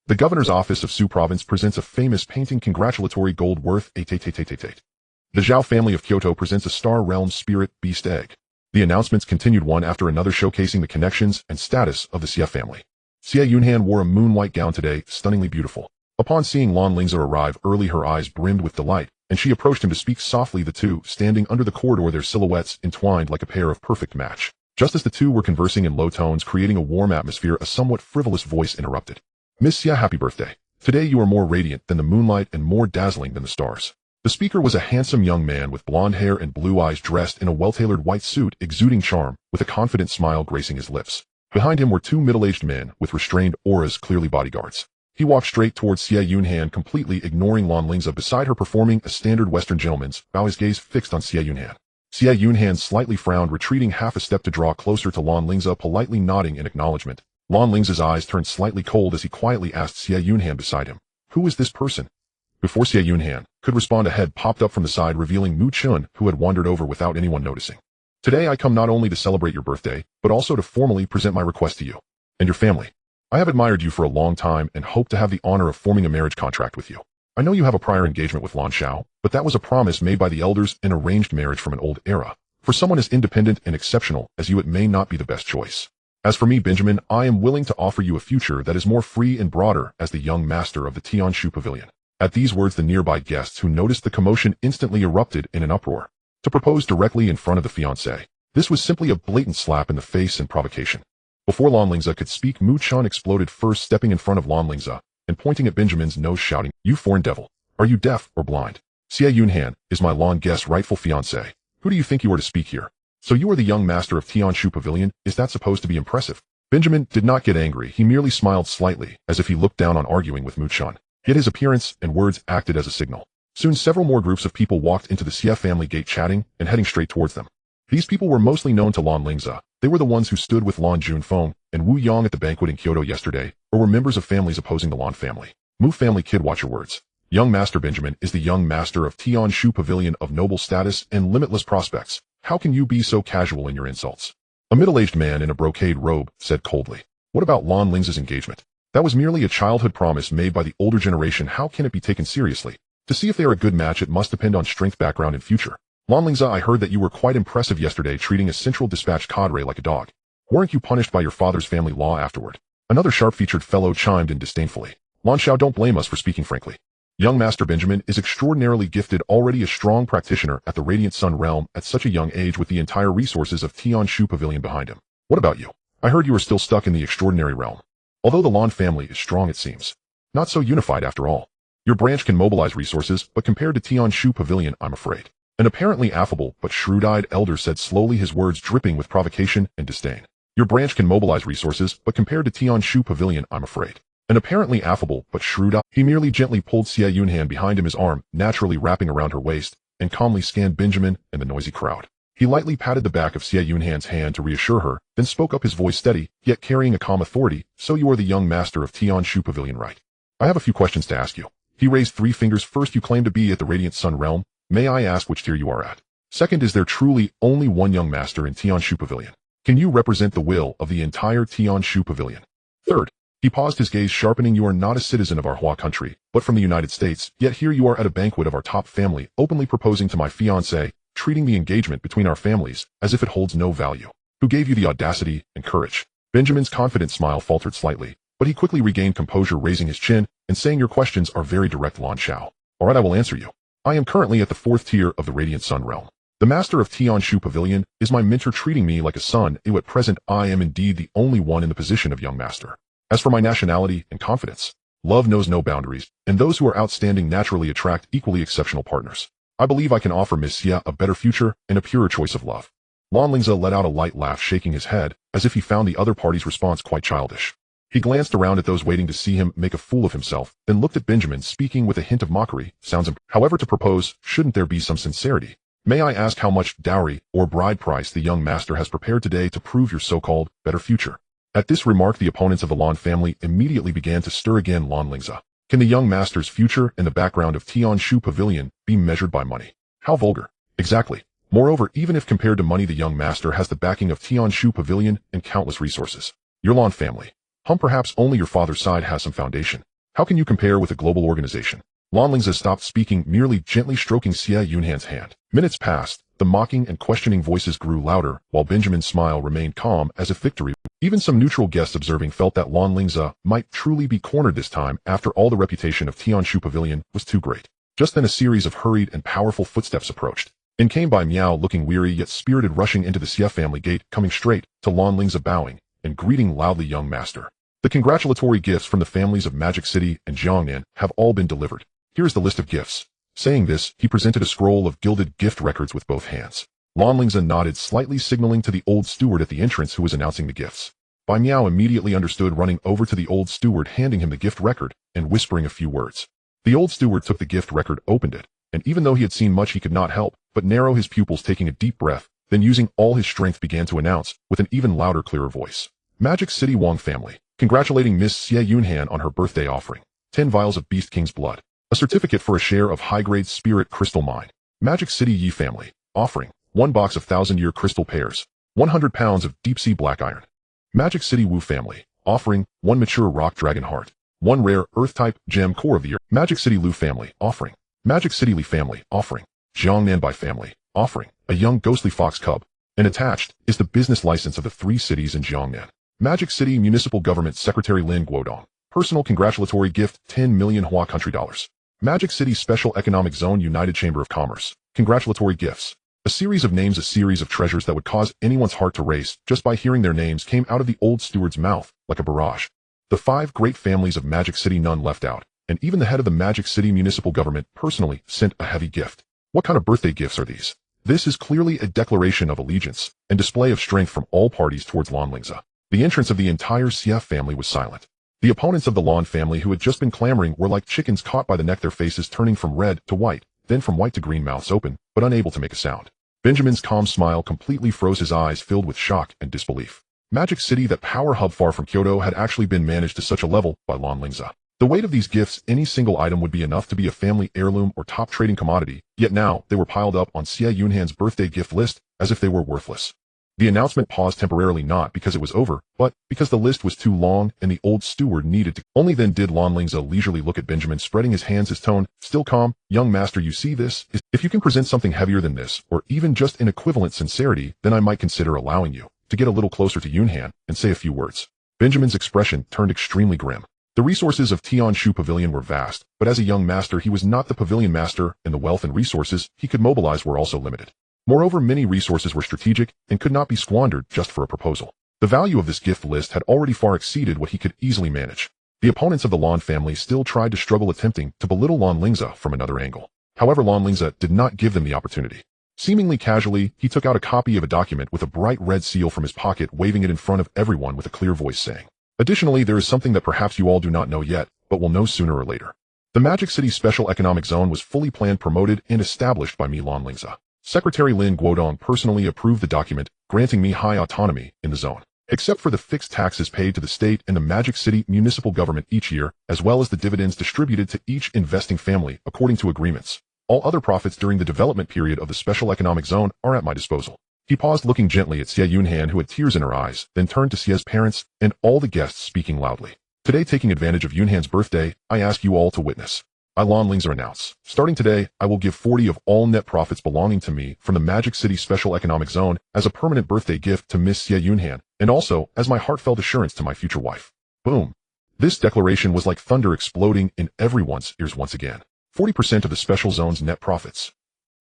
The governor's office of Su province presents a famous painting congratulatory gold worth 8. The Zhao family of Kyoto presents a star realm spirit beast egg. The announcements continued one after another, showcasing the connections and status of the Xie family. Xie Yunhan wore a moon-white gown today, stunningly beautiful. Upon seeing Lan Lingze arrive early, her eyes brimmed with delight, and she approached him to speak softly, the two standing under the corridor, their silhouettes entwined like a pair of perfect match. Just as the two were conversing in low tones, creating a warm atmosphere, a somewhat frivolous voice interrupted. Miss Xie, happy birthday. Today you are more radiant than the moonlight and more dazzling than the stars. The speaker was a handsome young man with blonde hair and blue eyes, dressed in a well-tailored white suit, exuding charm, with a confident smile gracing his lips. Behind him were 2 middle-aged men with restrained auras, clearly bodyguards. He walked straight towards Xie Yunhan, completely ignoring Lan Lingze beside her, performing a standard Western gentleman's bow, his gaze fixed on Xie Yunhan. Xie Yunhan slightly frowned, retreating half a step to draw closer to Lan Lingze, politely nodding in acknowledgement. Lan Lingze's eyes turned slightly cold as he quietly asked Xie Yunhan beside him, "Who is this person?" Before Xie Yunhan could respond, a head popped up from the side, revealing Mu Chun, who had wandered over without anyone noticing. "Today I come not only to celebrate your birthday, but also to formally present my request to you and your family. I have admired you for a long time and hope to have the honor of forming a marriage contract with you. I know you have a prior engagement with Lan Xiao, but that was a promise made by the elders, an arranged marriage from an old era. For someone as independent and exceptional as you, it may not be the best choice. As for me, Benjamin, I am willing to offer you a future that is more free and broader as the young master of the Tianshu Pavilion." At these words, the nearby guests who noticed the commotion instantly erupted in an uproar. To propose directly in front of the fiancé, this was simply a blatant slap in the face and provocation. Before Lan Lingze could speak, Mu Chun exploded first, stepping in front of Lan Lingze and pointing at Benjamin's nose, shouting, "You foreign devil! Are you deaf or blind? Xie Yunhan is my Lan guest's rightful fiancé. Who do you think you are to speak here? So you are the young master of Tianshu Pavilion? Is that supposed to be impressive?" Benjamin did not get angry. He merely smiled slightly, as if he looked down on arguing with Mu Chun. Yet his appearance and words acted as a signal. Soon several more groups of people walked into the Xie family gate, chatting and heading straight towards them. These people were mostly known to Lan Lingze. They were the ones who stood with Lan Junfeng and Wu Yang at the banquet in Kyoto yesterday, or were members of families opposing the Lan family. Mu family, kid, watch your words. Young Master Benjamin is the young master of Tianshu Pavilion, of noble status and limitless prospects. How can you be so casual in your insults? A middle-aged man in a brocade robe said coldly. What about Lan Lingze's engagement? That was merely a childhood promise made by the older generation. How can it be taken seriously? To see if they are a good match, it must depend on strength, background, and future. Lan Lingze, I heard that you were quite impressive yesterday, treating a central dispatch cadre like a dog. Weren't you punished by your father's family law afterward? Another sharp-featured fellow chimed in disdainfully. Lan Xiao, don't blame us for speaking frankly. Young Master Benjamin is extraordinarily gifted, already a strong practitioner at the Radiant Sun realm at such a young age, with the entire resources of Tianshu Pavilion behind him. What about you? I heard you are still stuck in the extraordinary realm. Although the Lan family is strong, it seems not so unified after all. Your branch can mobilize resources, but compared to Tianshu Pavilion, I'm afraid. An apparently affable but shrewd-eyed elder said slowly, his words dripping with provocation and disdain. Your branch can mobilize resources, but compared to Tianshu Pavilion, I'm afraid. An apparently affable but shrewd-eyed, he merely gently pulled Xie Yunhan behind him, his arm naturally wrapping around her waist, and calmly scanned Benjamin and the noisy crowd. He lightly patted the back of Xie Yunhan's hand to reassure her, then spoke up, his voice steady, yet carrying a calm authority. So you are the young master of Tianshu Pavilion, right? I have a few questions to ask you. He raised 3 fingers. First, you claim to be at the Radiant Sun realm. May I ask which tier you are at? Second, is there truly only one young master in Tianshu Pavilion? Can you represent the will of the entire Tianshu Pavilion? Third, he paused, his gaze sharpening, you are not a citizen of our Hua country, but from the United States, yet here you are at a banquet of our top family, openly proposing to my fiancé. treating the engagement between our families as if it holds no value. Who gave you the audacity and courage? Benjamin's confident smile faltered slightly, but he quickly regained composure, raising his chin and saying, your questions are very direct, Lan Xiao. Alright, I will answer you. I am currently at the 4th tier of the Radiant Sun realm. The master of Tianshu Pavilion is my mentor, treating me like a son, and at present I am indeed the only one in the position of young master. As for my nationality and confidence, love knows no boundaries, and those who are outstanding naturally attract equally exceptional partners. I believe I can offer Miss Xia a better future and a purer choice of love. Lan Lingze let out a light laugh, shaking his head, as if he found the other party's response quite childish. He glanced around at those waiting to see him make a fool of himself, then looked at Benjamin, speaking with a hint of mockery. However, to propose, shouldn't there be some sincerity? May I ask how much dowry or bride price the young master has prepared today to prove your so-called better future? At this remark, the opponents of the Lan family immediately began to stir again. Lan Lingze, can the young master's future and the background of Tianshu Pavilion be measured by money? How vulgar. Exactly. Moreover, even if compared to money, the young master has the backing of Tianshu Pavilion and countless resources. Your Lan family. Perhaps only your father's side has some foundation. How can you compare with a global organization? Lan Lingze stopped speaking, merely gently stroking Xia Yunhan's hand. Minutes passed. The mocking and questioning voices grew louder, while Benjamin's smile remained calm as if victory. Even some neutral guests observing felt that Lan Lingze might truly be cornered this time. After all, the reputation of Tianshu Pavilion was too great. Just then a series of hurried and powerful footsteps approached. In came by Miao, looking weary yet spirited, rushing into the Xia family gate, coming straight to Lan Lingze, bowing and greeting loudly, young master. The congratulatory gifts from the families of Magic City and Jiangnan have all been delivered. Here is the list of gifts. Saying this, he presented a scroll of gilded gift records with both hands. Lan Lingze nodded slightly, signaling to the old steward at the entrance who was announcing the gifts. Bai Miao immediately understood, running over to the old steward, handing him the gift record and whispering a few words. The old steward took the gift record, opened it, and even though he had seen much, he could not help but narrow his pupils, taking a deep breath, then using all his strength began to announce with an even louder, clearer voice. Magic City Wang family, congratulating Miss Xia Yunhan on her birthday, offering 10 vials of Beast King's blood, a certificate for a share of high-grade spirit crystal mine. Magic City Yi family, offering 1 box of 1,000-year crystal pears, 100 pounds of deep-sea black iron. Magic City Wu family, offering 1 mature rock dragon heart, 1 rare earth-type gem core of the year. Magic City Lu family, offering Magic City Li family, offering Jiangnan Bai family, offering a young ghostly fox cub, and attached is the business license of the 3 cities in Jiangnan. Magic City Municipal Government Secretary Lin Guodong, personal congratulatory gift, 10 million Hua country dollars. Magic City Special Economic Zone United Chamber of Commerce, congratulatory gifts. A series of names, a series of treasures that would cause anyone's heart to race just by hearing their names, came out of the old steward's mouth like a barrage. The 5 great families of Magic City, none left out, and even the head of the Magic City Municipal Government personally sent a heavy gift. What kind of birthday gifts are these? This is clearly a declaration of allegiance and display of strength from all parties towards Lan Lingze. The entrance of the entire Xia family was silent. The opponents of the Lan family, who had just been clamoring, were like chickens caught by the neck, their faces turning from red to white, then from white to green, mouths open, but unable to make a sound. Benjamin's calm smile completely froze, his eyes filled with shock and disbelief. Magic City, that power hub far from Kyoto, had actually been managed to such a level by Lan Lingze. The weight of these gifts, any single item would be enough to be a family heirloom or top trading commodity, yet now they were piled up on Xia Yunhan's birthday gift list as if they were worthless. The announcement paused temporarily, not because it was over, but because the list was too long and the old steward needed to. Only then did Lan Lingze leisurely look at Benjamin, spreading his hands, his tone still calm. Young master, you see this? If you can present something heavier than this, or even just an equivalent sincerity, then I might consider allowing you to get a little closer to Yunhan and say a few words. Benjamin's expression turned extremely grim. The resources of Tianshu Pavilion were vast, but as a young master he was not the pavilion master, and the wealth and resources he could mobilize were also limited. Moreover, many resources were strategic and could not be squandered just for a proposal. The value of this gift list had already far exceeded what he could easily manage. The opponents of the Lan family still tried to struggle, attempting to belittle Lan Lingze from another angle. However, Lan Lingze did not give them the opportunity. Seemingly casually, he took out a copy of a document with a bright red seal from his pocket, waving it in front of everyone with a clear voice, saying, "Additionally, there is something that perhaps you all do not know yet, but will know sooner or later. The Magic City Special Economic Zone was fully planned, promoted, and established by me, Lan Lingze. Secretary Lin Guodong personally approved the document, granting me high autonomy in the zone, except for the fixed taxes paid to the state and the Magic City municipal government each year, as well as the dividends distributed to each investing family according to agreements. All other profits during the development period of the Special Economic Zone are at my disposal." He paused, looking gently at Xia Yunhan, who had tears in her eyes, then turned to Xia's parents and all the guests, speaking loudly. "Today, taking advantage of Yunhan's birthday, I ask you all to witness I Lan Lingze announce. Starting today, I will give 40 of all net profits belonging to me from the Magic City Special Economic Zone as a permanent birthday gift to Miss Xie Yunhan, and also as my heartfelt assurance to my future wife. Boom. This declaration was like thunder exploding in everyone's ears once again. 40% of the special zone's net profits.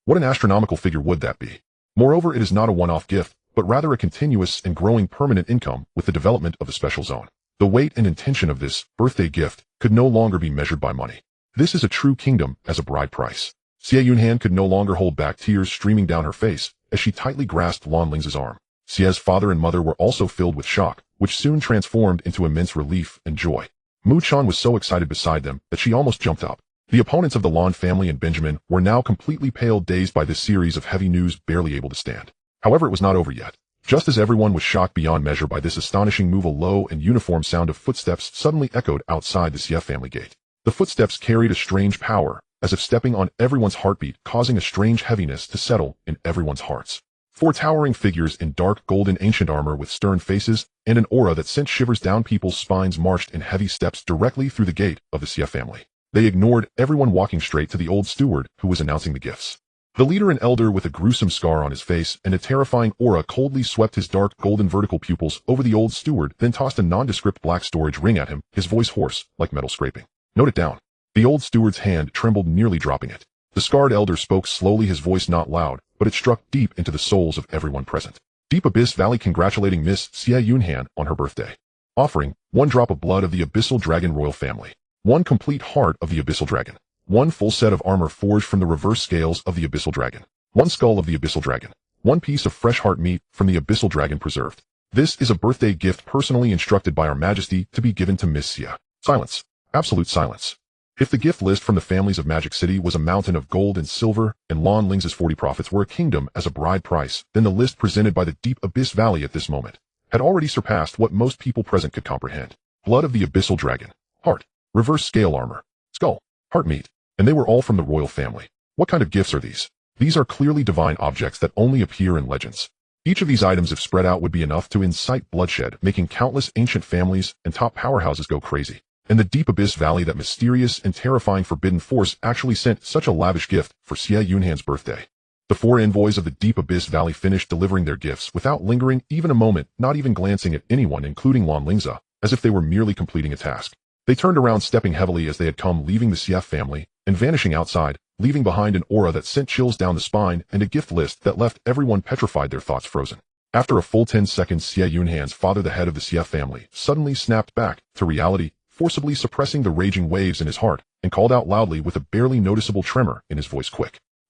What an astronomical figure would that be? Moreover, it is not a one-off gift, but rather a continuous and growing permanent income with the development of the special zone. The weight and intention of this birthday gift could no longer be measured by money. This is a true kingdom as a bride price. Xie Yunhan could no longer hold back tears streaming down her face as she tightly grasped Lan Lingze's arm. Xie's father and mother were also filled with shock, which soon transformed into immense relief and joy. Mu Chan was so excited beside them that she almost jumped up. The opponents of the Lan family and Benjamin were now completely pale, dazed by this series of heavy news, barely able to stand. However, it was not over yet. Just as everyone was shocked beyond measure by this astonishing move, a low and uniform sound of footsteps suddenly echoed outside the Xie family gate. The footsteps carried a strange power, as if stepping on everyone's heartbeat, causing a strange heaviness to settle in everyone's hearts. 4 towering figures in dark golden ancient armor with stern faces and an aura that sent shivers down people's spines marched in heavy steps directly through the gate of the Xie family. They ignored everyone, walking straight to the old steward who was announcing the gifts. The leader, an elder with a gruesome scar on his face and a terrifying aura, coldly swept his dark golden vertical pupils over the old steward, then tossed a nondescript black storage ring at him, his voice hoarse, like metal scraping. Note it down. The old steward's hand trembled, nearly dropping it. The scarred elder spoke slowly, his voice not loud, but it struck deep into the souls of everyone present. Deep Abyss Valley congratulating Miss Xie Yunhan on her birthday. Offering 1 drop of blood of the Abyssal Dragon royal family. 1 complete heart of the Abyssal Dragon. 1 full set of armor forged from the reverse scales of the Abyssal Dragon. 1 skull of the Abyssal Dragon. 1 piece of fresh heart meat from the Abyssal Dragon preserved. This is a birthday gift personally instructed by Our Majesty to be given to Miss Xie. Silence. Absolute silence. If the gift list from the families of Magic City was a mountain of gold and silver, and Lan Lingze's 40 profits were a kingdom as a bride price, then the list presented by the Deep Abyss Valley at this moment had already surpassed what most people present could comprehend. Blood of the Abyssal Dragon. Heart. Reverse scale armor. Skull. Heart meat. And they were all from the royal family. What kind of gifts are these? These are clearly divine objects that only appear in legends. Each of these items, if spread out, would be enough to incite bloodshed, making countless ancient families and top powerhouses go crazy. In the Deep Abyss Valley, that mysterious and terrifying forbidden force actually sent such a lavish gift for Xie Yunhan's birthday. The 4 envoys of the Deep Abyss Valley finished delivering their gifts without lingering even a moment, not even glancing at anyone, including Lan Lingze, as if they were merely completing a task. They turned around, stepping heavily as they had come, leaving the Xie family and vanishing outside, leaving behind an aura that sent chills down the spine and a gift list that left everyone petrified, their thoughts frozen. After a full 10 seconds, Xie Yunhan's father, the head of the Xie family, suddenly snapped back to reality, forcibly suppressing the raging waves in his heart, and called out loudly with a barely noticeable tremor in his voice,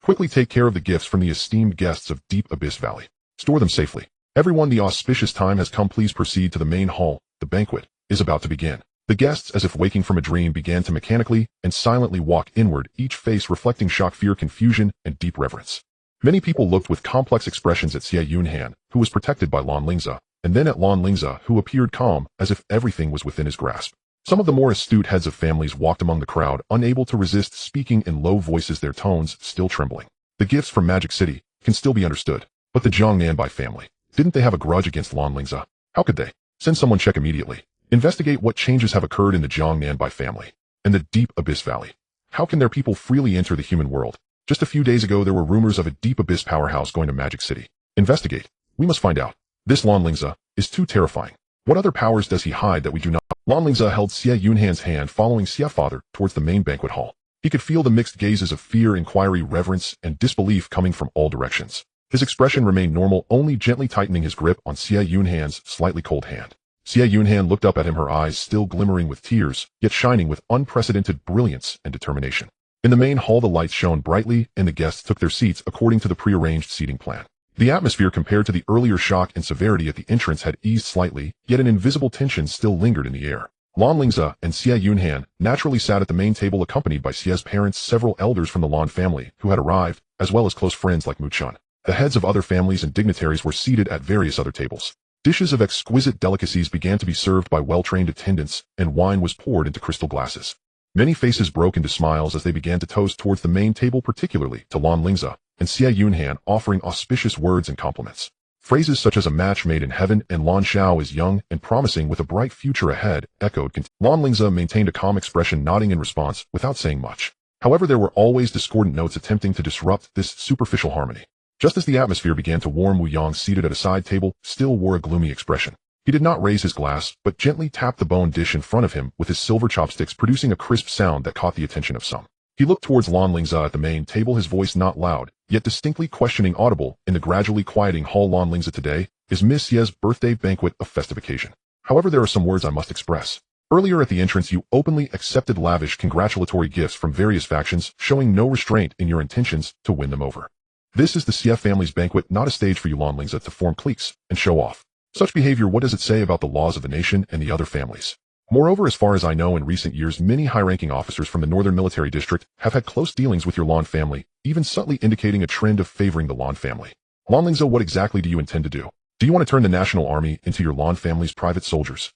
Quickly take care of the gifts from the esteemed guests of Deep Abyss Valley. Store them safely. Everyone, the auspicious time has come. Please proceed to the main hall. The banquet is about to begin. The guests, as if waking from a dream, began to mechanically and silently walk inward, each face reflecting shock, fear, confusion, and deep reverence. Many people looked with complex expressions at Xie Yunhan, who was protected by Lan Lingze, and then at Lan Lingze, who appeared calm, as if everything was within his grasp. Some of the more astute heads of families walked among the crowd, unable to resist speaking in low voices, their tones still trembling. The gifts from Magic City can still be understood, but the Jiangnan family, didn't they have a grudge against Lan Lingze? How could they? Send someone, check immediately. Investigate what changes have occurred in the Jiangnan family and the Deep Abyss Valley. How can their people freely enter the human world? Just a few days ago, there were rumors of a Deep Abyss powerhouse going to Magic City. Investigate. We must find out. This Lan Lingze is too terrifying. What other powers does he hide that we do not? Lan Lingze held Xie Yunhan's hand, following Xie father towards the main banquet hall. He could feel the mixed gazes of fear, inquiry, reverence, and disbelief coming from all directions. His expression remained normal, only gently tightening his grip on Xie Yunhan's slightly cold hand. Xie Yunhan looked up at him, her eyes still glimmering with tears, yet shining with unprecedented brilliance and determination. In the main hall, the lights shone brightly, and the guests took their seats according to the prearranged seating plan. The atmosphere, compared to the earlier shock and severity at the entrance, had eased slightly, yet an invisible tension still lingered in the air. Lan Lingze and Xie Yunhan naturally sat at the main table, accompanied by Xie's parents, several elders from the Lan family who had arrived, as well as close friends like Mu Chan. The heads of other families and dignitaries were seated at various other tables. Dishes of exquisite delicacies began to be served by well-trained attendants, and wine was poured into crystal glasses. Many faces broke into smiles as they began to toast towards the main table, particularly to Lan Lingze and Xie Yunhan, offering auspicious words and compliments. Phrases such as a match made in heaven and Lan Xiao is young and promising with a bright future ahead echoed. Lan Lingze maintained a calm expression, nodding in response without saying much. However, there were always discordant notes attempting to disrupt this superficial harmony. Just as the atmosphere began to warm, Wu Yang, seated at a side table, still wore a gloomy expression. He did not raise his glass, but gently tapped the bone dish in front of him with his silver chopsticks, producing a crisp sound that caught the attention of some. He looked towards Lan Lingze at the main table, his voice not loud, yet distinctly questioning, audible in the gradually quieting hall. Lan Lingze, today is Miss Ye's birthday banquet, a festive occasion. However, there are some words I must express. Earlier at the entrance, you openly accepted lavish congratulatory gifts from various factions, showing no restraint in your intentions to win them over. This is the CF family's banquet, not a stage for you, Lan Lingze, to form cliques and show off. Such behavior, what does it say about the laws of the nation and the other families? Moreover, as far as I know, in recent years, many high-ranking officers from the Northern Military District have had close dealings with your Lan family, even subtly indicating a trend of favoring the Lan family. Lan Lingze, what exactly do you intend to do? Do you want to turn the national army into your Lan family's private soldiers?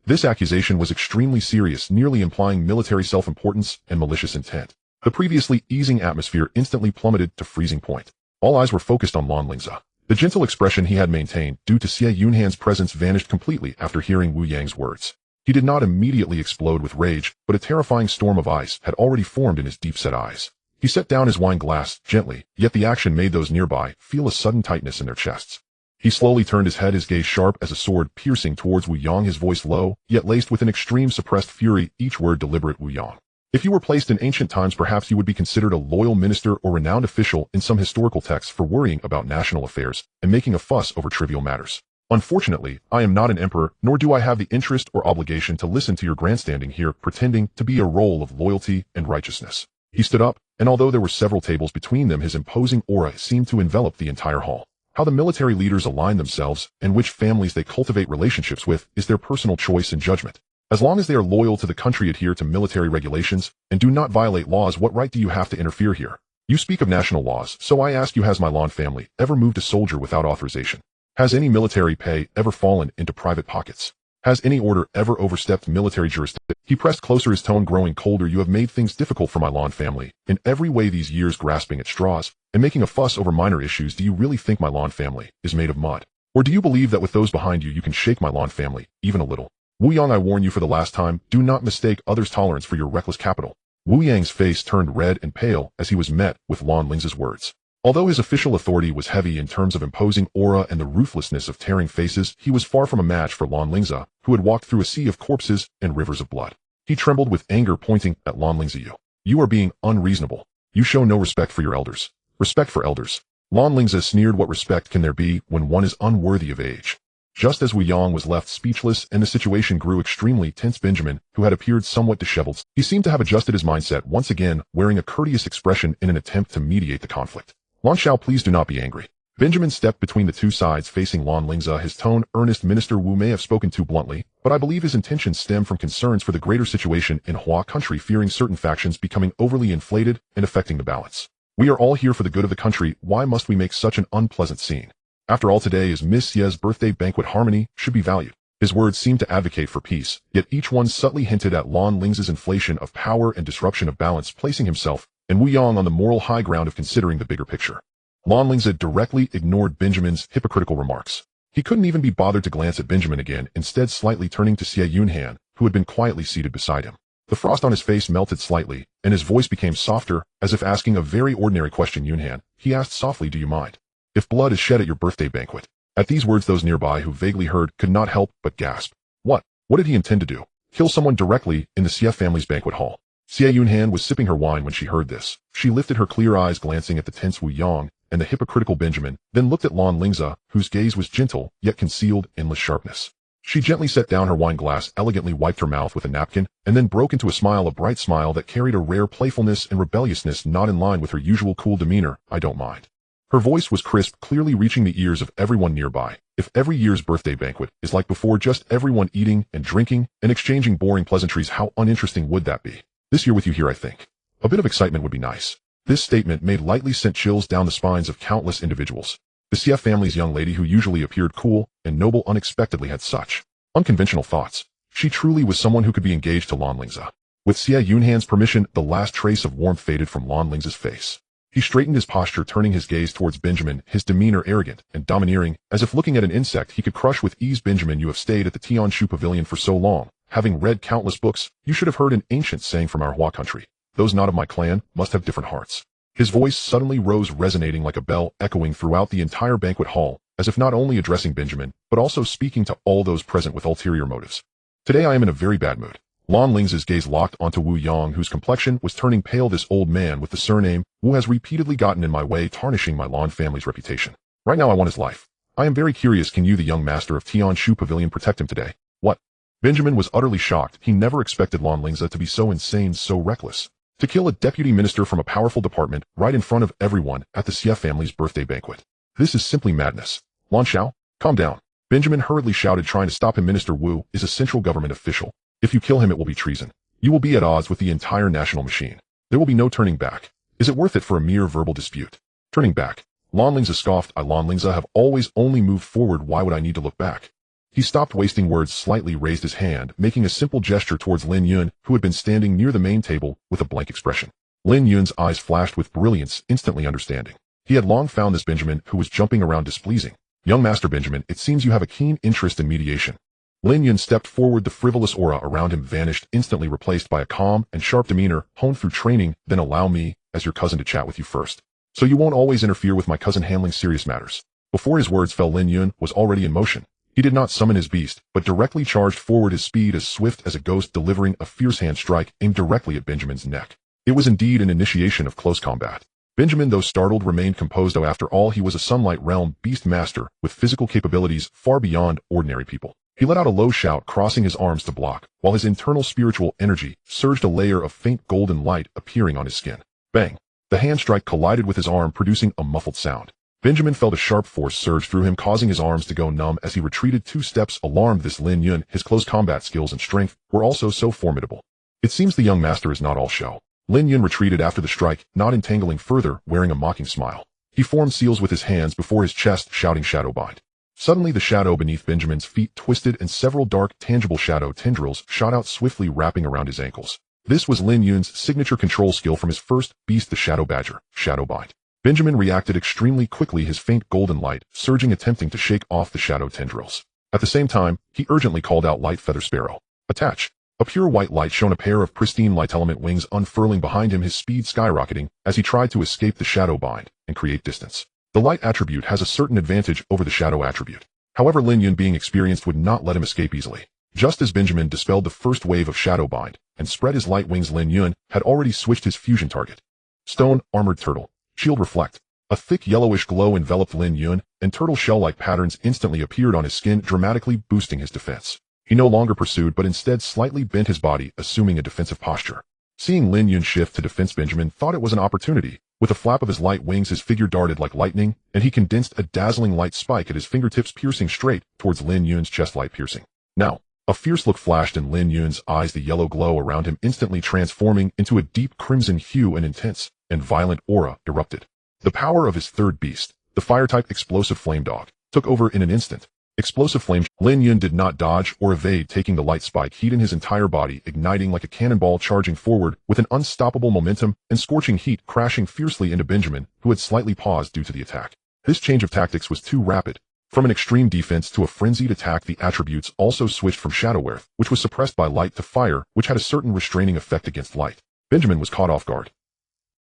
This accusation was extremely serious, nearly implying military self-importance and malicious intent. The previously easing atmosphere instantly plummeted to freezing point. All eyes were focused on Lan Lingze. The gentle expression he had maintained due to Xie Yunhan's presence vanished completely after hearing Wu Yang's words. He did not immediately explode with rage, but a terrifying storm of ice had already formed in his deep-set eyes. He set down his wine glass gently, yet the action made those nearby feel a sudden tightness in their chests. He slowly turned his head, his gaze sharp as a sword, piercing towards Wu Yang, his voice low, yet laced with an extreme suppressed fury, each word deliberate. Wu Yang. If you were placed in ancient times, perhaps you would be considered a loyal minister or renowned official in some historical texts for worrying about national affairs and making a fuss over trivial matters. Unfortunately, I am not an emperor, nor do I have the interest or obligation to listen to your grandstanding here, pretending to be a role of loyalty and righteousness. He stood up, and although there were several tables between them, his imposing aura seemed to envelop the entire hall. How the military leaders align themselves and which families they cultivate relationships with is their personal choice and judgment. As long as they are loyal to the country, adhere to military regulations, and do not violate laws, what right do you have to interfere here? You speak of national laws, so I ask you, has my Lan family ever moved a soldier without authorization? Has any military pay ever fallen into private pockets? Has any order ever overstepped military jurisdiction? He pressed closer, his tone growing colder. You have made things difficult for my Lan family in every way these years, grasping at straws and making a fuss over minor issues. Do you really think my Lan family is made of mud? Or do you believe that with those behind you, you can shake my Lan family even a little? Wu Yang, I warn you for the last time, do not mistake others' tolerance for your reckless capital. Wu Yang's face turned red and pale as he was met with Lan Lingze's words. Although his official authority was heavy in terms of imposing aura and the ruthlessness of tearing faces, he was far from a match for Lan Lingze, who had walked through a sea of corpses and rivers of blood. He trembled with anger, pointing at Lan Lingze. You are being unreasonable. You show no respect for your elders. Respect for elders. Lan Lingze sneered. What respect can there be when one is unworthy of age? Just as Wu Yang was left speechless and the situation grew extremely tense, Benjamin, who had appeared somewhat disheveled, he seemed to have adjusted his mindset once again, wearing a courteous expression in an attempt to mediate the conflict. Lan Xiao, please do not be angry. Benjamin stepped between the two sides, facing Lan Lingze, his tone earnest. Minister Wu may have spoken too bluntly, but I believe his intentions stem from concerns for the greater situation in Hua country, fearing certain factions becoming overly inflated and affecting the balance. We are all here for the good of the country. Why must we make such an unpleasant scene? After all, today is Miss Ye's birthday banquet. Harmony should be valued. His words seemed to advocate for peace, yet each one subtly hinted at Lan Lingze's inflation of power and disruption of balance, placing himself and Wu Yang on the moral high ground of considering the bigger picture. Lan Lingze directly ignored Benjamin's hypocritical remarks. He couldn't even be bothered to glance at Benjamin again, instead slightly turning to Xie Yunhan, who had been quietly seated beside him. The frost on his face melted slightly, and his voice became softer, as if asking a very ordinary question. Yunhan, he asked softly, do you mind if blood is shed at your birthday banquet? At these words, those nearby who vaguely heard could not help but gasp. What? What did he intend to do? Kill someone directly in the Xie family's banquet hall? Xie Yunhan was sipping her wine when she heard this. She lifted her clear eyes, glancing at the tense Wu Yang and the hypocritical Benjamin, then looked at Lan Lingze, whose gaze was gentle, yet concealed endless sharpness. She gently set down her wine glass, elegantly wiped her mouth with a napkin, and then broke into a smile, a bright smile that carried a rare playfulness and rebelliousness not in line with her usual cool demeanor. I don't mind. Her voice was crisp, clearly reaching the ears of everyone nearby. If every year's birthday banquet is like before, just everyone eating and drinking and exchanging boring pleasantries, how uninteresting would that be? This year with you here, I think a bit of excitement would be nice. This statement made lightly sent chills down the spines of countless individuals. The CF family's young lady, who usually appeared cool and noble, unexpectedly had such unconventional thoughts. She truly was someone who could be engaged to Lan Lingze. With Xie Yunhan's permission, the last trace of warmth faded from Lan Lingze's face. He straightened his posture, turning his gaze towards Benjamin, his demeanor arrogant and domineering, as if looking at an insect he could crush with ease. Benjamin, you have stayed at the Tianshu Pavilion for so long. Having read countless books, you should have heard an ancient saying from our Hua country. Those not of my clan must have different hearts. His voice suddenly rose, resonating like a bell, echoing throughout the entire banquet hall, as if not only addressing Benjamin, but also speaking to all those present with ulterior motives. Today I am in a very bad mood. Lan Lingze's gaze locked onto Wu Yang, whose complexion was turning pale. This old man with the surname Wu has repeatedly gotten in my way, tarnishing my Lan family's reputation. Right now I want his life. I am very curious, can you, the young master of Tianshu Pavilion, protect him today? What? Benjamin was utterly shocked. He never expected Lan Lingze to be so insane, so reckless. To kill a deputy minister from a powerful department right in front of everyone at the Xie family's birthday banquet. This is simply madness. Lan Xiao, calm down. Benjamin hurriedly shouted, trying to stop him. Minister Wu is a central government official. If you kill him, it will be treason. You will be at odds with the entire national machine. There will be no turning back. Is it worth it for a mere verbal dispute? Turning back. Lan Lingze scoffed. I, Lan Lingze, have always only moved forward. Why would I need to look back? He stopped wasting words, slightly raised his hand, making a simple gesture towards Lin Yun, who had been standing near the main table with a blank expression. Lin Yun's eyes flashed with brilliance, instantly understanding. He had long found this Benjamin, who was jumping around, displeasing. Young Master Benjamin, it seems you have a keen interest in mediation. Lin Yun stepped forward. The frivolous aura around him vanished, instantly replaced by a calm and sharp demeanor honed through training. Then allow me, as your cousin, to chat with you first. So you won't always interfere with my cousin handling serious matters. Before his words fell, Lin Yun was already in motion. He did not summon his beast, but directly charged forward, his speed as swift as a ghost, delivering a fierce hand strike aimed directly at Benjamin's neck. It was indeed an initiation of close combat. Benjamin, though startled, remained composed. Though after all, he was a Sunlight Realm beast master with physical capabilities far beyond ordinary people. He let out a low shout, crossing his arms to block, while his internal spiritual energy surged, a layer of faint golden light appearing on his skin. Bang! The hand strike collided with his arm, producing a muffled sound. Benjamin felt a sharp force surge through him, causing his arms to go numb as he retreated 2 steps. Alarmed, this Lin Yun, his close combat skills and strength were also so formidable. It seems the young master is not all show. Lin Yun retreated after the strike, not entangling further, wearing a mocking smile. He formed seals with his hands before his chest, shouting, "Shadow bind." Suddenly the shadow beneath Benjamin's feet twisted and several dark, tangible shadow tendrils shot out swiftly, wrapping around his ankles. This was Lin Yun's signature control skill from his first beast, the Shadow Badger, Shadow bind. Benjamin reacted extremely quickly, his faint golden light surging, attempting to shake off the shadow tendrils. At the same time, he urgently called out, "Light Feather Sparrow, attach." A pure white light shone, a pair of pristine light element wings unfurling behind him, his speed skyrocketing as he tried to escape the shadow bind and create distance. The light attribute has a certain advantage over the shadow attribute. However, Lin Yun, being experienced, would not let him escape easily. Just as Benjamin dispelled the first wave of shadow bind and spread his light wings, Lin Yun had already switched his fusion target. Stone, armored turtle, shield reflect. A thick yellowish glow enveloped Lin Yun, and turtle shell-like patterns instantly appeared on his skin, dramatically boosting his defense. He no longer pursued, but instead slightly bent his body, assuming a defensive posture. Seeing Lin Yun shift to defense, Benjamin thought it was an opportunity. With a flap of his light wings, his figure darted like lightning, and he condensed a dazzling light spike at his fingertips, piercing straight towards Lin Yun's chest, light piercing. Now, a fierce look flashed in Lin Yun's eyes, the yellow glow around him instantly transforming into a deep crimson hue. An intense and violent aura erupted. The power of his third beast, the fire-type explosive flame dog, took over in an instant. Explosive flame. Lin Yun did not dodge or evade, taking the light spike heat in his entire body, igniting like a cannonball, charging forward with an unstoppable momentum and scorching heat, crashing fiercely into Benjamin, who had slightly paused due to the attack. This change of tactics was too rapid. From an extreme defense to a frenzied attack, the attributes also switched from shadow earth, which was suppressed by light, to fire, which had a certain restraining effect against light. Benjamin was caught off guard.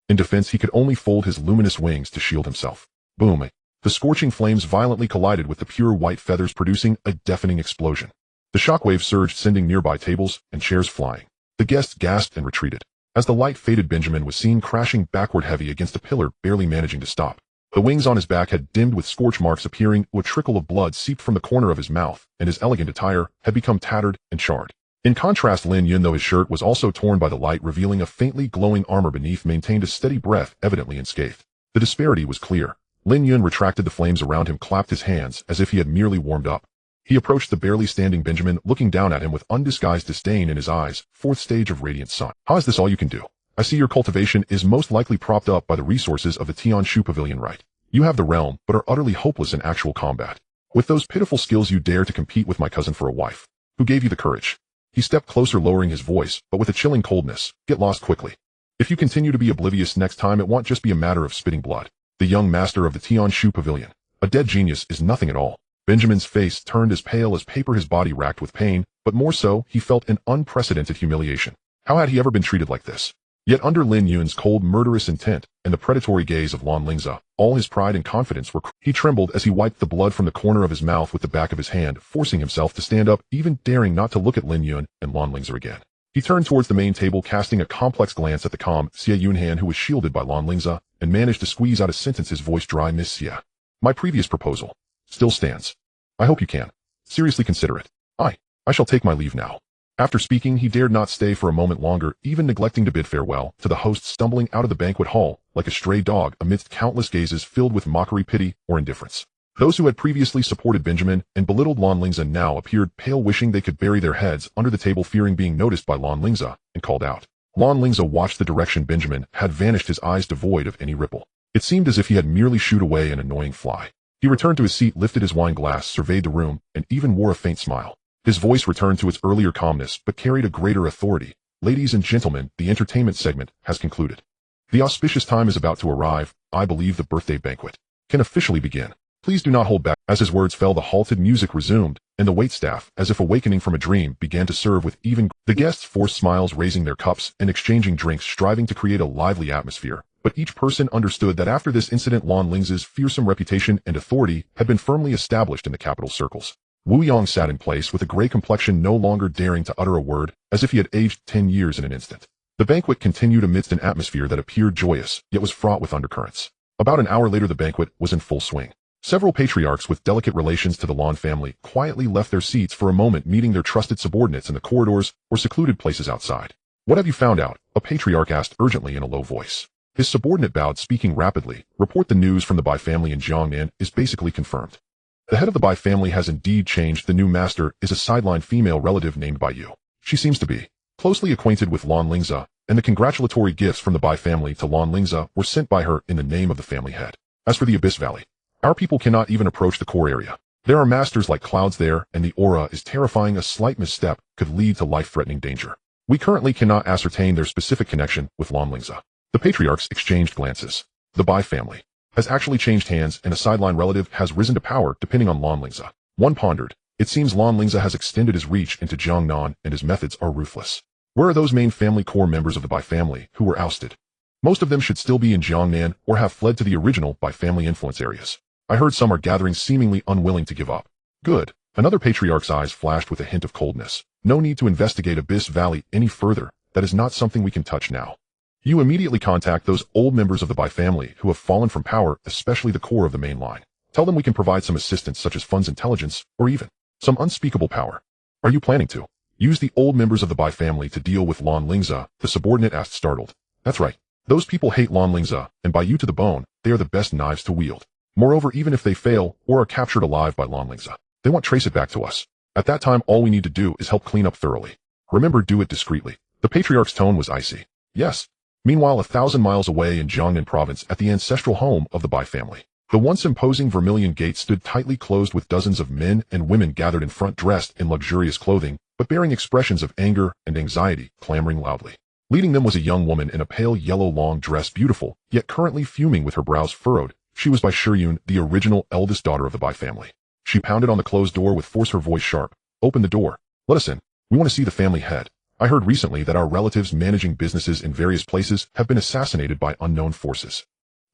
In defense, he could only fold his luminous wings to shield himself. Boom! The scorching flames violently collided with the pure white feathers, producing a deafening explosion. The shockwave surged, sending nearby tables and chairs flying. The guests gasped and retreated. As the light faded, Benjamin was seen crashing backward, heavy against a pillar, barely managing to stop. The wings on his back had dimmed with scorch marks appearing, a trickle of blood seeped from the corner of his mouth, and his elegant attire had become tattered and charred. In contrast, Lin Yun, though his shirt was also torn by the light, revealing a faintly glowing armor beneath, maintained a steady breath, evidently unscathed. The disparity was clear. Lin Yun retracted the flames around him, clapped his hands as if he had merely warmed up. He approached the barely standing Benjamin, looking down at him with undisguised disdain in his eyes. "Fourth stage of Radiant Sun. How is this all you can do? I see your cultivation is most likely propped up by the resources of the Tianshu Pavilion, right? You have the realm, but are utterly hopeless in actual combat. With those pitiful skills, you dare to compete with my cousin for a wife. Who gave you the courage?" He stepped closer, lowering his voice, but with a chilling coldness. "Get lost quickly. If you continue to be oblivious next time, it won't just be a matter of spitting blood." The young master of the Tianshu Pavilion, a dead genius, is nothing at all. Benjamin's face turned as pale as paper, his body racked with pain, but more so, he felt an unprecedented humiliation. How had he ever been treated like this? Yet under Lin Yun's cold, murderous intent and the predatory gaze of Lan Lingze, all his pride and confidence were He trembled as he wiped the blood from the corner of his mouth with the back of his hand, forcing himself to stand up, even daring not to look at Lin Yun and Lan Lingze again. He turned towards the main table, casting a complex glance at the calm Xie Yunhan, who was shielded by Lan Lingze, and managed to squeeze out a sentence, his voice dry. Miss Xie, my previous proposal still stands. I hope you can seriously consider it. I shall take my leave now. After speaking, he dared not stay for a moment longer, even neglecting to bid farewell to the host, stumbling out of the banquet hall like a stray dog amidst countless gazes filled with mockery, pity, or indifference. Those who had previously supported Benjamin and belittled Lan Lingze now appeared pale, wishing they could bury their heads under the table, fearing being noticed by Lan Lingze, and called out. Lan Lingze watched the direction Benjamin had vanished, his eyes devoid of any ripple. It seemed as if he had merely shooed away an annoying fly. He returned to his seat, lifted his wine glass, surveyed the room, and even wore a faint smile. His voice returned to its earlier calmness, but carried a greater authority. Ladies and gentlemen, the entertainment segment has concluded. The auspicious time is about to arrive. I believe the birthday banquet can officially begin. Please do not hold back. As his words fell, the halted music resumed, and the waitstaff, as if awakening from a dream, began to serve with even. The guests forced smiles, raising their cups and exchanging drinks, striving to create a lively atmosphere. But each person understood that after this incident, Lan Lingze's fearsome reputation and authority had been firmly established in the capital circles. Wu Yong sat in place with a gray complexion, no longer daring to utter a word, as if he had aged 10 years in an instant. The banquet continued amidst an atmosphere that appeared joyous, yet was fraught with undercurrents. About an hour later, the banquet was in full swing. Several patriarchs with delicate relations to the Lan family quietly left their seats for a moment, meeting their trusted subordinates in the corridors or secluded places outside. What have you found out? A patriarch asked urgently in a low voice. His subordinate bowed, speaking rapidly. Report: the news from the Bai family in Jiangnan is basically confirmed. The head of the Bai family has indeed changed. The new master is a sideline female relative named Bai Yu. She seems to be closely acquainted with Lan Lingze, and the congratulatory gifts from the Bai family to Lan Lingze were sent by her in the name of the family head. As for the Abyss Valley, our people cannot even approach the core area. There are masters like clouds there, and the aura is terrifying. A slight misstep could lead to life-threatening danger. We currently cannot ascertain their specific connection with Lan Lingze. The patriarchs exchanged glances. The Bai family has actually changed hands, and a sideline relative has risen to power depending on Lan Lingze. One pondered. It seems Lan Lingze has extended his reach into Jiangnan, and his methods are ruthless. Where are those main family core members of the Bai family who were ousted? Most of them should still be in Jiangnan or have fled to the original Bai family influence areas. I heard some are gathering, seemingly unwilling to give up. Good. Another patriarch's eyes flashed with a hint of coldness. No need to investigate Abyss Valley any further. That is not something we can touch now. You immediately contact those old members of the Bai family who have fallen from power, especially the core of the main line. Tell them we can provide some assistance, such as funds, intelligence, or even some unspeakable power. Are you planning to use the old members of the Bai family to deal with Lan Lingze? The subordinate asked, startled. That's right. Those people hate Lan Lingze, and Bai Yu to the bone. They are the best knives to wield. Moreover, even if they fail or are captured alive by Lan Lingze, they won't trace it back to us. At that time, all we need to do is help clean up thoroughly. Remember, do it discreetly. The patriarch's tone was icy. Yes. Meanwhile, 1,000 miles away in Jiangnan province, at the ancestral home of the Bai family, the once imposing vermilion gate stood tightly closed, with dozens of men and women gathered in front, dressed in luxurious clothing, but bearing expressions of anger and anxiety, clamoring loudly. Leading them was a young woman in a pale yellow long dress, beautiful, yet currently fuming with her brows furrowed. She was Bai Shiyun, the original eldest daughter of the Bai family. She pounded on the closed door with force, her voice sharp. Open the door. Let us in. We want to see the family head. I heard recently that our relatives managing businesses in various places have been assassinated by unknown forces.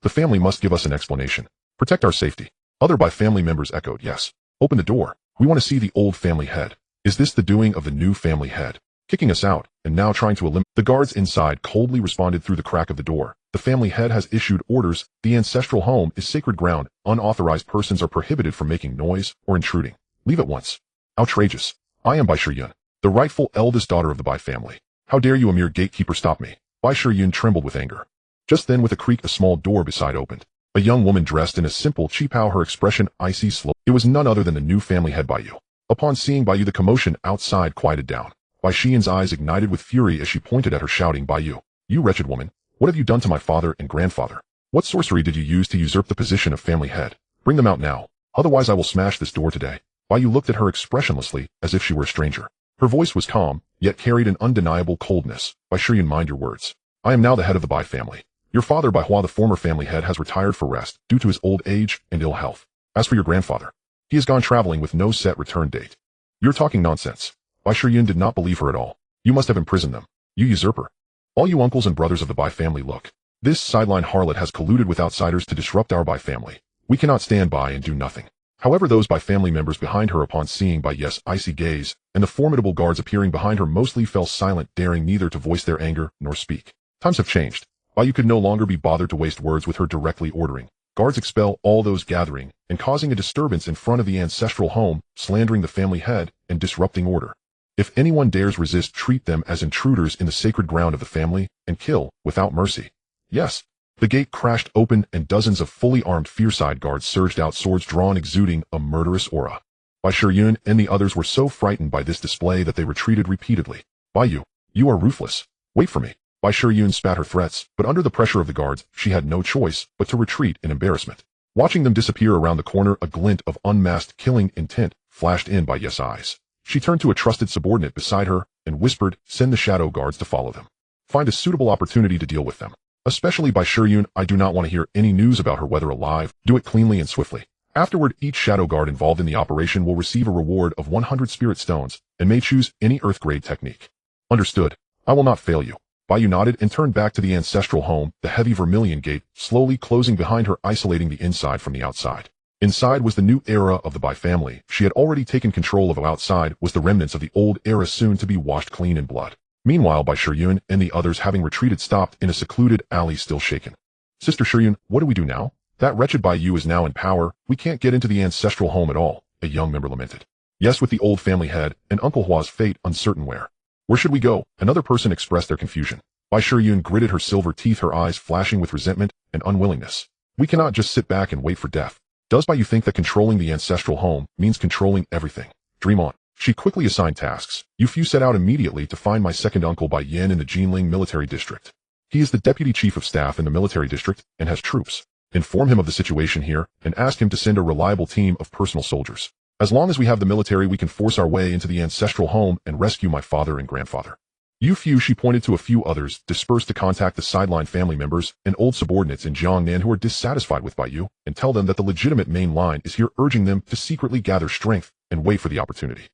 The family must give us an explanation. Protect our safety. Other Bai family members echoed, yes. Open the door. We want to see the old family head. Is this the doing of the new family head? Kicking us out, and now trying to eliminate. The guards inside coldly responded through the crack of the door. The family head has issued orders. The ancestral home is sacred ground. Unauthorized persons are prohibited from making noise or intruding. Leave at once. Outrageous. I am Bai Shiyun, the rightful eldest daughter of the Bai family. How dare you, a mere gatekeeper, stop me? Bai Shiyun trembled with anger. Just then, with a creak, a small door beside opened. A young woman dressed in a simple qipao, her expression icy slow. It was none other than the new family head, Bai Yu. Upon seeing Bai Yu, the commotion outside quieted down. Bai Shiyun's eyes ignited with fury as she pointed at her, shouting, Bai Yu, you wretched woman, what have you done to my father and grandfather? What sorcery did you use to usurp the position of family head? Bring them out now, otherwise I will smash this door today. Bai Yu looked at her expressionlessly, as if she were a stranger. Her voice was calm, yet carried an undeniable coldness. Bai Shiyun, mind your words. I am now the head of the Bai family. Your father, Bai Hua, the former family head, has retired for rest due to his old age and ill health. As for your grandfather, he has gone traveling with no set return date. You're talking nonsense. Bai Shiyun did not believe her at all. You must have imprisoned them. You usurper. All you uncles and brothers of the Bai family, look. This sideline harlot has colluded with outsiders to disrupt our Bai family. We cannot stand by and do nothing. However, those Bai family members behind her, upon seeing Bai Yes' icy gaze and the formidable guards appearing behind her, mostly fell silent, daring neither to voice their anger nor speak. Times have changed. Bai Yu could no longer be bothered to waste words with her, directly ordering guards expel all those gathering and causing a disturbance in front of the ancestral home, slandering the family head and disrupting order. If anyone dares resist, treat them as intruders in the sacred ground of the family and kill without mercy. Yes. The gate crashed open and dozens of fully armed fierside guards surged out, swords drawn, exuding a murderous aura. Bai Shiyun and the others were so frightened by this display that they retreated repeatedly. Bai Yu, you are ruthless. Wait for me. Bai Shiyun spat her threats, but under the pressure of the guards, she had no choice but to retreat in embarrassment. Watching them disappear around the corner, a glint of unmasked killing intent flashed in Bai Yes' eyes. She turned to a trusted subordinate beside her and whispered, "Send the shadow guards to follow them. Find a suitable opportunity to deal with them. Especially Bai Shiyun, I do not want to hear any news about her, whether alive. Do it cleanly and swiftly. Afterward, each shadow guard involved in the operation will receive a reward of 100 spirit stones and may choose any earth-grade technique." Understood. I will not fail you. Bai Yu nodded and turned back to the ancestral home, the heavy vermilion gate slowly closing behind her, isolating the inside from the outside. Inside was the new era of the Bai family. She had already taken control of. Outside was the remnants of the old era, soon to be washed clean in blood. Meanwhile, Bai Shiyun and the others, having retreated, stopped in a secluded alley, still shaken. Sister Shiyun, what do we do now? That wretched Bai Yu is now in power. We can't get into the ancestral home at all, a young member lamented. Yes, with the old family head and Uncle Hua's fate uncertain, where should we go? Another person expressed their confusion. Bai Shiyun gritted her silver teeth, her eyes flashing with resentment and unwillingness. We cannot just sit back and wait for death. Does Bai Yu think that controlling the ancestral home means controlling everything? Dream on. She quickly assigned tasks. You few set out immediately to find my second uncle Bai Yan in the Jinling military district. He is the deputy chief of staff in the military district and has troops. Inform him of the situation here and ask him to send a reliable team of personal soldiers. As long as we have the military, we can force our way into the ancestral home and rescue my father and grandfather. You few, she pointed to a few others, dispersed to contact the sideline family members and old subordinates in Jiangnan who are dissatisfied with Bai Yu, and tell them that the legitimate main line is here, urging them to secretly gather strength and wait for the opportunity.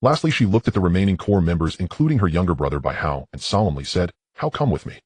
Lastly, she looked at the remaining core members, including her younger brother Bai Hao, and solemnly said, "How come with me?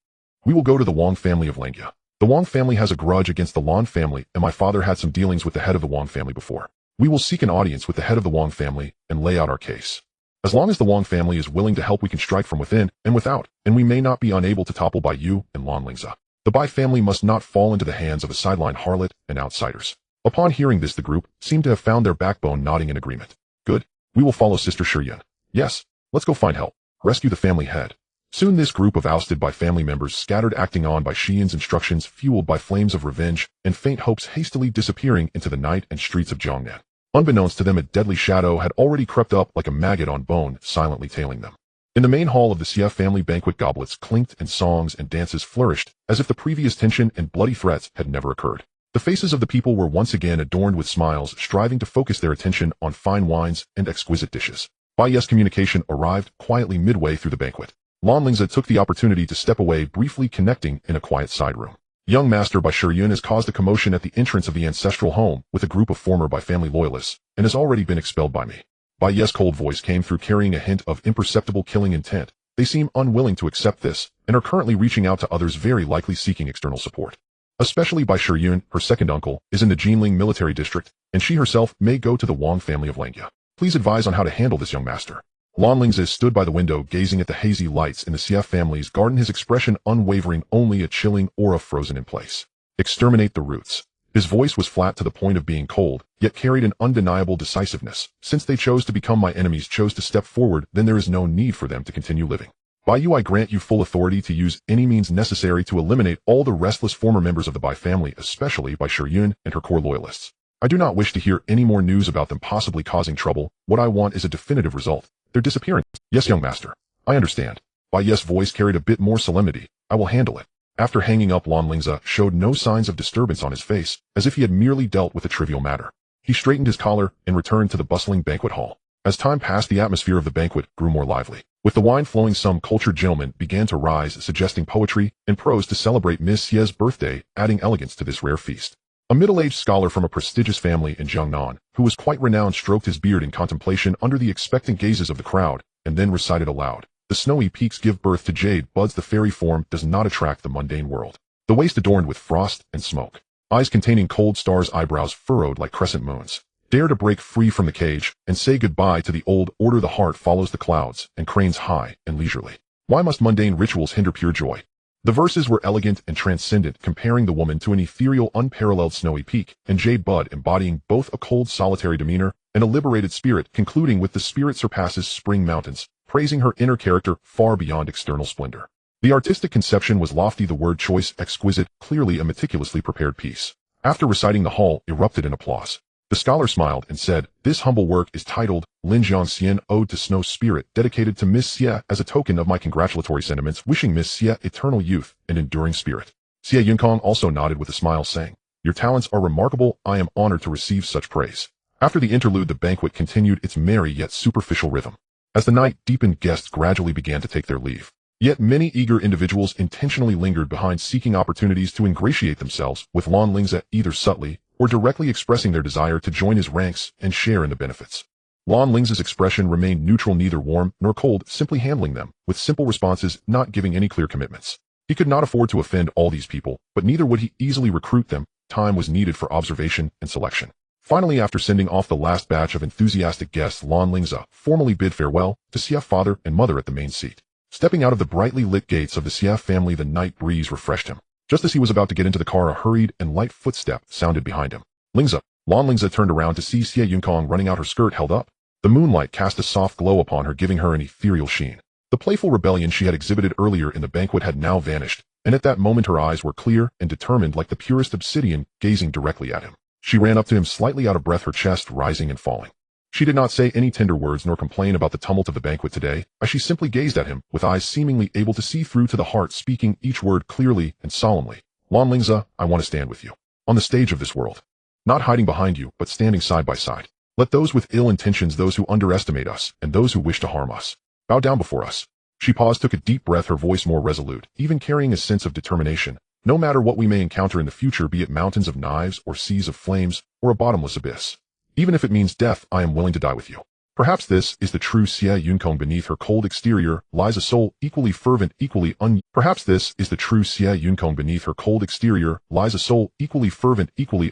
We will go to the Wang family of Lingze. The Wang family has a grudge against the Lan family, and my father had some dealings with the head of the Wang family before. We will seek an audience with the head of the Wang family and lay out our case. As long as the Wang family is willing to help, we can strike from within and without, and we may not be unable to topple Bai Yu and Lan Lingze. The Bai family must not fall into the hands of a sideline harlot and outsiders." Upon hearing this, the group seemed to have found their backbone, nodding in agreement. Good. We will follow Sister Shiyun. Yes, let's go find help. Rescue the family head. Soon this group of ousted Bai family members scattered, acting on Bai Shiyun's instructions, fueled by flames of revenge and faint hopes, hastily disappearing into the night and streets of Jiangnan. Unbeknownst to them, a deadly shadow had already crept up like a maggot on bone, silently tailing them. In the main hall of the Xie family banquet, goblets clinked and songs and dances flourished, as if the previous tension and bloody threats had never occurred. The faces of the people were once again adorned with smiles, striving to focus their attention on fine wines and exquisite dishes. Bai Yes' communication arrived quietly midway through the banquet. Lan Lingze took the opportunity to step away, briefly connecting in a quiet side room. Young Master Bai Shiyun has caused a commotion at the entrance of the ancestral home with a group of former Bai family loyalists, and has already been expelled by me. Bai Yes' cold voice came through, carrying a hint of imperceptible killing intent. They seem unwilling to accept this, and are currently reaching out to others, very likely seeking external support. Especially Bai Shiyun, her second uncle, is in the Jinling military district, and she herself may go to the Wang family of Lingze. Please advise on how to handle this, young master. Lan Lingze stood by the window, gazing at the hazy lights in the Xie family's garden, his expression unwavering, only a chilling aura frozen in place. Exterminate the roots. His voice was flat to the point of being cold, yet carried an undeniable decisiveness. Since they chose to become my enemies, chose to step forward, then there is no need for them to continue living. Bai Yu, I grant you full authority to use any means necessary to eliminate all the restless former members of the Bai family, especially Bai Shiyun and her core loyalists. I do not wish to hear any more news about them possibly causing trouble. What I want is a definitive result. Their disappearance. Yes, young master. I understand. Bai Yes' voice carried a bit more solemnity. I will handle it. After hanging up, Lan Lingze showed no signs of disturbance on his face, as if he had merely dealt with a trivial matter. He straightened his collar and returned to the bustling banquet hall. As time passed, the atmosphere of the banquet grew more lively. With the wine flowing, some cultured gentlemen began to rise, suggesting poetry and prose to celebrate Miss Xie's birthday, adding elegance to this rare feast. A middle-aged scholar from a prestigious family in Jiangnan, who was quite renowned, stroked his beard in contemplation under the expectant gazes of the crowd, and then recited aloud. The snowy peaks give birth to jade buds. The fairy form does not attract the mundane world. The waist adorned with frost and smoke. Eyes containing cold stars, eyebrows furrowed like crescent moons. Dare to break free from the cage and say goodbye to the old order. The heart follows the clouds and cranes high and leisurely. Why must mundane rituals hinder pure joy? The verses were elegant and transcendent, comparing the woman to an ethereal, unparalleled snowy peak, and jade bud embodying both a cold, solitary demeanor and a liberated spirit, concluding with the spirit surpasses spring mountains, praising her inner character far beyond external splendor. The artistic conception was lofty, the word choice exquisite, clearly a meticulously prepared piece. After reciting, the hall erupted in applause. The scholar smiled and said, "This humble work is titled Lin Xian Ode to Snow Spirit, dedicated to Miss Xie as a token of my congratulatory sentiments, wishing Miss Xie eternal youth and enduring spirit." Xie Yunkong also nodded with a smile, saying, "Your talents are remarkable. I am honored to receive such praise." After the interlude, the banquet continued its merry yet superficial rhythm. As the night deepened, guests gradually began to take their leave. Yet many eager individuals intentionally lingered behind, seeking opportunities to ingratiate themselves with Lan Lingze, either subtly or directly expressing their desire to join his ranks and share in the benefits. Lan Lingze's expression remained neutral, neither warm nor cold, simply handling them with simple responses, not giving any clear commitments. He could not afford to offend all these people, but neither would he easily recruit them. Time was needed for observation and selection. Finally, after sending off the last batch of enthusiastic guests, Lan Lingze formally bid farewell to Xie father and mother at the main seat. Stepping out of the brightly lit gates of the Xie family, the night breeze refreshed him. Just as he was about to get into the car, a hurried and light footstep sounded behind him. "Lingze." Lan Lingze turned around to see Xie Yunkong running out, her skirt held up. The moonlight cast a soft glow upon her, giving her an ethereal sheen. The playful rebellion she had exhibited earlier in the banquet had now vanished, and at that moment her eyes were clear and determined like the purest obsidian, gazing directly at him. She ran up to him, slightly out of breath, her chest rising and falling. She did not say any tender words nor complain about the tumult of the banquet today, as she simply gazed at him, with eyes seemingly able to see through to the heart, speaking each word clearly and solemnly. "Lan Lingze, I want to stand with you. On the stage of this world. Not hiding behind you, but standing side by side. Let those with ill intentions, those who underestimate us, and those who wish to harm us, bow down before us." She paused, took a deep breath, her voice more resolute, even carrying a sense of determination. "No matter what we may encounter in the future, be it mountains of knives or seas of flames or a bottomless abyss. Even if it means death, I am willing to die with you." Perhaps this is the true Xie Yunkong. Beneath her cold exterior lies a soul equally fervent, equally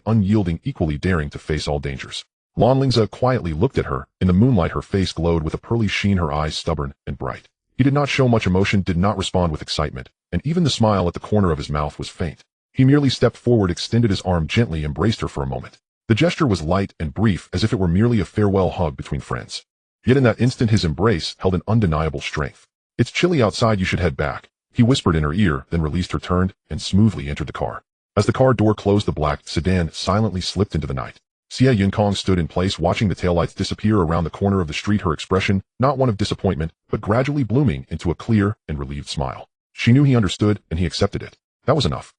unyielding, equally daring to face all dangers. Lan Lingze quietly looked at her. In the moonlight, her face glowed with a pearly sheen, her eyes stubborn and bright. He did not show much emotion, did not respond with excitement, and even the smile at the corner of his mouth was faint. He merely stepped forward, extended his arm, gently embraced her for a moment. The gesture was light and brief, as if it were merely a farewell hug between friends. Yet in that instant his embrace held an undeniable strength. "It's chilly outside, you should head back," he whispered in her ear, then released her, turned, and smoothly entered the car. As the car door closed, the black sedan silently slipped into the night. Xie Yunkong stood in place, watching the taillights disappear around the corner of the street, her expression not one of disappointment, but gradually blooming into a clear and relieved smile. She knew he understood, and he accepted it. That was enough.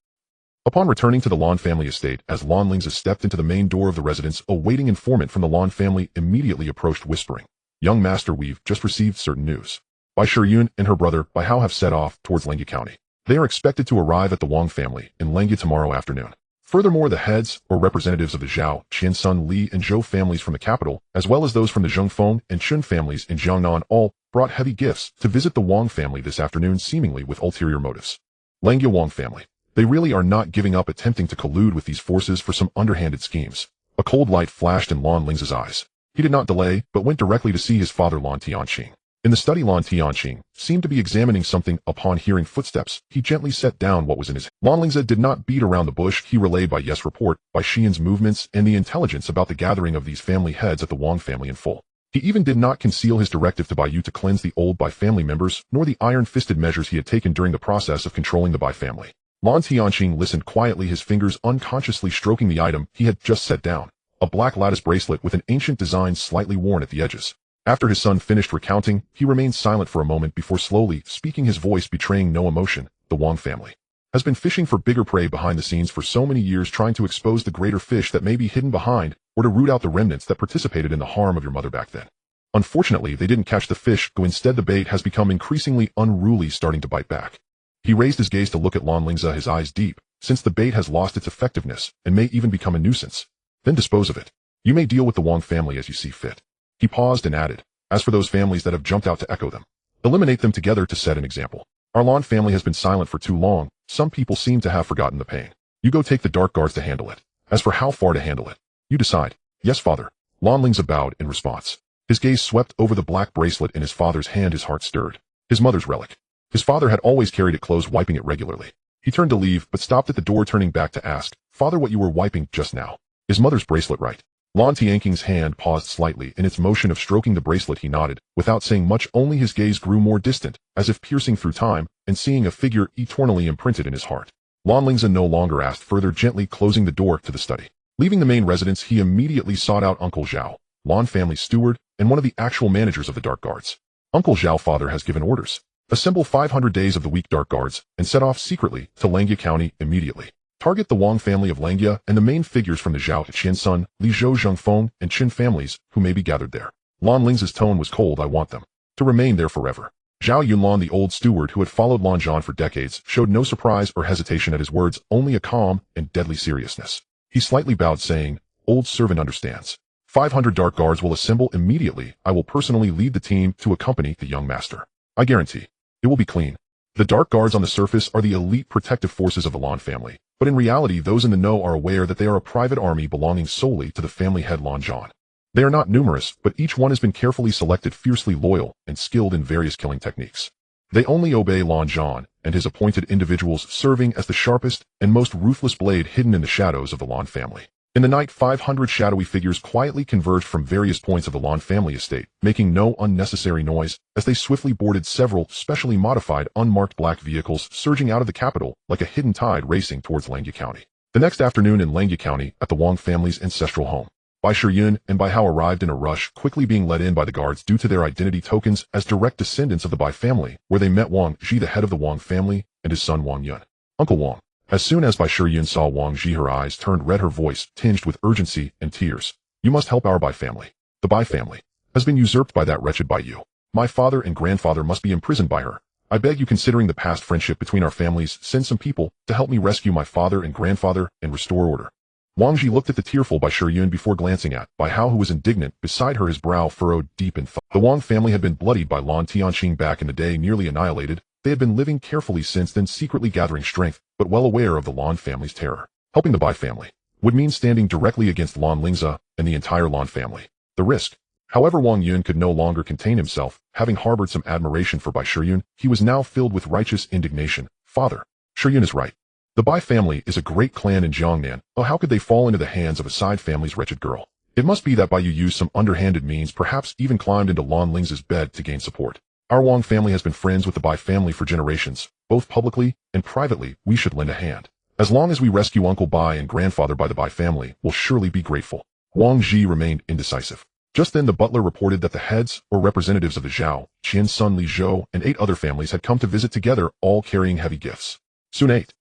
Upon returning to the Lan family estate, as Lan Lingze stepped into the main door of the residence, a waiting informant from the Lan family immediately approached, whispering, "Young master, we've just received certain news. Bai Shiyun and her brother Bai Hao have set off towards Lengye County. They are expected to arrive at the Wang family in Lengye tomorrow afternoon. Furthermore, the heads or representatives of the Zhao, Qiansun, Li, and Zhou families from the capital, as well as those from the Zhengfeng and Chun families in Jiangnan, all brought heavy gifts to visit the Wang family this afternoon, seemingly with ulterior motives. Lengye Wang family. They really are not giving up, attempting to collude with these forces for some underhanded schemes." A cold light flashed in Lan Lingze's eyes. He did not delay, but went directly to see his father Lan Tianqing. In the study, Lan Tianqing seemed to be examining something. Upon hearing footsteps, he gently set down what was in his hand. Lan Lingze did not beat around the bush. He relayed Bai Ye's report, Bai Xian's movements, and the intelligence about the gathering of these family heads at the Wang family in full. He even did not conceal his directive to Bai Yu to cleanse the old Bai family members, nor the iron-fisted measures he had taken during the process of controlling the Bai family. Lan Tianqing listened quietly, his fingers unconsciously stroking the item he had just set down, a black lattice bracelet with an ancient design slightly worn at the edges. After his son finished recounting, he remained silent for a moment before slowly speaking, his voice betraying no emotion. "The Wang family has been fishing for bigger prey behind the scenes for so many years, trying to expose the greater fish that may be hidden behind, or to root out the remnants that participated in the harm of your mother back then. Unfortunately, they didn't catch the fish, though instead the bait has become increasingly unruly, starting to bite back." He raised his gaze to look at Lan Lingze, his eyes deep, "Since the bait has lost its effectiveness, and may even become a nuisance, then dispose of it. You may deal with the Wang family as you see fit." He paused and added, "As for those families that have jumped out to echo them, Eliminate them together to set an example. Our Lan family has been silent for too long. Some people seem to have forgotten the pain. You go take the dark guards to handle it. As for how far to handle it, you decide. Yes, father. Lan Lingze bowed in response. His gaze swept over the black bracelet in his father's hand. His heart stirred. His mother's relic. His father had always carried it close, wiping it regularly. He turned to leave, but stopped at the door, turning back to ask, "Father, what you were wiping just now? Is mother's bracelet right?" Lan Tianking's hand paused slightly in its motion of stroking the bracelet. He nodded, without saying much, only his gaze grew more distant, as if piercing through time, and seeing a figure eternally imprinted in his heart. Lan Lingze no longer asked further, gently closing the door to the study. Leaving the main residence, he immediately sought out Uncle Zhao, Lan family's steward, and one of the actual managers of the Dark Guards. Uncle Zhao, father has given orders. Assemble 500 days of the week Dark Guards, and set off secretly to Langya County immediately. Target the Wang family of Langya and the main figures from the Zhao Qian Sun, Li Zhou Zhengfeng, and Qin families who may be gathered there. Lan Lingze's tone was cold. I want them to remain there forever. Zhao Yunlan, the old steward who had followed Lan Zhan for decades, showed no surprise or hesitation at his words, only a calm and deadly seriousness. He slightly bowed, saying, "Old servant understands. 500 Dark Guards will assemble immediately. I will personally lead the team to accompany the young master. I guarantee it will be clean." The Dark Guards on the surface are the elite protective forces of the Lan family, but in reality those in the know are aware that they are a private army belonging solely to the family head Lan Zhan. They are not numerous, but each one has been carefully selected, fiercely loyal, and skilled in various killing techniques. They only obey Lan Zhan and his appointed individuals, serving as the sharpest and most ruthless blade hidden in the shadows of the Lan family. In the night, 500 shadowy figures quietly converged from various points of the Lan family estate, making no unnecessary noise, as they swiftly boarded several specially modified unmarked black vehicles, surging out of the capital like a hidden tide racing towards Langya County. The next afternoon in Langya County, at the Wang family's ancestral home, Bai Shiyun and Bai Hao arrived in a rush, quickly being let in by the guards due to their identity tokens as direct descendants of the Bai family, where they met Wang Ji, the head of the Wang family, and his son Wang Yun. Uncle Wang. As soon as Bai Shiyun saw Wang Ji, her eyes turned red, her voice tinged with urgency and tears. "You must help our Bai family. The Bai family has been usurped by that wretched Bai Yu. My father and grandfather must be imprisoned by her. I beg you, considering the past friendship between our families, send some people to help me rescue my father and grandfather and restore order." Wang Ji looked at the tearful Bai Shiyun before glancing at Bai Hao, who was indignant beside her, his brow furrowed deep in thought. The Wang family had been bloodied by Lan Tianqing back in the day, nearly annihilated. They had been living carefully since then, secretly gathering strength, but well aware of the Lan family's terror. Helping the Bai family would mean standing directly against Lan Lingze and the entire Lan family. The risk. However, Wang Yun could no longer contain himself. Having harbored some admiration for Bai Shiyun, he was now filled with righteous indignation. "Father, Shiyun is right. The Bai family is a great clan in Jiangnan. Oh, how could they fall into the hands of a side family's wretched girl? It must be that Bai Yu used some underhanded means, perhaps even climbed into Lan Lingze's bed to gain support. Our Wang family has been friends with the Bai family for generations, both publicly and privately. We should lend a hand. As long as we rescue Uncle Bai and grandfather by the Bai family, we'll surely be grateful." Wang Ji remained indecisive. Just then the butler reported that the heads or representatives of the Zhao, Qian Sun, Li Zhou, and 8 other families had come to visit together, all carrying heavy gifts. Soon 8.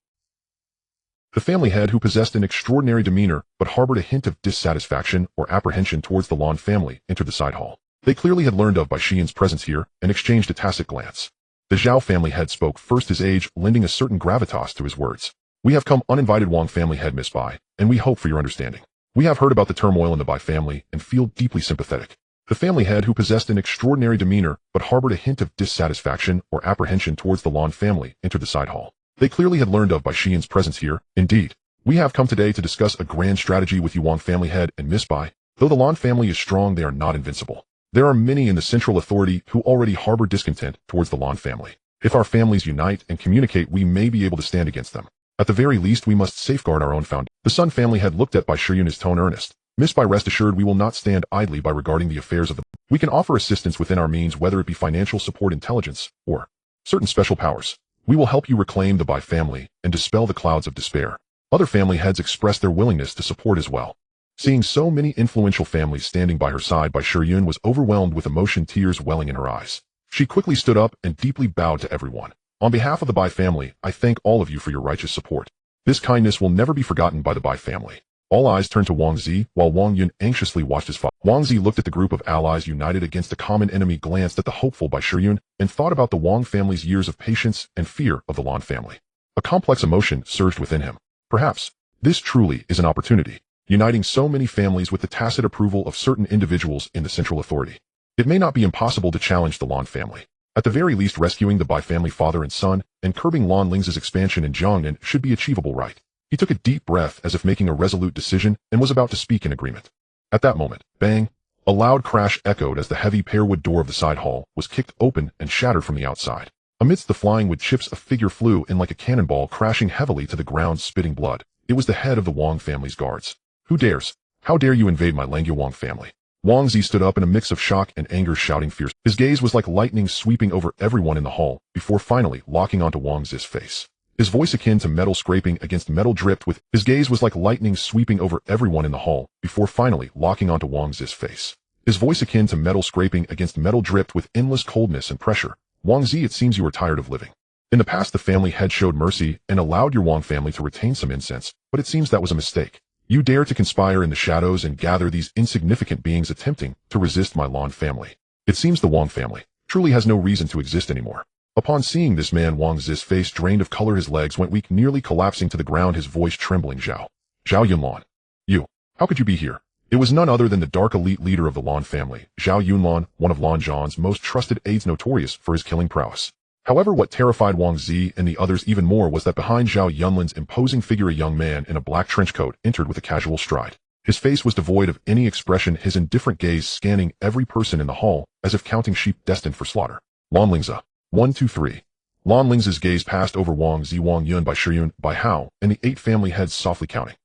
The family head, who possessed an extraordinary demeanor but harbored a hint of dissatisfaction or apprehension towards the Lan family, entered the side hall. They clearly had learned of Bai Shiyun's presence here and exchanged a tacit glance. The Zhao family head spoke first, his age lending a certain gravitas to his words. "We have come uninvited, Wang family head Miss Bai, and we hope for your understanding. We have heard about the turmoil in the Bai family and feel deeply sympathetic." The family head, who possessed an extraordinary demeanor but harbored a hint of dissatisfaction or apprehension towards the Lan family, entered the side hall. They clearly had learned of Bai Shiyun's presence here. "Indeed, we have come today to discuss a grand strategy with you, Wang family head and Miss Bai. Though the Lan family is strong, they are not invincible. There are many in the central authority who already harbor discontent towards the Lan family. If our families unite and communicate, we may be able to stand against them. At the very least, we must safeguard our own foundation." The Sun family had looked at Bai Shiyun, his tone earnest. "Miss Bai, rest assured we will not stand idly by regarding the affairs of the... We can offer assistance within our means, whether it be financial support, intelligence, or certain special powers. We will help you reclaim the Bai family and dispel the clouds of despair." Other family heads expressed their willingness to support as well. Seeing so many influential families standing by her side, Bai Shiyun was overwhelmed with emotion, tears welling in her eyes. She quickly stood up and deeply bowed to everyone. "On behalf of the Bai family, I thank all of you for your righteous support. This kindness will never be forgotten by the Bai family." All eyes turned to Wang Zi, while Wang Yun anxiously watched his father. Wang Zi looked at the group of allies united against a common enemy, glanced at the hopeful Bai Shiyun, and thought about the Wang family's years of patience and fear of the Lan family. A complex emotion surged within him. Perhaps this truly is an opportunity, uniting so many families with the tacit approval of certain individuals in the central authority. It may not be impossible to challenge the Lan family. At the very least, rescuing the Bai family father and son and curbing Lan Lingze's expansion in Jiangnan should be achievable, right? He took a deep breath as if making a resolute decision and was about to speak in agreement. At that moment, bang! A loud crash echoed as the heavy pearwood door of the side hall was kicked open and shattered from the outside. Amidst the flying wood chips, a figure flew in like a cannonball, crashing heavily to the ground, spitting blood. It was the head of the Wang family's guards. Who dares? How dare you invade my Lingze Wang family? Wang Zi stood up in a mix of shock and anger, shouting fierce. His gaze was like lightning sweeping over everyone in the hall, before finally locking onto Wang Zi's face. His voice, akin to metal scraping against metal, dripped with. His gaze was like lightning sweeping over everyone in the hall, before finally locking onto Wang Zi's face. His voice, akin to metal scraping against metal, dripped with endless coldness and pressure. Wang Zi, it seems you are tired of living. In the past, the family head showed mercy and allowed your Wang family to retain some incense, but it seems that was a mistake. You dare to conspire in the shadows and gather these insignificant beings attempting to resist my Lan family. It seems the Wang family truly has no reason to exist anymore. Upon seeing this man, Wang Zi's face drained of color, his legs went weak, nearly collapsing to the ground, his voice trembling. Zhao Yunlan. You. How could you be here? It was none other than the dark elite leader of the Lan family, Zhao Yunlan, one of Lan Zhan's most trusted aides, notorious for his killing prowess. However, what terrified Wang Zi and the others even more was that behind Zhao Yunlan's imposing figure, a young man in a black trench coat entered with a casual stride. His face was devoid of any expression, his indifferent gaze scanning every person in the hall as if counting sheep destined for slaughter. Lan Lingze. 1, 2, 3. Lan Lingze's gaze passed over Wang Zi, Wang Yun, Bai Shiyun, Bai Hao, and the 8 family heads, softly counting.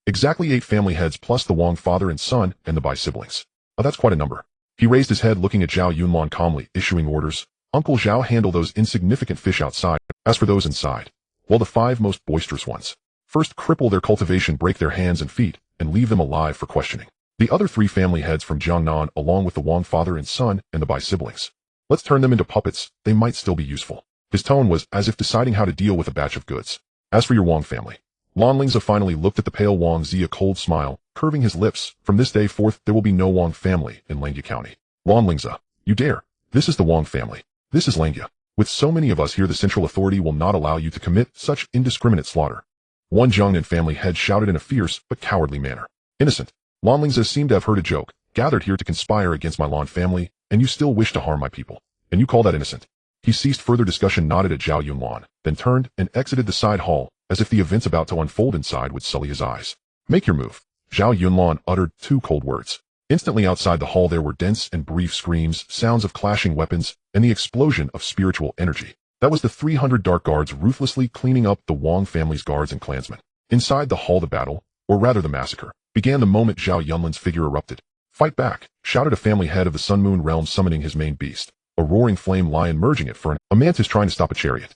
Exactly 8 family heads plus the Wang father and son and the Bai siblings. Oh, that's quite a number. He raised his head, looking at Zhao Yunlan calmly, issuing orders. Uncle Zhao, handle those insignificant fish outside. As for those inside, well, the 5 most boisterous ones. First, cripple their cultivation, break their hands and feet, and leave them alive for questioning. The other 3 family heads from Jiangnan, along with the Wang father and son and the Bai siblings. Let's turn them into puppets, they might still be useful. His tone was as if deciding how to deal with a batch of goods. As for your Wang family. Lan Lingze finally looked at the pale Wang Zi, a cold smile, curving his lips. From this day forth, there will be no Wang family in Lingze County. Lan Lingze, you dare. This is the Wang family. This is Lingze. With so many of us here, the central authority will not allow you to commit such indiscriminate slaughter. One Jiangnan family head shouted in a fierce but cowardly manner. Innocent. Lan Lingze seemed to have heard a joke. Gathered here to conspire against my Lan family, and you still wish to harm my people. And you call that innocent? He ceased further discussion, nodded at Zhao Yunlan, then turned and exited the side hall, as if the events about to unfold inside would sully his eyes. Make your move. Zhao Yunlan uttered 2 cold words. Instantly outside the hall there were dense and brief screams, sounds of clashing weapons, and the explosion of spiritual energy. That was the 300 dark guards ruthlessly cleaning up the Wang family's guards and clansmen. Inside the hall, the battle, or rather the massacre, began the moment Zhao Yunlan's figure erupted. Fight back, shouted a family head of the Sun Moon realm, summoning his main beast, a roaring flame lion, merging it for a mantis trying to stop a chariot.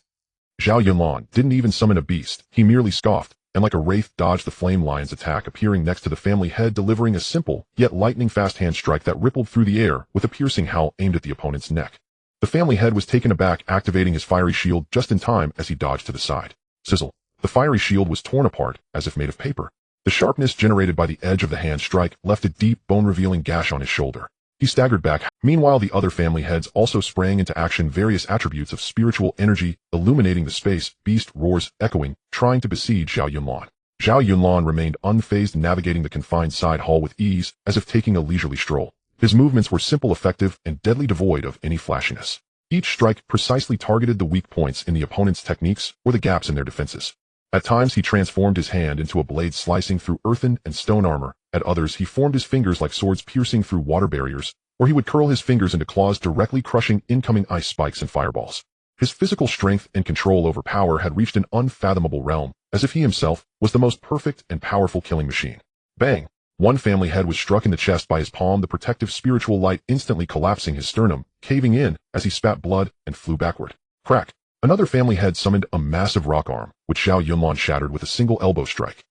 Zhao Yunlan didn't even summon a beast, he merely scoffed, and like a wraith dodged the flame lion's attack, appearing next to the family head, delivering a simple, yet lightning-fast hand strike that rippled through the air with a piercing howl aimed at the opponent's neck. The family head was taken aback, activating his fiery shield just in time as he dodged to the side. Sizzle. The fiery shield was torn apart, as if made of paper. The sharpness generated by the edge of the hand strike left a deep, bone-revealing gash on his shoulder. He staggered back. Meanwhile, the other family heads also sprang into action, various attributes of spiritual energy illuminating the space, beast roars echoing, trying to besiege Zhao Yunlan. Zhao Yunlan remained unfazed, navigating the confined side hall with ease, as if taking a leisurely stroll. His movements were simple, effective, and deadly devoid of any flashiness. Each strike precisely targeted the weak points in the opponent's techniques or the gaps in their defenses. At times he transformed his hand into a blade slicing through earthen and stone armor. At others he formed his fingers like swords piercing through water barriers, or he would curl his fingers into claws directly crushing incoming ice spikes and fireballs. His physical strength and control over power had reached an unfathomable realm, as if he himself was the most perfect and powerful killing machine. Bang! One family head was struck in the chest by his palm, the protective spiritual light instantly collapsing his sternum, caving in as he spat blood and flew backward. Crack! Another family head summoned a massive rock arm, which Zhao Yunlan shattered with a single elbow strike.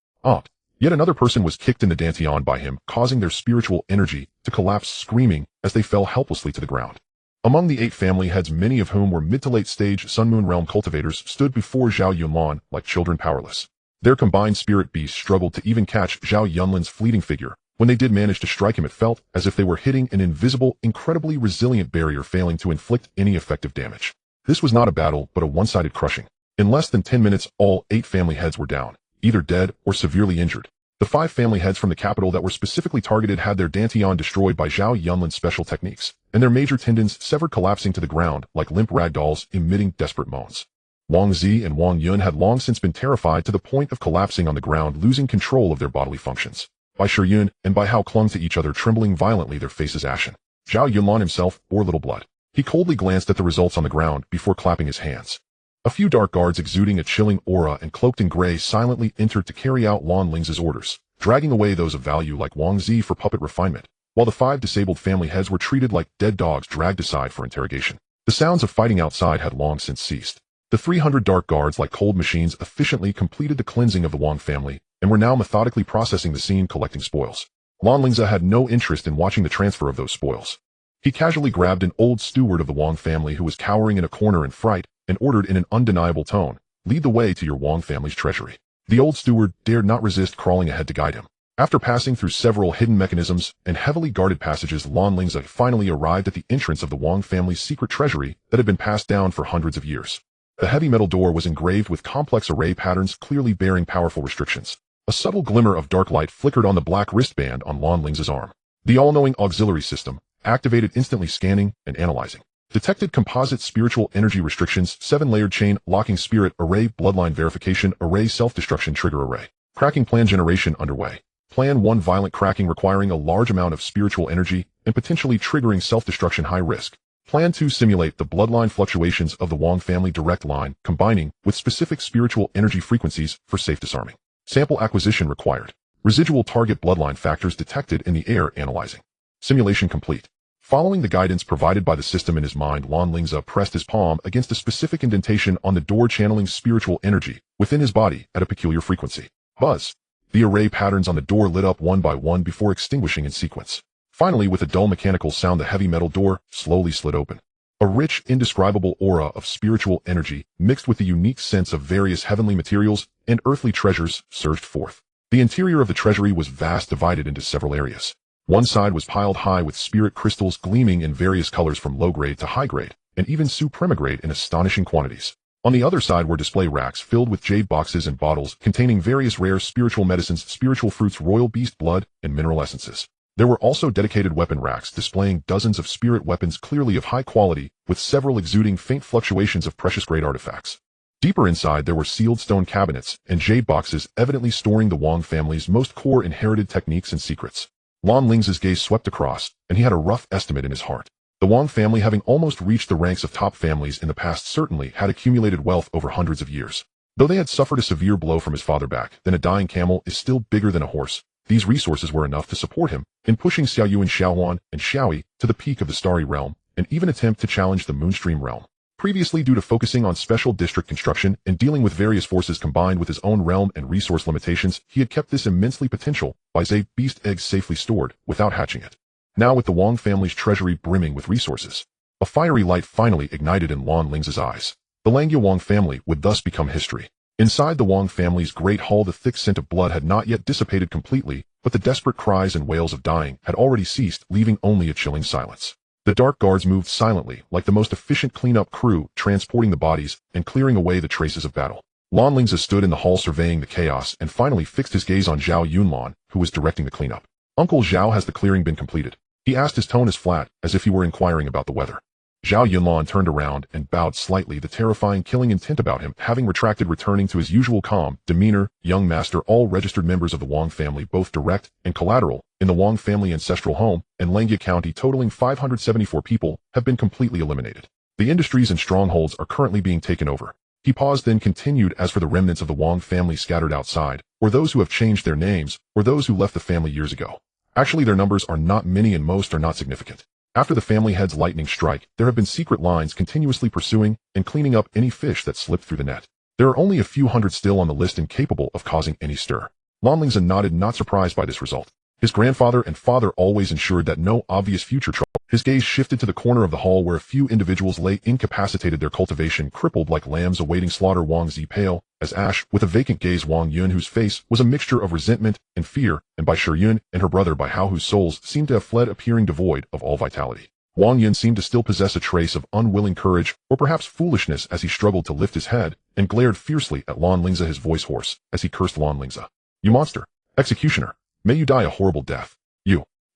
Yet another person was kicked in the dantian by him, causing their spiritual energy to collapse, screaming as they fell helplessly to the ground. Among the 8 family heads, many of whom were mid to late stage Sun Moon realm cultivators, stood before Zhao Yunlan like children, powerless. Their combined spirit beasts struggled to even catch Zhao Yunlan's fleeting figure. When they did manage to strike him, it felt as if they were hitting an invisible, incredibly resilient barrier, failing to inflict any effective damage. This was not a battle, but a one-sided crushing. In less than 10 minutes, all 8 family heads were down, either dead or severely injured. The 5 family heads from the capital that were specifically targeted had their dantian destroyed by Zhao Yunlin's special techniques, and their major tendons severed, collapsing to the ground like limp rag dolls, emitting desperate moans. Wang Zi and Wang Yun had long since been terrified to the point of collapsing on the ground, losing control of their bodily functions. By Yun and Bai Hao clung to each other, trembling violently, their faces ashen. Zhao Yunlan himself bore little blood. He coldly glanced at the results on the ground before clapping his hands. A few dark guards exuding a chilling aura and cloaked in gray silently entered to carry out Lan Lingze's orders, dragging away those of value like Wang Zi for puppet refinement, while the 5 disabled family heads were treated like dead dogs dragged aside for interrogation. The sounds of fighting outside had long since ceased. The 300 dark guards, like cold machines, efficiently completed the cleansing of the Wang family and were now methodically processing the scene, collecting spoils. Lan Lingze had no interest in watching the transfer of those spoils. He casually grabbed an old steward of the Wang family who was cowering in a corner in fright and ordered in an undeniable tone, "Lead the way to your Wang family's treasury." The old steward dared not resist, crawling ahead to guide him. After passing through several hidden mechanisms and heavily guarded passages, Lan Lingze finally arrived at the entrance of the Wang family's secret treasury that had been passed down for hundreds of years. The heavy metal door was engraved with complex array patterns, clearly bearing powerful restrictions. A subtle glimmer of dark light flickered on the black wristband on Lan Lingze's arm. The all-knowing auxiliary system, activated instantly, scanning and analyzing. Detected composite spiritual energy restrictions, 7-layered chain, locking spirit array, bloodline verification array, self-destruction trigger array. Cracking plan generation underway. Plan 1, violent cracking requiring a large amount of spiritual energy and potentially triggering self-destruction, high risk. Plan 2, simulate the bloodline fluctuations of the Wang family direct line, combining with specific spiritual energy frequencies for safe disarming. Sample acquisition required. Residual target bloodline factors detected in the air, analyzing. Simulation complete. Following the guidance provided by the system in his mind, Lan Lingze pressed his palm against a specific indentation on the door, channeling spiritual energy within his body at a peculiar frequency. Buzz. The array patterns on the door lit up one by one before extinguishing in sequence. Finally, with a dull mechanical sound, the heavy metal door slowly slid open. A rich, indescribable aura of spiritual energy, mixed with the unique sense of various heavenly materials and earthly treasures, surged forth. The interior of the treasury was vast, divided into several areas. One side was piled high with spirit crystals gleaming in various colors from low grade to high grade, and even supremagrade in astonishing quantities. On the other side were display racks filled with jade boxes and bottles containing various rare spiritual medicines, spiritual fruits, royal beast blood, and mineral essences. There were also dedicated weapon racks displaying dozens of spirit weapons, clearly of high quality, with several exuding faint fluctuations of precious grade artifacts. Deeper inside there were sealed stone cabinets and jade boxes, evidently storing the Wang family's most core inherited techniques and secrets. Lan Lingze's gaze swept across, and he had a rough estimate in his heart. The Wang family, having almost reached the ranks of top families in the past, certainly had accumulated wealth over hundreds of years. Though they had suffered a severe blow from his father back, then a dying camel is still bigger than a horse. These resources were enough to support him in pushing Xiaoyu and Xiaohuan and Xiaoyi to the peak of the Starry Realm, and even attempt to challenge the Moonstream Realm. Previously, due to focusing on special district construction and dealing with various forces combined with his own realm and resource limitations, he had kept this immensely potential by beast eggs safely stored without hatching it. Now, with the Wang family's treasury brimming with resources, a fiery light finally ignited in Lan Lingze's eyes. The Langya Wang family would thus become history. Inside the Wang family's great hall, the thick scent of blood had not yet dissipated completely, but the desperate cries and wails of dying had already ceased, leaving only a chilling silence. The dark guards moved silently, like the most efficient cleanup crew, transporting the bodies and clearing away the traces of battle. Lan Lingze stood in the hall surveying the chaos and finally fixed his gaze on Zhao Yunlan, who was directing the cleanup. "Uncle Zhao, has the clearing been completed?" he asked, his tone as flat as if he were inquiring about the weather. Zhao Yunlan turned around and bowed slightly, the terrifying killing intent about him having retracted, returning to his usual calm demeanor. "Young master, all registered members of the Wang family, both direct and collateral, in the Wang family ancestral home and Langya County, totaling 574 people, have been completely eliminated. The industries and strongholds are currently being taken over." He paused, then continued, "As for the remnants of the Wang family scattered outside, or those who have changed their names, or those who left the family years ago, actually their numbers are not many and most are not significant. After the family head's lightning strike, there have been secret lines continuously pursuing and cleaning up any fish that slipped through the net. There are only a few hundred still on the list and capable of causing any stir." Lan Lingze nodded, not surprised by this result. His grandfather and father always ensured that no obvious future trouble. His gaze shifted to the corner of the hall where a few individuals lay incapacitated, their cultivation crippled like lambs awaiting slaughter. Wang Zi, pale as ash, with a vacant gaze. Wang Yun, whose face was a mixture of resentment and fear, and Bai Yun and her brother Bai Hao, whose souls seemed to have fled, appearing devoid of all vitality. Wang Yun seemed to still possess a trace of unwilling courage, or perhaps foolishness, as he struggled to lift his head and glared fiercely at Lan Lingze, his voice hoarse as he cursed Lan Lingze. "You monster! Executioner, may you die a horrible death.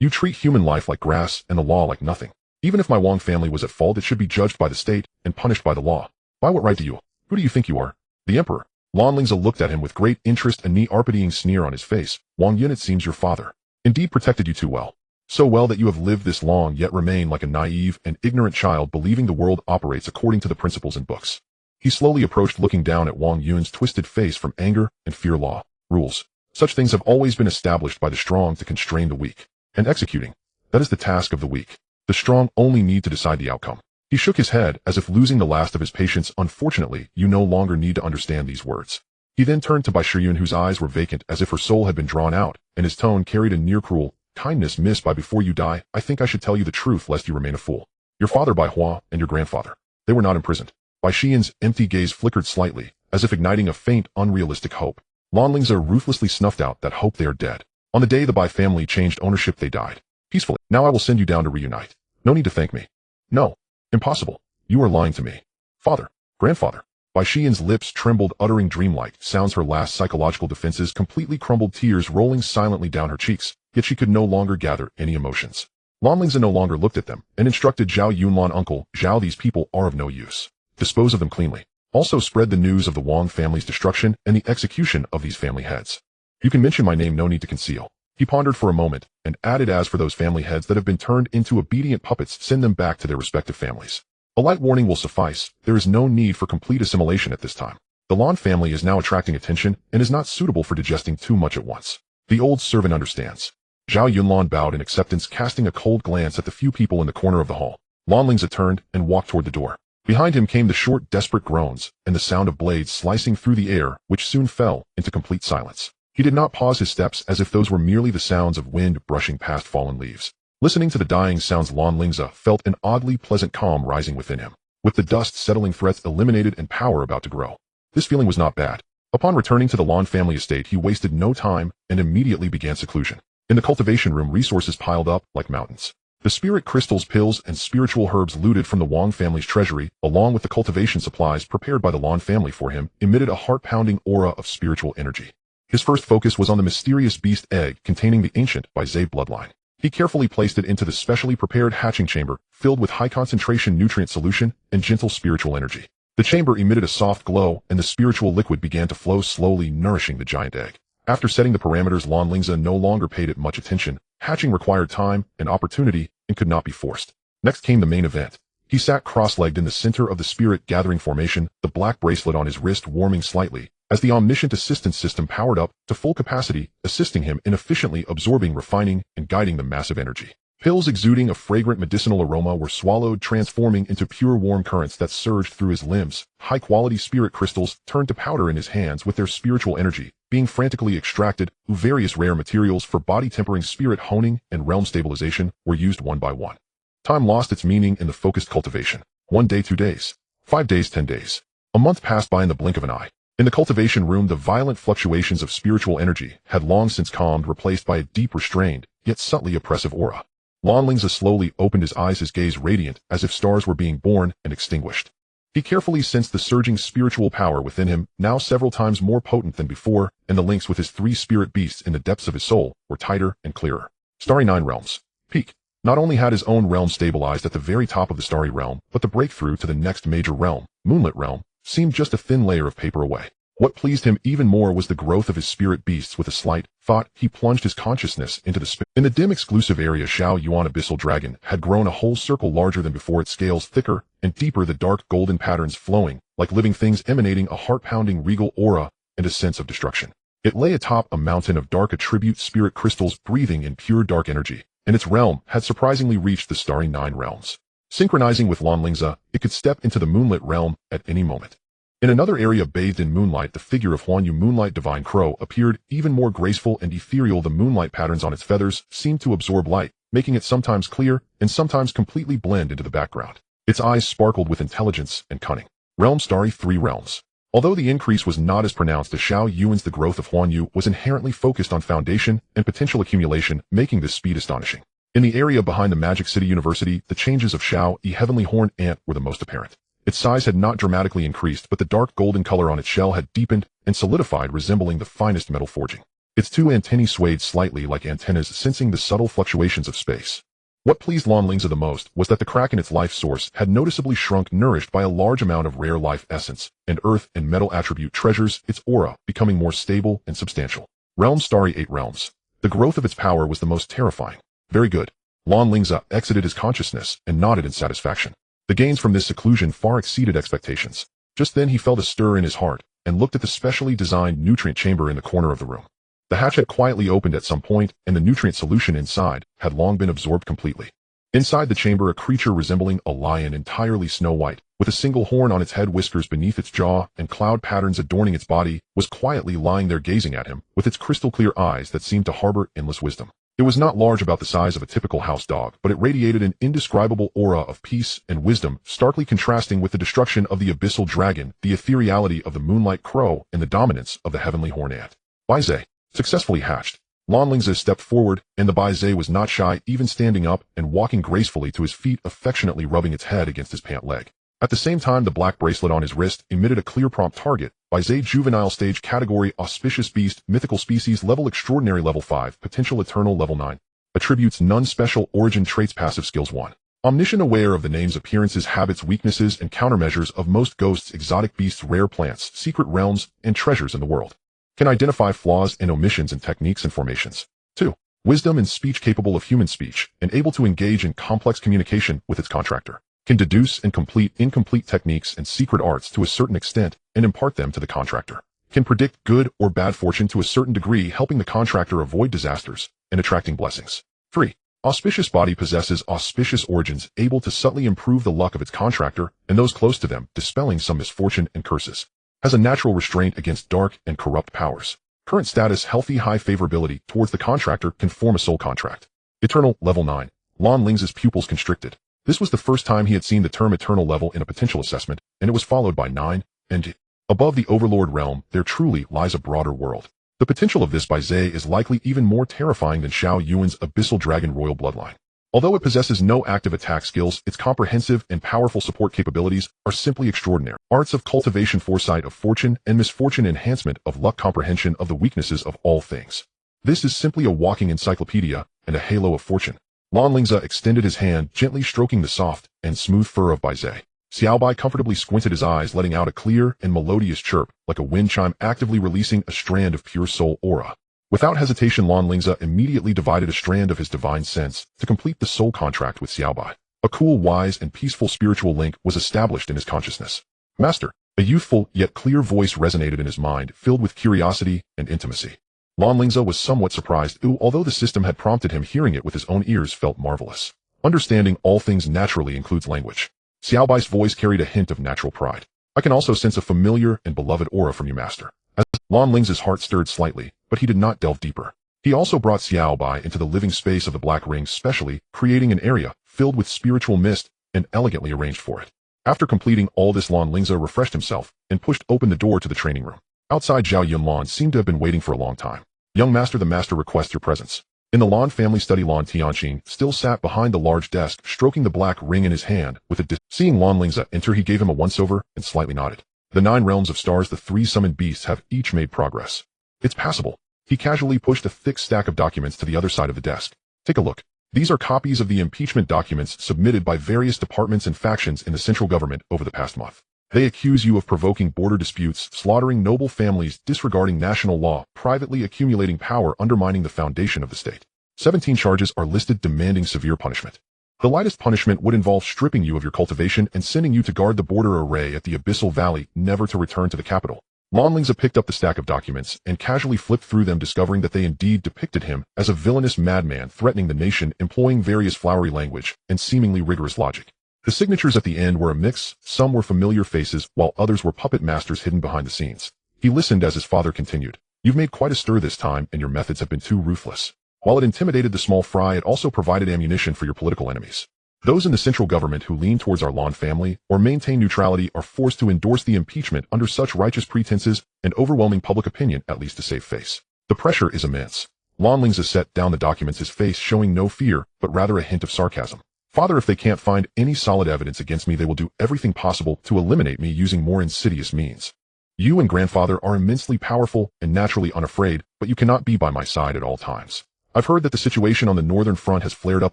You treat human life like grass and the law like nothing. Even if my Wang family was at fault, it should be judged by the state and punished by the law. By what right who do you think you are? The emperor. Lan Lingze looked at him with great interest, a neat-arpedying sneer on his face. Wang Yun, it seems your father indeed protected you too well. So well that you have lived this long yet remain like a naive and ignorant child, believing the world operates according to the principles in books. He slowly approached, looking down at Wang Yun's twisted face from anger and fear. Law, rules, such things have always been established by the strong to constrain the weak. And executing, that is the task of the weak. The strong only need to decide the outcome. He shook his head as if losing the last of his patience. Unfortunately, you no longer need to understand these words. He then turned to Bai Shiyun, whose eyes were vacant as if her soul had been drawn out, and his tone carried a near cruel kindness. Miss Bai, before you die, I think I should tell you the truth lest you remain a fool. Your father Bai Hua and your grandfather, they were not imprisoned. Bai Shiyun's empty gaze flickered slightly, as if igniting a faint, unrealistic hope. Lan Lingze ruthlessly snuffed out that hope. They are dead. On the day the Bai family changed ownership, they died peacefully. Now I will send you down to reunite. No need to thank me. No. Impossible. You are lying to me. Father. Grandfather. Bai Shiyun's lips trembled, uttering dreamlike sounds. Her last psychological defenses completely crumbled, tears rolling silently down her cheeks, yet she could no longer gather any emotions. Lan Lingze no longer looked at them and instructed Zhao Yunlan, Uncle Zhao, these people are of no use. Dispose of them cleanly. Also spread the news of the Wang family's destruction and the execution of these family heads. You can mention my name, no need to conceal. He pondered for a moment and added, as for those family heads that have been turned into obedient puppets, send them back to their respective families. A light warning will suffice. There is no need for complete assimilation at this time. The Lan family is now attracting attention and is not suitable for digesting too much at once. The old servant understands. Zhao Yunlan bowed in acceptance, casting a cold glance at the few people in the corner of the hall. Lan Lingze turned and walked toward the door. Behind him came the short, desperate groans and the sound of blades slicing through the air, which soon fell into complete silence. He did not pause his steps, as if those were merely the sounds of wind brushing past fallen leaves. Listening to the dying sounds, Lan Lingze felt an oddly pleasant calm rising within him. With the dust settling, threats eliminated, and power about to grow. This feeling was not bad. Upon returning to the Lan family estate, he wasted no time and immediately began seclusion. In the cultivation room, resources piled up like mountains. The spirit crystals, pills, and spiritual herbs looted from the Wang family's treasury, along with the cultivation supplies prepared by the Lan family for him, emitted a heart-pounding aura of spiritual energy. His first focus was on the mysterious beast egg containing the ancient Bai Zhe bloodline. He carefully placed it into the specially prepared hatching chamber, filled with high-concentration nutrient solution and gentle spiritual energy. The chamber emitted a soft glow, and the spiritual liquid began to flow slowly, nourishing the giant egg. After setting the parameters, Lan Lingze no longer paid it much attention. Hatching required time and opportunity and could not be forced. Next came the main event. He sat cross-legged in the center of the spirit-gathering formation, the black bracelet on his wrist warming slightly, as the omniscient assistance system powered up to full capacity, assisting him in efficiently absorbing, refining, and guiding the massive energy. Pills exuding a fragrant medicinal aroma were swallowed, transforming into pure warm currents that surged through his limbs. High-quality spirit crystals turned to powder in his hands with their spiritual energy, being frantically extracted. Various rare materials for body tempering, spirit honing, and realm stabilization were used one by one. Time lost its meaning in the focused cultivation. 1 day, 2 days. 5 days, 10 days. A month passed by in the blink of an eye. In the cultivation room, the violent fluctuations of spiritual energy had long since calmed, replaced by a deep, restrained, yet subtly oppressive aura. Lan Lingze slowly opened his eyes, his gaze radiant, as if stars were being born and extinguished. He carefully sensed the surging spiritual power within him, now several times more potent than before, and the links with his 3 spirit beasts in the depths of his soul were tighter and clearer. Starry 9 Realms. Peak. Not only had his own realm stabilized at the very top of the starry realm, but the breakthrough to the next major realm, Moonlit Realm, seemed just a thin layer of paper away. What pleased him even more was the growth of his spirit beasts. With a slight thought, he plunged his consciousness into in the dim exclusive area. Xiao Yuan Abyssal Dragon had grown a whole circle larger than before, its scales thicker and deeper, the dark golden patterns flowing like living things, emanating a heart-pounding regal aura and a sense of destruction. It lay atop a mountain of dark attribute spirit crystals, breathing in pure dark energy, and its realm had surprisingly reached the starry 9 realms. Synchronizing with Lan Lingze, it could step into the Moonlit Realm at any moment. In another area bathed in moonlight, the figure of Huan Yu, Moonlight Divine Crow, appeared even more graceful and ethereal. The moonlight patterns on its feathers seemed to absorb light, making it sometimes clear and sometimes completely blend into the background. Its eyes sparkled with intelligence and cunning. Realm Starry 3 Realms. Although the increase was not as pronounced as Xiao Yuan's, the growth of Huan Yu was inherently focused on foundation and potential accumulation, making this speed astonishing. In the area behind the Magic City University, the changes of Xiao Yi Heavenly Horned Ant were the most apparent. Its size had not dramatically increased, but the dark golden color on its shell had deepened and solidified, resembling the finest metal forging. Its two antennae swayed slightly like antennas sensing the subtle fluctuations of space. What pleased Lan Lingze the most was that the crack in its life source had noticeably shrunk, nourished by a large amount of rare life essence, and earth and metal attribute treasures, its aura becoming more stable and substantial. Realm Starry 8 Realms. The growth of its power was the most terrifying. Very good. Lan Lingze exited his consciousness and nodded in satisfaction. The gains from this seclusion far exceeded expectations. Just then he felt a stir in his heart and looked at the specially designed nutrient chamber in the corner of the room. The hatch had quietly opened at some point, and the nutrient solution inside had long been absorbed completely. Inside the chamber, a creature resembling a lion, entirely snow white, with a single horn on its head, whiskers beneath its jaw, and cloud patterns adorning its body, was quietly lying there gazing at him, with its crystal-clear eyes that seemed to harbor endless wisdom. It was not large, about the size of a typical house dog, but it radiated an indescribable aura of peace and wisdom, starkly contrasting with the destruction of the abyssal dragon, the ethereality of the moonlight crow, and the dominance of the heavenly horned ant. Baize. Successfully hatched. Lan Lingze stepped forward, and the Baize was not shy, even standing up and walking gracefully to his feet, affectionately rubbing its head against his pant leg. At the same time, the black bracelet on his wrist emitted a clear prompt target. Baize juvenile stage category auspicious beast, mythical species level extraordinary level 5, potential eternal level 9. Attributes none, special origin traits, passive skills 1. Omniscient, aware of the names, appearances, habits, weaknesses, and countermeasures of most ghosts, exotic beasts, rare plants, secret realms, and treasures in the world. Can identify flaws and omissions in techniques and formations. 2. Wisdom and speech, capable of human speech, and able to engage in complex communication with its contractor. Can deduce and complete incomplete techniques and secret arts to a certain extent and impart them to the contractor. Can predict good or bad fortune to a certain degree, helping the contractor avoid disasters and attracting blessings. 3. Auspicious body, possesses auspicious origins, able to subtly improve the luck of its contractor and those close to them, dispelling some misfortune and curses. Has a natural restraint against dark and corrupt powers. Current status, healthy, high favorability towards the contractor, can form a soul contract. Eternal, level 9. Lan Lingze's pupils constricted. This was the first time he had seen the term eternal level in a potential assessment, and it was followed by 9, and above the Overlord realm, there truly lies a broader world. The potential of this Baize is likely even more terrifying than Xiao Yuan's abyssal dragon royal bloodline. Although it possesses no active attack skills, its comprehensive and powerful support capabilities are simply extraordinary. Arts of cultivation, foresight of fortune, and misfortune, enhancement of luck, comprehension of the weaknesses of all things. This is simply a walking encyclopedia and a halo of fortune. Lan Lingze extended his hand, gently stroking the soft and smooth fur of Baize. Xiaobai comfortably squinted his eyes, letting out a clear and melodious chirp, like a wind chime actively releasing a strand of pure soul aura. Without hesitation, Lan Lingze immediately divided a strand of his divine sense to complete the soul contract with Xiaobai. A cool, wise, and peaceful spiritual link was established in his consciousness. Master. A youthful yet clear voice resonated in his mind, filled with curiosity and intimacy. Lan Lingze was somewhat surprised, although the system had prompted him, hearing it with his own ears felt marvelous. Understanding all things naturally includes language. Xiaobai's voice carried a hint of natural pride. I can also sense a familiar and beloved aura from you, Master. As Lan Lingze's heart stirred slightly, but he did not delve deeper. He also brought Xiaobai into the living space of the Black Ring, specially creating an area filled with spiritual mist and elegantly arranged for it. After completing all this, Lan Lingze refreshed himself and pushed open the door to the training room. Outside, Zhao Yunlan seemed to have been waiting for a long time. Young Master, the Master requests your presence. In the Lan family study, Lan Tianqing still sat behind the large desk, stroking the black ring in his hand with a Seeing Lan Lingze enter, he gave him a once-over and slightly nodded. The 9 realms of stars, the 3 summoned beasts, have each made progress. It's passable. He casually pushed a thick stack of documents to the other side of the desk. Take a look. These are copies of the impeachment documents submitted by various departments and factions in the central government over the past month. They accuse you of provoking border disputes, slaughtering noble families, disregarding national law, privately accumulating power, undermining the foundation of the state. 17 charges are listed, demanding severe punishment. The lightest punishment would involve stripping you of your cultivation and sending you to guard the border array at the Abyssal Valley, never to return to the capital. Lan Lingze picked up the stack of documents and casually flipped through them, discovering that they indeed depicted him as a villainous madman threatening the nation, employing various flowery language and seemingly rigorous logic. The signatures at the end were a mix. Some were familiar faces, while others were puppet masters hidden behind the scenes. He listened as his father continued. You've made quite a stir this time, and your methods have been too ruthless. While it intimidated the small fry, it also provided ammunition for your political enemies. Those in the central government who lean towards our Lan family or maintain neutrality are forced to endorse the impeachment under such righteous pretenses and overwhelming public opinion, at least to save face. The pressure is immense. Lan Lingze set down the documents, his face showing no fear, but rather a hint of sarcasm. Father, if they can't find any solid evidence against me, they will do everything possible to eliminate me using more insidious means. You and grandfather are immensely powerful and naturally unafraid, but you cannot be by my side at all times. I've heard that the situation on the northern front has flared up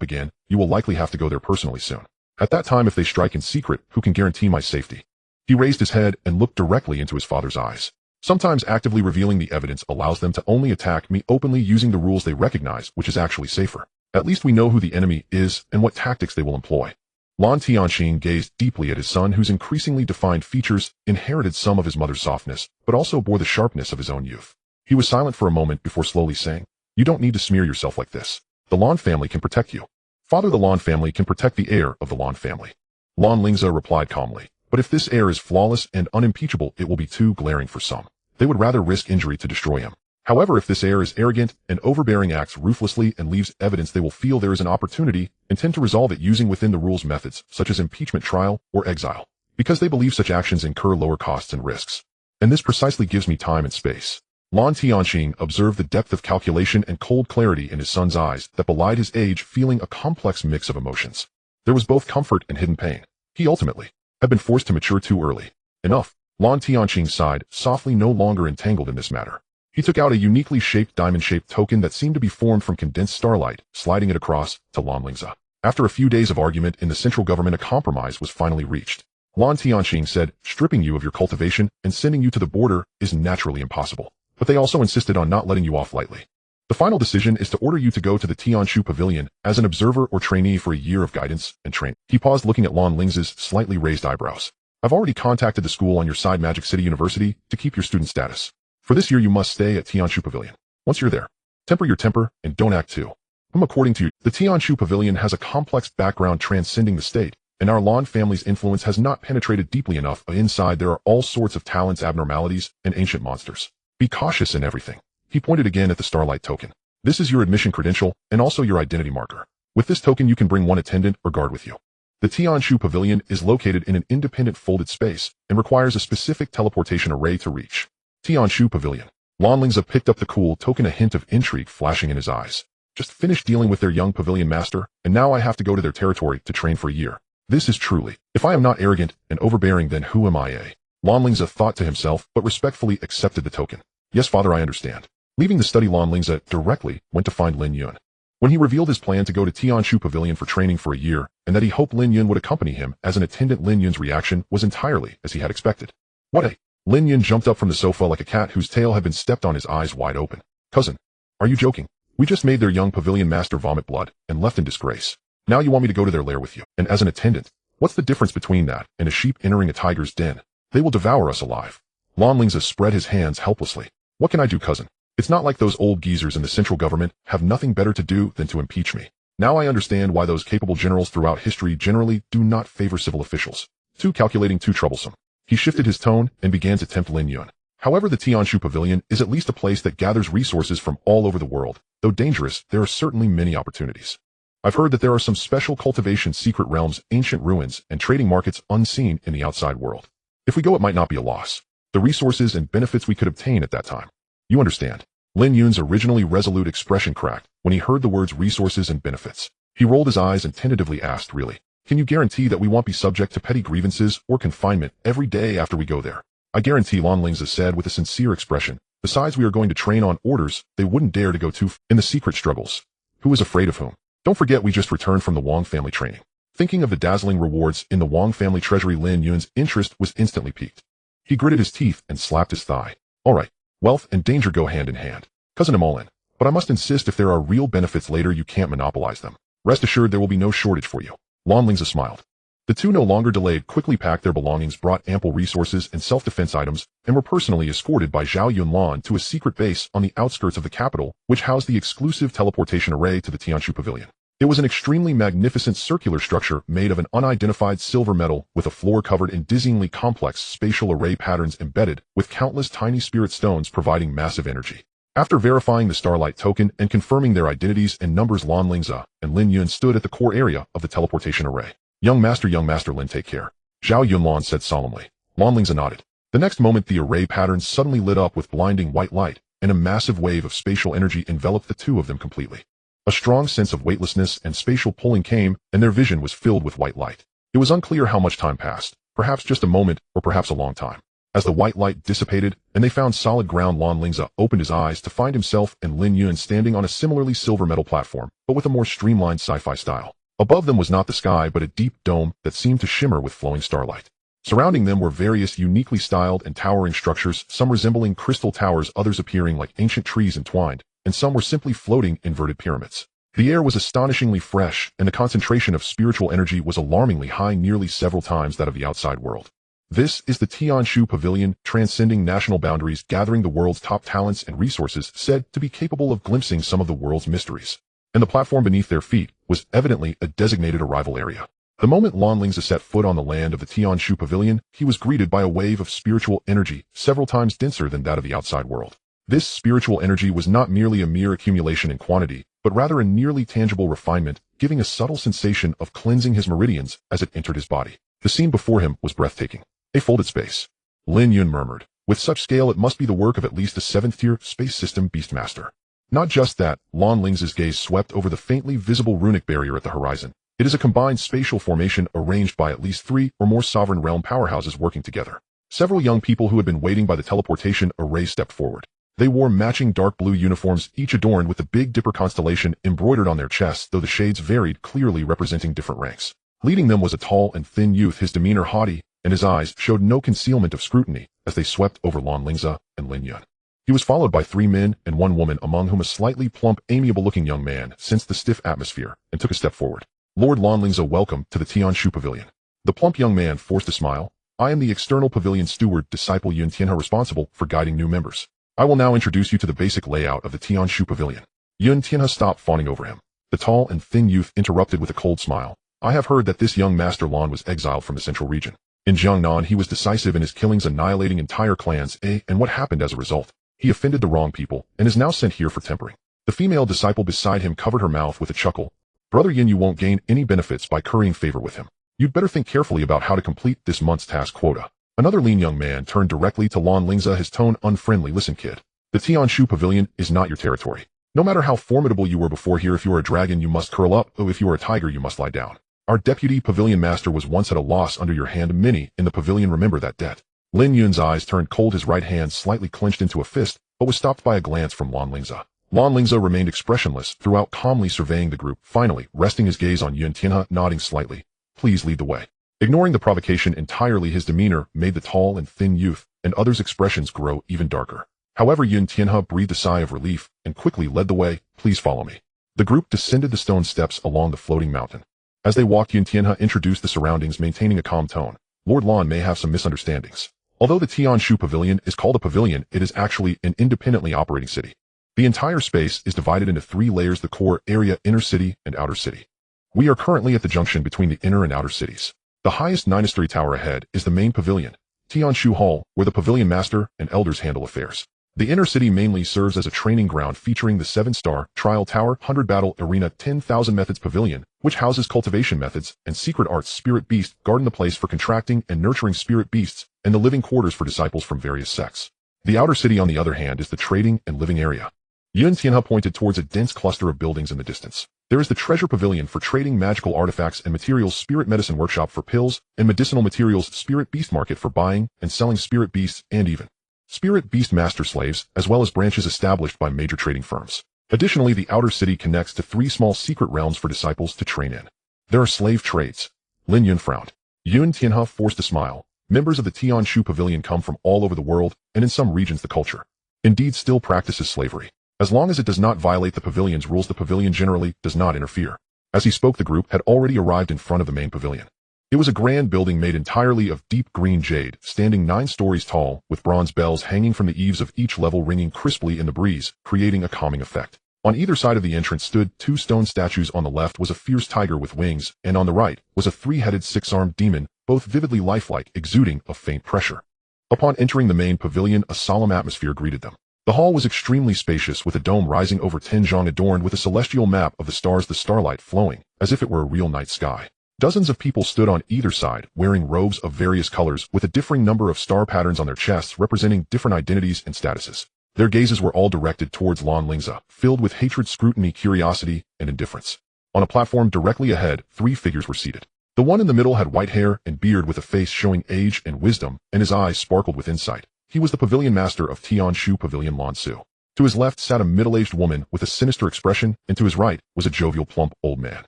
again. You will likely have to go there personally soon. At that time, if they strike in secret, who can guarantee my safety? He raised his head and looked directly into his father's eyes. Sometimes actively revealing the evidence allows them to only attack me openly using the rules they recognize, which is actually safer. At least we know who the enemy is and what tactics they will employ. Lan Tianxing gazed deeply at his son, whose increasingly defined features inherited some of his mother's softness, but also bore the sharpness of his own youth. He was silent for a moment before slowly saying, "You don't need to smear yourself like this. The Lan family can protect you. Father, the Lan family can protect the heir of the Lan family." Lan Lingze replied calmly, "But if this heir is flawless and unimpeachable, it will be too glaring for some. They would rather risk injury to destroy him. However, if this heir is arrogant and overbearing, acts ruthlessly, and leaves evidence, they will feel there is an opportunity and tend to resolve it using within the rules methods, such as impeachment, trial, or exile, because they believe such actions incur lower costs and risks. And this precisely gives me time and space." Lan Tianxing observed the depth of calculation and cold clarity in his son's eyes that belied his age, feeling a complex mix of emotions. There was both comfort and hidden pain. He ultimately had been forced to mature too early. Enough. Lan Tianxing sighed, softly, no longer entangled in this matter. He took out a uniquely shaped diamond-shaped token that seemed to be formed from condensed starlight, sliding it across to Lan Lingze. After a few days of argument in the central government, a compromise was finally reached. Lan Tianxing said, "Stripping you of your cultivation and sending you to the border is naturally impossible. But they also insisted on not letting you off lightly. The final decision is to order you to go to the Tianshu Pavilion as an observer or trainee for a year of guidance and training." He paused, looking at Lan Lingze's slightly raised eyebrows. "I've already contacted the school on your side, Magic City University, to keep your student status. For this year, you must stay at Tianshu Pavilion. Once you're there, temper your temper and don't act too. According to you, the Tianshu Pavilion has a complex background transcending the state, and our Lan family's influence has not penetrated deeply enough. Inside, there are all sorts of talents, abnormalities, and ancient monsters. Be cautious in everything." He pointed again at the starlight token. "This is your admission credential and also your identity marker. With this token, you can bring one attendant or guard with you. The Tianshu Pavilion is located in an independent folded space and requires a specific teleportation array to reach." Tianshu Pavilion. Lan Lingze picked up the cool token, a hint of intrigue flashing in his eyes. "Just finished dealing with their young pavilion master, and now I have to go to their territory to train for a year. This is truly, if I am not arrogant and overbearing, then who am I?" Lan Lingze thought to himself, but respectfully accepted the token. "Yes, father, I understand." Leaving the study, Lan Lingze directly went to find Lin Yun. When he revealed his plan to go to Tianshu Pavilion for training for a year, and that he hoped Lin Yun would accompany him as an attendant, Lin Yun's reaction was entirely as he had expected. "What a—" Lin Yun jumped up from the sofa like a cat whose tail had been stepped on, his eyes wide open. "Cousin, are you joking? We just made their young pavilion master vomit blood and left in disgrace. Now you want me to go to their lair with you, and as an attendant? What's the difference between that and a sheep entering a tiger's den? They will devour us alive." Lan Lingze spread his hands helplessly. "What can I do, cousin? It's not like those old geezers in the central government have nothing better to do than to impeach me. Now I understand why those capable generals throughout history generally do not favor civil officials. Too calculating, too troublesome." He shifted his tone and began to tempt Lin Yun. "However, the Tianshu Pavilion is at least a place that gathers resources from all over the world. Though dangerous, there are certainly many opportunities. I've heard that there are some special cultivation secret realms, ancient ruins, and trading markets unseen in the outside world. If we go, it might not be a loss. The resources and benefits we could obtain at that time. You understand?" Lin Yun's originally resolute expression cracked when he heard the words resources and benefits. He rolled his eyes and tentatively asked, "Really? Can you guarantee that we won't be subject to petty grievances or confinement every day after we go there?" "I guarantee," Lan Lingze said with a sincere expression. "Besides, we are going to train on orders. They wouldn't dare to go too in the secret struggles. Who is afraid of whom? Don't forget, we just returned from the Wang family training." Thinking of the dazzling rewards in the Wang family treasury, Lin Yun's interest was instantly piqued. He gritted his teeth and slapped his thigh. "All right. Wealth and danger go hand in hand. Cousin, I'm all in. But I must insist, if there are real benefits later, you can't monopolize them. Rest assured there will be no shortage for you." Lan Lingze smiled. The two no longer delayed, quickly packed their belongings, brought ample resources and self-defense items, and were personally escorted by Zhao Yunlan to a secret base on the outskirts of the capital, which housed the exclusive teleportation array to the Tianshu Pavilion. It was an extremely magnificent circular structure made of an unidentified silver metal with a floor covered in dizzyingly complex spatial array patterns embedded, with countless tiny spirit stones providing massive energy. After verifying the starlight token and confirming their identities and numbers, Lan Lingze and Lin Yun stood at the core area of the teleportation array. Young Master Lin, take care," Zhao Yunlan said solemnly. Lan Lingze nodded. The next moment, the array patterns suddenly lit up with blinding white light, and a massive wave of spatial energy enveloped the two of them completely. A strong sense of weightlessness and spatial pulling came, and their vision was filled with white light. It was unclear how much time passed, perhaps just a moment or perhaps a long time. As the white light dissipated and they found solid ground, Lan Lingze opened his eyes to find himself and Lin Yun standing on a similarly silver metal platform, but with a more streamlined sci-fi style. Above them was not the sky but a deep dome that seemed to shimmer with flowing starlight. Surrounding them were various uniquely styled and towering structures, some resembling crystal towers, others appearing like ancient trees entwined, and some were simply floating inverted pyramids. The air was astonishingly fresh, and the concentration of spiritual energy was alarmingly high, nearly several times that of the outside world. This is the Tianshu Pavilion, transcending national boundaries, gathering the world's top talents and resources, said to be capable of glimpsing some of the world's mysteries. And the platform beneath their feet was evidently a designated arrival area. The moment Lan Lingze set foot on the land of the Tianshu Pavilion, he was greeted by a wave of spiritual energy, several times denser than that of the outside world. This spiritual energy was not merely a mere accumulation in quantity, but rather a nearly tangible refinement, giving a subtle sensation of cleansing his meridians as it entered his body. The scene before him was breathtaking. A folded space. Lin Yun murmured. With such scale, it must be the work of at least a 7th-tier space system beastmaster. Not just that, Lan Lingze's gaze swept over the faintly visible runic barrier at the horizon. It is a combined spatial formation arranged by at least 3 or more sovereign realm powerhouses working together. Several young people who had been waiting by the teleportation array stepped forward. They wore matching dark blue uniforms, each adorned with the Big Dipper constellation embroidered on their chests, though the shades varied, clearly representing different ranks. Leading them was a tall and thin youth, his demeanor haughty, and his eyes showed no concealment of scrutiny as they swept over Lan Lingze and Lin Yun. He was followed by 3 men and 1 woman, among whom a slightly plump, amiable-looking young man sensed the stiff atmosphere and took a step forward. Lord Lan Lingze, welcome to the Tianshu Pavilion. The plump young man forced a smile. I am the external pavilion steward, disciple Yun Tianhe, responsible for guiding new members. I will now introduce you to the basic layout of the Tianshu Pavilion. Yun Tianhe stopped fawning over him. The tall and thin youth interrupted with a cold smile. I have heard that this young Master Lan was exiled from the central region. In Jiangnan, he was decisive in his killings, annihilating entire clans. And what happened as a result? He offended the wrong people, and is now sent here for tempering. The female disciple beside him covered her mouth with a chuckle. Brother Yin, you won't gain any benefits by currying favor with him. You'd better think carefully about how to complete this month's task quota. Another lean young man turned directly to Lan Lingze, his tone unfriendly. Listen, kid. The Tianshu Pavilion is not your territory. No matter how formidable you were before here, if you are a dragon, you must curl up. If you are a tiger, you must lie down. Our deputy pavilion master was once at a loss under your hand. Many in the pavilion remember that debt. Lin Yun's eyes turned cold, his right hand slightly clenched into a fist, but was stopped by a glance from Lan Lingze. Lan Lingze remained expressionless throughout, calmly surveying the group, finally resting his gaze on Yun Tianhe, nodding slightly. Please lead the way. Ignoring the provocation entirely, his demeanor made the tall and thin youth and others' expressions grow even darker. However, Yun Tianhe breathed a sigh of relief and quickly led the way. Please follow me. The group descended the stone steps along the floating mountain. As they walked, Yun Tianhe introduced the surroundings, maintaining a calm tone. Lord Lan may have some misunderstandings. Although the Tianshu Pavilion is called a pavilion, it is actually an independently operating city. The entire space is divided into 3 layers: the core area, inner city, and outer city. We are currently at the junction between the inner and outer cities. The highest 9-story tower ahead is the main pavilion, Tianshu Hall, where the pavilion master and elders handle affairs. The inner city mainly serves as a training ground, featuring the 7-star Trial Tower, 100 Battle Arena, 10,000 Methods Pavilion, which houses cultivation methods and secret arts, Spirit Beast Garden, the place for contracting and nurturing spirit beasts, and the living quarters for disciples from various sects. The outer city, on the other hand, is the trading and living area. Yun Tianhe pointed towards a dense cluster of buildings in the distance. There is the Treasure Pavilion for trading magical artifacts and materials, Spirit Medicine Workshop for pills and medicinal materials, Spirit Beast Market for buying and selling spirit beasts, and even Spirit Beast Master Slaves, as well as branches established by major trading firms. Additionally, the outer city connects to 3 small secret realms for disciples to train in. There are slave trades. Lin Yun frowned. Yun Tianhe forced a smile. Members of the Tianshu Pavilion come from all over the world, and in some regions the culture, indeed, still practices slavery. As long as it does not violate the pavilion's rules, the pavilion generally does not interfere. As he spoke, the group had already arrived in front of the main pavilion. It was a grand building made entirely of deep green jade, standing 9 stories tall, with bronze bells hanging from the eaves of each level, ringing crisply in the breeze, creating a calming effect. On either side of the entrance stood 2 stone statues. On the left was a fierce tiger with wings, and on the right was a 3-headed 6-armed demon, both vividly lifelike, exuding a faint pressure. Upon entering the main pavilion, a solemn atmosphere greeted them. The hall was extremely spacious, with a dome rising over Tianzhong adorned with a celestial map of the stars, the starlight flowing as if it were a real night sky. Dozens of people stood on either side, wearing robes of various colors with a differing number of star patterns on their chests, representing different identities and statuses. Their gazes were all directed towards Lan Lingze, filled with hatred, scrutiny, curiosity, and indifference. On a platform directly ahead, 3 figures were seated. The one in the middle had white hair and beard with a face showing age and wisdom, and his eyes sparkled with insight. He was the pavilion master of Tianshu Pavilion Lansu. To his left sat a middle-aged woman with a sinister expression, and to his right was a jovial plump old man.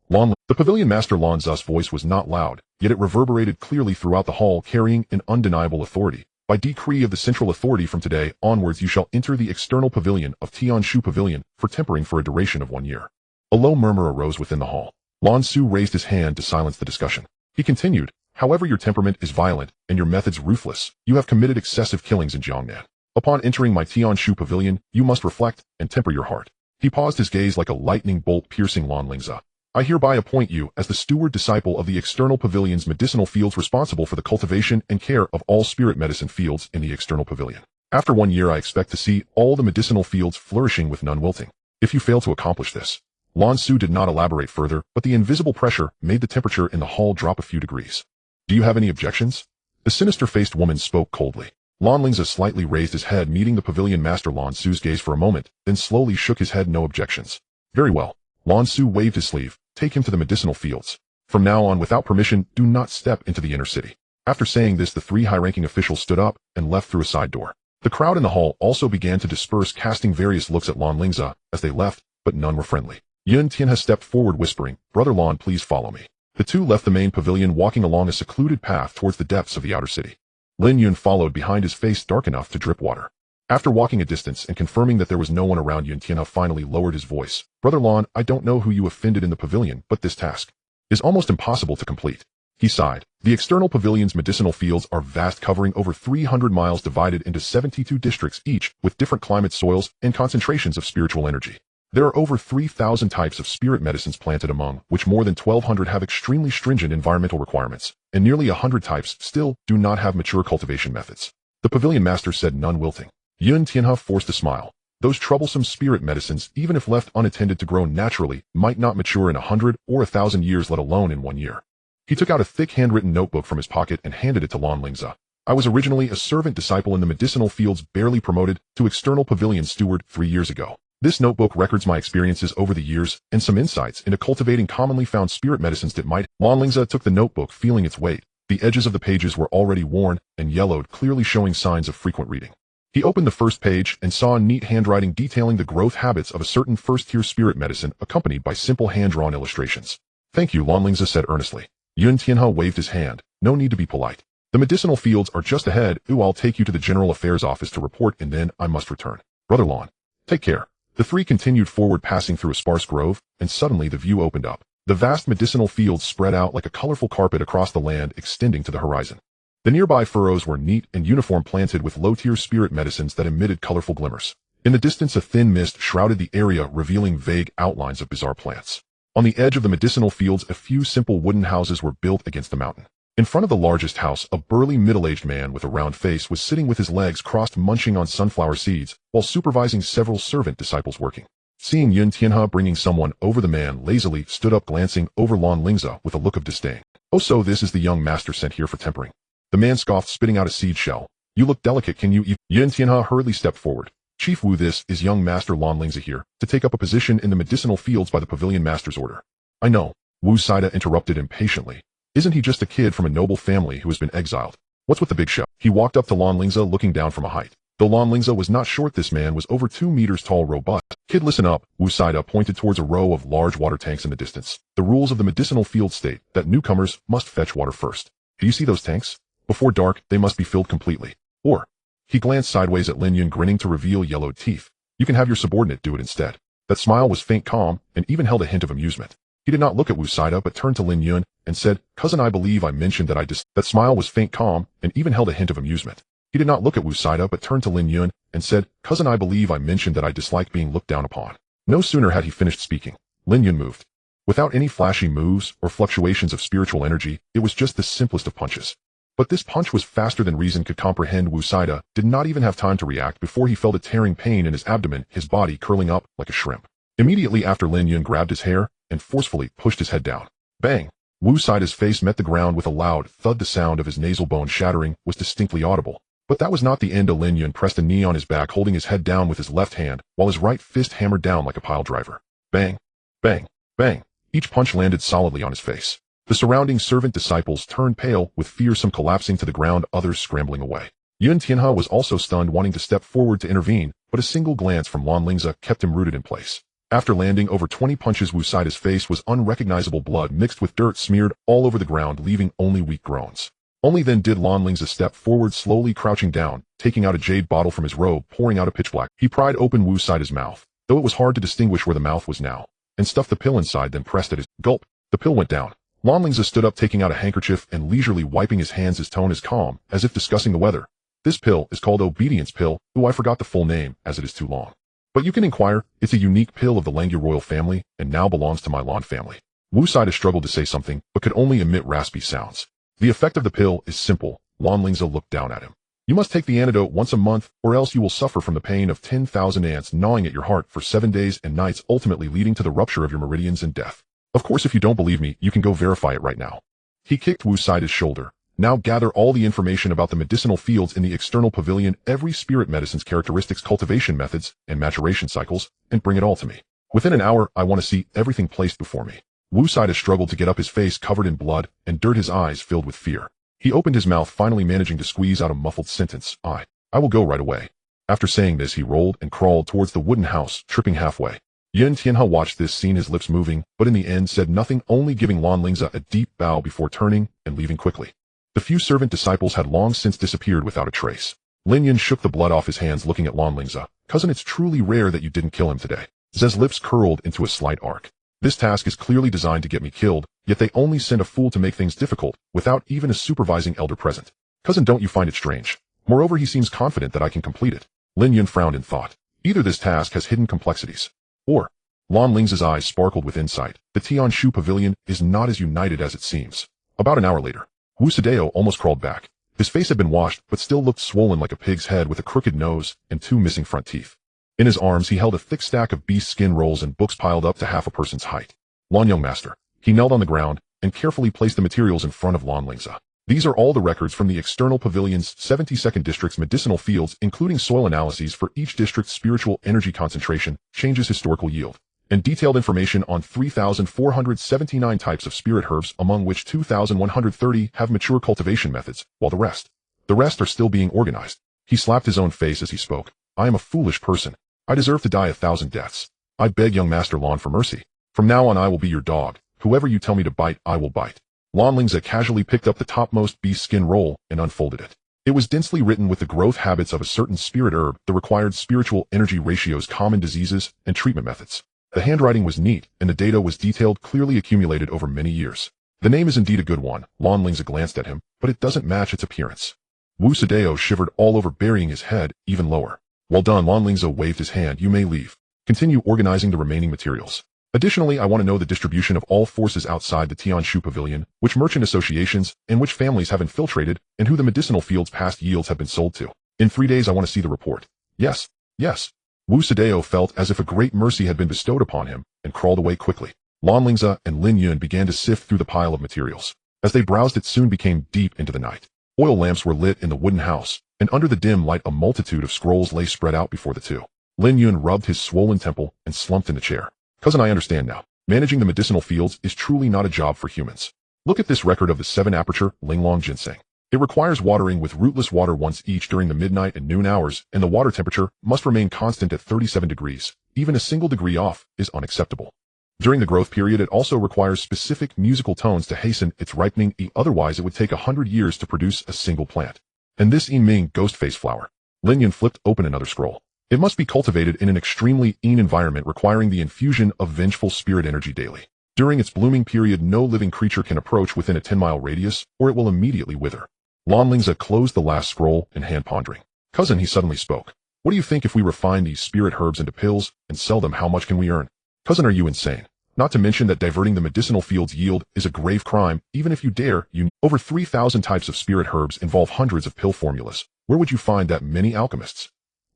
The pavilion master Lanzu's voice was not loud, yet it reverberated clearly throughout the hall, carrying an undeniable authority. By decree of the central authority, from today onwards you shall enter the external pavilion of Tianshu Pavilion for tempering for a duration of 1 year. A low murmur arose within the hall. Lansu raised his hand to silence the discussion. He continued, however, your temperament is violent and your methods ruthless. You have committed excessive killings in Jiangnan. Upon entering my Tianshu Pavilion, you must reflect and temper your heart. He paused, his gaze like a lightning bolt piercing Lan Lingze. I hereby appoint you as the steward disciple of the external pavilion's medicinal fields, responsible for the cultivation and care of all spirit medicine fields in the external pavilion. After 1 year I expect to see all the medicinal fields flourishing with none wilting. If you fail to accomplish this. Lansu did not elaborate further, but the invisible pressure made the temperature in the hall drop a few degrees. Do you have any objections? The sinister-faced woman spoke coldly. Lan Lingze slightly raised his head, meeting the pavilion master Lansu's gaze for a moment, then slowly shook his head. No objections. Very well. Lansu waved his sleeve. Take him to the medicinal fields. From now on, without permission, do not step into the inner city. After saying this, the 3 high-ranking officials stood up and left through a side door. The crowd in the hall also began to disperse, casting various looks at Lan Lingze as they left, but none were friendly. Yun Tianhe stepped forward, whispering, Brother Lan, please follow me. The two left the main pavilion, walking along a secluded path towards the depths of the outer city. Lin Yun followed behind, his face dark enough to drip water. After walking a distance and confirming that there was no one around, Yun Tianhe finally lowered his voice. Brother Lan, I don't know who you offended in the pavilion, but this task is almost impossible to complete. He sighed. The external pavilion's medicinal fields are vast, covering over 300 miles, divided into 72 districts, each with different climates, soils, and concentrations of spiritual energy. There are over 3,000 types of spirit medicines planted, among which more than 1,200 have extremely stringent environmental requirements, and nearly 100 types still do not have mature cultivation methods. The pavilion master said, none wilting. Yun Tianhe forced a smile. Those troublesome spirit medicines, even if left unattended to grow naturally, might not mature in 100 or 1,000 years, let alone in 1 year. He took out a thick handwritten notebook from his pocket and handed it to Lan Lingze. I was originally a servant disciple in the medicinal fields, barely promoted to external pavilion steward 3 years ago. This notebook records my experiences over the years and some insights into cultivating commonly found spirit medicines that might. Lan Lingze took the notebook, feeling its weight. The edges of the pages were already worn and yellowed, clearly showing signs of frequent reading. He opened the first page and saw neat handwriting detailing the growth habits of a certain first-tier spirit medicine, accompanied by simple hand-drawn illustrations. Thank you, Lan Lingze said earnestly. Yun Tianhe waved his hand. No need to be polite. The medicinal fields are just ahead. I'll take you to the General Affairs Office to report, and then I must return. Brother Lan, take care. The 3 continued forward, passing through a sparse grove, and suddenly the view opened up. The vast medicinal fields spread out like a colorful carpet across the land, extending to the horizon. The nearby furrows were neat and uniform, planted with low-tier spirit medicines that emitted colorful glimmers. In the distance, a thin mist shrouded the area, revealing vague outlines of bizarre plants. On the edge of the medicinal fields, a few simple wooden houses were built against the mountain. In front of the largest house, a burly middle-aged man with a round face was sitting with his legs crossed, munching on sunflower seeds, while supervising several servant disciples working. Seeing Yun Tianhe bringing someone over, the man lazily stood up, glancing over Lan Lingze with a look of disdain. Oh, so this is the young master sent here for tempering. The man scoffed, spitting out a seed shell. You look delicate, can you? Yun Tianhe hurriedly stepped forward. Chief Wu, this is young master Lan Lingze here, to take up a position in the medicinal fields by the pavilion master's order. I know. Wu Saida interrupted impatiently. Isn't he just a kid from a noble family who has been exiled? What's with the big show? He walked up to Lan Lingze, looking down from a height. Though Lan Lingze was not short, this man was over 2 meters tall, robust. Kid, listen up. Wu Saida pointed towards a row of large water tanks in the distance. The rules of the medicinal field state that newcomers must fetch water first. Do you see those tanks? Before dark, they must be filled completely. Or, he glanced sideways at Lin Yun, grinning to reveal yellowed teeth. You can have your subordinate do it instead. That smile was faint, calm, and even held a hint of amusement. He did not look at Wu Saida, but turned to Lin Yun and said, Cousin, I believe I mentioned that That smile was faint, calm, and even held a hint of amusement. He did not look at Wu Saida, but turned to Lin Yun and said, Cousin, I believe I mentioned that I dislike being looked down upon. No sooner had he finished speaking, Lin Yun moved. Without any flashy moves or fluctuations of spiritual energy, it was just the simplest of punches. But this punch was faster than reason could comprehend. Wu Saida did not even have time to react before he felt a tearing pain in his abdomen, his body curling up like a shrimp. Immediately after, Lin Yun grabbed his hair and forcefully pushed his head down. Bang! Wu Saida's face met the ground with a loud thud. The sound of his nasal bone shattering was distinctly audible. But that was not the end. Lin Yun pressed a knee on his back, holding his head down with his left hand, while his right fist hammered down like a pile driver. Bang! Bang! Bang! Each punch landed solidly on his face. The surrounding servant disciples turned pale, with fear, some collapsing to the ground, others scrambling away. Yun Tianhe was also stunned, wanting to step forward to intervene, but a single glance from Lan Lingze kept him rooted in place. After landing over 20 punches, Wu Saida's face was unrecognizable, blood mixed with dirt smeared all over the ground, leaving only weak groans. Only then did Lan Lingze step forward, slowly crouching down, taking out a jade bottle from his robe, pouring out a pitch black. He pried open Wu Saida's mouth, though it was hard to distinguish where the mouth was now, and stuffed the pill inside, then pressed at his gulp. The pill went down. Lan Lingze stood up, taking out a handkerchief and leisurely wiping his hands. His tone is calm, as if discussing the weather. This pill is called Obedience Pill, though I forgot the full name, as it is too long. But you can inquire. It's a unique pill of the Lingze royal family, and now belongs to my Lan family. Wu Saida struggled to say something, but could only emit raspy sounds. The effect of the pill is simple. Lan Lingze looked down at him. You must take the antidote once a month, or else you will suffer from the pain of 10,000 ants gnawing at your heart for 7 days and nights, ultimately leading to the rupture of your meridians and death. Of course, if you don't believe me, you can go verify it right now. He kicked Wu Saida's shoulder. Now gather all the information about the medicinal fields in the external pavilion, every spirit medicine's characteristics, cultivation methods, and maturation cycles, and bring it all to me. Within an hour, I want to see everything placed before me. Wu Saida struggled to get up, his face covered in blood and dirt, his eyes filled with fear. He opened his mouth, finally managing to squeeze out a muffled sentence. I will go right away. After saying this, he rolled and crawled towards the wooden house, tripping halfway. Yun Tianhe watched this scene, his lips moving, but in the end said nothing, only giving Lan Lingze a deep bow before turning and leaving quickly. The few servant disciples had long since disappeared without a trace. Lin Yun shook the blood off his hands, looking at Lan Lingze. Cousin, it's truly rare that you didn't kill him today. Ze's lips curled into a slight arc. This task is clearly designed to get me killed, yet they only send a fool to make things difficult, without even a supervising elder present. Cousin, don't you find it strange? Moreover, he seems confident that I can complete it. Lin Yun frowned in thought. Either this task has hidden complexities, or... Lan Lingze's eyes sparkled with insight. The Tianshu Pavilion is not as united as it seems. About an hour later, Wu Sadeo almost crawled back. His face had been washed, but still looked swollen like a pig's head, with a crooked nose and 2 missing front teeth. In his arms, he held a thick stack of beast skin rolls and books piled up to half a person's height. Lan, young master. He knelt on the ground and carefully placed the materials in front of Lan Lingze. These are all the records from the external pavilion's 72nd district's medicinal fields, including soil analyses for each district's spiritual energy concentration, changes, historical yield, and detailed information on 3,479 types of spirit herbs, among which 2,130 have mature cultivation methods, while the rest are still being organized. He slapped his own face as he spoke. I am a foolish person. I deserve to die 1,000 deaths. I beg young Master Lan for mercy. From now on I will be your dog. Whoever you tell me to bite, I will bite. Lan Lingze casually picked up the topmost beast skin roll and unfolded it. It was densely written with the growth habits of a certain spirit herb, the required spiritual energy ratios, common diseases, and treatment methods. The handwriting was neat, and the data was detailed, clearly accumulated over many years. The name is indeed a good one. Lan Lingze glanced at him, but it doesn't match its appearance. Wu Sadeo shivered all over, burying his head even lower. Well done. Lan Lingze waved his hand. You may leave. Continue organizing the remaining materials. Additionally, I want to know the distribution of all forces outside the Tianshu Pavilion, which merchant associations and which families have infiltrated, and who the medicinal field's past yields have been sold to. In 3 days I want to see the report. Yes. Wu Sadeo felt as if a great mercy had been bestowed upon him, and crawled away quickly. Lan Lingze and Lin Yun began to sift through the pile of materials. As they browsed, it soon became deep into the night. Oil lamps were lit in the wooden house, and under the dim light a multitude of scrolls lay spread out before the two. Lin Yun rubbed his swollen temple and slumped in the chair. Cousin, I understand now. Managing the medicinal fields is truly not a job for humans. Look at this record of the 7-aperture Linglong ginseng. It requires watering with rootless water once each during the midnight and noon hours, and the water temperature must remain constant at 37 degrees. Even a single degree off is unacceptable. During the growth period, it also requires specific musical tones to hasten its ripening, otherwise it would take 100 years to produce a single plant. And this Ming Ghostface flower. Lin Yun flipped open another scroll. It must be cultivated in an extremely environment, requiring the infusion of vengeful spirit energy daily. During its blooming period, no living creature can approach within a 10-mile radius, or it will immediately wither. Lan Lingze closed the last scroll and hand pondering. Cousin, he suddenly spoke. What do you think if we refine these spirit herbs into pills and sell them? How much can we earn? Cousin, are you insane? Not to mention that diverting the medicinal field's yield is a grave crime, even if you dare. Over 3,000 types of spirit herbs involve hundreds of pill formulas. Where would you find that many alchemists?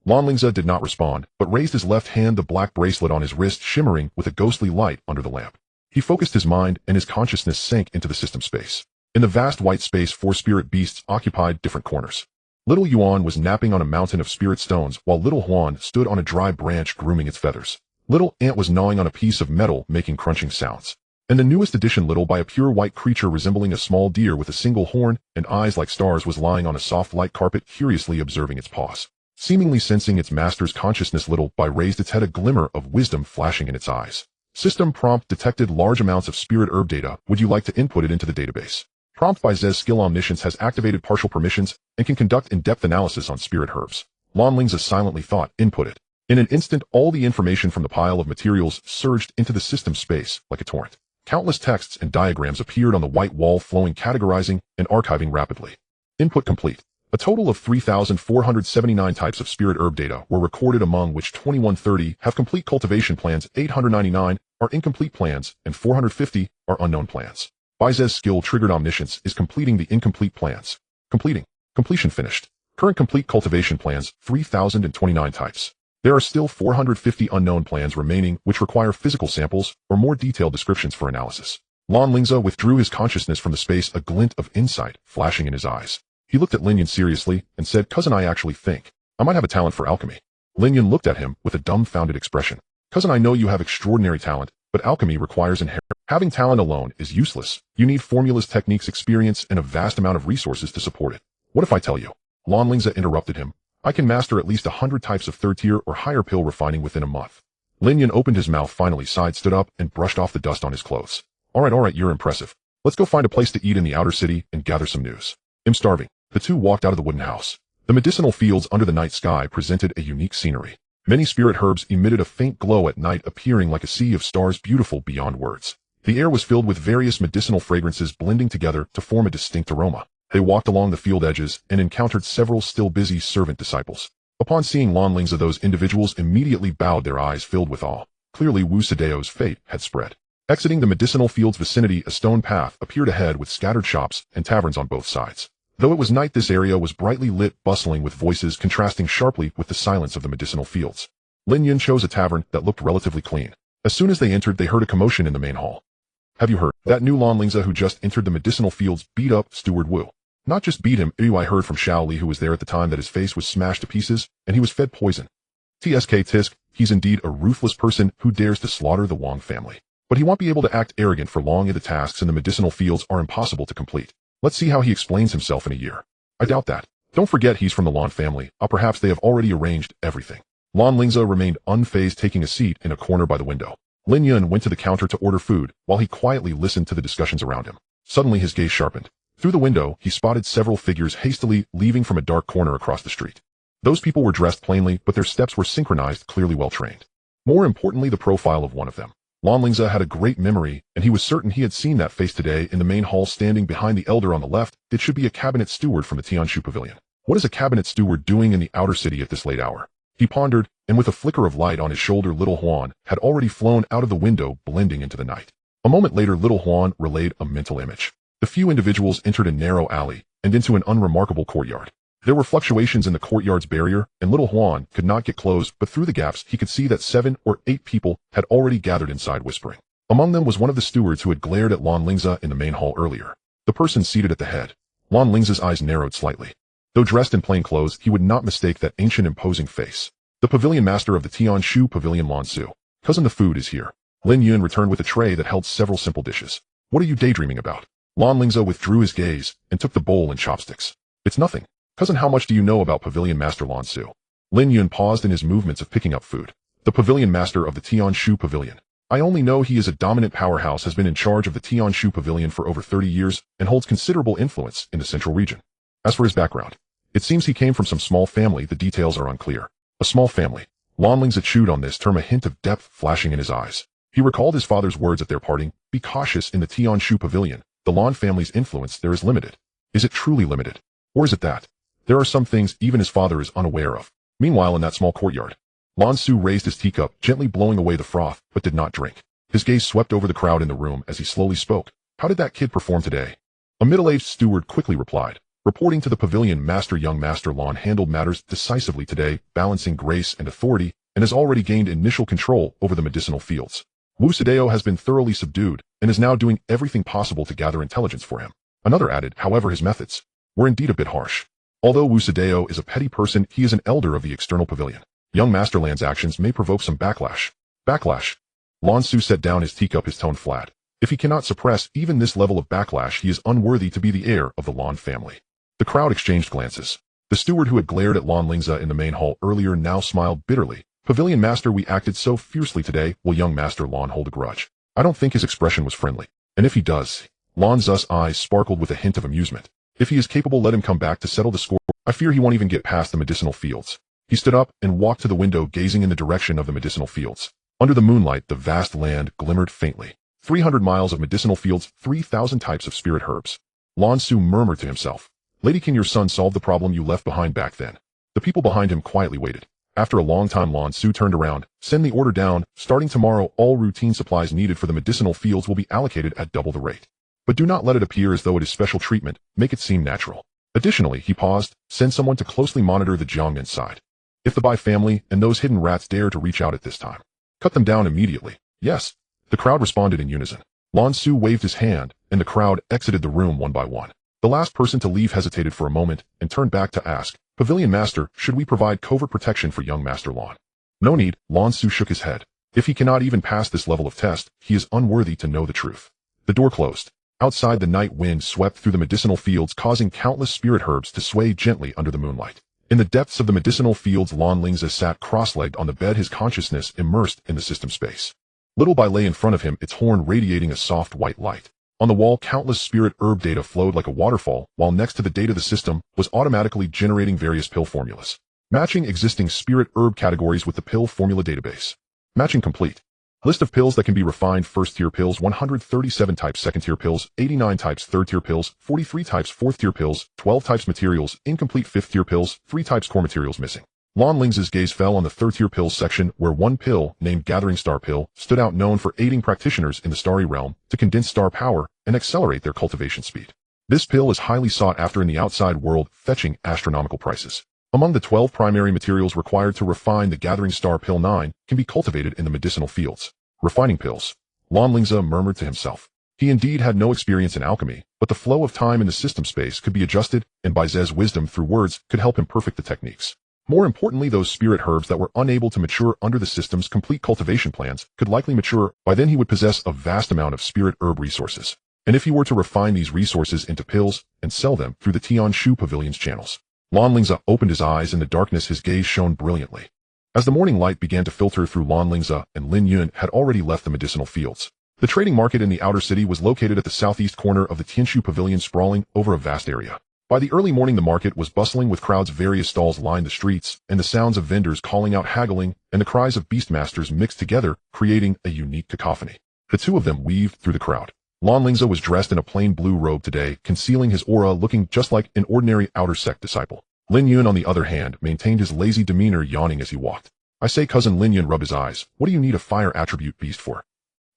Lan Lingze did not respond, but raised his left hand, the black bracelet on his wrist shimmering with a ghostly light under the lamp. He focused his mind, and his consciousness sank into the system space. In the vast white space, 4 spirit beasts occupied different corners. Little Yuan was napping on a mountain of spirit stones, while Little Huan stood on a dry branch grooming its feathers. Little Ant was gnawing on a piece of metal, making crunching sounds. And the newest addition, little by a pure white creature resembling a small deer with a single horn and eyes like stars, was lying on a soft light carpet, curiously observing its paws. Seemingly sensing its master's consciousness, little by raised its head, a glimmer of wisdom flashing in its eyes. System prompt detected large amounts of spirit herb data. Would you like to input it into the database? Prompt by Zez skill omniscience has activated partial permissions and can conduct in-depth analysis on spirit herbs. Lan Lingze silently thought, input it. In an instant, all the information from the pile of materials surged into the system space like a torrent. Countless texts and diagrams appeared on the white wall, flowing, categorizing, and archiving rapidly. Input complete. A total of 3,479 types of spirit herb data were recorded, among which 2130 have complete cultivation plans, 899 are incomplete plans, and 450 are unknown plans. Bizez's skill triggered omniscience is completing the incomplete plans. Completion finished. Current complete cultivation plans, 3,029 types. There are still 450 unknown plans remaining, which require physical samples or more detailed descriptions for analysis. Lan Lingze withdrew his consciousness from the space, a glint of insight flashing in his eyes. He looked at Linyan seriously and said, "Cousin, I actually think I might have a talent for alchemy." Linyan looked at him with a dumbfounded expression. "Cousin, I know you have extraordinary talent, but alchemy requires inherent. Having talent alone is useless. You need formulas, techniques, experience, and a vast amount of resources to support it. What if I tell you?" Lan Lingze interrupted him. "I can master at least 100 types of third-tier or higher pill refining within a month." Linyan opened his mouth, finally sighed, stood up, and brushed off the dust on his clothes. All right, you're impressive. Let's go find a place to eat in the outer city and gather some news. I'm starving." The two walked out of the wooden house. The medicinal fields under the night sky presented a unique scenery. Many spirit herbs emitted a faint glow at night, appearing like a sea of stars, beautiful beyond words. The air was filled with various medicinal fragrances blending together to form a distinct aroma. They walked along the field edges and encountered several still busy servant disciples. Upon seeing Lan Lingze, those individuals immediately bowed, their eyes filled with awe. Clearly Wu Sadeo's fate had spread. Exiting the medicinal field's vicinity, a stone path appeared ahead with scattered shops and taverns on both sides. Though it was night, this area was brightly lit, bustling with voices contrasting sharply with the silence of the medicinal fields. Linyan chose a tavern that looked relatively clean. As soon as they entered, they heard a commotion in the main hall. "Have you heard? That new Lan Lingze who just entered the medicinal fields beat up Steward Wu." "Not just beat him, I heard from Xiao Li, who was there at the time, that his face was smashed to pieces and he was fed poison. Tisk, he's indeed a ruthless person who dares to slaughter the Wang family. But he won't be able to act arrogant for long, and the tasks in the medicinal fields are impossible to complete. Let's see how he explains himself in a year." "I doubt that. Don't forget he's from the Lan family. Perhaps they have already arranged everything." Lan Lingze remained unfazed, taking a seat in a corner by the window. Lin Yun went to the counter to order food, while he quietly listened to the discussions around him. Suddenly his gaze sharpened. Through the window, he spotted several figures hastily leaving from a dark corner across the street. Those people were dressed plainly, but their steps were synchronized, clearly well trained. More importantly, the profile of one of them. Lan Lingze had a great memory, and he was certain he had seen that face today in the main hall, standing behind the elder on the left. It should be a cabinet steward from the Tianshu Pavilion. What is a cabinet steward doing in the outer city at this late hour? He pondered, and with a flicker of light on his shoulder, little Huan had already flown out of the window, blending into the night. A moment later, little Huan relayed a mental image. The few individuals entered a narrow alley and into an unremarkable courtyard. There were fluctuations in the courtyard's barrier, and little Huan could not get close, but through the gaps he could see that 7 or 8 people had already gathered inside, whispering. Among them was one of the stewards who had glared at Lan Lingze in the main hall earlier. The person seated at the head. Lan Lingze's eyes narrowed slightly. Though dressed in plain clothes, he would not mistake that ancient, imposing face. The pavilion master of the Tianshu Pavilion, Lan Su. "Cousin, the food is here." Lin Yun returned with a tray that held several simple dishes. "What are you daydreaming about?" Lan Lingze withdrew his gaze and took the bowl and chopsticks. "It's nothing. Cousin, how much do you know about Pavilion Master Lan Su?" Lin Yun paused in his movements of picking up food. "The Pavilion Master of the Tianshu Pavilion. I only know he is a dominant powerhouse, has been in charge of the Tianshu Pavilion for over 30 years, and holds considerable influence in the central region. As for his background, it seems he came from some small family, the details are unclear." A small family. Lan Lingze chewed on this term, a hint of depth flashing in his eyes. He recalled his father's words at their parting, "Be cautious in the Tianshu Pavilion. The Lan family's influence there is limited." Is it truly limited? Or is it that there are some things even his father is unaware of? Meanwhile, in that small courtyard, Lan Su raised his teacup, gently blowing away the froth, but did not drink. His gaze swept over the crowd in the room as he slowly spoke. "How did that kid perform today?" A middle-aged steward quickly replied. Reporting to the pavilion master, "Young Master Lan handled matters decisively today, balancing grace and authority, and has already gained initial control over the medicinal fields. Wu Sadeo has been thoroughly subdued, and is now doing everything possible to gather intelligence for him." Another added, "However, his methods were indeed a bit harsh. Although Wu Sadeo is a petty person, he is an elder of the external pavilion. Young Master Lan's actions may provoke some backlash." Backlash? Lan Su set down his teacup, his tone flat. If he cannot suppress even this level of backlash, he is unworthy to be the heir of the Lan family. The crowd exchanged glances. The steward who had glared at Lan Lingze in the main hall earlier now smiled bitterly. Pavilion Master, we acted so fiercely today. Will young Master Lan hold a grudge? I don't think his expression was friendly. And if he does, Lan's eyes sparkled with a hint of amusement. If he is capable, let him come back to settle the score. I fear he won't even get past the medicinal fields. He stood up and walked to the window, gazing in the direction of the medicinal fields. Under the moonlight, the vast land glimmered faintly. 300 miles of medicinal fields, 3,000 types of spirit herbs. Lan Su murmured to himself. Lady, can your son solve the problem you left behind back then? The people behind him quietly waited. After a long time, Lan Su turned around. Send the order down. Starting tomorrow, all routine supplies needed for the medicinal fields will be allocated at double the rate. But do not let it appear as though it is special treatment. Make it seem natural. Additionally, he paused. Send someone to closely monitor the Jiangmen side. If the Bai family and those hidden rats dare to reach out at this time, cut them down immediately. Yes. The crowd responded in unison. Lan Su waved his hand, and the crowd exited the room one by one. The last person to leave hesitated for a moment and turned back to ask, Pavilion Master, should we provide covert protection for young Master Lan? No need. Lan Su shook his head. If he cannot even pass this level of test, he is unworthy to know the truth. The door closed. Outside, the night wind swept through the medicinal fields, causing countless spirit herbs to sway gently under the moonlight. In the depths of the medicinal fields, Lan Lingze sat cross-legged on the bed, his consciousness immersed in the system space. Little Bai lay in front of him, its horn radiating a soft white light. On the wall, countless spirit herb data flowed like a waterfall, while next to the data the system was automatically generating various pill formulas, matching existing spirit herb categories with the pill formula database. Matching complete. List of pills that can be refined: first-tier pills, 137 types; second-tier pills, 89 types; third-tier pills, 43 types; fourth-tier pills, 12 types; materials, incomplete; fifth-tier pills, 3 types; core materials missing. Lan Lingze's gaze fell on the third-tier pills section, where one pill, named Gathering Star Pill, stood out, known for aiding practitioners in the starry realm to condense star power and accelerate their cultivation speed. This pill is highly sought after in the outside world, fetching astronomical prices. Among the 12 primary materials required to refine the Gathering Star Pill, 9 can be cultivated in the medicinal fields. Refining pills. Lan Lingze murmured to himself. He indeed had no experience in alchemy, but the flow of time in the system space could be adjusted, and Bai Ze's wisdom through words could help him perfect the techniques. More importantly, those spirit herbs that were unable to mature under the system's complete cultivation plans could likely mature. By then he would possess a vast amount of spirit herb resources. And if he were to refine these resources into pills and sell them through the Tianshu Pavilion's channels. Lan Lingze opened his eyes. In the darkness, his gaze shone brilliantly. As the morning light began to filter through, Lan Lingze and Lin Yun had already left the medicinal fields. The trading market in the outer city was located at the southeast corner of the Tianshu Pavilion, sprawling over a vast area. By the early morning, the market was bustling with crowds. Various stalls lined the streets, and the sounds of vendors calling out, haggling, and the cries of beastmasters mixed together, creating a unique cacophony. The two of them weaved through the crowd. Lan Lingze was dressed in a plain blue robe today, concealing his aura, looking just like an ordinary outer sect disciple. Lin Yun, on the other hand, maintained his lazy demeanor, yawning as he walked. I say, cousin. Lin Yun rubbed his eyes. What do you need a fire attribute beast for?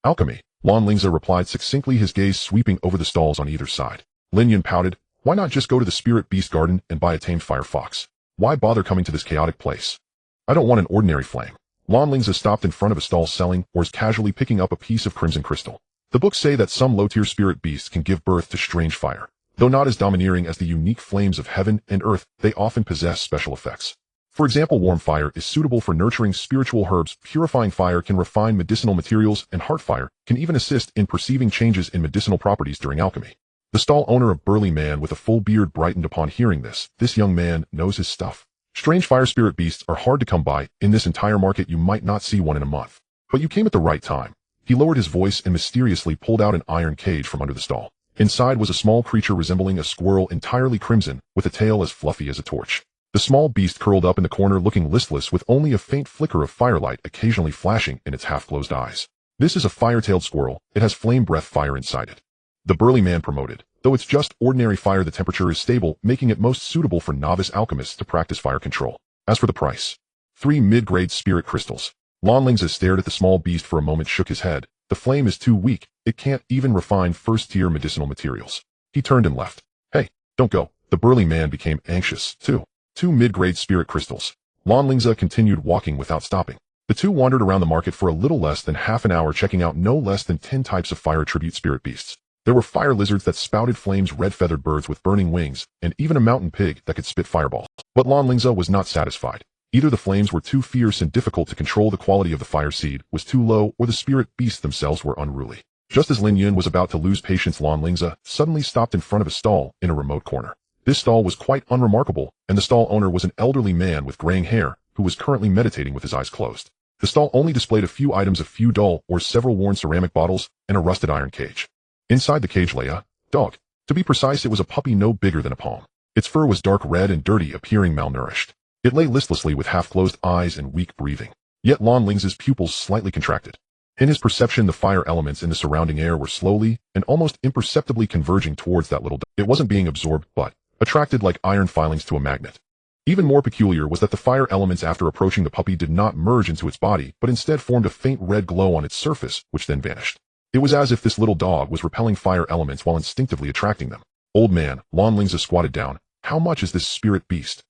Alchemy. Lan Lingze replied succinctly, his gaze sweeping over the stalls on either side. Lin Yun pouted. Why not just go to the Spirit Beast Garden and buy a tamed fire fox? Why bother coming to this chaotic place? I don't want an ordinary flame. Lan Lingze stopped in front of a stall selling ores, casually picking up a piece of crimson crystal. The books say that some low-tier spirit beasts can give birth to strange fire. Though not as domineering as the unique flames of heaven and earth, they often possess special effects. For example, warm fire is suitable for nurturing spiritual herbs, purifying fire can refine medicinal materials, and heart fire can even assist in perceiving changes in medicinal properties during alchemy. The stall owner, a burly man with a full beard, brightened upon hearing this. This young man knows his stuff. Strange fire spirit beasts are hard to come by. In this entire market, you might not see one in a month. But you came at the right time. He lowered his voice and mysteriously pulled out an iron cage from under the stall. Inside was a small creature resembling a squirrel, entirely crimson, with a tail as fluffy as a torch. The small beast curled up in the corner, looking listless, with only a faint flicker of firelight occasionally flashing in its half-closed eyes. This is a fire-tailed squirrel. It has flame breath fire inside it. The burly man promoted. Though it's just ordinary fire, the temperature is stable, making it most suitable for novice alchemists to practice fire control. As for the price, 3 mid-grade spirit crystals. Lan Lingze stared at the small beast for a moment, shook his head. The flame is too weak. It can't even refine first-tier medicinal materials. He turned and left. Hey, don't go. The burly man became anxious, too. 2 mid-grade spirit crystals. Lan Lingze continued walking without stopping. The two wandered around the market for a little less than half an hour, checking out no less than 10 types of fire attribute spirit beasts. There were fire lizards that spouted flames, red-feathered birds with burning wings, and even a mountain pig that could spit fireballs. But Lan Lingze was not satisfied. Either the flames were too fierce and difficult to control, the quality of the fire seed was too low, or the spirit beasts themselves were unruly. Just as Lin Yun was about to lose patience, Lan Lingze suddenly stopped in front of a stall in a remote corner. This stall was quite unremarkable, and the stall owner was an elderly man with graying hair who was currently meditating with his eyes closed. The stall only displayed a few items, a few dull or several worn ceramic bottles, and a rusted iron cage. Inside the cage lay a dog. To be precise, it was a puppy no bigger than a palm. Its fur was dark red and dirty, appearing malnourished. It lay listlessly with half-closed eyes and weak breathing. Yet Lan Lingze's pupils slightly contracted. In his perception, the fire elements in the surrounding air were slowly and almost imperceptibly converging towards that little dog. It wasn't being absorbed, but attracted like iron filings to a magnet. Even more peculiar was that the fire elements, after approaching the puppy, did not merge into its body, but instead formed a faint red glow on its surface, which then vanished. It was as if this little dog was repelling fire elements while instinctively attracting them. Old man, Lan Lingze squatted down. How much is this spirit beast?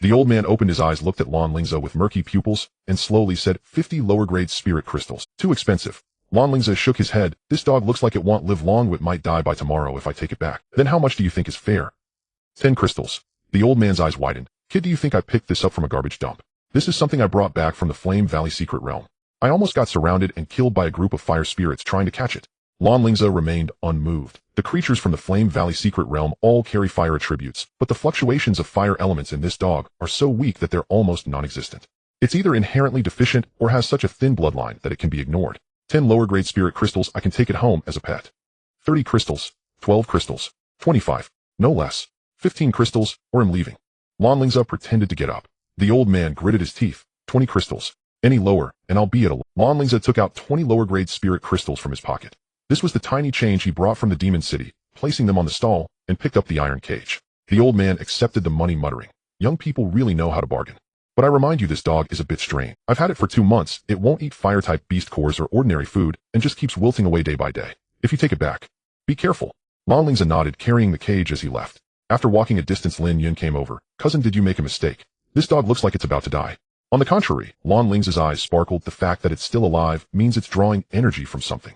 The old man opened his eyes, looked at Lan Lingze with murky pupils, and slowly said, 50 lower-grade spirit crystals. Too expensive. Lan Lingze shook his head. This dog looks like it won't live long. It might die by tomorrow if I take it back. Then how much do you think is fair? 10 crystals. The old man's eyes widened. Kid, do you think I picked this up from a garbage dump? This is something I brought back from the Flame Valley secret realm. I almost got surrounded and killed by a group of fire spirits trying to catch it. Lan Lingze remained unmoved. The creatures from the Flame Valley secret realm all carry fire attributes, but the fluctuations of fire elements in this dog are so weak that they're almost non-existent. It's either inherently deficient or has such a thin bloodline that it can be ignored. 10 lower-grade spirit crystals, I can take it home as a pet. 30 crystals, 12 crystals, 25, no less, 15 crystals, or I'm leaving. Lan Lingze pretended to get up. The old man gritted his teeth. 20 crystals. Any lower, and I'll be at a... Lan Lingze took out 20 lower-grade spirit crystals from his pocket. This was the tiny change he brought from the demon city, placing them on the stall, and picked up the iron cage. The old man accepted the money, muttering, young people really know how to bargain. But I remind you, this dog is a bit strange. I've had it for 2 months. It won't eat fire-type beast cores or ordinary food, and just keeps wilting away day by day. If you take it back, be careful. Lan Lingze nodded, carrying the cage as he left. After walking a distance, Lin Yun came over. Cousin, did you make a mistake? This dog looks like it's about to die. On the contrary, Lan Lingze's eyes sparkled. The fact that it's still alive means it's drawing energy from something.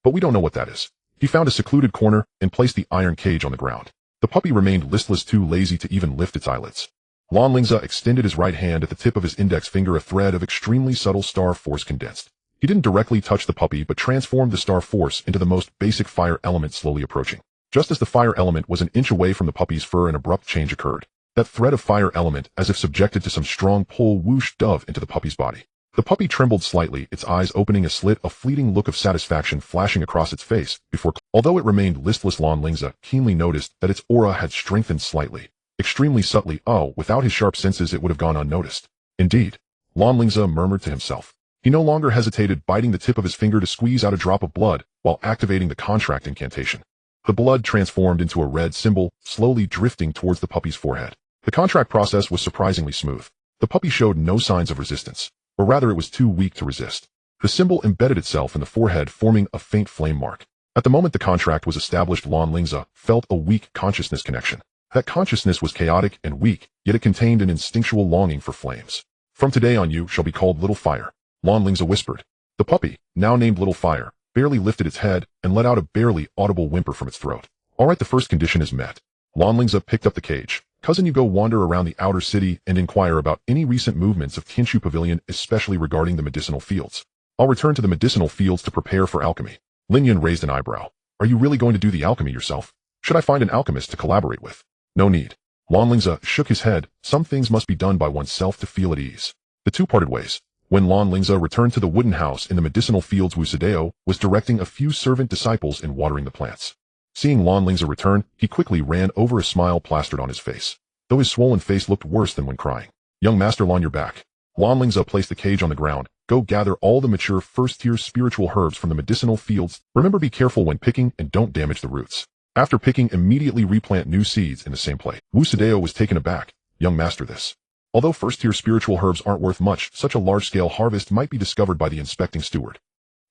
But we don't know what that is. He found a secluded corner and placed the iron cage on the ground. The puppy remained listless, too lazy to even lift its eyelids. Lan Lingze extended his right hand. At the tip of his index finger, a thread of extremely subtle star force condensed. He didn't directly touch the puppy, but transformed the star force into the most basic fire element, slowly approaching. Just as the fire element was an inch away from the puppy's fur, an abrupt change occurred. That thread of fire element, as if subjected to some strong pull, whooshed dove into the puppy's body. The puppy trembled slightly, its eyes opening a slit, a fleeting look of satisfaction flashing across its face, before, although it remained listless, Lan Lingze keenly noticed that its aura had strengthened slightly. Extremely subtly. Oh, without his sharp senses it would have gone unnoticed. Indeed. Lan Lingze murmured to himself. He no longer hesitated, biting the tip of his finger to squeeze out a drop of blood, while activating the contract incantation. The blood transformed into a red symbol, slowly drifting towards the puppy's forehead. The contract process was surprisingly smooth. The puppy showed no signs of resistance, or rather it was too weak to resist. The symbol embedded itself in the forehead, forming a faint flame mark. At the moment the contract was established, Lan Lingze felt a weak consciousness connection. That consciousness was chaotic and weak, yet it contained an instinctual longing for flames. From today on you shall be called Little Fire, Lan Lingze whispered. The puppy, now named Little Fire, barely lifted its head and let out a barely audible whimper from its throat. All right, the first condition is met. Lan Lingze picked up the cage. Cousin, you go wander around the outer city and inquire about any recent movements of Tianshu Pavilion, especially regarding the medicinal fields. I'll return to the medicinal fields to prepare for alchemy. Lin Yun raised an eyebrow. Are you really going to do the alchemy yourself? Should I find an alchemist to collaborate with? No need. Lan Lingze shook his head. Some things must be done by oneself to feel at ease. The two parted ways. When Lan Lingze returned to the wooden house in the medicinal fields, Wu Sadeo was directing a few servant disciples in watering the plants. Seeing Lan Lingze return, he quickly ran over, a smile plastered on his face, though his swollen face looked worse than when crying. Young Master Lan, you're back. Lan Lingze placed the cage on the ground. Go gather all the mature first-tier spiritual herbs from the medicinal fields. Remember, be careful when picking and don't damage the roots. After picking, immediately replant new seeds in the same place. Wu Sadeo was taken aback. Young Master, this. Although first-tier spiritual herbs aren't worth much, such a large-scale harvest might be discovered by the inspecting steward.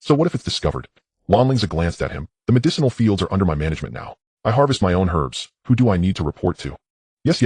So what if it's discovered? Lan Lingze glanced at him. The medicinal fields are under my management now. I harvest my own herbs. Who do I need to report to? Yes.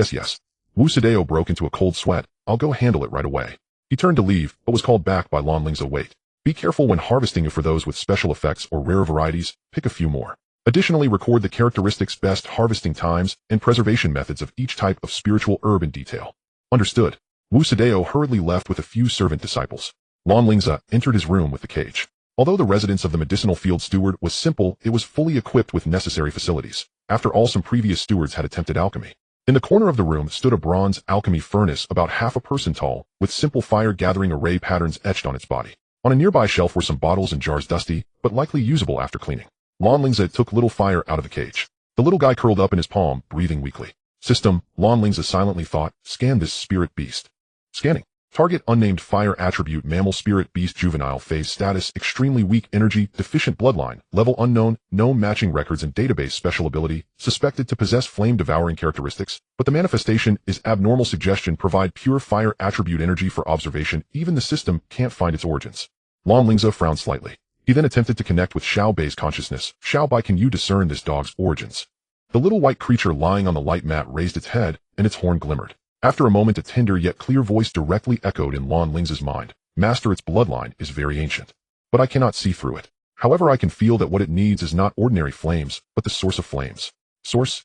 Wu Sadeo broke into a cold sweat. I'll go handle it right away. He turned to leave, but was called back by Lan Lingze. Wait. Be careful when harvesting. For those with special effects or rare varieties, pick a few more. Additionally, record the characteristics, best harvesting times, and preservation methods of each type of spiritual herb in detail. Understood. Wu Sadeo hurriedly left with a few servant disciples. Lan Lingze entered his room with the cage. Although the residence of the medicinal field steward was simple, it was fully equipped with necessary facilities. After all, some previous stewards had attempted alchemy. In the corner of the room stood a bronze alchemy furnace about half a person tall, with simple fire-gathering array patterns etched on its body. On a nearby shelf were some bottles and jars, dusty, but likely usable after cleaning. Lan Lingze took little fire out of the cage. The little guy curled up in his palm, breathing weakly. System, Lan Lingze silently thought, scan this spirit beast. Scanning. Target unnamed fire attribute mammal spirit beast juvenile phase status extremely weak energy deficient bloodline level unknown no matching records and database special ability suspected to possess flame devouring characteristics but the manifestation is abnormal suggestion provide pure fire attribute energy for observation even the system can't find its origins. Lan Lingze frowned slightly. He then attempted to connect with Xiao Bei's consciousness. Xiao Bei, can you discern this dog's origins? The little white creature lying on the light mat raised its head and its horn glimmered. After a moment, a tender yet clear voice directly echoed in Lan Lingze's mind. Master, its bloodline is very ancient, but I cannot see through it. However, I can feel that what it needs is not ordinary flames, but the source of flames. Source?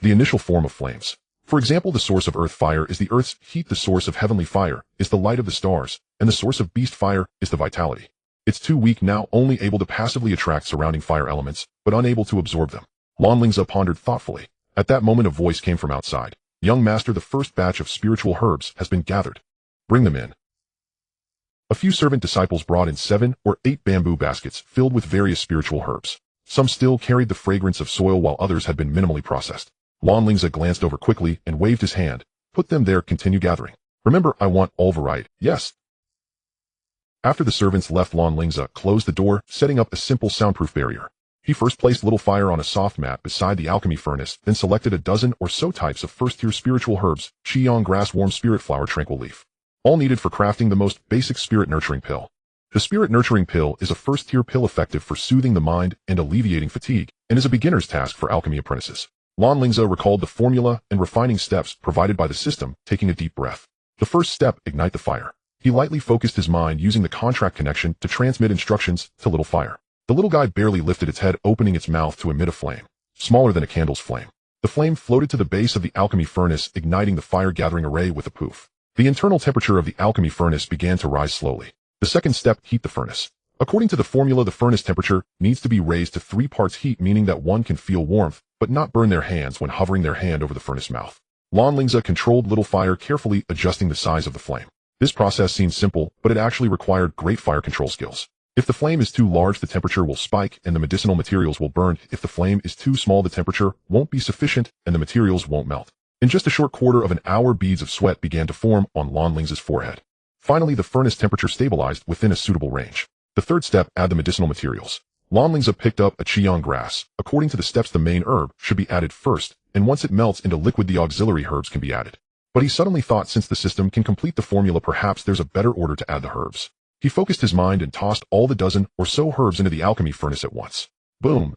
The initial form of flames. For example, the source of earth fire is the earth's heat, the source of heavenly fire is the light of the stars, and the source of beast fire is the vitality. It's too weak now, only able to passively attract surrounding fire elements, but unable to absorb them. Lan Lingze pondered thoughtfully. At that moment, a voice came from outside. Young master, the first batch of spiritual herbs has been gathered. Bring them in. A few servant disciples brought in 7 or 8 bamboo baskets filled with various spiritual herbs. Some still carried the fragrance of soil while others had been minimally processed. Lan Lingze glanced over quickly and waved his hand. Put them there, continue gathering. Remember, I want all variety. Yes. After the servants left, Lan Lingze closed the door, setting up a simple soundproof barrier. He first placed little fire on a soft mat beside the alchemy furnace, then selected a dozen or so types of first-tier spiritual herbs, qiyang grass, warm spirit flower, tranquil leaf. All needed for crafting the most basic spirit nurturing pill. The spirit nurturing pill is a first-tier pill effective for soothing the mind and alleviating fatigue, and is a beginner's task for alchemy apprentices. Lan Lingze recalled the formula and refining steps provided by the system, taking a deep breath. The first step, ignite the fire. He lightly focused his mind using the contract connection to transmit instructions to little fire. The little guy barely lifted its head, opening its mouth to emit a flame, smaller than a candle's flame. The flame floated to the base of the alchemy furnace, igniting the fire-gathering array with a poof. The internal temperature of the alchemy furnace began to rise slowly. The second step, heat the furnace. According to the formula, the furnace temperature needs to be raised to 3 parts heat, meaning that one can feel warmth, but not burn their hands when hovering their hand over the furnace mouth. Lan Lingze controlled little fire, carefully adjusting the size of the flame. This process seems simple, but it actually required great fire control skills. If the flame is too large, the temperature will spike and the medicinal materials will burn. If the flame is too small, the temperature won't be sufficient and the materials won't melt. In just a short quarter of an hour, beads of sweat began to form on Lan Lingze's forehead. Finally, the furnace temperature stabilized within a suitable range. The third step, add the medicinal materials. Lan Lingze picked up a qiyang grass. According to the steps, the main herb should be added first, and once it melts into liquid, the auxiliary herbs can be added. But he suddenly thought, since the system can complete the formula, perhaps there's a better order to add the herbs. He focused his mind and tossed all the dozen or so herbs into the alchemy furnace at once. Boom!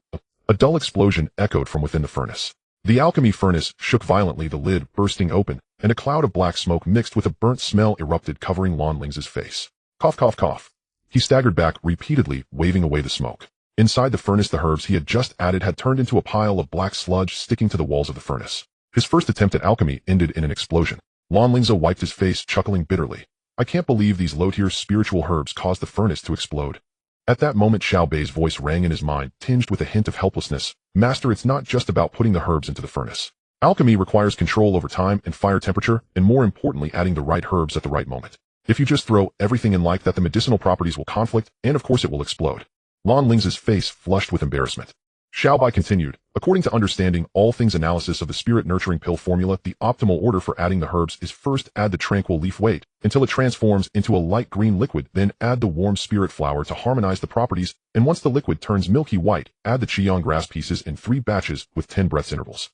A dull explosion echoed from within the furnace. The alchemy furnace shook violently, the lid bursting open, and a cloud of black smoke mixed with a burnt smell erupted, covering Lan Lingze's face. Cough, cough, cough. He staggered back, repeatedly waving away the smoke. Inside the furnace, the herbs he had just added had turned into a pile of black sludge sticking to the walls of the furnace. His first attempt at alchemy ended in an explosion. Lan Lingze wiped his face, chuckling bitterly. I can't believe these low-tier spiritual herbs caused the furnace to explode. At that moment, Xiao Bei's voice rang in his mind, tinged with a hint of helplessness. Master, it's not just about putting the herbs into the furnace. Alchemy requires control over time and fire temperature, and more importantly, adding the right herbs at the right moment. If you just throw everything in like that, the medicinal properties will conflict, and of course it will explode. Lan Lingze's face flushed with embarrassment. Xiao Bei continued, according to understanding all things analysis of the spirit nurturing pill formula, the optimal order for adding the herbs is first add the tranquil leaf, wait until it transforms into a light green liquid, then add the warm spirit flower to harmonize the properties, and once the liquid turns milky white, add the qiyang grass pieces in 3 batches with 10 breaths intervals.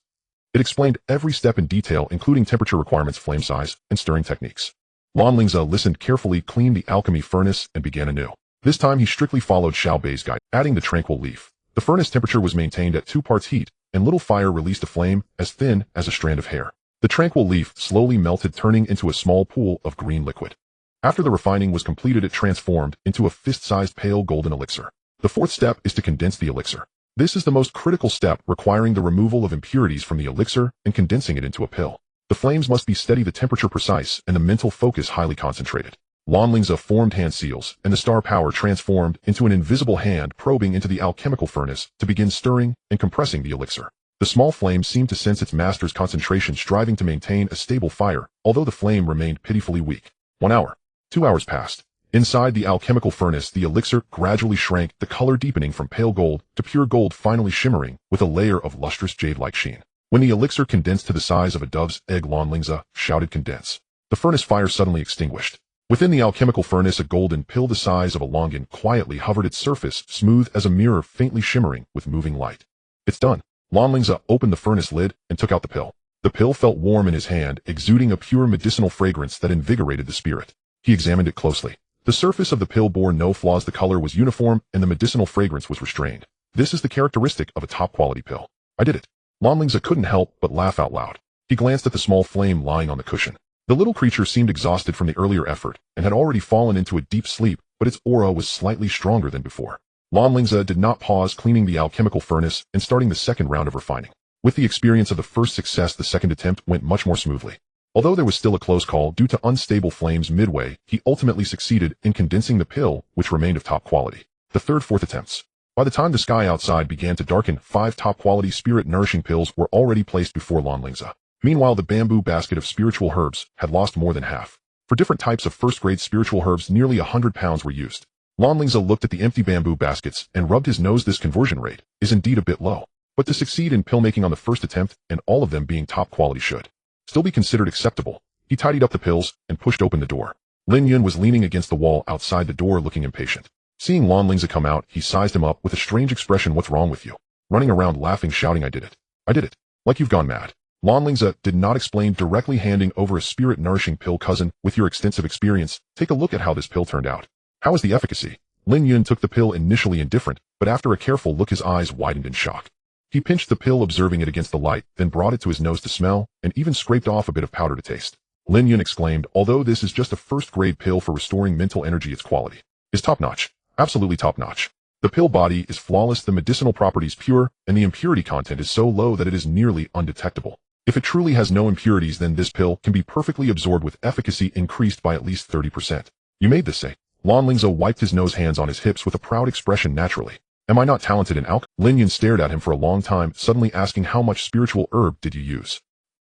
It explained every step in detail, including temperature requirements, flame size, and stirring techniques. Lan Lingze listened carefully, cleaned the alchemy furnace, and began anew. This time he strictly followed Xiao Bei's guide, adding the tranquil leaf. The furnace temperature was maintained at 2 parts heat, and little fire released a flame as thin as a strand of hair. The tranquil leaf slowly melted, turning into a small pool of green liquid. After the refining was completed, it transformed into a fist-sized pale golden elixir. The fourth step is to condense the elixir. This is the most critical step, requiring the removal of impurities from the elixir and condensing it into a pill. The flames must be steady, the temperature precise, and the mental focus highly concentrated. Lan Lingze formed hand seals, and the star power transformed into an invisible hand probing into the alchemical furnace to begin stirring and compressing the elixir. The small flame seemed to sense its master's concentration, striving to maintain a stable fire, although the flame remained pitifully weak. 1 hour. 2 hours passed. Inside the alchemical furnace, the elixir gradually shrank, the color deepening from pale gold to pure gold, finally shimmering with a layer of lustrous jade-like sheen. When the elixir condensed to the size of a dove's egg, Lan Lingze shouted, "Condense." The furnace fire suddenly extinguished. Within the alchemical furnace, a golden pill the size of a longan quietly hovered, its surface smooth as a mirror, faintly shimmering with moving light. "It's done." Lan Lingze opened the furnace lid and took out the pill. The pill felt warm in his hand, exuding a pure medicinal fragrance that invigorated the spirit. He examined it closely. The surface of the pill bore no flaws, the color was uniform, and the medicinal fragrance was restrained. This is the characteristic of a top-quality pill. "I did it." Lan Lingze couldn't help but laugh out loud. He glanced at the small flame lying on the cushion. The little creature seemed exhausted from the earlier effort, and had already fallen into a deep sleep, but its aura was slightly stronger than before. Lan Lingze did not pause, cleaning the alchemical furnace and starting the second round of refining. With the experience of the first success, the second attempt went much more smoothly. Although there was still a close call due to unstable flames midway, he ultimately succeeded in condensing the pill, which remained of top quality. The third, fourth attempts. By the time the sky outside began to darken, 5 top-quality spirit-nourishing pills were already placed before Lan Lingze. Meanwhile, the bamboo basket of spiritual herbs had lost more than half. For different types of first-grade spiritual herbs, nearly 100 pounds were used. Lan Lingze looked at the empty bamboo baskets and rubbed his nose. This conversion rate is indeed a bit low, but to succeed in pill-making on the first attempt, and all of them being top quality, should still be considered acceptable. He tidied up the pills and pushed open the door. Lin Yun was leaning against the wall outside the door, looking impatient. Seeing Lan Lingze come out, he sized him up with a strange expression. "What's wrong with you?" Running around laughing, shouting, "I did it. I did it. Like you've gone mad." Lan Lingze did not explain, directly handing over a spirit-nourishing pill. "Cousin, with your extensive experience, take a look at how this pill turned out. How is the efficacy?" Lin Yun took the pill, initially indifferent, but after a careful look his eyes widened in shock. He pinched the pill, observing it against the light, then brought it to his nose to smell, and even scraped off a bit of powder to taste. Lin Yun exclaimed, "Although this is just a first-grade pill for restoring mental energy, its quality is top-notch. Absolutely top-notch. The pill body is flawless, the medicinal properties pure, and the impurity content is so low that it is nearly undetectable. If it truly has no impurities, then this pill can be perfectly absorbed with efficacy increased by at least 30%. You made this, say?" Lan Lingze wiped his nose, hands on his hips with a proud expression. "Naturally. Am I not talented in alchemy?" Lin Yun stared at him for a long time, suddenly asking, "How much spiritual herb did you use?"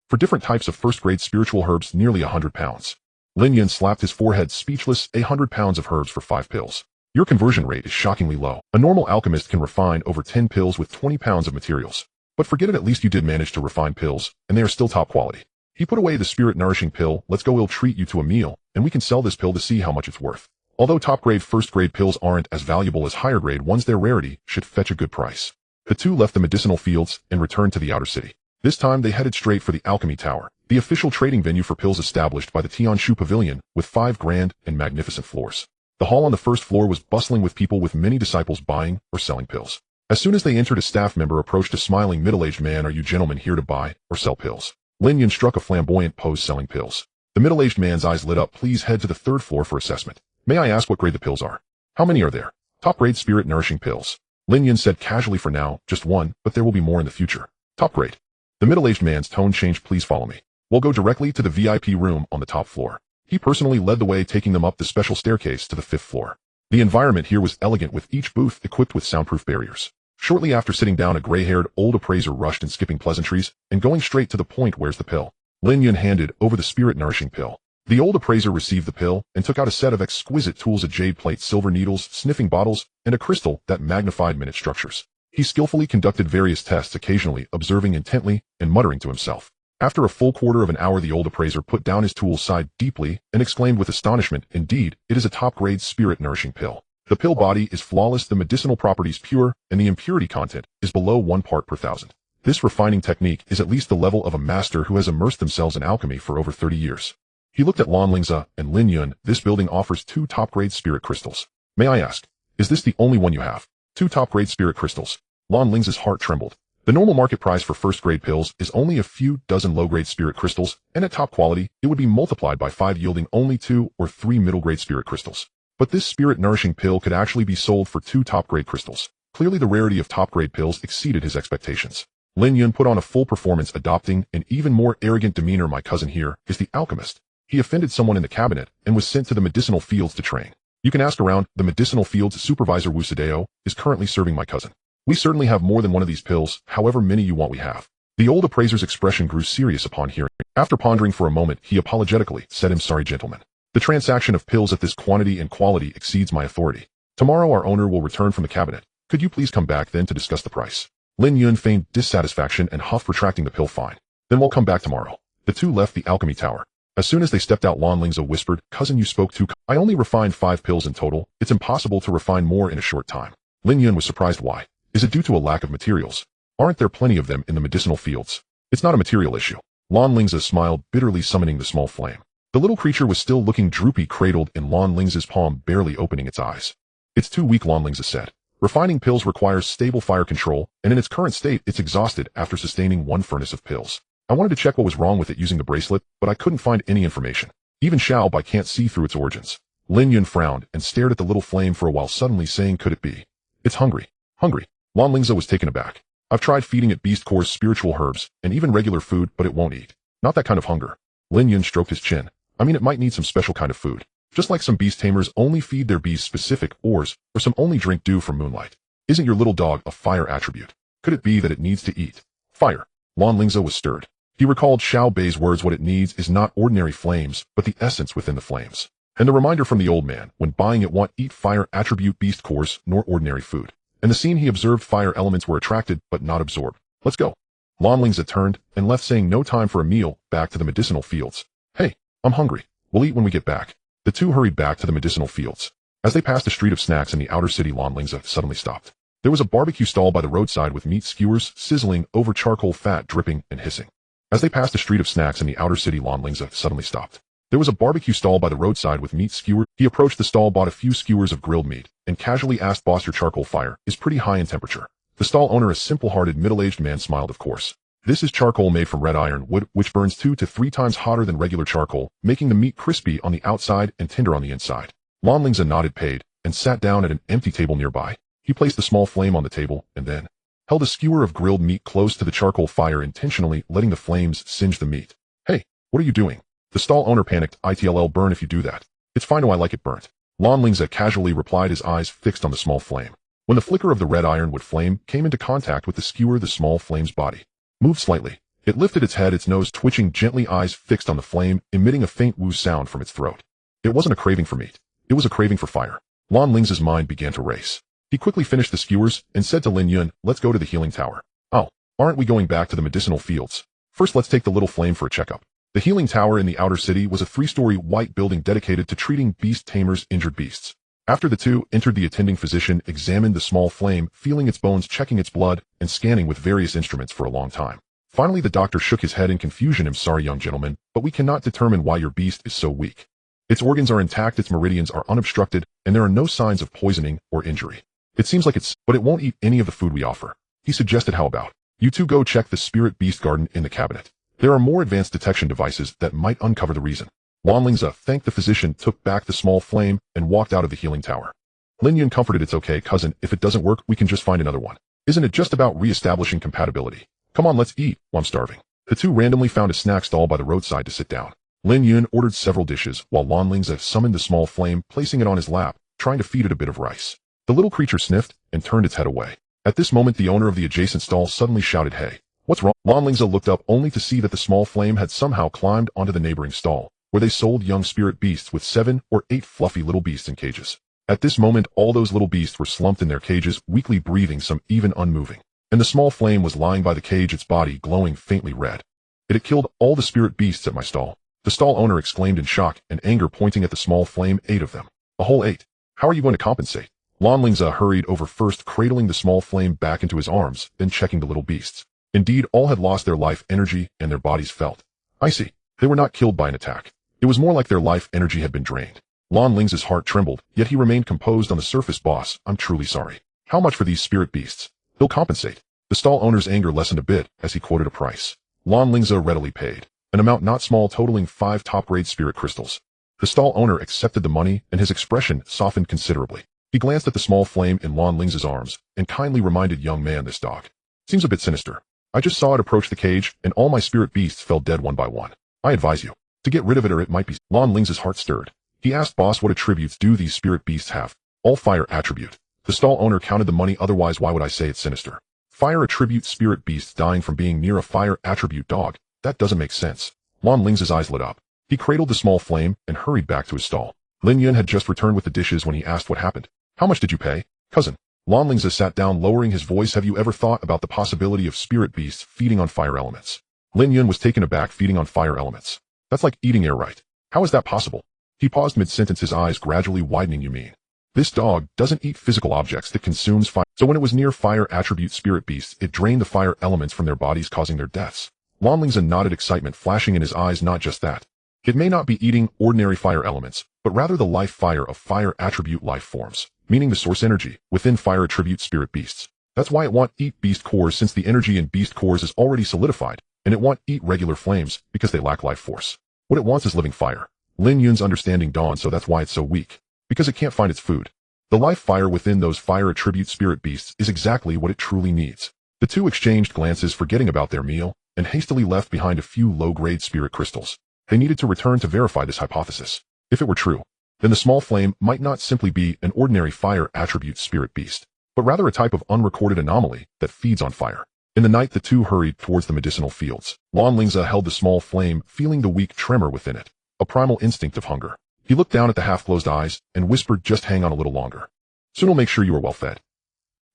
"For different types of first-grade spiritual herbs, nearly 100 pounds. Lin Yun slapped his forehead, speechless. 100 pounds of herbs for 5 pills. Your conversion rate is shockingly low. A normal alchemist can refine over 10 pills with 20 pounds of materials. But forget it, at least you did manage to refine pills, and they are still top quality." He put away the spirit-nourishing pill. "Let's go, we'll treat you to a meal, and we can sell this pill to see how much it's worth." Although top-grade first-grade pills aren't as valuable as higher-grade ones, their rarity should fetch a good price. The two left the medicinal fields and returned to the outer city. This time they headed straight for the Alchemy Tower, the official trading venue for pills established by the Tianshu Pavilion, with 5 grand and magnificent floors. The hall on the first floor was bustling with people, with many disciples buying or selling pills. As soon as they entered, a staff member approached a smiling middle-aged man. "Are you gentlemen here to buy or sell pills?" Lin Yun struck a flamboyant pose, selling pills. The middle-aged man's eyes lit up. "Please head to the 3rd floor for assessment. May I ask what grade the pills are?" "How many are there?" "Top-grade spirit-nourishing pills." Lin Yun said casually. "For now, just one, but there will be more in the future." "Top-grade." The middle-aged man's tone changed. "Please follow me. We'll go directly to the VIP room on the top floor." He personally led the way, taking them up the special staircase to the 5th floor. The environment here was elegant, with each booth equipped with soundproof barriers. Shortly after sitting down, a gray-haired old appraiser rushed in, skipping pleasantries and going straight to the point. "Where's the pill?" Lin Yun handed over the spirit-nourishing pill. The old appraiser received the pill and took out a set of exquisite tools: a jade plate, silver needles, sniffing bottles, and a crystal that magnified minute structures. He skillfully conducted various tests, occasionally observing intently and muttering to himself. After a full quarter of an hour, the old appraiser put down his tools, sighed deeply, and exclaimed with astonishment, "Indeed, it is a top-grade spirit-nourishing pill. The pill body is flawless, the medicinal properties pure, and the impurity content is below 1 part per thousand. This refining technique is at least the level of a master who has immersed themselves in alchemy for over 30 years. He looked at Lan Lingze and Lin Yun. "This building offers 2 top-grade spirit crystals. May I ask, is this the only one you have?" 2 top-grade spirit crystals. Lan Lingze's heart trembled. The normal market price for first-grade pills is only a few dozen low-grade spirit crystals, and at top quality, it would be multiplied by 5, yielding only 2 or 3 middle-grade spirit crystals. But this spirit-nourishing pill could actually be sold for 2 top-grade crystals. Clearly, the rarity of top-grade pills exceeded his expectations. Lin Yun put on a full performance, adopting an even more arrogant demeanor. "My cousin here is the alchemist. He offended someone in the cabinet and was sent to the medicinal fields to train. You can ask around. The medicinal fields supervisor Wu Sadeo is currently serving my cousin. We certainly have more than one of these pills, however many you want we have. The old appraiser's expression grew serious upon hearing. After pondering for a moment, he apologetically said, "I'm sorry, gentlemen. The transaction of pills at this quantity and quality exceeds my authority. Tomorrow our owner will return from the cabinet. Could you please come back then to discuss the price?" Lin Yun feigned dissatisfaction and huffed, retracting the pill. "Fine. Then we'll come back tomorrow." The two left the alchemy tower. As soon as they stepped out, Lan Lingze whispered, "Cousin, you spoke too. I only refined 5 pills in total. It's impossible to refine more in a short time." Lin Yun was surprised. "Why? Is it due to a lack of materials? Aren't there plenty of them in the medicinal fields?" "It's not a material issue." Lan Lingze smiled bitterly, summoning the small flame. The little creature was still looking droopy, cradled in Lan Lingze's palm, barely opening its eyes. "It's too weak," Lan Lingze said. "Refining pills requires stable fire control, and in its current state, it's exhausted after sustaining 1 furnace of pills. I wanted to check what was wrong with it using the bracelet, but I couldn't find any information. Even Xiao Bai can't see through its origins." Lin Yun frowned and stared at the little flame for a while, suddenly saying, "Could it be? It's hungry." "Hungry?" Lan Lingze was taken aback. "I've tried feeding it beast cores, spiritual herbs, and even regular food, but it won't eat. Not that kind of hunger." Lin Yun stroked his chin. "I mean, it might need some special kind of food. Just like some beast tamers only feed their beasts specific ores, or some only drink dew from moonlight. Isn't your little dog a fire attribute? Could it be that it needs to eat fire?" Lan Lingze was stirred. He recalled Xiao Bei's words. What it needs is not ordinary flames, but the essence within the flames. And the reminder from the old man, when buying it, want eat fire attribute beast cores, nor ordinary food. In the scene he observed, fire elements were attracted, but not absorbed. "Let's go." Lan Lingze turned and left, saying, "No time for a meal," back to the medicinal fields. "Hey, I'm hungry. We'll eat when we get back." The two hurried back to the medicinal fields. As they passed a street of snacks in the outer city, Lan Lingze suddenly stopped. There was a barbecue stall by the roadside with meat skewers sizzling over charcoal, fat dripping and hissing. As they passed a street of snacks in the outer city, Lan Lingze suddenly stopped. There was a barbecue stall by the roadside with meat skewer. He approached the stall, bought a few skewers of grilled meat, and casually asked, "Boss, your charcoal fire is pretty high in temperature." The stall owner, a simple-hearted middle-aged man, smiled. "Of course. This is charcoal made from red iron wood, which burns 2 to 3 times hotter than regular charcoal, making the meat crispy on the outside and tender on the inside." Lan Lingze nodded, paid, and sat down at an empty table nearby. He placed the small flame on the table, and then held a skewer of grilled meat close to the charcoal fire, intentionally letting the flames singe the meat. "Hey, what are you doing?" The stall owner panicked. "It'll burn if you do that." "It's fine. I like it burnt." Lan Lingze casually replied, his eyes fixed on the small flame. When the flicker of the red ironwood flame came into contact with the skewer, the small flame's body moved slightly. It lifted its head, its nose twitching gently, eyes fixed on the flame, emitting a faint woo sound from its throat. It wasn't a craving for meat. It was a craving for fire. Lan Lingze's mind began to race. He quickly finished the skewers and said to Lin Yun, "Let's go to the healing tower." "Oh, aren't we going back to the medicinal fields? First, let's take the little flame for a checkup." The healing tower in the outer city was a 3-story white building dedicated to treating beast tamers, injured beasts. After the two entered, the attending physician examined the small flame, feeling its bones, checking its blood, and scanning with various instruments for a long time. Finally, the doctor shook his head in confusion. "I'm sorry, young gentleman, but we cannot determine why your beast is so weak. Its organs are intact, its meridians are unobstructed, and there are no signs of poisoning or injury. It seems like but it won't eat any of the food we offer." He suggested, "How about you two go check the spirit beast garden in the cabinet? There are more advanced detection devices that might uncover the reason." Lan Lingze thanked the physician, took back the small flame, and walked out of the healing tower. Lin Yun comforted, "It's okay, cousin. If it doesn't work, we can just find another one. Isn't it just about re-establishing compatibility? Come on, let's eat. I'm starving." The two randomly found a snack stall by the roadside to sit down. Lin Yun ordered several dishes, while Lan Lingze summoned the small flame, placing it on his lap, trying to feed it a bit of rice. The little creature sniffed and turned its head away. At this moment, the owner of the adjacent stall suddenly shouted, "Hey, what's wrong?" Lan Lingze looked up only to see that the small flame had somehow climbed onto the neighboring stall, where they sold young spirit beasts with 7 or 8 fluffy little beasts in cages. At this moment, all those little beasts were slumped in their cages, weakly breathing, some even unmoving. And the small flame was lying by the cage, its body glowing faintly red. "It had killed all the spirit beasts at my stall," the stall owner exclaimed in shock and anger, pointing at the small flame. 8 of them. A whole 8. How are you going to compensate?" Lan Lingze hurried over, first cradling the small flame back into his arms, then checking the little beasts. Indeed, all had lost their life energy and their bodies felt. "I see. They were not killed by an attack. It was more like their life energy had been drained." Lan Lingze's heart trembled, yet he remained composed. "On the surface, boss, I'm truly sorry. How much for these spirit beasts?" "He'll compensate." The stall owner's anger lessened a bit as he quoted a price. Lan Lingze readily paid, an amount not small, totaling 5 top-grade spirit crystals. The stall owner accepted the money, and his expression softened considerably. He glanced at the small flame in Lan Lingze's arms and kindly reminded, "Young man, this dog seems a bit sinister. I just saw it approach the cage, and all my spirit beasts fell dead one by one. I advise you To get rid of it or it might be. Lan Lingze's heart stirred. He asked boss what attributes do these spirit beasts have. All fire attribute. The stall owner counted the money, otherwise why would I say it's sinister? Fire attribute spirit beasts dying from being near a fire attribute dog. That doesn't make sense. Lan Lingze's eyes lit up. He cradled the small flame and hurried back to his stall. Lin Yun had just returned with the dishes when he asked what happened. How much did you pay, cousin? Lan Lingze sat down, lowering his voice. Have you ever thought about the possibility of spirit beasts feeding on fire elements? Lin Yun was taken aback. Feeding on fire elements. That's like eating air, right? How is that possible? He paused mid-sentence, his eyes gradually widening. You mean this dog doesn't eat physical objects that consumes fire? So when it was near fire attribute spirit beasts, it drained the fire elements from their bodies, causing their deaths. Lan Lingze nodded, excitement flashing in his eyes. Not just that. It may not be eating ordinary fire elements, but rather the life fire of fire attribute life forms, meaning the source energy within fire attribute spirit beasts. That's why it want eat beast cores, since the energy in beast cores is already solidified, and it want eat regular flames because they lack life force. What it wants is living fire. Lin Yun's understanding dawned. So that's why it's so weak. Because it can't find its food. The life fire within those fire attribute spirit beasts is exactly what it truly needs. The two exchanged glances, forgetting about their meal, and hastily left behind a few low-grade spirit crystals. They needed to return to verify this hypothesis. If it were true, then the small flame might not simply be an ordinary fire attribute spirit beast, but rather a type of unrecorded anomaly that feeds on fire. In the night, the two hurried towards the medicinal fields. Lan Lingze held the small flame, feeling the weak tremor within it, a primal instinct of hunger. He looked down at the half-closed eyes and whispered, just hang on a little longer. Soon we'll make sure you are well fed.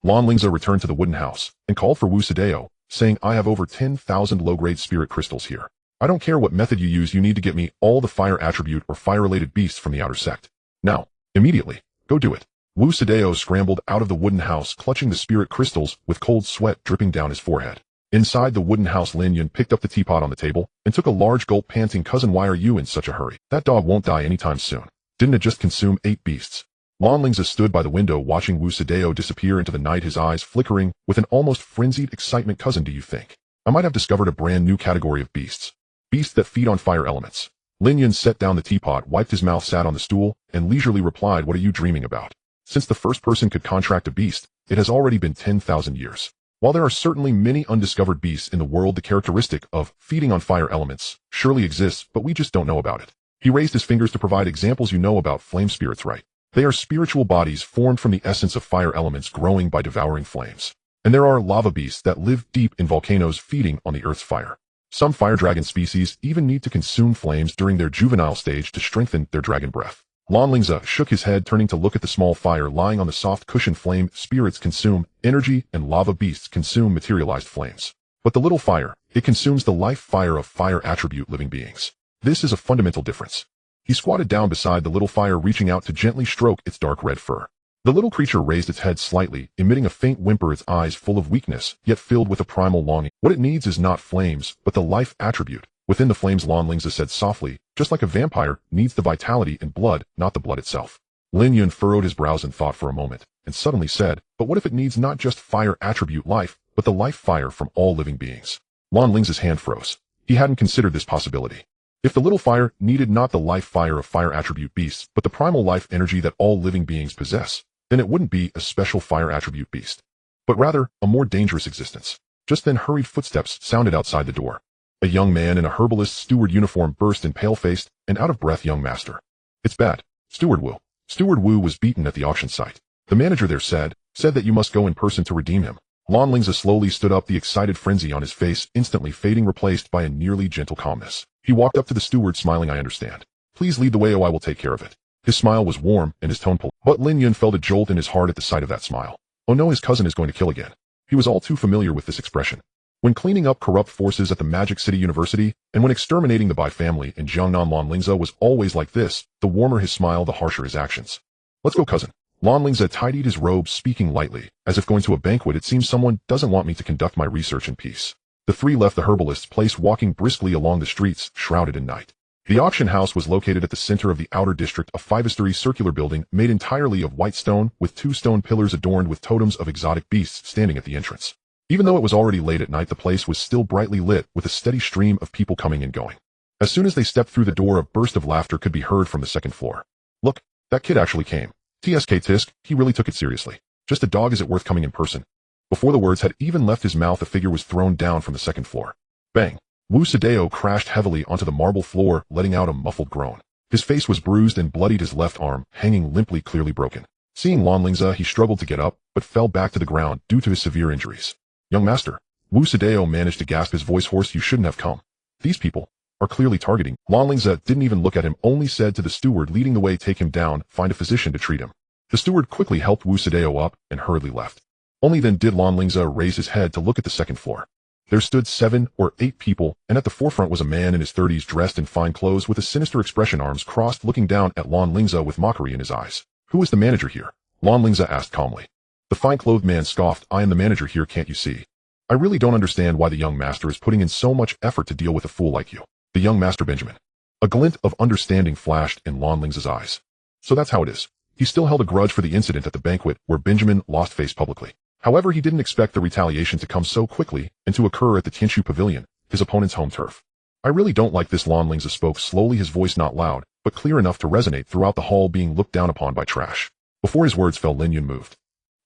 Lan Lingze returned to the wooden house and called for Wu Sadeo, saying, I have over 10,000 low-grade spirit crystals here. I don't care what method you use, you need to get me all the fire attribute or fire-related beasts from the outer sect. Now, immediately, go do it. Wu Sadeo scrambled out of the wooden house, clutching the spirit crystals with cold sweat dripping down his forehead. Inside the wooden house, Lin Yun picked up the teapot on the table and took a large gulp, panting, cousin, why are you in such a hurry? That dog won't die anytime soon. Didn't it just consume 8 beasts? Lan Lingze stood by the window watching Wu Sadeo disappear into the night, his eyes flickering with an almost frenzied excitement. Cousin, do you think I might have discovered a brand new category of beasts? Beasts that feed on fire elements. Lin Yun set down the teapot, wiped his mouth, sat on the stool, and leisurely replied, what are you dreaming about? Since the first person could contract a beast, it has already been 10,000 years. While there are certainly many undiscovered beasts in the world, the characteristic of feeding on fire elements surely exists, but we just don't know about it. He raised his fingers to provide examples. You know about flame spirits, right? They are spiritual bodies formed from the essence of fire elements growing by devouring flames. And there are lava beasts that live deep in volcanoes feeding on the earth's fire. Some fire dragon species even need to consume flames during their juvenile stage to strengthen their dragon breath. Lan Lingze shook his head, turning to look at the small fire lying on the soft cushion. Flame spirits consume energy and lava beasts consume materialized flames. But the little fire, it consumes the life fire of fire attribute living beings. This is a fundamental difference. He squatted down beside the little fire, reaching out to gently stroke its dark red fur. The little creature raised its head slightly, emitting a faint whimper, its eyes full of weakness, yet filled with a primal longing. What it needs is not flames, but the life attribute within the flames, Lan Lingze said softly, just like a vampire needs the vitality and blood, not the blood itself. Lin Yun furrowed his brows in thought for a moment, and suddenly said, but what if it needs not just fire attribute life, but the life fire from all living beings? Lan Lingze's hand froze. He hadn't considered this possibility. If the little fire needed not the life fire of fire attribute beasts, but the primal life energy that all living beings possess, then it wouldn't be a special fire attribute beast, but rather a more dangerous existence. Just then hurried footsteps sounded outside the door. A young man in a herbalist steward uniform burst in, pale-faced and out-of-breath. Young master. It's bad. Steward Wu. Steward Wu was beaten at the auction site. The manager there said that you must go in person to redeem him. Lan Lingze slowly stood up, the excited frenzy on his face instantly fading, replaced by a nearly gentle calmness. He walked up to the steward, smiling, I understand. Please lead the way, I will take care of it. His smile was warm and his tone polite. But Lin Yun felt a jolt in his heart at the sight of that smile. Oh no, his cousin is going to kill again. He was all too familiar with this expression. When cleaning up corrupt forces at the Magic City University, and when exterminating the Bai family in Jiangnan, Lan Lingze was always like this. The warmer his smile, the harsher his actions. Let's go, cousin. Lan Lingze tidied his robe, speaking lightly, as if going to a banquet. It seems someone doesn't want me to conduct my research in peace. The three left the herbalist's place, walking briskly along the streets, shrouded in night. The auction house was located at the center of the outer district, a 5-story circular building made entirely of white stone, with 2 stone pillars adorned with totems of exotic beasts standing at the entrance. Even though it was already late at night, the place was still brightly lit, with a steady stream of people coming and going. As soon as they stepped through the door, a burst of laughter could be heard from the second floor. Look, that kid actually came. Tisk, he really took it seriously. Just a dog, is it worth coming in person? Before the words had even left his mouth, a figure was thrown down from the second floor. Bang! Wu Sadeo crashed heavily onto the marble floor, letting out a muffled groan. His face was bruised and bloodied, his left arm hanging limply, clearly broken. Seeing Lan Lingze, he struggled to get up, but fell back to the ground due to his severe injuries. Young master. Wu Sadeo managed to gasp, his voice hoarse. You shouldn't have come. These people are clearly targeting. Lan Lingze didn't even look at him, only said to the steward leading the way, take him down, find a physician to treat him. The steward quickly helped Wu Sadeo up and hurriedly left. Only then did Lan Lingze raise his head to look at the second floor. There stood 7 or 8 people, and at the forefront was a man in his 30s dressed in fine clothes with a sinister expression, arms crossed, looking down at Lan Lingze with mockery in his eyes. Who is the manager here? Lan Lingze asked calmly. The fine-clothed man scoffed. I am the manager here, can't you see? I really don't understand why the young master is putting in so much effort to deal with a fool like you. The young master Benjamin. A glint of understanding flashed in Lan Lingze's eyes. So that's how it is. He still held a grudge for the incident at the banquet where Benjamin lost face publicly. However, he didn't expect the retaliation to come so quickly and to occur at the Tianshu Pavilion, his opponent's home turf. I really don't like this. Lan Lingze spoke slowly, his voice not loud, but clear enough to resonate throughout the hall, being looked down upon by trash. Before his words fell, Lin Yun moved.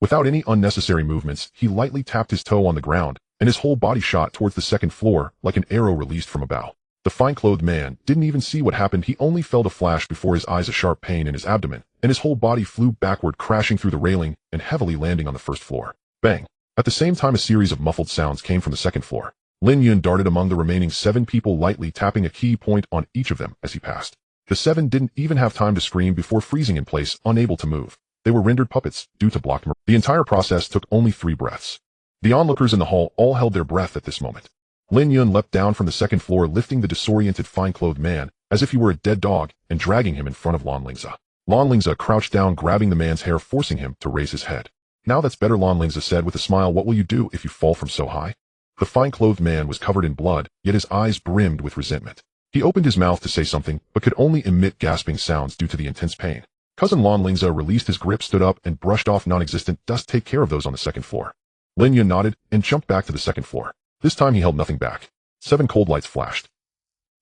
Without any unnecessary movements, he lightly tapped his toe on the ground, and his whole body shot towards the second floor like an arrow released from a bow. The fine-clothed man didn't even see what happened. He only felt a flash before his eyes, a sharp pain in his abdomen, and his whole body flew backward, crashing through the railing and heavily landing on the first floor. Bang! At the same time, a series of muffled sounds came from the second floor. Lin Yun darted among the remaining 7 people, lightly tapping a key point on each of them as he passed. The 7 didn't even have time to scream before freezing in place, unable to move. They were rendered puppets due to blocked mirror. The entire process took only 3 breaths. The onlookers in the hall all held their breath at this moment. Lin Yun leapt down from the second floor, lifting the disoriented fine-clothed man as if he were a dead dog and dragging him in front of Lan Lingze. Lan Lingze crouched down, grabbing the man's hair, forcing him to raise his head. Now that's better, Lan Lingze said with a smile. What will you do if you fall from so high? The fine-clothed man was covered in blood, yet his eyes brimmed with resentment. He opened his mouth to say something, but could only emit gasping sounds due to the intense pain. Cousin Lan Lingze released his grip, stood up, and brushed off non-existent dust. Take care of those on the second floor. Lin Yun nodded and jumped back to the second floor. This time he held nothing back. 7 cold lights flashed.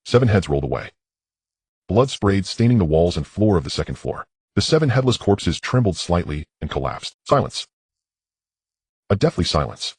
7 heads rolled away. Blood sprayed, staining the walls and floor of the second floor. The 7 headless corpses trembled slightly and collapsed. Silence. A deathly silence.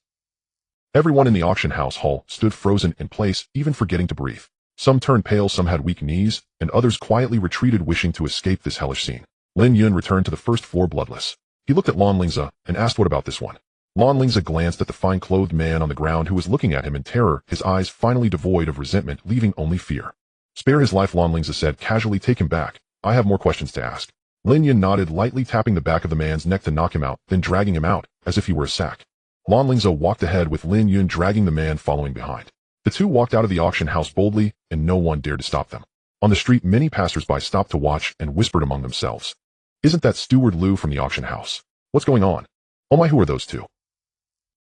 Everyone in the auction house hall stood frozen in place, even forgetting to breathe. Some turned pale, some had weak knees, and others quietly retreated, wishing to escape this hellish scene. Lin Yun returned to the first floor bloodless. He looked at Lan Lingze and asked, what about this one? Lan Lingze glanced at the fine-clothed man on the ground who was looking at him in terror, his eyes finally devoid of resentment, leaving only fear. Spare his life, Lan Lingze said casually. Take him back. I have more questions to ask. Lin Yun nodded, lightly tapping the back of the man's neck to knock him out, then dragging him out, as if he were a sack. Lan Lingze walked ahead with Lin Yun dragging the man following behind. The two walked out of the auction house boldly, and no one dared to stop them. On the street, many passers-by stopped to watch and whispered among themselves. Isn't that Steward Liu from the auction house? What's going on? Oh my, who are those two?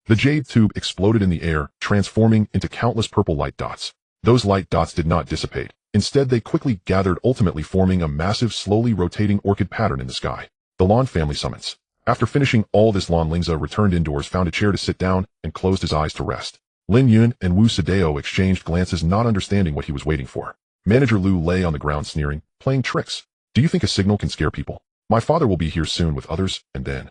The jade tube exploded in the air, transforming into countless purple light dots. Those light dots did not dissipate. Instead, they quickly gathered, ultimately forming a massive, slowly rotating orchid pattern in the sky. The Lan family summons. After finishing all this, Lan Lingze returned indoors, found a chair to sit down, and closed his eyes to rest. Lin Yun and Wu Sadeo exchanged glances, not understanding what he was waiting for. Manager Liu lay on the ground, sneering, playing tricks. Do you think a signal can scare people? My father will be here soon with others, and then...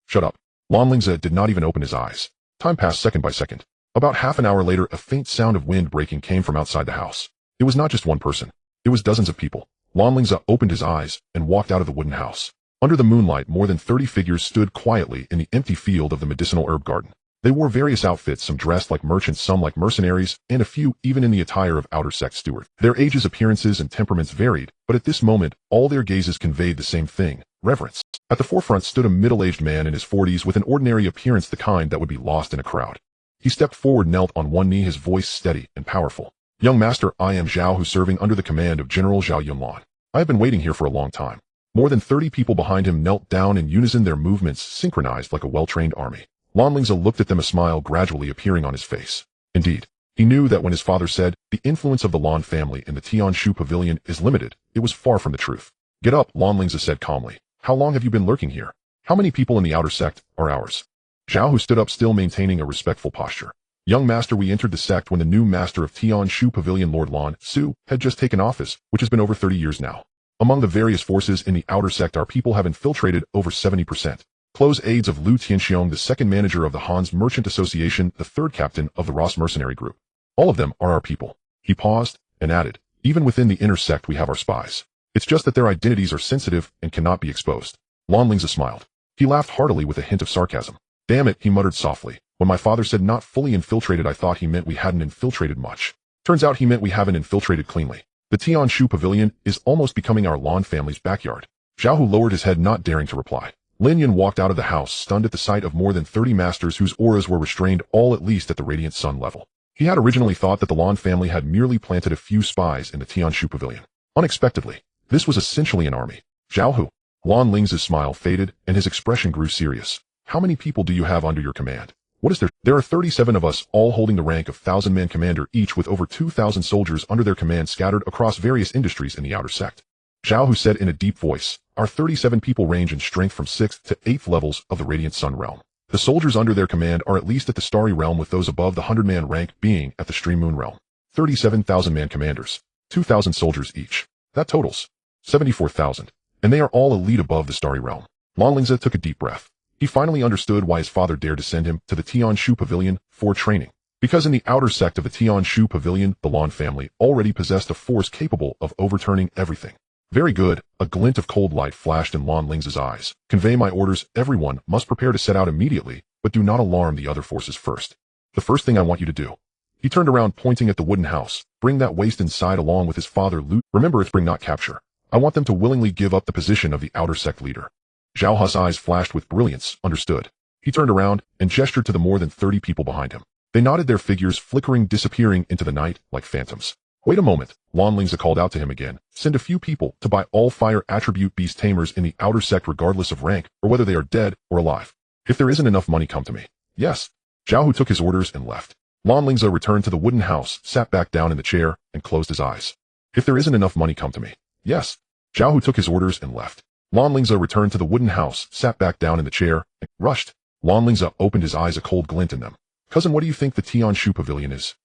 Shut up. Lan Lingze did not even open his eyes. Time passed second by second. About half an hour later, a faint sound of wind breaking came from outside the house. It was not just one person. It was dozens of people. Lan Lingze opened his eyes and walked out of the wooden house. Under the moonlight, more than 30 figures stood quietly in the empty field of the medicinal herb garden. They wore various outfits, some dressed like merchants, some like mercenaries, and a few even in the attire of outer sect steward. Their ages, appearances, and temperaments varied, but at this moment, all their gazes conveyed the same thing: reverence. At the forefront stood a middle-aged man in his 40s with an ordinary appearance, the kind that would be lost in a crowd. He stepped forward, knelt on one knee, his voice steady and powerful. Young master, I am Zhao Hu, serving under the command of General Zhao Yunlan. I have been waiting here for a long time. More than 30 people behind him knelt down in unison, their movements synchronized like a well-trained army. Lan Lingze looked at them, a smile gradually appearing on his face. Indeed, he knew that when his father said, the influence of the Lan family in the Tianshu Pavilion is limited, it was far from the truth. Get up, Lan Lingze said calmly. How long have you been lurking here? How many people in the outer sect are ours? Zhao Hu stood up, still maintaining a respectful posture. Young master, we entered the sect when the new master of Tianshu Pavilion, Lord Lan Su, had just taken office, which has been over 30 years now. Among the various forces in the outer sect, our people have infiltrated over 70%. Close aides of Liu Tianxiong, the second manager of the Han's Merchant Association, the third captain of the Ross mercenary group. All of them are our people. He paused and added, even within the inner sect we have our spies. It's just that their identities are sensitive and cannot be exposed. Lan Lingze smiled. He laughed heartily with a hint of sarcasm. Damn it, he muttered softly. When my father said not fully infiltrated, I thought he meant we hadn't infiltrated much. Turns out he meant we haven't infiltrated cleanly. The Tianshu Pavilion is almost becoming our Lan family's backyard. Zhao Hu lowered his head, not daring to reply. Lin Yan walked out of the house, stunned at the sight of more than 30 masters whose auras were restrained, all at least at the radiant sun level. He had originally thought that the Lan family had merely planted a few spies in the Tianshu Pavilion. Unexpectedly, this was essentially an army. Zhao Hu. Lan Lingze's smile faded, and his expression grew serious. How many people do you have under your command? What is there? There are 37 of us, all holding the rank of 1,000-man commander, each with over 2,000 soldiers under their command scattered across various industries in the outer sect. Zhao Hu said in a deep voice, our 37 people range in strength from 6th to 8th levels of the Radiant Sun realm. The soldiers under their command are at least at the Starry realm, with those above the 100-man rank being at the Stream Moon realm. 37,000-man commanders, 2,000 soldiers each. That totals 74,000, and they are all elite above the Starry realm. Lan Lingze took a deep breath. He finally understood why his father dared to send him to the Tianshu Pavilion for training. Because in the outer sect of the Tianshu Pavilion, the Lan family already possessed a force capable of overturning everything. Very good, a glint of cold light flashed in Lan Lingze's eyes. Convey my orders, everyone must prepare to set out immediately, but do not alarm the other forces first. The first thing I want you to do. He turned around, pointing at the wooden house. Bring that waste inside along with his father Lu. Remember, it's bring, not capture. I want them to willingly give up the position of the outer sect leader. Zhao Hu's eyes flashed with brilliance. Understood. He turned around and gestured to the more than 30 people behind him. They nodded, their figures flickering, disappearing into the night like phantoms. Wait a moment, Lan Lingze called out to him again. Send a few people to buy all fire attribute beast tamers in the outer sect regardless of rank or whether they are dead or alive. If there isn't enough money, come to me. Yes. Zhao Hu took his orders and left. Lan Lingze returned to the wooden house, sat back down in the chair, and closed his eyes. If there isn't enough money, come to me. Yes. Zhao Hu took his orders and left. Lan Lingze returned to the wooden house, sat back down in the chair, and rushed. Lan Lingze opened his eyes, a cold glint in them. Cousin, what do you think the Tianshu Pavilion is?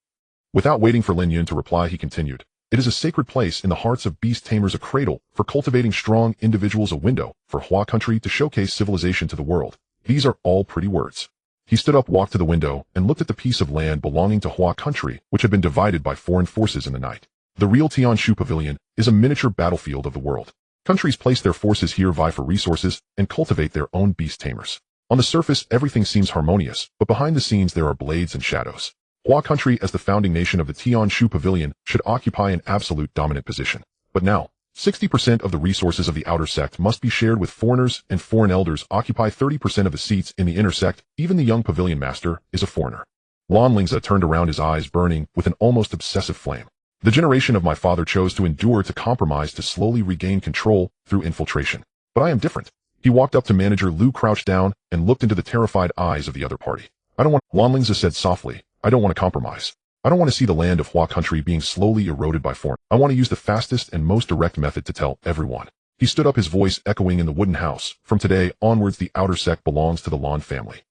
Without waiting for Lin Yan to reply, he continued. It is a sacred place in the hearts of beast tamers, a cradle for cultivating strong individuals, a window for Hua country to showcase civilization to the world. These are all pretty words. He stood up, walked to the window, and looked at the piece of land belonging to Hua country, which had been divided by foreign forces in the night. The real Tianshu Pavilion is a miniature battlefield of the world. Countries place their forces here, vie for resources, and cultivate their own beast tamers. On the surface, everything seems harmonious, but behind the scenes there are blades and shadows. Hua country, as the founding nation of the Tianshu Pavilion, should occupy an absolute dominant position. But now, 60% of the resources of the outer sect must be shared with foreigners, and foreign elders occupy 30% of the seats in the inner sect. Even the young pavilion master is a foreigner. Lan Lingze turned around, his eyes burning with an almost obsessive flame. The generation of my father chose to endure, to compromise, to slowly regain control through infiltration. But I am different. He walked up to manager Lu, crouched down, and looked into the terrified eyes of the other party. I don't want, Lan Lingze said softly, I don't want to compromise. I don't want to see the land of Hua country being slowly eroded by foreign. I want to use the fastest and most direct method to tell everyone. He stood up, his voice echoing in the wooden house. From today onwards, the outer sect belongs to the Lan family.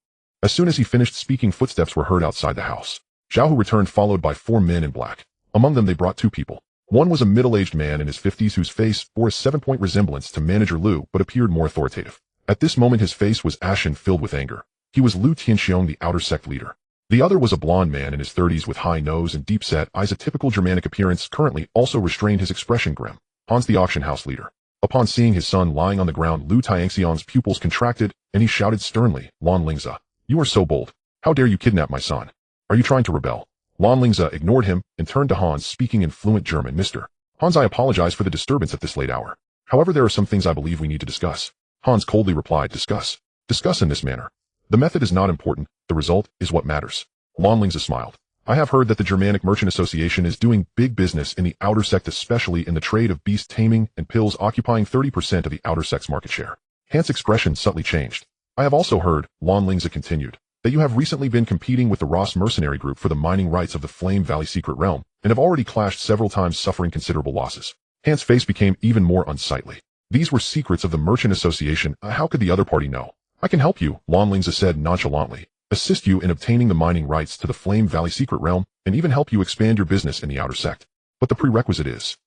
As soon as he finished speaking, footsteps were heard outside the house. Zhao Hu returned, followed by 4 men in black. Among them they brought 2 people. One was a middle-aged man in his 50s whose face bore a 7-point resemblance to manager Lu but appeared more authoritative. At this moment his face was ashen, filled with anger. He was Lu Tianxiong, the outer sect leader. The other was a blond man in his 30s with high nose and deep-set eyes, a typical Germanic appearance, currently also restrained, his expression grim. Hans, the auction house leader. Upon seeing his son lying on the ground, Lu Tianxiong's pupils contracted, and he shouted sternly, Lan Lingze, you are so bold. How dare you kidnap my son? Are you trying to rebel? Lan Lingze ignored him and turned to Hans, speaking in fluent German. Mr. Hans, I apologize for the disturbance at this late hour. However, there are some things I believe we need to discuss. Hans coldly replied, Discuss. Discuss in this manner. The method is not important, the result is what matters. Lan Lingze smiled. I have heard that the Germanic Merchant Association is doing big business in the outer sect, especially in the trade of beast taming and pills, occupying 30% of the outer sect's market share. Hans' expression subtly changed. I have also heard, Lan Lingze continued, that you have recently been competing with the Ross mercenary group for the mining rights of the Flame Valley secret realm, and have already clashed several times, suffering considerable losses. Hans' face became even more unsightly. These were secrets of the Merchant Association. How could the other party know? I can help you, Lan Lingze said nonchalantly. Assist you in obtaining the mining rights to the Flame Valley secret realm, and even help you expand your business in the outer sect. But the prerequisite is...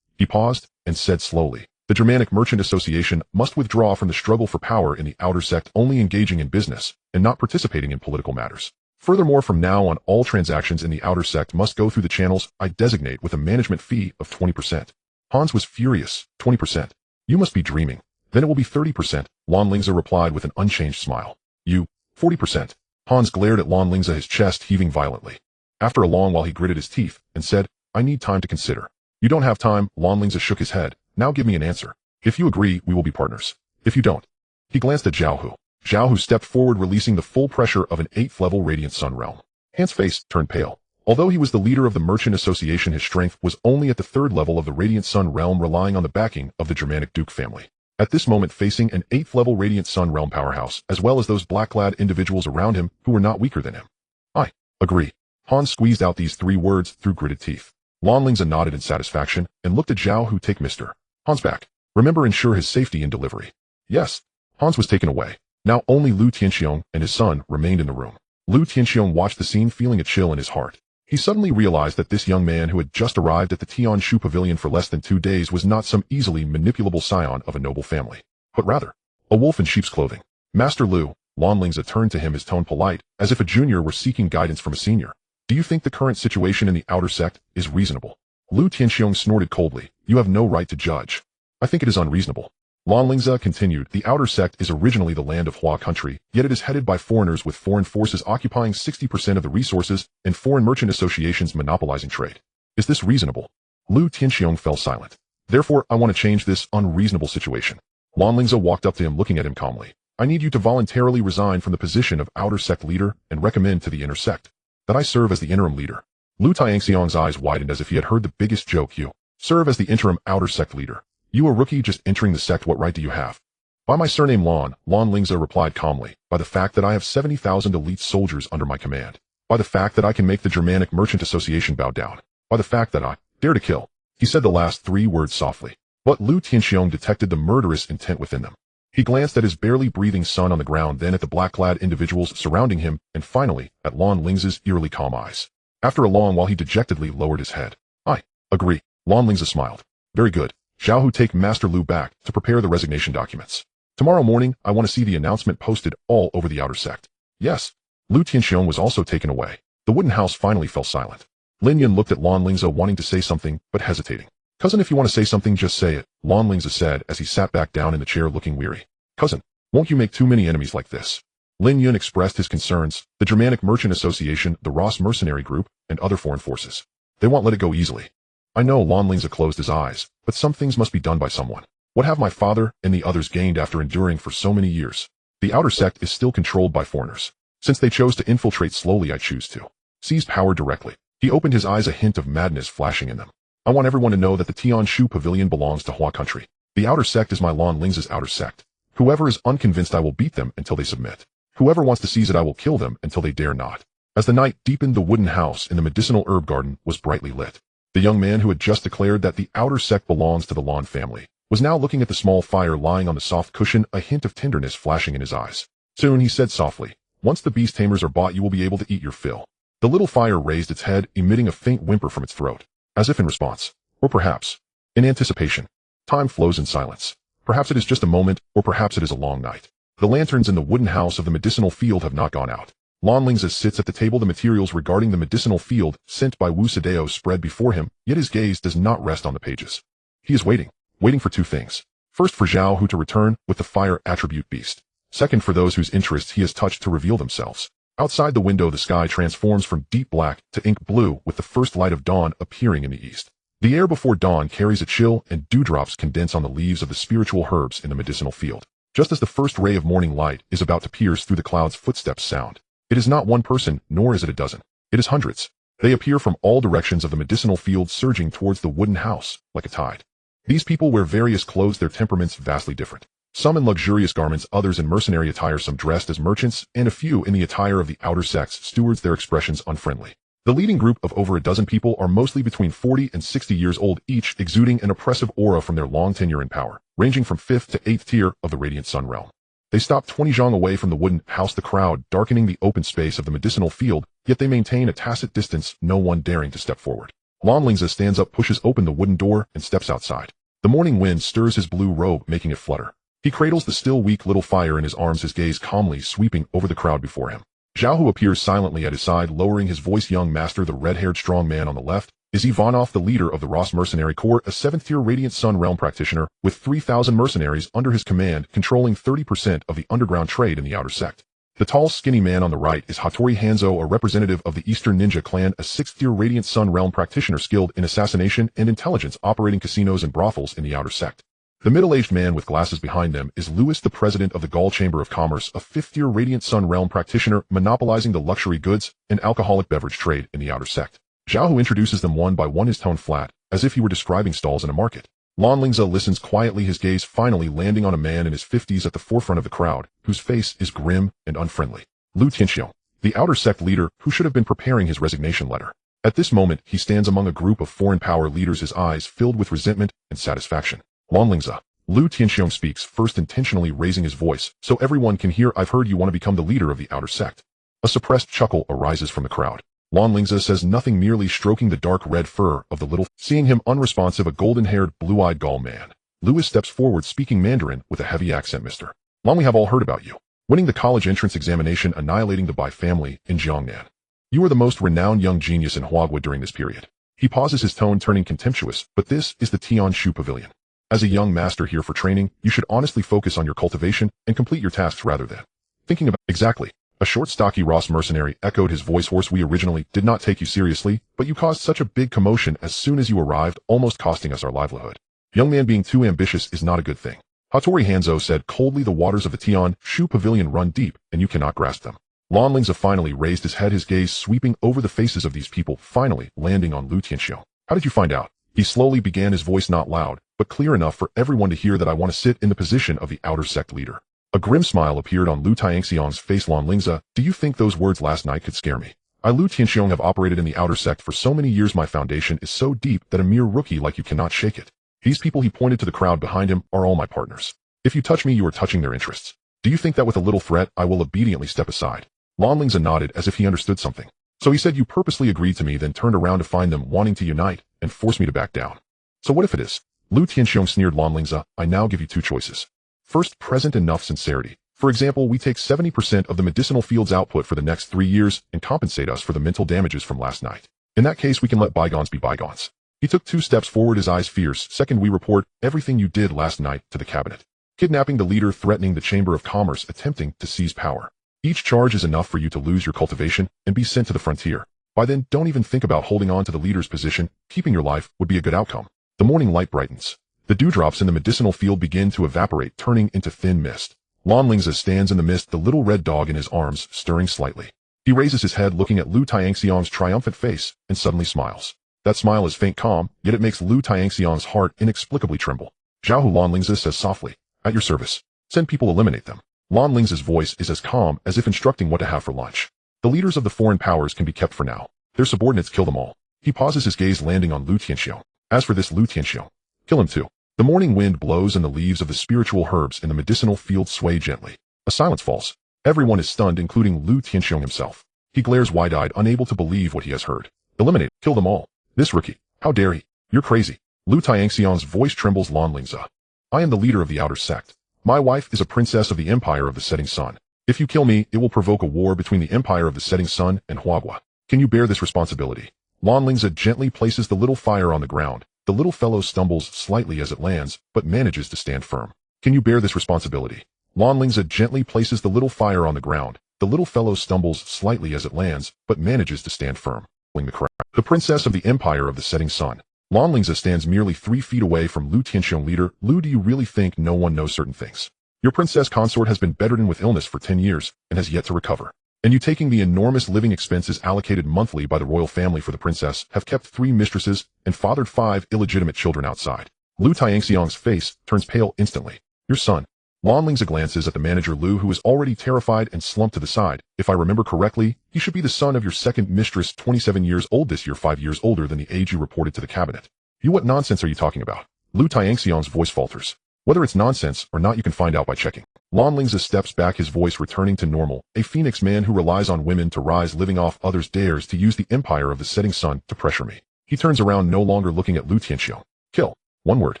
He paused and said slowly, the Germanic Merchant Association must withdraw from the struggle for power in the outer sect, only engaging in business and not participating in political matters. Furthermore, from now on, all transactions in the outer sect must go through the channels I designate with a management fee of 20%. Hans was furious. 20%. You must be dreaming. Then it will be 30%, Lan Lingze replied with an unchanged smile. You, 40%. Hans glared at Lan Lingze, his chest heaving violently. After a long while he gritted his teeth and said, I need time to consider. You don't have time, Lan Lingze shook his head. Now give me an answer. If you agree, we will be partners. If you don't. He glanced at Zhao Hu. Zhao Hu stepped forward, releasing the full pressure of an 8th level Radiant Sun realm. Han's face turned pale. Although he was the leader of the Merchant Association, his strength was only at the 3rd level of the Radiant Sun realm, relying on the backing of the Germanic Duke family. At this moment, facing an 8th level Radiant Sun realm powerhouse, as well as those black-clad individuals around him who were not weaker than him. I agree. Hans squeezed out these 3 words through gritted teeth. Lan Lingze nodded in satisfaction and looked at Zhao Hu. Take Mr. Hans back. Remember, ensure his safety in delivery. Yes. Hans was taken away. Now only Lu Tianxiong and his son remained in the room. Lu Tianxiong watched the scene, feeling a chill in his heart. He suddenly realized that this young man who had just arrived at the Tianshu Pavilion for less than 2 days was not some easily manipulable scion of a noble family, but rather a wolf in sheep's clothing. Master Lu, Lan Lingze turned to him, his tone polite, as if a junior were seeking guidance from a senior. Do you think the current situation in the outer sect is reasonable? Lu Tianxiong snorted coldly. You have no right to judge. I think it is unreasonable. Lan Lingze continued, the outer sect is originally the land of Hua country, yet it is headed by foreigners, with foreign forces occupying 60% of the resources and foreign merchant associations monopolizing trade. Is this reasonable? Lu Tianxiong fell silent. Therefore, I want to change this unreasonable situation. Lan Lingze walked up to him, looking at him calmly. I need you to voluntarily resign from the position of outer sect leader and recommend to the inner sect that I serve as the interim leader. Lu Tianxiong's eyes widened as if he had heard the biggest joke. You serve as the interim outer sect leader? You a rookie just entering the sect, what right do you have? By my surname Lan Lingze replied calmly, by the fact that I have 70,000 elite soldiers under my command, by the fact that I can make the Germanic Merchant Association bow down, by the fact that I dare to kill. He said the last 3 words softly, but Lu Tianxiong detected the murderous intent within them. He glanced at his barely breathing son on the ground, then at the black-clad individuals surrounding him, and finally at Lan Lingze's eerily calm eyes. After a long while he dejectedly lowered his head. I agree. Lan Lingze smiled. Very good. Zhao Hu, take Master Lu back to prepare the resignation documents. Tomorrow morning, I want to see the announcement posted all over the outer sect. Yes. Lu Tianxiong was also taken away. The wooden house finally fell silent. Lin Yun looked at Lan Lingze, wanting to say something, but hesitating. Cousin, if you want to say something, just say it, Lan Lingze said as he sat back down in the chair looking weary. Cousin, won't you make too many enemies like this? Lin Yun expressed his concerns. The Germanic Merchant Association, the Ross Mercenary Group, and other foreign forces. They won't let it go easily. I know, Lan Lingze closed his eyes, but some things must be done by someone. What have my father and the others gained after enduring for so many years? The outer sect is still controlled by foreigners. Since they chose to infiltrate slowly, I choose to seize power directly. He opened his eyes, a hint of madness flashing in them. I want everyone to know that the Tianshu Pavilion belongs to Hua country. The outer sect is my Lan Lingze's outer sect. Whoever is unconvinced, I will beat them until they submit. Whoever wants to seize it, I will kill them until they dare not. As the night deepened, the wooden house in the medicinal herb garden was brightly lit. The young man who had just declared that the outer sect belongs to the Lan family was now looking at the small fire lying on the soft cushion, a hint of tenderness flashing in his eyes. Soon, he said softly, once the beast tamers are bought, you will be able to eat your fill. The little fire raised its head, emitting a faint whimper from its throat, as if in response, or perhaps in anticipation. Time flows in silence. Perhaps it is just a moment, or perhaps it is a long night. The lanterns in the wooden house of the medicinal field have not gone out. Lan Lingze sits at the table, the materials regarding the medicinal field sent by Wu Sadeo spread before him, yet his gaze does not rest on the pages. He is waiting for 2 things. First, for Zhao Hu to return with the fire attribute beast. Second, for those whose interests he has touched to reveal themselves. Outside the window, the sky transforms from deep black to ink blue, with the first light of dawn appearing in the east. The air before dawn carries a chill, and dewdrops condense on the leaves of the spiritual herbs in the medicinal field. Just as the first ray of morning light is about to pierce through the clouds, footsteps sound. It is not one person, nor is it a dozen. It is hundreds. They appear from all directions of the medicinal field, surging towards the wooden house like a tide. These people wear various clothes, their temperaments vastly different. Some in luxurious garments, others in mercenary attire, some dressed as merchants, and a few in the attire of the outer sects, stewards, their expressions unfriendly. The leading group of over a dozen people are mostly between 40 and 60 years old, each exuding an oppressive aura from their long tenure in power, ranging from 5th to 8th tier of the Radiant Sun realm. They stop 20 zhang away from the wooden house, the crowd darkening the open space of the medicinal field, yet they maintain a tacit distance, no one daring to step forward. Lan Lingze stands up, pushes open the wooden door, and steps outside. The morning wind stirs his blue robe, making it flutter. He cradles the still weak little fire in his arms, his gaze calmly sweeping over the crowd before him. Zhao Hu appears silently at his side, lowering his voice. Young master, the red-haired strong man on the left, is Ivanov, the leader of the Ross Mercenary Corps, a 7th-tier Radiant Sun Realm practitioner, with 3,000 mercenaries under his command, controlling 30% of the underground trade in the outer sect. The tall, skinny man on the right is Hattori Hanzo, a representative of the Eastern Ninja Clan, a 6th-tier Radiant Sun Realm practitioner skilled in assassination and intelligence, operating casinos and brothels in the outer sect. The middle-aged man with glasses behind them is Louis, the president of the Gaul Chamber of Commerce, a 5th-tier Radiant Sun Realm practitioner, monopolizing the luxury goods and alcoholic beverage trade in the outer sect. Zhao Hu introduces them one by one, his tone flat, as if he were describing stalls in a market. Lan Lingze listens quietly, his gaze finally landing on a man in his 50s at the forefront of the crowd, whose face is grim and unfriendly. Lu Tianxiong, the outer sect leader who should have been preparing his resignation letter. At this moment, he stands among a group of foreign power leaders, his eyes filled with resentment and satisfaction. Lan Lingze. Lu Tianxiong speaks, first intentionally raising his voice, so everyone can hear. I've heard you want to become the leader of the outer sect. A suppressed chuckle arises from the crowd. Lan Lingze says nothing, merely stroking the dark red fur of the little. Seeing him unresponsive, a golden-haired, blue-eyed Gaul man, Louis steps forward, speaking Mandarin with a heavy accent. Mr. Lan, we have all heard about you. Winning the college entrance examination, annihilating the Bai family in Jiangnan. You are the most renowned young genius in Huagua during this period. He pauses, his tone turning contemptuous, but this is the Tianshu Pavilion. As a young master here for training, you should honestly focus on your cultivation and complete your tasks rather than thinking about. Exactly. A short, stocky Ross mercenary echoed, his voice hoarse. We originally did not take you seriously, but you caused such a big commotion as soon as you arrived, almost costing us our livelihood. Young man, being too ambitious is not a good thing. Hattori Hanzo said coldly, the waters of the Tianshu Pavilion run deep, and you cannot grasp them. Lan Lingze finally raised his head, his gaze sweeping over the faces of these people, finally landing on Lu Tianxiong. How did you find out? He slowly began, his voice not loud, but clear enough for everyone to hear. That I want to sit in the position of the outer sect leader. A grim smile appeared on Lu Tianxiong's face. Lan Lingze, do you think those words last night could scare me? I, Lu Tianxiong, have operated in the outer sect for so many years. My foundation is so deep that a mere rookie like you cannot shake it. These people, he pointed to the crowd behind him, are all my partners. If you touch me, you are touching their interests. Do you think that with a little threat, I will obediently step aside? Lan Lingze nodded as if he understood something. So he said you purposely agreed to me, then turned around to find them wanting to unite and force me to back down. So what if it is? Lu Tianxiong sneered. Lan Lingze, I now give you two choices. First, present enough sincerity. For example, we take 70% of the medicinal field's output for the next 3 years and compensate us for the mental damages from last night. In that case, we can let bygones be bygones. He took 2 steps forward, his eyes fierce. Second, we report everything you did last night to the cabinet. Kidnapping the leader, threatening the Chamber of Commerce, attempting to seize power. Each charge is enough for you to lose your cultivation and be sent to the frontier. By then, don't even think about holding on to the leader's position. Keeping your life would be a good outcome. The morning light brightens. The dewdrops in the medicinal field begin to evaporate, turning into thin mist. Lan Lingze stands in the mist, the little red dog in his arms, stirring slightly. He raises his head, looking at Lu Tianxiong's triumphant face, and suddenly smiles. That smile is faint calm, yet it makes Lu Tianxiong's heart inexplicably tremble. Zhao Hu, Lan Lingze says softly, at your service. Send people, eliminate them. Lan Lingze's voice is as calm as if instructing what to have for lunch. The leaders of the foreign powers can be kept for now. Their subordinates, kill them all. He pauses, his gaze landing on Lu Tianxiong. As for this Lu Tianxiong, kill him too. The morning wind blows and the leaves of the spiritual herbs in the medicinal field sway gently. A silence falls. Everyone is stunned, including Lu Tianxiong himself. He glares wide-eyed, unable to believe what he has heard. Eliminate, kill them all. This rookie, how dare he? You're crazy. Lu Tianxiong's voice trembles. Lan Lingze, I am the leader of the outer sect. My wife is a princess of the Empire of the Setting Sun. If you kill me, it will provoke a war between the Empire of the Setting Sun and Huagua. Can you bear this responsibility? Lan Lingze gently places the little fire on the ground. The little fellow stumbles slightly as it lands, but manages to stand firm. Can you bear this responsibility? Lan Lingze gently places the little fire on the ground. The little fellow stumbles slightly as it lands, but manages to stand firm. The princess of the Empire of the Setting Sun. Lan Lingze stands merely 3 feet away from Lu Tianxiong. Leader, Lu, do you really think no one knows certain things? Your princess consort has been bedridden with illness for 10 years and has yet to recover. And you, taking the enormous living expenses allocated monthly by the royal family for the princess, have kept 3 mistresses and fathered 5 illegitimate children outside. Lu Tianxiong's face turns pale instantly. Your son. Lan Lingze glances at the manager Lu, who is already terrified and slumped to the side. If I remember correctly, he should be the son of your second mistress, 27 years old this year, 5 years older than the age you reported to the cabinet. You, what nonsense are you talking about? Lu Tianxiong's voice falters. Whether it's nonsense or not, you can find out by checking. Lan Lingze steps back, his voice returning to normal. A phoenix man who relies on women to rise, living off others, dares to use the Empire of the Setting Sun to pressure me. He turns around, no longer looking at Lu Tianxiong. Kill. One word.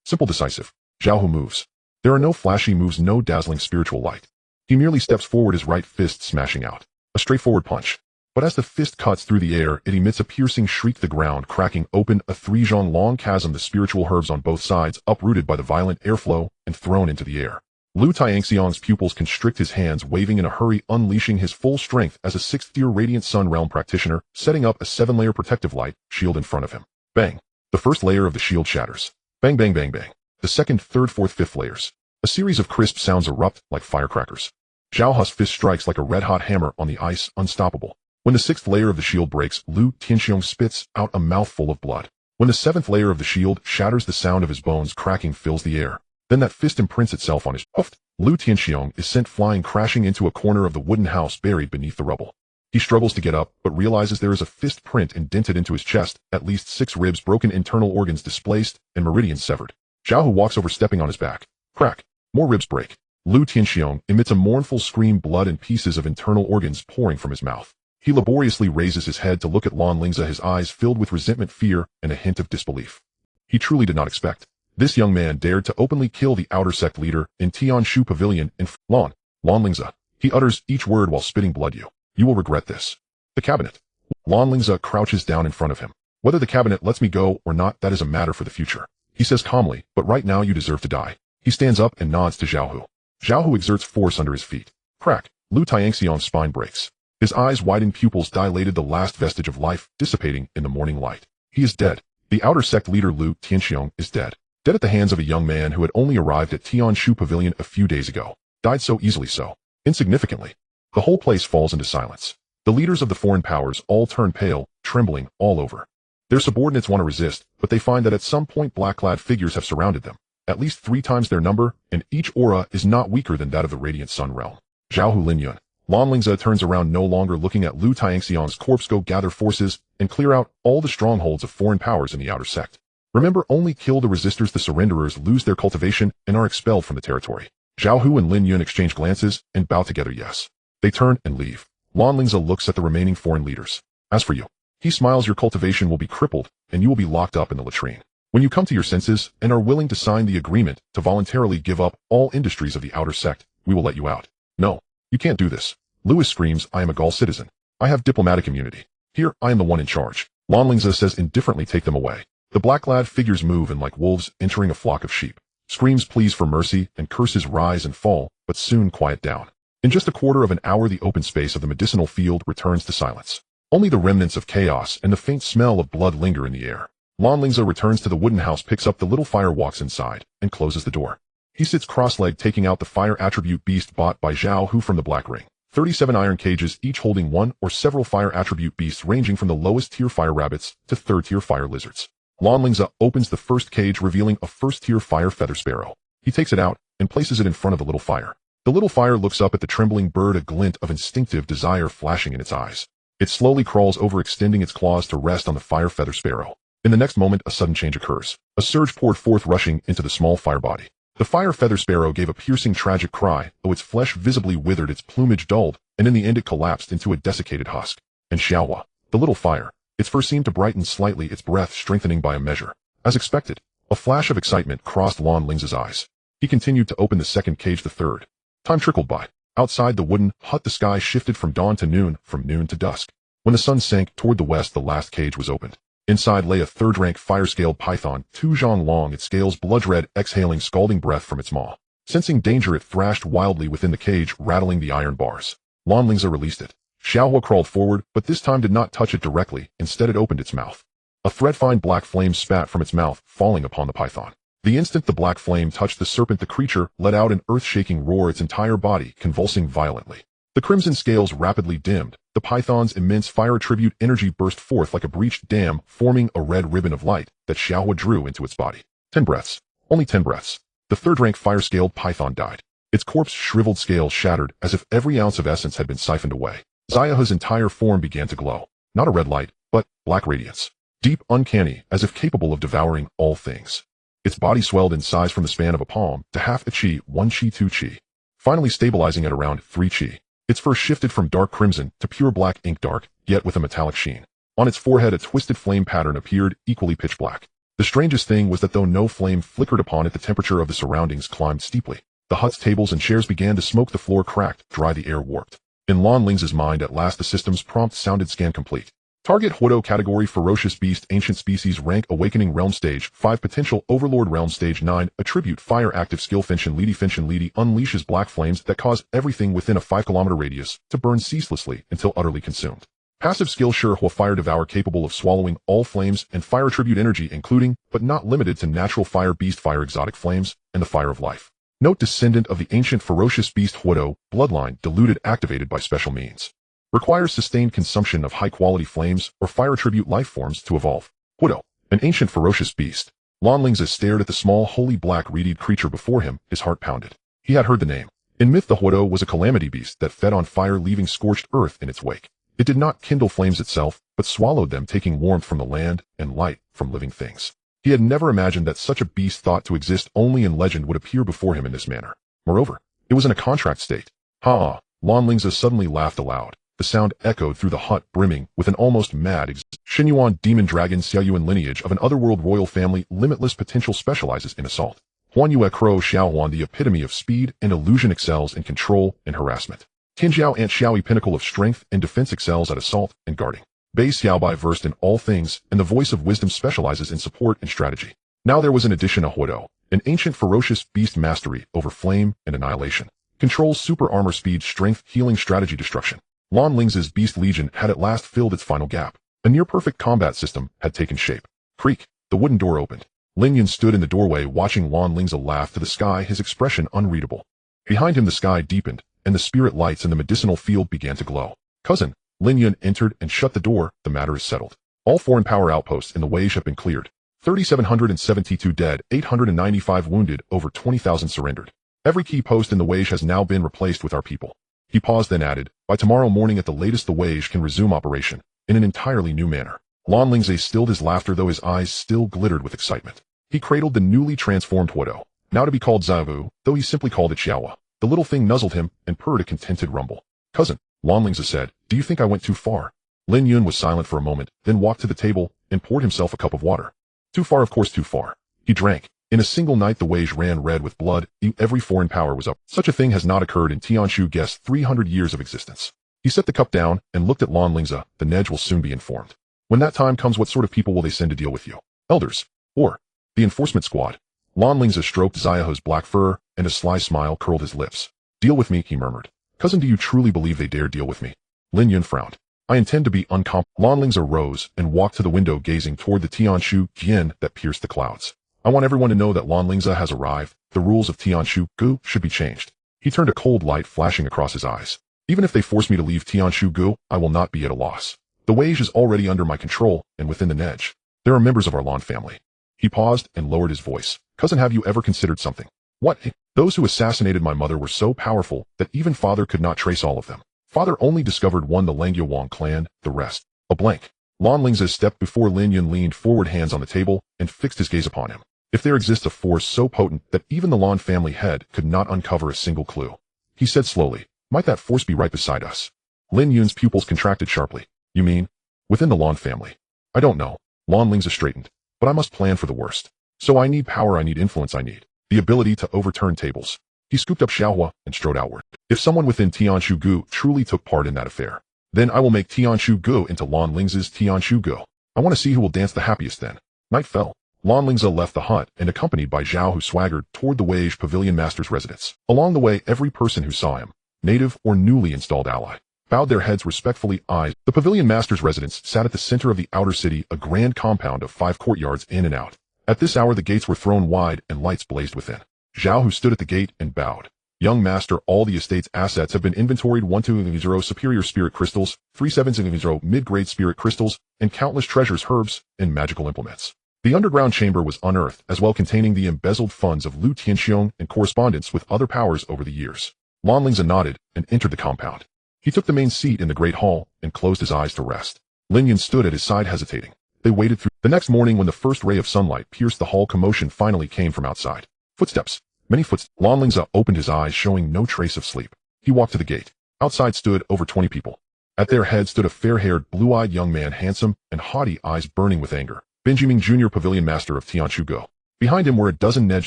Simple, decisive. Zhao Hu moves. There are no flashy moves, no dazzling spiritual light. He merely steps forward, his right fist smashing out. A straightforward punch. But as the fist cuts through the air, it emits a piercing shriek, the ground cracking open, a 3-zhang long chasm, the spiritual herbs on both sides uprooted by the violent airflow and thrown into the air. Lu Tianxiang's pupils constrict, his hands waving in a hurry, unleashing his full strength as a 6th-tier Radiant Sun Realm practitioner, setting up a 7-layer protective light shield in front of him. Bang! The first layer of the shield shatters. Bang, bang, bang, bang. The second, third, fourth, fifth layers. A series of crisp sounds erupt like firecrackers. Zhao Hu's fist strikes like a red-hot hammer on the ice, unstoppable. When the 6th layer of the shield breaks, Lu Tianxiang spits out a mouthful of blood. When the 7th layer of the shield shatters, the sound of his bones cracking fills the air. Then that fist imprints itself on his hoof. Lu Tianxiang is sent flying, crashing into a corner of the wooden house buried beneath the rubble. He struggles to get up, but realizes there is a fist print indented into his chest, at least 6 ribs broken, internal organs displaced, and meridians severed. Zhao Hu walks over, stepping on his back. Crack. More ribs break. Lu Tianxiang emits a mournful scream, blood and pieces of internal organs pouring from his mouth. He laboriously raises his head to look at Lan Lingze, his eyes filled with resentment, fear, and a hint of disbelief. He truly did not expect this young man dared to openly kill the outer sect leader in Tianshu Pavilion in Lan Lingze. He utters each word while spitting blood. You will regret this. The cabinet. Lan Lingze crouches down in front of him. Whether the cabinet lets me go or not, that is a matter for the future. He says calmly, but right now you deserve to die. He stands up and nods to Zhao Hu. Zhao Hu exerts force under his feet. Crack. Lu Tianxiang's spine breaks. His eyes widen, pupils dilated, the last vestige of life dissipating in the morning light. He is dead. The outer sect leader Lu Tianxiang is dead. Dead at the hands of a young man who had only arrived at Tianshu Pavilion a few days ago. Died so easily, so insignificantly. The whole place falls into silence. The leaders of the foreign powers all turn pale, trembling all over. Their subordinates want to resist, but they find that at some point black-clad figures have surrounded them, at least 3 times their number, and each aura is not weaker than that of the Radiant Sun Realm. Zhao Hu, Lin Yun. Lan Lingze turns around, no longer looking at Lu Tianxiang's corpse. Go gather forces and clear out all the strongholds of foreign powers in the outer sect. Remember, only kill the resistors. The surrenderers lose their cultivation and are expelled from the territory. Zhao Hu and Lin Yun exchange glances and bow together. Yes. They turn and leave. Lan Lingze looks at the remaining foreign leaders. As for you, he smiles, your cultivation will be crippled and you will be locked up in the latrine. When you come to your senses and are willing to sign the agreement to voluntarily give up all industries of the outer sect, we will let you out. No, you can't do this. Louis screams, I am a Gaul citizen. I have diplomatic immunity. Here, I am the one in charge. Lan Lingze says indifferently, take them away. The black-clad figures move and, like wolves entering a flock of sheep. Screams pleas for mercy and curses rise and fall, but soon quiet down. In just a quarter of an hour, the open space of the medicinal field returns to silence. Only the remnants of chaos and the faint smell of blood linger in the air. Lan Lingze returns to the wooden house, picks up the little fire, walks inside, and closes the door. He sits cross-legged, taking out the fire attribute beast bought by Zhao Hu from the Black Ring. 37 iron cages, each holding 1 or several fire attribute beasts ranging from the lowest tier fire rabbits to 3rd tier fire lizards. Lan Lingze opens the first cage, revealing a 1st tier fire feather sparrow. He takes it out and places it in front of the little fire. The little fire looks up at the trembling bird, a glint of instinctive desire flashing in its eyes. It slowly crawls over, extending its claws to rest on the fire feather sparrow. In the next moment, a sudden change occurs. A surge poured forth, rushing into the small fire body. The fire feather sparrow gave a piercing, tragic cry, though its flesh visibly withered, its plumage dulled, and in the end it collapsed into a desiccated husk. And Xiaohua, the little fire, its fur seemed to brighten slightly, its breath strengthening by a measure. As expected, a flash of excitement crossed Lan Lingze's eyes. He continued to open the second cage, the third. Time trickled by. Outside the wooden hut, the sky shifted from dawn to noon, from noon to dusk. When the sun sank toward the west, the last cage was opened. Inside lay a 3rd-rank fire-scaled python, 2 zhang long, its scales blood-red, exhaling scalding breath from its maw. Sensing danger, it thrashed wildly within the cage, rattling the iron bars. Lan Lingze released it. Xiaohua crawled forward, but this time did not touch it directly. Instead, it opened its mouth. A thread-fine black flame spat from its mouth, falling upon the python. The instant the black flame touched the serpent, the creature let out an earth-shaking roar, its entire body convulsing violently. The crimson scales rapidly dimmed. The python's immense fire attribute energy burst forth like a breached dam, forming a red ribbon of light that Xiaohua drew into its body. 10 breaths. Only 10 breaths. The 3rd-rank fire-scaled python died. Its corpse shriveled, scales shattered, as if every ounce of essence had been siphoned away. Xiaohua's entire form began to glow. Not a red light, but black radiance. Deep, uncanny, as if capable of devouring all things. Its body swelled in size from the span of a palm to half a qi, 1 qi, 2 qi. Finally stabilizing at around 3 qi. Its fur shifted from dark crimson to pure black, ink dark, yet with a metallic sheen. On its forehead, a twisted flame pattern appeared, equally pitch black. The strangest thing was that though no flame flickered upon it, the temperature of the surroundings climbed steeply. The hut's tables and chairs began to smoke, the floor cracked, dry, the air warped. In Lan Lingze's mind at last the system's prompt sounded scan complete. Target Huodo category ferocious beast ancient species rank awakening realm stage 5 potential overlord realm stage 9 attribute fire active skill Finchen Lidi unleashes black flames that cause everything within a 5-kilometer radius to burn ceaselessly until utterly consumed. Passive skill Sure Hua Fire Devour capable of swallowing all flames and fire attribute energy including, but not limited to natural fire beast fire exotic flames and the fire of life. Note descendant of the ancient ferocious beast Huodo, bloodline diluted activated by special means. Requires sustained consumption of high-quality flames or fire attribute life forms to evolve. Huodo, an ancient ferocious beast. Lan Lingze stared at the small holy black reed creature before him, his heart pounded. He had heard the name. In myth the Huodo was a calamity beast that fed on fire leaving scorched earth in its wake. It did not kindle flames itself, but swallowed them taking warmth from the land and light from living things. He had never imagined that such a beast thought to exist only in legend would appear before him in this manner. Moreover, it was in a contract state. Ha! Lan Lingze suddenly laughed aloud. The sound echoed through the hut brimming with an almost mad Xinyuan demon dragon Xiaoyuan lineage of an otherworld royal family limitless potential specializes in assault. Huanyue Crow Xiaohuan the epitome of speed and illusion excels in control and harassment. Qinjiao Ant Xiaoyi pinnacle of strength and defense excels at assault and guarding. Bei Xiaobai versed in all things and the voice of wisdom specializes in support and strategy. Now there was in addition a Huodo, an ancient ferocious beast mastery over flame and annihilation. Controls super armor speed strength healing strategy destruction. Lan Lingze's Beast Legion had at last filled its final gap. A near-perfect combat system had taken shape. Creak, the wooden door opened. Lin Yun stood in the doorway watching Lan Lingze laugh to the sky, his expression unreadable. Behind him the sky deepened, and the spirit lights in the medicinal field began to glow. Cousin, Lin Yun entered and shut the door. The matter is settled. All foreign power outposts in the Wage have been cleared. 3,772 dead, 895 wounded, over 20,000 surrendered. Every key post in the Wage has now been replaced with our people. He paused then added, by tomorrow morning at the latest the Wage can resume operation, in an entirely new manner. Lan Lingze stilled his laughter though his eyes still glittered with excitement. He cradled the newly transformed Huodo, now to be called Xiaovu, though he simply called it Xiaohua. The little thing nuzzled him and purred a contented rumble. Cousin, Lan Lingze said, do you think I went too far? Lin Yun was silent for a moment, then walked to the table and poured himself a cup of water. Too far, of course too far. He drank. In a single night the Wage ran red with blood, every foreign power was up. Such a thing has not occurred in Tianshu Guest's 300 years of existence. He set the cup down and looked at Lan Lingze. The Nej will soon be informed. When that time comes, what sort of people will they send to deal with you? Elders? Or the enforcement squad? Lan Lingze stroked Xiaohu's black fur, and a sly smile curled his lips. Deal with me, he murmured. Cousin, do you truly believe they dare deal with me? Lin Yun frowned. I intend to be Lan Lingze rose and walked to the window gazing toward the Tianshu Jian that pierced the clouds. I want everyone to know that Lan Lingze has arrived. The rules of Tianshu Gu should be changed. He turned a cold light flashing across his eyes. Even if they force me to leave Tianshu Gu, I will not be at a loss. The Wage is already under my control and within the Nej. There are members of our Lan family. He paused and lowered his voice. Cousin, have you ever considered something? What? Those who assassinated my mother were so powerful that even father could not trace all of them. Father only discovered one, the Langyawang clan, the rest, a blank. Lan Lingze stepped before Lin Yun leaned forward, hands on the table, and fixed his gaze upon him. If there exists a force so potent that even the Lan family head could not uncover a single clue, he said slowly, might that force be right beside us? Lin Yun's pupils contracted sharply. You mean, within the Lan family? I don't know. Lan Lingze straightened. But I must plan for the worst. So I need power, I need influence, I need the ability to overturn tables. He scooped up Xiaohua and strode outward. If someone within Tianshu Gu truly took part in that affair, then I will make Tianshu Gu into Lan Lingze's Tianshu Gu. I want to see who will dance the happiest then. Night fell. Lan Lingze left the hut and accompanied by Zhao, who swaggered toward the Wage Pavilion Master's residence. Along the way, every person who saw him, native or newly installed ally, bowed their heads respectfully. The Pavilion Master's residence sat at the center of the outer city, a grand compound of 5 courtyards in and out. At this hour the gates were thrown wide and lights blazed within. Zhao, who stood at the gate and bowed. Young master, all the estate's assets have been inventoried. 120 superior spirit crystals, 3700 mid-grade spirit crystals, and countless treasures, herbs, and magical implements. The underground chamber was unearthed, as well containing the embezzled funds of Lu Tianxiong and correspondence with other powers over the years. Lan Lingze nodded and entered the compound. He took the main seat in the great hall and closed his eyes to rest. Lin Yun stood at his side hesitating. They waited through. The next morning when the first ray of sunlight pierced the hall, commotion finally came from outside. Footsteps. Many footsteps. Lan Lingze opened his eyes, showing no trace of sleep. He walked to the gate. Outside stood over 20 people. At their head stood a fair-haired, blue-eyed young man, handsome and haughty, eyes burning with anger. Benjamin Jr., Pavilion Master of Tianshu Gu. Behind him were a dozen Nej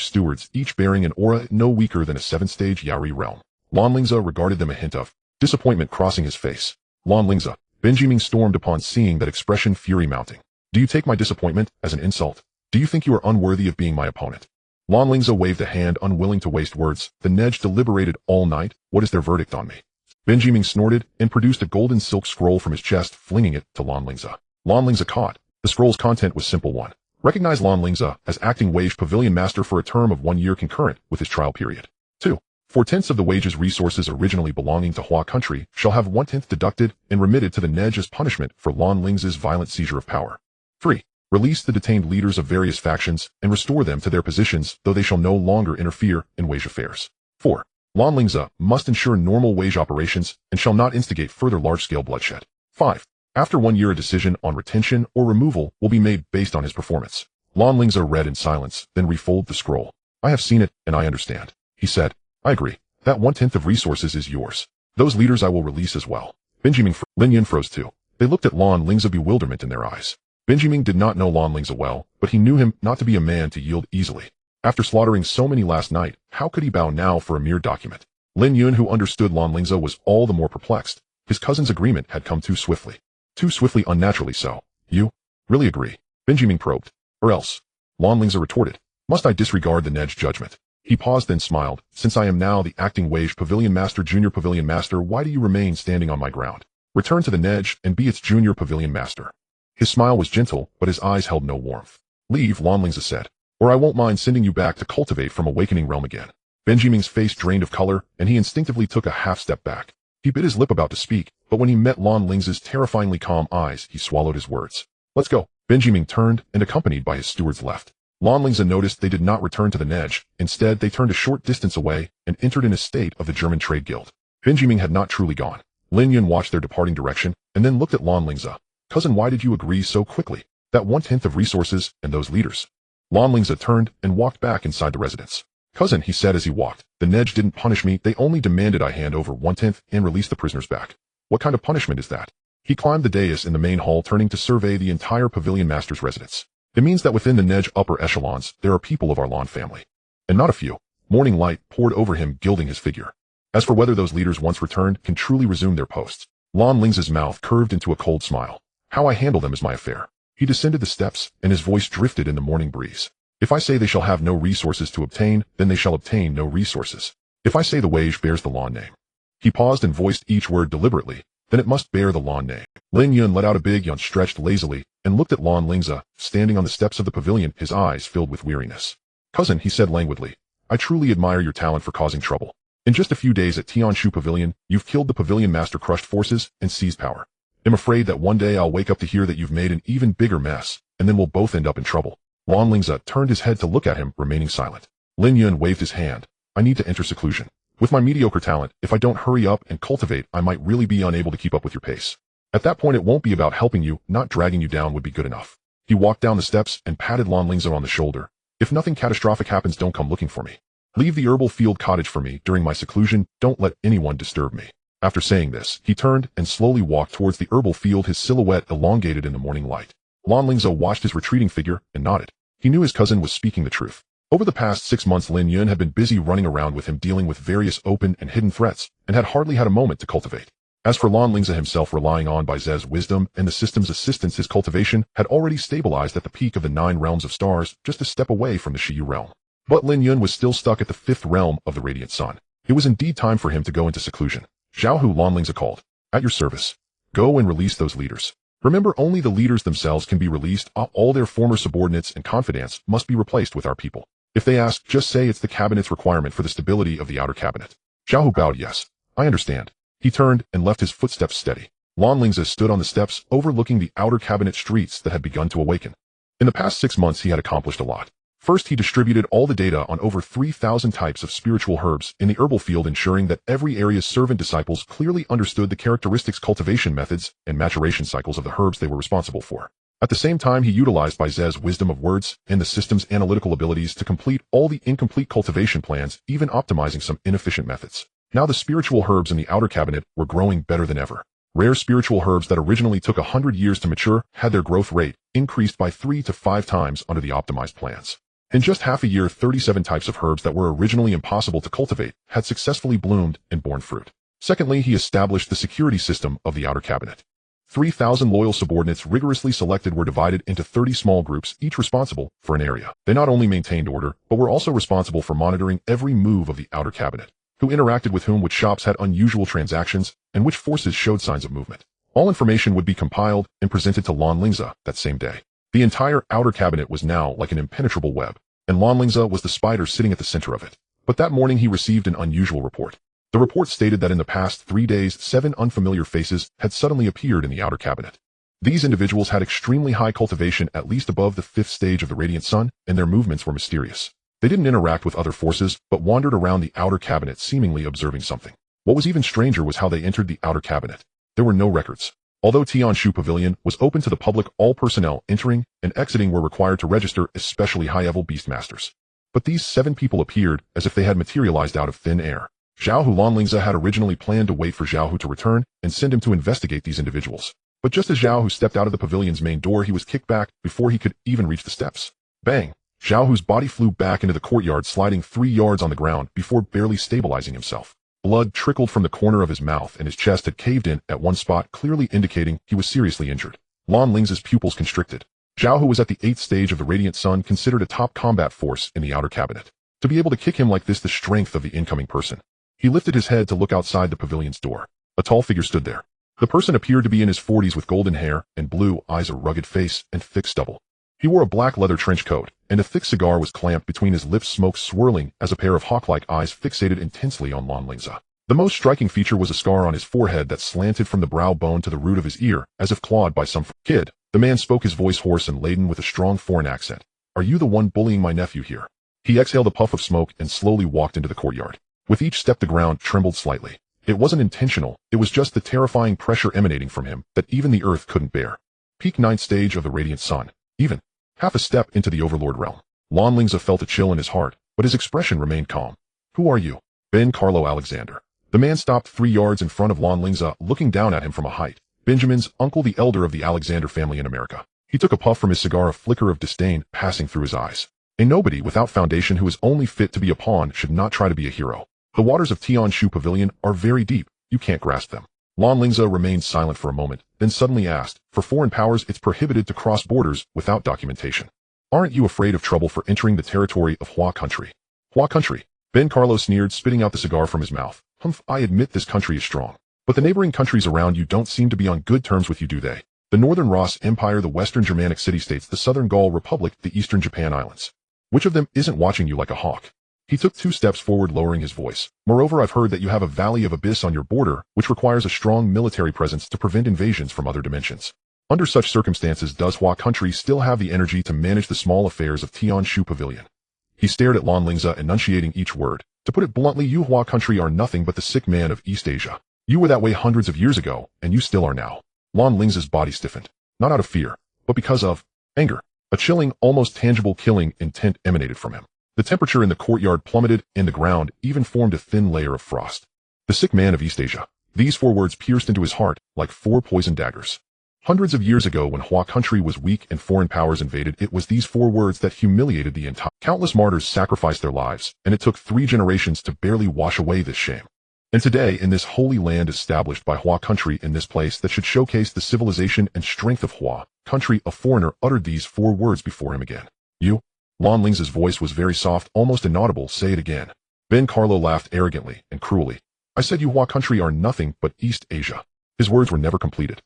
stewards, each bearing an aura no weaker than a 7th-stage Yaori realm. Lan Lingze regarded them, a hint of disappointment crossing his face. Lan Lingze, Benjamin stormed upon seeing that expression, fury mounting. Do you take my disappointment as an insult? Do you think you are unworthy of being my opponent? Lan Lingze waved a hand, unwilling to waste words. The Nej deliberated all night. What is their verdict on me? Benjamin snorted and produced a golden silk scroll from his chest, flinging it to Lan Lingze. Lan Lingze caught. The scroll's content was simple. 1. Recognize Lan Lingze as acting wage pavilion master for a term of 1 year concurrent with his trial period. 2. 4/10 of the wage's resources originally belonging to Hua country shall have 1/10 deducted and remitted to the Nej as punishment for Lan Lingze's violent seizure of power. 3. Release the detained leaders of various factions and restore them to their positions, though they shall no longer interfere in wage affairs. 4. Lan Lingze must ensure normal wage operations and shall not instigate further large-scale bloodshed. 5. After 1 year, a decision on retention or removal will be made based on his performance. Lan Lingze read in silence, then refolded the scroll. I have seen it, and I understand. He said, I agree. That 1/10 of resources is yours. Those leaders I will release as well. Benjamin Lin Yun froze too. They looked at Lan Lingze, bewilderment in their eyes. Benjamin did not know Lan Lingze well, but he knew him not to be a man to yield easily. After slaughtering so many last night, how could he bow now for a mere document? Lin Yun, who understood Lan Lingze, was all the more perplexed. His cousin's agreement had come too swiftly. Too swiftly, unnaturally so. You really agree? Benjamin probed. Or else? Lan Lingze retorted. Must I disregard the Nej judgment? He paused, then smiled. Since I am now the acting wage pavilion master, junior pavilion master, why do you remain standing on my ground? Return to the Nej and be its junior pavilion master. His smile was gentle, but his eyes held no warmth. Leave, Lan Lingze said, or I won't mind sending you back to cultivate from Awakening Realm again. Benjamin's face drained of color, and he instinctively took a half-step back. He bit his lip about to speak, but when he met Lan Lingze's terrifyingly calm eyes, he swallowed his words. Let's go. Benjamin turned and, accompanied by his stewards, left. Lan Lingze noticed they did not return to the Nej. Instead, they turned a short distance away and entered an estate of the German Trade Guild. Benjamin had not truly gone. Lin Yun watched their departing direction and then looked at Lan Lingze. Cousin, why did you agree so quickly? That 1/10 of resources and those leaders. Lan Lingze turned and walked back inside the residence. Cousin, he said as he walked, the Nej didn't punish me. They only demanded I hand over 1/10 and release the prisoners back. What kind of punishment is that? He climbed the dais in the main hall, turning to survey the entire pavilion master's residence. It means that within the Nej upper echelons, there are people of our Lan family. And not a few. Morning light poured over him, gilding his figure. As for whether those leaders once returned can truly resume their posts, Lan Lingze's mouth curved into a cold smile. How I handle them is my affair. He descended the steps, and his voice drifted in the morning breeze. If I say they shall have no resources to obtain, then they shall obtain no resources. If I say the wage bears the Lan name. He paused and voiced each word deliberately, then it must bear the Lan name. Lin Yun let out a big yawn, stretched lazily, and looked at Lan Lingze, standing on the steps of the pavilion, his eyes filled with weariness. Cousin, he said languidly, I truly admire your talent for causing trouble. In just a few days at Tianshu Pavilion, you've killed the pavilion master, crushed forces, and seized power. I'm afraid that one day I'll wake up to hear that you've made an even bigger mess, and then we'll both end up in trouble. Lan Lingze turned his head to look at him, remaining silent. Lin Yun waved his hand. I need to enter seclusion. With my mediocre talent, if I don't hurry up and cultivate, I might really be unable to keep up with your pace. At that point, it won't be about helping you, not dragging you down would be good enough. He walked down the steps and patted Lan Lingze on the shoulder. If nothing catastrophic happens, don't come looking for me. Leave the herbal field cottage for me during my seclusion. Don't let anyone disturb me. After saying this, he turned and slowly walked towards the herbal field, his silhouette elongated in the morning light. Lan Lingze watched his retreating figure and nodded. He knew his cousin was speaking the truth. Over the past 6 months, Lin Yun had been busy running around with him, dealing with various open and hidden threats, and had hardly had a moment to cultivate. As for Lan Lingze himself, relying on Bai Ze's wisdom and the system's assistance, his cultivation had already stabilized at the peak of the 9 realms of stars, just a step away from the Shiyu realm. But Lin Yun was still stuck at the 5th realm of the Radiant Sun. It was indeed time for him to go into seclusion. Xiaohu, Lan Lingze called. At your service. Go and release those leaders. Remember, only the leaders themselves can be released. All their former subordinates and confidants must be replaced with our people. If they ask, just say it's the cabinet's requirement for the stability of the outer cabinet. Xiaohu bowed. Yes, I understand. He turned and left his footsteps steady. Lan Lingze stood on the steps, overlooking the outer cabinet streets that had begun to awaken. In the past 6 months, he had accomplished a lot. First, he distributed all the data on over 3,000 types of spiritual herbs in the herbal field, ensuring that every area's servant disciples clearly understood the characteristics, cultivation methods, and maturation cycles of the herbs they were responsible for. At the same time, he utilized Bai Ze's wisdom of words and the system's analytical abilities to complete all the incomplete cultivation plans, even optimizing some inefficient methods. Now the spiritual herbs in the outer cabinet were growing better than ever. Rare spiritual herbs that originally took 100 years to mature had their growth rate increased by 3 to 5 times under the optimized plans. In just half a year, 37 types of herbs that were originally impossible to cultivate had successfully bloomed and borne fruit. Secondly, he established the security system of the outer cabinet. 3,000 loyal subordinates rigorously selected were divided into 30 small groups, each responsible for an area. They not only maintained order, but were also responsible for monitoring every move of the outer cabinet, who interacted with whom, which shops had unusual transactions, and which forces showed signs of movement. All information would be compiled and presented to Lan Lingze that same day. The entire outer cabinet was now like an impenetrable web, and Lan Lingze was the spider sitting at the center of it. But that morning he received an unusual report. The report stated that in the past 3 days, 7 unfamiliar faces had suddenly appeared in the outer cabinet. These individuals had extremely high cultivation, at least above the 5th stage of the radiant sun, and their movements were mysterious. They didn't interact with other forces, but wandered around the outer cabinet seemingly observing something. What was even stranger was how they entered the outer cabinet. There were no records. Although Tianshu Pavilion was open to the public, all personnel entering and exiting were required to register, especially high-level beastmasters. But these 7 people appeared as if they had materialized out of thin air. Xiaohu Lan Lingze had originally planned to wait for Xiaohu to return and send him to investigate these individuals. But just as Xiaohu stepped out of the pavilion's main door, he was kicked back before he could even reach the steps. Bang! Xiaohu's body flew back into the courtyard, sliding 3 yards on the ground before barely stabilizing himself. Blood trickled from the corner of his mouth, and his chest had caved in at one spot, clearly indicating he was seriously injured. Lan Lingze's pupils constricted. Xiaohu was at the 8th stage of the radiant sun, considered a top combat force in the outer cabinet. To be able to kick him like this, the strength of the incoming person. He lifted his head to look outside the pavilion's door. A tall figure stood there. The person appeared to be in his 40s with golden hair and blue eyes, a rugged face, and thick stubble. He wore a black leather trench coat, and a thick cigar was clamped between his lips, smoke swirling as a pair of hawk-like eyes fixated intensely on Lan Lingze. The most striking feature was a scar on his forehead that slanted from the brow bone to the root of his ear, as if clawed by some kid. The man spoke, his voice hoarse and laden with a strong foreign accent. "Are you the one bullying my nephew here?" He exhaled a puff of smoke and slowly walked into the courtyard. With each step the ground trembled slightly. It wasn't intentional, it was just the terrifying pressure emanating from him that even the earth couldn't bear. Peak 9th stage of the radiant sun. Even half a step into the Overlord realm. Lan Lingze felt a chill in his heart, but his expression remained calm. "Who are you?" "Ben Carlo Alexander." The man stopped 3 yards in front of Lan Lingze, looking down at him from a height. "Benjamin's uncle, the elder of the Alexander family in America." He took a puff from his cigar, a flicker of disdain passing through his eyes. "A nobody without foundation who is only fit to be a pawn should not try to be a hero. The waters of Tianshu Pavilion are very deep, you can't grasp them." Lan Lingze remained silent for a moment, then suddenly asked, "For foreign powers it's prohibited to cross borders without documentation. Aren't you afraid of trouble for entering the territory of Hua country?" "Hua country?" Ben Carlo sneered, spitting out the cigar from his mouth. "Humph, I admit this country is strong. But the neighboring countries around you don't seem to be on good terms with you, do they? The Northern Ross Empire, the Western Germanic city-states, the Southern Gaul Republic, the Eastern Japan Islands. Which of them isn't watching you like a hawk?" He took 2 steps forward, lowering his voice. "Moreover, I've heard that you have a Valley of Abyss on your border, which requires a strong military presence to prevent invasions from other dimensions. Under such circumstances, does Hua country still have the energy to manage the small affairs of Tianshu Pavilion?" He stared at Lan Lingze, enunciating each word. "To put it bluntly, you Hua country are nothing but the sick man of East Asia. You were that way hundreds of years ago, and you still are now." Lan Lingze's body stiffened, not out of fear, but because of anger. A chilling, almost tangible killing intent emanated from him. The temperature in the courtyard plummeted, and the ground even formed a thin layer of frost. The sick man of East Asia. These 4 words pierced into his heart like 4 poisoned daggers. Hundreds of years ago, when Hua country was weak and foreign powers invaded, it was these 4 words that humiliated the entire. Countless martyrs sacrificed their lives, and it took 3 generations to barely wash away this shame. And today, in this holy land established by Hua country, in this place that should showcase the civilization and strength of Hua country, a foreigner uttered these 4 words before him again. "You?" Lan Lingze's voice was very soft, almost inaudible. "Say it again." Ben Carlo laughed arrogantly and cruelly. "I said you Hua country are nothing but East Asia." His words were never completed.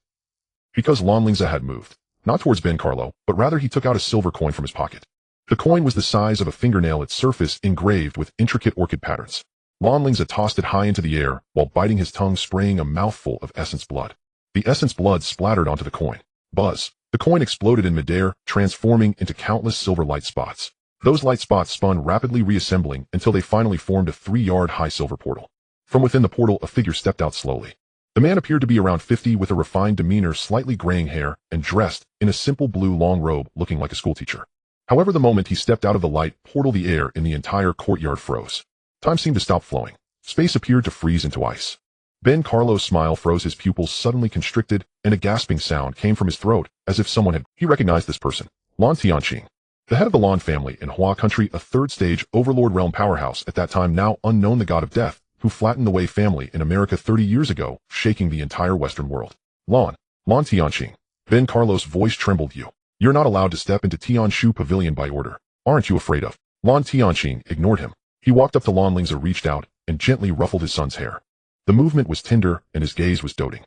Because Lan Lingze had moved, not towards Ben Carlo, but rather he took out a silver coin from his pocket. The coin was the size of a fingernail, its surface engraved with intricate orchid patterns. Lan Lingze tossed it high into the air, while biting his tongue, spraying a mouthful of essence blood. The essence blood splattered onto the coin. Buzz. The coin exploded in midair, transforming into countless silver light spots. Those light spots spun rapidly, reassembling until they finally formed a 3-yard-high silver portal. From within the portal, a figure stepped out slowly. The man appeared to be around 50, with a refined demeanor, slightly graying hair, and dressed in a simple blue long robe, looking like a schoolteacher. However, the moment he stepped out of the light portal, the air in the entire courtyard froze. Time seemed to stop flowing. Space appeared to freeze into ice. Ben Carlo's smile froze, his pupils suddenly constricted, and a gasping sound came from his throat, as if someone had. He recognized this person. Lan Tianqing, the head of the Lan family in Hua country, a 3rd stage Overlord realm powerhouse at that time, now unknown, the god of death, who flattened the Wei family in America 30 years ago, shaking the entire Western world. Lan Tianqing. Ben Carlos' voice trembled. You're not allowed to step into Tianshu Pavilion by order. Aren't you afraid of? Lan Tianqing ignored him. He walked up to Lan Lingze, reached out, and gently ruffled his son's hair. The movement was tender, and his gaze was doting.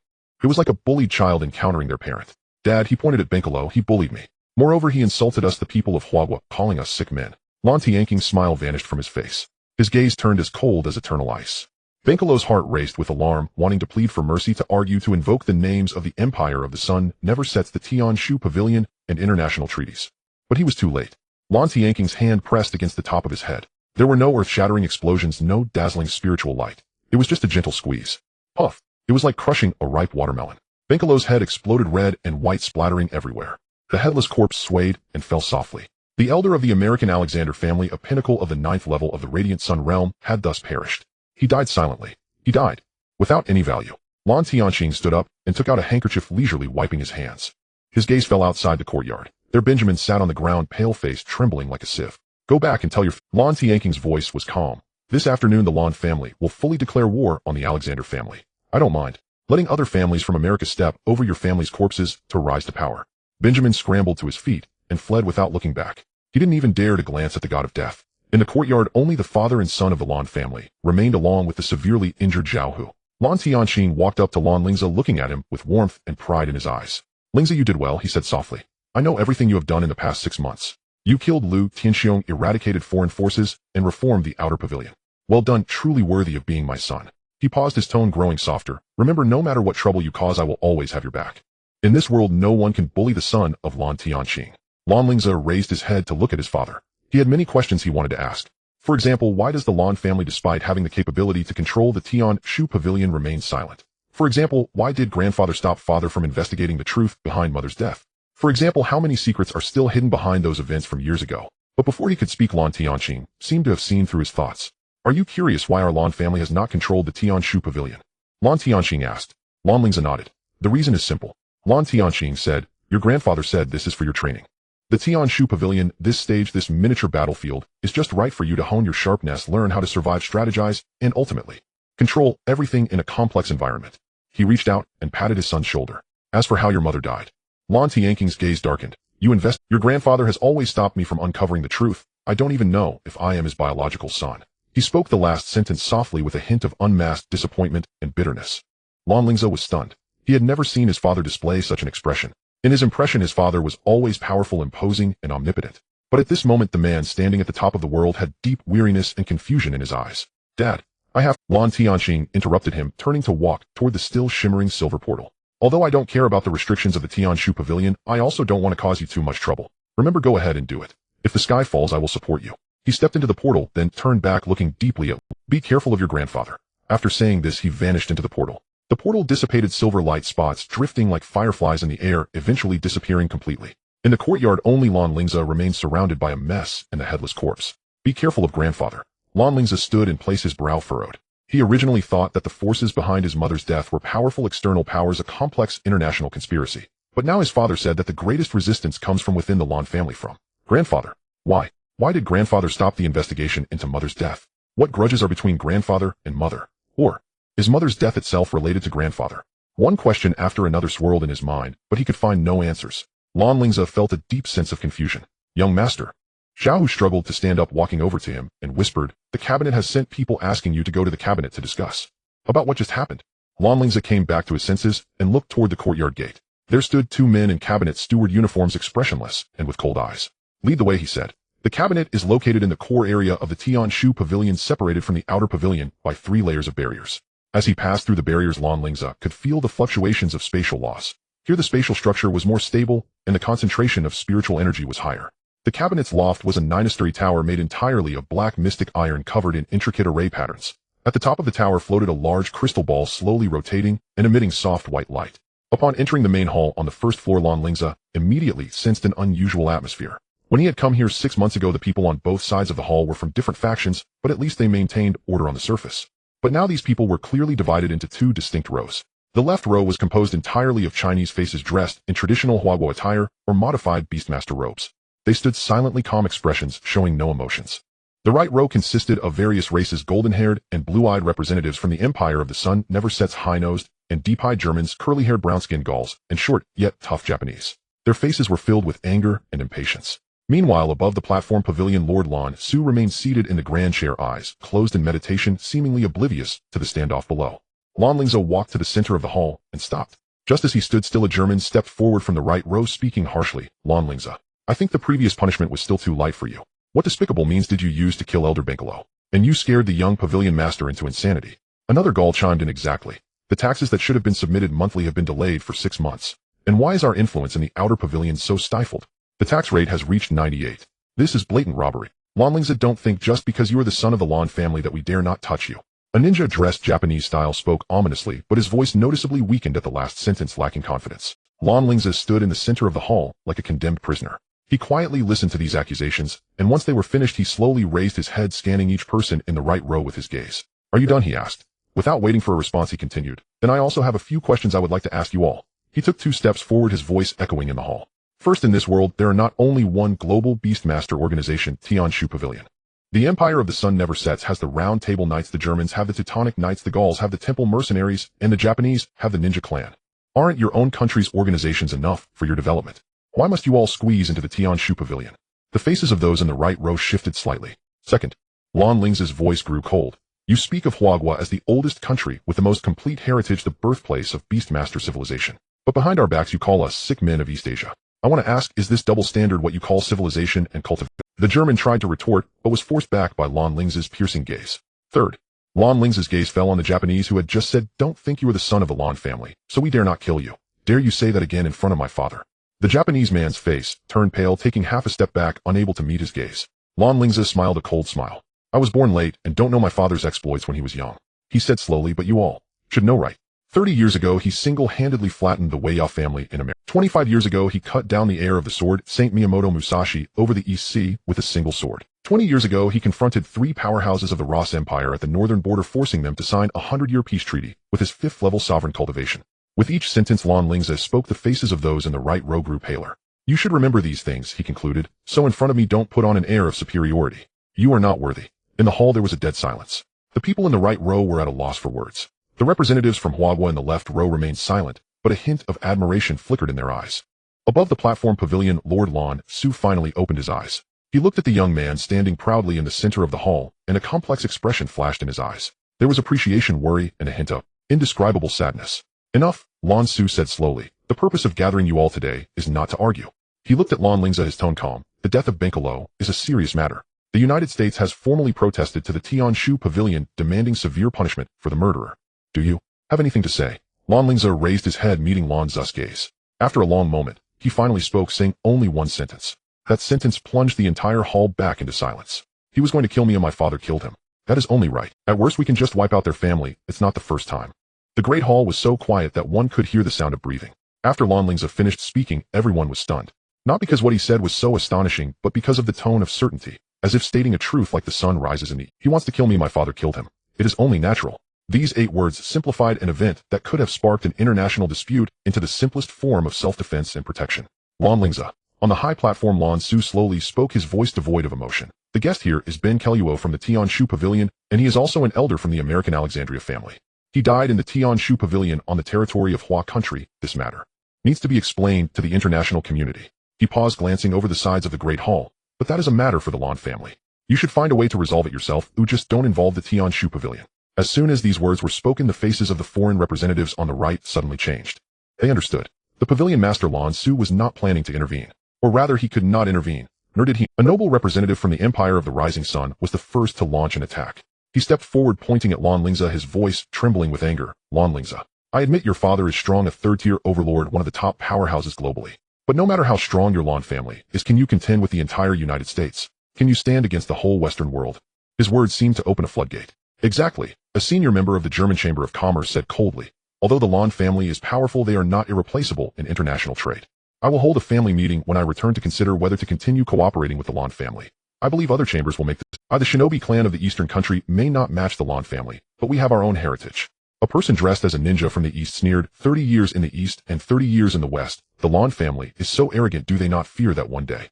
It was like a bullied child encountering their parent. Dad, he pointed at Benkalo, he bullied me. Moreover, he insulted us, the people of Huagua, calling us sick men. Lan Tianqing's smile vanished from his face. His gaze turned as cold as eternal ice. Benkalo's heart raced with alarm, wanting to plead for mercy, to argue, to invoke the names of the Empire of the Sun never sets, the Tianshu Pavilion, and international treaties. But he was too late. Lan Tianqing's hand pressed against the top of his head. There were no earth-shattering explosions, no dazzling spiritual light. It was just a gentle squeeze. Puff! It was like crushing a ripe watermelon. Benkalo's head exploded, red and white splattering everywhere. The headless corpse swayed and fell softly. The elder of the American Alexander family, a pinnacle of the 9th level of the Radiant Sun realm, had thus perished. He died silently. He died without any value. Lan Tianqing stood up and took out a handkerchief, leisurely wiping his hands. His gaze fell outside the courtyard. There Benjamin sat on the ground, pale-faced, trembling like a sieve. Go back and tell your Lan Tianqing's voice was calm. This afternoon the Lan family will fully declare war on the Alexander family. I don't mind letting other families from America step over your family's corpses to rise to power. Benjamin scrambled to his feet and fled without looking back. He didn't even dare to glance at the god of death. In the courtyard, only the father and son of the Lan family remained, along with the severely injured Zhao Hu. Lan Tianqing walked up to Lan Lingze, looking at him with warmth and pride in his eyes. Lingze, you did well, he said softly. I know everything you have done in the past 6 months. You killed Lu Tianxiong, eradicated foreign forces, and reformed the outer pavilion. Well done, truly worthy of being my son. He paused, his tone growing softer. Remember, no matter what trouble you cause, I will always have your back. In this world, no one can bully the son of Lan Tianqing. Lan Lingze raised his head to look at his father. He had many questions he wanted to ask. For example, why does the Lan family, despite having the capability to control the Tianshu Pavilion, remain silent? For example, why did grandfather stop father from investigating the truth behind mother's death? For example, how many secrets are still hidden behind those events from years ago? But before he could speak, Lan Tianqing seemed to have seen through his thoughts. Are you curious why our Lan family has not controlled the Tianshu Pavilion? Lan Tianqing asked. Lan Lingze nodded. The reason is simple. Lan Tianqing said, your grandfather said this is for your training. The Tianshu Pavilion, this stage, this miniature battlefield, is just right for you to hone your sharpness, learn how to survive, strategize, and ultimately control everything in a complex environment. He reached out and patted his son's shoulder. As for how your mother died, Lan Tianqing's gaze darkened. Your grandfather has always stopped me from uncovering the truth. I don't even know if I am his biological son. He spoke the last sentence softly with a hint of unmasked disappointment and bitterness. Lan Lingze was stunned. He had never seen his father display such an expression. In his impression, his father was always powerful, imposing, and omnipotent. But at this moment, the man standing at the top of the world had deep weariness and confusion in his eyes. Dad, Lan Tianqing interrupted him, turning to walk toward the still shimmering silver portal. Although I don't care about the restrictions of the Tianshu Pavilion, I also don't want to cause you too much trouble. Remember, go ahead and do it. If the sky falls, I will support you. He stepped into the portal, then turned back, looking deeply at. Be careful of your grandfather. After saying this, he vanished into the portal. The portal dissipated, silver light spots drifting like fireflies in the air, eventually disappearing completely. In the courtyard, only Lan Lingze remained, surrounded by a mess and the headless corpse. Be careful of grandfather. Lan Lingze stood in place, his brow furrowed. He originally thought that the forces behind his mother's death were powerful external powers, a complex international conspiracy. But now his father said that the greatest resistance comes from within the Lan family. From grandfather. Why? Why did grandfather stop the investigation into mother's death? What grudges are between grandfather and mother? Or is mother's death itself related to grandfather? One question after another swirled in his mind, but he could find no answers. Lan Lingze felt a deep sense of confusion. Young master. Zhao Hu struggled to stand up, walking over to him, and whispered, the cabinet has sent people asking you to go to the cabinet to discuss about what just happened. Lan Lingze came back to his senses and looked toward the courtyard gate. There stood 2 men in cabinet steward uniforms, expressionless and with cold eyes. Lead the way, he said. The cabinet is located in the core area of the Tianshu Pavilion, separated from the outer pavilion by 3 layers of barriers. As he passed through the barriers, Lan Lingze could feel the fluctuations of spatial loss. Here the spatial structure was more stable, and the concentration of spiritual energy was higher. The cabinet's loft was a 9-story tower made entirely of black mystic iron, covered in intricate array patterns. At the top of the tower floated a large crystal ball, slowly rotating and emitting soft white light. Upon entering the main hall on the first floor, Lan Lingze immediately sensed an unusual atmosphere. When he had come here 6 months ago, the people on both sides of the hall were from different factions, but at least they maintained order on the surface. But now these people were clearly divided into 2 distinct rows. The left row was composed entirely of Chinese faces dressed in traditional Huagua attire or modified Beastmaster robes. They stood silently, calm expressions, showing no emotions. The right row consisted of various races, golden-haired and blue-eyed representatives from the Empire of the Sun, never-sets, high-nosed, and deep-eyed Germans, curly-haired brown-skinned Gauls, and short, yet tough Japanese. Their faces were filled with anger and impatience. Meanwhile, above the platform pavilion, Lord Lan Su remained seated in the grand chair, eyes closed in meditation, seemingly oblivious to the standoff below. Lan Lingze walked to the center of the hall and stopped. Just as he stood still, a German stepped forward from the right row, speaking harshly. Lan Lingze, I think the previous punishment was still too light for you. What despicable means did you use to kill Elder Bankalo? And you scared the young pavilion master into insanity. Another Gaul chimed in. Exactly. The taxes that should have been submitted monthly have been delayed for 6 months. And why is our influence in the outer pavilion so stifled? The tax rate has reached 98. This is blatant robbery. Lan Lingze, don't think just because you are the son of the Lan family that we dare not touch you. A ninja dressed Japanese style spoke ominously, but his voice noticeably weakened at the last sentence, lacking confidence. Lan Lingze stood in the center of the hall like a condemned prisoner. He quietly listened to these accusations, and once they were finished, he slowly raised his head, scanning each person in the right row with his gaze. Are you done? He asked. Without waiting for a response, he continued. Then I also have a few questions I would like to ask you all. He took 2 steps forward, his voice echoing in the hall. First, in this world, there are not only one global Beastmaster organization, Tianshu Pavilion. The Empire of the Sun never sets has the Round Table Knights, the Germans have the Teutonic Knights, the Gauls have the Temple Mercenaries, and the Japanese have the Ninja Clan. Aren't your own country's organizations enough for your development? Why must you all squeeze into the Tianshu Pavilion? The faces of those in the right row shifted slightly. Second, Lan Lingze's voice grew cold. You speak of Huagua as the oldest country with the most complete heritage, the birthplace of Beastmaster civilization. But behind our backs you call us sick men of East Asia. I want to ask, is this double standard what you call civilization and cultivation? The German tried to retort, but was forced back by Lan Lingze's piercing gaze. Third, Lan Lingze's gaze fell on the Japanese, who had just said, don't think you are the son of the Lan family, so we dare not kill you. Dare you say that again in front of my father? The Japanese man's face turned pale, taking half a step back, unable to meet his gaze. Lan Lingze smiled a cold smile. I was born late and don't know my father's exploits when he was young. He said slowly, but you all should know, right? 30 years ago, he single-handedly flattened the Wei family in America. 25 years ago, he cut down the heir of the sword, Saint Miyamoto Musashi, over the East Sea with a single sword. 20 years ago, he confronted 3 powerhouses of the Ross Empire at the northern border, forcing them to sign a 100-year peace treaty with his 5th-level sovereign cultivation. With each sentence Lan Lingze spoke, the faces of those in the right row grew paler. You should remember these things, he concluded, so in front of me don't put on an air of superiority. You are not worthy. In the hall there was a dead silence. The people in the right row were at a loss for words. The representatives from Huagua in the left row remained silent, but a hint of admiration flickered in their eyes. Above the platform pavilion, Lord Lan Su finally opened his eyes. He looked at the young man standing proudly in the center of the hall, and a complex expression flashed in his eyes. There was appreciation, worry, and a hint of indescribable sadness. Enough, Lan Su said slowly. The purpose of gathering you all today is not to argue. He looked at Lan Lingze, his tone calm. The death of Bankalo is a serious matter. The United States has formally protested to the Tianshu Pavilion, demanding severe punishment for the murderer. Do you have anything to say? Lan Lingze raised his head, meeting Lan Zu's gaze. After a long moment, he finally spoke, saying only one sentence. That sentence plunged the entire hall back into silence. He was going to kill me and my father killed him. That is only right. At worst we can just wipe out their family. It's not the first time. The great hall was so quiet that one could hear the sound of breathing. After Lan Lingze finished speaking, everyone was stunned. Not because what he said was so astonishing, but because of the tone of certainty, as if stating a truth like the sun rises in the east. He wants to kill me, my father killed him. It is only natural. These 8 words simplified an event that could have sparked an international dispute into the simplest form of self-defense and protection. Lan Lingze. On the high platform, Lan Su slowly spoke, his voice devoid of emotion. The guest here is Ben Keluo from the Tianshu Pavilion, and he is also an elder from the American Alexandria family. He died in the Tianshu Pavilion on the territory of Hua country. This matter needs to be explained to the international community. He paused, glancing over the sides of the great hall. But that is a matter for the Lan family. You should find a way to resolve it yourself, or just don't involve the Tianshu Pavilion. As soon as these words were spoken, the faces of the foreign representatives on the right suddenly changed. They understood. The pavilion master Lan Su was not planning to intervene. Or rather, he could not intervene, nor did he. A noble representative from the Empire of the Rising Sun was the first to launch an attack. He stepped forward, pointing at Lan Lingze, his voice trembling with anger. Lan Lingze, I admit your father is strong, a 3rd-tier overlord, one of the top powerhouses globally. But no matter how strong your Lan family is, can you contend with the entire United States? Can you stand against the whole Western world? His words seemed to open a floodgate. Exactly, a senior member of the German Chamber of Commerce said coldly. Although the Lan family is powerful, they are not irreplaceable in international trade. I will hold a family meeting when I return to consider whether to continue cooperating with the Lan family. I believe other chambers will make this. The shinobi clan of the eastern country may not match the Lan family, but we have our own heritage. A person dressed as a ninja from the east sneered, 30 years in the east and 30 years in the west. The Lan family is so arrogant, do they not fear that one day?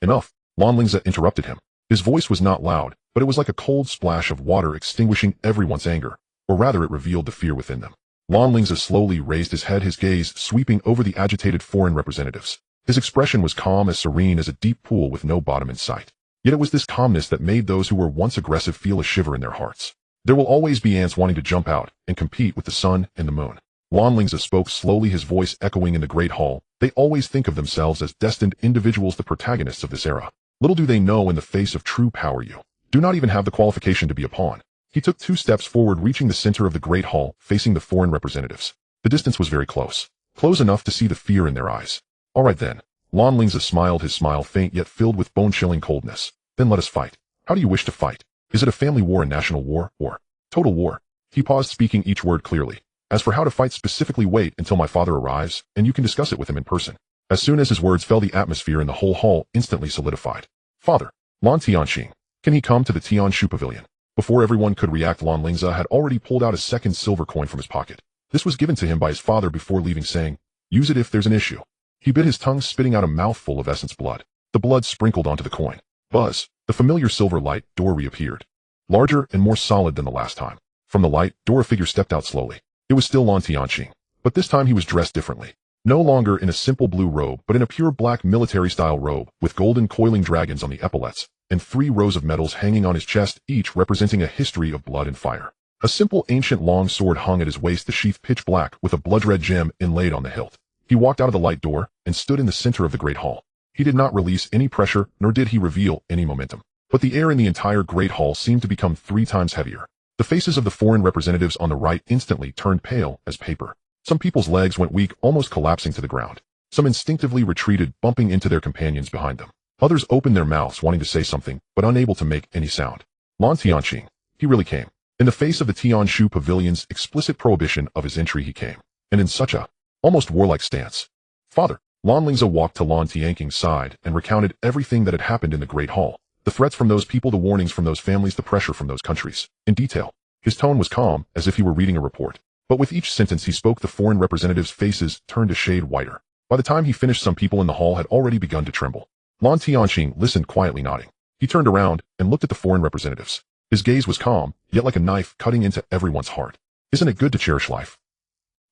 Enough, Lan Lingze interrupted him. His voice was not loud, but it was like a cold splash of water extinguishing everyone's anger, or rather it revealed the fear within them. Lan Lingze slowly raised his head, his gaze sweeping over the agitated foreign representatives. His expression was calm, as serene as a deep pool with no bottom in sight. Yet it was this calmness that made those who were once aggressive feel a shiver in their hearts. There will always be ants wanting to jump out and compete with the sun and the moon. Lan Lingze spoke slowly, his voice echoing in the great hall. They always think of themselves as destined individuals, the protagonists of this era. Little do they know, in the face of true power, you do not even have the qualification to be a pawn. He took 2 steps forward, reaching the center of the great hall, facing the foreign representatives. The distance was very close. Close enough to see the fear in their eyes. All right then. Lan Lingze smiled, his smile faint yet filled with bone-chilling coldness. Then let us fight. How do you wish to fight? Is it a family war, a national war, or total war? He paused, speaking each word clearly. As for how to fight specifically, wait until my father arrives, and you can discuss it with him in person. As soon as his words fell, the atmosphere in the whole hall instantly solidified. Father, Lan Tianxing, can he come to the Tianshu Pavilion? Before everyone could react, Lan Lingze had already pulled out a second silver coin from his pocket. This was given to him by his father before leaving, saying, use it if there's an issue. He bit his tongue, spitting out a mouthful of essence blood. The blood sprinkled onto the coin. Buzz, the familiar silver light door reappeared. Larger and more solid than the last time. From the light door, a figure stepped out slowly. It was still Lan Tianxing, but this time he was dressed differently. No longer in a simple blue robe, but in a pure black military-style robe, with golden coiling dragons on the epaulets, and 3 rows of medals hanging on his chest, each representing a history of blood and fire. A simple ancient long sword hung at his waist, the sheath pitch black, with a blood-red gem inlaid on the hilt. He walked out of the light door, and stood in the center of the great hall. He did not release any pressure, nor did he reveal any momentum. But the air in the entire great hall seemed to become 3 times heavier. The faces of the foreign representatives on the right instantly turned pale as paper. Some people's legs went weak, almost collapsing to the ground. Some instinctively retreated, bumping into their companions behind them. Others opened their mouths, wanting to say something, but unable to make any sound. Lan Tianxing, he really came. In the face of the Tianshu Pavilion's explicit prohibition of his entry, he came. And in such a almost warlike stance. Father, Lan Lingze walked to Lan Tianxing's side and recounted everything that had happened in the great hall. The threats from those people, the warnings from those families, the pressure from those countries. In detail. His tone was calm, as if he were reading a report. But with each sentence he spoke, the foreign representatives' faces turned a shade whiter. By the time he finished, some people in the hall had already begun to tremble. Lan Tianxing listened, quietly nodding. He turned around and looked at the foreign representatives. His gaze was calm, yet like a knife cutting into everyone's heart. Isn't it good to cherish life?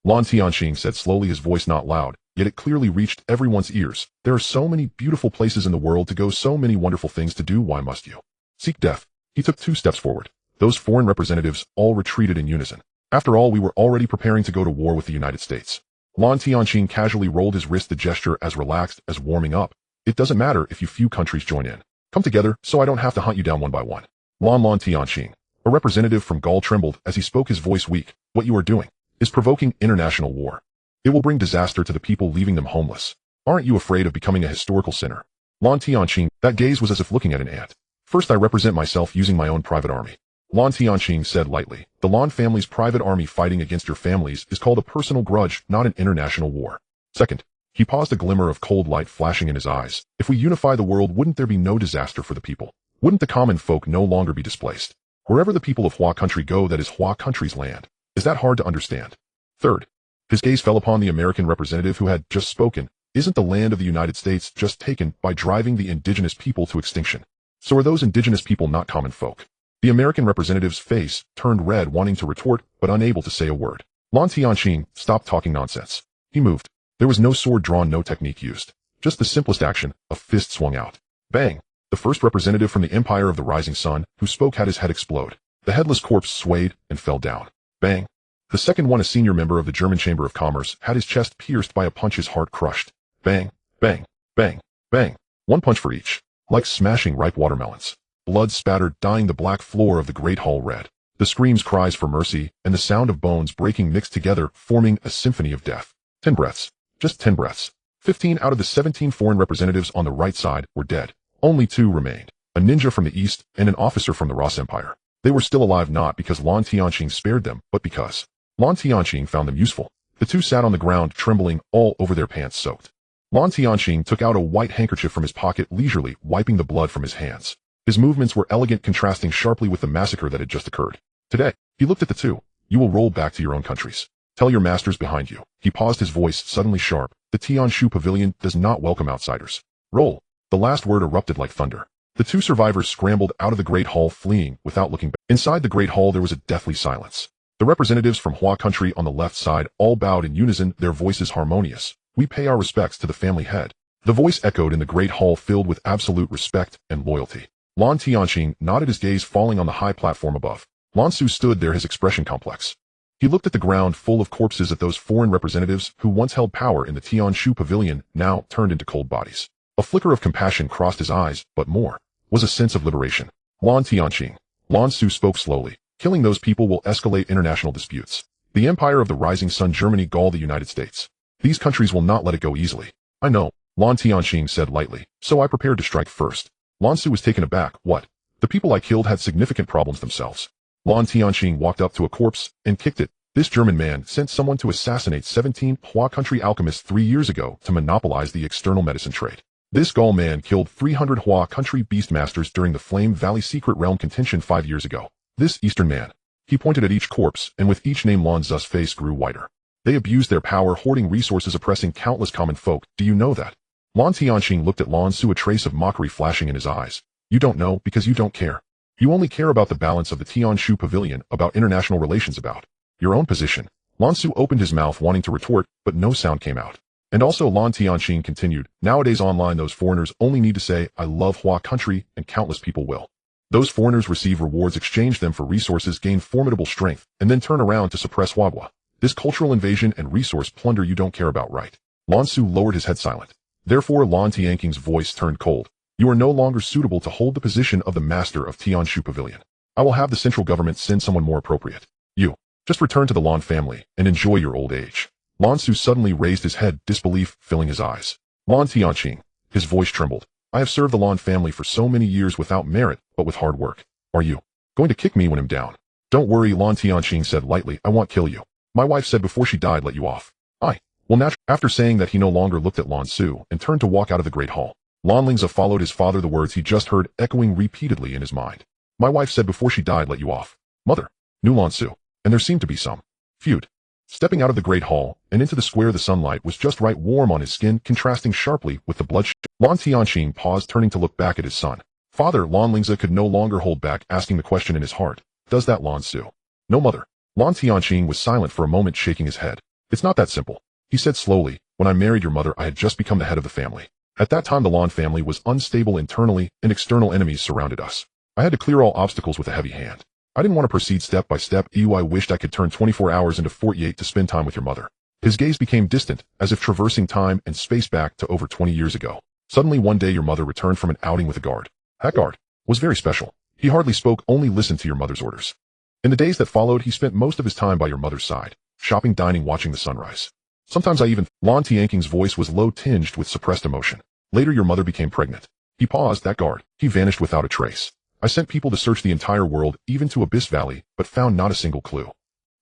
Lan Tianxing said slowly, his voice not loud, yet it clearly reached everyone's ears. There are so many beautiful places in the world to go, so many wonderful things to do. Why must you seek death? He took 2 steps forward. Those foreign representatives all retreated in unison. After all, we were already preparing to go to war with the United States. Lan Tianxing casually rolled his wrist, the gesture as relaxed as warming up. It doesn't matter if you few countries join in. Come together, so I don't have to hunt you down one by one. Lan Tianxing, a representative from Gaul, trembled as he spoke, his voice weak. What you are doing is provoking international war. It will bring disaster to the people, leaving them homeless. Aren't you afraid of becoming a historical sinner? Lan Tianxing, that gaze was as if looking at an ant. First, I represent myself using my own private army. Lan Tianxing said lightly. The Lan family's private army fighting against your families is called a personal grudge, not an international war. Second, he paused, a glimmer of cold light flashing in his eyes. If we unify the world, wouldn't there be no disaster for the people? Wouldn't the common folk no longer be displaced? Wherever the people of Hua country go, that is Hua country's land. Is that hard to understand? Third, his gaze fell upon the American representative who had just spoken. Isn't the land of the United States just taken by driving the indigenous people to extinction? So are those indigenous people not common folk? The American representative's face turned red, wanting to retort, but unable to say a word. Lan Tianxing stopped talking nonsense. He moved. There was no sword drawn, no technique used. Just the simplest action, a fist swung out. Bang! The first representative from the Empire of the Rising Sun who spoke had his head explode. The headless corpse swayed and fell down. Bang! The second one, a senior member of the German Chamber of Commerce, had his chest pierced by a punch, his heart crushed. Bang! Bang! Bang! Bang! 1 punch for each. Like smashing ripe watermelons. Blood spattered, dyeing the black floor of the great hall red. The screams, cries for mercy, and the sound of bones breaking mixed together, forming a symphony of death. 10 breaths. Just 10 breaths. 15 out of the 17 foreign representatives on the right side were dead. Only 2 remained. A ninja from the east and an officer from the Ross Empire. They were still alive, not because Lan Tianxing spared them, but because Lan Tianxing found them useful. The 2 sat on the ground, trembling, all over their pants soaked. Lan Tianxing took out a white handkerchief from his pocket, leisurely wiping the blood from his hands. His movements were elegant, contrasting sharply with the massacre that had just occurred. Today, he looked at the 2. You will roll back to your own countries. Tell your masters behind you. He paused, his voice suddenly sharp. The Tianshu Pavilion does not welcome outsiders. Roll. The last word erupted like thunder. The two survivors scrambled out of the Great Hall, fleeing without looking back. Inside the Great Hall, there was a deathly silence. The representatives from Hua country on the left side all bowed in unison, their voices harmonious. "We pay our respects to the family head." The voice echoed in the Great Hall, filled with absolute respect and loyalty. Lan Tianqing nodded, his gaze falling on the high platform above. Lan Su stood there, his expression complex. He looked at the ground full of corpses, at those foreign representatives who once held power in the Tianshu Pavilion, now turned into cold bodies. A flicker of compassion crossed his eyes, but more was a sense of liberation. Lan Tianqing. Lan Su spoke slowly. "Killing those people will escalate international disputes. The empire of the rising sun, Germany, Gaul, the United States. These countries will not let it go easily." "I know," Lan Tianqing said lightly, "so I prepared to strike first." Lan Su was taken aback. "What? The people I killed had significant problems themselves." Lan Tianqing walked up to a corpse and kicked it. "This German man sent someone to assassinate 17 Hua country alchemists 3 years ago to monopolize the external medicine trade. This Gaul man killed 300 Hua country beastmasters during the Flame Valley secret realm contention 5 years ago. This Eastern man." He pointed at each corpse, and with each name Lan Zu's face grew whiter. "They abused their power, hoarding resources, oppressing countless common folk. Do you know that?" Lan Tianqing looked at Lan Su, a trace of mockery flashing in his eyes. "You don't know because you don't care. You only care about the balance of the Tianshu Pavilion, about international relations, about your own position." Lan Su opened his mouth, wanting to retort, but no sound came out. And also Lan Tianqing continued, "Nowadays online, those foreigners only need to say, 'I love Hua country,' and countless people will. Those foreigners receive rewards, exchange them for resources, gain formidable strength, and then turn around to suppress Huagua. This cultural invasion and resource plunder you don't care about, right?" Lan Su lowered his head, silent. Therefore Lan Tianqing's voice turned cold. "You are no longer suitable to hold the position of the master of Tianshu Pavilion. I will have the central government send someone more appropriate. You just return to the Lan family and enjoy your old age." Lan Su suddenly raised his head, disbelief filling his eyes. "Lan Tianqing." His voice trembled. "I have served the Lan family for so many years without merit, but with hard work. Are you going to kick me when I'm down?" "Don't worry," Lan Tianqing said lightly. "I won't kill you. My wife said before she died, let you off. I will naturally." After saying that, he no longer looked at Lan Su and turned to walk out of the Great Hall. Lan Lingze followed his father, the words he just heard echoing repeatedly in his mind. "My wife said before she died, let you off. Mother." Knew Lan Su. And there seemed to be some feud. Stepping out of the Great Hall and into the square, the sunlight was just right, warm on his skin, contrasting sharply with the bloodshed. Lan Tianqing paused, turning to look back at his son. "Father," Lan Lingze could no longer hold back, asking the question in his heart. "Does that Lan Su?" "No, mother." Lan Tianqing was silent for a moment, shaking his head. "It's not that simple," he said slowly. "When I married your mother, I had just become the head of the family. At that time, the Lan family was unstable internally, and external enemies surrounded us. I had to clear all obstacles with a heavy hand. I didn't want to proceed step by step. I wished I could turn 24 hours into 48 to spend time with your mother." His gaze became distant, as if traversing time and space back to over 20 years ago. "Suddenly one day your mother returned from an outing with a guard. That guard was very special. He hardly spoke, only listened to your mother's orders. In the days that followed, he spent most of his time by your mother's side, shopping, dining, watching the sunrise. Sometimes I even..." Lan Tianqing's voice was low, tinged with suppressed emotion. "Later your mother became pregnant." He paused. "That guard, he vanished without a trace. I sent people to search the entire world, even to Abyss Valley, but found not a single clue."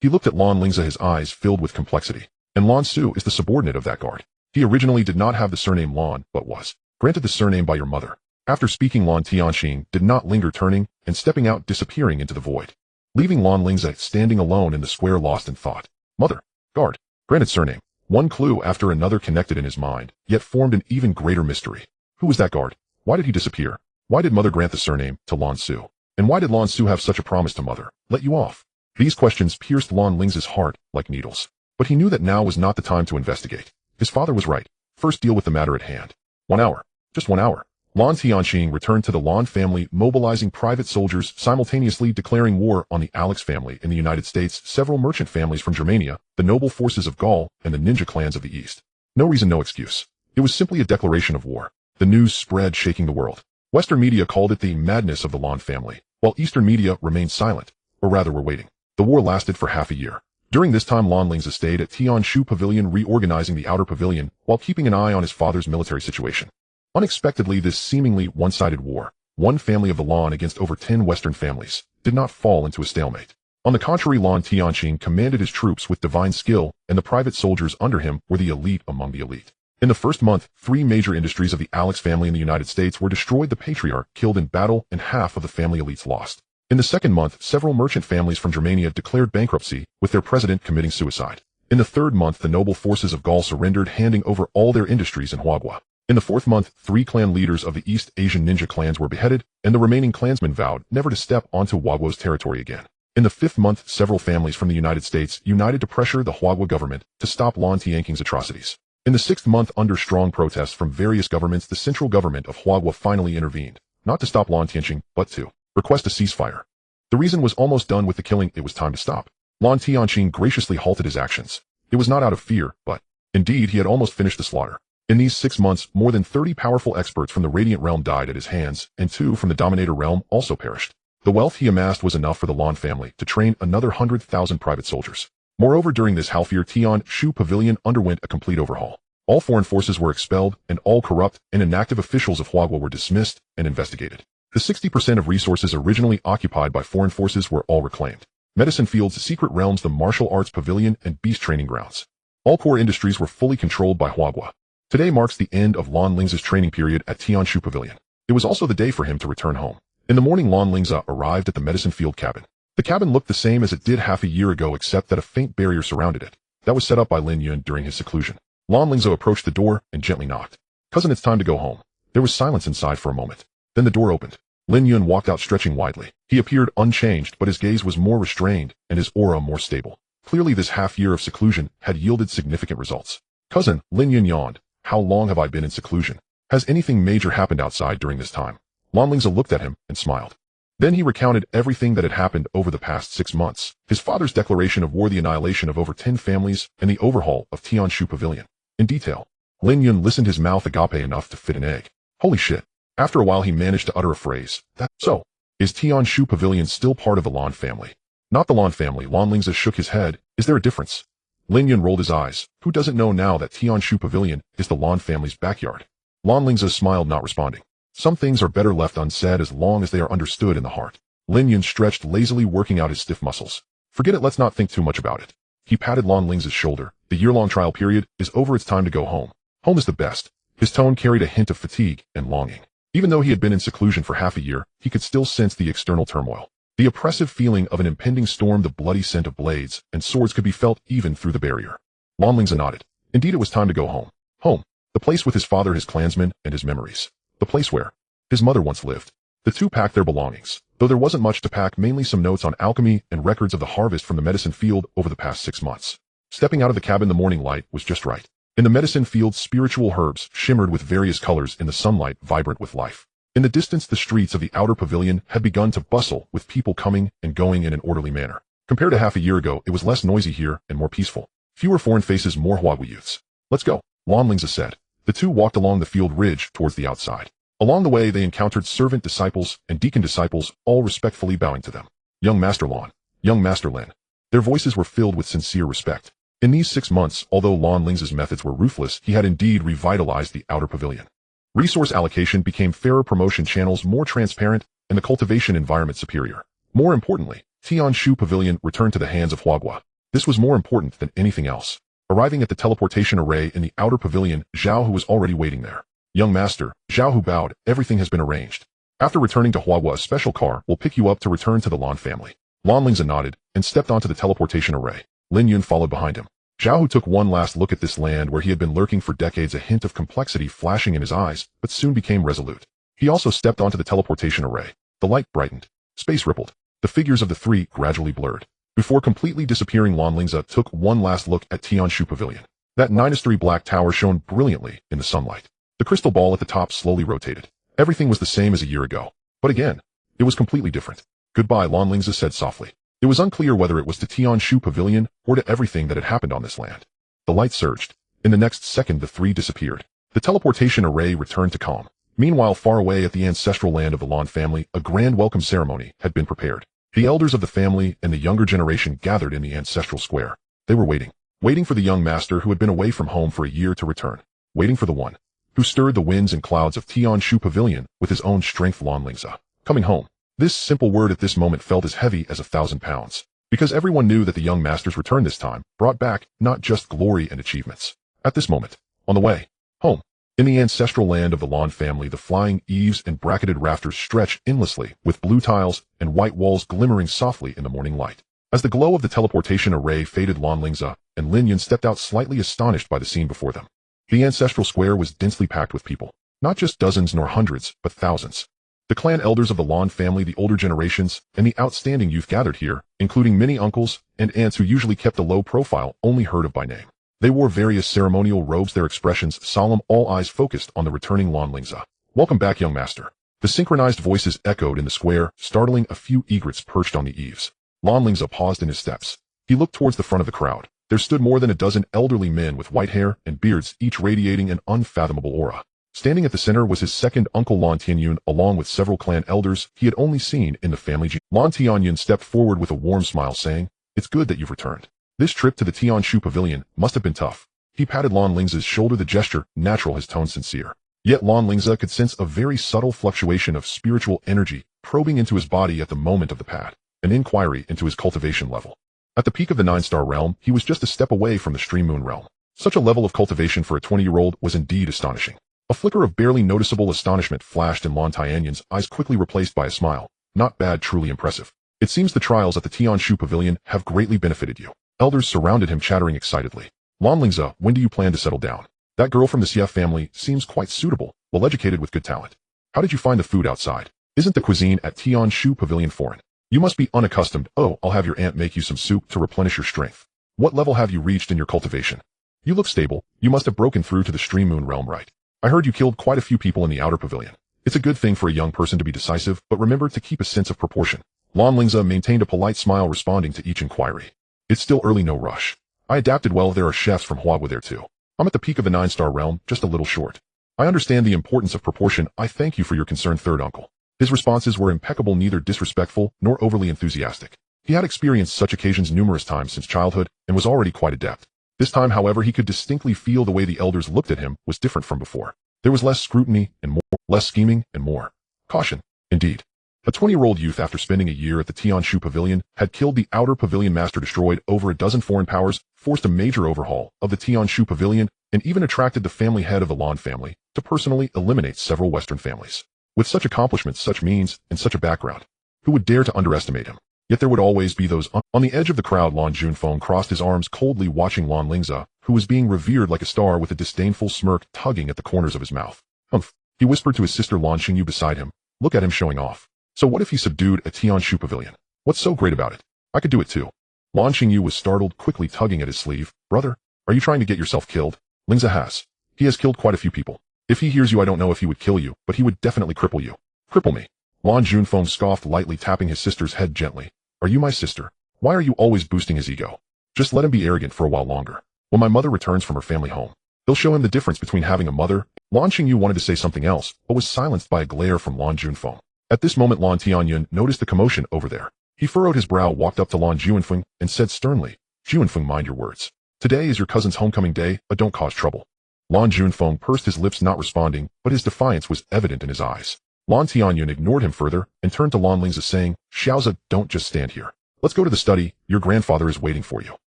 He looked at Lan Lingze, his eyes filled with complexity. "And Lan Su is the subordinate of that guard. He originally did not have the surname Lan, but was granted the surname by your mother." After speaking, Lan Tianqing did not linger, turning and stepping out, disappearing into the void, leaving Lan Lingze standing alone in the square, lost in thought. Mother, guard, granted surname. One clue after another connected in his mind, yet formed an even greater mystery. Who was that guard? Why did he disappear? Why did mother grant the surname to Lan Su? And why did Lan Su have such a promise to mother? Let you off. These questions pierced Lan Lingze's heart like needles. But he knew that now was not the time to investigate. His father was right. First deal with the matter at hand. 1 hour. Just 1 hour. Lan Tianqing returned to the Lan family, mobilizing private soldiers, simultaneously declaring war on the Alex family in the United States, several merchant families from Germania, the noble forces of Gaul, and the ninja clans of the East. No reason, no excuse. It was simply a declaration of war. The news spread, shaking the world. Western media called it the madness of the Lan family, while Eastern media remained silent, or rather were waiting. The war lasted for half a year. During this time, Lan Lingze stayed at Tianshu Pavilion, reorganizing the outer pavilion, while keeping an eye on his father's military situation. Unexpectedly, this seemingly one-sided war, one family of the Lan against over 10 Western families, did not fall into a stalemate. On the contrary, Lan Tianqing commanded his troops with divine skill, and the private soldiers under him were the elite among the elite. In the first month, 3 major industries of the Alex family in the United States were destroyed, the patriarch killed in battle, and half of the family elites lost. In the second month, several merchant families from Germania declared bankruptcy, with their president committing suicide. In the third month, the noble forces of Gaul surrendered, handing over all their industries in Huagua. In the 4th month, 3 clan leaders of the East Asian ninja clans were beheaded, and the remaining clansmen vowed never to step onto Huaguo's territory again. In the 5th month, several families from the United States united to pressure the Huaguo government to stop Lan Tianqing's atrocities. In the 6th month, under strong protests from various governments, the central government of Huaguo finally intervened, not to stop Lan Tianqing, but to request a ceasefire. The reason was almost done with the killing, it was time to stop. Lan Tianqing graciously halted his actions. It was not out of fear, but indeed he had almost finished the slaughter. In these 6 months, more than 30 powerful experts from the Radiant Realm died at his hands, and 2 from the Dominator realm also perished. The wealth he amassed was enough for the Lan family to train another 100,000 private soldiers. Moreover, during this half-year, Tian Shu Pavilion underwent a complete overhaul. All foreign forces were expelled, and all corrupt and inactive officials of Huaguo were dismissed and investigated. The 60% of resources originally occupied by foreign forces were all reclaimed. Medicine fields, secret realms, the martial arts pavilion, and beast training grounds. All core industries were fully controlled by Huaguo. Today marks the end of Lan Lingze's training period at Tian Shu Pavilion. It was also the day for him to return home. In the morning, Lan Lingze arrived at the medicine field cabin. The cabin looked the same as it did half a year ago, except that a faint barrier surrounded it. That was set up by Lin Yun during his seclusion. Lan Lingze approached the door and gently knocked. "Cousin, it's time to go home." There was silence inside for a moment. Then the door opened. Lin Yun walked out, stretching widely. He appeared unchanged, but his gaze was more restrained and his aura more stable. Clearly, this half year of seclusion had yielded significant results. "Cousin," Lin Yun yawned. "How long have I been in seclusion? Has anything major happened outside during this time?" Lan Lingze looked at him and smiled. Then he recounted everything that had happened over the past 6 months. His father's declaration of war, the annihilation of over 10 families, and the overhaul of Tian Shu Pavilion. In detail. Lin Yun listened, his mouth agape enough to fit an egg. Holy shit. After a while he managed to utter a phrase. So, is Tian Shu Pavilion still part of the Lan family? Not the Lan family. Lan Lingze shook his head. Is there a difference? Lin Yun rolled his eyes. Who doesn't know now that Tian Shu Pavilion is the Lan family's backyard? Lan Lingze smiled, not responding. Some things are better left unsaid as long as they are understood in the heart. Lin Yun stretched lazily, working out his stiff muscles. Forget it, let's not think too much about it. He patted Lan Lingze's shoulder. The year-long trial period is over, it's time to go home. Home is the best. His tone carried a hint of fatigue and longing. Even though he had been in seclusion for half a year, he could still sense the external turmoil. The oppressive feeling of an impending storm, the bloody scent of blades and swords could be felt even through the barrier. Lan Lingze nodded. Indeed, it was time to go home. Home. The place with his father, his clansmen, and his memories. The place where his mother once lived. The two packed their belongings, though there wasn't much to pack, mainly some notes on alchemy and records of the harvest from the medicine field over the past 6 months. Stepping out of the cabin, the morning light was just right. In the medicine field, spiritual herbs shimmered with various colors in the sunlight, vibrant with life. In the distance, the streets of the outer pavilion had begun to bustle with people coming and going in an orderly manner. Compared to half a year ago, it was less noisy here and more peaceful. Fewer foreign faces, more Huaguo youths. Let's go, Lan Lingze said. The two walked along the field ridge towards the outside. Along the way, they encountered servant disciples and deacon disciples, all respectfully bowing to them. Young Master Lan, young Master Lin. Their voices were filled with sincere respect. In these 6 months, although Lan Lingze's methods were ruthless, he had indeed revitalized the outer pavilion. Resource allocation became fairer, promotion channels more transparent, and the cultivation environment superior. More importantly, Tian Shu Pavilion returned to the hands of Huaguo. This was more important than anything else. Arriving at the teleportation array in the outer pavilion, Zhao Hu was already waiting there. Young Master, Zhao Hu bowed. Everything has been arranged. After returning to Huaguo, a special car will pick you up to return to the Lan family. Lan Lingze nodded and stepped onto the teleportation array. Lin Yun followed behind him. Zhao Hu took one last look at this land where he had been lurking for decades, a hint of complexity flashing in his eyes, but soon became resolute. He also stepped onto the teleportation array. The light brightened. Space rippled. The figures of the three gradually blurred. Before completely disappearing, Lan Lingze took one last look at Tian Shu Pavilion. That 9-story black tower shone brilliantly in the sunlight. The crystal ball at the top slowly rotated. Everything was the same as a year ago. But again, it was completely different. Goodbye, Lan Lingze said softly. It was unclear whether it was to Tian Shu Pavilion or to everything that had happened on this land. The light surged. In the next second, the three disappeared. The teleportation array returned to calm. Meanwhile, far away at the ancestral land of the Lan family, a grand welcome ceremony had been prepared. The elders of the family and the younger generation gathered in the ancestral square. They were waiting for the young master who had been away from home for a year to return. Waiting for the one who stirred the winds and clouds of Tian Shu Pavilion with his own strength, Lan Lingze. Coming home. This simple word at this moment felt as heavy as 1,000 pounds. Because everyone knew that the young master's return this time brought back not just glory and achievements. At this moment, on the way home, in the ancestral land of the Lan family, the flying eaves and bracketed rafters stretch endlessly, with blue tiles and white walls glimmering softly in the morning light. As the glow of the teleportation array faded, Lan Lingze and Lin Yun stepped out, slightly astonished by the scene before them. The ancestral square was densely packed with people. Not just dozens nor hundreds, but thousands. The clan elders of the Lan family, the older generations, and the outstanding youth gathered here, including many uncles and aunts who usually kept a low profile, only heard of by name. They wore various ceremonial robes, their expressions solemn, all eyes focused on the returning Lan Lingze. "Welcome back, young master." The synchronized voices echoed in the square, startling a few egrets perched on the eaves. Lan Lingze paused in his steps. He looked towards the front of the crowd. There stood more than a dozen elderly men with white hair and beards, each radiating an unfathomable aura. Standing at the center was his second uncle Lan Tianyun, along with several clan elders he had only seen in the family. Lan Tianyun stepped forward with a warm smile, saying, "It's good that you've returned. This trip to the Tianshu Pavilion must have been tough." He patted Lan Lingze's shoulder, the gesture natural, his tone sincere. Yet Lan Lingze could sense a very subtle fluctuation of spiritual energy probing into his body at the moment of the pad, an inquiry into his cultivation level. At the peak of the 9-star realm, he was just a step away from the Stream Moon realm. Such a level of cultivation for a 20-year-old was indeed astonishing. A flicker of barely noticeable astonishment flashed in Lan Tianyun's eyes, quickly replaced by a smile. "Not bad, truly impressive. It seems the trials at the Tianshu Pavilion have greatly benefited you." Elders surrounded him, chattering excitedly. "Lan Lingze, when do you plan to settle down? That girl from the Xie family seems quite suitable, well-educated with good talent. How did you find the food outside? Isn't the cuisine at Tianshu Pavilion foreign? You must be unaccustomed. Oh, I'll have your aunt make you some soup to replenish your strength. What level have you reached in your cultivation? You look stable. You must have broken through to the Stream Moon realm, right? I heard you killed quite a few people in the outer pavilion. It's a good thing for a young person to be decisive, but remember to keep a sense of proportion." Lan Lingze maintained a polite smile, responding to each inquiry. "It's still early, no rush. I adapted well. There are chefs from Huagua there too. I'm at the peak of the 9-star realm, just a little short. I understand the importance of proportion. I thank you for your concern, third uncle." His responses were impeccable, neither disrespectful nor overly enthusiastic. He had experienced such occasions numerous times since childhood and was already quite adept. This time, however, he could distinctly feel the way the elders looked at him was different from before. There was less scrutiny and more, less scheming and more caution. Indeed, a 20-year-old youth, after spending a year at the Tianshu Pavilion, had killed the outer pavilion master, destroyed over a dozen foreign powers, forced a major overhaul of the Tianshu Pavilion, and even attracted the family head of the Lan family to personally eliminate several Western families. With such accomplishments, such means, and such a background, who would dare to underestimate him? Yet there would always be those on the edge of the crowd. Lan Junfeng crossed his arms, coldly watching Lan Lingze, who was being revered like a star, with a disdainful smirk tugging at the corners of his mouth. "Humph," he whispered to his sister Lan Xingyu beside him. "Look at him showing off. So what if he subdued a Tianshu Pavilion? What's so great about it? I could do it too." Lan Xingyu was startled, quickly tugging at his sleeve. "Brother, are you trying to get yourself killed? Lingze has. He has killed quite a few people. If he hears you, I don't know if he would kill you, but he would definitely cripple you." "Cripple me?" Lan Junfeng scoffed, lightly tapping his sister's head gently. "Are you my sister? Why are you always boosting his ego? Just let him be arrogant for a while longer. When my mother returns from her family home, they'll show him the difference between having a mother." Lan Xingyu wanted to say something else, but was silenced by a glare from Lan Junfeng. At this moment, Lan Tianyun noticed the commotion over there. He furrowed his brow, walked up to Lan Junfeng, and said sternly, "Junfeng, mind your words. Today is your cousin's homecoming day, but don't cause trouble." Lan Junfeng pursed his lips, not responding, but his defiance was evident in his eyes. Lan Tianyun ignored him further and turned to Lan Lingze, saying, "Xiaoze, don't just stand here. Let's go to the study. Your grandfather is waiting for you.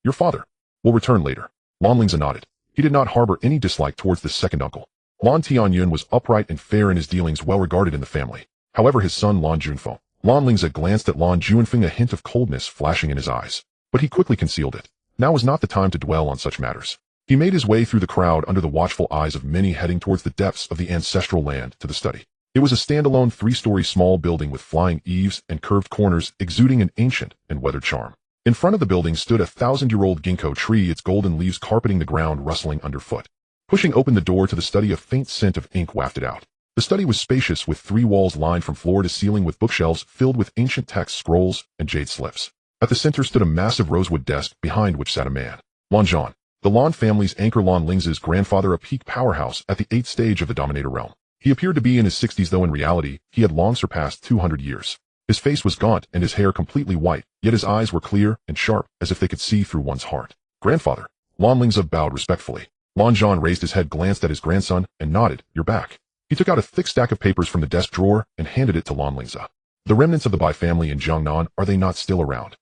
Your father will return later." Lan Lingze nodded. He did not harbor any dislike towards this second uncle. Lan Tianyun was upright and fair in his dealings, well regarded in the family. However, his son Lan Junfeng. Lan Lingze glanced at Lan Junfeng, a hint of coldness flashing in his eyes, but he quickly concealed it. Now was not the time to dwell on such matters. He made his way through the crowd under the watchful eyes of many, heading towards the depths of the ancestral land to the study. It was a standalone 3-story small building with flying eaves and curved corners, exuding an ancient and weathered charm. In front of the building stood a 1,000-year-old ginkgo tree, its golden leaves carpeting the ground, rustling underfoot. Pushing open the door to the study, a faint scent of ink wafted out. The study was spacious, with 3 walls lined from floor to ceiling with bookshelves filled with ancient texts, scrolls, and jade slips. At the center stood a massive rosewood desk, behind which sat a man. Lan Zhan, the Lan family's anchor, Lan Lingze's grandfather, a peak powerhouse at the 8th stage of the Dominator realm. He appeared to be in his 60s, though in reality, he had long surpassed 200 years. His face was gaunt and his hair completely white, yet his eyes were clear and sharp, as if they could see through one's heart. "Grandfather." Lan Lingze bowed respectfully. Lan Zhan raised his head, glanced at his grandson, and nodded. "You're back." He took out a thick stack of papers from the desk drawer and handed it to Lan Lingze. "The remnants of the Bai family in Jiangnan, are they not still around?"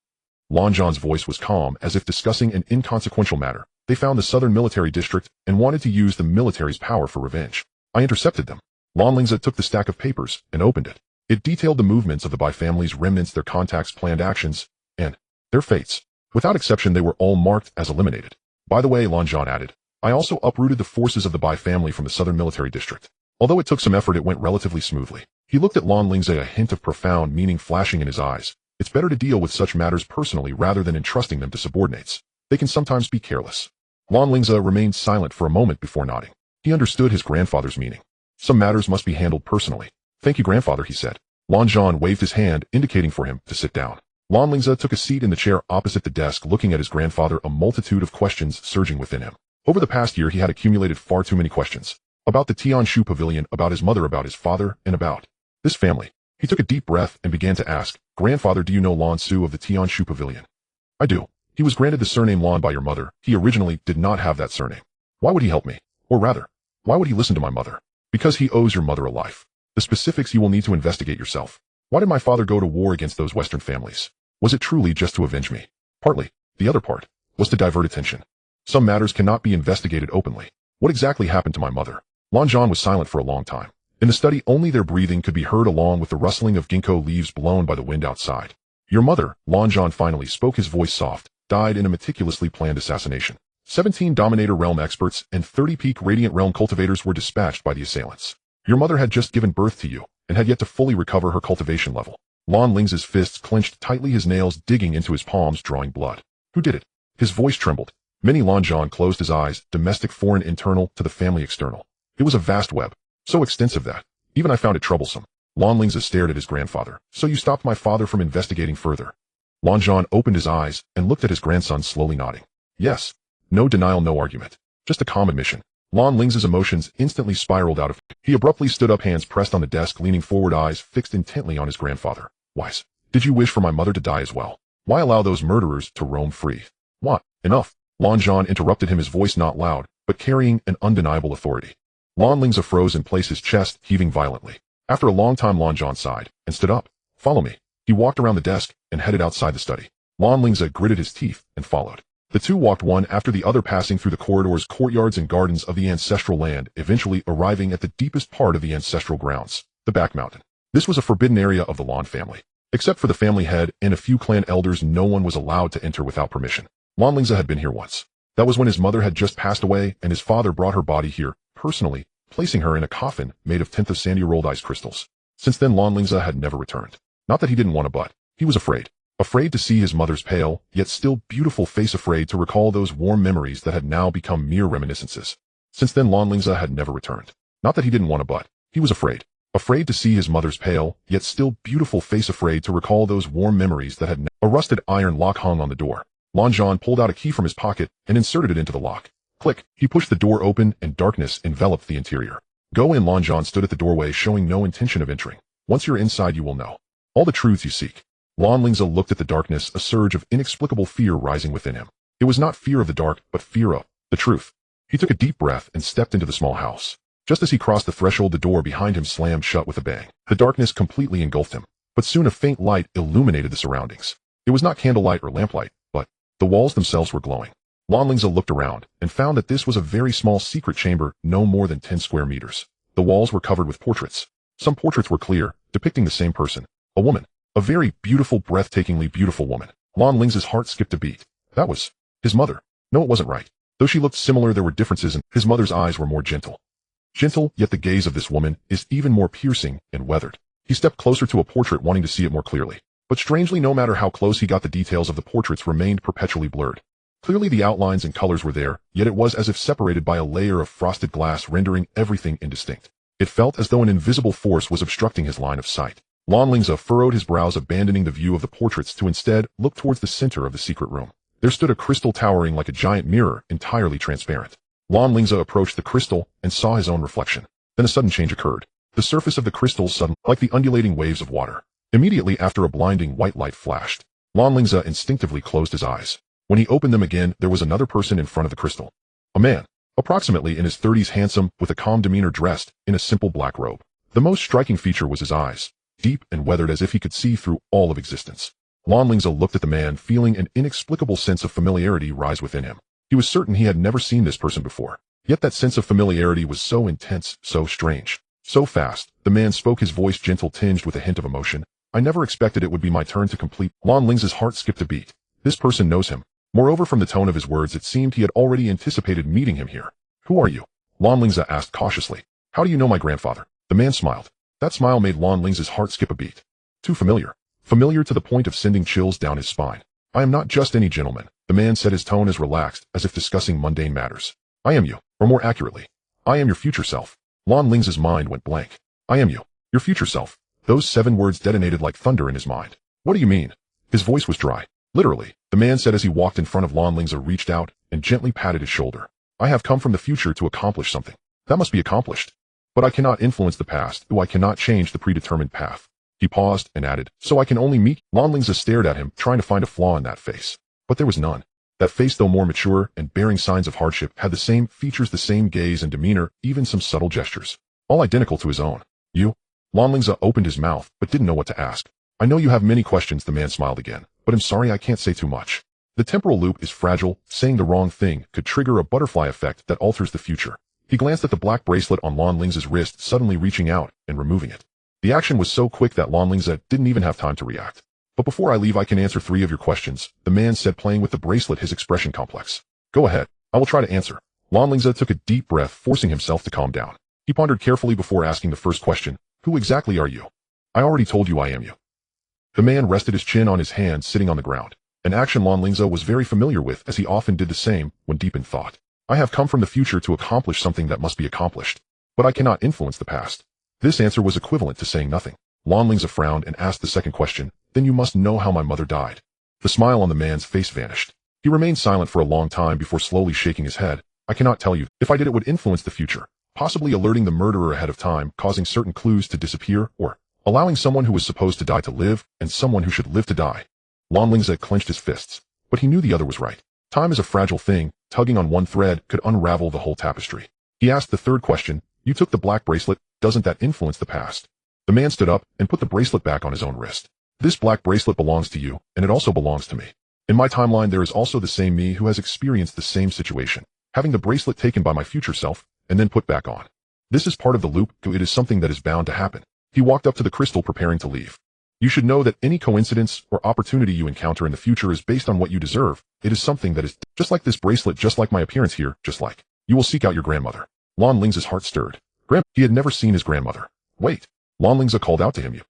Lan Zhan's voice was calm, as if discussing an inconsequential matter. "They found the southern military district and wanted to use the military's power for revenge. I intercepted them." Lan Lingze took the stack of papers and opened it. It detailed the movements of the Bai family's remnants, their contacts, planned actions, and their fates. Without exception, they were all marked as eliminated. "By the way," Lan Zhan added, I also uprooted the forces of the Bai family from the southern military district. Although it took some effort, it went relatively smoothly. He looked at Lan Lingze, a hint of profound meaning flashing in his eyes. It's better to deal with such matters personally rather than entrusting them to subordinates. They can sometimes be careless. Lan Lingze remained silent for a moment before nodding. He understood his grandfather's meaning. Some matters must be handled personally. Thank you, grandfather, he said. Lan Zhan waved his hand, indicating for him to sit down. Lan Lingze took a seat in the chair opposite the desk, looking at his grandfather, a multitude of questions surging within him. Over the past year, he had accumulated far too many questions. About the Tianshu Pavilion, about his mother, about his father, and about this family. He took a deep breath and began to ask, Grandfather, do you know Lan Su of the Tianshu Pavilion? I do. He was granted the surname Lan by your mother. He originally did not have that surname. Why would he help me? Or rather, why would he listen to my mother? Because he owes your mother a life. The specifics you will need to investigate yourself. Why did my father go to war against those Western families? Was it truly just to avenge me? Partly. The other part was to divert attention. Some matters cannot be investigated openly. What exactly happened to my mother? Lan Zhan was silent for a long time. In the study, only their breathing could be heard along with the rustling of ginkgo leaves blown by the wind outside. Your mother, Lan Zhan finally spoke, his voice soft, died in a meticulously planned assassination. 17 Dominator realm experts and 30 peak Radiant realm cultivators were dispatched by the assailants. Your mother had just given birth to you, and had yet to fully recover her cultivation level. Lan Lingze's fists clenched tightly, his nails digging into his palms, drawing blood. Who did it? His voice trembled. Many. Lan Zhan closed his eyes, domestic, foreign, internal, to the family, external. It was a vast web, so extensive that even I found it troublesome. Lan Lingze stared at his grandfather. So you stopped my father from investigating further? Lan Zhan opened his eyes and looked at his grandson, slowly nodding. Yes. No denial, no argument. Just a calm admission. Lan Lingze's emotions instantly spiraled out of him. He abruptly stood up, hands pressed on the desk, leaning forward, eyes fixed intently on his grandfather. Wise. Did you wish for my mother to die as well? Why allow those murderers to roam free? What? Enough. Lan Zhan interrupted him, his voice not loud, but carrying an undeniable authority. Lan Lingze froze in place, his chest heaving violently. After a long time, Lan Zhan sighed and stood up. Follow me. He walked around the desk and headed outside the study. Lan Lingze gritted his teeth and followed. The two walked one after the other, passing through the corridors, courtyards, and gardens of the ancestral land, eventually arriving at the deepest part of the ancestral grounds, the back mountain. This was a forbidden area of the Lan family. Except for the family head and a few clan elders, no one was allowed to enter without permission. Lan Lingze had been here once. That was when his mother had just passed away, and his father brought her body here, personally, placing her in a coffin made of 10th of sandy rolled ice crystals. Since then, Lan Lingze had never returned. Not that he didn't want to, but he was afraid. Afraid to see his mother's pale, yet still beautiful face, afraid to recall those warm memories that had now become mere reminiscences. Since then, Lan Lingze had never returned. Not that he didn't want to, but he was afraid. Afraid to see his mother's pale, yet still beautiful face, afraid to recall those warm memories that had a rusted iron lock hung on the door. Lan Zhan pulled out a key from his pocket and inserted it into the lock. Click. He pushed the door open and darkness enveloped the interior. Go in. Lan Zhan stood at the doorway, showing no intention of entering. Once you're inside, you will know all the truths you seek. Lan Lingze looked at the darkness, a surge of inexplicable fear rising within him. It was not fear of the dark, but fear of the truth. He took a deep breath and stepped into the small house. Just as he crossed the threshold, the door behind him slammed shut with a bang. The darkness completely engulfed him, but soon a faint light illuminated the surroundings. It was not candlelight or lamplight, but the walls themselves were glowing. Lan Lingze looked around and found that this was a very small secret chamber, no more than 10 square meters. The walls were covered with portraits. Some portraits were clear, depicting the same person, a woman. A very beautiful, breathtakingly beautiful woman. Lan Lingze's heart skipped a beat. That was his mother. No, it wasn't right. Though she looked similar, there were differences, and his mother's eyes were more gentle. Gentle, yet the gaze of this woman is even more piercing and weathered. He stepped closer to a portrait, wanting to see it more clearly. But strangely, no matter how close he got, the details of the portraits remained perpetually blurred. Clearly the outlines and colors were there, yet it was as if separated by a layer of frosted glass, rendering everything indistinct. It felt as though an invisible force was obstructing his line of sight. Lan Lingze furrowed his brows, abandoning the view of the portraits to instead look towards the center of the secret room. There stood a crystal towering like a giant mirror, entirely transparent. Lan Lingze approached the crystal and saw his own reflection. Then a sudden change occurred. The surface of the crystal suddenly, like the undulating waves of water. Immediately after, a blinding white light flashed. Lan Lingze instinctively closed his eyes. When he opened them again, there was another person in front of the crystal. A man, approximately in his 30s, handsome, with a calm demeanor, dressed in a simple black robe. The most striking feature was his eyes, deep and weathered as if he could see through all of existence. Lan Lingze looked at the man, feeling an inexplicable sense of familiarity rise within him. He was certain he had never seen this person before. Yet that sense of familiarity was so intense, so strange. So fast, the man spoke, his voice gentle, tinged with a hint of emotion. I never expected it would be my turn to complete. Lan Lingze's heart skipped a beat. This person knows him. Moreover, from the tone of his words, it seemed he had already anticipated meeting him here. Who are you? Lan Lingze asked cautiously. How do you know my grandfather? The man smiled. That smile made Lan Lingze's heart skip a beat. Too familiar. Familiar to the point of sending chills down his spine. I am not just any gentleman, the man said, his tone as relaxed as if discussing mundane matters. I am you, or more accurately, I am your future self. Lan Lingze's mind went blank. I am you, your future self. Those 7 words detonated like thunder in his mind. What do you mean? His voice was dry. Literally, the man said as he walked in front of Lan Lingze, reached out and gently patted his shoulder. I have come from the future to accomplish something. That must be accomplished. But I cannot influence the past, though I cannot change the predetermined path. He paused and added, so I can only meet. Lan Lingze stared at him, trying to find a flaw in that face. But there was none. That face, though more mature and bearing signs of hardship, had the same features, the same gaze and demeanor, even some subtle gestures. All identical to his own. You? Lan Lingze opened his mouth, but didn't know what to ask. I know you have many questions, the man smiled again, but I'm sorry I can't say too much. The temporal loop is fragile. Saying the wrong thing could trigger a butterfly effect that alters the future. He glanced at the black bracelet on Lan Lingze's wrist, suddenly reaching out and removing it. The action was so quick that Lan Lingze didn't even have time to react. But before I leave, I can answer 3 of your questions, the man said, playing with the bracelet, his expression complex. Go ahead. I will try to answer. Lan Lingze took a deep breath, forcing himself to calm down. He pondered carefully before asking the first question. Who exactly are you? I already told you I am you. The man rested his chin on his hand, sitting on the ground, an action Lan Lingze was very familiar with, as he often did the same when deep in thought. I have come from the future to accomplish something that must be accomplished. But I cannot influence the past. This answer was equivalent to saying nothing. Lan Lingze frowned and asked the second question. Then you must know how my mother died. The smile on the man's face vanished. He remained silent for a long time before slowly shaking his head. I cannot tell you. If I did, it would influence the future, possibly alerting the murderer ahead of time, causing certain clues to disappear, or allowing someone who was supposed to die to live, and someone who should live to die. Lan Lingze clenched his fists, but he knew the other was right. Time is a fragile thing. Tugging on one thread could unravel the whole tapestry. He asked the third question. You took the black bracelet. Doesn't that influence the past? The man stood up and put the bracelet back on his own wrist. This black bracelet belongs to you, and it also belongs to me. In my timeline, there is also the same me who has experienced the same situation, having the bracelet taken by my future self, and then put back on. This is part of the loop. It is something that is bound to happen. He walked up to the crystal, preparing to leave. You should know that any coincidence or opportunity you encounter in the future is based on what you deserve. It is something that is just like this bracelet, just like my appearance here, just like you will seek out your grandmother. Lan Lingze's heart stirred. He had never seen his grandmother. Wait. Lan Lingze called out to him.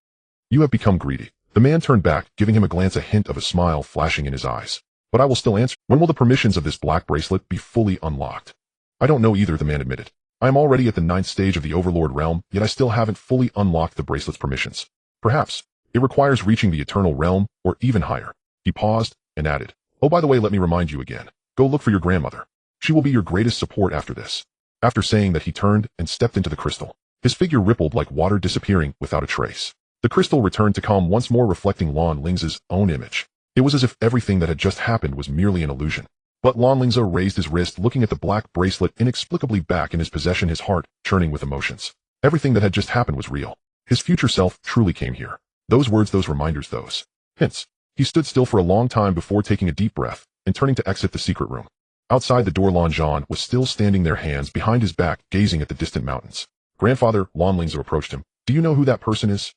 You have become greedy. The man turned back, giving him a glance, a hint of a smile flashing in his eyes. But I will still answer. When will the permissions of this black bracelet be fully unlocked? I don't know either, the man admitted. I am already at the 9th stage of the Overlord realm, yet I still haven't fully unlocked the bracelet's permissions. Perhaps it requires reaching the Eternal Realm, or even higher. He paused and added, oh, by the way, let me remind you again. Go look for your grandmother. She will be your greatest support after this. After saying that, he turned and stepped into the crystal. His figure rippled like water, disappearing without a trace. The crystal returned to calm once more, reflecting Lan Lingze's own image. It was as if everything that had just happened was merely an illusion. But Lan Lingze raised his wrist, looking at the black bracelet inexplicably back in his possession, his heart churning with emotions. Everything that had just happened was real. His future self truly came here. Those words, those reminders, those hints. He stood still for a long time before taking a deep breath and turning to exit the secret room. Outside the door, Lan Zhan was still standing there, hands behind his back, gazing at the distant mountains. Grandfather, Lan Lingze approached him. Do you know who that person is?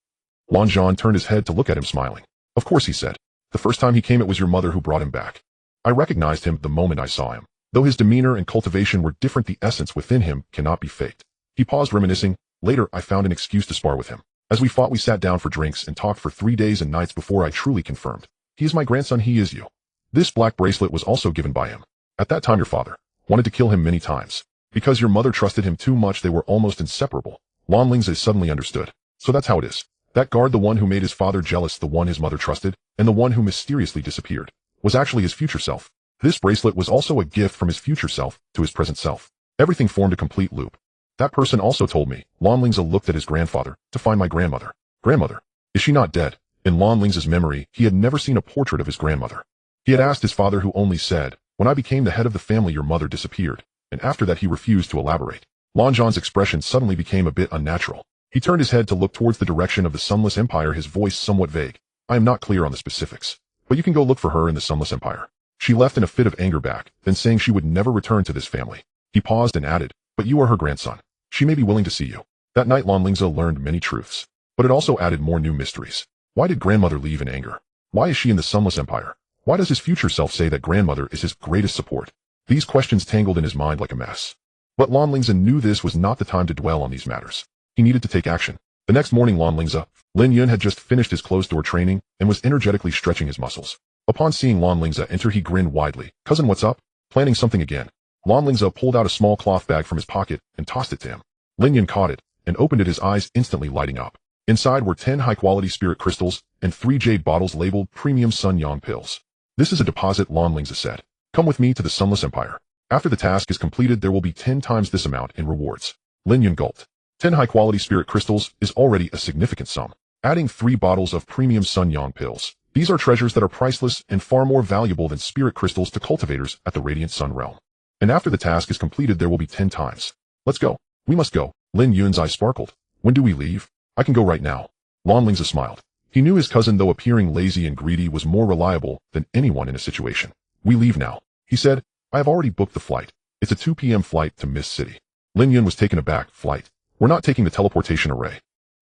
Lan Zhan turned his head to look at him, smiling. Of course, he said. The first time he came, it was your mother who brought him back. I recognized him the moment I saw him. Though his demeanor and cultivation were different, the essence within him cannot be faked. He paused, reminiscing. Later, I found an excuse to spar with him. As we fought, we sat down for drinks and talked for 3 days and nights before I truly confirmed. He is my grandson, he is you. This black bracelet was also given by him. At that time, your father wanted to kill him many times. Because your mother trusted him too much, they were almost inseparable. Lan Lingze suddenly understood. So that's how it is. That guard, the one who made his father jealous, the one his mother trusted, and the one who mysteriously disappeared, was actually his future self. This bracelet was also a gift from his future self to his present self. Everything formed a complete loop. That person also told me. Lan Lingze looked at his grandfather to find my grandmother. Grandmother? Is she not dead? In Lan Lingze's memory, he had never seen a portrait of his grandmother. He had asked his father, who only said, when I became the head of the family, your mother disappeared, and after that he refused to elaborate. Lan Zhan's expression suddenly became a bit unnatural. He turned his head to look towards the direction of the Sunless Empire, his voice somewhat vague. I am not clear on the specifics, but you can go look for her in the Sunless Empire. She left in a fit of anger back, then saying she would never return to this family. He paused and added, but you are her grandson. She may be willing to see you. That night, Lan Lingze learned many truths, but it also added more new mysteries. Why did grandmother leave in anger? Why is she in the Sunless Empire? Why does his future self say that grandmother is his greatest support? These questions tangled in his mind like a mess. But Lan Lingze knew this was not the time to dwell on these matters. He needed to take action. The next morning, Lan Lingze, Lin Yun had just finished his closed-door training and was energetically stretching his muscles. Upon seeing Lan Lingze enter, he grinned widely. "Cousin, what's up? Planning something again?" Lan Lingze pulled out a small cloth bag from his pocket and tossed it to him. Lin Yun caught it and opened it, his eyes instantly lighting up. Inside were 10 high-quality spirit crystals and 3 jade bottles labeled Premium Sun Yang Pills. "This is a deposit," Lan Lingze said. "Come with me to the Sunless Empire. After the task is completed, there will be 10 times this amount in rewards." Lin Yun gulped. 10 high-quality spirit crystals is already a significant sum. Adding 3 bottles of Premium Sun Yang Pills. These are treasures that are priceless and far more valuable than spirit crystals to cultivators at the Radiant Sun Realm. And after the task is completed, there will be 10 times. "Let's go. We must go." Lin Yun's eyes sparkled. "When do we leave?" "I can go right now." Lan Lingze smiled. He knew his cousin, though appearing lazy and greedy, was more reliable than anyone in a situation. "We leave now," he said. "I have already booked the flight. It's a 2 p.m. flight to Mist City." Lin Yun was taken aback. "Flight? We're not taking the teleportation array."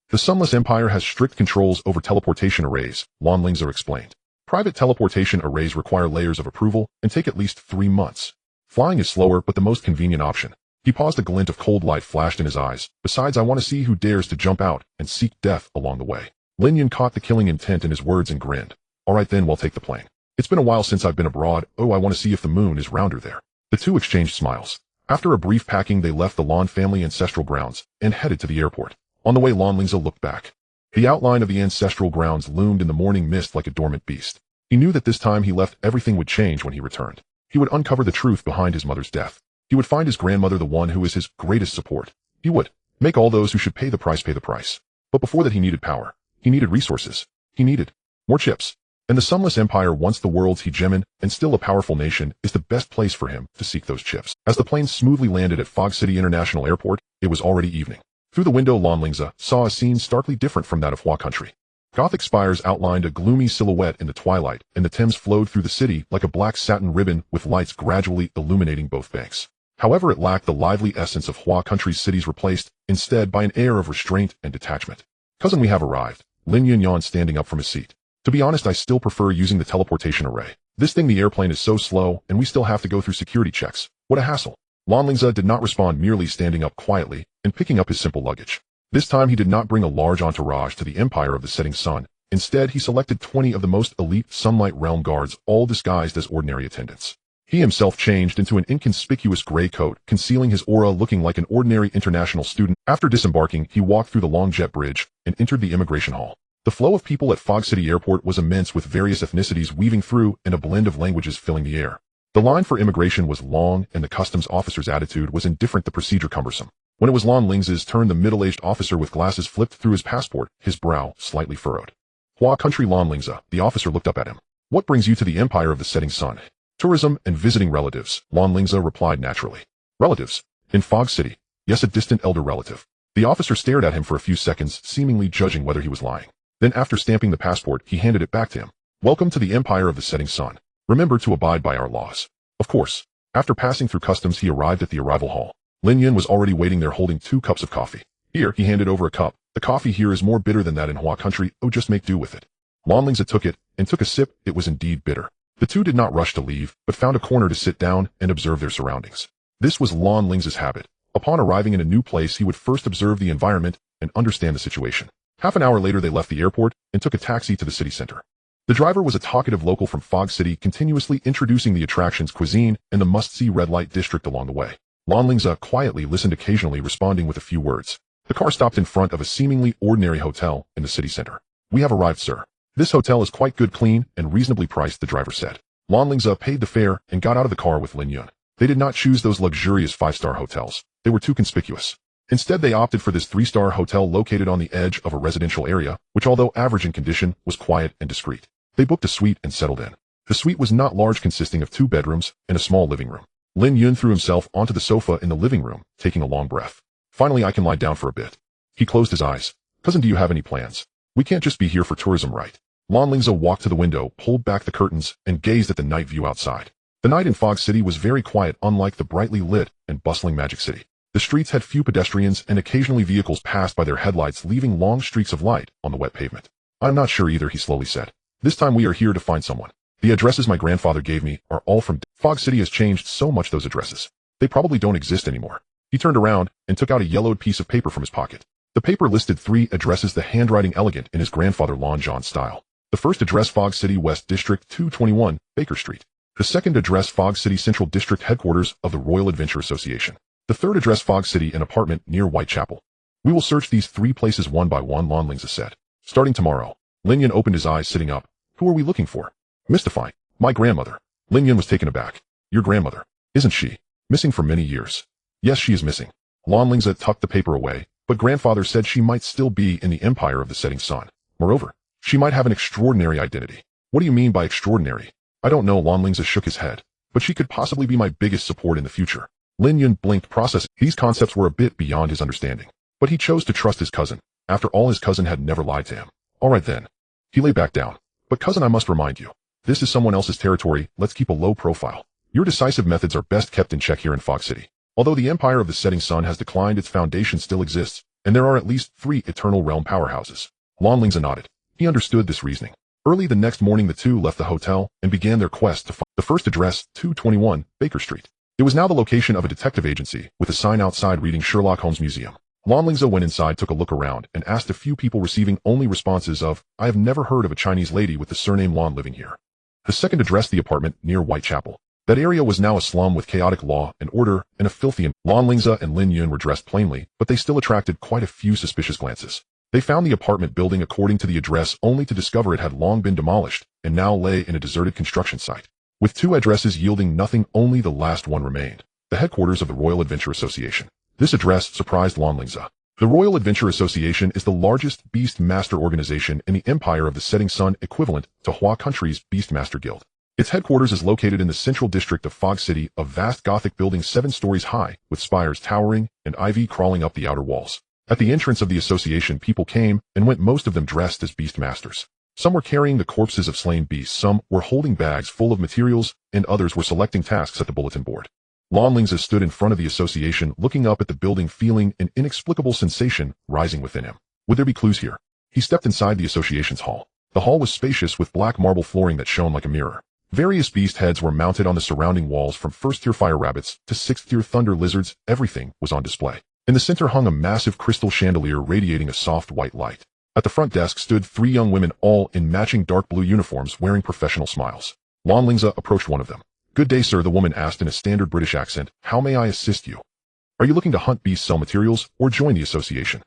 "The Sunless Empire has strict controls over teleportation arrays," Lan Lingze explained. "Private teleportation arrays require layers of approval and take at least 3 months. Flying is slower but the most convenient option." He paused. A glint of cold light flashed in his eyes. "Besides, I want to see who dares to jump out and seek death along the way." Lin Yun caught the killing intent in his words and grinned. "All right then, we'll take the plane. It's been a while since I've been abroad. Oh, I want to see if the moon is rounder there." The two exchanged smiles. After a brief packing, they left the Lan family ancestral grounds and headed to the airport. On the way, Lan Lingze looked back. The outline of the ancestral grounds loomed in the morning mist like a dormant beast. He knew that this time he left, everything would change when he returned. He would uncover the truth behind his mother's death. He would find his grandmother, the one who is his greatest support. He would make all those who should pay the price pay the price. But before that, he needed power. He needed resources. He needed more chips. And the Sunless Empire, once the world's hegemon and still a powerful nation, is the best place for him to seek those chips. As the plane smoothly landed at Fog City International Airport, it was already evening. Through the window, Lan Lingze saw a scene starkly different from that of Hua country. Gothic spires outlined a gloomy silhouette in the twilight, and the Thames flowed through the city like a black satin ribbon with lights gradually illuminating both banks. However, it lacked the lively essence of Hua country's cities, replaced instead by an air of restraint and detachment. "Cousin, we have arrived." Lin Yun yawned, standing up from his seat. "To be honest, I still prefer using the teleportation array. This thing, the airplane, is so slow, and we still have to go through security checks. What a hassle." Lan Lingze did not respond, merely standing up quietly and picking up his simple luggage. This time he did not bring a large entourage to the Empire of the Setting Sun. Instead, he selected 20 of the most elite Sunlight Realm guards, all disguised as ordinary attendants. He himself changed into an inconspicuous gray coat, concealing his aura, looking like an ordinary international student. After disembarking, he walked through the long jet bridge and entered the immigration hall. The flow of people at Fog City Airport was immense, with various ethnicities weaving through and a blend of languages filling the air. The line for immigration was long, and the customs officer's attitude was indifferent, the procedure cumbersome. When it was Lan Lingze's turn, the middle-aged officer with glasses flipped through his passport, his brow slightly furrowed. "Hua country, Lan Lingze." The officer looked up at him. "What brings you to the Empire of the Setting Sun?" "Tourism and visiting relatives," Lan Lingze replied naturally. "Relatives? In Fog City?" "Yes, a distant elder relative." The officer stared at him for a few seconds, seemingly judging whether he was lying. Then, after stamping the passport, he handed it back to him. "Welcome to the Empire of the Setting Sun. Remember to abide by our laws." Of course. After passing through customs, he arrived at the arrival hall. Lin Yun was already waiting there, holding 2 cups of coffee. "Here," he handed over a cup. "The coffee here is more bitter than that in Hua country. Oh, just make do with it." Lan Lingze took it and took a sip. It was indeed bitter. The two did not rush to leave, but found a corner to sit down and observe their surroundings. This was Lan Lingze's habit. Upon arriving in a new place, he would first observe the environment and understand the situation. Half an hour later, they left the airport and took a taxi to the city center. The driver was a talkative local from Fog City, continuously introducing the attractions, cuisine, and the must-see red light district along the way. Lan Lingze quietly listened, occasionally responding with a few words. The car stopped in front of a seemingly ordinary hotel in the city center. "We have arrived, sir. This hotel is quite good, clean, and reasonably priced," the driver said. Lan Lingze paid the fare and got out of the car with Lin Yun. They did not choose those luxurious 5-star hotels. They were too conspicuous. Instead, they opted for this 3-star hotel located on the edge of a residential area, which, although average in condition, was quiet and discreet. They booked a suite and settled in. The suite was not large, consisting of 2 bedrooms and a small living room. Lin Yun threw himself onto the sofa in the living room, taking a long breath. "Finally, I can lie down for a bit." He closed his eyes. "Cousin, do you have any plans? We can't just be here for tourism, right?" Lan Lingze walked to the window, pulled back the curtains, and gazed at the night view outside. The night in Fog City was very quiet, unlike the brightly lit and bustling Magic City. The streets had few pedestrians, and occasionally vehicles passed by their headlights, leaving long streaks of light on the wet pavement. "I'm not sure either," he slowly said. "This time we are here to find someone." The addresses my grandfather gave me are all from Fog City has changed so much those addresses. They probably don't exist anymore. He turned around and took out a yellowed piece of paper from his pocket. The paper listed 3 addresses, the handwriting elegant in his grandfather Lon John style. The first address, Fog City West District 221, Baker Street. The second address, Fog City Central District Headquarters of the Royal Adventure Association. The third address, Fog City, an apartment near Whitechapel. We will search these 3 places one by one, Lan Lingze said. Starting tomorrow. Lin Yun opened his eyes, sitting up. Who are we looking for? Mystifying. My grandmother. Lin Yun was taken aback. Your grandmother. Isn't she? Missing for many years. Yes, she is missing. Lan Lingze tucked the paper away, but grandfather said she might still be in the empire of the setting sun. Moreover, she might have an extraordinary identity. What do you mean by extraordinary? I don't know. Lan Lingze shook his head. But she could possibly be my biggest support in the future. Lin Yun blinked, processing. These concepts were a bit beyond his understanding. But he chose to trust his cousin. After all, his cousin had never lied to him. All right then. He lay back down. But cousin, I must remind you. This is someone else's territory. Let's keep a low profile. Your decisive methods are best kept in check here in Fog City. Although the empire of the setting sun has declined, its foundation still exists, and there are at least 3 eternal realm powerhouses. Lan Lingze nodded. He understood this reasoning. Early the next morning, the two left the hotel and began their quest to find the first address, 221 Baker Street. It was now the location of a detective agency, with a sign outside reading Sherlock Holmes Museum. Lan Lingze went inside, took a look around, and asked a few people, receiving only responses of, I have never heard of a Chinese lady with the surname Lan living here. The second address, the apartment near Whitechapel. That area was now a slum with chaotic law and order and a filthy. Lan Lingze and Lin Yun were dressed plainly, but they still attracted quite a few suspicious glances. They found the apartment building according to the address, only to discover it had long been demolished and now lay in a deserted construction site. With 2 addresses yielding nothing, only the last one remained, the headquarters of the Royal Adventure Association. This address surprised Lan Lingze. The Royal Adventure Association is the largest beast master organization in the Empire of the Setting Sun, equivalent to Hua Country's Beastmaster Guild. Its headquarters is located in the central district of Fog City, a vast Gothic building 7 stories high, with spires towering and ivy crawling up the outer walls. At the entrance of the association, people came and went, most of them dressed as beastmasters. Some were carrying the corpses of slain beasts, some were holding bags full of materials, and others were selecting tasks at the bulletin board. Lan Lingze stood in front of the association, looking up at the building, feeling an inexplicable sensation rising within him. Would there be clues here? He stepped inside the association's hall. The hall was spacious, with black marble flooring that shone like a mirror. Various beast heads were mounted on the surrounding walls, from 1st-tier fire rabbits to 6th-tier thunder lizards. Everything was on display. In the center hung a massive crystal chandelier radiating a soft white light. At the front desk stood 3 young women, all in matching dark blue uniforms, wearing professional smiles. Lan Lingze approached one of them. Good day, sir, the woman asked in a standard British accent. How may I assist you? Are you looking to hunt beasts, sell materials, or join the association?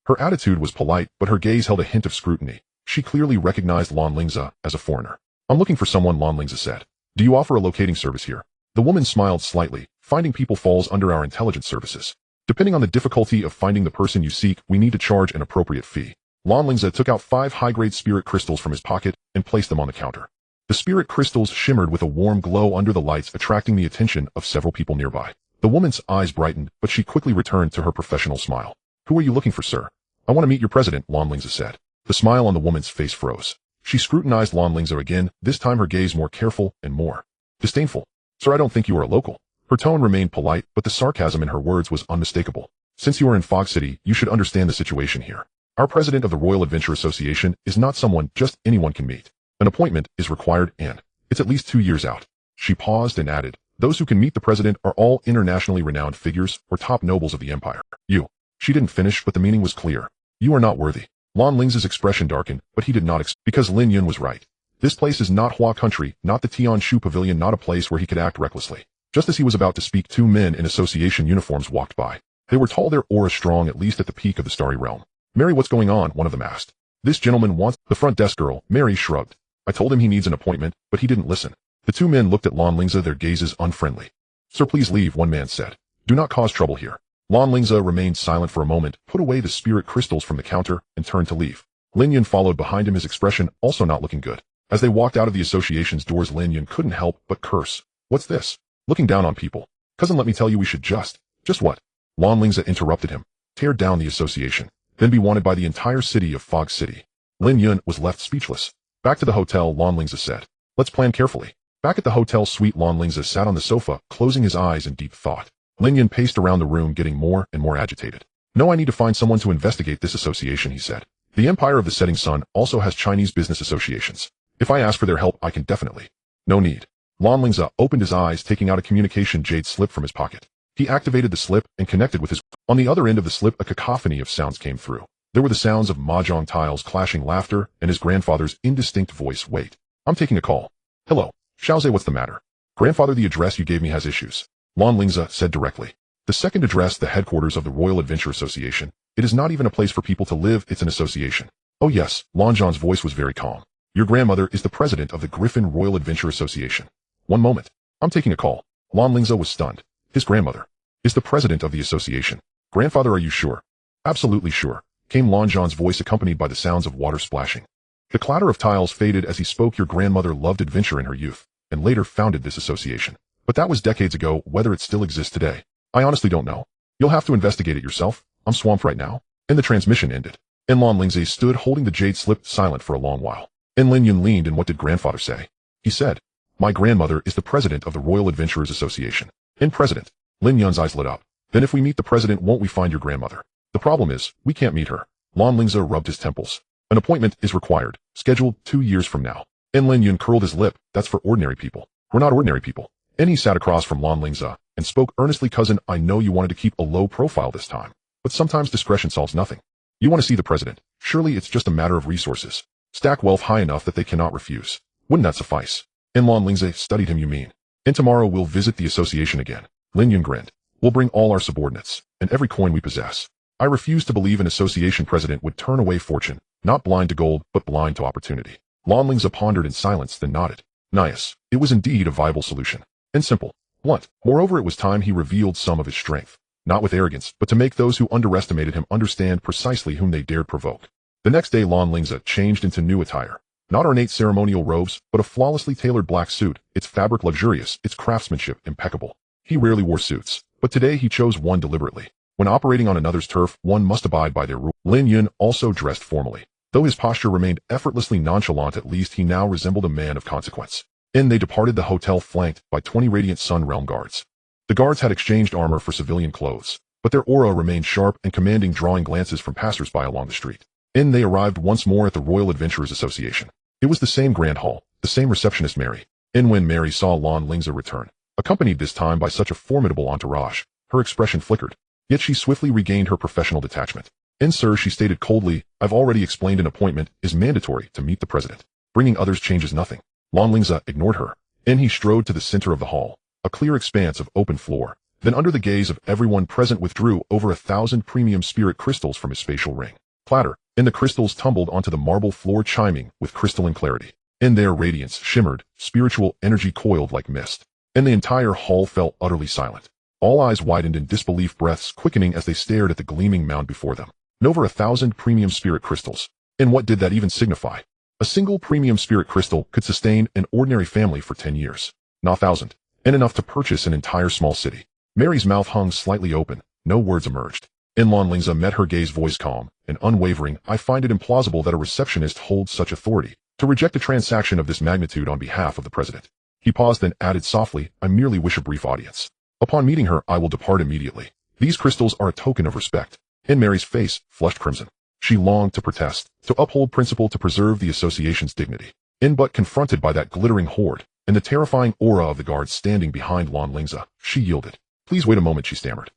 Her attitude was polite, but her gaze held a hint of scrutiny. She clearly recognized Lan Lingze as a foreigner. I'm looking for someone, Lan Lingze said. Do you offer a locating service here? The woman smiled slightly. Finding people falls under our intelligence services. Depending on the difficulty of finding the person you seek, we need to charge an appropriate fee. Lan Lingze took out 5 high-grade spirit crystals from his pocket and placed them on the counter. The spirit crystals shimmered with a warm glow under the lights, attracting the attention of several people nearby. The woman's eyes brightened, but she quickly returned to her professional smile. Who are you looking for, sir? I want to meet your president, Lan Lingze said. The smile on the woman's face froze. She scrutinized Lan Lingze again, this time her gaze more careful and more disdainful. Sir, I don't think you are a local. Her tone remained polite, but the sarcasm in her words was unmistakable. Since you are in Fog City, you should understand the situation here. Our president of the Royal Adventure Association is not someone just anyone can meet. An appointment is required, and it's at least 2 years out. She paused and added, those who can meet the president are all internationally renowned figures or top nobles of the empire. You. She didn't finish, but the meaning was clear. You are not worthy. Lan Lingze's expression darkened, but he did not because Lin Yun was right. This place is not Hua Country, not the Tian Shu Pavilion, not a place where he could act recklessly. Just as he was about to speak, 2 men in association uniforms walked by. They were tall, their aura strong, at least at the peak of the starry realm. Mary, what's going on? One of them asked. This gentleman wants the front desk girl. Mary shrugged. I told him he needs an appointment, but he didn't listen. The 2 men looked at Lan Lingze, their gazes unfriendly. Sir, please leave, one man said. Do not cause trouble here. Lan Lingze remained silent for a moment, put away the spirit crystals from the counter, and turned to leave. Lin Yun followed behind him, his expression also not looking good. As they walked out of the association's doors, Lin Yun couldn't help but curse. What's this? Looking down on people. Cousin, let me tell you, we should just what? Lan Lingze interrupted him. Tear down the association, then be wanted by the entire city of Fog City. Lin Yun was left speechless. Back to the hotel, Lan Lingze said. Let's plan carefully. Back at the hotel suite, Lan Lingze sat on the sofa, closing his eyes in deep thought. Lin Yun paced around the room, getting more and more agitated. No, I need to find someone to investigate this association, he said. The Empire of the Setting Sun also has Chinese business associations. If I ask for their help, I can definitely No need. Lan Lingze opened his eyes, taking out a communication jade slip from his pocket. He activated the slip and connected with his... On the other end of the slip, a cacophony of sounds came through. There were the sounds of mahjong tiles clashing, laughter, and his grandfather's indistinct voice. Wait. I'm taking a call. Hello. Xiaoze, what's the matter? Grandfather, the address you gave me has issues. Lan Lingze said directly. The second address, the headquarters of the Royal Adventure Association. It is not even a place for people to live, it's an association. Oh yes, Lan Zhan's voice was very calm. Your grandmother is the president of the Griffin Royal Adventure Association. One moment. I'm taking a call. Lan Lingze was stunned. His grandmother is the president of the association. Grandfather, are you sure? Absolutely sure, came Lan Zhan's voice, accompanied by the sounds of water splashing. The clatter of tiles faded as he spoke. Your grandmother loved adventure in her youth, and later founded this association. But that was decades ago. Whether it still exists today, I honestly don't know. You'll have to investigate it yourself. I'm swamped right now. And the transmission ended. And Lan Lingze stood holding the jade slip, silent for a long while. And Lin Yun leaned. And what did grandfather say? He said, my grandmother is the president of the Royal Adventurers Association. And president. Lin Yun's eyes lit up. Then if we meet the president, won't we find your grandmother? The problem is, we can't meet her. Lan Lingze rubbed his temples. An appointment is required, scheduled 2 years from now. And Lin Yun curled his lip. That's for ordinary people. We're not ordinary people. And he sat across from Lan Lingze and spoke earnestly. Cousin, I know you wanted to keep a low profile this time, but sometimes discretion solves nothing. You want to see the president. Surely it's just a matter of resources. Stack wealth high enough that they cannot refuse. Wouldn't that suffice? And Lan Lingze studied him. You mean? And tomorrow we'll visit the association again. Lin Yun grinned. We'll bring all our subordinates and every coin we possess. I refuse to believe an association president would turn away fortune, not blind to gold, but blind to opportunity. Lan Lingze pondered in silence, then nodded. Nice. It was indeed a viable solution. And simple. Blunt. Moreover, it was time he revealed some of his strength. Not with arrogance, but to make those who underestimated him understand precisely whom they dared provoke. The next day, Lan Lingze changed into new attire. Not ornate ceremonial robes, but a flawlessly tailored black suit, its fabric luxurious, its craftsmanship impeccable. He rarely wore suits, but today he chose one deliberately. When operating on another's turf, one must abide by their rule. Lin Yun also dressed formally. Though his posture remained effortlessly nonchalant, at least he now resembled a man of consequence. In they departed the hotel, flanked by 20 radiant Sun Realm guards. The guards had exchanged armor for civilian clothes, but their aura remained sharp and commanding, drawing glances from passers-by along the street. In they arrived once more at the Royal Adventurers Association. It was the same grand hall, the same receptionist Mary. In when Mary saw Lan Lingze return, accompanied this time by such a formidable entourage, her expression flickered. Yet she swiftly regained her professional detachment. And sir, she stated coldly, I've already explained, an appointment is mandatory to meet the president. Bringing others changes nothing. Lan Lingze ignored her. And he strode to the center of the hall, a clear expanse of open floor. Then under the gaze of everyone present withdrew over 1,000 premium spirit crystals from his spatial ring. Clatter, and the crystals tumbled onto the marble floor, chiming with crystalline clarity. In their radiance shimmered, spiritual energy coiled like mist. And the entire hall fell utterly silent. All eyes widened in disbelief, breaths quickening as they stared at the gleaming mound before them. And over 1,000 premium spirit crystals. And what did that even signify? A single premium spirit crystal could sustain an ordinary family for 10 years. Not 1,000. And enough to purchase an entire small city. Mary's mouth hung slightly open. No words emerged. And Lan Lingze met her gaze, voice calm and unwavering. I find it implausible that a receptionist holds such authority to reject a transaction of this magnitude on behalf of the president. He paused, then added softly, I merely wish a brief audience. Upon meeting her, I will depart immediately. These crystals are a token of respect. And Mary's face flushed crimson. She longed to protest, to uphold principle, to preserve the association's dignity. But confronted by that glittering hoard and the terrifying aura of the guards standing behind Lan Lingze, she yielded. Please wait a moment, she stammered.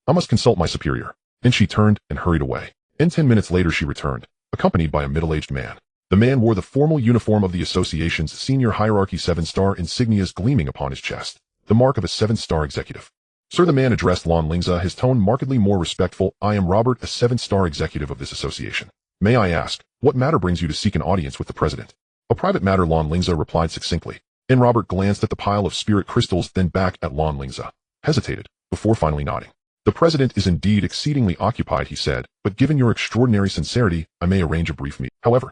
I must consult my superior. And she turned and hurried away. 10 minutes later she returned, accompanied by a middle-aged man. The man wore the formal uniform of the association's senior hierarchy, 7-star insignias gleaming upon his chest, the mark of a 7-star executive. Sir, the man addressed Lan Lingze, his tone markedly more respectful. I am Robert, a 7-star executive of this association. May I ask, what matter brings you to seek an audience with the president? A private matter, Lan Lingze replied succinctly. And Robert glanced at the pile of spirit crystals, then back at Lan Lingze, hesitated, before finally nodding. The president is indeed exceedingly occupied, he said, but given your extraordinary sincerity, I may arrange a brief meeting. However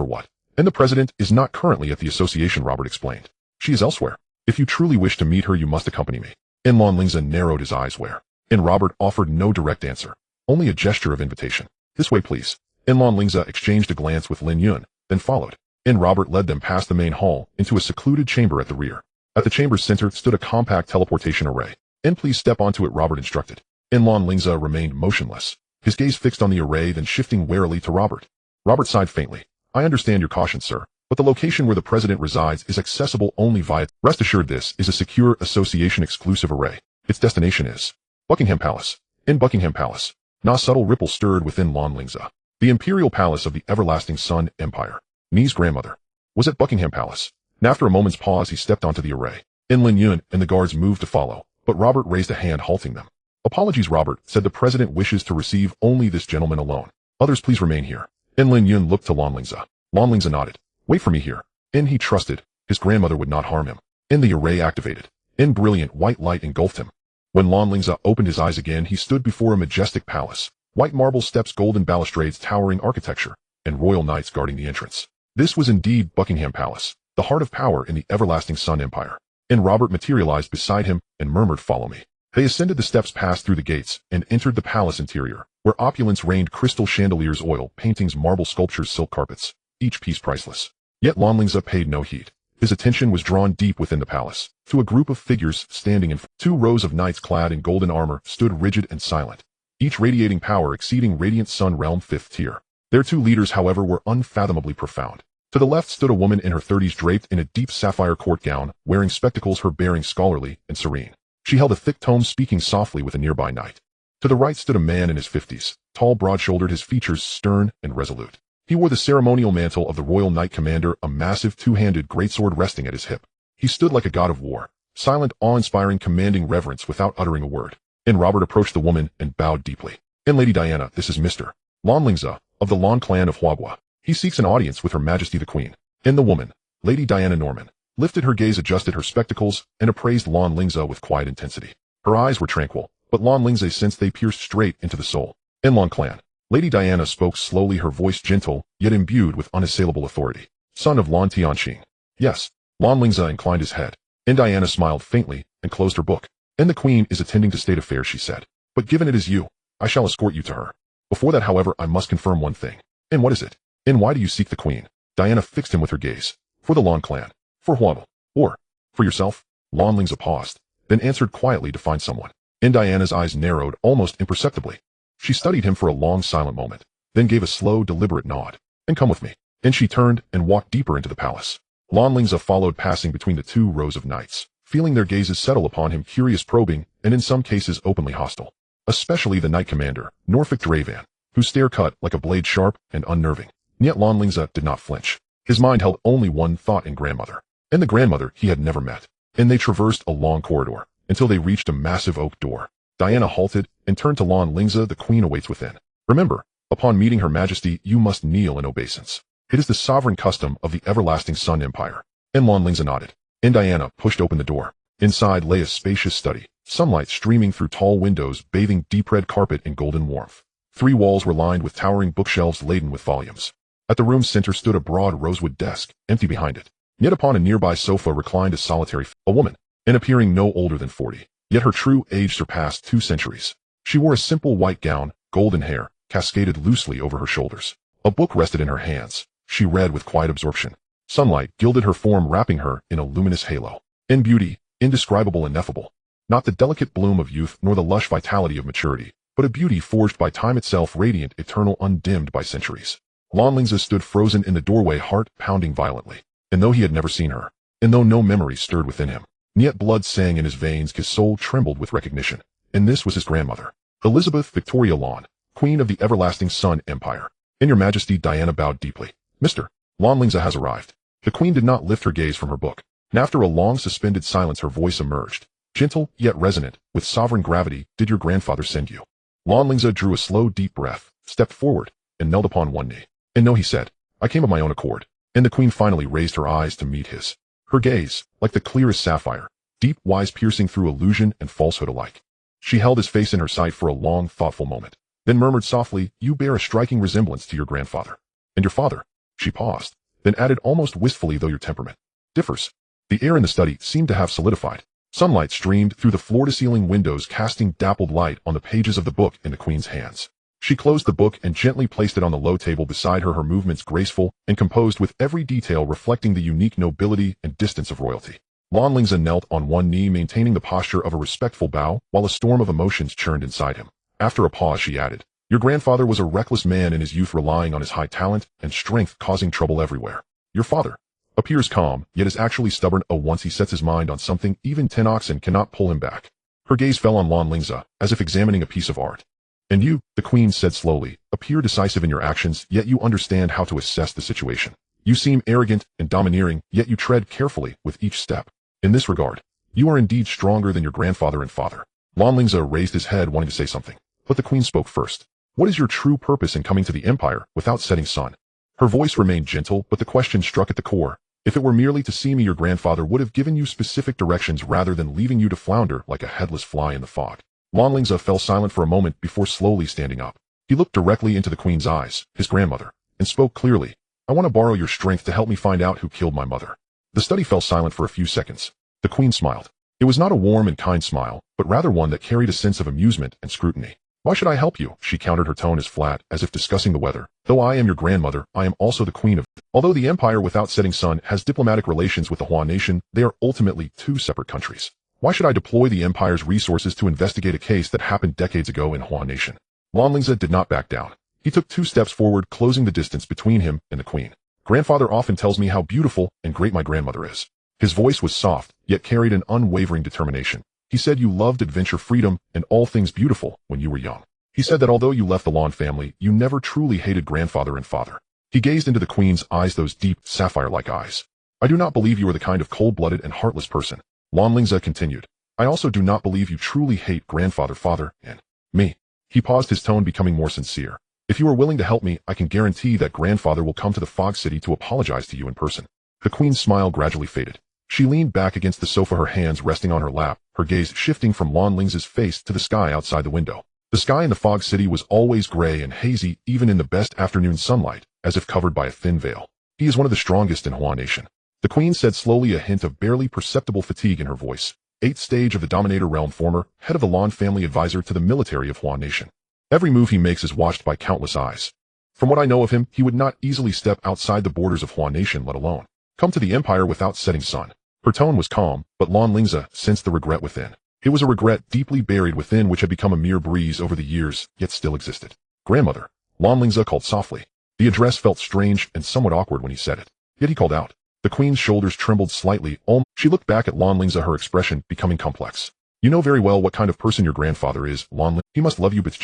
what? And the president is not currently at the association, Robert explained. She is elsewhere. If you truly wish to meet her, you must accompany me. And Lan Lingze narrowed his eyes. Where? And Robert offered no direct answer, only a gesture of invitation. This way, please. And Lan Lingze exchanged a glance with Lin Yun, then followed. And Robert led them past the main hall into a secluded chamber at the rear. At the chamber's center stood a compact teleportation array. And please step onto it, Robert instructed. And Lan Lingze remained motionless, his gaze fixed on the array, then shifting warily to Robert. Robert sighed faintly. I understand your caution, sir, but the location where the president resides is accessible only via. Rest assured, this is a secure association exclusive array. Its destination is Buckingham Palace. In Buckingham Palace, a subtle ripple stirred within Lan Lingze. The imperial palace of the everlasting Sun Empire. Ni's grandmother was at Buckingham Palace, and after a moment's pause he stepped onto the array. Lin Yun and the guards moved to follow, but Robert raised a hand halting them. Apologies, Robert said. The president wishes to receive only this gentleman alone. Others please remain here. Lin Yun looked to Lan Lingze. Lan Lingze nodded. Wait for me here. He trusted his grandmother would not harm him. The array activated. Brilliant white light engulfed him. When Lan Lingze opened his eyes again, he stood before a majestic palace. White marble steps, golden balustrades, towering architecture, and royal knights guarding the entrance. This was indeed Buckingham Palace, the heart of power in the everlasting Sun Empire. Robert materialized beside him and murmured, "Follow me." They ascended the steps, passed through the gates, and entered the palace interior, where opulence reigned: crystal chandeliers, oil paintings, marble sculptures, silk carpets, each piece priceless. Yet Lan Lingze paid no heed. His attention was drawn deep within the palace, to a group of figures standing in two rows of knights clad in golden armor stood rigid and silent, each radiating power exceeding radiant sun realm 5th tier. Their two leaders, however, were unfathomably profound. To the left stood a woman in her 30s, draped in a deep sapphire court gown, wearing spectacles, her bearing scholarly and serene. She held a thick tome, speaking softly with a nearby knight. To the right stood a man in his 50s, tall, broad-shouldered, his features stern and resolute. He wore the ceremonial mantle of the Royal Knight Commander, a massive two-handed greatsword resting at his hip. He stood like a god of war, silent, awe-inspiring, commanding reverence without uttering a word. Robert approached the woman and bowed deeply. Lady Diana, this is Mr. Lan Lingze, of the Lan Clan of Huagua. He seeks an audience with Her Majesty the Queen. The woman, Lady Diana Norman, lifted her gaze, adjusted her spectacles, and appraised Lan Lingze with quiet intensity. Her eyes were tranquil, but Lan Lingze sensed they pierced straight into the soul. In Lan Clan, Lady Diana spoke slowly, her voice gentle, yet imbued with unassailable authority. Son of Lan Tianqing. Yes. Lan Lingze inclined his head. Diana smiled faintly and closed her book. The Queen is attending to state affairs, she said. But given it is you, I shall escort you to her. Before that, however, I must confirm one thing. What is it? Why do you seek the Queen? Diana fixed him with her gaze. For the Lan Clan. For Huagua. Or for yourself? Lan Lingze paused, then answered quietly, to find someone. Diana's eyes narrowed almost imperceptibly. She studied him for a long silent moment, then gave a slow, deliberate nod. Come with me. She turned and walked deeper into the palace. Lan Lingze followed, passing between the two rows of knights, feeling their gazes settle upon him, curious, probing, and in some cases openly hostile. Especially the Knight Commander, Norfolk Dravan, whose stare cut like a blade, sharp and unnerving. Yet Lan Lingze did not flinch. His mind held only one thought: in grandmother. The grandmother he had never met. They traversed a long corridor, until they reached a massive oak door. Diana halted, and turned to Lan Lingze. The Queen awaits within. Remember, upon meeting Her Majesty, you must kneel in obeisance. It is the sovereign custom of the everlasting Sun Empire. Lan Lingze nodded. Diana pushed open the door. Inside lay a spacious study, sunlight streaming through tall windows, bathing deep red carpet in golden warmth. 3 walls were lined with towering bookshelves laden with volumes. At the room's center stood a broad rosewood desk, empty behind it. Yet upon a nearby sofa reclined a solitary a woman, appearing no older than 40. Yet her true age surpassed 2 centuries. She wore a simple white gown, golden hair cascaded loosely over her shoulders. A book rested in her hands. She read with quiet absorption. Sunlight gilded her form, wrapping her in a luminous halo. In beauty, indescribable, ineffable. Not the delicate bloom of youth, nor the lush vitality of maturity, but a beauty forged by time itself, radiant, eternal, undimmed by centuries. Lan Lingze stood frozen in the doorway, heart pounding violently. And though he had never seen her, and though no memory stirred within him, yet blood sang in his veins, his soul trembled with recognition. And this was his grandmother, Elizabeth Victoria Lan, Queen of the everlasting Sun Empire. Your Majesty. Diana bowed deeply. Mr. Lan Lingze has arrived. The Queen did not lift her gaze from her book, and after a long suspended silence her voice emerged, gentle yet resonant, with sovereign gravity. Did your grandfather send you? Lan Lingze drew a slow, deep breath, stepped forward, and knelt upon one knee. No, he said. I came of my own accord. The Queen finally raised her eyes to meet his. Her gaze, like the clearest sapphire, deep, wise, piercing through illusion and falsehood alike. She held his face in her sight for a long, thoughtful moment, then murmured softly, "You bear a striking resemblance to your grandfather." "And your father?" She paused, then added almost wistfully, "Though your temperament differs." The air in the study seemed to have solidified. Sunlight streamed through the floor-to-ceiling windows, casting dappled light on the pages of the book in the Queen's hands. She closed the book and gently placed it on the low table beside her, her movements graceful and composed, with every detail reflecting the unique nobility and distance of royalty. Lan Lingze knelt on one knee, maintaining the posture of a respectful bow, while a storm of emotions churned inside him. After a pause she added, "Your grandfather was a reckless man in his youth, relying on his high talent and strength, causing trouble everywhere. Your father, Appears calm, yet is actually stubborn. Once he sets his mind on something, even 10 oxen cannot pull him back. Her gaze fell on Lan Lingze, as if examining a piece of art. And you, the queen said slowly, appear decisive in your actions, yet you understand how to assess the situation. You seem arrogant and domineering, yet you tread carefully with each step. In this regard, you are indeed stronger than your grandfather and father. Lan Lingze raised his head wanting to say something, but the queen spoke first. What is your true purpose in coming to the empire without setting sun? Her voice remained gentle, but the question struck at the core. If it were merely to see me, your grandfather would have given you specific directions rather than leaving you to flounder like a headless fly in the fog. Lan Lingze fell silent for a moment before slowly standing up. He looked directly into the queen's eyes, his grandmother, and spoke clearly. I want to borrow your strength to help me find out who killed my mother. The study fell silent for a few seconds. The queen smiled. It was not a warm and kind smile, but rather one that carried a sense of amusement and scrutiny. Why should I help you? She countered, her tone as flat as if discussing the weather. Though I am your grandmother, I am also the queen of... Although the empire without setting sun has diplomatic relations with the Hua nation, they are ultimately two separate countries. Why should I deploy the empire's resources to investigate a case that happened decades ago in Hua nation? Lan Lingze did not back down. He took 2 steps forward, closing the distance between him and the queen. Grandfather often tells me how beautiful and great my grandmother is. His voice was soft, yet carried an unwavering determination. He said you loved adventure, freedom, and all things beautiful when you were young. He said that although you left the Lan family, you never truly hated grandfather and father. He gazed into the queen's eyes, those deep, sapphire-like eyes. I do not believe you are the kind of cold-blooded and heartless person. Lan Lingze continued. I also do not believe you truly hate grandfather, father, and me. He paused, his tone becoming more sincere. If you are willing to help me, I can guarantee that grandfather will come to the Fog City to apologize to you in person. The queen's smile gradually faded. She leaned back against the sofa, her hands resting on her lap, her gaze shifting from Lan Lingze's face to the sky outside the window. The sky in the Fog City was always gray and hazy, even in the best afternoon sunlight, as if covered by a thin veil. He is one of the strongest in Hua nation. The queen said slowly, a hint of barely perceptible fatigue in her voice. 8th stage of the Dominator realm, former head of the Lan family, advisor to the military of Hua nation. Every move he makes is watched by countless eyes. From what I know of him, he would not easily step outside the borders of Hua nation, let alone come to the empire without setting sun. Her tone was calm, but Lan Lingze sensed the regret within. It was a regret deeply buried within which had become a mere breeze over the years, yet still existed. Grandmother, Lan Lingze called softly. The address felt strange and somewhat awkward when he said it. Yet he called out. The queen's shoulders trembled slightly. She looked back at Lan Lingze, her expression becoming complex. You know very well what kind of person your grandfather is, Lan Lingze. He must love you, but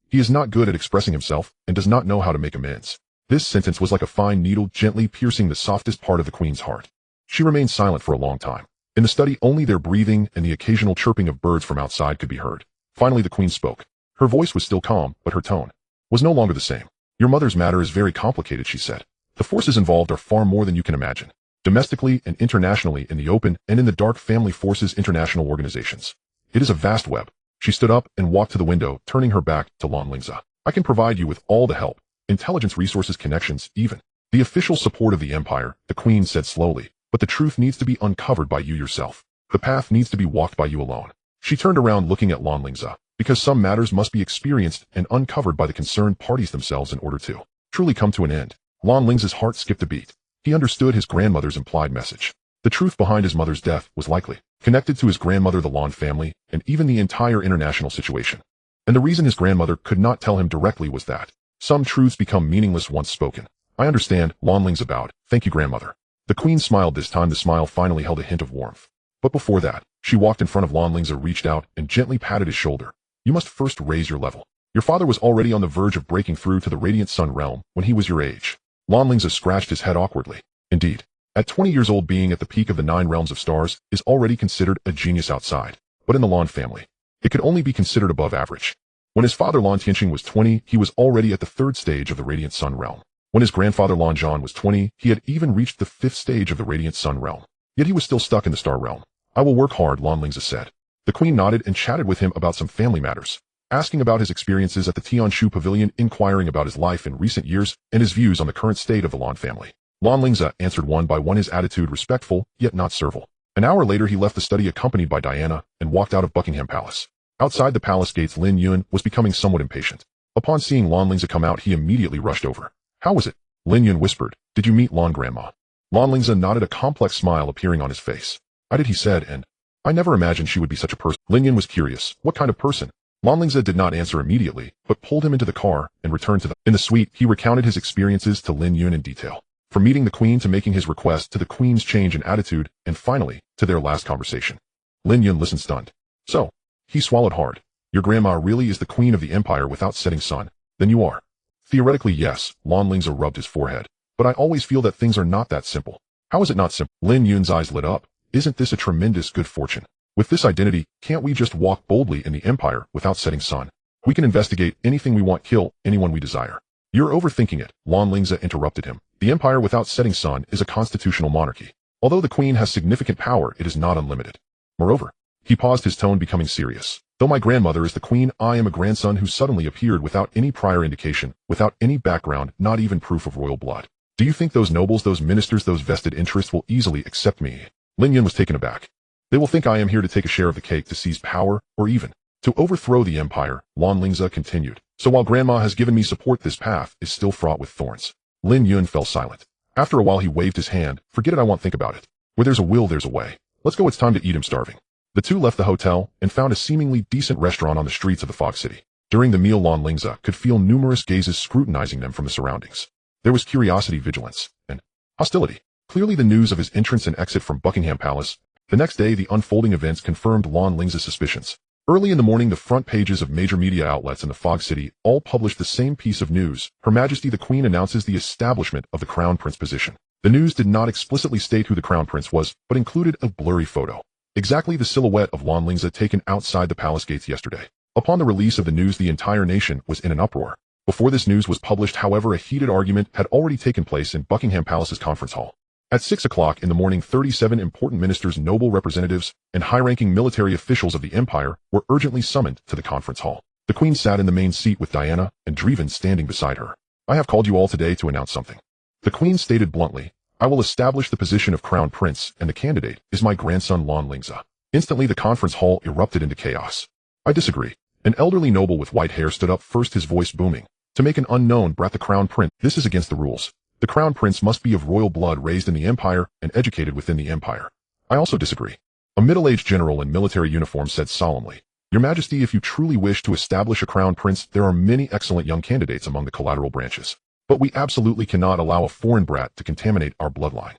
he is not good at expressing himself and does not know how to make amends. This sentence was like a fine needle gently piercing the softest part of the queen's heart. She remained silent for a long time. In the study, only their breathing and the occasional chirping of birds from outside could be heard. Finally, the queen spoke. Her voice was still calm, but her tone was no longer the same. Your mother's matter is very complicated, she said. The forces involved are far more than you can imagine. Domestically and internationally, in the open and in the dark, family forces, international organizations. It is a vast web. She stood up and walked to the window, turning her back to Lan Lingze. I can provide you with all the help, intelligence, resources, connections, even the official support of the empire, the queen said slowly. But the truth needs to be uncovered by you yourself. The path needs to be walked by you alone. She turned around, looking at Lan Lingze, because some matters must be experienced and uncovered by the concerned parties themselves in order to truly come to an end. Lan Lingze's heart skipped a beat. He understood his grandmother's implied message. The truth behind his mother's death was likely connected to his grandmother, the Lan family, and even the entire international situation. And the reason his grandmother could not tell him directly was that some truths become meaningless once spoken. I understand, Lan Lingze bowed. Thank you, grandmother. The queen smiled this time. The smile finally held a hint of warmth. But before that, she walked in front of Lan Lingze, reached out, and gently patted his shoulder. You must first raise your level. Your father was already on the verge of breaking through to the Radiant Sun realm when he was your age. Lan Lingze scratched his head awkwardly. Indeed, at 20 years old, being at the peak of the 9 realms of stars is already considered a genius outside. But in the Lan family, it could only be considered above average. When his father Lan Tianqing was 20, he was already at the 3rd stage of the Radiant Sun realm. When his grandfather Lan Zhan was 20, he had even reached the 5th stage of the Radiant Sun realm. Yet he was still stuck in the Star realm. I will work hard, Lan Lingze said. The queen nodded and chatted with him about some family matters, asking about his experiences at the Tianshu Pavilion, inquiring about his life in recent years and his views on the current state of the Lan family. Lan Lingze answered one by one, his attitude respectful, yet not servile. An hour later, he left the study accompanied by Diana and walked out of Buckingham Palace. Outside the palace gates, Lin Yun was becoming somewhat impatient. Upon seeing Lan Lingze come out, he immediately rushed over. How was it? Lin Yun whispered. Did you meet Lan Grandma? Lan Lingze nodded, a complex smile appearing on his face. I did, he said, and I never imagined she would be such a person. Lin Yun was curious. What kind of person? Lan Lingze did not answer immediately, but pulled him into the car and returned to them. In the suite, he recounted his experiences to Lin Yun in detail. From meeting the Queen to making his request to the Queen's change in attitude, and finally, to their last conversation. Lin Yun listened stunned. So, he swallowed hard. Your grandma really is the Queen of the Empire without setting sun? Then you are. Theoretically, yes, Lan Lingze rubbed his forehead. But I always feel that things are not that simple. How is it not simple? Lin Yun's eyes lit up. Isn't this a tremendous good fortune? With this identity, can't we just walk boldly in the Empire without setting sun? We can investigate anything we want, kill anyone we desire. You're overthinking it, Lan Lingze interrupted him. The Empire without setting sun is a constitutional monarchy. Although the Queen has significant power, it is not unlimited. Moreover, he paused, his tone becoming serious. Though my grandmother is the Queen, I am a grandson who suddenly appeared without any prior indication, without any background, not even proof of royal blood. Do you think those nobles, those ministers, those vested interests will easily accept me? Lin Yun was taken aback. They will think I am here to take a share of the cake, to seize power, or even to overthrow the Empire, Lan Lingze continued. So while Grandma has given me support, this path is still fraught with thorns. Lin Yun fell silent. After a while he waved his hand. Forget it, I won't think about it. Where there's a will, there's a way. Let's go, it's time to eat, I'm starving. The two left the hotel and found a seemingly decent restaurant on the streets of the Fog City. During the meal, Lan Lingze could feel numerous gazes scrutinizing them from the surroundings. There was curiosity, vigilance, and hostility. Clearly the news of his entrance and exit from Buckingham Palace. The next day, the unfolding events confirmed Lan Lingze's suspicions. Early in the morning, the front pages of major media outlets in the Fog City all published the same piece of news. Her Majesty the Queen announces the establishment of the Crown Prince position. The news did not explicitly state who the Crown Prince was, but included a blurry photo. Exactly the silhouette of Lan Lingze taken outside the palace gates yesterday. Upon the release of the news, the entire nation was in an uproar. Before this news was published, however, a heated argument had already taken place in Buckingham Palace's conference hall. At 6 o'clock in the morning, 37 important ministers, noble representatives, and high-ranking military officials of the Empire were urgently summoned to the conference hall. The Queen sat in the main seat with Diana and Driven standing beside her. I have called you all today to announce something. The Queen stated bluntly, I will establish the position of Crown Prince, and the candidate is my grandson Lan Lingze. Instantly the conference hall erupted into chaos. I disagree. An elderly noble with white hair stood up first, his voice booming. To make an unknown brat the Crown Prince, this is against the rules. The Crown Prince must be of royal blood, raised in the Empire, and educated within the Empire. I also disagree. A middle-aged general in military uniform said solemnly, Your Majesty, if you truly wish to establish a Crown Prince, there are many excellent young candidates among the collateral branches. But we absolutely cannot allow a foreign brat to contaminate our bloodline.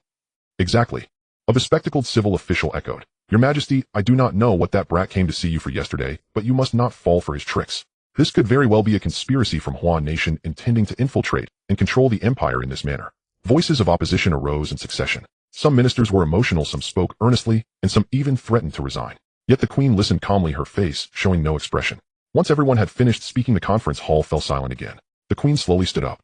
Exactly. A bespectacled civil official echoed, Your Majesty, I do not know what that brat came to see you for yesterday, but you must not fall for his tricks. This could very well be a conspiracy from Huan Nation intending to infiltrate and control the Empire in this manner. Voices of opposition arose in succession. Some ministers were emotional, some spoke earnestly, and some even threatened to resign. Yet the Queen listened calmly, her face showing no expression. Once everyone had finished speaking, the conference hall fell silent again. The Queen slowly stood up.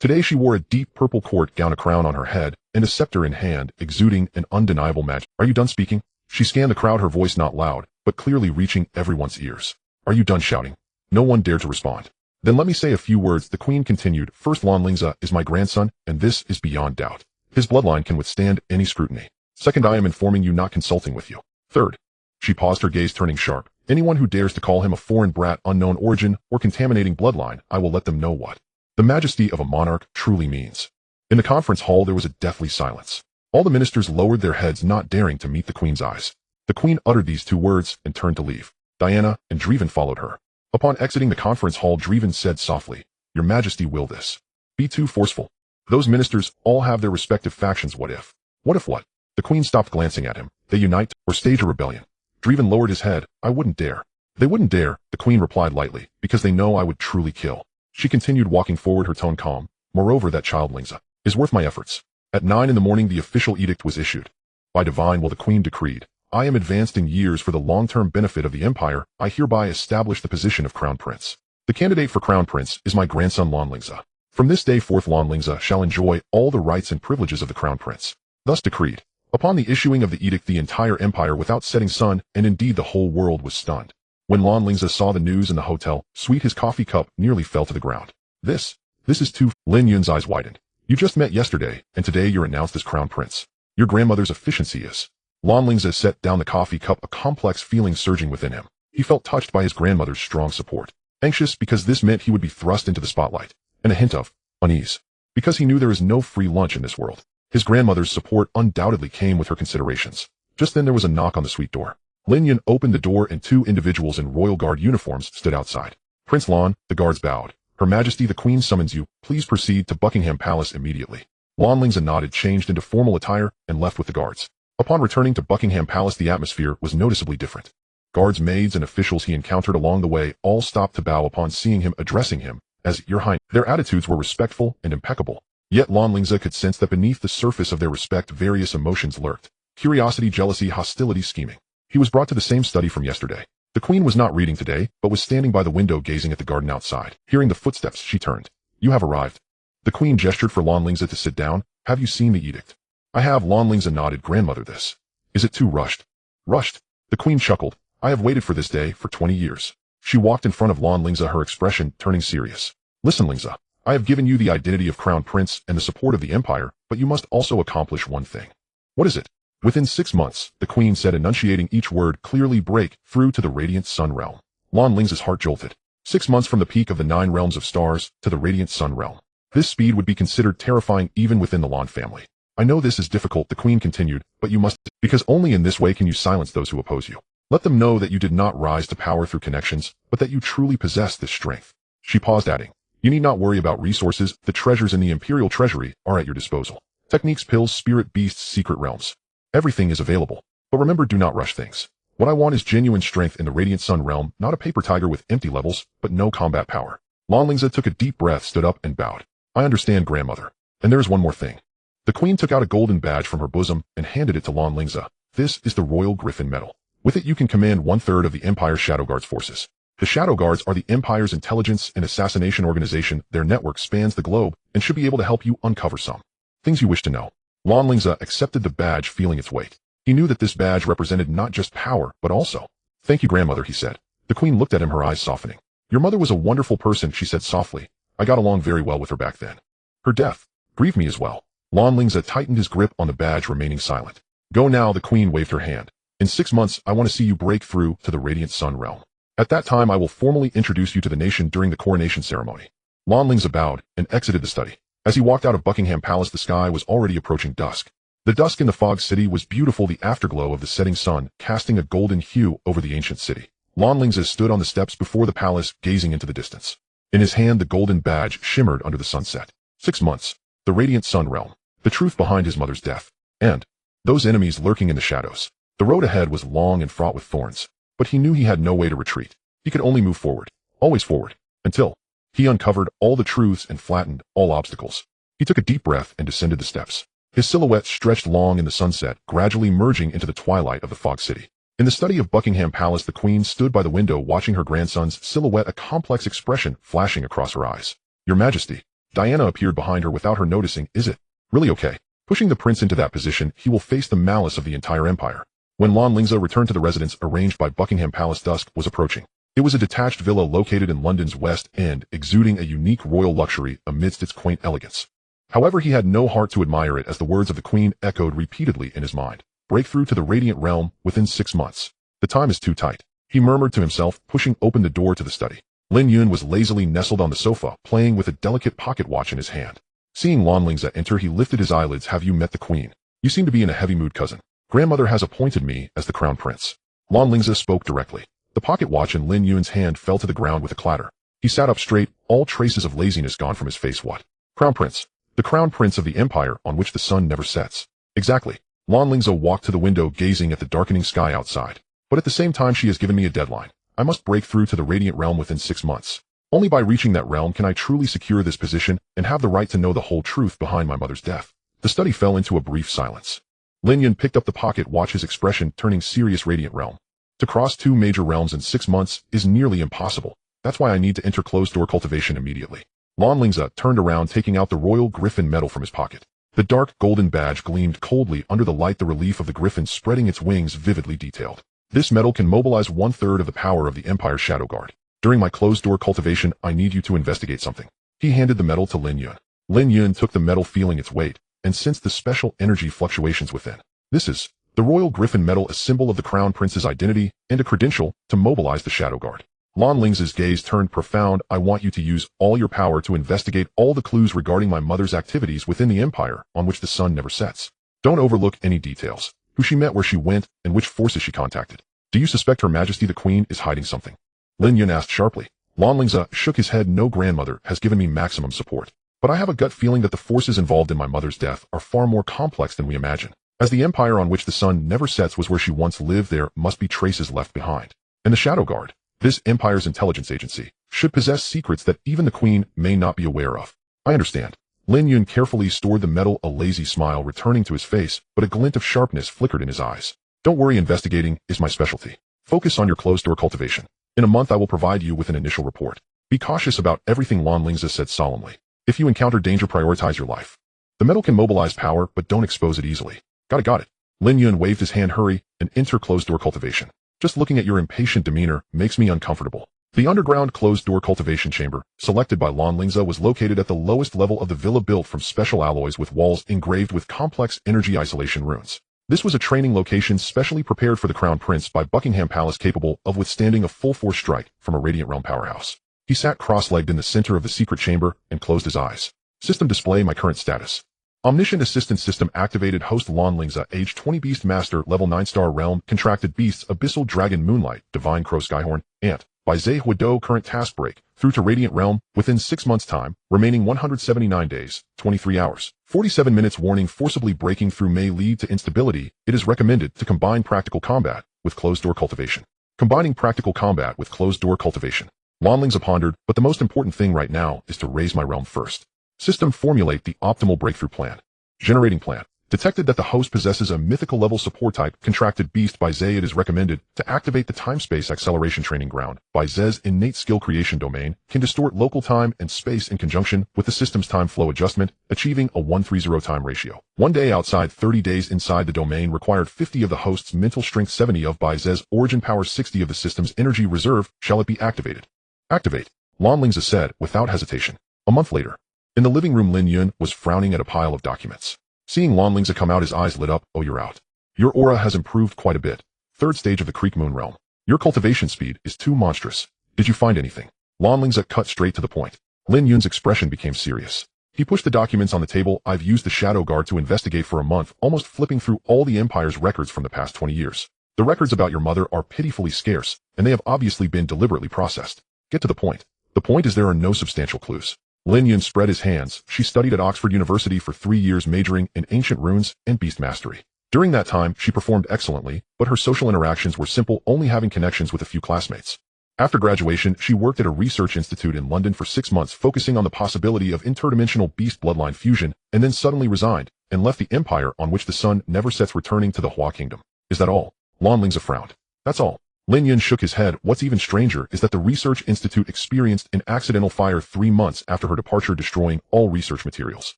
Today she wore a deep purple court gown, a crown on her head, and a scepter in hand, exuding an undeniable majesty. Are you done speaking? She scanned the crowd, her voice not loud, but clearly reaching everyone's ears. Are you done shouting? No one dared to respond. Then let me say a few words, the Queen continued. First, Lan Lingze is my grandson, and this is beyond doubt. His bloodline can withstand any scrutiny. Second, I am informing you, not consulting with you. Third, she paused, her gaze turning sharp. Anyone who dares to call him a foreign brat, unknown origin, or contaminating bloodline, I will let them know what the majesty of a monarch truly means. In the conference hall there was a deathly silence. All the ministers lowered their heads, not daring to meet the Queen's eyes. The Queen uttered these two words and turned to leave. Diana and Driven followed her. Upon exiting the conference hall, Driven said softly, Your Majesty, will this be too forceful? Those ministers all have their respective factions. What if? What if what? The Queen stopped, glancing at him. They unite or stage a rebellion. Driven lowered his head. I wouldn't dare. They wouldn't dare, the Queen replied lightly, because they know I would truly kill. She continued, walking forward, her tone calm. Moreover, that child Lingze is worth my efforts. At 9 in the morning the official edict was issued. By divine will the Queen decreed, I am advanced in years for the long-term benefit of the Empire. I hereby establish the position of Crown Prince. The candidate for Crown Prince is my grandson Lan Lingze. From this day forth Lan Lingze shall enjoy all the rights and privileges of the Crown Prince. Thus decreed. Upon the issuing of the edict, the entire Empire without setting sun, and indeed the whole world, was stunned. When Lan Lingze saw the news in the hotel, sweet, his coffee cup nearly fell to the ground. This is too. Lin Yun's eyes widened. You just met yesterday, and today you're announced as Crown Prince. Your grandmother's efficiency is. Lan Lingze set down the coffee cup, a complex feeling surging within him. He felt touched by his grandmother's strong support. Anxious because this meant he would be thrust into the spotlight, and a hint of unease because he knew there is no free lunch in this world. His grandmother's support undoubtedly came with her considerations. Just then there was a knock on the suite door. Lin Yun opened the door and two individuals in royal guard uniforms stood outside. Prince Lan, the guards bowed. Her Majesty the Queen summons you. Please proceed to Buckingham Palace immediately. Lan Lingze nodded, changed into formal attire, and left with the guards. Upon returning to Buckingham Palace, the atmosphere was noticeably different. Guards, maids, and officials he encountered along the way all stopped to bow upon seeing him, addressing him as Your Highness. Their attitudes were respectful and impeccable. Yet Lan Lingze could sense that beneath the surface of their respect various emotions lurked. Curiosity, jealousy, hostility, scheming. He was brought to the same study from yesterday. The queen was not reading today, but was standing by the window gazing at the garden outside. Hearing the footsteps, she turned. You have arrived. The queen gestured for Lan Lingze to sit down. Have you seen the edict? I have. Lan Lingze nodded. Grandmother, this. Is it too rushed? Rushed? The queen chuckled. I have waited for this day for 20 years. She walked in front of Lan Lingze, her expression turning serious. Listen, Lingze. I have given you the identity of crown prince and the support of the empire, but you must also accomplish one thing. What is it? Within 6 months, the queen said, enunciating each word clearly, break through to the radiant sun realm. Lan Lingze's heart jolted. 6 months from the peak of the 9 realms of stars to the radiant sun realm. This speed would be considered terrifying even within the Lan family. I know this is difficult, the queen continued, but you must, because only in this way can you silence those who oppose you. Let them know that you did not rise to power through connections, but that you truly possess this strength. She paused, adding, you need not worry about resources. The treasures in the imperial treasury are at your disposal. Techniques, pills, spirit beasts, secret realms. Everything is available. But remember, do not rush things. What I want is genuine strength in the radiant sun realm, not a paper tiger with empty levels, but no combat power. Lan Lingze took a deep breath, stood up, and bowed. I understand, grandmother. And there is one more thing. The queen took out a golden badge from her bosom and handed it to Lan Lingze. This is the Royal Griffin Medal. With it you can command 1/3 of the Empire's Shadow Guards forces. The Shadow Guards are the Empire's intelligence and assassination organization. Their network spans the globe and should be able to help you uncover some things you wish to know. Lan Lingze accepted the badge, feeling its weight. He knew that this badge represented not just power, but also. Thank you, grandmother, he said. The queen looked at him, her eyes softening. Your mother was a wonderful person, she said softly. I got along very well with her back then. Her death grieved me as well. Lan Lingze tightened his grip on the badge, remaining silent. Go now, the queen waved her hand. In 6 months, I want to see you break through to the radiant sun realm. At that time, I will formally introduce you to the nation during the coronation ceremony. Lan Lingze bowed and exited the study. As he walked out of Buckingham Palace, the sky was already approaching dusk. The dusk in the fog city was beautiful, the afterglow of the setting sun casting a golden hue over the ancient city. Lan Lingze stood on the steps before the palace, gazing into the distance. In his hand, the golden badge shimmered under the sunset. 6 months. The radiant sun realm. The truth behind his mother's death. And those enemies lurking in the shadows. The road ahead was long and fraught with thorns. But he knew he had no way to retreat. He could only move forward. Always forward. Until he uncovered all the truths and flattened all obstacles. He took a deep breath and descended the steps. His silhouette stretched long in the sunset, gradually merging into the twilight of the fog city. In the study of Buckingham Palace, the queen stood by the window watching her grandson's silhouette, a complex expression flashing across her eyes. Your Majesty. Diana appeared behind her without her noticing. Is it really okay? Pushing the prince into that position, he will face the malice of the entire empire. When Lan Lingze returned to the residence arranged by Buckingham Palace, dusk was approaching. It was a detached villa located in London's West End, exuding a unique royal luxury amidst its quaint elegance. However, he had no heart to admire it as the words of the queen echoed repeatedly in his mind. Break through to the radiant realm within 6 months. The time is too tight, he murmured to himself, pushing open the door to the study. Lin Yun was lazily nestled on the sofa, playing with a delicate pocket watch in his hand. Seeing Lan Lingze enter, he lifted his eyelids. Have you met the queen? You seem to be in a heavy mood, cousin. Grandmother has appointed me as the crown prince. Lan Lingze spoke directly. The pocket watch in Lin Yun's hand fell to the ground with a clatter. He sat up straight, all traces of laziness gone from his face. What? Crown prince. The crown prince of the empire on which the sun never sets. Exactly. Lan Lingze walked to the window, gazing at the darkening sky outside. But at the same time, she has given me a deadline. I must break through to the radiant realm within 6 months. Only by reaching that realm can I truly secure this position and have the right to know the whole truth behind my mother's death. The study fell into a brief silence. Lin Yun picked up the pocket watch, his expression turning serious. Radiant realm. To cross 2 major realms in 6 months is nearly impossible. That's why I need to enter closed-door cultivation immediately. Lan Lingze turned around, taking out the Royal Griffin Medal from his pocket. The dark golden badge gleamed coldly under the light, the relief of the griffin spreading its wings vividly detailed. This medal can mobilize 1/3 of the power of the Empire's Shadow Guard. During my closed-door cultivation, I need you to investigate something. He handed the medal to Lin Yun. Lin Yun took the medal, feeling its weight, and sensed the special energy fluctuations within. This is the Royal Griffin Medal, a symbol of the Crown Prince's identity and a credential to mobilize the Shadow Guard. Lan Lingze's gaze turned profound. I want you to use all your power to investigate all the clues regarding my mother's activities within the Empire on which the sun never sets. Don't overlook any details. Who she met, where she went, and which forces she contacted. Do you suspect Her Majesty the Queen is hiding something? Lin Yun asked sharply. Lan Lingze shook his head. No, grandmother has given me maximum support. but I have a gut feeling that the forces involved in my mother's death are far more complex than we imagine. As the empire on which the sun never sets was where she once lived, there must be traces left behind. And the Shadow Guard, this empire's intelligence agency, should possess secrets that even the queen may not be aware of. I understand. Lin Yun carefully stored the metal, a lazy smile returning to his face, but a glint of sharpness flickered in his eyes. Don't worry, investigating is my specialty. Focus on your closed-door cultivation. In a month I will provide you with an initial report. Be cautious about everything, Lan Lingze said solemnly. If you encounter danger, prioritize your life. The metal can mobilize power, but don't expose it easily. Got it. Lin Yun waved his hand. Hurry and enter closed-door cultivation. Just looking at your impatient demeanor makes me uncomfortable. The underground closed-door cultivation chamber, selected by Lan Lingze, was located at the lowest level of the villa, built from special alloys with walls engraved with complex energy isolation runes. This was a training location specially prepared for the Crown Prince by Buckingham Palace, capable of withstanding a full-force strike from a Radiant Realm powerhouse. He sat cross-legged in the center of the secret chamber and closed his eyes. System display. My current status. Omniscient Assistant System activated. Host Lan Lingze, age 20, Beast Master, level 9, Star Realm, Contracted Beasts, Abyssal Dragon, Moonlight, Divine Crow, Skyhorn, Ant, by Zhe Huido. Current task: break through to Radiant Realm within 6 months' time, remaining 179 days, 23 hours, 47 minutes. Warning: forcibly breaking through may lead to instability. It is recommended to combine practical combat with closed-door cultivation. Combining practical combat with closed-door cultivation. Lan Lingze pondered, but the most important thing right now is to raise my realm first. System: formulate the optimal breakthrough plan. Generating plan. Detected that the host possesses a mythical level support type, Contracted Beast, by Zhe. It is recommended to activate the Time-Space Acceleration Training Ground by Zhe's innate skill creation domain, can distort local time and space in conjunction with the system's time flow adjustment, achieving a 1:30 time ratio. 1 day outside, 30 days inside the domain. Required 50 of the host's mental strength, 70 of by Zhe's origin power, 60 of the system's energy reserve. Shall it be activated? Activate, Lan Lingze said without hesitation. A month later. In the living room, Lin Yun was frowning at a pile of documents. Seeing Lan Lingze come out, his eyes lit up. Oh, you're out. Your aura has improved quite a bit. 3rd stage of the Creek Moon Realm. Your cultivation speed is too monstrous. Did you find anything? Lan Lingze cut straight to the point. Lin Yun's expression became serious. He pushed the documents on the table. I've used the Shadow Guard to investigate for a month, almost flipping through all the Empire's records from the past 20 years. The records about your mother are pitifully scarce, and they have obviously been deliberately processed. Get to the point. The point is there are no substantial clues. Lin Yun spread his hands. She studied at Oxford University for 3 years, majoring in ancient runes and beast mastery. During that time, she performed excellently, but her social interactions were simple, only having connections with a few classmates. After graduation, she worked at a research institute in London for 6 months, focusing on the possibility of interdimensional beast bloodline fusion, and then suddenly resigned and left the empire on which the sun never sets, returning to the Hua Kingdom. Is that all? Lan Lingze frowned. That's all. Lin Yun shook his head. What's even stranger is that the research institute experienced an accidental fire 3 months after her departure, destroying all research materials.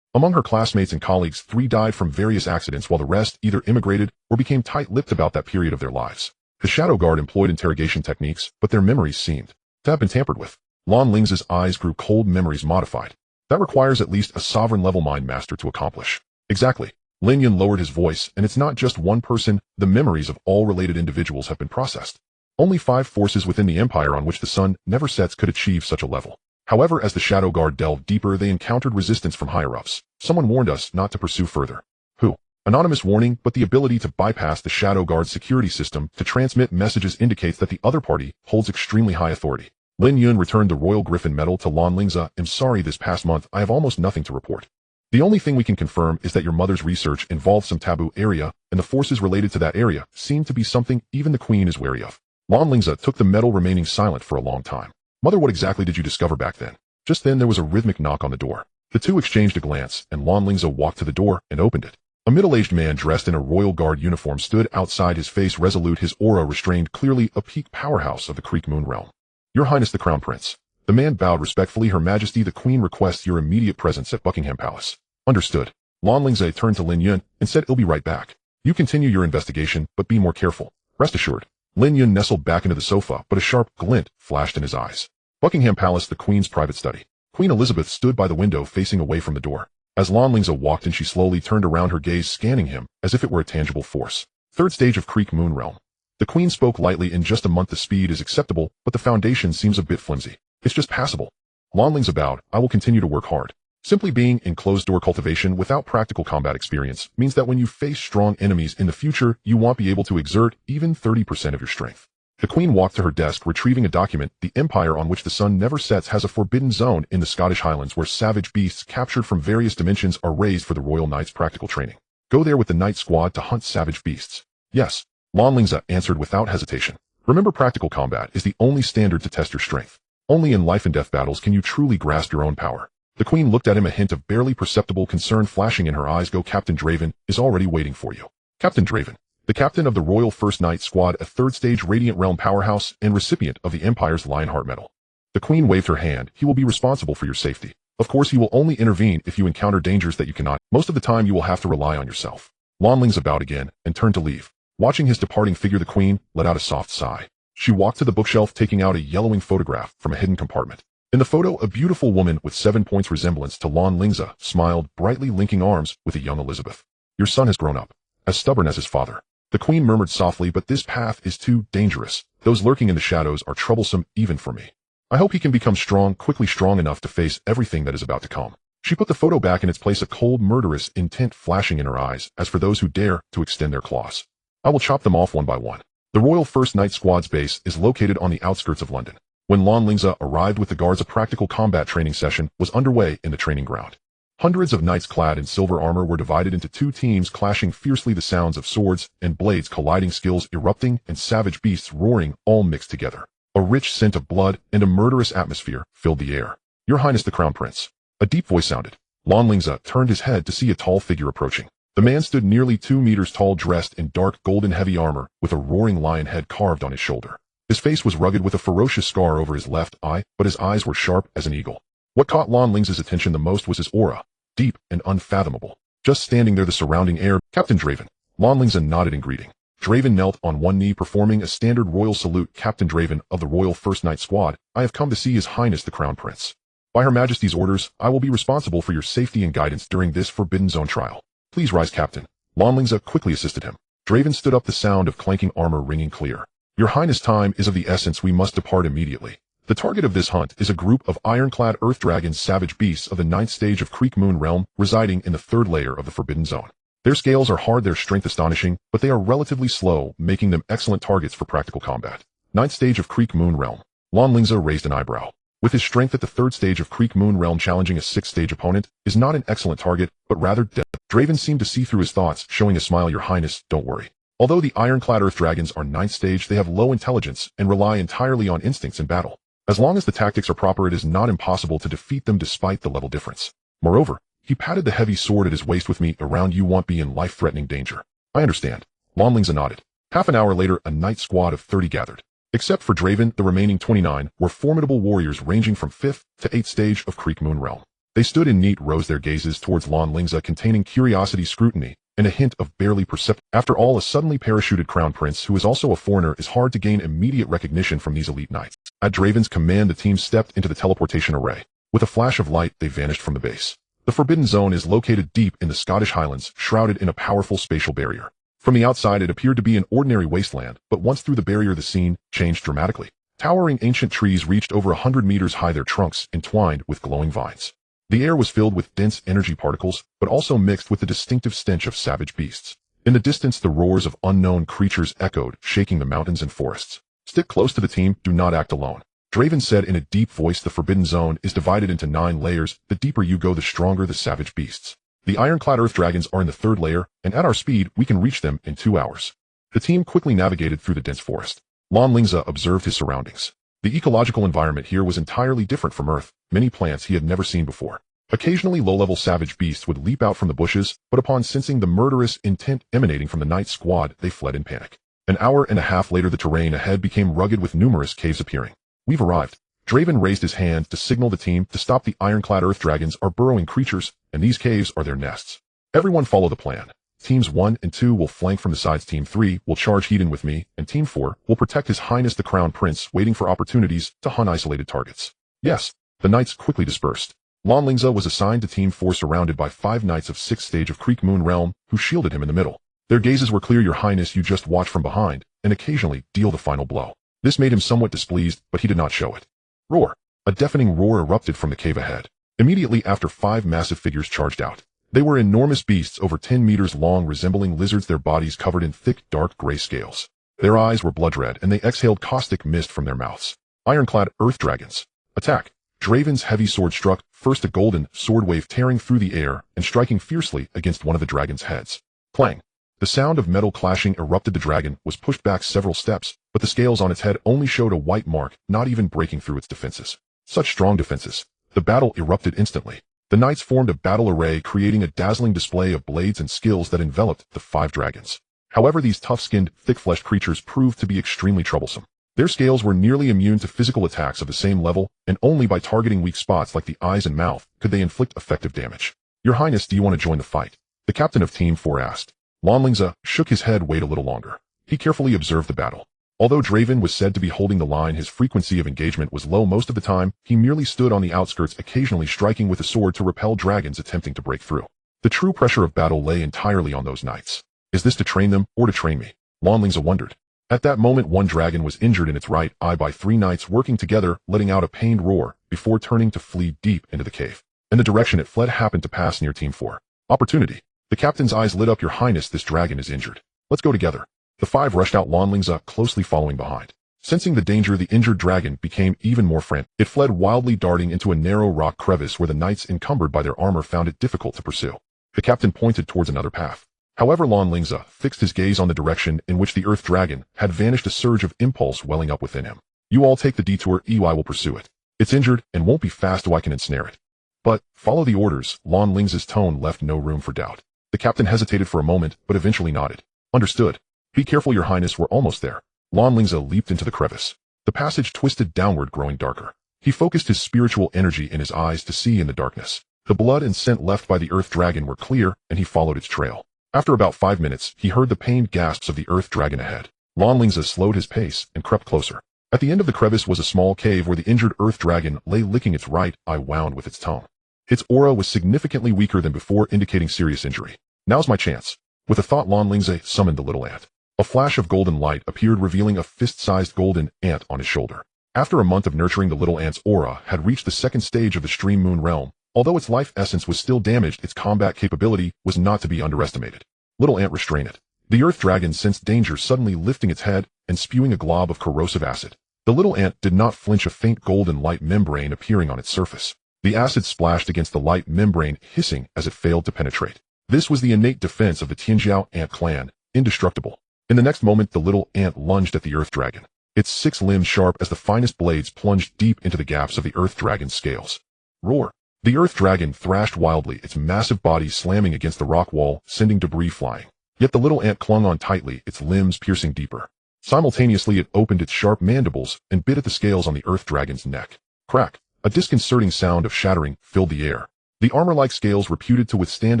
Among her classmates and colleagues, 3 died from various accidents, while the rest either immigrated or became tight-lipped about that period of their lives. The Shadow Guard employed interrogation techniques, but their memories seemed to have been tampered with. Lan Lingze's eyes grew cold. Memories modified. That requires at least a sovereign-level mind master to accomplish. Exactly. Lin Yun lowered his voice, and it's not just one person. The memories of all related individuals have been processed. Only 5 forces within the empire on which the sun never sets could achieve such a level. However, as the Shadow Guard delved deeper, they encountered resistance from higher-ups. Someone warned us not to pursue further. Who? Anonymous warning, but the ability to bypass the Shadow Guard's security system to transmit messages indicates that the other party holds extremely high authority. Lin Yun returned the Royal Griffin medal to Lan Lingze. I'm sorry, this past month I have almost nothing to report. The only thing we can confirm is that your mother's research involved some taboo area, and the forces related to that area seem to be something even the Queen is wary of. Lan Lingze took the medal, remaining silent for a long time. Mother, what exactly did you discover back then? Just then there was a rhythmic knock on the door. The two exchanged a glance, and Lan Lingze walked to the door and opened it. A middle-aged man dressed in a Royal Guard uniform stood outside, his face resolute, his aura restrained, clearly a peak powerhouse of the Creek Moon Realm. Your Highness the Crown Prince. The man bowed respectfully. Her Majesty the Queen requests your immediate presence at Buckingham Palace. Understood. Lan Lingze turned to Lin Yun and said, I'll be right back. You continue your investigation, but be more careful. Rest assured. Lin Yun nestled back into the sofa, but a sharp glint flashed in his eyes. Buckingham Palace, the Queen's private study. Queen Elizabeth stood by the window facing away from the door. As Lan Lingze walked in, she slowly turned around, her gaze scanning him as if it were a tangible force. 3rd stage of Creek Moon Realm. The Queen spoke lightly. In just a month the speed is acceptable, but the foundation seems a bit flimsy. It's just passable. Lan Lingze bowed. I will continue to work hard. Simply being in closed-door cultivation without practical combat experience means that when you face strong enemies in the future, you won't be able to exert even 30% of your strength. The queen walked to her desk, retrieving a document. The empire on which the sun never sets has a forbidden zone in the Scottish Highlands where savage beasts captured from various dimensions are raised for the Royal Knights' practical training. Go there with the Knight Squad to hunt savage beasts. Yes, Lan Lingze answered without hesitation. Remember, practical combat is the only standard to test your strength. Only in life and death battles can you truly grasp your own power. The queen looked at him, a hint of barely perceptible concern flashing in her eyes. Go, Captain Draven is already waiting for you. Captain Draven, the captain of the Royal First Knight Squad, a third-stage Radiant Realm powerhouse and recipient of the Empire's Lionheart Medal. The queen waved her hand. He will be responsible for your safety. Of course, he will only intervene if you encounter dangers that you cannot. Most of the time, you will have to rely on yourself. Lan Lingze bowed again and turned to leave. Watching his departing figure, the queen let out a soft sigh. She walked to the bookshelf, taking out a yellowing photograph from a hidden compartment. In the photo, a beautiful woman with 7 points resemblance to Lan Lingze smiled brightly, linking arms with a young Elizabeth. Your son has grown up, as stubborn as his father. The queen murmured softly, but this path is too dangerous. Those lurking in the shadows are troublesome even for me. I hope he can become quickly strong enough to face everything that is about to come. She put the photo back in its place, a cold, murderous intent flashing in her eyes. As for those who dare to extend their claws, I will chop them off one by one. The Royal First Knight Squad's base is located on the outskirts of London. When Lan Lingze arrived with the guards, a practical combat training session was underway in the training ground. Hundreds of knights clad in silver armor were divided into 2 teams, clashing fiercely, the sounds of swords and blades colliding, skills erupting, and savage beasts roaring, all mixed together. A rich scent of blood and a murderous atmosphere filled the air. Your Highness the Crown Prince. A deep voice sounded. Lan Lingze turned his head to see a tall figure approaching. The man stood nearly 2 meters tall, dressed in dark golden heavy armor, with a roaring lion head carved on his shoulder. His face was rugged with a ferocious scar over his left eye, but his eyes were sharp as an eagle. What caught Lan Lingze's attention the most was his aura, deep and unfathomable. Just standing there, the surrounding air. Captain Draven. Lan Lingze nodded in greeting. Draven knelt on one knee, performing a standard royal salute. Captain Draven of the Royal First Knight Squad, I have come to see His Highness the Crown Prince. By Her Majesty's orders, I will be responsible for your safety and guidance during this Forbidden Zone trial. Please rise, Captain. Lan Lingze quickly assisted him. Draven stood up, the sound of clanking armor ringing clear. Your Highness, time is of the essence. We must depart immediately. The target of this hunt is a group of ironclad earth dragons, savage beasts of the 9th stage of Creek Moon Realm, residing in the 3rd layer of the Forbidden Zone. Their scales are hard, their strength astonishing, but they are relatively slow, making them excellent targets for practical combat. 9th stage of Creek Moon Realm. Lan Lingze raised an eyebrow. With his strength at the 3rd stage of Creek Moon Realm, challenging a 6th stage opponent is not an excellent target, but rather death. Draven seemed to see through his thoughts, showing a smile. Your Highness, don't worry. Although the ironclad earth dragons are 9th stage, they have low intelligence and rely entirely on instincts in battle. As long as the tactics are proper, it is not impossible to defeat them despite the level difference. Moreover, he patted the heavy sword at his waist. With me around, you won't be in life-threatening danger. I understand. Lan Lingze nodded. Half an hour later, a knight squad of 30 gathered. Except for Draven, the remaining 29 were formidable warriors ranging from 5th to 8th stage of Creek Moon Realm. They stood in neat rows, their gazes towards Lan Lingze containing curiosity, scrutiny, and a hint of barely perceptible. After all, a suddenly parachuted crown prince who is also a foreigner is hard to gain immediate recognition from these elite knights. At Draven's command, the team stepped into the teleportation array. With a flash of light, they vanished from the base. The Forbidden Zone is located deep in the Scottish Highlands, shrouded in a powerful spatial barrier. From the outside, it appeared to be an ordinary wasteland, but once through the barrier, the scene changed dramatically. Towering ancient trees reached over 100 meters high, their trunks entwined with glowing vines. The air was filled with dense energy particles, but also mixed with the distinctive stench of savage beasts. In the distance, the roars of unknown creatures echoed, shaking the mountains and forests. Stick close to the team, do not act alone. Draven said in a deep voice. The Forbidden Zone is divided into 9 layers. The deeper you go, the stronger the savage beasts. The ironclad earth dragons are in the 3rd layer, and at our speed, we can reach them in 2 hours. The team quickly navigated through the dense forest. Lan Lingze observed his surroundings. The ecological environment here was entirely different from Earth, many plants he had never seen before. Occasionally, low-level savage beasts would leap out from the bushes, but upon sensing the murderous intent emanating from the night squad, they fled in panic. An hour and a half later, the terrain ahead became rugged with numerous caves appearing. We've arrived. Draven raised his hand to signal the team to stop. The ironclad earth dragons are burrowing creatures, and these caves are their nests. Everyone follow the plan. Teams 1 and 2 will flank from the sides. Team 3 will charge Hedon with me, and Team 4 will protect His Highness the Crown Prince, waiting for opportunities to hunt isolated targets. Yes. The knights quickly dispersed. Lan Lingze was assigned to Team 4, surrounded by 5 knights of 6th stage of Creek Moon Realm, who shielded him in the middle. Their gazes were clear. Your Highness, you just watch from behind, and occasionally deal the final blow. This made him somewhat displeased, but he did not show it. Roar! A deafening roar erupted from the cave ahead. Immediately after, 5 massive figures charged out. They were enormous beasts over 10 meters long, resembling lizards, their bodies covered in thick, dark gray scales. Their eyes were blood red, and they exhaled caustic mist from their mouths. Ironclad earth dragons. Attack. Draven's heavy sword struck, first a golden sword wave tearing through the air and striking fiercely against one of the dragon's heads. Clang. The sound of metal clashing erupted. The dragon was pushed back several steps, but the scales on its head only showed a white mark, not even breaking through its defenses. Such strong defenses. The battle erupted instantly. The knights formed a battle array, creating a dazzling display of blades and skills that enveloped the 5 dragons. However, these tough-skinned, thick-fleshed creatures proved to be extremely troublesome. Their scales were nearly immune to physical attacks of the same level, and only by targeting weak spots like the eyes and mouth could they inflict effective damage. Your Highness, do you want to join the fight? The captain of Team 4 asked. Lan Lingze shook his head. Wait a little longer. He carefully observed the battle. Although Draven was said to be holding the line, his frequency of engagement was low most of the time. He merely stood on the outskirts, occasionally striking with a sword to repel dragons attempting to break through. The true pressure of battle lay entirely on those knights. Is this to train them, or to train me? Lan Lingze wondered. At that moment, one dragon was injured in its right eye by 3 knights working together, letting out a pained roar, before turning to flee deep into the cave. And the direction it fled happened to pass near Team 4. Opportunity. The captain's eyes lit up. Your Highness, this dragon is injured. Let's go together. The 5 rushed out, Lan Lingze closely following behind. Sensing the danger, the injured dragon became even more frantic. It fled wildly, darting into a narrow rock crevice where the knights encumbered by their armor found it difficult to pursue. The captain pointed towards another path. However, Lan Lingze fixed his gaze on the direction in which the earth dragon had vanished, a surge of impulse welling up within him. You all take the detour, I will pursue it. It's injured and won't be fast, so I can ensnare it. But, follow the orders. Lan Lingze's tone left no room for doubt. The captain hesitated for a moment, but eventually nodded. Understood. Be careful, Your Highness, we're almost there. Lan Lingze leaped into the crevice. The passage twisted downward, growing darker. He focused his spiritual energy in his eyes to see in the darkness. The blood and scent left by the earth dragon were clear, and he followed its trail. After about 5 minutes, he heard the pained gasps of the earth dragon ahead. Lan Lingze slowed his pace and crept closer. At the end of the crevice was a small cave where the injured earth dragon lay, licking its right eye wound with its tongue. Its aura was significantly weaker than before, indicating serious injury. Now's my chance. With a thought, Lan Lingze summoned the little ant. A flash of golden light appeared, revealing a fist-sized golden ant on his shoulder. After a month of nurturing, the little ant's aura had reached the 2nd stage of the Stream Moon realm. Although its life essence was still damaged, its combat capability was not to be underestimated. Little ant, restrain it. The earth dragon sensed danger, suddenly lifting its head and spewing a glob of corrosive acid. The little ant did not flinch, a faint golden light membrane appearing on its surface. The acid splashed against the light membrane, hissing as it failed to penetrate. This was the innate defense of the Tianjiao ant clan, indestructible. In the next moment, the little ant lunged at the earth dragon. Its 6 limbs sharp as the finest blades plunged deep into the gaps of the earth dragon's scales. Roar. The earth dragon thrashed wildly, its massive body slamming against the rock wall, sending debris flying. Yet the little ant clung on tightly, its limbs piercing deeper. Simultaneously, it opened its sharp mandibles and bit at the scales on the earth dragon's neck. Crack. A disconcerting sound of shattering filled the air. The armor-like scales, reputed to withstand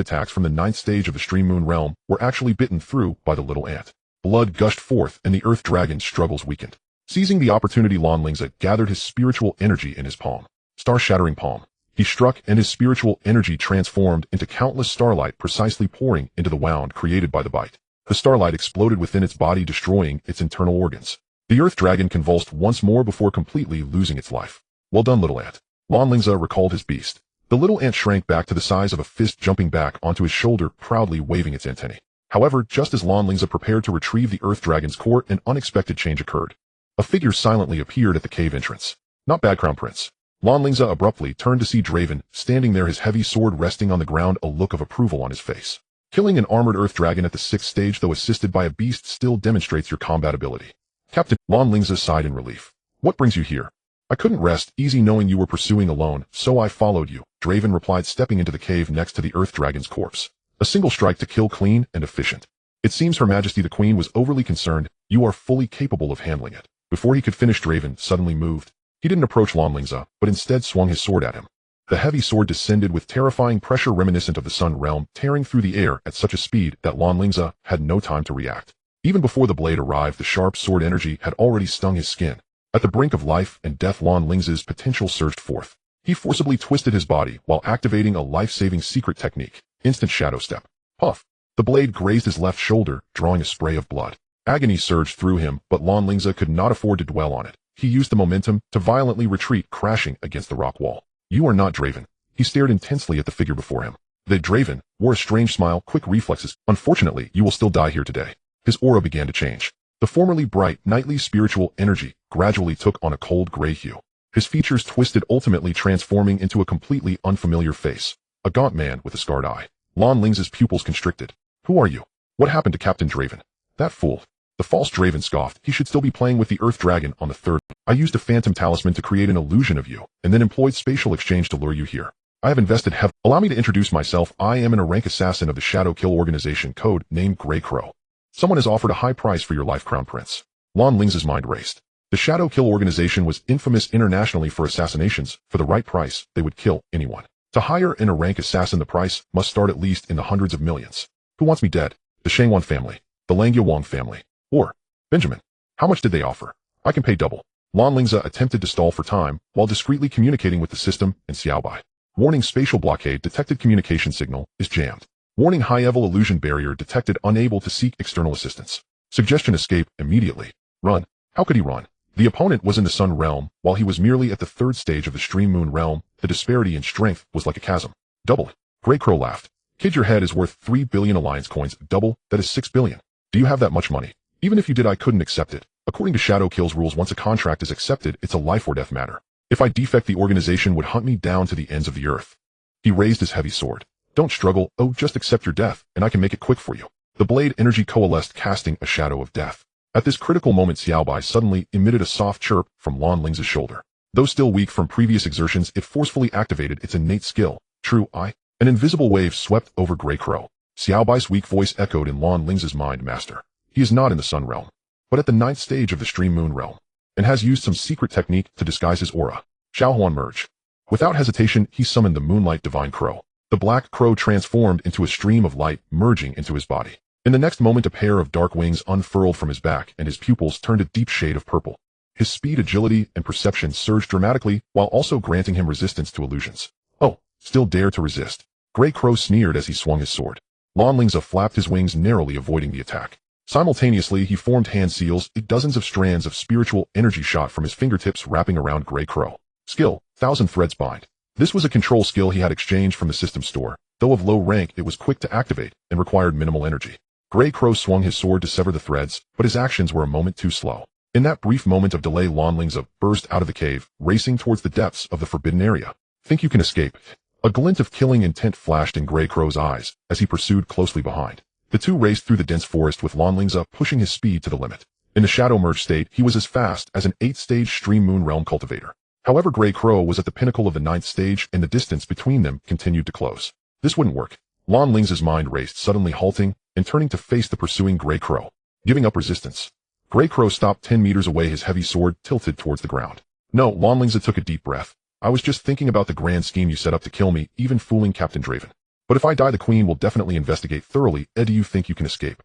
attacks from the 9th stage of the Stream Moon realm, were actually bitten through by the little ant. Blood gushed forth, and the earth dragon's struggles weakened. Seizing the opportunity, Lan Lingze gathered his spiritual energy in his palm. Star-shattering palm. He struck, and his spiritual energy transformed into countless starlight, precisely pouring into the wound created by the bite. The starlight exploded within its body, destroying its internal organs. The earth dragon convulsed once more before completely losing its life. Well done, little ant. Lan Lingze recalled his beast. The little ant shrank back to the size of a fist, jumping back onto his shoulder, proudly waving its antennae. However, just as Lan Lingze prepared to retrieve the earth dragon's core, an unexpected change occurred. A figure silently appeared at the cave entrance. Not bad, Crown Prince. Lan Lingze abruptly turned to see Draven, standing there, his heavy sword resting on the ground, a look of approval on his face. Killing an armored earth dragon at the 6th stage, though assisted by a beast, still demonstrates your combat ability. Captain, Lan Lingze sighed in relief. What brings you here? I couldn't rest easy knowing you were pursuing alone, so I followed you, Draven replied, stepping into the cave next to the earth dragon's corpse. A single strike to kill, clean and efficient. It seems Her Majesty the Queen was overly concerned. You are fully capable of handling it. Before he could finish, Draven suddenly moved. He didn't approach Lan Lingze, but instead swung his sword at him. The heavy sword descended with terrifying pressure reminiscent of the Sun Realm, tearing through the air at such a speed that Lan Lingze had no time to react. Even before the blade arrived, the sharp sword energy had already stung his skin. At the brink of life and death, Lan Lingze's potential surged forth. He forcibly twisted his body while activating a life-saving secret technique, instant shadow step. Puff! The blade grazed his left shoulder, drawing a spray of blood. Agony surged through him, but Lan Lingze could not afford to dwell on it. He used the momentum to violently retreat, crashing against the rock wall. You are not Draven. He stared intensely at the figure before him. The Draven wore a strange smile, quick reflexes. Unfortunately, you will still die here today. His aura began to change. The formerly bright, knightly spiritual energy gradually took on a cold gray hue. His features twisted, ultimately transforming into a completely unfamiliar face. A gaunt man with a scarred eye. Lan Lingze's pupils constricted. Who are you? What happened to Captain Draven? That fool. The false Draven scoffed. He should still be playing with the Earth Dragon on the third. I used a phantom talisman to create an illusion of you, and then employed spatial exchange to lure you here. I have invested heavily. Allow me to introduce myself. I am a rank assassin of the Shadow Kill organization code named Grey Crow. Someone has offered a high price for your life, Crown Prince. Lan Lingze's mind raced. The Shadow Kill organization was infamous internationally for assassinations. For the right price, they would kill anyone. To hire a rank assassin, the price must start at least in the hundreds of millions. Who wants me dead? The Shangwan family, the Langyawang family, or Benjamin. How much did they offer? I can pay double. Lan Lingze attempted to stall for time while discreetly communicating with the system and Xiaobai. Warning: spatial blockade detected, communication signal is jammed. Warning: high-level illusion barrier detected, unable to seek external assistance. Suggestion: escape immediately. Run. How could he run? The opponent was in the Sun realm, while he was merely at the third stage of the Stream Moon realm. The disparity in strength was like a chasm. Double. Grey Crow laughed. Kid, your head is worth 3 billion alliance coins. Double, that is 6 billion. Do you have that much money? Even if you did, I couldn't accept it. According to Shadow Kill's rules, once a contract is accepted, it's a life or death matter. If I defect, the organization would hunt me down to the ends of the earth. He raised his heavy sword. Don't struggle. Oh, just accept your death, and I can make it quick for you. The blade energy coalesced, casting a shadow of death. At this critical moment, Xiaobai suddenly emitted a soft chirp from Lan Lingze's shoulder. Though still weak from previous exertions, it forcefully activated its innate skill. True eye. An invisible wave swept over Grey Crow. Xiaobai's weak voice echoed in Lan Lingze's mind. Master. He is not in the Sun realm, but at the 9th stage of the Stream Moon realm, and has used some secret technique to disguise his aura. Xiaohuan merge. Without hesitation, he summoned the Moonlight Divine Crow. The black crow transformed into a stream of light, merging into his body. In the next moment, a pair of dark wings unfurled from his back, and his pupils turned a deep shade of purple. His speed, agility, and perception surged dramatically, while also granting him resistance to illusions. Oh, still dare to resist? Grey Crow sneered as he swung his sword. Lan Lingze flapped his wings, narrowly avoiding the attack. Simultaneously, he formed hand seals. Dozens of strands of spiritual energy shot from his fingertips, wrapping around Grey Crow. Skill: 1,000 threads bind. This was a control skill he had exchanged from the system store. Though of low rank, it was quick to activate and required minimal energy. Grey Crow swung his sword to sever the threads, but his actions were a moment too slow. In that brief moment of delay, Lan Lingze burst out of the cave, racing towards the depths of the forbidden area. Think you can escape? A glint of killing intent flashed in Grey Crow's eyes as he pursued closely behind. The two raced through the dense forest, with Lan Lingze pushing his speed to the limit. In the shadow merge state, he was as fast as an 8th-stage Stream Moon realm cultivator. However, Grey Crow was at the pinnacle of the 9th stage, and the distance between them continued to close. This wouldn't work. Lan Lingze's mind raced, suddenly halting and turning to face the pursuing Grey Crow. Giving up resistance. Grey Crow stopped 10 meters away, his heavy sword tilted towards the ground. No, Lan Lingze took a deep breath. I was just thinking about the grand scheme you set up to kill me, even fooling Captain Draven. But if I die, the Queen will definitely investigate thoroughly. Do you think you can escape?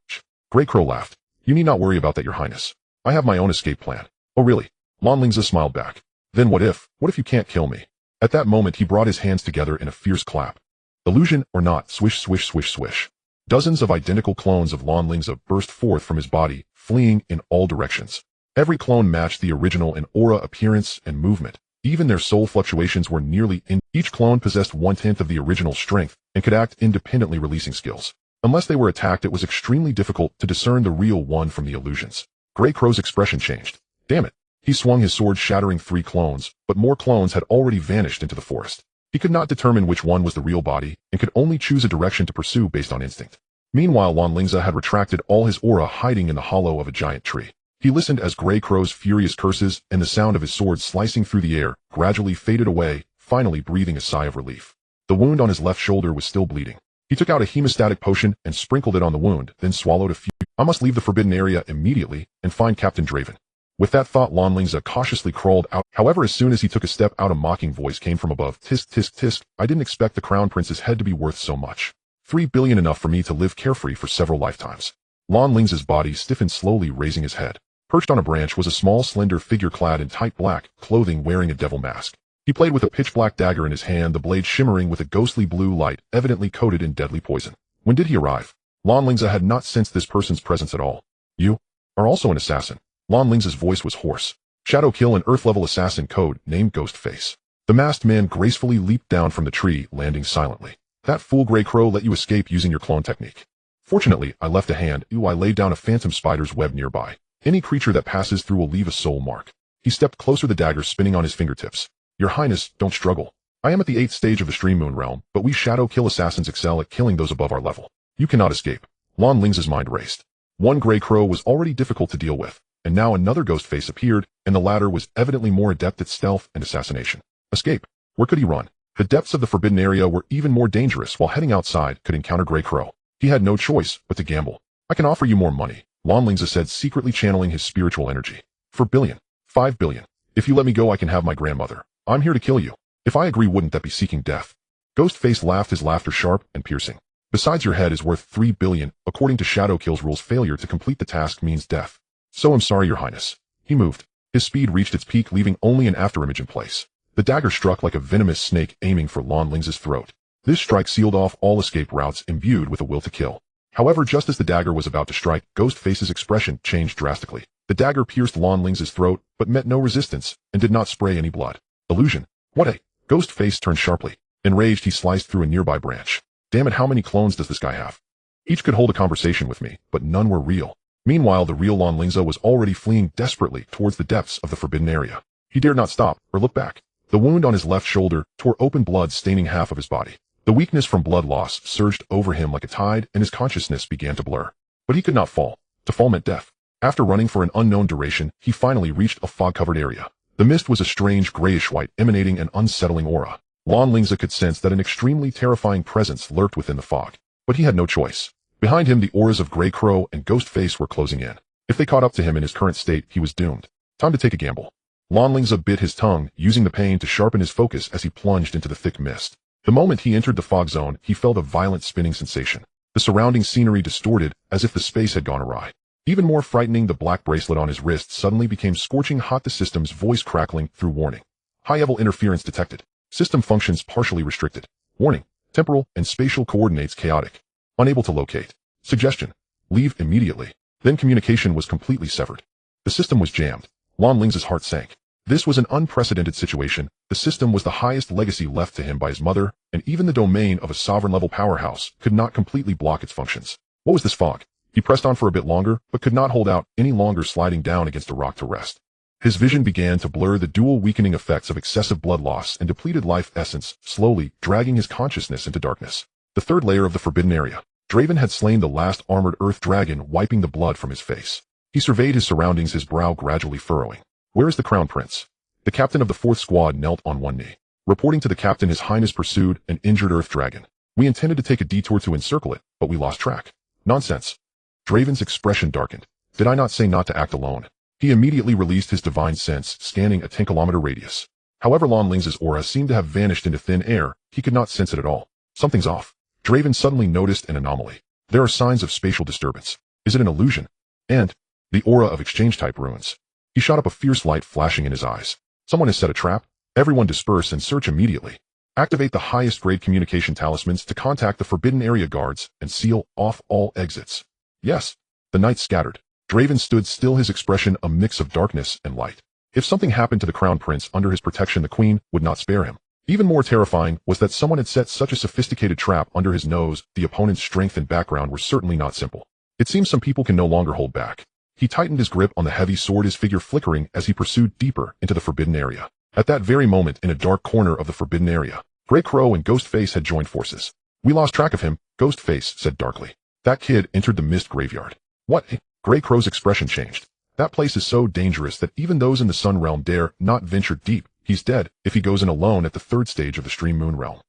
Grey Crow laughed. You need not worry about that, Your Highness. I have my own escape plan. Oh really? Lan Lingze smiled back. Then what if you can't kill me? At that moment, he brought his hands together in a fierce clap. Illusion or not, swish, swish, swish, swish. Dozens of identical clones of Lan Lingze burst forth from his body, fleeing in all directions. Every clone matched the original in aura, appearance, and movement. Even their soul fluctuations were nearly in. Each clone possessed 1/10 of the original strength and could act independently, releasing skills. Unless they were attacked, it was extremely difficult to discern the real one from the illusions. Grey Crow's expression changed. Damn it. He swung his sword, shattering 3 clones, but more clones had already vanished into the forest. He could not determine which one was the real body, and could only choose a direction to pursue based on instinct. Meanwhile, Lan Lingze had retracted all his aura, hiding in the hollow of a giant tree. He listened as Grey Crow's furious curses and the sound of his sword slicing through the air gradually faded away, finally breathing a sigh of relief. The wound on his left shoulder was still bleeding. He took out a hemostatic potion and sprinkled it on the wound, then swallowed a few. I must leave the forbidden area immediately and find Captain Draven. With that thought, Lan Lingze cautiously crawled out. However, as soon as he took a step out, a mocking voice came from above. Tisk, tisk, tisk. I didn't expect the Crown Prince's head to be worth so much. 3 billion, enough for me to live carefree for several lifetimes. Lan Lingze's body stiffened slowly, raising his head. Perched on a branch was a small, slender figure clad in tight black clothing, wearing a devil mask. He played with a pitch-black dagger in his hand, the blade shimmering with a ghostly blue light, evidently coated in deadly poison. When did he arrive? Lan Lingze had not sensed this person's presence at all. You are also an assassin. Lan Lingze's voice was hoarse. Shadow Kill, an Earth-level assassin code named Ghostface. The masked man gracefully leaped down from the tree, landing silently. That fool Grey Crow let you escape using your clone technique. Fortunately, I left a hand. I laid down a phantom spider's web nearby. Any creature that passes through will leave a soul mark. He stepped closer, the dagger spinning on his fingertips. Your Highness, don't struggle. I am at the 8th stage of the Stream Moon realm, but we shadow kill assassins excel at killing those above our level. You cannot escape. Lan Lingze's mind raced. One gray crow was already difficult to deal with, and now another ghost face appeared, and the latter was evidently more adept at stealth and assassination. Escape. Where could he run? The depths of the forbidden area were even more dangerous, while heading outside could encounter gray crow. He had no choice but to gamble. I can offer you more money, Lan Lingze said, secretly channeling his spiritual energy. 4 billion. 5 billion. If you let me go, I can have my grandmother. I'm here to kill you. If I agree, wouldn't that be seeking death? Ghostface laughed, his laughter sharp and piercing. Besides, your head is worth 3 billion. According to Shadow Kill's rules, failure to complete the task means death. So I'm sorry, Your Highness. He moved. His speed reached its peak, leaving only an afterimage in place. The dagger struck like a venomous snake, aiming for Lan Lingze's throat. This strike sealed off all escape routes, imbued with a will to kill. However, just as the dagger was about to strike, Ghostface's expression changed drastically. The dagger pierced Lan Lingze's throat, but met no resistance, and did not spray any blood. Illusion. What a... Ghostface turned sharply. Enraged, he sliced through a nearby branch. Damn it, how many clones does this guy have? Each could hold a conversation with me, but none were real. Meanwhile, the real Lan Lingze was already fleeing desperately towards the depths of the forbidden area. He dared not stop or look back. The wound on his left shoulder tore open, blood staining half of his body. The weakness from blood loss surged over him like a tide, and his consciousness began to blur. But he could not fall. To fall meant death. After running for an unknown duration, he finally reached a fog-covered area. The mist was a strange grayish-white, emanating an unsettling aura. Lan Lingze could sense that an extremely terrifying presence lurked within the fog. But he had no choice. Behind him, the auras of Grey Crow and Ghostface were closing in. If they caught up to him in his current state, he was doomed. Time to take a gamble. Lan Lingze bit his tongue, using the pain to sharpen his focus as he plunged into the thick mist. The moment he entered the fog zone, he felt a violent spinning sensation. The surrounding scenery distorted, as if the space had gone awry. Even more frightening, the black bracelet on his wrist suddenly became scorching hot, the system's voice crackling through. Warning. High-level interference detected. System functions partially restricted. Warning. Temporal and spatial coordinates chaotic. Unable to locate. Suggestion. Leave immediately. Then communication was completely severed. The system was jammed. Lan Lingze's heart sank. This was an unprecedented situation. The system was the highest legacy left to him by his mother, and even the domain of a sovereign-level powerhouse could not completely block its functions. What was this fog? He pressed on for a bit longer, but could not hold out any longer, sliding down against a rock to rest. His vision began to blur, the dual weakening effects of excessive blood loss and depleted life essence, slowly dragging his consciousness into darkness. The third layer of the forbidden area. Draven had slain the last armored earth dragon, wiping the blood from his face. He surveyed his surroundings, his brow gradually furrowing. Where is the Crown Prince? The captain of the 4th squad knelt on one knee. Reporting to the captain, His Highness pursued an injured earth dragon. We intended to take a detour to encircle it, but we lost track. Nonsense. Draven's expression darkened. Did I not say not to act alone? He immediately released his divine sense, scanning a 10-kilometer radius. However, Lan Lingze's aura seemed to have vanished into thin air. He could not sense it at all. Something's off. Draven suddenly noticed an anomaly. There are signs of spatial disturbance. Is it an illusion? And the aura of exchange-type ruins. He shot up, a fierce light flashing in his eyes. Someone has set a trap. Everyone disperse and search immediately. Activate the highest grade communication talismans to contact the forbidden area guards and seal off all exits. Yes. The night scattered. Draven stood still, his expression a mix of darkness and light. If something happened to the Crown Prince under his protection, the Queen would not spare him. Even more terrifying was that someone had set such a sophisticated trap under his nose. The opponent's strength and background were certainly not simple. It seems some people can no longer hold back. He tightened his grip on the heavy sword, his figure flickering as he pursued deeper into the forbidden area. At that very moment, in a dark corner of the forbidden area, Grey Crow and Ghostface had joined forces. We lost track of him, Ghostface said darkly. That kid entered the mist graveyard. What? Grey Crow's expression changed. That place is so dangerous that even those in the Sun Realm dare not venture deep. He's dead if he goes in alone at the 3rd stage of the Stream Moon Realm.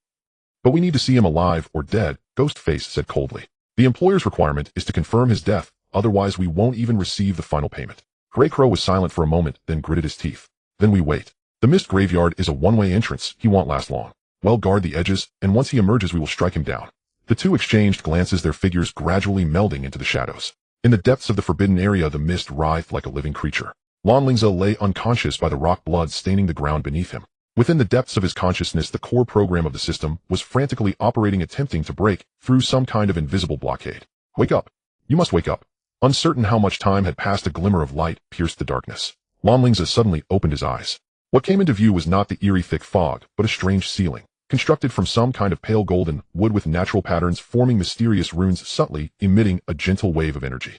But we need to see him alive or dead, Ghostface said coldly. The employer's requirement is to confirm his death, otherwise we won't even receive the final payment. Grey Crow was silent for a moment, then gritted his teeth. Then we wait. The mist graveyard is a one-way entrance. He won't last long. Well, guard the edges, and once he emerges we will strike him down. The two exchanged glances, their figures gradually melding into the shadows. In the depths of the forbidden area, the mist writhed like a living creature. Lan Lingze lay unconscious by the rock, blood staining the ground beneath him. Within the depths of his consciousness, the core program of the system was frantically operating, attempting to break through some kind of invisible blockade. Wake up. You must wake up. Uncertain how much time had passed, a glimmer of light pierced the darkness. Lan Lingze suddenly opened his eyes. What came into view was not the eerie thick fog, but a strange ceiling, constructed from some kind of pale golden wood with natural patterns forming mysterious runes, subtly emitting a gentle wave of energy.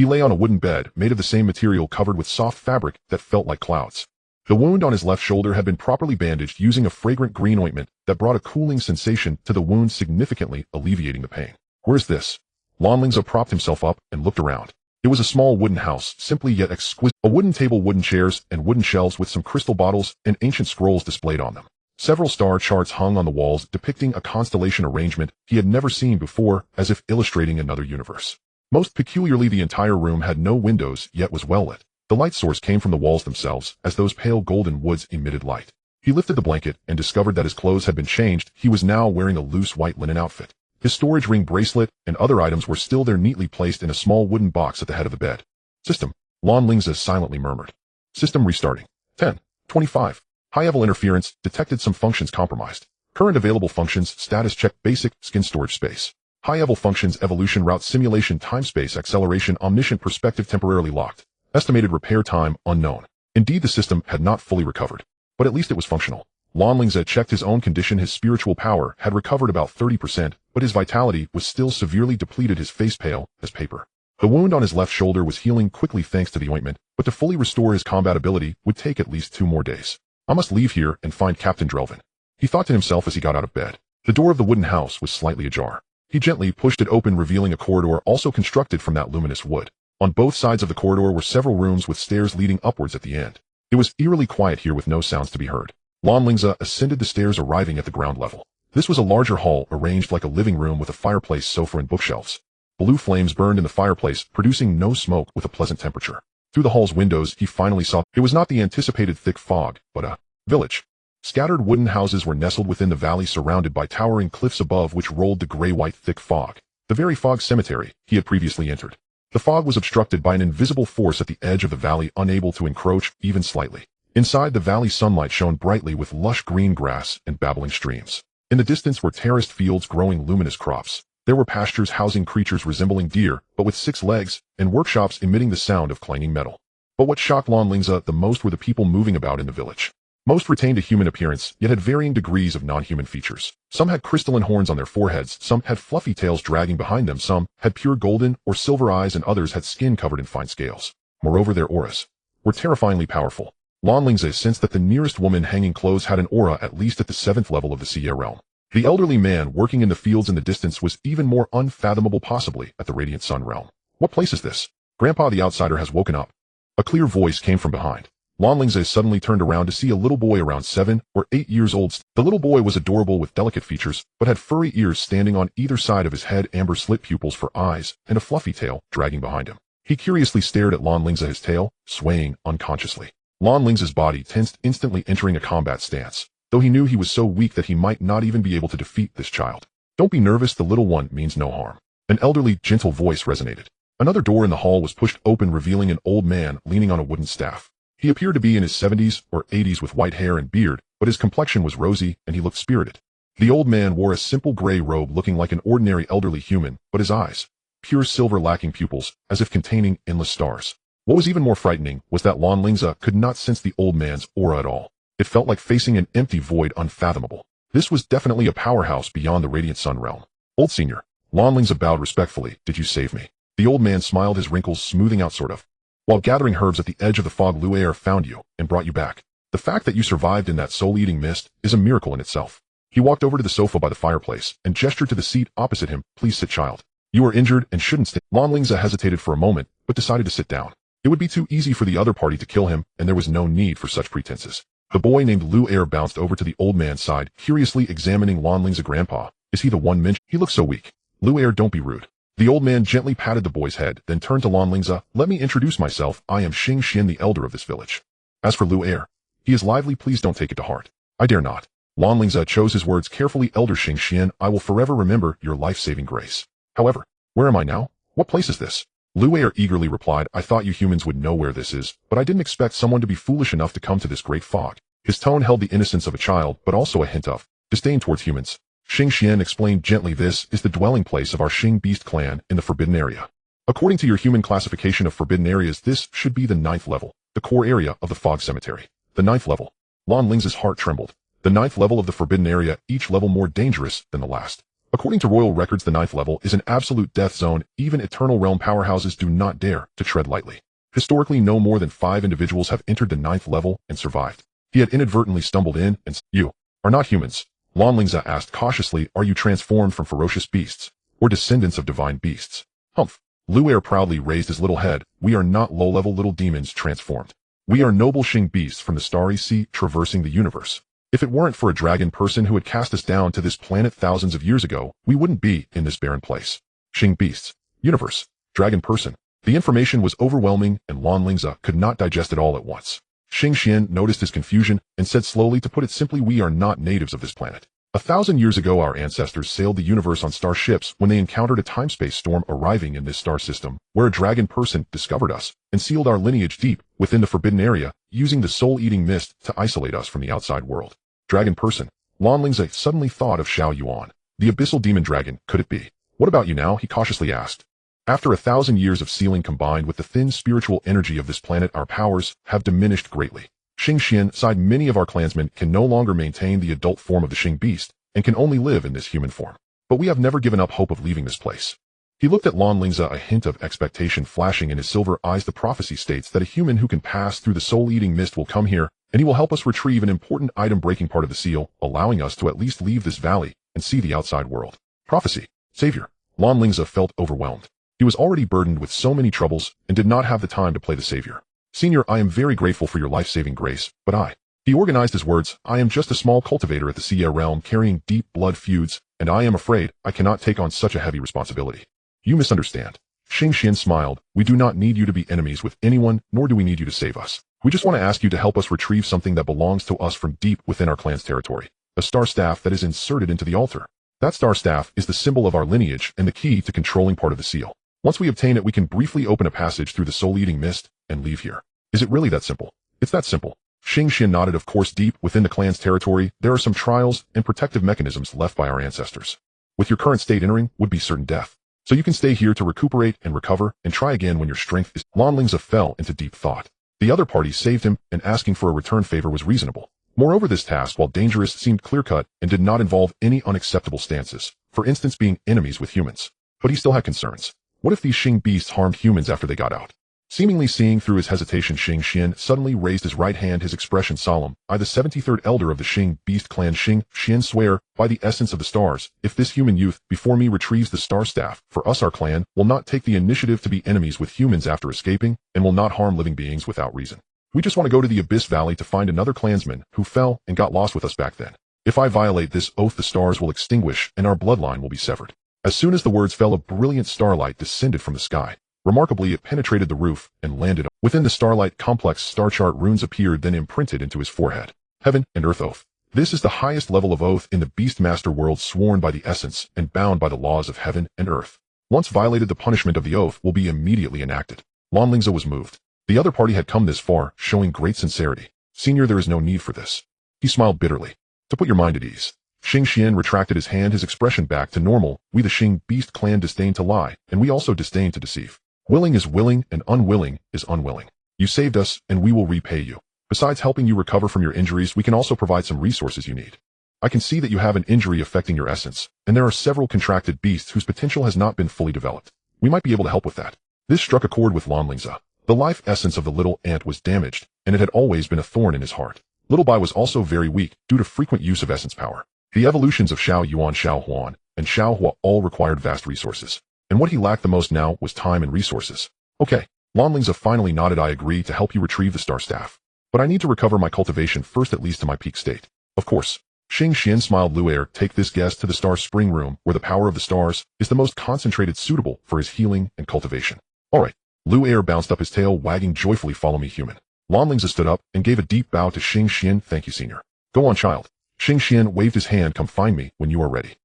He lay on a wooden bed made of the same material covered with soft fabric that felt like clouds. The wound on his left shoulder had been properly bandaged using a fragrant green ointment that brought a cooling sensation to the wound, significantly alleviating the pain. Where's this? Lan Lingze propped himself up and looked around. It was a small wooden house, simply yet exquisite. A wooden table, wooden chairs, and wooden shelves with some crystal bottles and ancient scrolls displayed on them. Several star charts hung on the walls depicting a constellation arrangement he had never seen before, as if illustrating another universe. Most peculiarly, the entire room had no windows, yet was well lit. The light source came from the walls themselves, as those pale golden woods emitted light. He lifted the blanket and discovered that his clothes had been changed. He was now wearing a loose white linen outfit. His storage ring, bracelet, and other items were still there, neatly placed in a small wooden box at the head of the bed. System. Lan Lingze silently murmured. System restarting. 10:25. High-level interference, detected some functions compromised. Current available functions, status check, basic, skin storage space. High-level functions, evolution, route, simulation, time, space, acceleration, omniscient, perspective, temporarily locked. Estimated repair time, unknown. Indeed, the system had not fully recovered, but at least it was functional. Lan Lingze checked his own condition. His spiritual power had recovered about 30%, but his vitality was still severely depleted, his face pale as paper. The wound on his left shoulder was healing quickly thanks to the ointment, but to fully restore his combat ability would take at least 2 more days. I must leave here and find Captain Drelvin, he thought to himself as he got out of bed. The door of the wooden house was slightly ajar. He gently pushed it open, revealing a corridor also constructed from that luminous wood. On both sides of the corridor were several rooms with stairs leading upwards at the end. It was eerily quiet here with no sounds to be heard. Lan Lingze ascended the stairs, arriving at the ground level. This was a larger hall arranged like a living room with a fireplace, sofa, and bookshelves. Blue flames burned in the fireplace, producing no smoke, with a pleasant temperature. Through the hall's windows, he finally saw it was not the anticipated thick fog, but a village. Scattered wooden houses were nestled within the valley, surrounded by towering cliffs above which rolled the gray-white thick fog. The very fog cemetery he had previously entered. The fog was obstructed by an invisible force at the edge of the valley, unable to encroach even slightly. Inside the valley, sunlight shone brightly with lush green grass and babbling streams. In the distance were terraced fields growing luminous crops. There were pastures housing creatures resembling deer, but with 6 legs, and workshops emitting the sound of clanging metal. But what shocked Lan Lingze the most were the people moving about in the village. Most retained a human appearance, yet had varying degrees of non-human features. Some had crystalline horns on their foreheads, some had fluffy tails dragging behind them, some had pure golden or silver eyes, and others had skin covered in fine scales. Moreover, their auras were terrifyingly powerful. Lan Lingze sensed that the nearest woman hanging clothes had an aura at least at the 7th level of the Searing realm. The elderly man working in the fields in the distance was even more unfathomable, possibly at the Radiant Sun realm. What place is this? Grandpa the outsider has woken up. A clear voice came from behind. Lan Lingze suddenly turned around to see a little boy around 7 or 8 years old. The little boy was adorable with delicate features, but had furry ears standing on either side of his head, amber slit pupils for eyes, and a fluffy tail dragging behind him. He curiously stared at Lan Lingze, his tail swaying unconsciously. Lan Lingze's body tensed, instantly entering a combat stance, though he knew he was so weak that he might not even be able to defeat this child. Don't be nervous, the little one means no harm. An elderly, gentle voice resonated. Another door in the hall was pushed open, revealing an old man leaning on a wooden staff. He appeared to be in his 70s or 80s with white hair and beard, but his complexion was rosy and he looked spirited. The old man wore a simple gray robe, looking like an ordinary elderly human, but his eyes, pure silver, lacking pupils, as if containing endless stars. What was even more frightening was that Lan Lingze could not sense the old man's aura at all. It felt like facing an empty void, unfathomable. This was definitely a powerhouse beyond the Radiant Sun realm. Old senior. Lan Lingze bowed respectfully. Did you save me? The old man smiled, his wrinkles smoothing out sort of. While gathering herbs at the edge of the fog, Luer found you and brought you back. The fact that you survived in that soul-eating mist is a miracle in itself. He walked over to the sofa by the fireplace and gestured to the seat opposite him. Please sit, child. You are injured and shouldn't stay. Lan Lingze hesitated for a moment, but decided to sit down. It would be too easy for the other party to kill him, and there was no need for such pretenses. The boy named Luer bounced over to the old man's side, curiously examining Lan Lingze. Grandpa, is he the one mentioned? He looks so weak. Luer, don't be rude. The old man gently patted the boy's head, then turned to Lan Lingze. Let me introduce myself. I am Xing Xian, the elder of this village. As for Luer, he is lively. Please don't take it to heart. I dare not. Lan Lingze chose his words carefully. Elder Xing Xian, I will forever remember your life-saving grace. However, where am I now? What place is this? Luer eagerly replied, I thought you humans would know where this is, but I didn't expect someone to be foolish enough to come to this great fog. His tone held the innocence of a child, but also a hint of disdain towards humans. Xing Xian explained gently, this is the dwelling place of our Xing Beast clan in the Forbidden Area. According to your human classification of forbidden areas, this should be the 9th level, the core area of the Fog Cemetery. The 9th level. Lan Lingze's heart trembled. The 9th level of the Forbidden Area, each level more dangerous than the last. According to royal records, the 9th level is an absolute death zone. Even eternal realm powerhouses do not dare to tread lightly. Historically, no more than 5 individuals have entered the 9th level and survived. He had inadvertently stumbled in and you are not humans. Lan Lingze asked cautiously, are you transformed from ferocious beasts or descendants of divine beasts? Humph. Lu'er proudly raised his little head. We are not low-level little demons transformed. We are noble Xing beasts from the starry sea traversing the universe. If it weren't for a dragon person who had cast us down to this planet thousands of years ago, we wouldn't be in this barren place. Xing beasts, universe, dragon person. The information was overwhelming and Lan Lingze could not digest it all at once. Xing Xian noticed his confusion and said slowly, to put it simply, we are not natives of this planet. 1,000 years ago, our ancestors sailed the universe on starships when they encountered a time-space storm arriving in this star system, where a dragon person discovered us and sealed our lineage deep within the forbidden area, using the soul-eating mist to isolate us from the outside world. Dragon person. Lan Lingze suddenly thought of Xiao Yuan. The abyssal demon dragon, could it be? What about you now? He cautiously asked. After 1,000 years of sealing combined with the thin spiritual energy of this planet, our powers have diminished greatly. Xing Xian sighed. Many of our clansmen can no longer maintain the adult form of the Xing beast and can only live in this human form. But we have never given up hope of leaving this place. He looked at Lan Lingze, a hint of expectation flashing in his silver eyes. The prophecy states that a human who can pass through the soul-eating mist will come here, and he will help us retrieve an important item, breaking part of the seal, allowing us to at least leave this valley and see the outside world. Prophecy. Savior. Lan Lingze felt overwhelmed. He was already burdened with so many troubles and did not have the time to play the savior. Senior, I am very grateful for your life-saving grace, but He organized his words. I am just a small cultivator at the Sea realm carrying deep blood feuds, and I am afraid I cannot take on such a heavy responsibility. You misunderstand. Xing Xian smiled. We do not need you to be enemies with anyone, nor do we need you to save us. We just want to ask you to help us retrieve something that belongs to us from deep within our clan's territory. A star staff that is inserted into the altar. That star staff is the symbol of our lineage and the key to controlling part of the seal. Once we obtain it, we can briefly open a passage through the soul-eating mist and leave here. Is it really that simple? It's that simple. Xing Xian nodded. Of course, deep within the clan's territory, there are some trials and protective mechanisms left by our ancestors. With your current state, entering would be certain death. So you can stay here to recuperate and recover and try again when your strength is. Lan Lingze fell into deep thought. The other party saved him, and asking for a return favor was reasonable. Moreover, this task, while dangerous, seemed clear-cut and did not involve any unacceptable stances, for instance being enemies with humans. But he still had concerns. What if these Xing beasts harmed humans after they got out? Seemingly seeing through his hesitation, Xing Xian suddenly raised his right hand, his expression solemn. I, the 73rd elder of the Xing beast clan Xing Xian, swear, by the essence of the stars, if this human youth before me retrieves the star staff, for us our clan will not take the initiative to be enemies with humans after escaping, and will not harm living beings without reason. We just want to go to the Abyss Valley to find another clansman who fell and got lost with us back then. If I violate this oath, the stars will extinguish and our bloodline will be severed. As soon as the words fell, a brilliant starlight descended from the sky. Remarkably, it penetrated the roof and landed within the starlight. Complex star chart runes appeared, then imprinted into his forehead. Heaven and Earth Oath. This is the highest level of oath in the Beastmaster world, sworn by the essence and bound by the laws of heaven and earth. Once violated, the punishment of the oath will be immediately enacted. Lan Lingze was moved. The other party had come this far, showing great sincerity. Senior, there is no need for this. He smiled bitterly. To put your mind at ease. Xing Xian retracted his hand, his expression back to normal. We the Xing beast clan disdain to lie, and we also disdain to deceive. Willing is willing, and unwilling is unwilling. You saved us, and we will repay you. Besides helping you recover from your injuries, we can also provide some resources you need. I can see that you have an injury affecting your essence, and there are several contracted beasts whose potential has not been fully developed. We might be able to help with that. This struck a chord with Lan Lingze. The life essence of the little ant was damaged, and it had always been a thorn in his heart. Little Bai was also very weak due to frequent use of essence power. The evolutions of Xiao Yuan, Xiao Huan, and Xiao Hua all required vast resources. And what he lacked the most now was time and resources. Okay. Lan Lingze finally nodded. I agree to help you retrieve the star staff. But I need to recover my cultivation first, at least to my peak state. Of course. Xing Xian smiled. Lu'er, take this guest to the star spring room, where the power of the stars is the most concentrated, suitable for his healing and cultivation. Alright. Lu'er bounced up his tail, wagging joyfully. Follow me, human. Lan Lingze stood up and gave a deep bow to Xing Xian. Thank you, senior. Go on, child. Xing Xian waved his hand. Come find me when you are ready.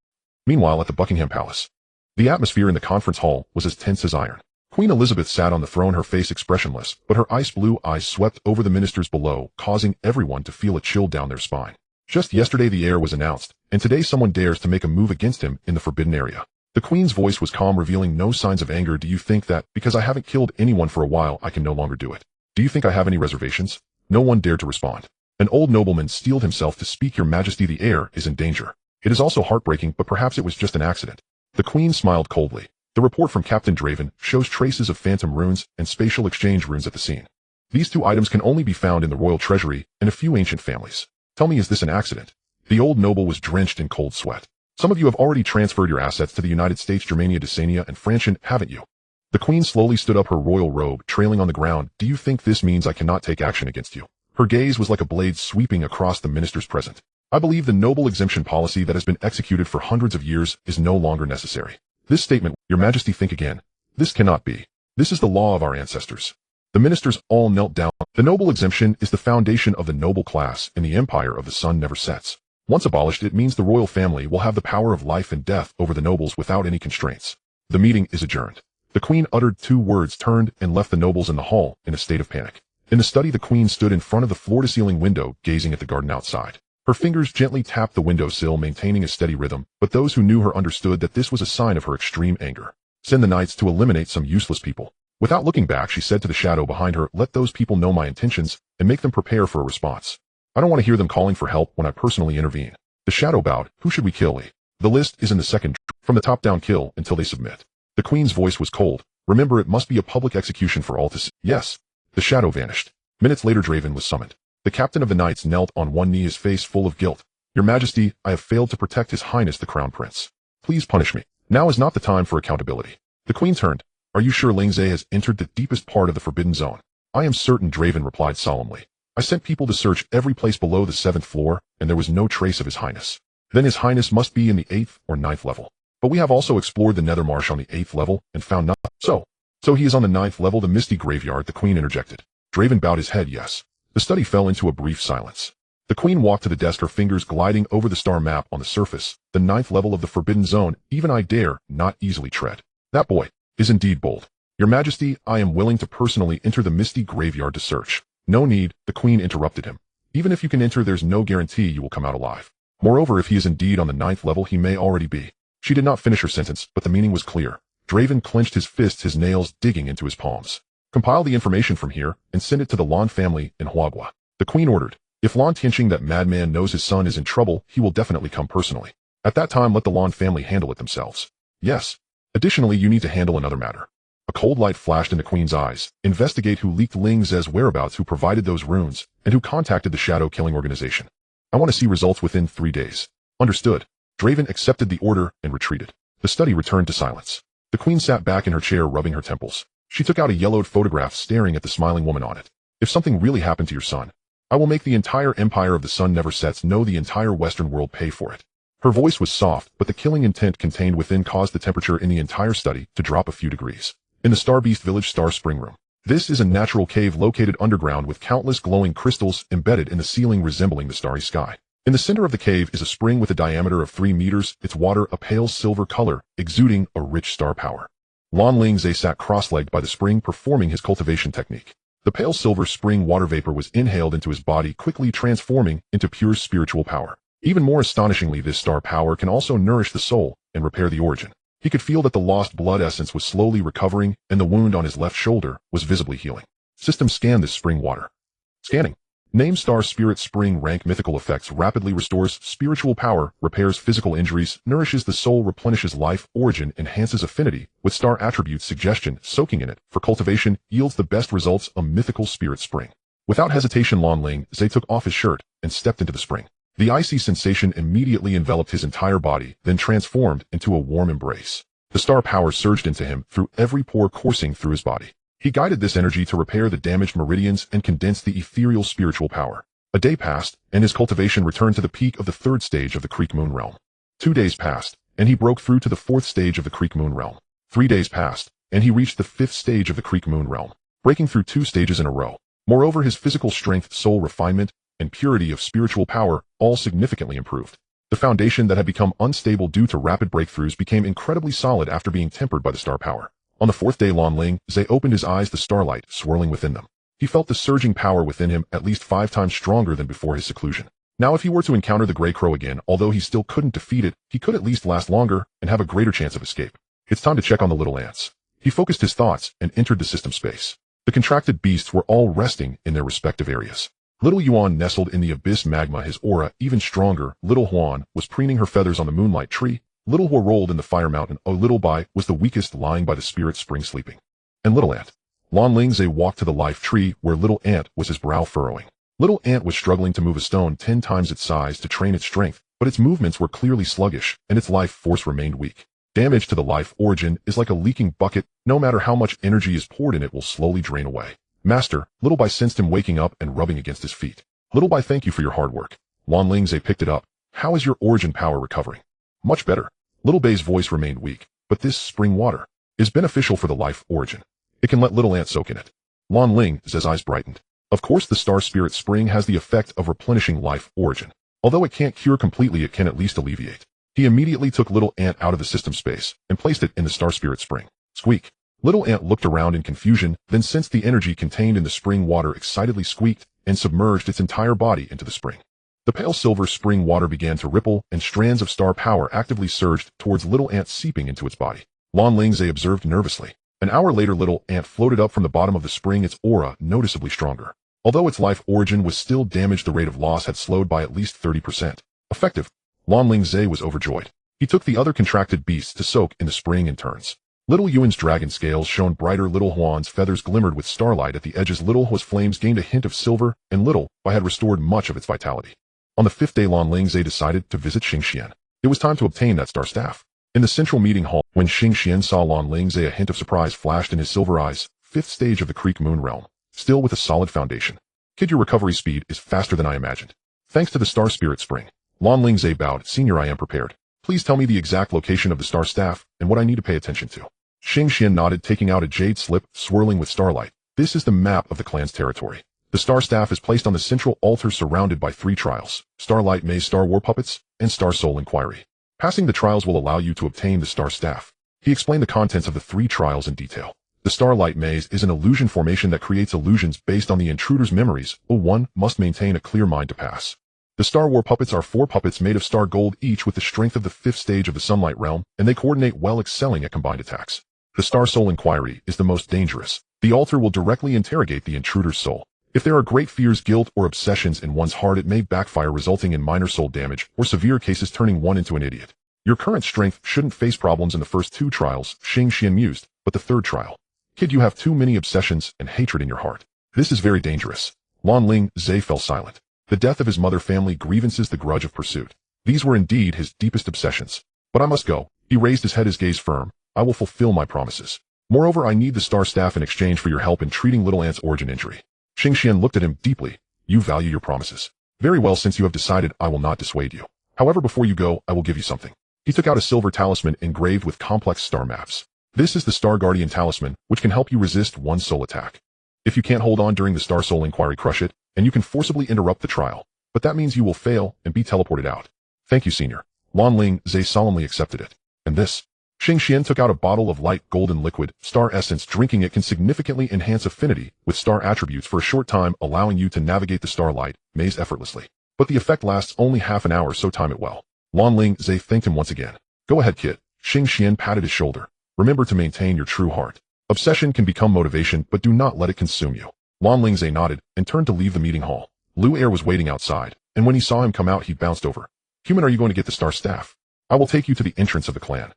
Meanwhile, at the Buckingham Palace. The atmosphere in the conference hall was as tense as iron. Queen Elizabeth sat on the throne, her face expressionless, but her ice-blue eyes swept over the ministers below, causing everyone to feel a chill down their spine. Just yesterday the heir was announced, and today someone dares to make a move against him in the forbidden area. The Queen's voice was calm, revealing no signs of anger. Do you think that, because I haven't killed anyone for a while, I can no longer do it? Do you think I have any reservations? No one dared to respond. An old nobleman steeled himself to speak. Your Majesty, the heir is in danger. It is also heartbreaking, but perhaps it was just an accident. The Queen smiled coldly. The report from Captain Draven shows traces of phantom runes and spatial exchange runes at the scene. These two items can only be found in the royal treasury and a few ancient families. Tell me, is this an accident? The old noble was drenched in cold sweat. Some of you have already transferred your assets to the United States, Germania, Desania, and Francian, haven't you? The Queen slowly stood up, her royal robe trailing on the ground. Do you think this means I cannot take action against you? Her gaze was like a blade sweeping across the ministers present. I believe the noble exemption policy that has been executed for hundreds of years is no longer necessary. This statement, Your Majesty, think again. This cannot be. This is the law of our ancestors. The ministers all knelt down. The noble exemption is the foundation of the noble class, and the empire of the sun never sets. Once abolished, it means the royal family will have the power of life and death over the nobles without any constraints. The meeting is adjourned. The Queen uttered 2 words, turned, and left the nobles in the hall in a state of panic. In the study, the Queen stood in front of the floor-to-ceiling window, gazing at the garden outside. Her fingers gently tapped the windowsill, maintaining a steady rhythm, but those who knew her understood that this was a sign of her extreme anger. Send the knights to eliminate some useless people. Without looking back, she said to the shadow behind her, let those people know my intentions and make them prepare for a response. I don't want to hear them calling for help when I personally intervene. The shadow bowed. Who should we kill? The list is in the second, from the top down, kill until they submit. The Queen's voice was cold. Remember, it must be a public execution for all to see. Yes. The shadow vanished. Minutes later, Draven was summoned. The captain of the knights knelt on one knee, his face full of guilt. Your Majesty, I have failed to protect His Highness the Crown Prince. Please punish me. Now is not the time for accountability. The Queen turned. Are you sure Lingze has entered the deepest part of the Forbidden Zone? I am certain, Draven replied solemnly. I sent people to search every place below the 7th floor, and there was no trace of His Highness. Then His Highness must be in the 8th or 9th level. But we have also explored the Nether Marsh on the 8th level and found nothing. So he is on the 9th level, the Misty Graveyard, the Queen interjected. Draven bowed his head, yes. The study fell into a brief silence. The Queen walked to the desk, her fingers gliding over the star map on the surface. The 9th level of the Forbidden Zone, even I dare not easily tread. That boy is indeed bold. Your Majesty, I am willing to personally enter the Misty Graveyard to search. No need, the Queen interrupted him. Even if you can enter, there's no guarantee you will come out alive. Moreover, if he is indeed on the 9th level, he may already be. She did not finish her sentence, but the meaning was clear. Draven clenched his fists, his nails digging into his palms. Compile the information from here and send it to the Lan family in Huagua. The Queen ordered. If Lan Tianqing, that madman, knows his son is in trouble, he will definitely come personally. At that time, let the Lan family handle it themselves. Yes. Additionally, you need to handle another matter. A cold light flashed in the Queen's eyes. Investigate who leaked Lingze's whereabouts, who provided those runes, and who contacted the shadow killing organization. I want to see results within 3 days. Understood. Draven accepted the order and retreated. The study returned to silence. The Queen sat back in her chair, rubbing her temples. She took out a yellowed photograph, staring at the smiling woman on it. If something really happened to your son, I will make the entire empire of the sun never sets know, the entire Western world pay for it. Her voice was soft, but the killing intent contained within caused the temperature in the entire study to drop a few degrees. In the Star Beast Village Star Spring Room. This is a natural cave located underground with countless glowing crystals embedded in the ceiling, resembling the starry sky. In the center of the cave is a spring with a diameter of 3 meters, its water a pale silver color, exuding a rich star power. Lan Lingze sat cross-legged by the spring, performing his cultivation technique. The pale silver spring water vapor was inhaled into his body, quickly transforming into pure spiritual power. Even more astonishingly, this star power can also nourish the soul and repair the origin. He could feel that the lost blood essence was slowly recovering, and the wound on his left shoulder was visibly healing. System scan this spring water. Scanning. Name Star Spirit Spring. Rank mythical effects. Rapidly restores spiritual power, repairs physical injuries, nourishes the soul, replenishes life. Origin enhances affinity with star attributes. Suggestion, soaking in it for cultivation yields the best results. A mythical spirit spring. Without hesitation, Lan Lingze took off his shirt and stepped into the spring. The icy sensation immediately enveloped his entire body, then transformed into a warm embrace. The star power surged into him through every pore, coursing through his body. He guided this energy to repair the damaged meridians and condense the ethereal spiritual power. A day passed, and his cultivation returned to the peak of the 3rd stage of the Creek Moon Realm. 2 days passed, and he broke through to the 4th stage of the Creek Moon Realm. 3 days passed, and he reached the 5th stage of the Creek Moon Realm, breaking through 2 stages in a row. Moreover, his physical strength, soul refinement, and purity of spiritual power all significantly improved. The foundation that had become unstable due to rapid breakthroughs became incredibly solid after being tempered by the star power. On the 4th day, Lan Lingze opened his eyes, the starlight swirling within them. He felt the surging power within him, at least 5 times stronger than before his seclusion. Now if he were to encounter the Grey Crow again, although he still couldn't defeat it, he could at least last longer and have a greater chance of escape. It's time to check on the little ants. He focused his thoughts and entered the system space. The contracted beasts were all resting in their respective areas. Little Yuan nestled in the abyss magma, his aura even stronger. Little Huan was preening her feathers on the moonlight tree. Little Hua rolled in the fire mountain. Oh, Little Bai was the weakest, lying by the spirit spring sleeping. And Little Ant. Lan Lingze walked to the life tree where Little Ant was, his brow furrowing. Little Ant was struggling to move a stone 10 times its size to train its strength, but its movements were clearly sluggish, and its life force remained weak. Damage to the life origin is like a leaking bucket. No matter how much energy is poured in, it will slowly drain away. Master, Little Bai sensed him waking up and rubbing against his feet. Little Bai, thank you for your hard work. Lan Lingze picked it up. How is your origin power recovering? Much better. Little Bai's voice remained weak, but this spring water is beneficial for the life origin. It can let Little Ant soak in it. Lan Lingze's eyes brightened. Of course, the star spirit spring has the effect of replenishing life origin. Although it can't cure completely, it can at least alleviate. He immediately took Little Ant out of the system space and placed it in the star spirit spring. Squeak. Little Ant looked around in confusion, then sensed the energy contained in the spring water, excitedly squeaked, and submerged its entire body into the spring. The pale silver spring water began to ripple, and strands of star power actively surged towards Little Ant, seeping into its body. Lan Lingze observed nervously. An hour later, Little Ant floated up from the bottom of the spring, its aura noticeably stronger. Although its life origin was still damaged, the rate of loss had slowed by at least 30%. Effective. Lan Lingze was overjoyed. He took the other contracted beasts to soak in the spring in turns. Little Yuan's dragon scales shone brighter. Little Huan's feathers glimmered with starlight at the edges. Little Hua's flames gained a hint of silver, and Little Bai had restored much of its vitality. On the 5th day, Lan Lingze decided to visit Xingxian. It was time to obtain that star staff. In the central meeting hall, when Xingxian saw Lan Lingze, a hint of surprise flashed in his silver eyes. 5th stage of the Creek Moon Realm, still with a solid foundation. Kid, your recovery speed is faster than I imagined. Thanks to the Star Spirit Spring. Lan Lingze bowed. Senior, I am prepared. Please tell me the exact location of the star staff and what I need to pay attention to. Xingxian nodded, taking out a jade slip, swirling with starlight. This is the map of the clan's territory. The star staff is placed on the central altar, surrounded by 3 trials: Starlight Maze, Star War Puppets, and Star Soul Inquiry. Passing the trials will allow you to obtain the star staff. He explained the contents of the 3 trials in detail. The Starlight Maze is an illusion formation that creates illusions based on the intruder's memories. One must maintain a clear mind to pass. The Star War Puppets are 4 puppets made of star gold, each with the strength of the 5th stage of the Sunlight Realm, and they coordinate well, excelling at combined attacks. The Star Soul Inquiry is the most dangerous. The altar will directly interrogate the intruder's soul. If there are great fears, guilt, or obsessions in one's heart, it may backfire, resulting in minor soul damage, or severe cases turning one into an idiot. Your current strength shouldn't face problems in the first 2 trials, Xingxian mused, but the 3rd trial. Kid, you have too many obsessions and hatred in your heart. This is very dangerous. Lan Lingze fell silent. The death of his mother, family grievances, the grudge of pursuit. These were indeed his deepest obsessions. But I must go. He raised his head, his gaze firm. I will fulfill my promises. Moreover, I need the star staff in exchange for your help in treating Little Ant's origin injury. Xingxian looked at him deeply. You value your promises. Very well, since you have decided, I will not dissuade you. However, before you go, I will give you something. He took out a silver talisman engraved with complex star maps. This is the Star Guardian Talisman, which can help you resist one soul attack. If you can't hold on during the Star Soul Inquiry, crush it, and you can forcibly interrupt the trial. But that means you will fail and be teleported out. Thank you, Senior. Lan Lingze solemnly accepted it. And this? Xingxian took out a bottle of light golden liquid, star essence. Drinking it can significantly enhance affinity with star attributes for a short time, allowing you to navigate the starlight maze effortlessly. But the effect lasts only half an hour, so time it well. Lan Lingze thanked him once again. Go ahead, kid. Xingxian patted his shoulder. Remember to maintain your true heart. Obsession can become motivation, but do not let it consume you. Lan Lingze nodded and turned to leave the meeting hall. Lu Er was waiting outside, and when he saw him come out, he bounced over. Human, are you going to get the star staff? I will take you to the entrance of the clan.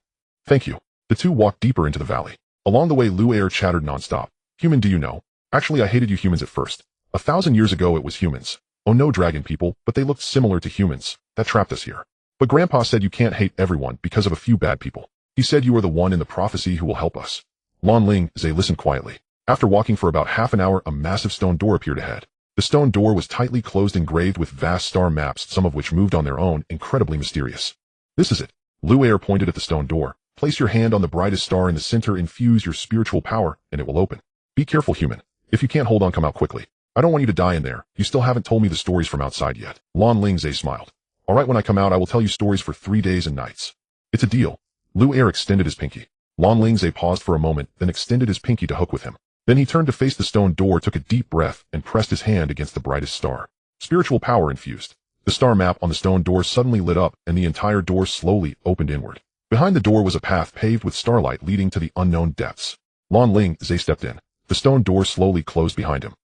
Thank you. The two walked deeper into the valley. Along the way, Lu Er chattered nonstop. Human, do you know? Actually, I hated you humans at first. 1,000 years ago, it was humans. Oh no, dragon people, but they looked similar to humans. That trapped us here. But Grandpa said you can't hate everyone because of a few bad people. He said you are the one in the prophecy who will help us. Lan Lingze listened quietly. After walking for about half an hour, a massive stone door appeared ahead. The stone door was tightly closed, engraved with vast star maps, some of which moved on their own, incredibly mysterious. This is it. Lu Er pointed at the stone door. Place your hand on the brightest star in the center, infuse your spiritual power, and it will open. Be careful, human. If you can't hold on, come out quickly. I don't want you to die in there. You still haven't told me the stories from outside yet. Lan Lingze smiled. All right, when I come out, I will tell you stories for 3 days and nights. It's a deal. Lu Er extended his pinky. Lan Lingze paused for a moment, then extended his pinky to hook with him. Then he turned to face the stone door, took a deep breath, and pressed his hand against the brightest star. Spiritual power infused. The star map on the stone door suddenly lit up, and the entire door slowly opened inward. Behind the door was a path paved with starlight leading to the unknown depths. Lan Lingze stepped in. The stone door slowly closed behind him.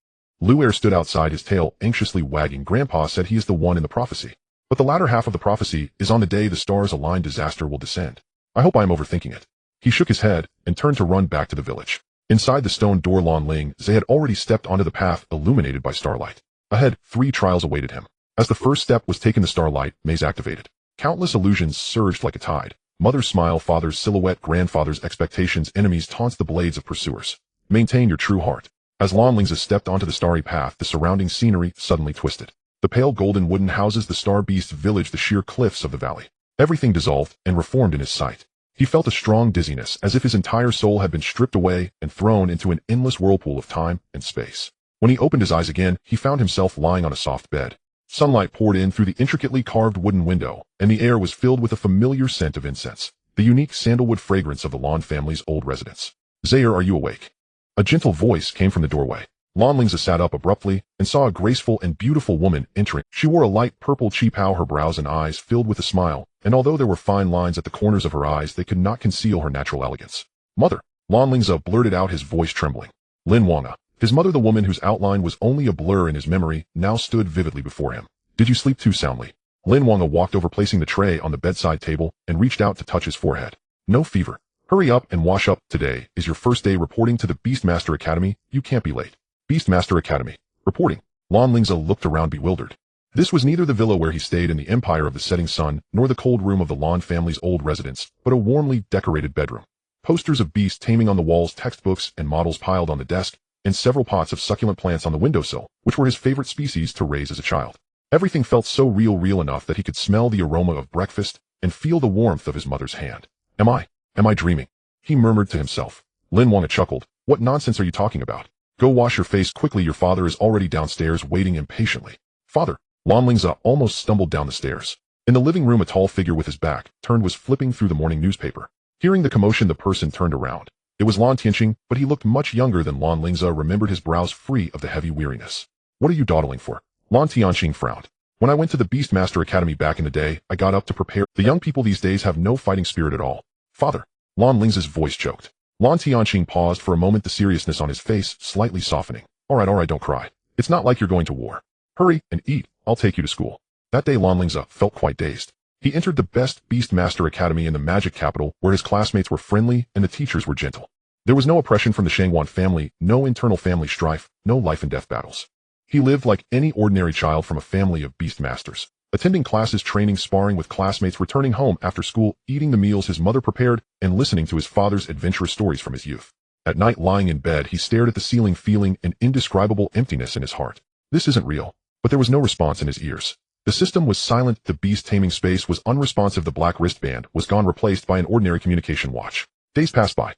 Luer stood outside, his tail anxiously wagging. Grandpa said he is the one in the prophecy. But the latter half of the prophecy is on the day the stars align, disaster will descend. I hope I am overthinking it. He shook his head and turned to run back to the village. Inside the stone door, Lan Lingze had already stepped onto the path illuminated by starlight. Ahead, 3 trials awaited him. As the first step was taken, the starlight maze activated. Countless illusions surged like a tide. Mother's smile, father's silhouette, grandfather's expectations, enemies' taunts, the blades of pursuers. Maintain your true heart. As Lan Lingze stepped onto the starry path, the surrounding scenery suddenly twisted. The pale golden wooden houses, the star beast village, the sheer cliffs of the valley. Everything dissolved and reformed in his sight. He felt a strong dizziness, as if his entire soul had been stripped away and thrown into an endless whirlpool of time and space. When he opened his eyes again, he found himself lying on a soft bed. Sunlight poured in through the intricately carved wooden window, and the air was filled with a familiar scent of incense, the unique sandalwood fragrance of the Lan family's old residence. Zaire, are you awake? A gentle voice came from the doorway. Lan Lingze sat up abruptly and saw a graceful and beautiful woman entering. She wore a light purple qipao, her brows and eyes filled with a smile, and although there were fine lines at the corners of her eyes, they could not conceal her natural elegance. Mother! Lan Lingze blurted out, his voice trembling. Lan Lingze. His mother, the woman whose outline was only a blur in his memory, now stood vividly before him. Did you sleep too soundly? Lan Lingze walked over, placing the tray on the bedside table, and reached out to touch his forehead. No fever. Hurry up and wash up. Today is your first day reporting to the Beastmaster Academy. You can't be late. Beastmaster Academy. Reporting. Lan Lingze looked around bewildered. This was neither the villa where he stayed in the Empire of the Setting Sun, nor the cold room of the Lan family's old residence, but a warmly decorated bedroom. Posters of beast taming on the walls, textbooks and models piled on the desk, and several pots of succulent plants on the windowsill, which were his favorite species to raise as a child. Everything felt so real enough that he could smell the aroma of breakfast and feel the warmth of his mother's hand. Am I dreaming? He murmured to himself. Lan Lingze chuckled. What nonsense are you talking about? Go wash your face quickly, your father is already downstairs waiting impatiently. Father! Lan Lingze almost stumbled down the stairs. In the living room, a tall figure with his back turned was flipping through the morning newspaper. Hearing the commotion, the person turned around. It was Lan Tianqing, but he looked much younger than Lan Lingze remembered, his brows free of the heavy weariness. What are you dawdling for? Lan Tianqing frowned. When I went to the Beastmaster Academy back in the day, I got up to prepare. The young people these days have no fighting spirit at all. Father! Lan Lingze's voice choked. Lan Tianqing paused for a moment, the seriousness on his face slightly softening. All right, don't cry. It's not like you're going to war. Hurry and eat. I'll take you to school. That day Lan Lingze felt quite dazed. He entered the best Beastmaster Academy in the magic capital, where his classmates were friendly and the teachers were gentle. There was no oppression from the Shangwan family, no internal family strife, no life and death battles. He lived like any ordinary child from a family of beastmasters, attending classes, training, sparring with classmates, returning home after school, eating the meals his mother prepared, and listening to his father's adventurous stories from his youth. At night, lying in bed, he stared at the ceiling, feeling an indescribable emptiness in his heart. This isn't real. But there was no response in his ears. The system was silent, the beast taming space was unresponsive, the black wristband was gone, replaced by an ordinary communication watch. Days passed by.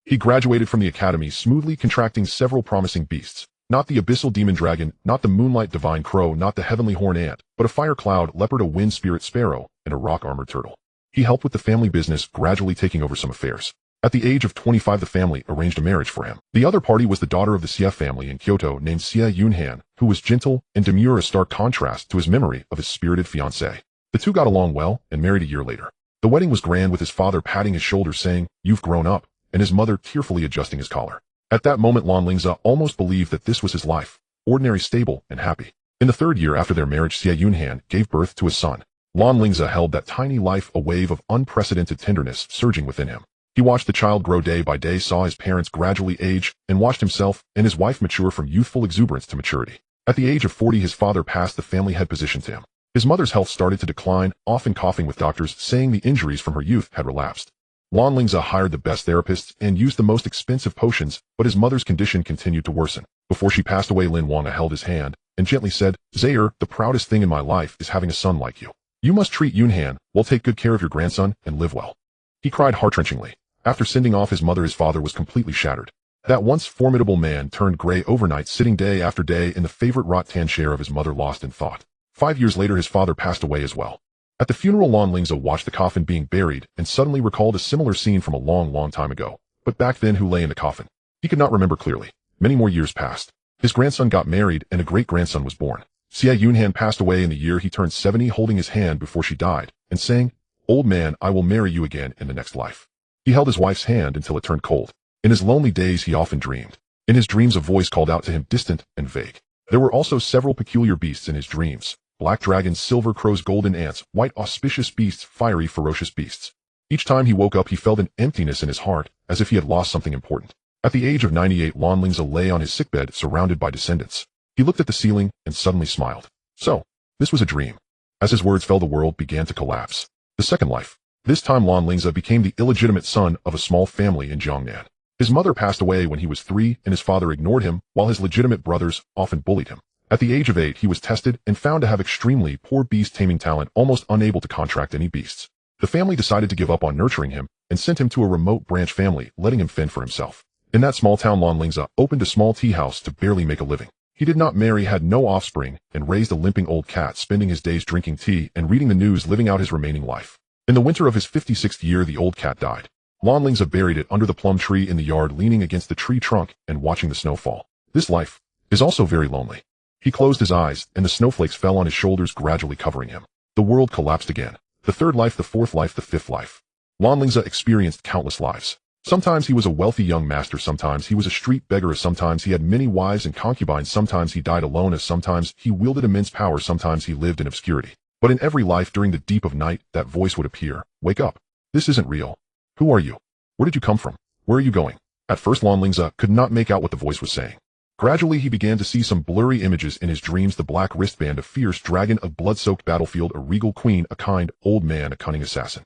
He graduated from the academy, smoothly contracting several promising beasts. Not the abyssal demon dragon, not the moonlight divine crow, not the heavenly horn ant, but a fire cloud leopard, a wind spirit sparrow, and a rock armored turtle. He helped with the family business, gradually taking over some affairs. At the age of 25, the family arranged a marriage for him. The other party was the daughter of the Xie family in Kyoto named Xie Yunhan, who was gentle and demure, a stark contrast to his memory of his spirited fiancée. The two got along well and married a year later. The wedding was grand, with his father patting his shoulder saying, "You've grown up," and his mother tearfully adjusting his collar. At that moment, Lan Lingze almost believed that this was his life, ordinary, stable, and happy. In the 3rd year after their marriage, Xie Yunhan gave birth to a son. Lan Lingze held that tiny life, a wave of unprecedented tenderness surging within him. He watched the child grow day by day, saw his parents gradually age, and watched himself and his wife mature from youthful exuberance to maturity. At the age of 40, his father passed the family head position to him. His mother's health started to decline, often coughing, with doctors saying the injuries from her youth had relapsed. Lan Lingze hired the best therapists and used the most expensive potions, but his mother's condition continued to worsen. Before she passed away, Lan Lingze held his hand and gently said, "Zaire, the proudest thing in my life is having a son like you. You must treat Yunhan well, take good care of your grandson, and live well." He cried heart-wrenchingly. After sending off his mother, his father was completely shattered. That once formidable man turned gray overnight, sitting day after day in the favorite rattan chair of his mother, lost in thought. 5 years later, his father passed away as well. At the funeral, Lan Lingze watched the coffin being buried and suddenly recalled a similar scene from a long time ago. But back then, who lay in the coffin? He could not remember clearly. Many more years passed. His grandson got married and a great-grandson was born. Xie Yunhan passed away in the year he turned 70, holding his hand before she died and saying, "Old man, I will marry you again in the next life." He held his wife's hand until it turned cold. In his lonely days, he often dreamed. In his dreams a voice called out to him, distant and vague. There were also several peculiar beasts in his dreams. Black dragons, silver crows, golden ants, white auspicious beasts, fiery ferocious beasts. Each time he woke up he felt an emptiness in his heart, as if he had lost something important. At the age of 98, Lan Lingze lay on his sickbed, surrounded by descendants. He looked at the ceiling and suddenly smiled. So, this was a dream. As his words fell, the world began to collapse. The second life. This time Lan Lingze became the illegitimate son of a small family in Jiangnan. His mother passed away when he was 3 and his father ignored him, while his legitimate brothers often bullied him. At the age of 8 he was tested and found to have extremely poor beast taming talent, almost unable to contract any beasts. The family decided to give up on nurturing him and sent him to a remote branch family, letting him fend for himself. In that small town Lan Lingze opened a small tea house to barely make a living. He did not marry, had no offspring, and raised a limping old cat, spending his days drinking tea and reading the news, living out his remaining life. In the winter of his 56th year the old cat died. Lan Lingze buried it under the plum tree in the yard, leaning against the tree trunk and watching the snow fall. This life is also very lonely. He closed his eyes and the snowflakes fell on his shoulders, gradually covering him. The world collapsed again. The third life, the fourth life, the fifth life. Lan Lingze experienced countless lives. Sometimes he was a wealthy young master, sometimes he was a street beggar, sometimes he had many wives and concubines, sometimes he died alone, as sometimes he wielded immense power, sometimes he lived in obscurity. But in every life during the deep of night, that voice would appear. Wake up. This isn't real. Who are you? Where did you come from? Where are you going? At first Lan Lingze could not make out what the voice was saying. Gradually he began to see some blurry images in his dreams: the black wristband, a fierce dragon, a blood-soaked battlefield, a regal queen, a kind old man, a cunning assassin.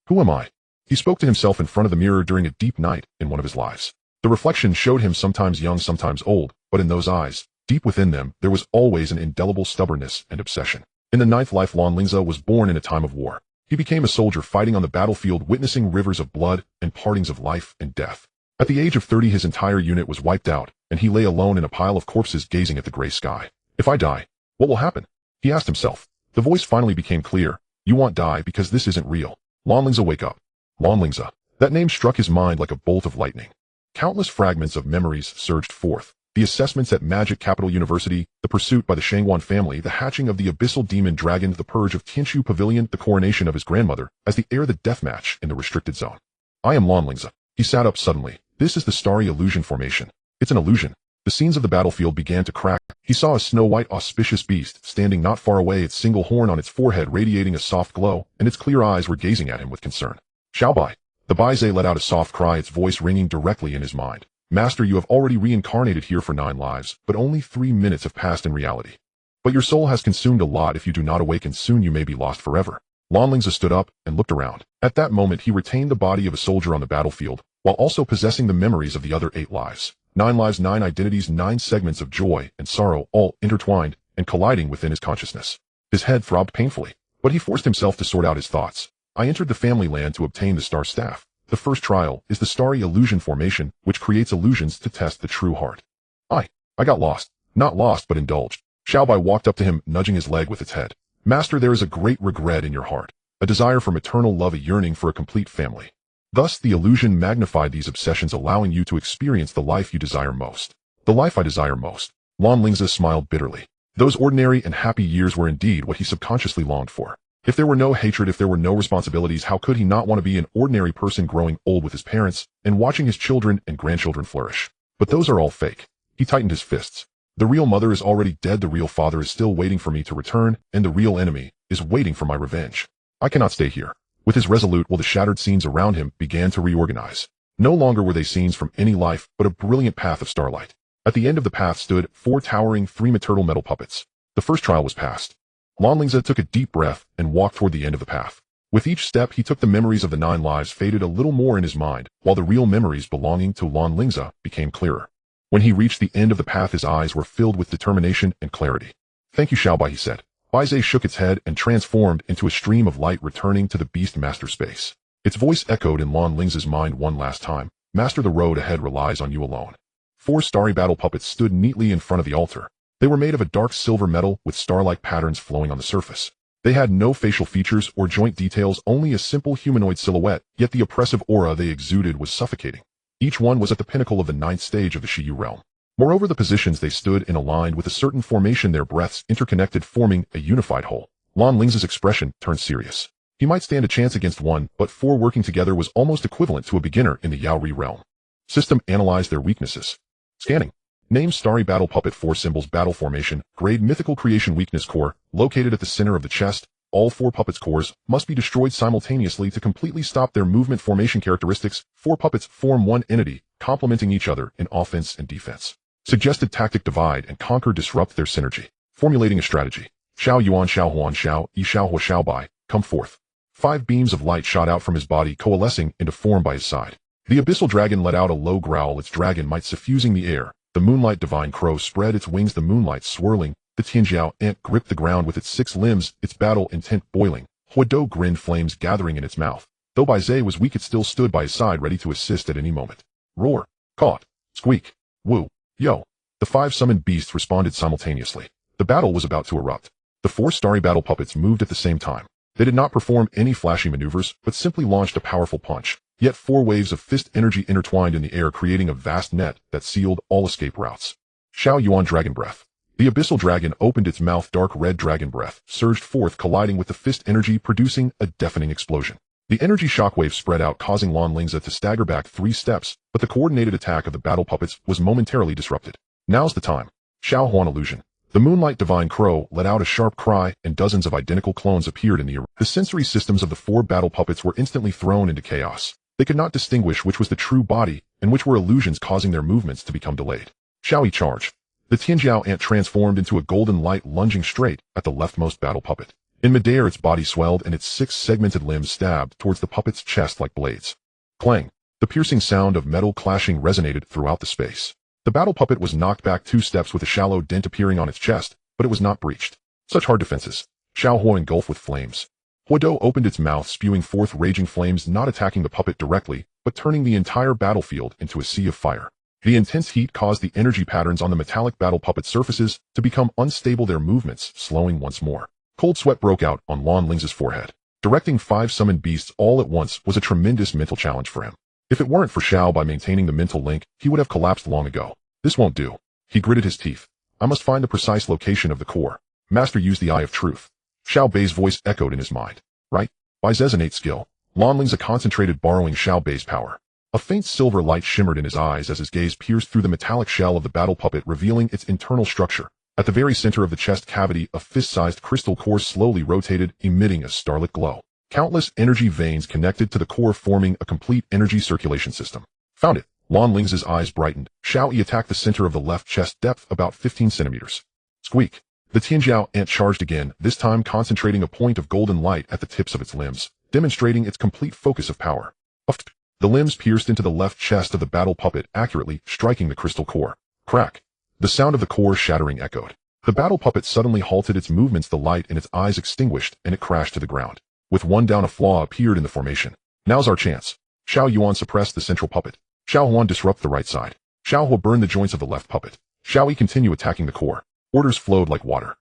Who am I? He spoke to himself in front of the mirror during a deep night in one of his lives. The reflection showed him sometimes young, sometimes old, but in those eyes, deep within them, there was always an indelible stubbornness and obsession. In the ninth life Lan Lingze was born in a time of war. He became a soldier, fighting on the battlefield, witnessing rivers of blood and partings of life and death. At the age of 30 his entire unit was wiped out, and he lay alone in a pile of corpses, gazing at the gray sky. If I die, what will happen? He asked himself. The voice finally became clear. You won't die because this isn't real. Lan Lingze, wake up. Lan Lingze. That name struck his mind like a bolt of lightning. Countless fragments of memories surged forth. The assessments at Magic Capital University, the pursuit by the Shangguan family, the hatching of the abyssal demon dragon, the purge of Tianshu Pavilion, the coronation of his grandmother as the heir, the deathmatch in the restricted zone. I am Lan Lingze. He sat up suddenly. This is the starry illusion formation. It's an illusion. The scenes of the battlefield began to crack. He saw a snow-white auspicious beast standing not far away, its single horn on its forehead radiating a soft glow, and its clear eyes were gazing at him with concern. Xiaobai. The Baize let out a soft cry, its voice ringing directly in his mind. Master, you have already reincarnated here for 9 lives, but only 3 minutes have passed in reality. But your soul has consumed a lot. If you do not awaken soon, you may be lost forever. Lan Lingze stood up and looked around. At that moment he retained the body of a soldier on the battlefield, while also possessing the memories of the other 8 lives. 9 lives, 9 identities, 9 segments of joy and sorrow, all intertwined and colliding within his consciousness. His head throbbed painfully, but he forced himself to sort out his thoughts. I entered the family land to obtain the star staff. The first trial is the starry illusion formation, which creates illusions to test the true heart. I got lost. Not lost, but indulged. Xiaobai walked up to him, nudging his leg with its head. Master, there is a great regret in your heart, a desire for maternal love, a yearning for a complete family. Thus the illusion magnified these obsessions, allowing you to experience the life you desire most. The life I desire most. Lan Lingze smiled bitterly. Those ordinary and happy years were indeed what he subconsciously longed for. If there were no hatred, if there were no responsibilities, how could he not want to be an ordinary person growing old with his parents and watching his children and grandchildren flourish? But those are all fake. He tightened his fists. The real mother is already dead, the real father is still waiting for me to return, and the real enemy is waiting for my revenge. I cannot stay here. With his resolute will, the shattered scenes around him began to reorganize. No longer were they scenes from any life, but a brilliant path of starlight. At the end of the path stood 4 towering 3-maternal metal puppets. The first trial was passed. Lan Lingze took a deep breath and walked toward the end of the path. With each step he took, the memories of the 9 lives faded a little more in his mind, while the real memories belonging to Lan Lingze became clearer. When he reached the end of the path his eyes were filled with determination and clarity. Thank you, Xiaobai, he said. Baize shook its head and transformed into a stream of light, returning to the beast master space. Its voice echoed in Lan Lingze's mind one last time. Master, the road ahead relies on you alone. 4 starry battle puppets stood neatly in front of the altar. They were made of a dark silver metal with star-like patterns flowing on the surface. They had no facial features or joint details, only a simple humanoid silhouette, yet the oppressive aura they exuded was suffocating. Each one was at the pinnacle of the 9th stage of the Shiyu realm. Moreover, the positions they stood in aligned with a certain formation, their breaths interconnected, forming a unified whole. Lan Lingze's expression turned serious. He might stand a chance against 1, but 4 working together was almost equivalent to a beginner in the Yaori realm. System analyzed their weaknesses. Scanning. Name Starry Battle Puppet 4 Symbols Battle Formation, Grade Mythical Creation Weakness Core, located at the center of the chest. All 4 puppets' cores must be destroyed simultaneously to completely stop their movement formation characteristics. 4 puppets form one entity, complementing each other in offense and defense. Suggested tactic: divide and conquer, disrupt their synergy. Formulating a strategy. Xiao Yuan, Xiao Huan, Xiao Yi, Xiao Hua, Xiao Bai, come forth. 5 beams of light shot out from his body, coalescing into form by his side. The abyssal dragon let out a low growl, its dragon might suffusing the air. The moonlight divine crow spread its wings, the moonlight swirling. The Tianjiao ant gripped the ground with its 6 limbs, its battle intent boiling. Huado grinned, flames gathering in its mouth. Though Bai Zhe was weak, it still stood by his side, ready to assist at any moment. Roar, caught, squeak, woo, yo. The 5 summoned beasts responded simultaneously. The battle was about to erupt. The 4 starry battle puppets moved at the same time. They did not perform any flashy maneuvers, but simply launched a powerful punch. Yet 4 waves of fist energy intertwined in the air, creating a vast net that sealed all escape routes. Xiao Yuan Dragon Breath. The abyssal dragon opened its mouth, dark red dragon breath surged forth, colliding with the fist energy, producing a deafening explosion. The energy shockwave spread out, causing Lan Lingze to stagger back 3 steps, but the coordinated attack of the battle puppets was momentarily disrupted. Now's the time. Xiao Huan Illusion. The moonlight divine crow let out a sharp cry, and dozens of identical clones appeared in the arena. The sensory systems of the 4 battle puppets were instantly thrown into chaos. They could not distinguish which was the true body and which were illusions, causing their movements to become delayed. Xiao Yi charge. The Tianjiao ant transformed into a golden light, lunging straight at the leftmost battle puppet. In midair, its body swelled and its 6 segmented limbs stabbed towards the puppet's chest like blades. Clang. The piercing sound of metal clashing resonated throughout the space. The battle puppet was knocked back 2 steps, with a shallow dent appearing on its chest, but it was not breached. Such hard defenses. Xiao Hua engulfed with flames. Huado opened its mouth, spewing forth raging flames, not attacking the puppet directly, but turning the entire battlefield into a sea of fire. The intense heat caused the energy patterns on the metallic battle puppet surfaces to become unstable, their movements slowing once more. Cold sweat broke out on Lan Lingze's forehead. Directing 5 summoned beasts all at once was a tremendous mental challenge for him. If it weren't for Xiao Bai maintaining the mental link, he would have collapsed long ago. This won't do. He gritted his teeth. I must find the precise location of the core. Master, use the Eye of Truth. Xiao Bai's voice echoed in his mind. Right? By Zhe's innate skill, Lan Lingze concentrated, borrowing Xiao Bai's power. A faint silver light shimmered in his eyes as his gaze pierced through the metallic shell of the battle puppet, revealing its internal structure. At the very center of the chest cavity, a fist-sized crystal core slowly rotated, emitting a starlit glow. Countless energy veins connected to the core, forming a complete energy circulation system. Found it. Lan Lingze's eyes brightened. Xiao Yi attacked the center of the left chest, depth about 15 centimeters. Squeak. The Tianjiao ant charged again, this time concentrating a point of golden light at the tips of its limbs, demonstrating its complete focus of power. Uft. The limbs pierced into the left chest of the battle puppet, accurately striking the crystal core. Crack. The sound of the core shattering echoed. The battle puppet suddenly halted its movements, the light in its eyes extinguished, and it crashed to the ground. With one down, a flaw appeared in the formation. Now's our chance. Xiao Yuan suppressed the central puppet. Xiao Huan disrupt the right side. Xiao Hua burn the joints of the left puppet. Xiao Yi continue attacking the core. Orders flowed like water.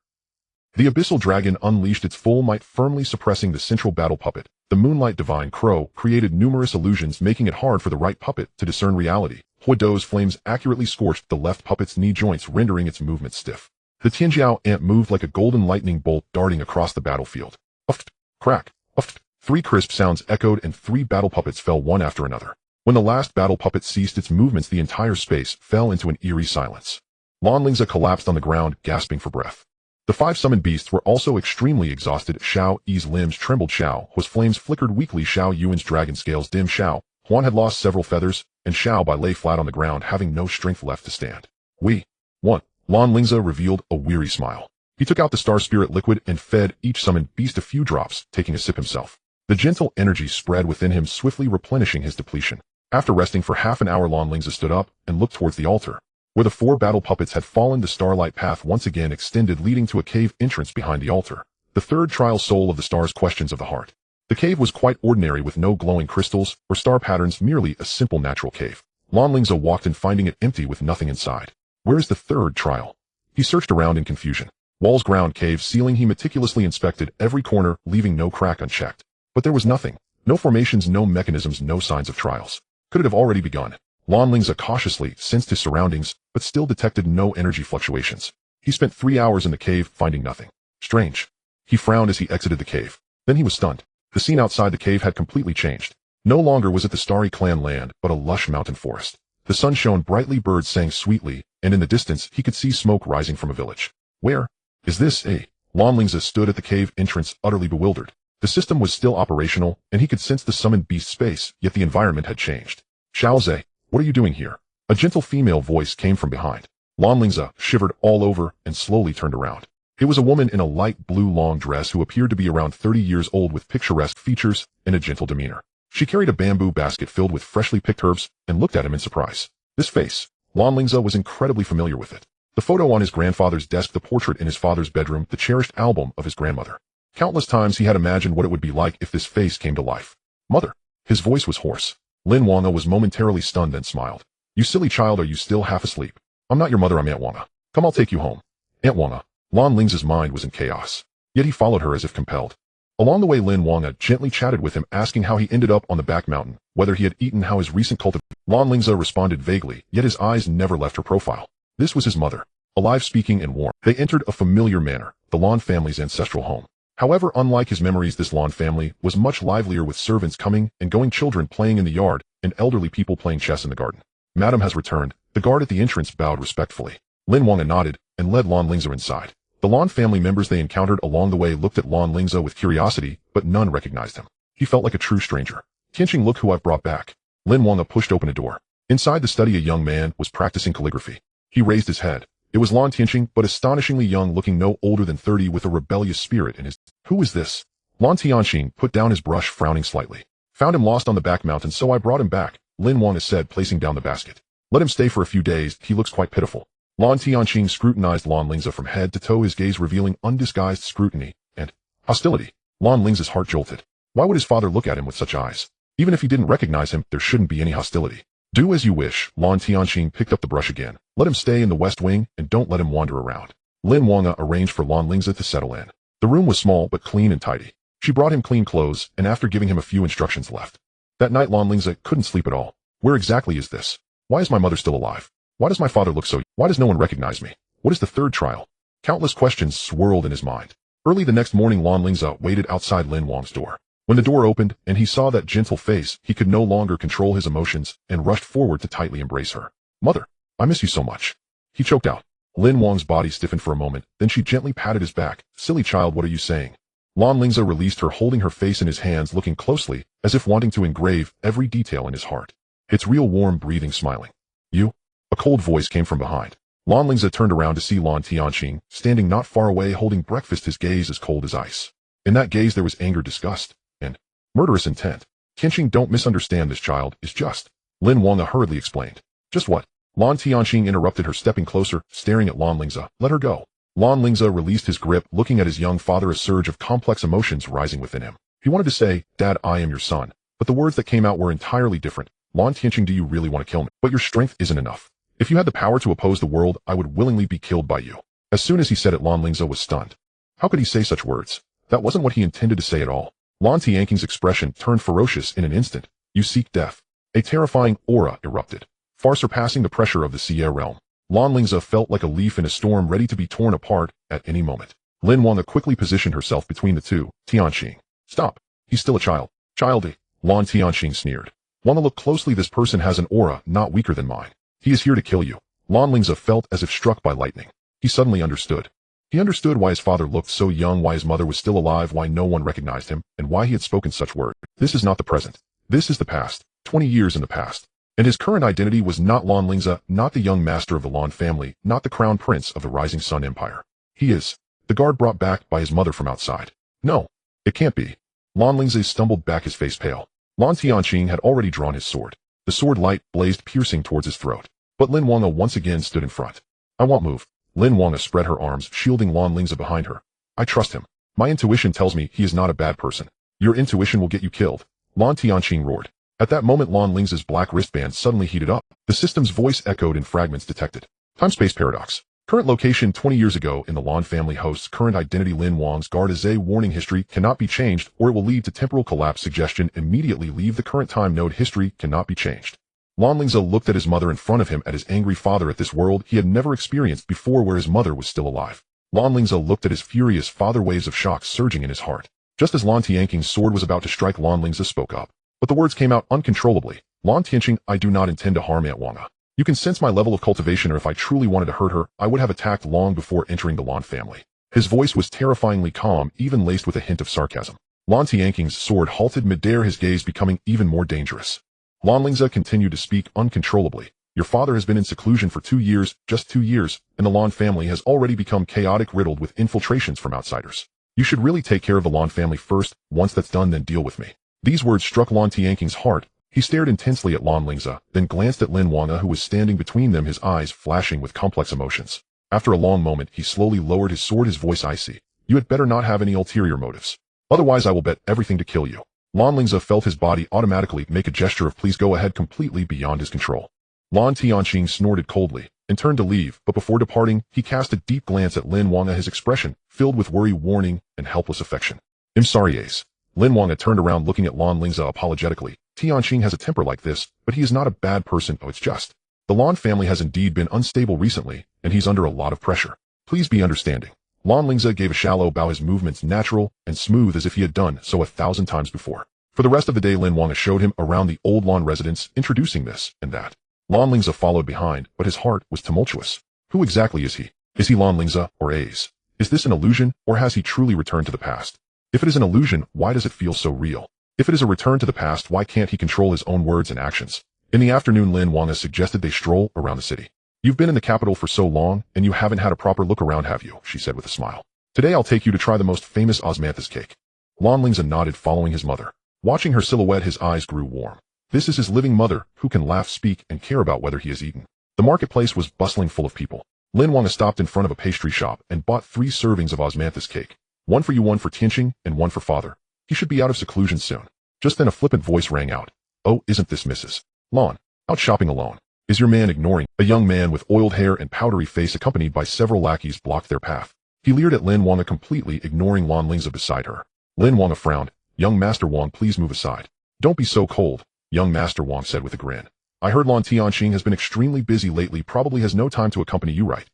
The abyssal dragon unleashed its full might, firmly suppressing the central battle puppet. The moonlight divine crow created numerous illusions, making it hard for the right puppet to discern reality. Huado's flames accurately scorched the left puppet's knee joints, rendering its movement stiff. The Tianjiao ant moved like a golden lightning bolt, darting across the battlefield. Uft, crack, uft. 3 crisp sounds echoed, and 3 battle puppets fell one after another. When the last battle puppet ceased its movements, the entire space fell into an eerie silence. Lan Lingze collapsed on the ground, gasping for breath. The 5 summoned beasts were also extremely exhausted. Xiao Yi's limbs trembled. Xiao Hua's flames flickered weakly. Xiao Yuan's dragon scales dimmed. Xiao Huan had lost several feathers, and Xiao Bai lay flat on the ground, having no strength left to stand. We won. Lan Lingze revealed a weary smile. He took out the star spirit liquid and fed each summoned beast a few drops, taking a sip himself. The gentle energy spread within him, swiftly replenishing his depletion. After resting for half an hour, Lan Lingze stood up and looked towards the altar. Where the 4 battle puppets had fallen, the starlight path once again extended, leading to a cave entrance behind the altar. The 3rd trial soul of the stars, questions of the heart. The cave was quite ordinary, with no glowing crystals or star patterns, merely a simple natural cave. Lan Lingze walked in, finding it empty with nothing inside. Where is the 3rd trial? He searched around in confusion. Walls, ground, cave, ceiling. He meticulously inspected every corner, leaving no crack unchecked. But there was nothing. No formations, no mechanisms, no signs of trials. Could it have already begun? Lan Lingze cautiously sensed his surroundings, but still detected no energy fluctuations. He spent 3 hours in the cave, finding nothing. Strange. He frowned as he exited the cave. Then he was stunned. The scene outside the cave had completely changed. No longer was it the starry clan land, but a lush mountain forest. The sun shone brightly, birds sang sweetly, and in the distance he could see smoke rising from a village. Where is this? Lan Lingze stood at the cave entrance, utterly bewildered. The system was still operational, and he could sense the summoned beast space, yet the environment had changed. Xiaoze, what are you doing here? A gentle female voice came from behind. Lan Lingze shivered all over and slowly turned around. It was a woman in a light blue long dress who appeared to be around 30 years old with picturesque features and a gentle demeanor. She carried a bamboo basket filled with freshly picked herbs and looked at him in surprise. This face, Lan Lingze was incredibly familiar with it. The photo on his grandfather's desk, the portrait in his father's bedroom, the cherished album of his grandmother. Countless times he had imagined what it would be like if this face came to life. Mother. His voice was hoarse. Lin Wanga was momentarily stunned, then smiled. You silly child, are you still half asleep? I'm not your mother, I'm Aunt Wanga. Come, I'll take you home. Aunt Wanga. Lan Lingze's mind was in chaos. Yet he followed her as if compelled. Along the way, Lin Wanga gently chatted with him, asking how he ended up on the back mountain, whether he had eaten, how his recent Lan Lingze responded vaguely, yet his eyes never left her profile. This was his mother. Alive, speaking, and warm. They entered a familiar manor, the Lan family's ancestral home. However, unlike his memories, this Lan family was much livelier, with servants coming and going, children playing in the yard, and elderly people playing chess in the garden. Madam has returned. The guard at the entrance bowed respectfully. Lin Wanga nodded and led Lan Lingze inside. The Lan family members they encountered along the way looked at Lan Lingze with curiosity, but none recognized him. He felt like a true stranger. Tianqing, look who I've brought back. Lin Wanga pushed open a door. Inside the study, a young man was practicing calligraphy. He raised his head. It was Lan Tianqing, but astonishingly young, looking no older than 30, with a rebellious spirit in his... Who is this? Lan Tianqing put down his brush, frowning slightly. Found him lost on the back mountain, so I brought him back, Lin Wanga said, placing down the basket. Let him stay for a few days, he looks quite pitiful. Lan Tianqing scrutinized Lan Lingze from head to toe, his gaze revealing undisguised scrutiny and hostility. Lan Lingze's heart jolted. Why would his father look at him with such eyes? Even if he didn't recognize him, there shouldn't be any hostility. Do as you wish. Lan Tianqing picked up the brush again. Let him stay in the west wing and don't let him wander around. Lin Wanga arranged for Lan Lingze to settle in. The room was small but clean and tidy. She brought him clean clothes and after giving him a few instructions left. That night Lan Lingze couldn't sleep at all. Where exactly is this? Why is my mother still alive? Why does my father look so... Why does no one recognize me? What is the third trial? Countless questions swirled in his mind. Early the next morning, Lan Lingze waited outside Lin Wang's door. When the door opened and he saw that gentle face, he could no longer control his emotions and rushed forward to tightly embrace her. Mother, I miss you so much. He choked out. Lin Wang's body stiffened for a moment, then she gently patted his back. Silly child, what are you saying? Lan Lingze released her, holding her face in his hands, looking closely, as if wanting to engrave every detail in his heart. It's real, warm, breathing, smiling. You? A cold voice came from behind. Lan Lingze turned around to see Lan Tianqing, standing not far away holding breakfast, his gaze as cold as ice. In that gaze there was anger, disgust, and murderous intent. Tianqing, don't misunderstand, this child is just... Lin Wanga hurriedly explained. Just what? Lan Tianqing interrupted her, stepping closer, staring at Lan Lingze. Let her go. Lan Lingze released his grip, looking at his young father, a surge of complex emotions rising within him. He wanted to say, Dad, I am your son, but the words that came out were entirely different. Lan Tianqing, do you really want to kill me? But your strength isn't enough. If you had the power to oppose the world, I would willingly be killed by you. As soon as he said it, Lan Lingze was stunned. How could he say such words? That wasn't what he intended to say at all. Lan Tianqing's expression turned ferocious in an instant. You seek death. A terrifying aura erupted, far surpassing the pressure of the Sierra realm. Lan Lingze felt like a leaf in a storm, ready to be torn apart at any moment. Lin Wanga quickly positioned herself between the two. Tianqing. Stop. He's still a child. Childy. Lan Tianqing sneered. Wanna look closely, this person has an aura not weaker than mine. He is here to kill you. Lan Lingze felt as if struck by lightning. He suddenly understood. He understood why his father looked so young, why his mother was still alive, why no one recognized him, and why he had spoken such words. This is not the present. This is the past. 20 years in the past. And his current identity was not Lan Lingze, not the young master of the Lan family, not the crown prince of the Rising Sun Empire. He is the guard brought back by his mother from outside. No, it can't be. Lan Lingze stumbled back, his face pale. Lan Tianqing had already drawn his sword. The sword light blazed, piercing towards his throat. But Lin Wanga once again stood in front. I won't move. Lin Wanga spread her arms, shielding Lan Lingze behind her. I trust him. My intuition tells me he is not a bad person. Your intuition will get you killed. Lan Tianqing roared. At that moment, Lan Lingze's black wristband suddenly heated up. The system's voice echoed in fragments detected. Time-space paradox. Current location 20 years ago in the Lan family hosts. Current identity Lin Wang's guard is a warning. History cannot be changed or it will lead to temporal collapse. Suggestion, immediately leave the current time node. History cannot be changed. Lan Lingze looked at his mother in front of him, at his angry father, at this world he had never experienced before where his mother was still alive. Lan Lingze looked at his furious father, waves of shock surging in his heart. Just as Lan Tianqing's sword was about to strike, Lan Lingze spoke up. But the words came out uncontrollably. Lan Tianqing, I do not intend to harm Aunt Wanga. You can sense my level of cultivation, or if I truly wanted to hurt her, I would have attacked long before entering the Lan family. His voice was terrifyingly calm, even laced with a hint of sarcasm. Lan Tianqing's sword halted midair, his gaze becoming even more dangerous. Lan Lingze continued to speak uncontrollably. Your father has been in seclusion for 2 years, just 2 years, and the Lan family has already become chaotic, riddled with infiltrations from outsiders. You should really take care of the Lan family first. Once that's done, then deal with me. These words struck Lan Tianqing's heart. He stared intensely at Lan Lingze, then glanced at Lan Lingze, who was standing between them, his eyes flashing with complex emotions. After a long moment, he slowly lowered his sword, his voice icy. You had better not have any ulterior motives. Otherwise I will bet everything to kill you. Lan Lingze felt his body automatically make a gesture of please go ahead, completely beyond his control. Lan Tianqing snorted coldly and turned to leave, but before departing, he cast a deep glance at Lan Lingze, his expression filled with worry, warning, and helpless affection. I'm sorry, Ace. Lan Lingze turned around looking at Lan Lingze apologetically. Tianqing has a temper like this, but he is not a bad person. Oh, it's just the Lan family has indeed been unstable recently, and he's under a lot of pressure. Please be understanding. Lan Lingze gave a shallow bow, his movements natural and smooth as if he had done so 1,000 times before. For the rest of the day, Lan Lingze showed him around the old Lan residence, introducing this and that. Lan Lingze followed behind, but his heart was tumultuous. Who exactly is he? Is he Lan Lingze or Ace? Is this an illusion, or has he truly returned to the past? If it is an illusion, why does it feel so real? If it is a return to the past, why can't he control his own words and actions? In the afternoon, Lan Lingze suggested they stroll around the city. You've been in the capital for so long, and you haven't had a proper look around, have you? She said with a smile. Today I'll take you to try the most famous osmanthus cake. Lan Lingze nodded, following his mother. Watching her silhouette, his eyes grew warm. This is his living mother, who can laugh, speak, and care about whether he has eaten. The marketplace was bustling full of people. Lan Lingze stopped in front of a pastry shop and bought 3 servings of osmanthus cake. One for you, one for Tianqing, and one for father. He should be out of seclusion soon. Just then a flippant voice rang out. Oh, isn't this Mrs. Lan? Out shopping alone. Is your man ignoring? A young man with oiled hair and powdery face, accompanied by several lackeys, blocked their path. He leered at Lan Lingze, completely ignoring Lan Lingze beside her. Lan Lingze frowned. Young Master Wang, please move aside. Don't be so cold, young Master Wang said with a grin. I heard Lan Tianqing has been extremely busy lately, probably has no time to accompany you, right?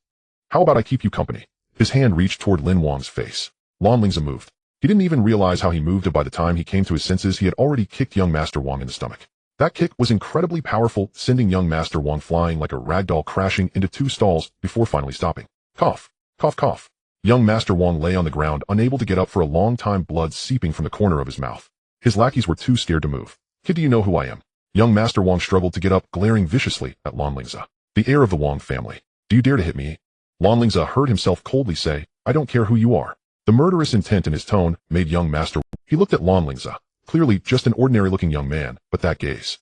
How about I keep you company? His hand reached toward Lan Wang's face. Lan Lingze moved. He didn't even realize how he moved, and by the time he came to his senses, he had already kicked young Master Wang in the stomach. That kick was incredibly powerful, sending young Master Wang flying like a ragdoll, crashing into 2 stalls before finally stopping. Cough, cough, cough. Young Master Wang lay on the ground, unable to get up for a long time, blood seeping from the corner of his mouth. His lackeys were too scared to move. Kid, do you know who I am? Young Master Wang struggled to get up, glaring viciously at Lan Lingze. The heir of the Wang family. Do you dare to hit me? Lan Lingze heard himself coldly say, I don't care who you are. The murderous intent in his tone made young Master. He looked at Lan Lingze. Clearly just an ordinary-looking young man, but that gaze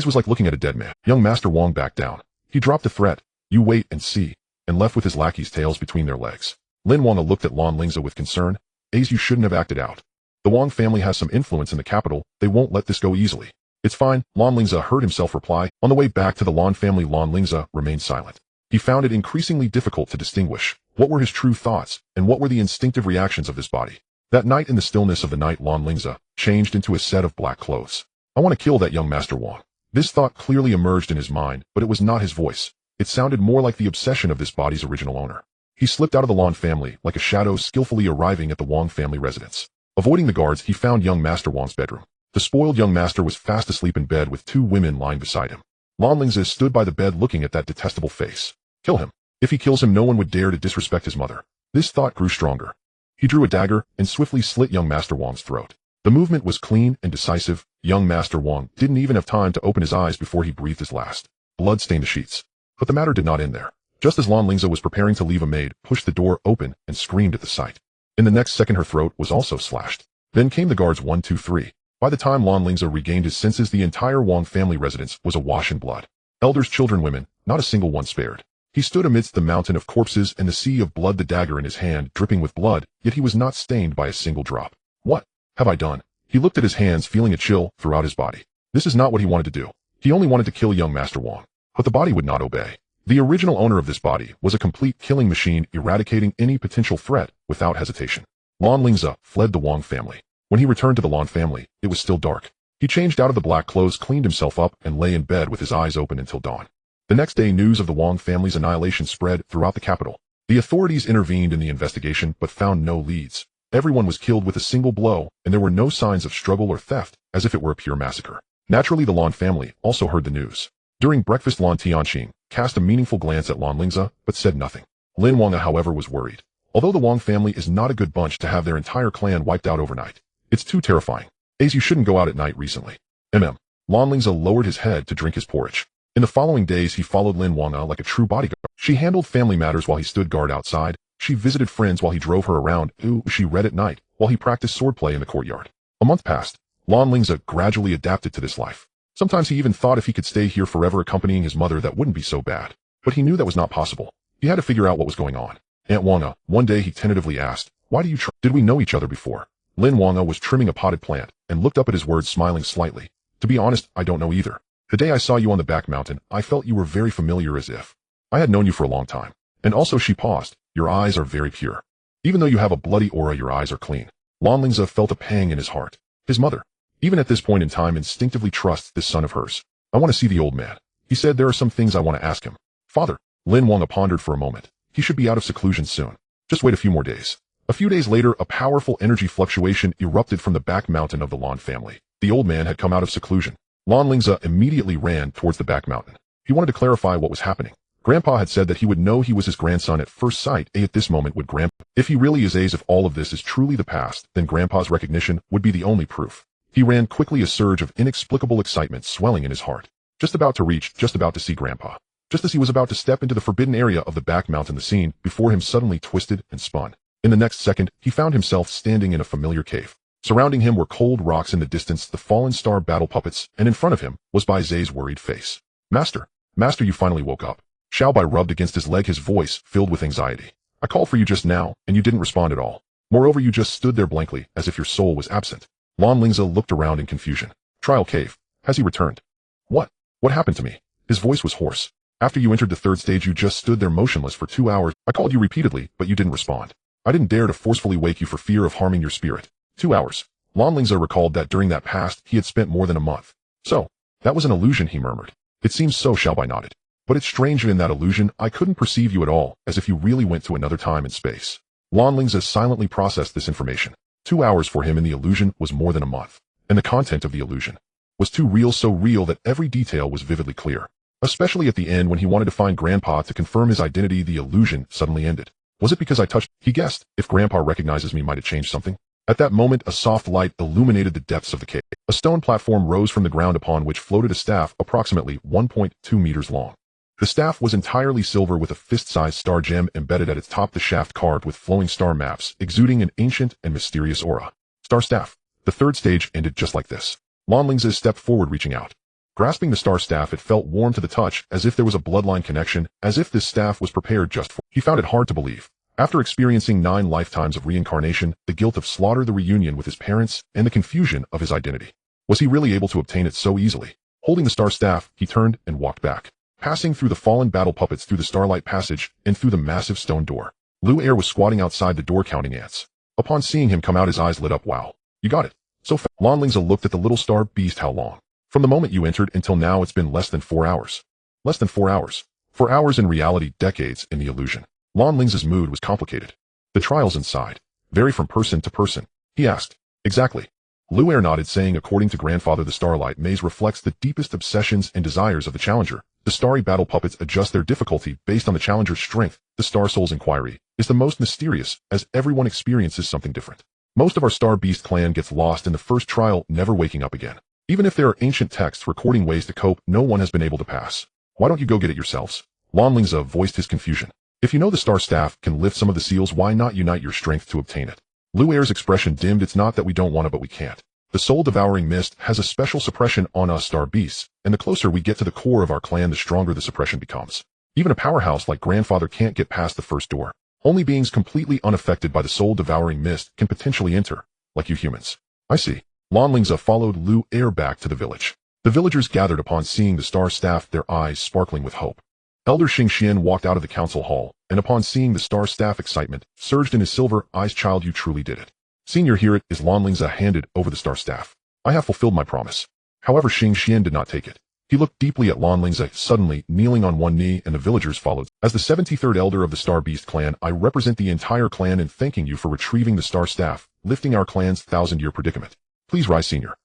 was like looking at a dead man. Young Master Wang backed down. He dropped the threat. You wait and see, and left with his lackeys' tails between their legs. Lan Lingze looked at Lan Lingze with concern. Ace, you shouldn't have acted out. The Wang family has some influence in the capital. They won't let this go easily. It's fine, Lan Lingze heard himself reply. On the way back to the Lan family, Lan Lingze remained silent. He found it increasingly difficult to distinguish what were his true thoughts and what were the instinctive reactions of his body. That night, in the stillness of the night, Lan Lingze changed into a set of black clothes. I want to kill that young Master Wang. This thought clearly emerged in his mind, but it was not his voice. It sounded more like the obsession of this body's original owner. He slipped out of the Lan family like a shadow, skillfully arriving at the Wang family residence. Avoiding the guards, he found young Master Wang's bedroom. The spoiled young master was fast asleep in bed with 2 women lying beside him. Lan Lingze stood by the bed looking at that detestable face. Kill him. If he kills him, no one would dare to disrespect his mother. This thought grew stronger. He drew a dagger and swiftly slit young Master Wang's throat. The movement was clean and decisive. Young Master Wang didn't even have time to open his eyes before he breathed his last. Blood stained the sheets. But the matter did not end there. Just as Lan Lingze was preparing to leave, a maid pushed the door open and screamed at the sight. In the next second, her throat was also slashed. Then came the guards 1, 2, 3. By the time Lan Lingze regained his senses, the entire Wang family residence was awash in blood. Elders, children, women, not a single one spared. He stood amidst the mountain of corpses and the sea of blood, the dagger in his hand dripping with blood, yet he was not stained by a single drop. What have I done? He looked at his hands, feeling a chill throughout his body. This is not what he wanted to do. He only wanted to kill young Master Wang. But the body would not obey. The original owner of this body was a complete killing machine, eradicating any potential threat without hesitation. Lan Lingze fled the Wang family. When he returned to the Lan family, it was still dark. He changed out of the black clothes, cleaned himself up, and lay in bed with his eyes open until dawn. The next day, news of the Wang family's annihilation spread throughout the capital. The authorities intervened in the investigation but found no leads. Everyone was killed with a single blow, and there were no signs of struggle or theft, as if it were a pure massacre. Naturally, the Lan family also heard the news. During breakfast, Lan Tianxing cast a meaningful glance at Lan Lingze, but said nothing. Lin Wang, however, was worried. Although the Wang family is not a good bunch to have their entire clan wiped out overnight, it's too terrifying. You shouldn't go out at night recently. Lan Lingze lowered his head to drink his porridge. In the following days, he followed Lin Wang like a true bodyguard. She handled family matters while he stood guard outside. She visited friends while he drove her around. She read at night while he practiced swordplay in the courtyard. A month passed. Lan Lingze gradually adapted to this life. Sometimes he even thought if he could stay here forever accompanying his mother, that wouldn't be so bad. But he knew that was not possible. He had to figure out what was going on. Aunt Wanga, one day he tentatively asked, "Why do you Did we know each other before?" Lin Wanga was trimming a potted plant and looked up at his words, smiling slightly. "To be honest, I don't know either. The day I saw you on the back mountain, I felt you were very familiar, as if I had known you for a long time. And also," she paused, "your eyes are very pure. Even though you have a bloody aura, your eyes are clean." Lan Lingze felt a pang in his heart. His mother, even at this point in time, instinctively trusts this son of hers. "I want to see the old man," he said. "There are some things I want to ask him." "Father," Lin Wanga pondered for a moment. "He should be out of seclusion soon. Just wait a few more days." A few days later, a powerful energy fluctuation erupted from the back mountain of the Lan family. The old man had come out of seclusion. Lan Lingze immediately ran towards the back mountain. He wanted to clarify what was happening. Grandpa had said that he would know he was his grandson at first sight. At this moment, would Grandpa, if he really is if all of this is truly the past, then Grandpa's recognition would be the only proof. He ran quickly, a surge of inexplicable excitement swelling in his heart. Just about to see Grandpa. Just as he was about to step into the forbidden area of the back mountain, the scene before him suddenly twisted and spun. In the next second, he found himself standing in a familiar cave. Surrounding him were cold rocks, in the distance the fallen star battle puppets, and in front of him was Bai Zai's worried face. Master, you finally woke up." Xiao Bai rubbed against his leg, his voice filled with anxiety. "I called for you just now, and you didn't respond at all. Moreover, you just stood there blankly, as if your soul was absent." Lan Lingze looked around in confusion. "Trial cave. Has he returned?" What happened to me?" His voice was hoarse. "After you entered the third stage, you just stood there motionless for 2 hours. I called you repeatedly, but you didn't respond. I didn't dare to forcefully wake you for fear of harming your spirit." 2 hours. Lan Lingze recalled that during that past, he had spent more than a month. "So, that was an illusion," he murmured. "It seems so," Xiao Bai nodded. "But it's strange, in that illusion, I couldn't perceive you at all, as if you really went to another time and space." Lan Lingze silently processed this information. 2 hours for him in the illusion was more than a month. And the content of the illusion was too real, so real that every detail was vividly clear. Especially at the end, when he wanted to find Grandpa to confirm his identity, the illusion suddenly ended. "Was it because I touched?" he guessed. "If Grandpa recognizes me, might it change something?" At that moment, a soft light illuminated the depths of the cave. A stone platform rose from the ground, upon which floated a staff approximately 1.2 meters long. The staff was entirely silver, with a fist-sized star gem embedded at its top, the shaft carved with flowing star maps, exuding an ancient and mysterious aura. Star staff. The third stage ended just like this. Lan Lingze stepped forward, reaching out. Grasping the star staff, it felt warm to the touch, as if there was a bloodline connection, as if this staff was prepared just for. He found it hard to believe. After experiencing 9 lifetimes of reincarnation, the guilt of slaughter, the reunion with his parents, and the confusion of his identity. Was he really able to obtain it so easily? Holding the star staff, he turned and walked back, passing through the fallen battle puppets, through the starlight passage, and through the massive stone door. Lu Er was squatting outside the door, counting ants. Upon seeing him come out, his eyes lit up. "Wow. You got it. So fast." Lan Lingze looked at the little star beast. "How long? From the moment you entered until now, it's been less than 4 hours. Less than 4 hours. 4 hours in reality, decades in the illusion." Lan Lingze's mood was complicated. "The trials inside vary from person to person?" he asked. "Exactly." Lu Er nodded, saying, "According to Grandfather, the starlight maze reflects the deepest obsessions and desires of the challenger. The starry battle puppets adjust their difficulty based on the challenger's strength. The Star Soul's inquiry is the most mysterious, as everyone experiences something different. Most of our Star Beast clan gets lost in the first trial, never waking up again. Even if there are ancient texts recording ways to cope, no one has been able to pass. Why don't you go get it yourselves?" Lan Lingze voiced his confusion. "If you know the star staff can lift some of the seals, why not unite your strength to obtain it?" Lu Er's expression dimmed. "It's not that we don't want it, but we can't. The soul-devouring mist has a special suppression on us star beasts, and the closer we get to the core of our clan, the stronger the suppression becomes. Even a powerhouse like Grandfather can't get past the first door. Only beings completely unaffected by the soul-devouring mist can potentially enter, like you humans." "I see." Lan Lingze followed Lu Er back to the village. The villagers gathered upon seeing the star staff, their eyes sparkling with hope. Elder Xing Xian walked out of the council hall, and upon seeing the star staff, excitement surged in his silver eyes. "Child, you truly did it. Senior, here it is." Lan Lingze handed over the star staff. "I have fulfilled my promise." However, Xing Xian did not take it. He looked deeply at Lan Lingze, suddenly kneeling on one knee, and the villagers followed. "As the 73rd elder of the Star Beast clan, I represent the entire clan in thanking you for retrieving the star staff, lifting our clan's 1,000-year predicament. Please rise, Senior."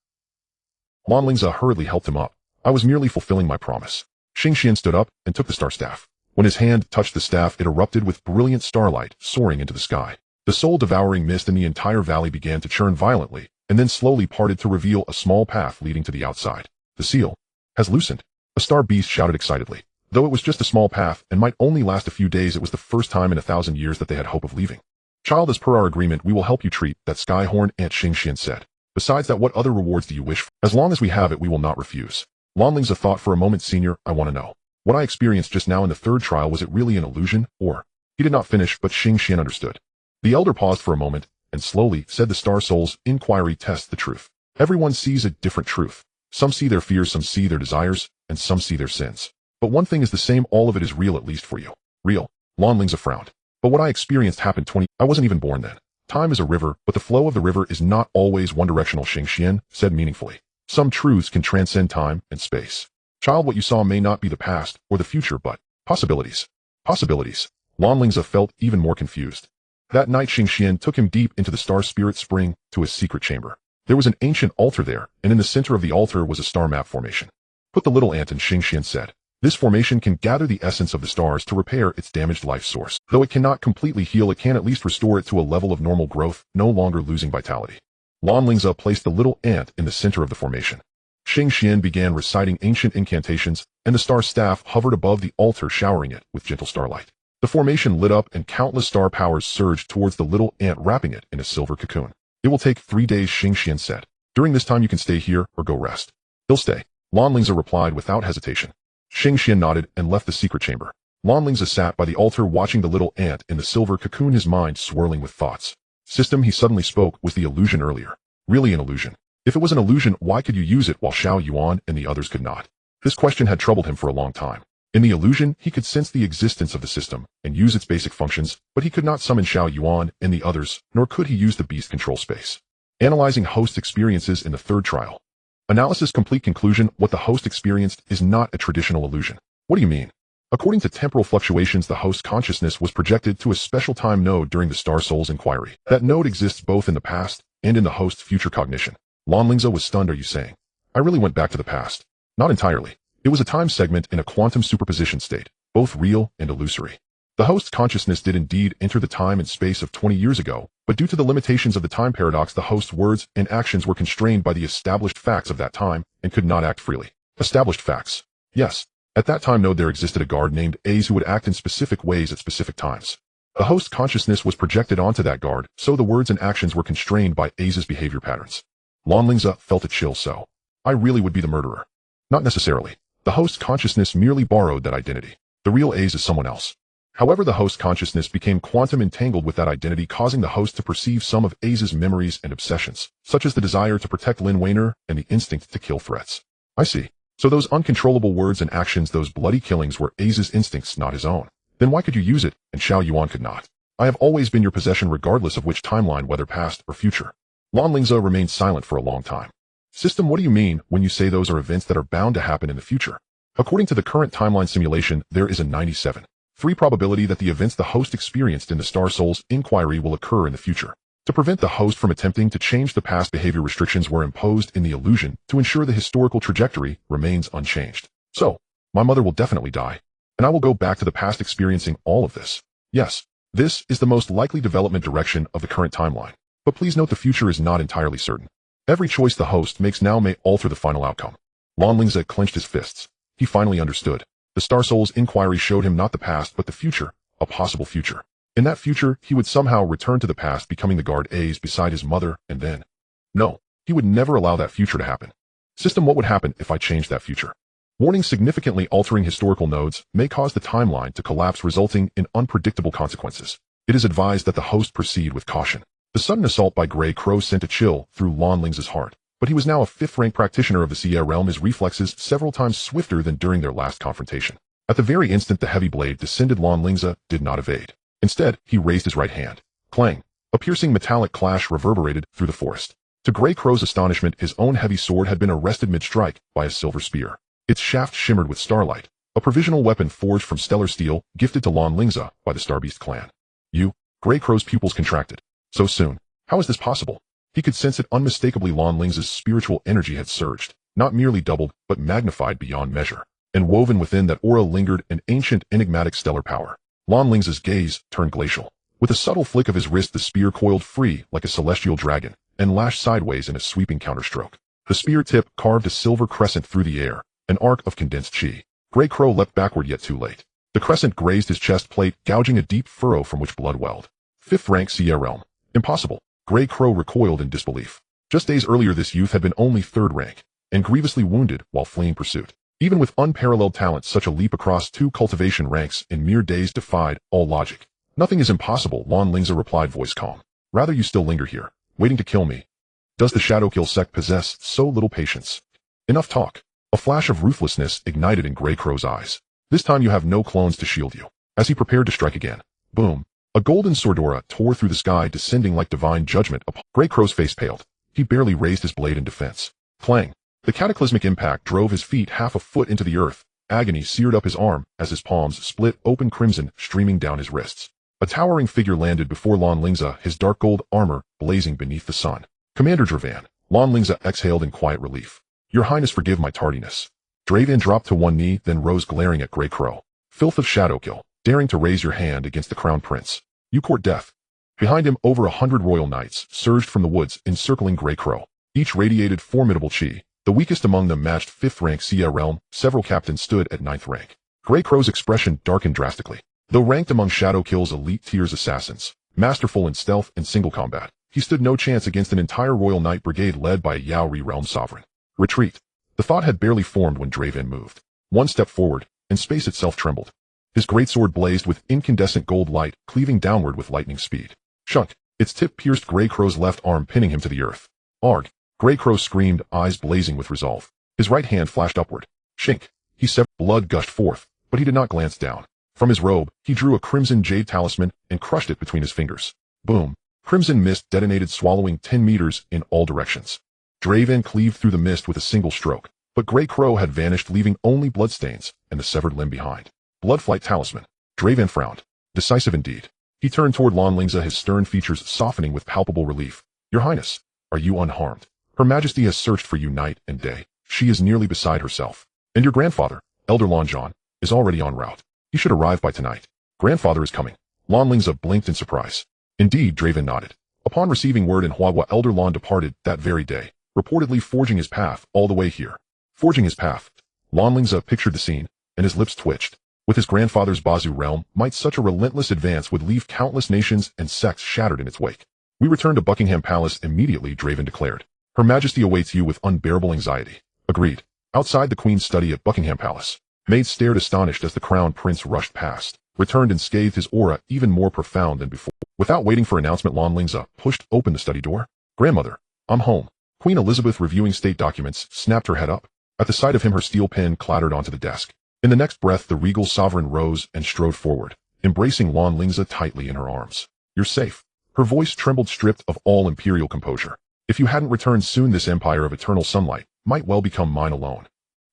Lan Lingze hurriedly helped him up. "I was merely fulfilling my promise." Xingxian stood up and took the star staff. When his hand touched the staff, it erupted with brilliant starlight, soaring into the sky. The soul-devouring mist in the entire valley began to churn violently, and then slowly parted to reveal a small path leading to the outside. The seal has loosened. A star beast shouted excitedly. Though it was just a small path and might only last a few days, it was the first time in 1,000 years that they had hope of leaving. Child, as per our agreement, we will help you treat that skyhorn, Aunt Xingxian said. Besides that, what other rewards do you wish for? As long as we have it, we will not refuse. Lan Lingze thought for a moment. Senior, I want to know. What I experienced just now in the third trial, was it really an illusion, or? He did not finish, but Xingxian understood. The elder paused for a moment, and slowly said, the Star Soul's inquiry tests the truth. Everyone sees a different truth. Some see their fears, some see their desires, and some see their sins. But one thing is the same, all of it is real, at least for you. Real. Lan Lingze frowned. But what I experienced happened I wasn't even born then. Time is a river, but the flow of the river is not always one-directional, Xingxian said meaningfully. Some truths can transcend time and space. Child, what you saw may not be the past or the future, but possibilities. Possibilities. Lan Lingze felt even more confused. That night, Xingxian took him deep into the Star Spirit Spring to his secret chamber. There was an ancient altar there, and in the center of the altar was a star map formation. Put the little ant in, Xingxian said. This formation can gather the essence of the stars to repair its damaged life source. Though it cannot completely heal, it can at least restore it to a level of normal growth, no longer losing vitality. Lan Lingze placed the little ant in the center of the formation. Xingxian began reciting ancient incantations, and the star staff hovered above the altar, showering it with gentle starlight. The formation lit up, and countless star powers surged towards the little ant, wrapping it in a silver cocoon. It will take 3 days, Xingxian said. During this time you can stay here or go rest. He'll stay. Lan Lingze replied without hesitation. Xingxian nodded and left the secret chamber. Lan Lingze sat by the altar watching the little ant in the silver cocoon, his mind swirling with thoughts. System, he suddenly spoke, was the illusion earlier. Really an illusion? If it was an illusion, why could you use it while Xiao Yuan and the others could not? This question had troubled him for a long time. In the illusion, he could sense the existence of the system and use its basic functions, but he could not summon Xiao Yuan and the others, nor could he use the beast control space. Analyzing host experiences in the third trial. Analysis complete. Conclusion: what the host experienced is not a traditional illusion. What do you mean? According to temporal fluctuations, the host consciousness was projected to a special time node during the Star Soul's inquiry. That node exists both in the past and in the host's future cognition. Lan Lingze was stunned. Are you saying? I really went back to the past? Not entirely. It was a time segment in a quantum superposition state, both real and illusory. The host's consciousness did indeed enter the time and space of 20 years ago, but due to the limitations of the time paradox, the host's words and actions were constrained by the established facts of that time and could not act freely. Established facts. Yes. At that time node there existed a guard named Ace who would act in specific ways at specific times. The host's consciousness was projected onto that guard, so the words and actions were constrained by Ace's behavior patterns. Lan Lingze felt a chill. So, I really would be the murderer. Not necessarily. The host's consciousness merely borrowed that identity. The real Ace is someone else. However, the host's consciousness became quantum entangled with that identity, causing the host to perceive some of Ace's memories and obsessions, such as the desire to protect Lin Weiner and the instinct to kill threats. I see. So those uncontrollable words and actions, those bloody killings, were Ace's instincts, not his own. Then why could you use it, and Xiao Yuan could not? I have always been your possession regardless of which timeline, whether past or future. Lan Lingze remained silent for a long time. System, what do you mean when you say those are events that are bound to happen in the future? According to the current timeline simulation, there is a 97.3% probability that the events the host experienced in the Star Soul's inquiry will occur in the future. To prevent the host from attempting to change the past, behavior restrictions were imposed in the illusion to ensure the historical trajectory remains unchanged. So, my mother will definitely die, and I will go back to the past experiencing all of this. Yes, this is the most likely development direction of the current timeline. But please note the future is not entirely certain. Every choice the host makes now may alter the final outcome. Lan Lingze clenched his fists. He finally understood. The Star Soul's inquiry showed him not the past but the future, a possible future. In that future, he would somehow return to the past, becoming the guard A's beside his mother, and then... No, he would never allow that future to happen. System, what would happen if I changed that future? Warning: significantly altering historical nodes may cause the timeline to collapse, resulting in unpredictable consequences. It is advised that the host proceed with caution. The sudden assault by Grey Crow sent a chill through Lan Lingze's heart, but he was now a 5th-rank practitioner of the Sea realm, his reflexes several times swifter than during their last confrontation. At the very instant the heavy blade descended, Lan Lingze did not evade. Instead, he raised his right hand. Clang! A piercing metallic clash reverberated through the forest. To Grey Crow's astonishment, his own heavy sword had been arrested mid-strike by a silver spear. Its shaft shimmered with starlight, a provisional weapon forged from stellar steel, gifted to Lan Lingze by the Starbeast clan. You? Grey Crow's pupils contracted. So soon? How is this possible? He could sense it unmistakably. Lan Lingze's spiritual energy had surged, not merely doubled, but magnified beyond measure. and woven within that aura lingered an ancient, enigmatic stellar power. Lan Lingze's gaze turned glacial. With a subtle flick of his wrist, the spear coiled free like a celestial dragon and lashed sideways in a sweeping counterstroke. The spear tip carved a silver crescent through the air, an arc of condensed chi. Grey Crow leapt backward, yet too late. The crescent grazed his chest plate, gouging a deep furrow from which blood welled. 5th rank Searing realm. Impossible. Grey Crow recoiled in disbelief. Just days earlier this youth had been only 3rd rank, and grievously wounded while fleeing pursuit. Even with unparalleled talent, such a leap across 2 cultivation ranks in mere days defied all logic. Nothing is impossible, Lan Lingze replied, voice calm. Rather you still linger here, waiting to kill me. Does the Shadowkill sect possess so little patience? Enough talk. A flash of ruthlessness ignited in Grey Crow's eyes. This time you have no clones to shield you. As he prepared to strike again, boom, a golden swordora tore through the sky, descending like divine judgment upon Grey Crow's face paled. He barely raised his blade in defense. Clang. The cataclysmic impact drove his feet half a foot into the earth. Agony seared up his arm as his palms split open, crimson streaming down his wrists. A towering figure landed before Lan Lingze, his dark gold armor blazing beneath the sun. Commander Dravan. Lan Lingze exhaled in quiet relief. Your Highness, forgive my tardiness. Dravan dropped to one knee, then rose, glaring at Grey Crow. Filth of Shadowkill, daring to raise your hand against the Crown Prince. You court death. Behind him, over 100 royal knights surged from the woods, encircling Grey Crow. Each radiated formidable chi. The weakest among them matched 5th rank Sia realm. Several captains stood at 9th rank. Grey Crow's expression darkened drastically. Though ranked among Shadowkill's elite tier's assassins, masterful in stealth and single combat, he stood no chance against an entire royal knight brigade led by a Yaori realm sovereign. Retreat. The thought had barely formed when Dravan moved. One step forward, and space itself trembled. His greatsword blazed with incandescent gold light, cleaving downward with lightning speed. Shunk. Its tip pierced Grey Crow's left arm, pinning him to the earth. Arg. Grey Crow screamed, eyes blazing with resolve. His right hand flashed upward. Shink. He severed. Blood gushed forth, but he did not glance down. From his robe, he drew a crimson jade talisman and crushed it between his fingers. Boom. Crimson mist detonated, swallowing 10 meters in all directions. Dravan cleaved through the mist with a single stroke, but Grey Crow had vanished, leaving only bloodstains and the severed limb behind. Bloodflight talisman. Dravan frowned. Decisive indeed. He turned toward Lan Lingze, his stern features softening with palpable relief. Your Highness, are you unharmed? Her Majesty has searched for you night and day. She is nearly beside herself. And your grandfather, Elder Lan Zhan, is already en route. He should arrive by tonight. Grandfather is coming. Lan Lingze blinked in surprise. Indeed, Dravan nodded. Upon receiving word in Huagua, Elder Lan departed that very day, reportedly forging his path all the way here. Forging his path. Lan Lingze pictured the scene, and his lips twitched. With his grandfather's Bazu realm, might such a relentless advance would leave countless nations and sects shattered in its wake. We return to Buckingham Palace immediately, Dravan declared. Her Majesty awaits you with unbearable anxiety. Agreed. Outside the Queen's study at Buckingham Palace, maids stared astonished as the Crown Prince rushed past, returned and scathed, his aura even more profound than before. Without waiting for announcement, Lan Lingze pushed open the study door. Grandmother, I'm home. Queen Elizabeth, reviewing state documents, snapped her head up. At the sight of him, her steel pen clattered onto the desk. In the next breath, the regal sovereign rose and strode forward, embracing Lan Lingze tightly in her arms. You're safe. Her voice trembled, stripped of all imperial composure. If you hadn't returned soon, this empire of eternal sunlight might well become mine alone.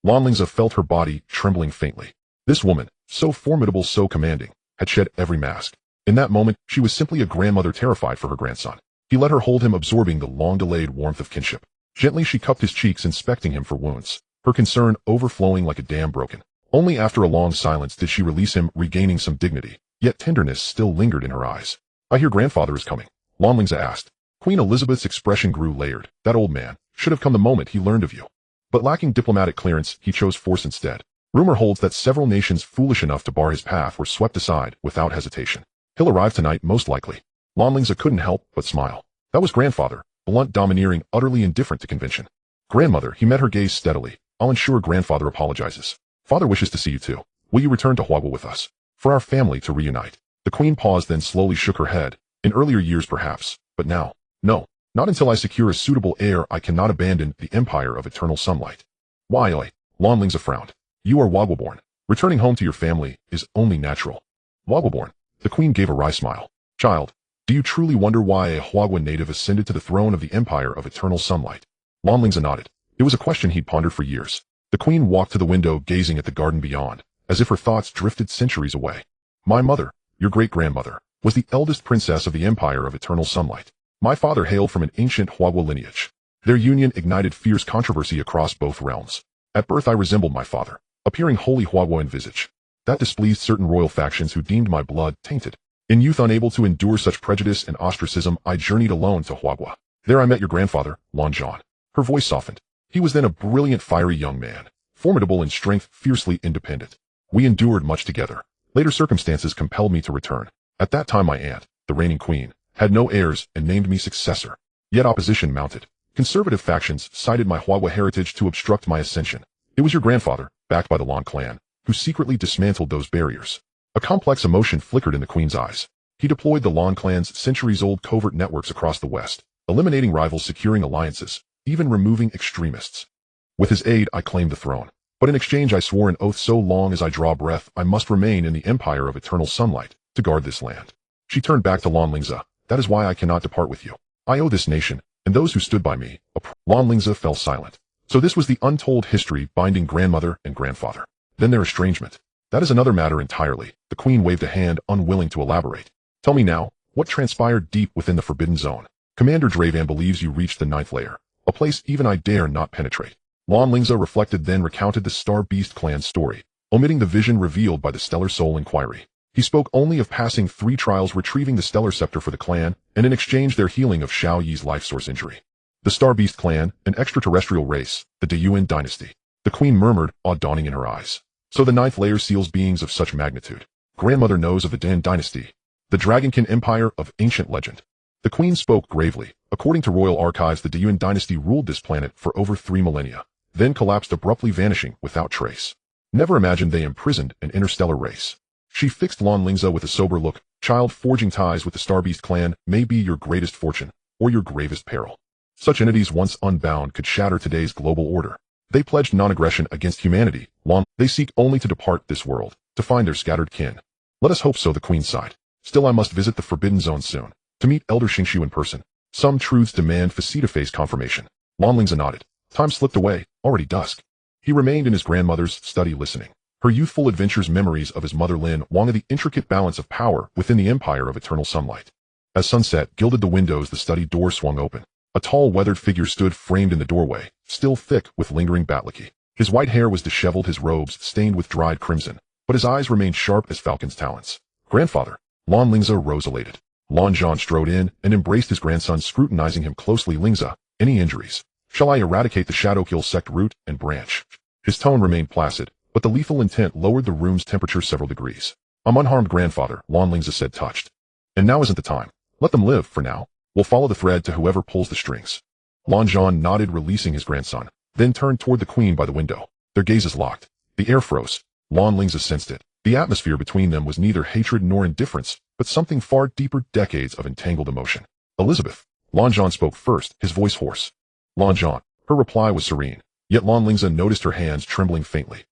Lan Lingze felt her body trembling faintly. This woman, so formidable, so commanding, had shed every mask. In that moment, she was simply a grandmother terrified for her grandson. He let her hold him, absorbing the long-delayed warmth of kinship. Gently she cupped his cheeks, inspecting him for wounds, her concern overflowing like a dam broken. Only after a long silence did she release him, regaining some dignity, yet tenderness still lingered in her eyes. I hear grandfather is coming, Lan Lingze asked. Queen Elizabeth's expression grew layered. That old man should have come the moment he learned of you. But lacking diplomatic clearance, he chose force instead. Rumor holds that several nations foolish enough to bar his path were swept aside without hesitation. He'll arrive tonight, most likely. Lan Lingze couldn't help but smile. That was grandfather, blunt, domineering, utterly indifferent to convention. Grandmother, he met her gaze steadily. I'll ensure grandfather apologizes. Father wishes to see you too. Will you return to Huagua with us? For our family to reunite. The queen paused, then slowly shook her head. In earlier years perhaps, but now, no. Not until I secure a suitable heir. I cannot abandon the empire of eternal sunlight. Why, Lan Lingze frowned. You are Huagua-born. Returning home to your family is only natural. Huagua-born. The queen gave a wry smile. Child, do you truly wonder why a Huagua native ascended to the throne of the empire of eternal sunlight? Lan Lingze nodded. It was a question he'd pondered for years. The queen walked to the window, gazing at the garden beyond, as if her thoughts drifted centuries away. My mother, your great-grandmother, was the eldest princess of the empire of eternal sunlight. My father hailed from an ancient Huagua lineage. Their union ignited fierce controversy across both realms. At birth I resembled my father. appearing wholly Huagua in visage. That displeased certain royal factions who deemed my blood tainted. In youth unable to endure such prejudice and ostracism, I journeyed alone to Huagua. There I met your grandfather, Lan Lingze. Her voice softened. He was then a brilliant, fiery young man, formidable in strength, fiercely independent. We endured much together. Later circumstances compelled me to return. At that time my aunt, the reigning queen, had no heirs and named me successor. Yet opposition mounted. Conservative factions cited my Huagua heritage to obstruct my ascension. It was your grandfather, backed by the Lan clan, who secretly dismantled those barriers. A complex emotion flickered in the queen's eyes. He deployed the Lan clan's centuries-old covert networks across the west, eliminating rivals, securing alliances, even removing extremists. With his aid, I claimed the throne. But in exchange I swore an oath so long as I draw breath I must remain in the empire of eternal sunlight, to guard this land. She turned back to Lan Lingze. That is why I cannot depart with you. I owe this nation, and those who stood by me. Lan Lingze fell silent. So this was the untold history binding grandmother and grandfather. Then their estrangement. That is another matter entirely. The queen waved a hand, unwilling to elaborate. Tell me now, what transpired deep within the Forbidden Zone? Commander Dravan believes you reached the 9th layer, a place even I dare not penetrate. Lan Lingze reflected, then recounted the Star Beast clan's story, omitting the vision revealed by the Stellar Soul Inquiry. He spoke only of passing 3 trials, retrieving the Stellar Scepter for the clan, and in exchange their healing of Xiao Yi's life source injury. The Star Beast clan, an extraterrestrial race, the Deyuan dynasty. The queen murmured, awe dawning in her eyes. So the 9th layer seals beings of such magnitude. Grandmother knows of the Dan dynasty, the Dragonkin empire of ancient legend. The queen spoke gravely. According to royal archives, the Deyuan dynasty ruled this planet for over 3 millennia, then collapsed, abruptly vanishing without trace. Never imagined they imprisoned an interstellar race. She fixed Lan Lingze with a sober look. Child, forging ties with the Star Beast clan may be your greatest fortune, or your gravest peril. Such entities, once unbound, could shatter today's global order. They pledged non-aggression against humanity. They seek only to depart this world, to find their scattered kin. Let us hope so, the queen sighed. Still I must visit the Forbidden Zone soon, to meet Elder Xingshu in person. Some truths demand face-to-face confirmation. Lan Lingze nodded. Time slipped away, already dusk. He remained in his grandmother's study listening. Her youthful adventures, memories of his mother Lin Wang, of the intricate balance of power within the empire of eternal sunlight. As sunset gilded the windows, the study door swung open. A tall, weathered figure stood framed in the doorway, still thick with lingering batlicky. His white hair was disheveled, his robes stained with dried crimson, but his eyes remained sharp as falcon's talons. Grandfather. Lan Lingze rose elated. Lan Lingze strode in and embraced his grandson, scrutinizing him closely. Lingze, any injuries? Shall I eradicate the Shadowkill sect root and branch? His tone remained placid, but the lethal intent lowered the room's temperature several degrees. I'm unharmed, grandfather, Lan Lingze said, touched. And now isn't the time. Let them live, for now. We'll follow the thread to whoever pulls the strings. Lan Lingze nodded, releasing his grandson, then turned toward the queen by the window. Their gazes locked. The air froze. Lan Lingze sensed it. The atmosphere between them was neither hatred nor indifference, but something far deeper, decades of entangled emotion. Elizabeth. Lan Lingze spoke first, his voice hoarse. Lan Lingze. Her reply was serene, yet Lan Lingze noticed her hands trembling faintly.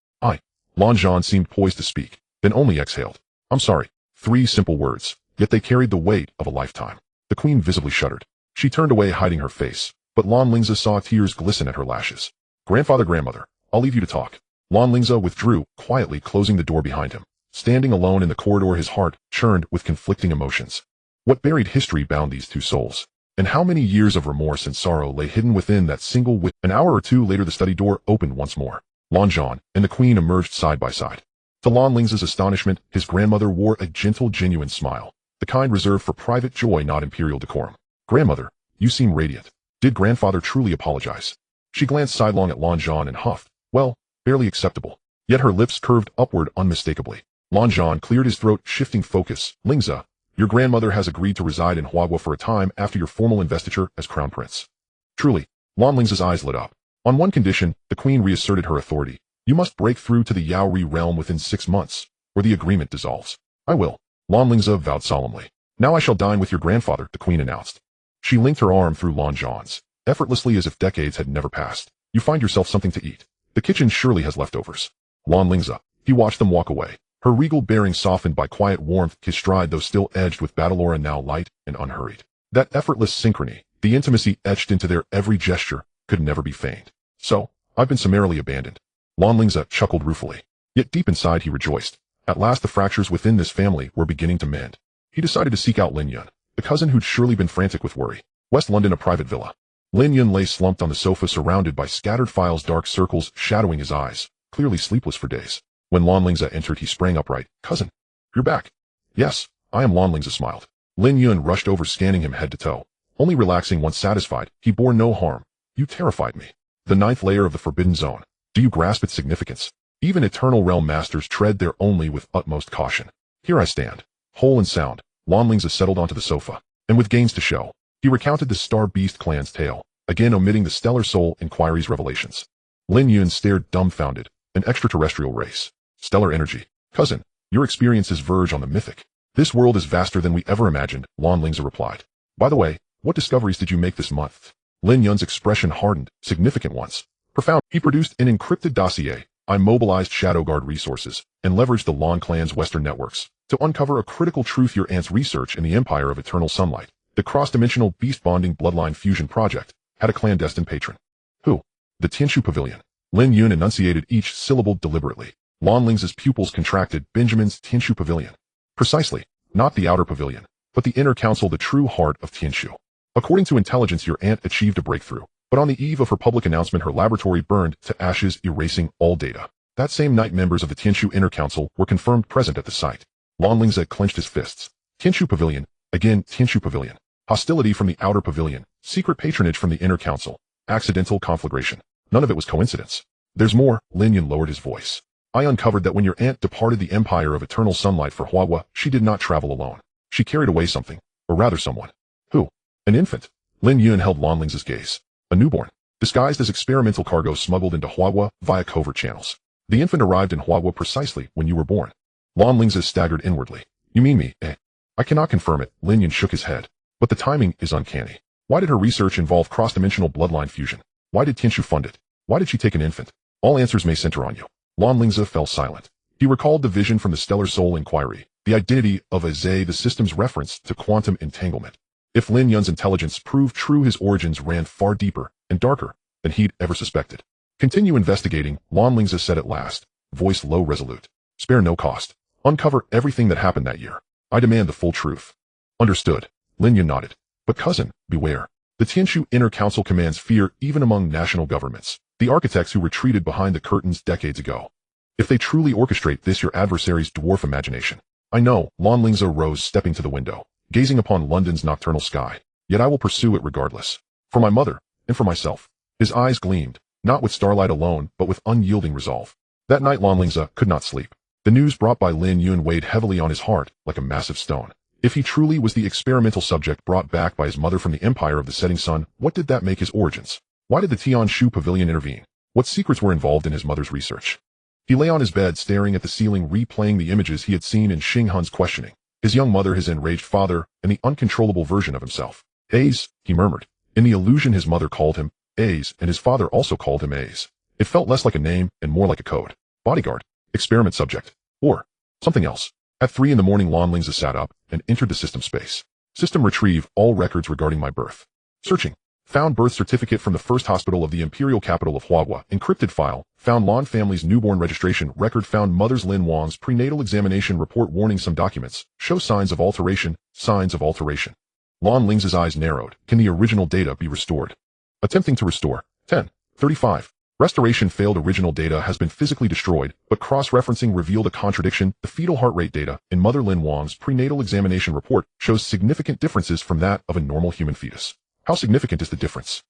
Lan Lingze seemed poised to speak, then only exhaled. I'm sorry. 3 simple words, yet they carried the weight of a lifetime. The queen visibly shuddered. She turned away, hiding her face, but Lan Lingze saw tears glisten at her lashes. Grandfather, grandmother, I'll leave you to talk. Lan Lingze withdrew, quietly closing the door behind him. Standing alone in the corridor, his heart churned with conflicting emotions. What buried history bound these 2 souls? And how many years of remorse and sorrow lay hidden within that single wit? An hour or 2 later, the study door opened once more. Lan Lingze and the queen emerged side by side. To Lan Lingze's astonishment, his grandmother wore a gentle, genuine smile, the kind reserved for private joy, not imperial decorum. Grandmother, you seem radiant. Did grandfather truly apologize? She glanced sidelong at Lan Lingze and huffed. Well, barely acceptable. Yet her lips curved upward unmistakably. Lan Lingze cleared his throat, shifting focus. Lingze, your grandmother has agreed to reside in Huagua for a time after your formal investiture as crown prince. Truly. Lan Lingze's eyes lit up. On one condition, the queen reasserted her authority. You must break through to the Yaori realm within 6 months, or the agreement dissolves. I will. Lan Lingze vowed solemnly. Now I shall dine with your grandfather, the queen announced. She linked her arm through Lan Lingze's, effortlessly as if decades had never passed. You find yourself something to eat. The kitchen surely has leftovers. Lan Lingze. He watched them walk away. Her regal bearing softened by quiet warmth, his stride though still edged with battle aura, now light and unhurried. That effortless synchrony, the intimacy etched into their every gesture, could never be feigned. So, I've been summarily abandoned. Lan Lingze chuckled ruefully. Yet deep inside he rejoiced. At last the fractures within this family were beginning to mend. He decided to seek out Lin Yun, the cousin who'd surely been frantic with worry. West London, a private villa. Lin Yun lay slumped on the sofa, surrounded by scattered files, dark circles shadowing his eyes, clearly sleepless for days. When Lan Lingze entered, he sprang upright. "Cousin, you're back." "Yes, I am," Lan Lingze smiled. Lin Yun rushed over, scanning him head to toe. Only relaxing once satisfied, he bore no harm. "You terrified me." The ninth layer of the Forbidden Zone. Do you grasp its significance? Even Eternal Realm Masters tread there only with utmost caution. Here I stand, whole and sound. Lan Lingze settled onto the sofa, and with gains to show, he recounted the Star Beast clan's tale, again omitting the Stellar Soul Inquiry's revelations. Lin Yun stared dumbfounded. An extraterrestrial race. Stellar energy. "Cousin, your experiences verge on the mythic." "This world is vaster than we ever imagined," Lan Lingze replied. "By the way, what discoveries did you make this month?" Lin Yun's expression hardened. "Significant ones. Profound." He produced an encrypted dossier. "I mobilized Shadow Guard resources and leveraged the Lan clan's Western networks to uncover a critical truth. Your aunt's research in the Empire of Eternal Sunlight, the cross-dimensional beast-bonding bloodline fusion project, had a clandestine patron." "Who?" "The Tianshu Pavilion." Lin Yun enunciated each syllable deliberately. Lan Lingze's pupils contracted. "Benjamin's Tianshu Pavilion." "Precisely. Not the outer pavilion, but the inner council, the true heart of Tianshu. According to intelligence, your aunt achieved a breakthrough, but on the eve of her public announcement, her laboratory burned to ashes, erasing all data. That same night, members of the Tianshu Inner Council were confirmed present at the site." Lan Lingze clenched his fists. "Tianshu Pavilion. Again, Tianshu Pavilion. Hostility from the outer pavilion, secret patronage from the Inner Council, accidental conflagration. None of it was coincidence. There's more." Lin Yun lowered his voice. "I uncovered that when your aunt departed the Empire of Eternal Sunlight for Huahua, she did not travel alone. She carried away something, or rather someone." "Who?" "An infant." Lin Yun held Lan Lingze's gaze. "A newborn, disguised as experimental cargo, smuggled into Huahua via covert channels. The infant arrived in Huahua precisely when you were born." Lan Lingze staggered inwardly. "You mean me, eh?" "I cannot confirm it." Lin Yun shook his head. "But the timing is uncanny. Why did her research involve cross-dimensional bloodline fusion? Why did Tianshu fund it? Why did she take an infant? All answers may center on you." Lan Lingze fell silent. He recalled the vision from the Stellar Soul Inquiry, the identity of Azay, the system's reference to quantum entanglement. If Lin Yun's intelligence proved true, his origins ran far deeper and darker than he'd ever suspected. "Continue investigating," Lan Lingze said at last, voice low, resolute. "Spare no cost. Uncover everything that happened that year. I demand the full truth." "Understood." Lin Yun nodded. "But cousin, beware. The Tianshu Inner Council commands fear even among national governments, the architects who retreated behind the curtains decades ago. If they truly orchestrate this, your adversaries dwarf imagination." "I know." Lan Lingze rose, stepping to the window, gazing upon London's nocturnal sky. "Yet I will pursue it regardless. For my mother, and for myself." His eyes gleamed, not with starlight alone, but with unyielding resolve. That night Lan Lingze could not sleep. The news brought by Lin Yun weighed heavily on his heart, like a massive stone. If he truly was the experimental subject brought back by his mother from the Empire of the Setting Sun, what did that make his origins? Why did the Tianshu Pavilion intervene? What secrets were involved in his mother's research? He lay on his bed, staring at the ceiling, replaying the images he had seen in Xing Hun's questioning. His young mother, his enraged father, and the uncontrollable version of himself. "Ace," he murmured. In the illusion, his mother called him Ace, and his father also called him Ace. It felt less like a name and more like a code. Bodyguard, experiment subject, or something else. At 3 a.m, Lan Lingze sat up and entered the system space. "System, retrieve all records regarding my birth." Searching. Found birth certificate from the first hospital of the imperial capital of Huahua. Encrypted file. Found Lan family's newborn registration record. Found mother's Lin Wang's prenatal examination report. Warning, some documents show signs of alteration. Signs of alteration. Lan Lingze's eyes narrowed. Can the original data be restored? Attempting to restore. 10:35. Restoration failed. Original data has been physically destroyed, but cross-referencing revealed a contradiction. The fetal heart rate data in Mother Lin Wang's prenatal examination report shows significant differences from that of a normal human fetus. How significant is the difference?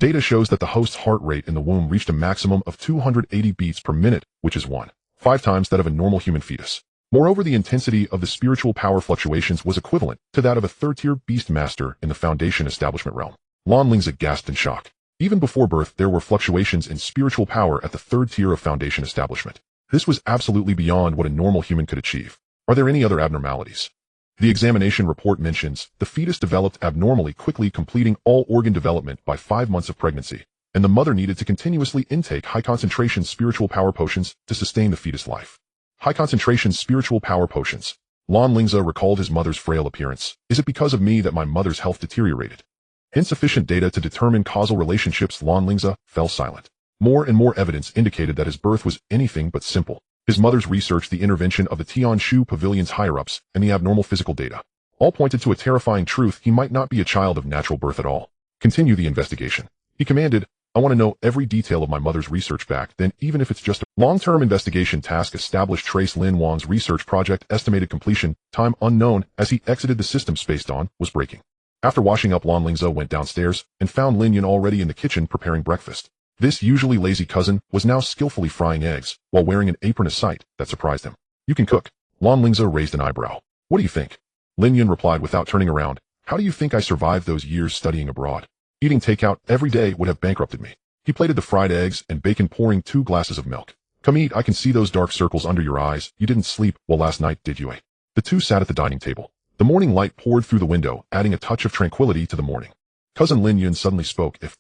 Data shows that the host's heart rate in the womb reached a maximum of 280 beats per minute, which is 1.5 times that of a normal human fetus. Moreover, the intensity of the spiritual power fluctuations was equivalent to that of a third-tier beast master in the Foundation establishment realm. Lan Lingze gasped in shock. Even before birth, there were fluctuations in spiritual power at the third tier of Foundation establishment. This was absolutely beyond what a normal human could achieve. Are there any other abnormalities? The examination report mentions the fetus developed abnormally quickly, completing all organ development by 5 months of pregnancy, and the mother needed to continuously intake high-concentration spiritual power potions to sustain the fetus life. High-concentration spiritual power potions. Lan Lingze recalled his mother's frail appearance. Is it because of me that my mother's health deteriorated? Insufficient data to determine causal relationships. Lan Lingze fell silent. More and more evidence indicated that his birth was anything but simple. His mother's research, the intervention of the Tianshu Pavilion's higher-ups, and the abnormal physical data all pointed to a terrifying truth: he might not be a child of natural birth at all. Continue the investigation, he commanded. I want to know every detail of my mother's research back then, even if it's just a long-term investigation task. Established. Trace Lin Wang's research project estimated completion time unknown. As he exited the system space dawn was breaking. After washing up, Lan Lingze went downstairs and found Lin Yun already in the kitchen preparing breakfast. This usually lazy cousin was now skillfully frying eggs while wearing an apron, a sight that surprised him. You can cook. Lan Lingze raised an eyebrow. What do you think? Lin Yun replied without turning around. How do you think I survived those years studying abroad? Eating takeout every day would have bankrupted me. He plated the fried eggs and bacon, pouring 2 glasses of milk. Come eat. I can see those dark circles under your eyes. You didn't sleep well last night, did you? The two sat at the dining table. The morning light poured through the window, adding a touch of tranquility to the morning. Cousin Lin Yun suddenly spoke. If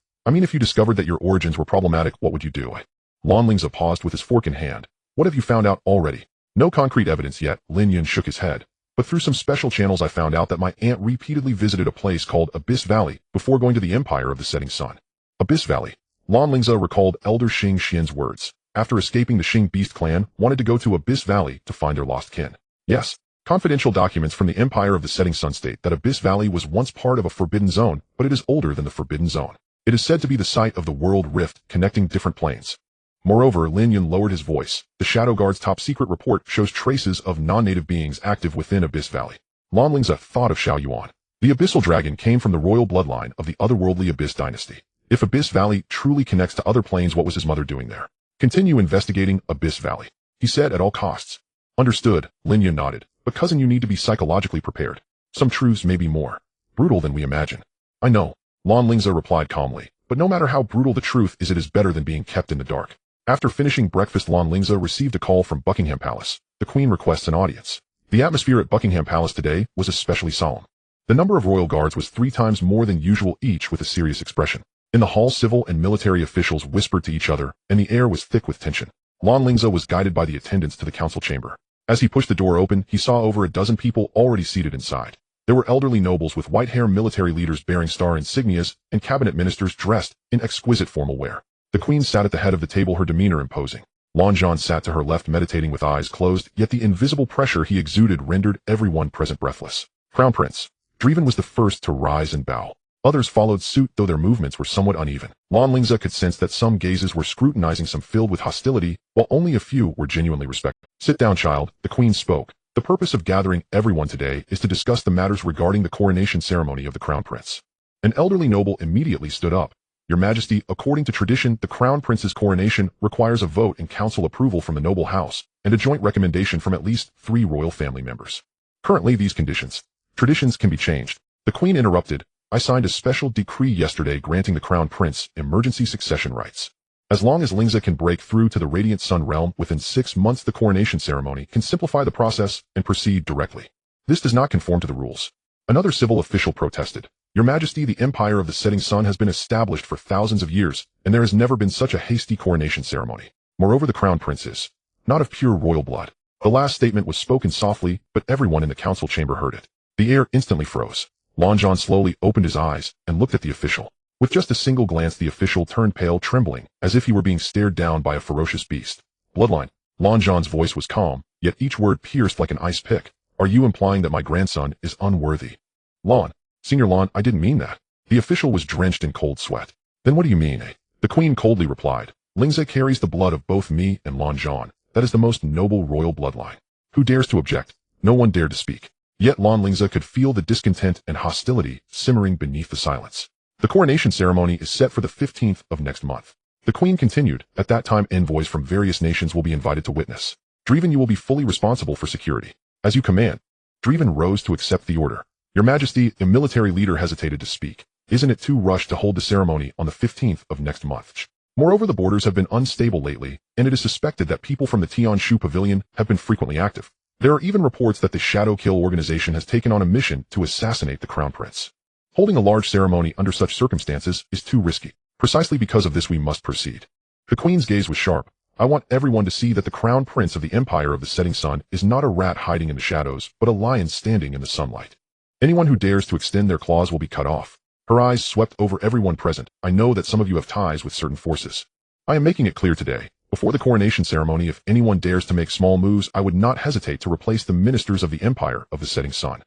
you discovered that your origins were problematic, what would you do? Lan Lingze paused with his fork in hand. What have you found out already? No concrete evidence yet. Lin Yun shook his head. But through some special channels I found out that my aunt repeatedly visited a place called Abyss Valley before going to the Empire of the Setting Sun. Abyss Valley. Lan Lingze recalled Elder Xing Xian's words. After escaping, the Xing Beast clan wanted to go to Abyss Valley to find their lost kin. Yes. Confidential documents from the Empire of the Setting Sun state that Abyss Valley was once part of a forbidden zone, but it is older than the forbidden zone. It is said to be the site of the world rift connecting different planes. Moreover, Lin Yun lowered his voice. The Shadow Guard's top secret report shows traces of non-native beings active within Abyss Valley. Lan Lingze thought of Xiao Yuan. The Abyssal Dragon came from the royal bloodline of the otherworldly Abyss dynasty. If Abyss Valley truly connects to other planes, what was his mother doing there? Continue investigating Abyss Valley, he said at all costs. Understood, Lin Yun nodded. But cousin, you need to be psychologically prepared. Some truths may be more brutal than we imagine. I know, Lan Lingze replied calmly, but no matter how brutal the truth is, it is better than being kept in the dark. After finishing breakfast, Lan Lingze received a call from Buckingham Palace. The Queen requests an audience. The atmosphere at Buckingham Palace today was especially solemn. The number of royal guards was 3 times more than usual, each with a serious expression. In the hall, civil and military officials whispered to each other, and the air was thick with tension. Lan Lingze was guided by the attendants to the council chamber. As he pushed the door open, he saw over a dozen people already seated inside. There were elderly nobles with white hair, military leaders bearing star insignias, and cabinet ministers dressed in exquisite formal wear. The queen sat at the head of the table, her demeanor imposing. Lan Zhan sat to her left, meditating with eyes closed, yet the invisible pressure he exuded rendered everyone present breathless. Crown Prince Driven was the first to rise and bow. Others followed suit, though their movements were somewhat uneven. Lan Lingze could sense that some gazes were scrutinizing, some filled with hostility, while only a few were genuinely respectful. Sit down, child, the queen spoke. The purpose of gathering everyone today is to discuss the matters regarding the coronation ceremony of the crown prince. An elderly noble immediately stood up. Your Majesty, according to tradition, the crown prince's coronation requires a vote and council approval from the noble house, and a joint recommendation from at least 3 royal family members. Currently, these traditions can be changed. The queen interrupted. I signed a special decree yesterday granting the crown prince emergency succession rights. As long as Lingze can break through to the Radiant Sun realm within 6 months, the coronation ceremony can simplify the process and proceed directly. This does not conform to the rules. Another civil official protested. Your Majesty, the Empire of the Setting Sun has been established for thousands of years, and there has never been such a hasty coronation ceremony. Moreover, the crown prince is not of pure royal blood. The last statement was spoken softly, but everyone in the council chamber heard it. The air instantly froze. Lan Zhan slowly opened his eyes and looked at the official. With just a single glance, the official turned pale, trembling, as if he were being stared down by a ferocious beast. Bloodline. Lan Zhan's voice was calm, yet each word pierced like an ice pick. Are you implying that my grandson is unworthy? Lan. Senior Lan, I didn't mean that. The official was drenched in cold sweat. Then what do you mean? The queen coldly replied. Lingze carries the blood of both me and Lan Zhan. That is the most noble royal bloodline. Who dares to object? No one dared to speak. Yet Lan Lingze could feel the discontent and hostility simmering beneath the silence. The coronation ceremony is set for the 15th of next month. The queen continued. At that time, envoys from various nations will be invited to witness. Driven, you will be fully responsible for security. As you command. Driven rose to accept the order. Your Majesty, a military leader hesitated to speak. Isn't it too rushed to hold the ceremony on the 15th of next month? Moreover, the borders have been unstable lately, and it is suspected that people from the Tianshu Pavilion have been frequently active. There are even reports that the Shadow Kill organization has taken on a mission to assassinate the crown prince. Holding a large ceremony under such circumstances is too risky. Precisely because of this, we must proceed. The queen's gaze was sharp. I want everyone to see that the crown prince of the Empire of the Setting Sun is not a rat hiding in the shadows, but a lion standing in the sunlight. Anyone who dares to extend their claws will be cut off. Her eyes swept over everyone present. I know that some of you have ties with certain forces. I am making it clear today. Before the coronation ceremony, if anyone dares to make small moves, I would not hesitate to replace the ministers of the Empire of the Setting Sun.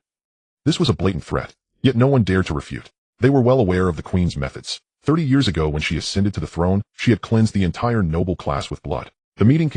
This was a blatant threat, yet no one dared to refute. They were well aware of the queen's methods. 30 years ago when she ascended to the throne, she had cleansed the entire noble class with blood. The meeting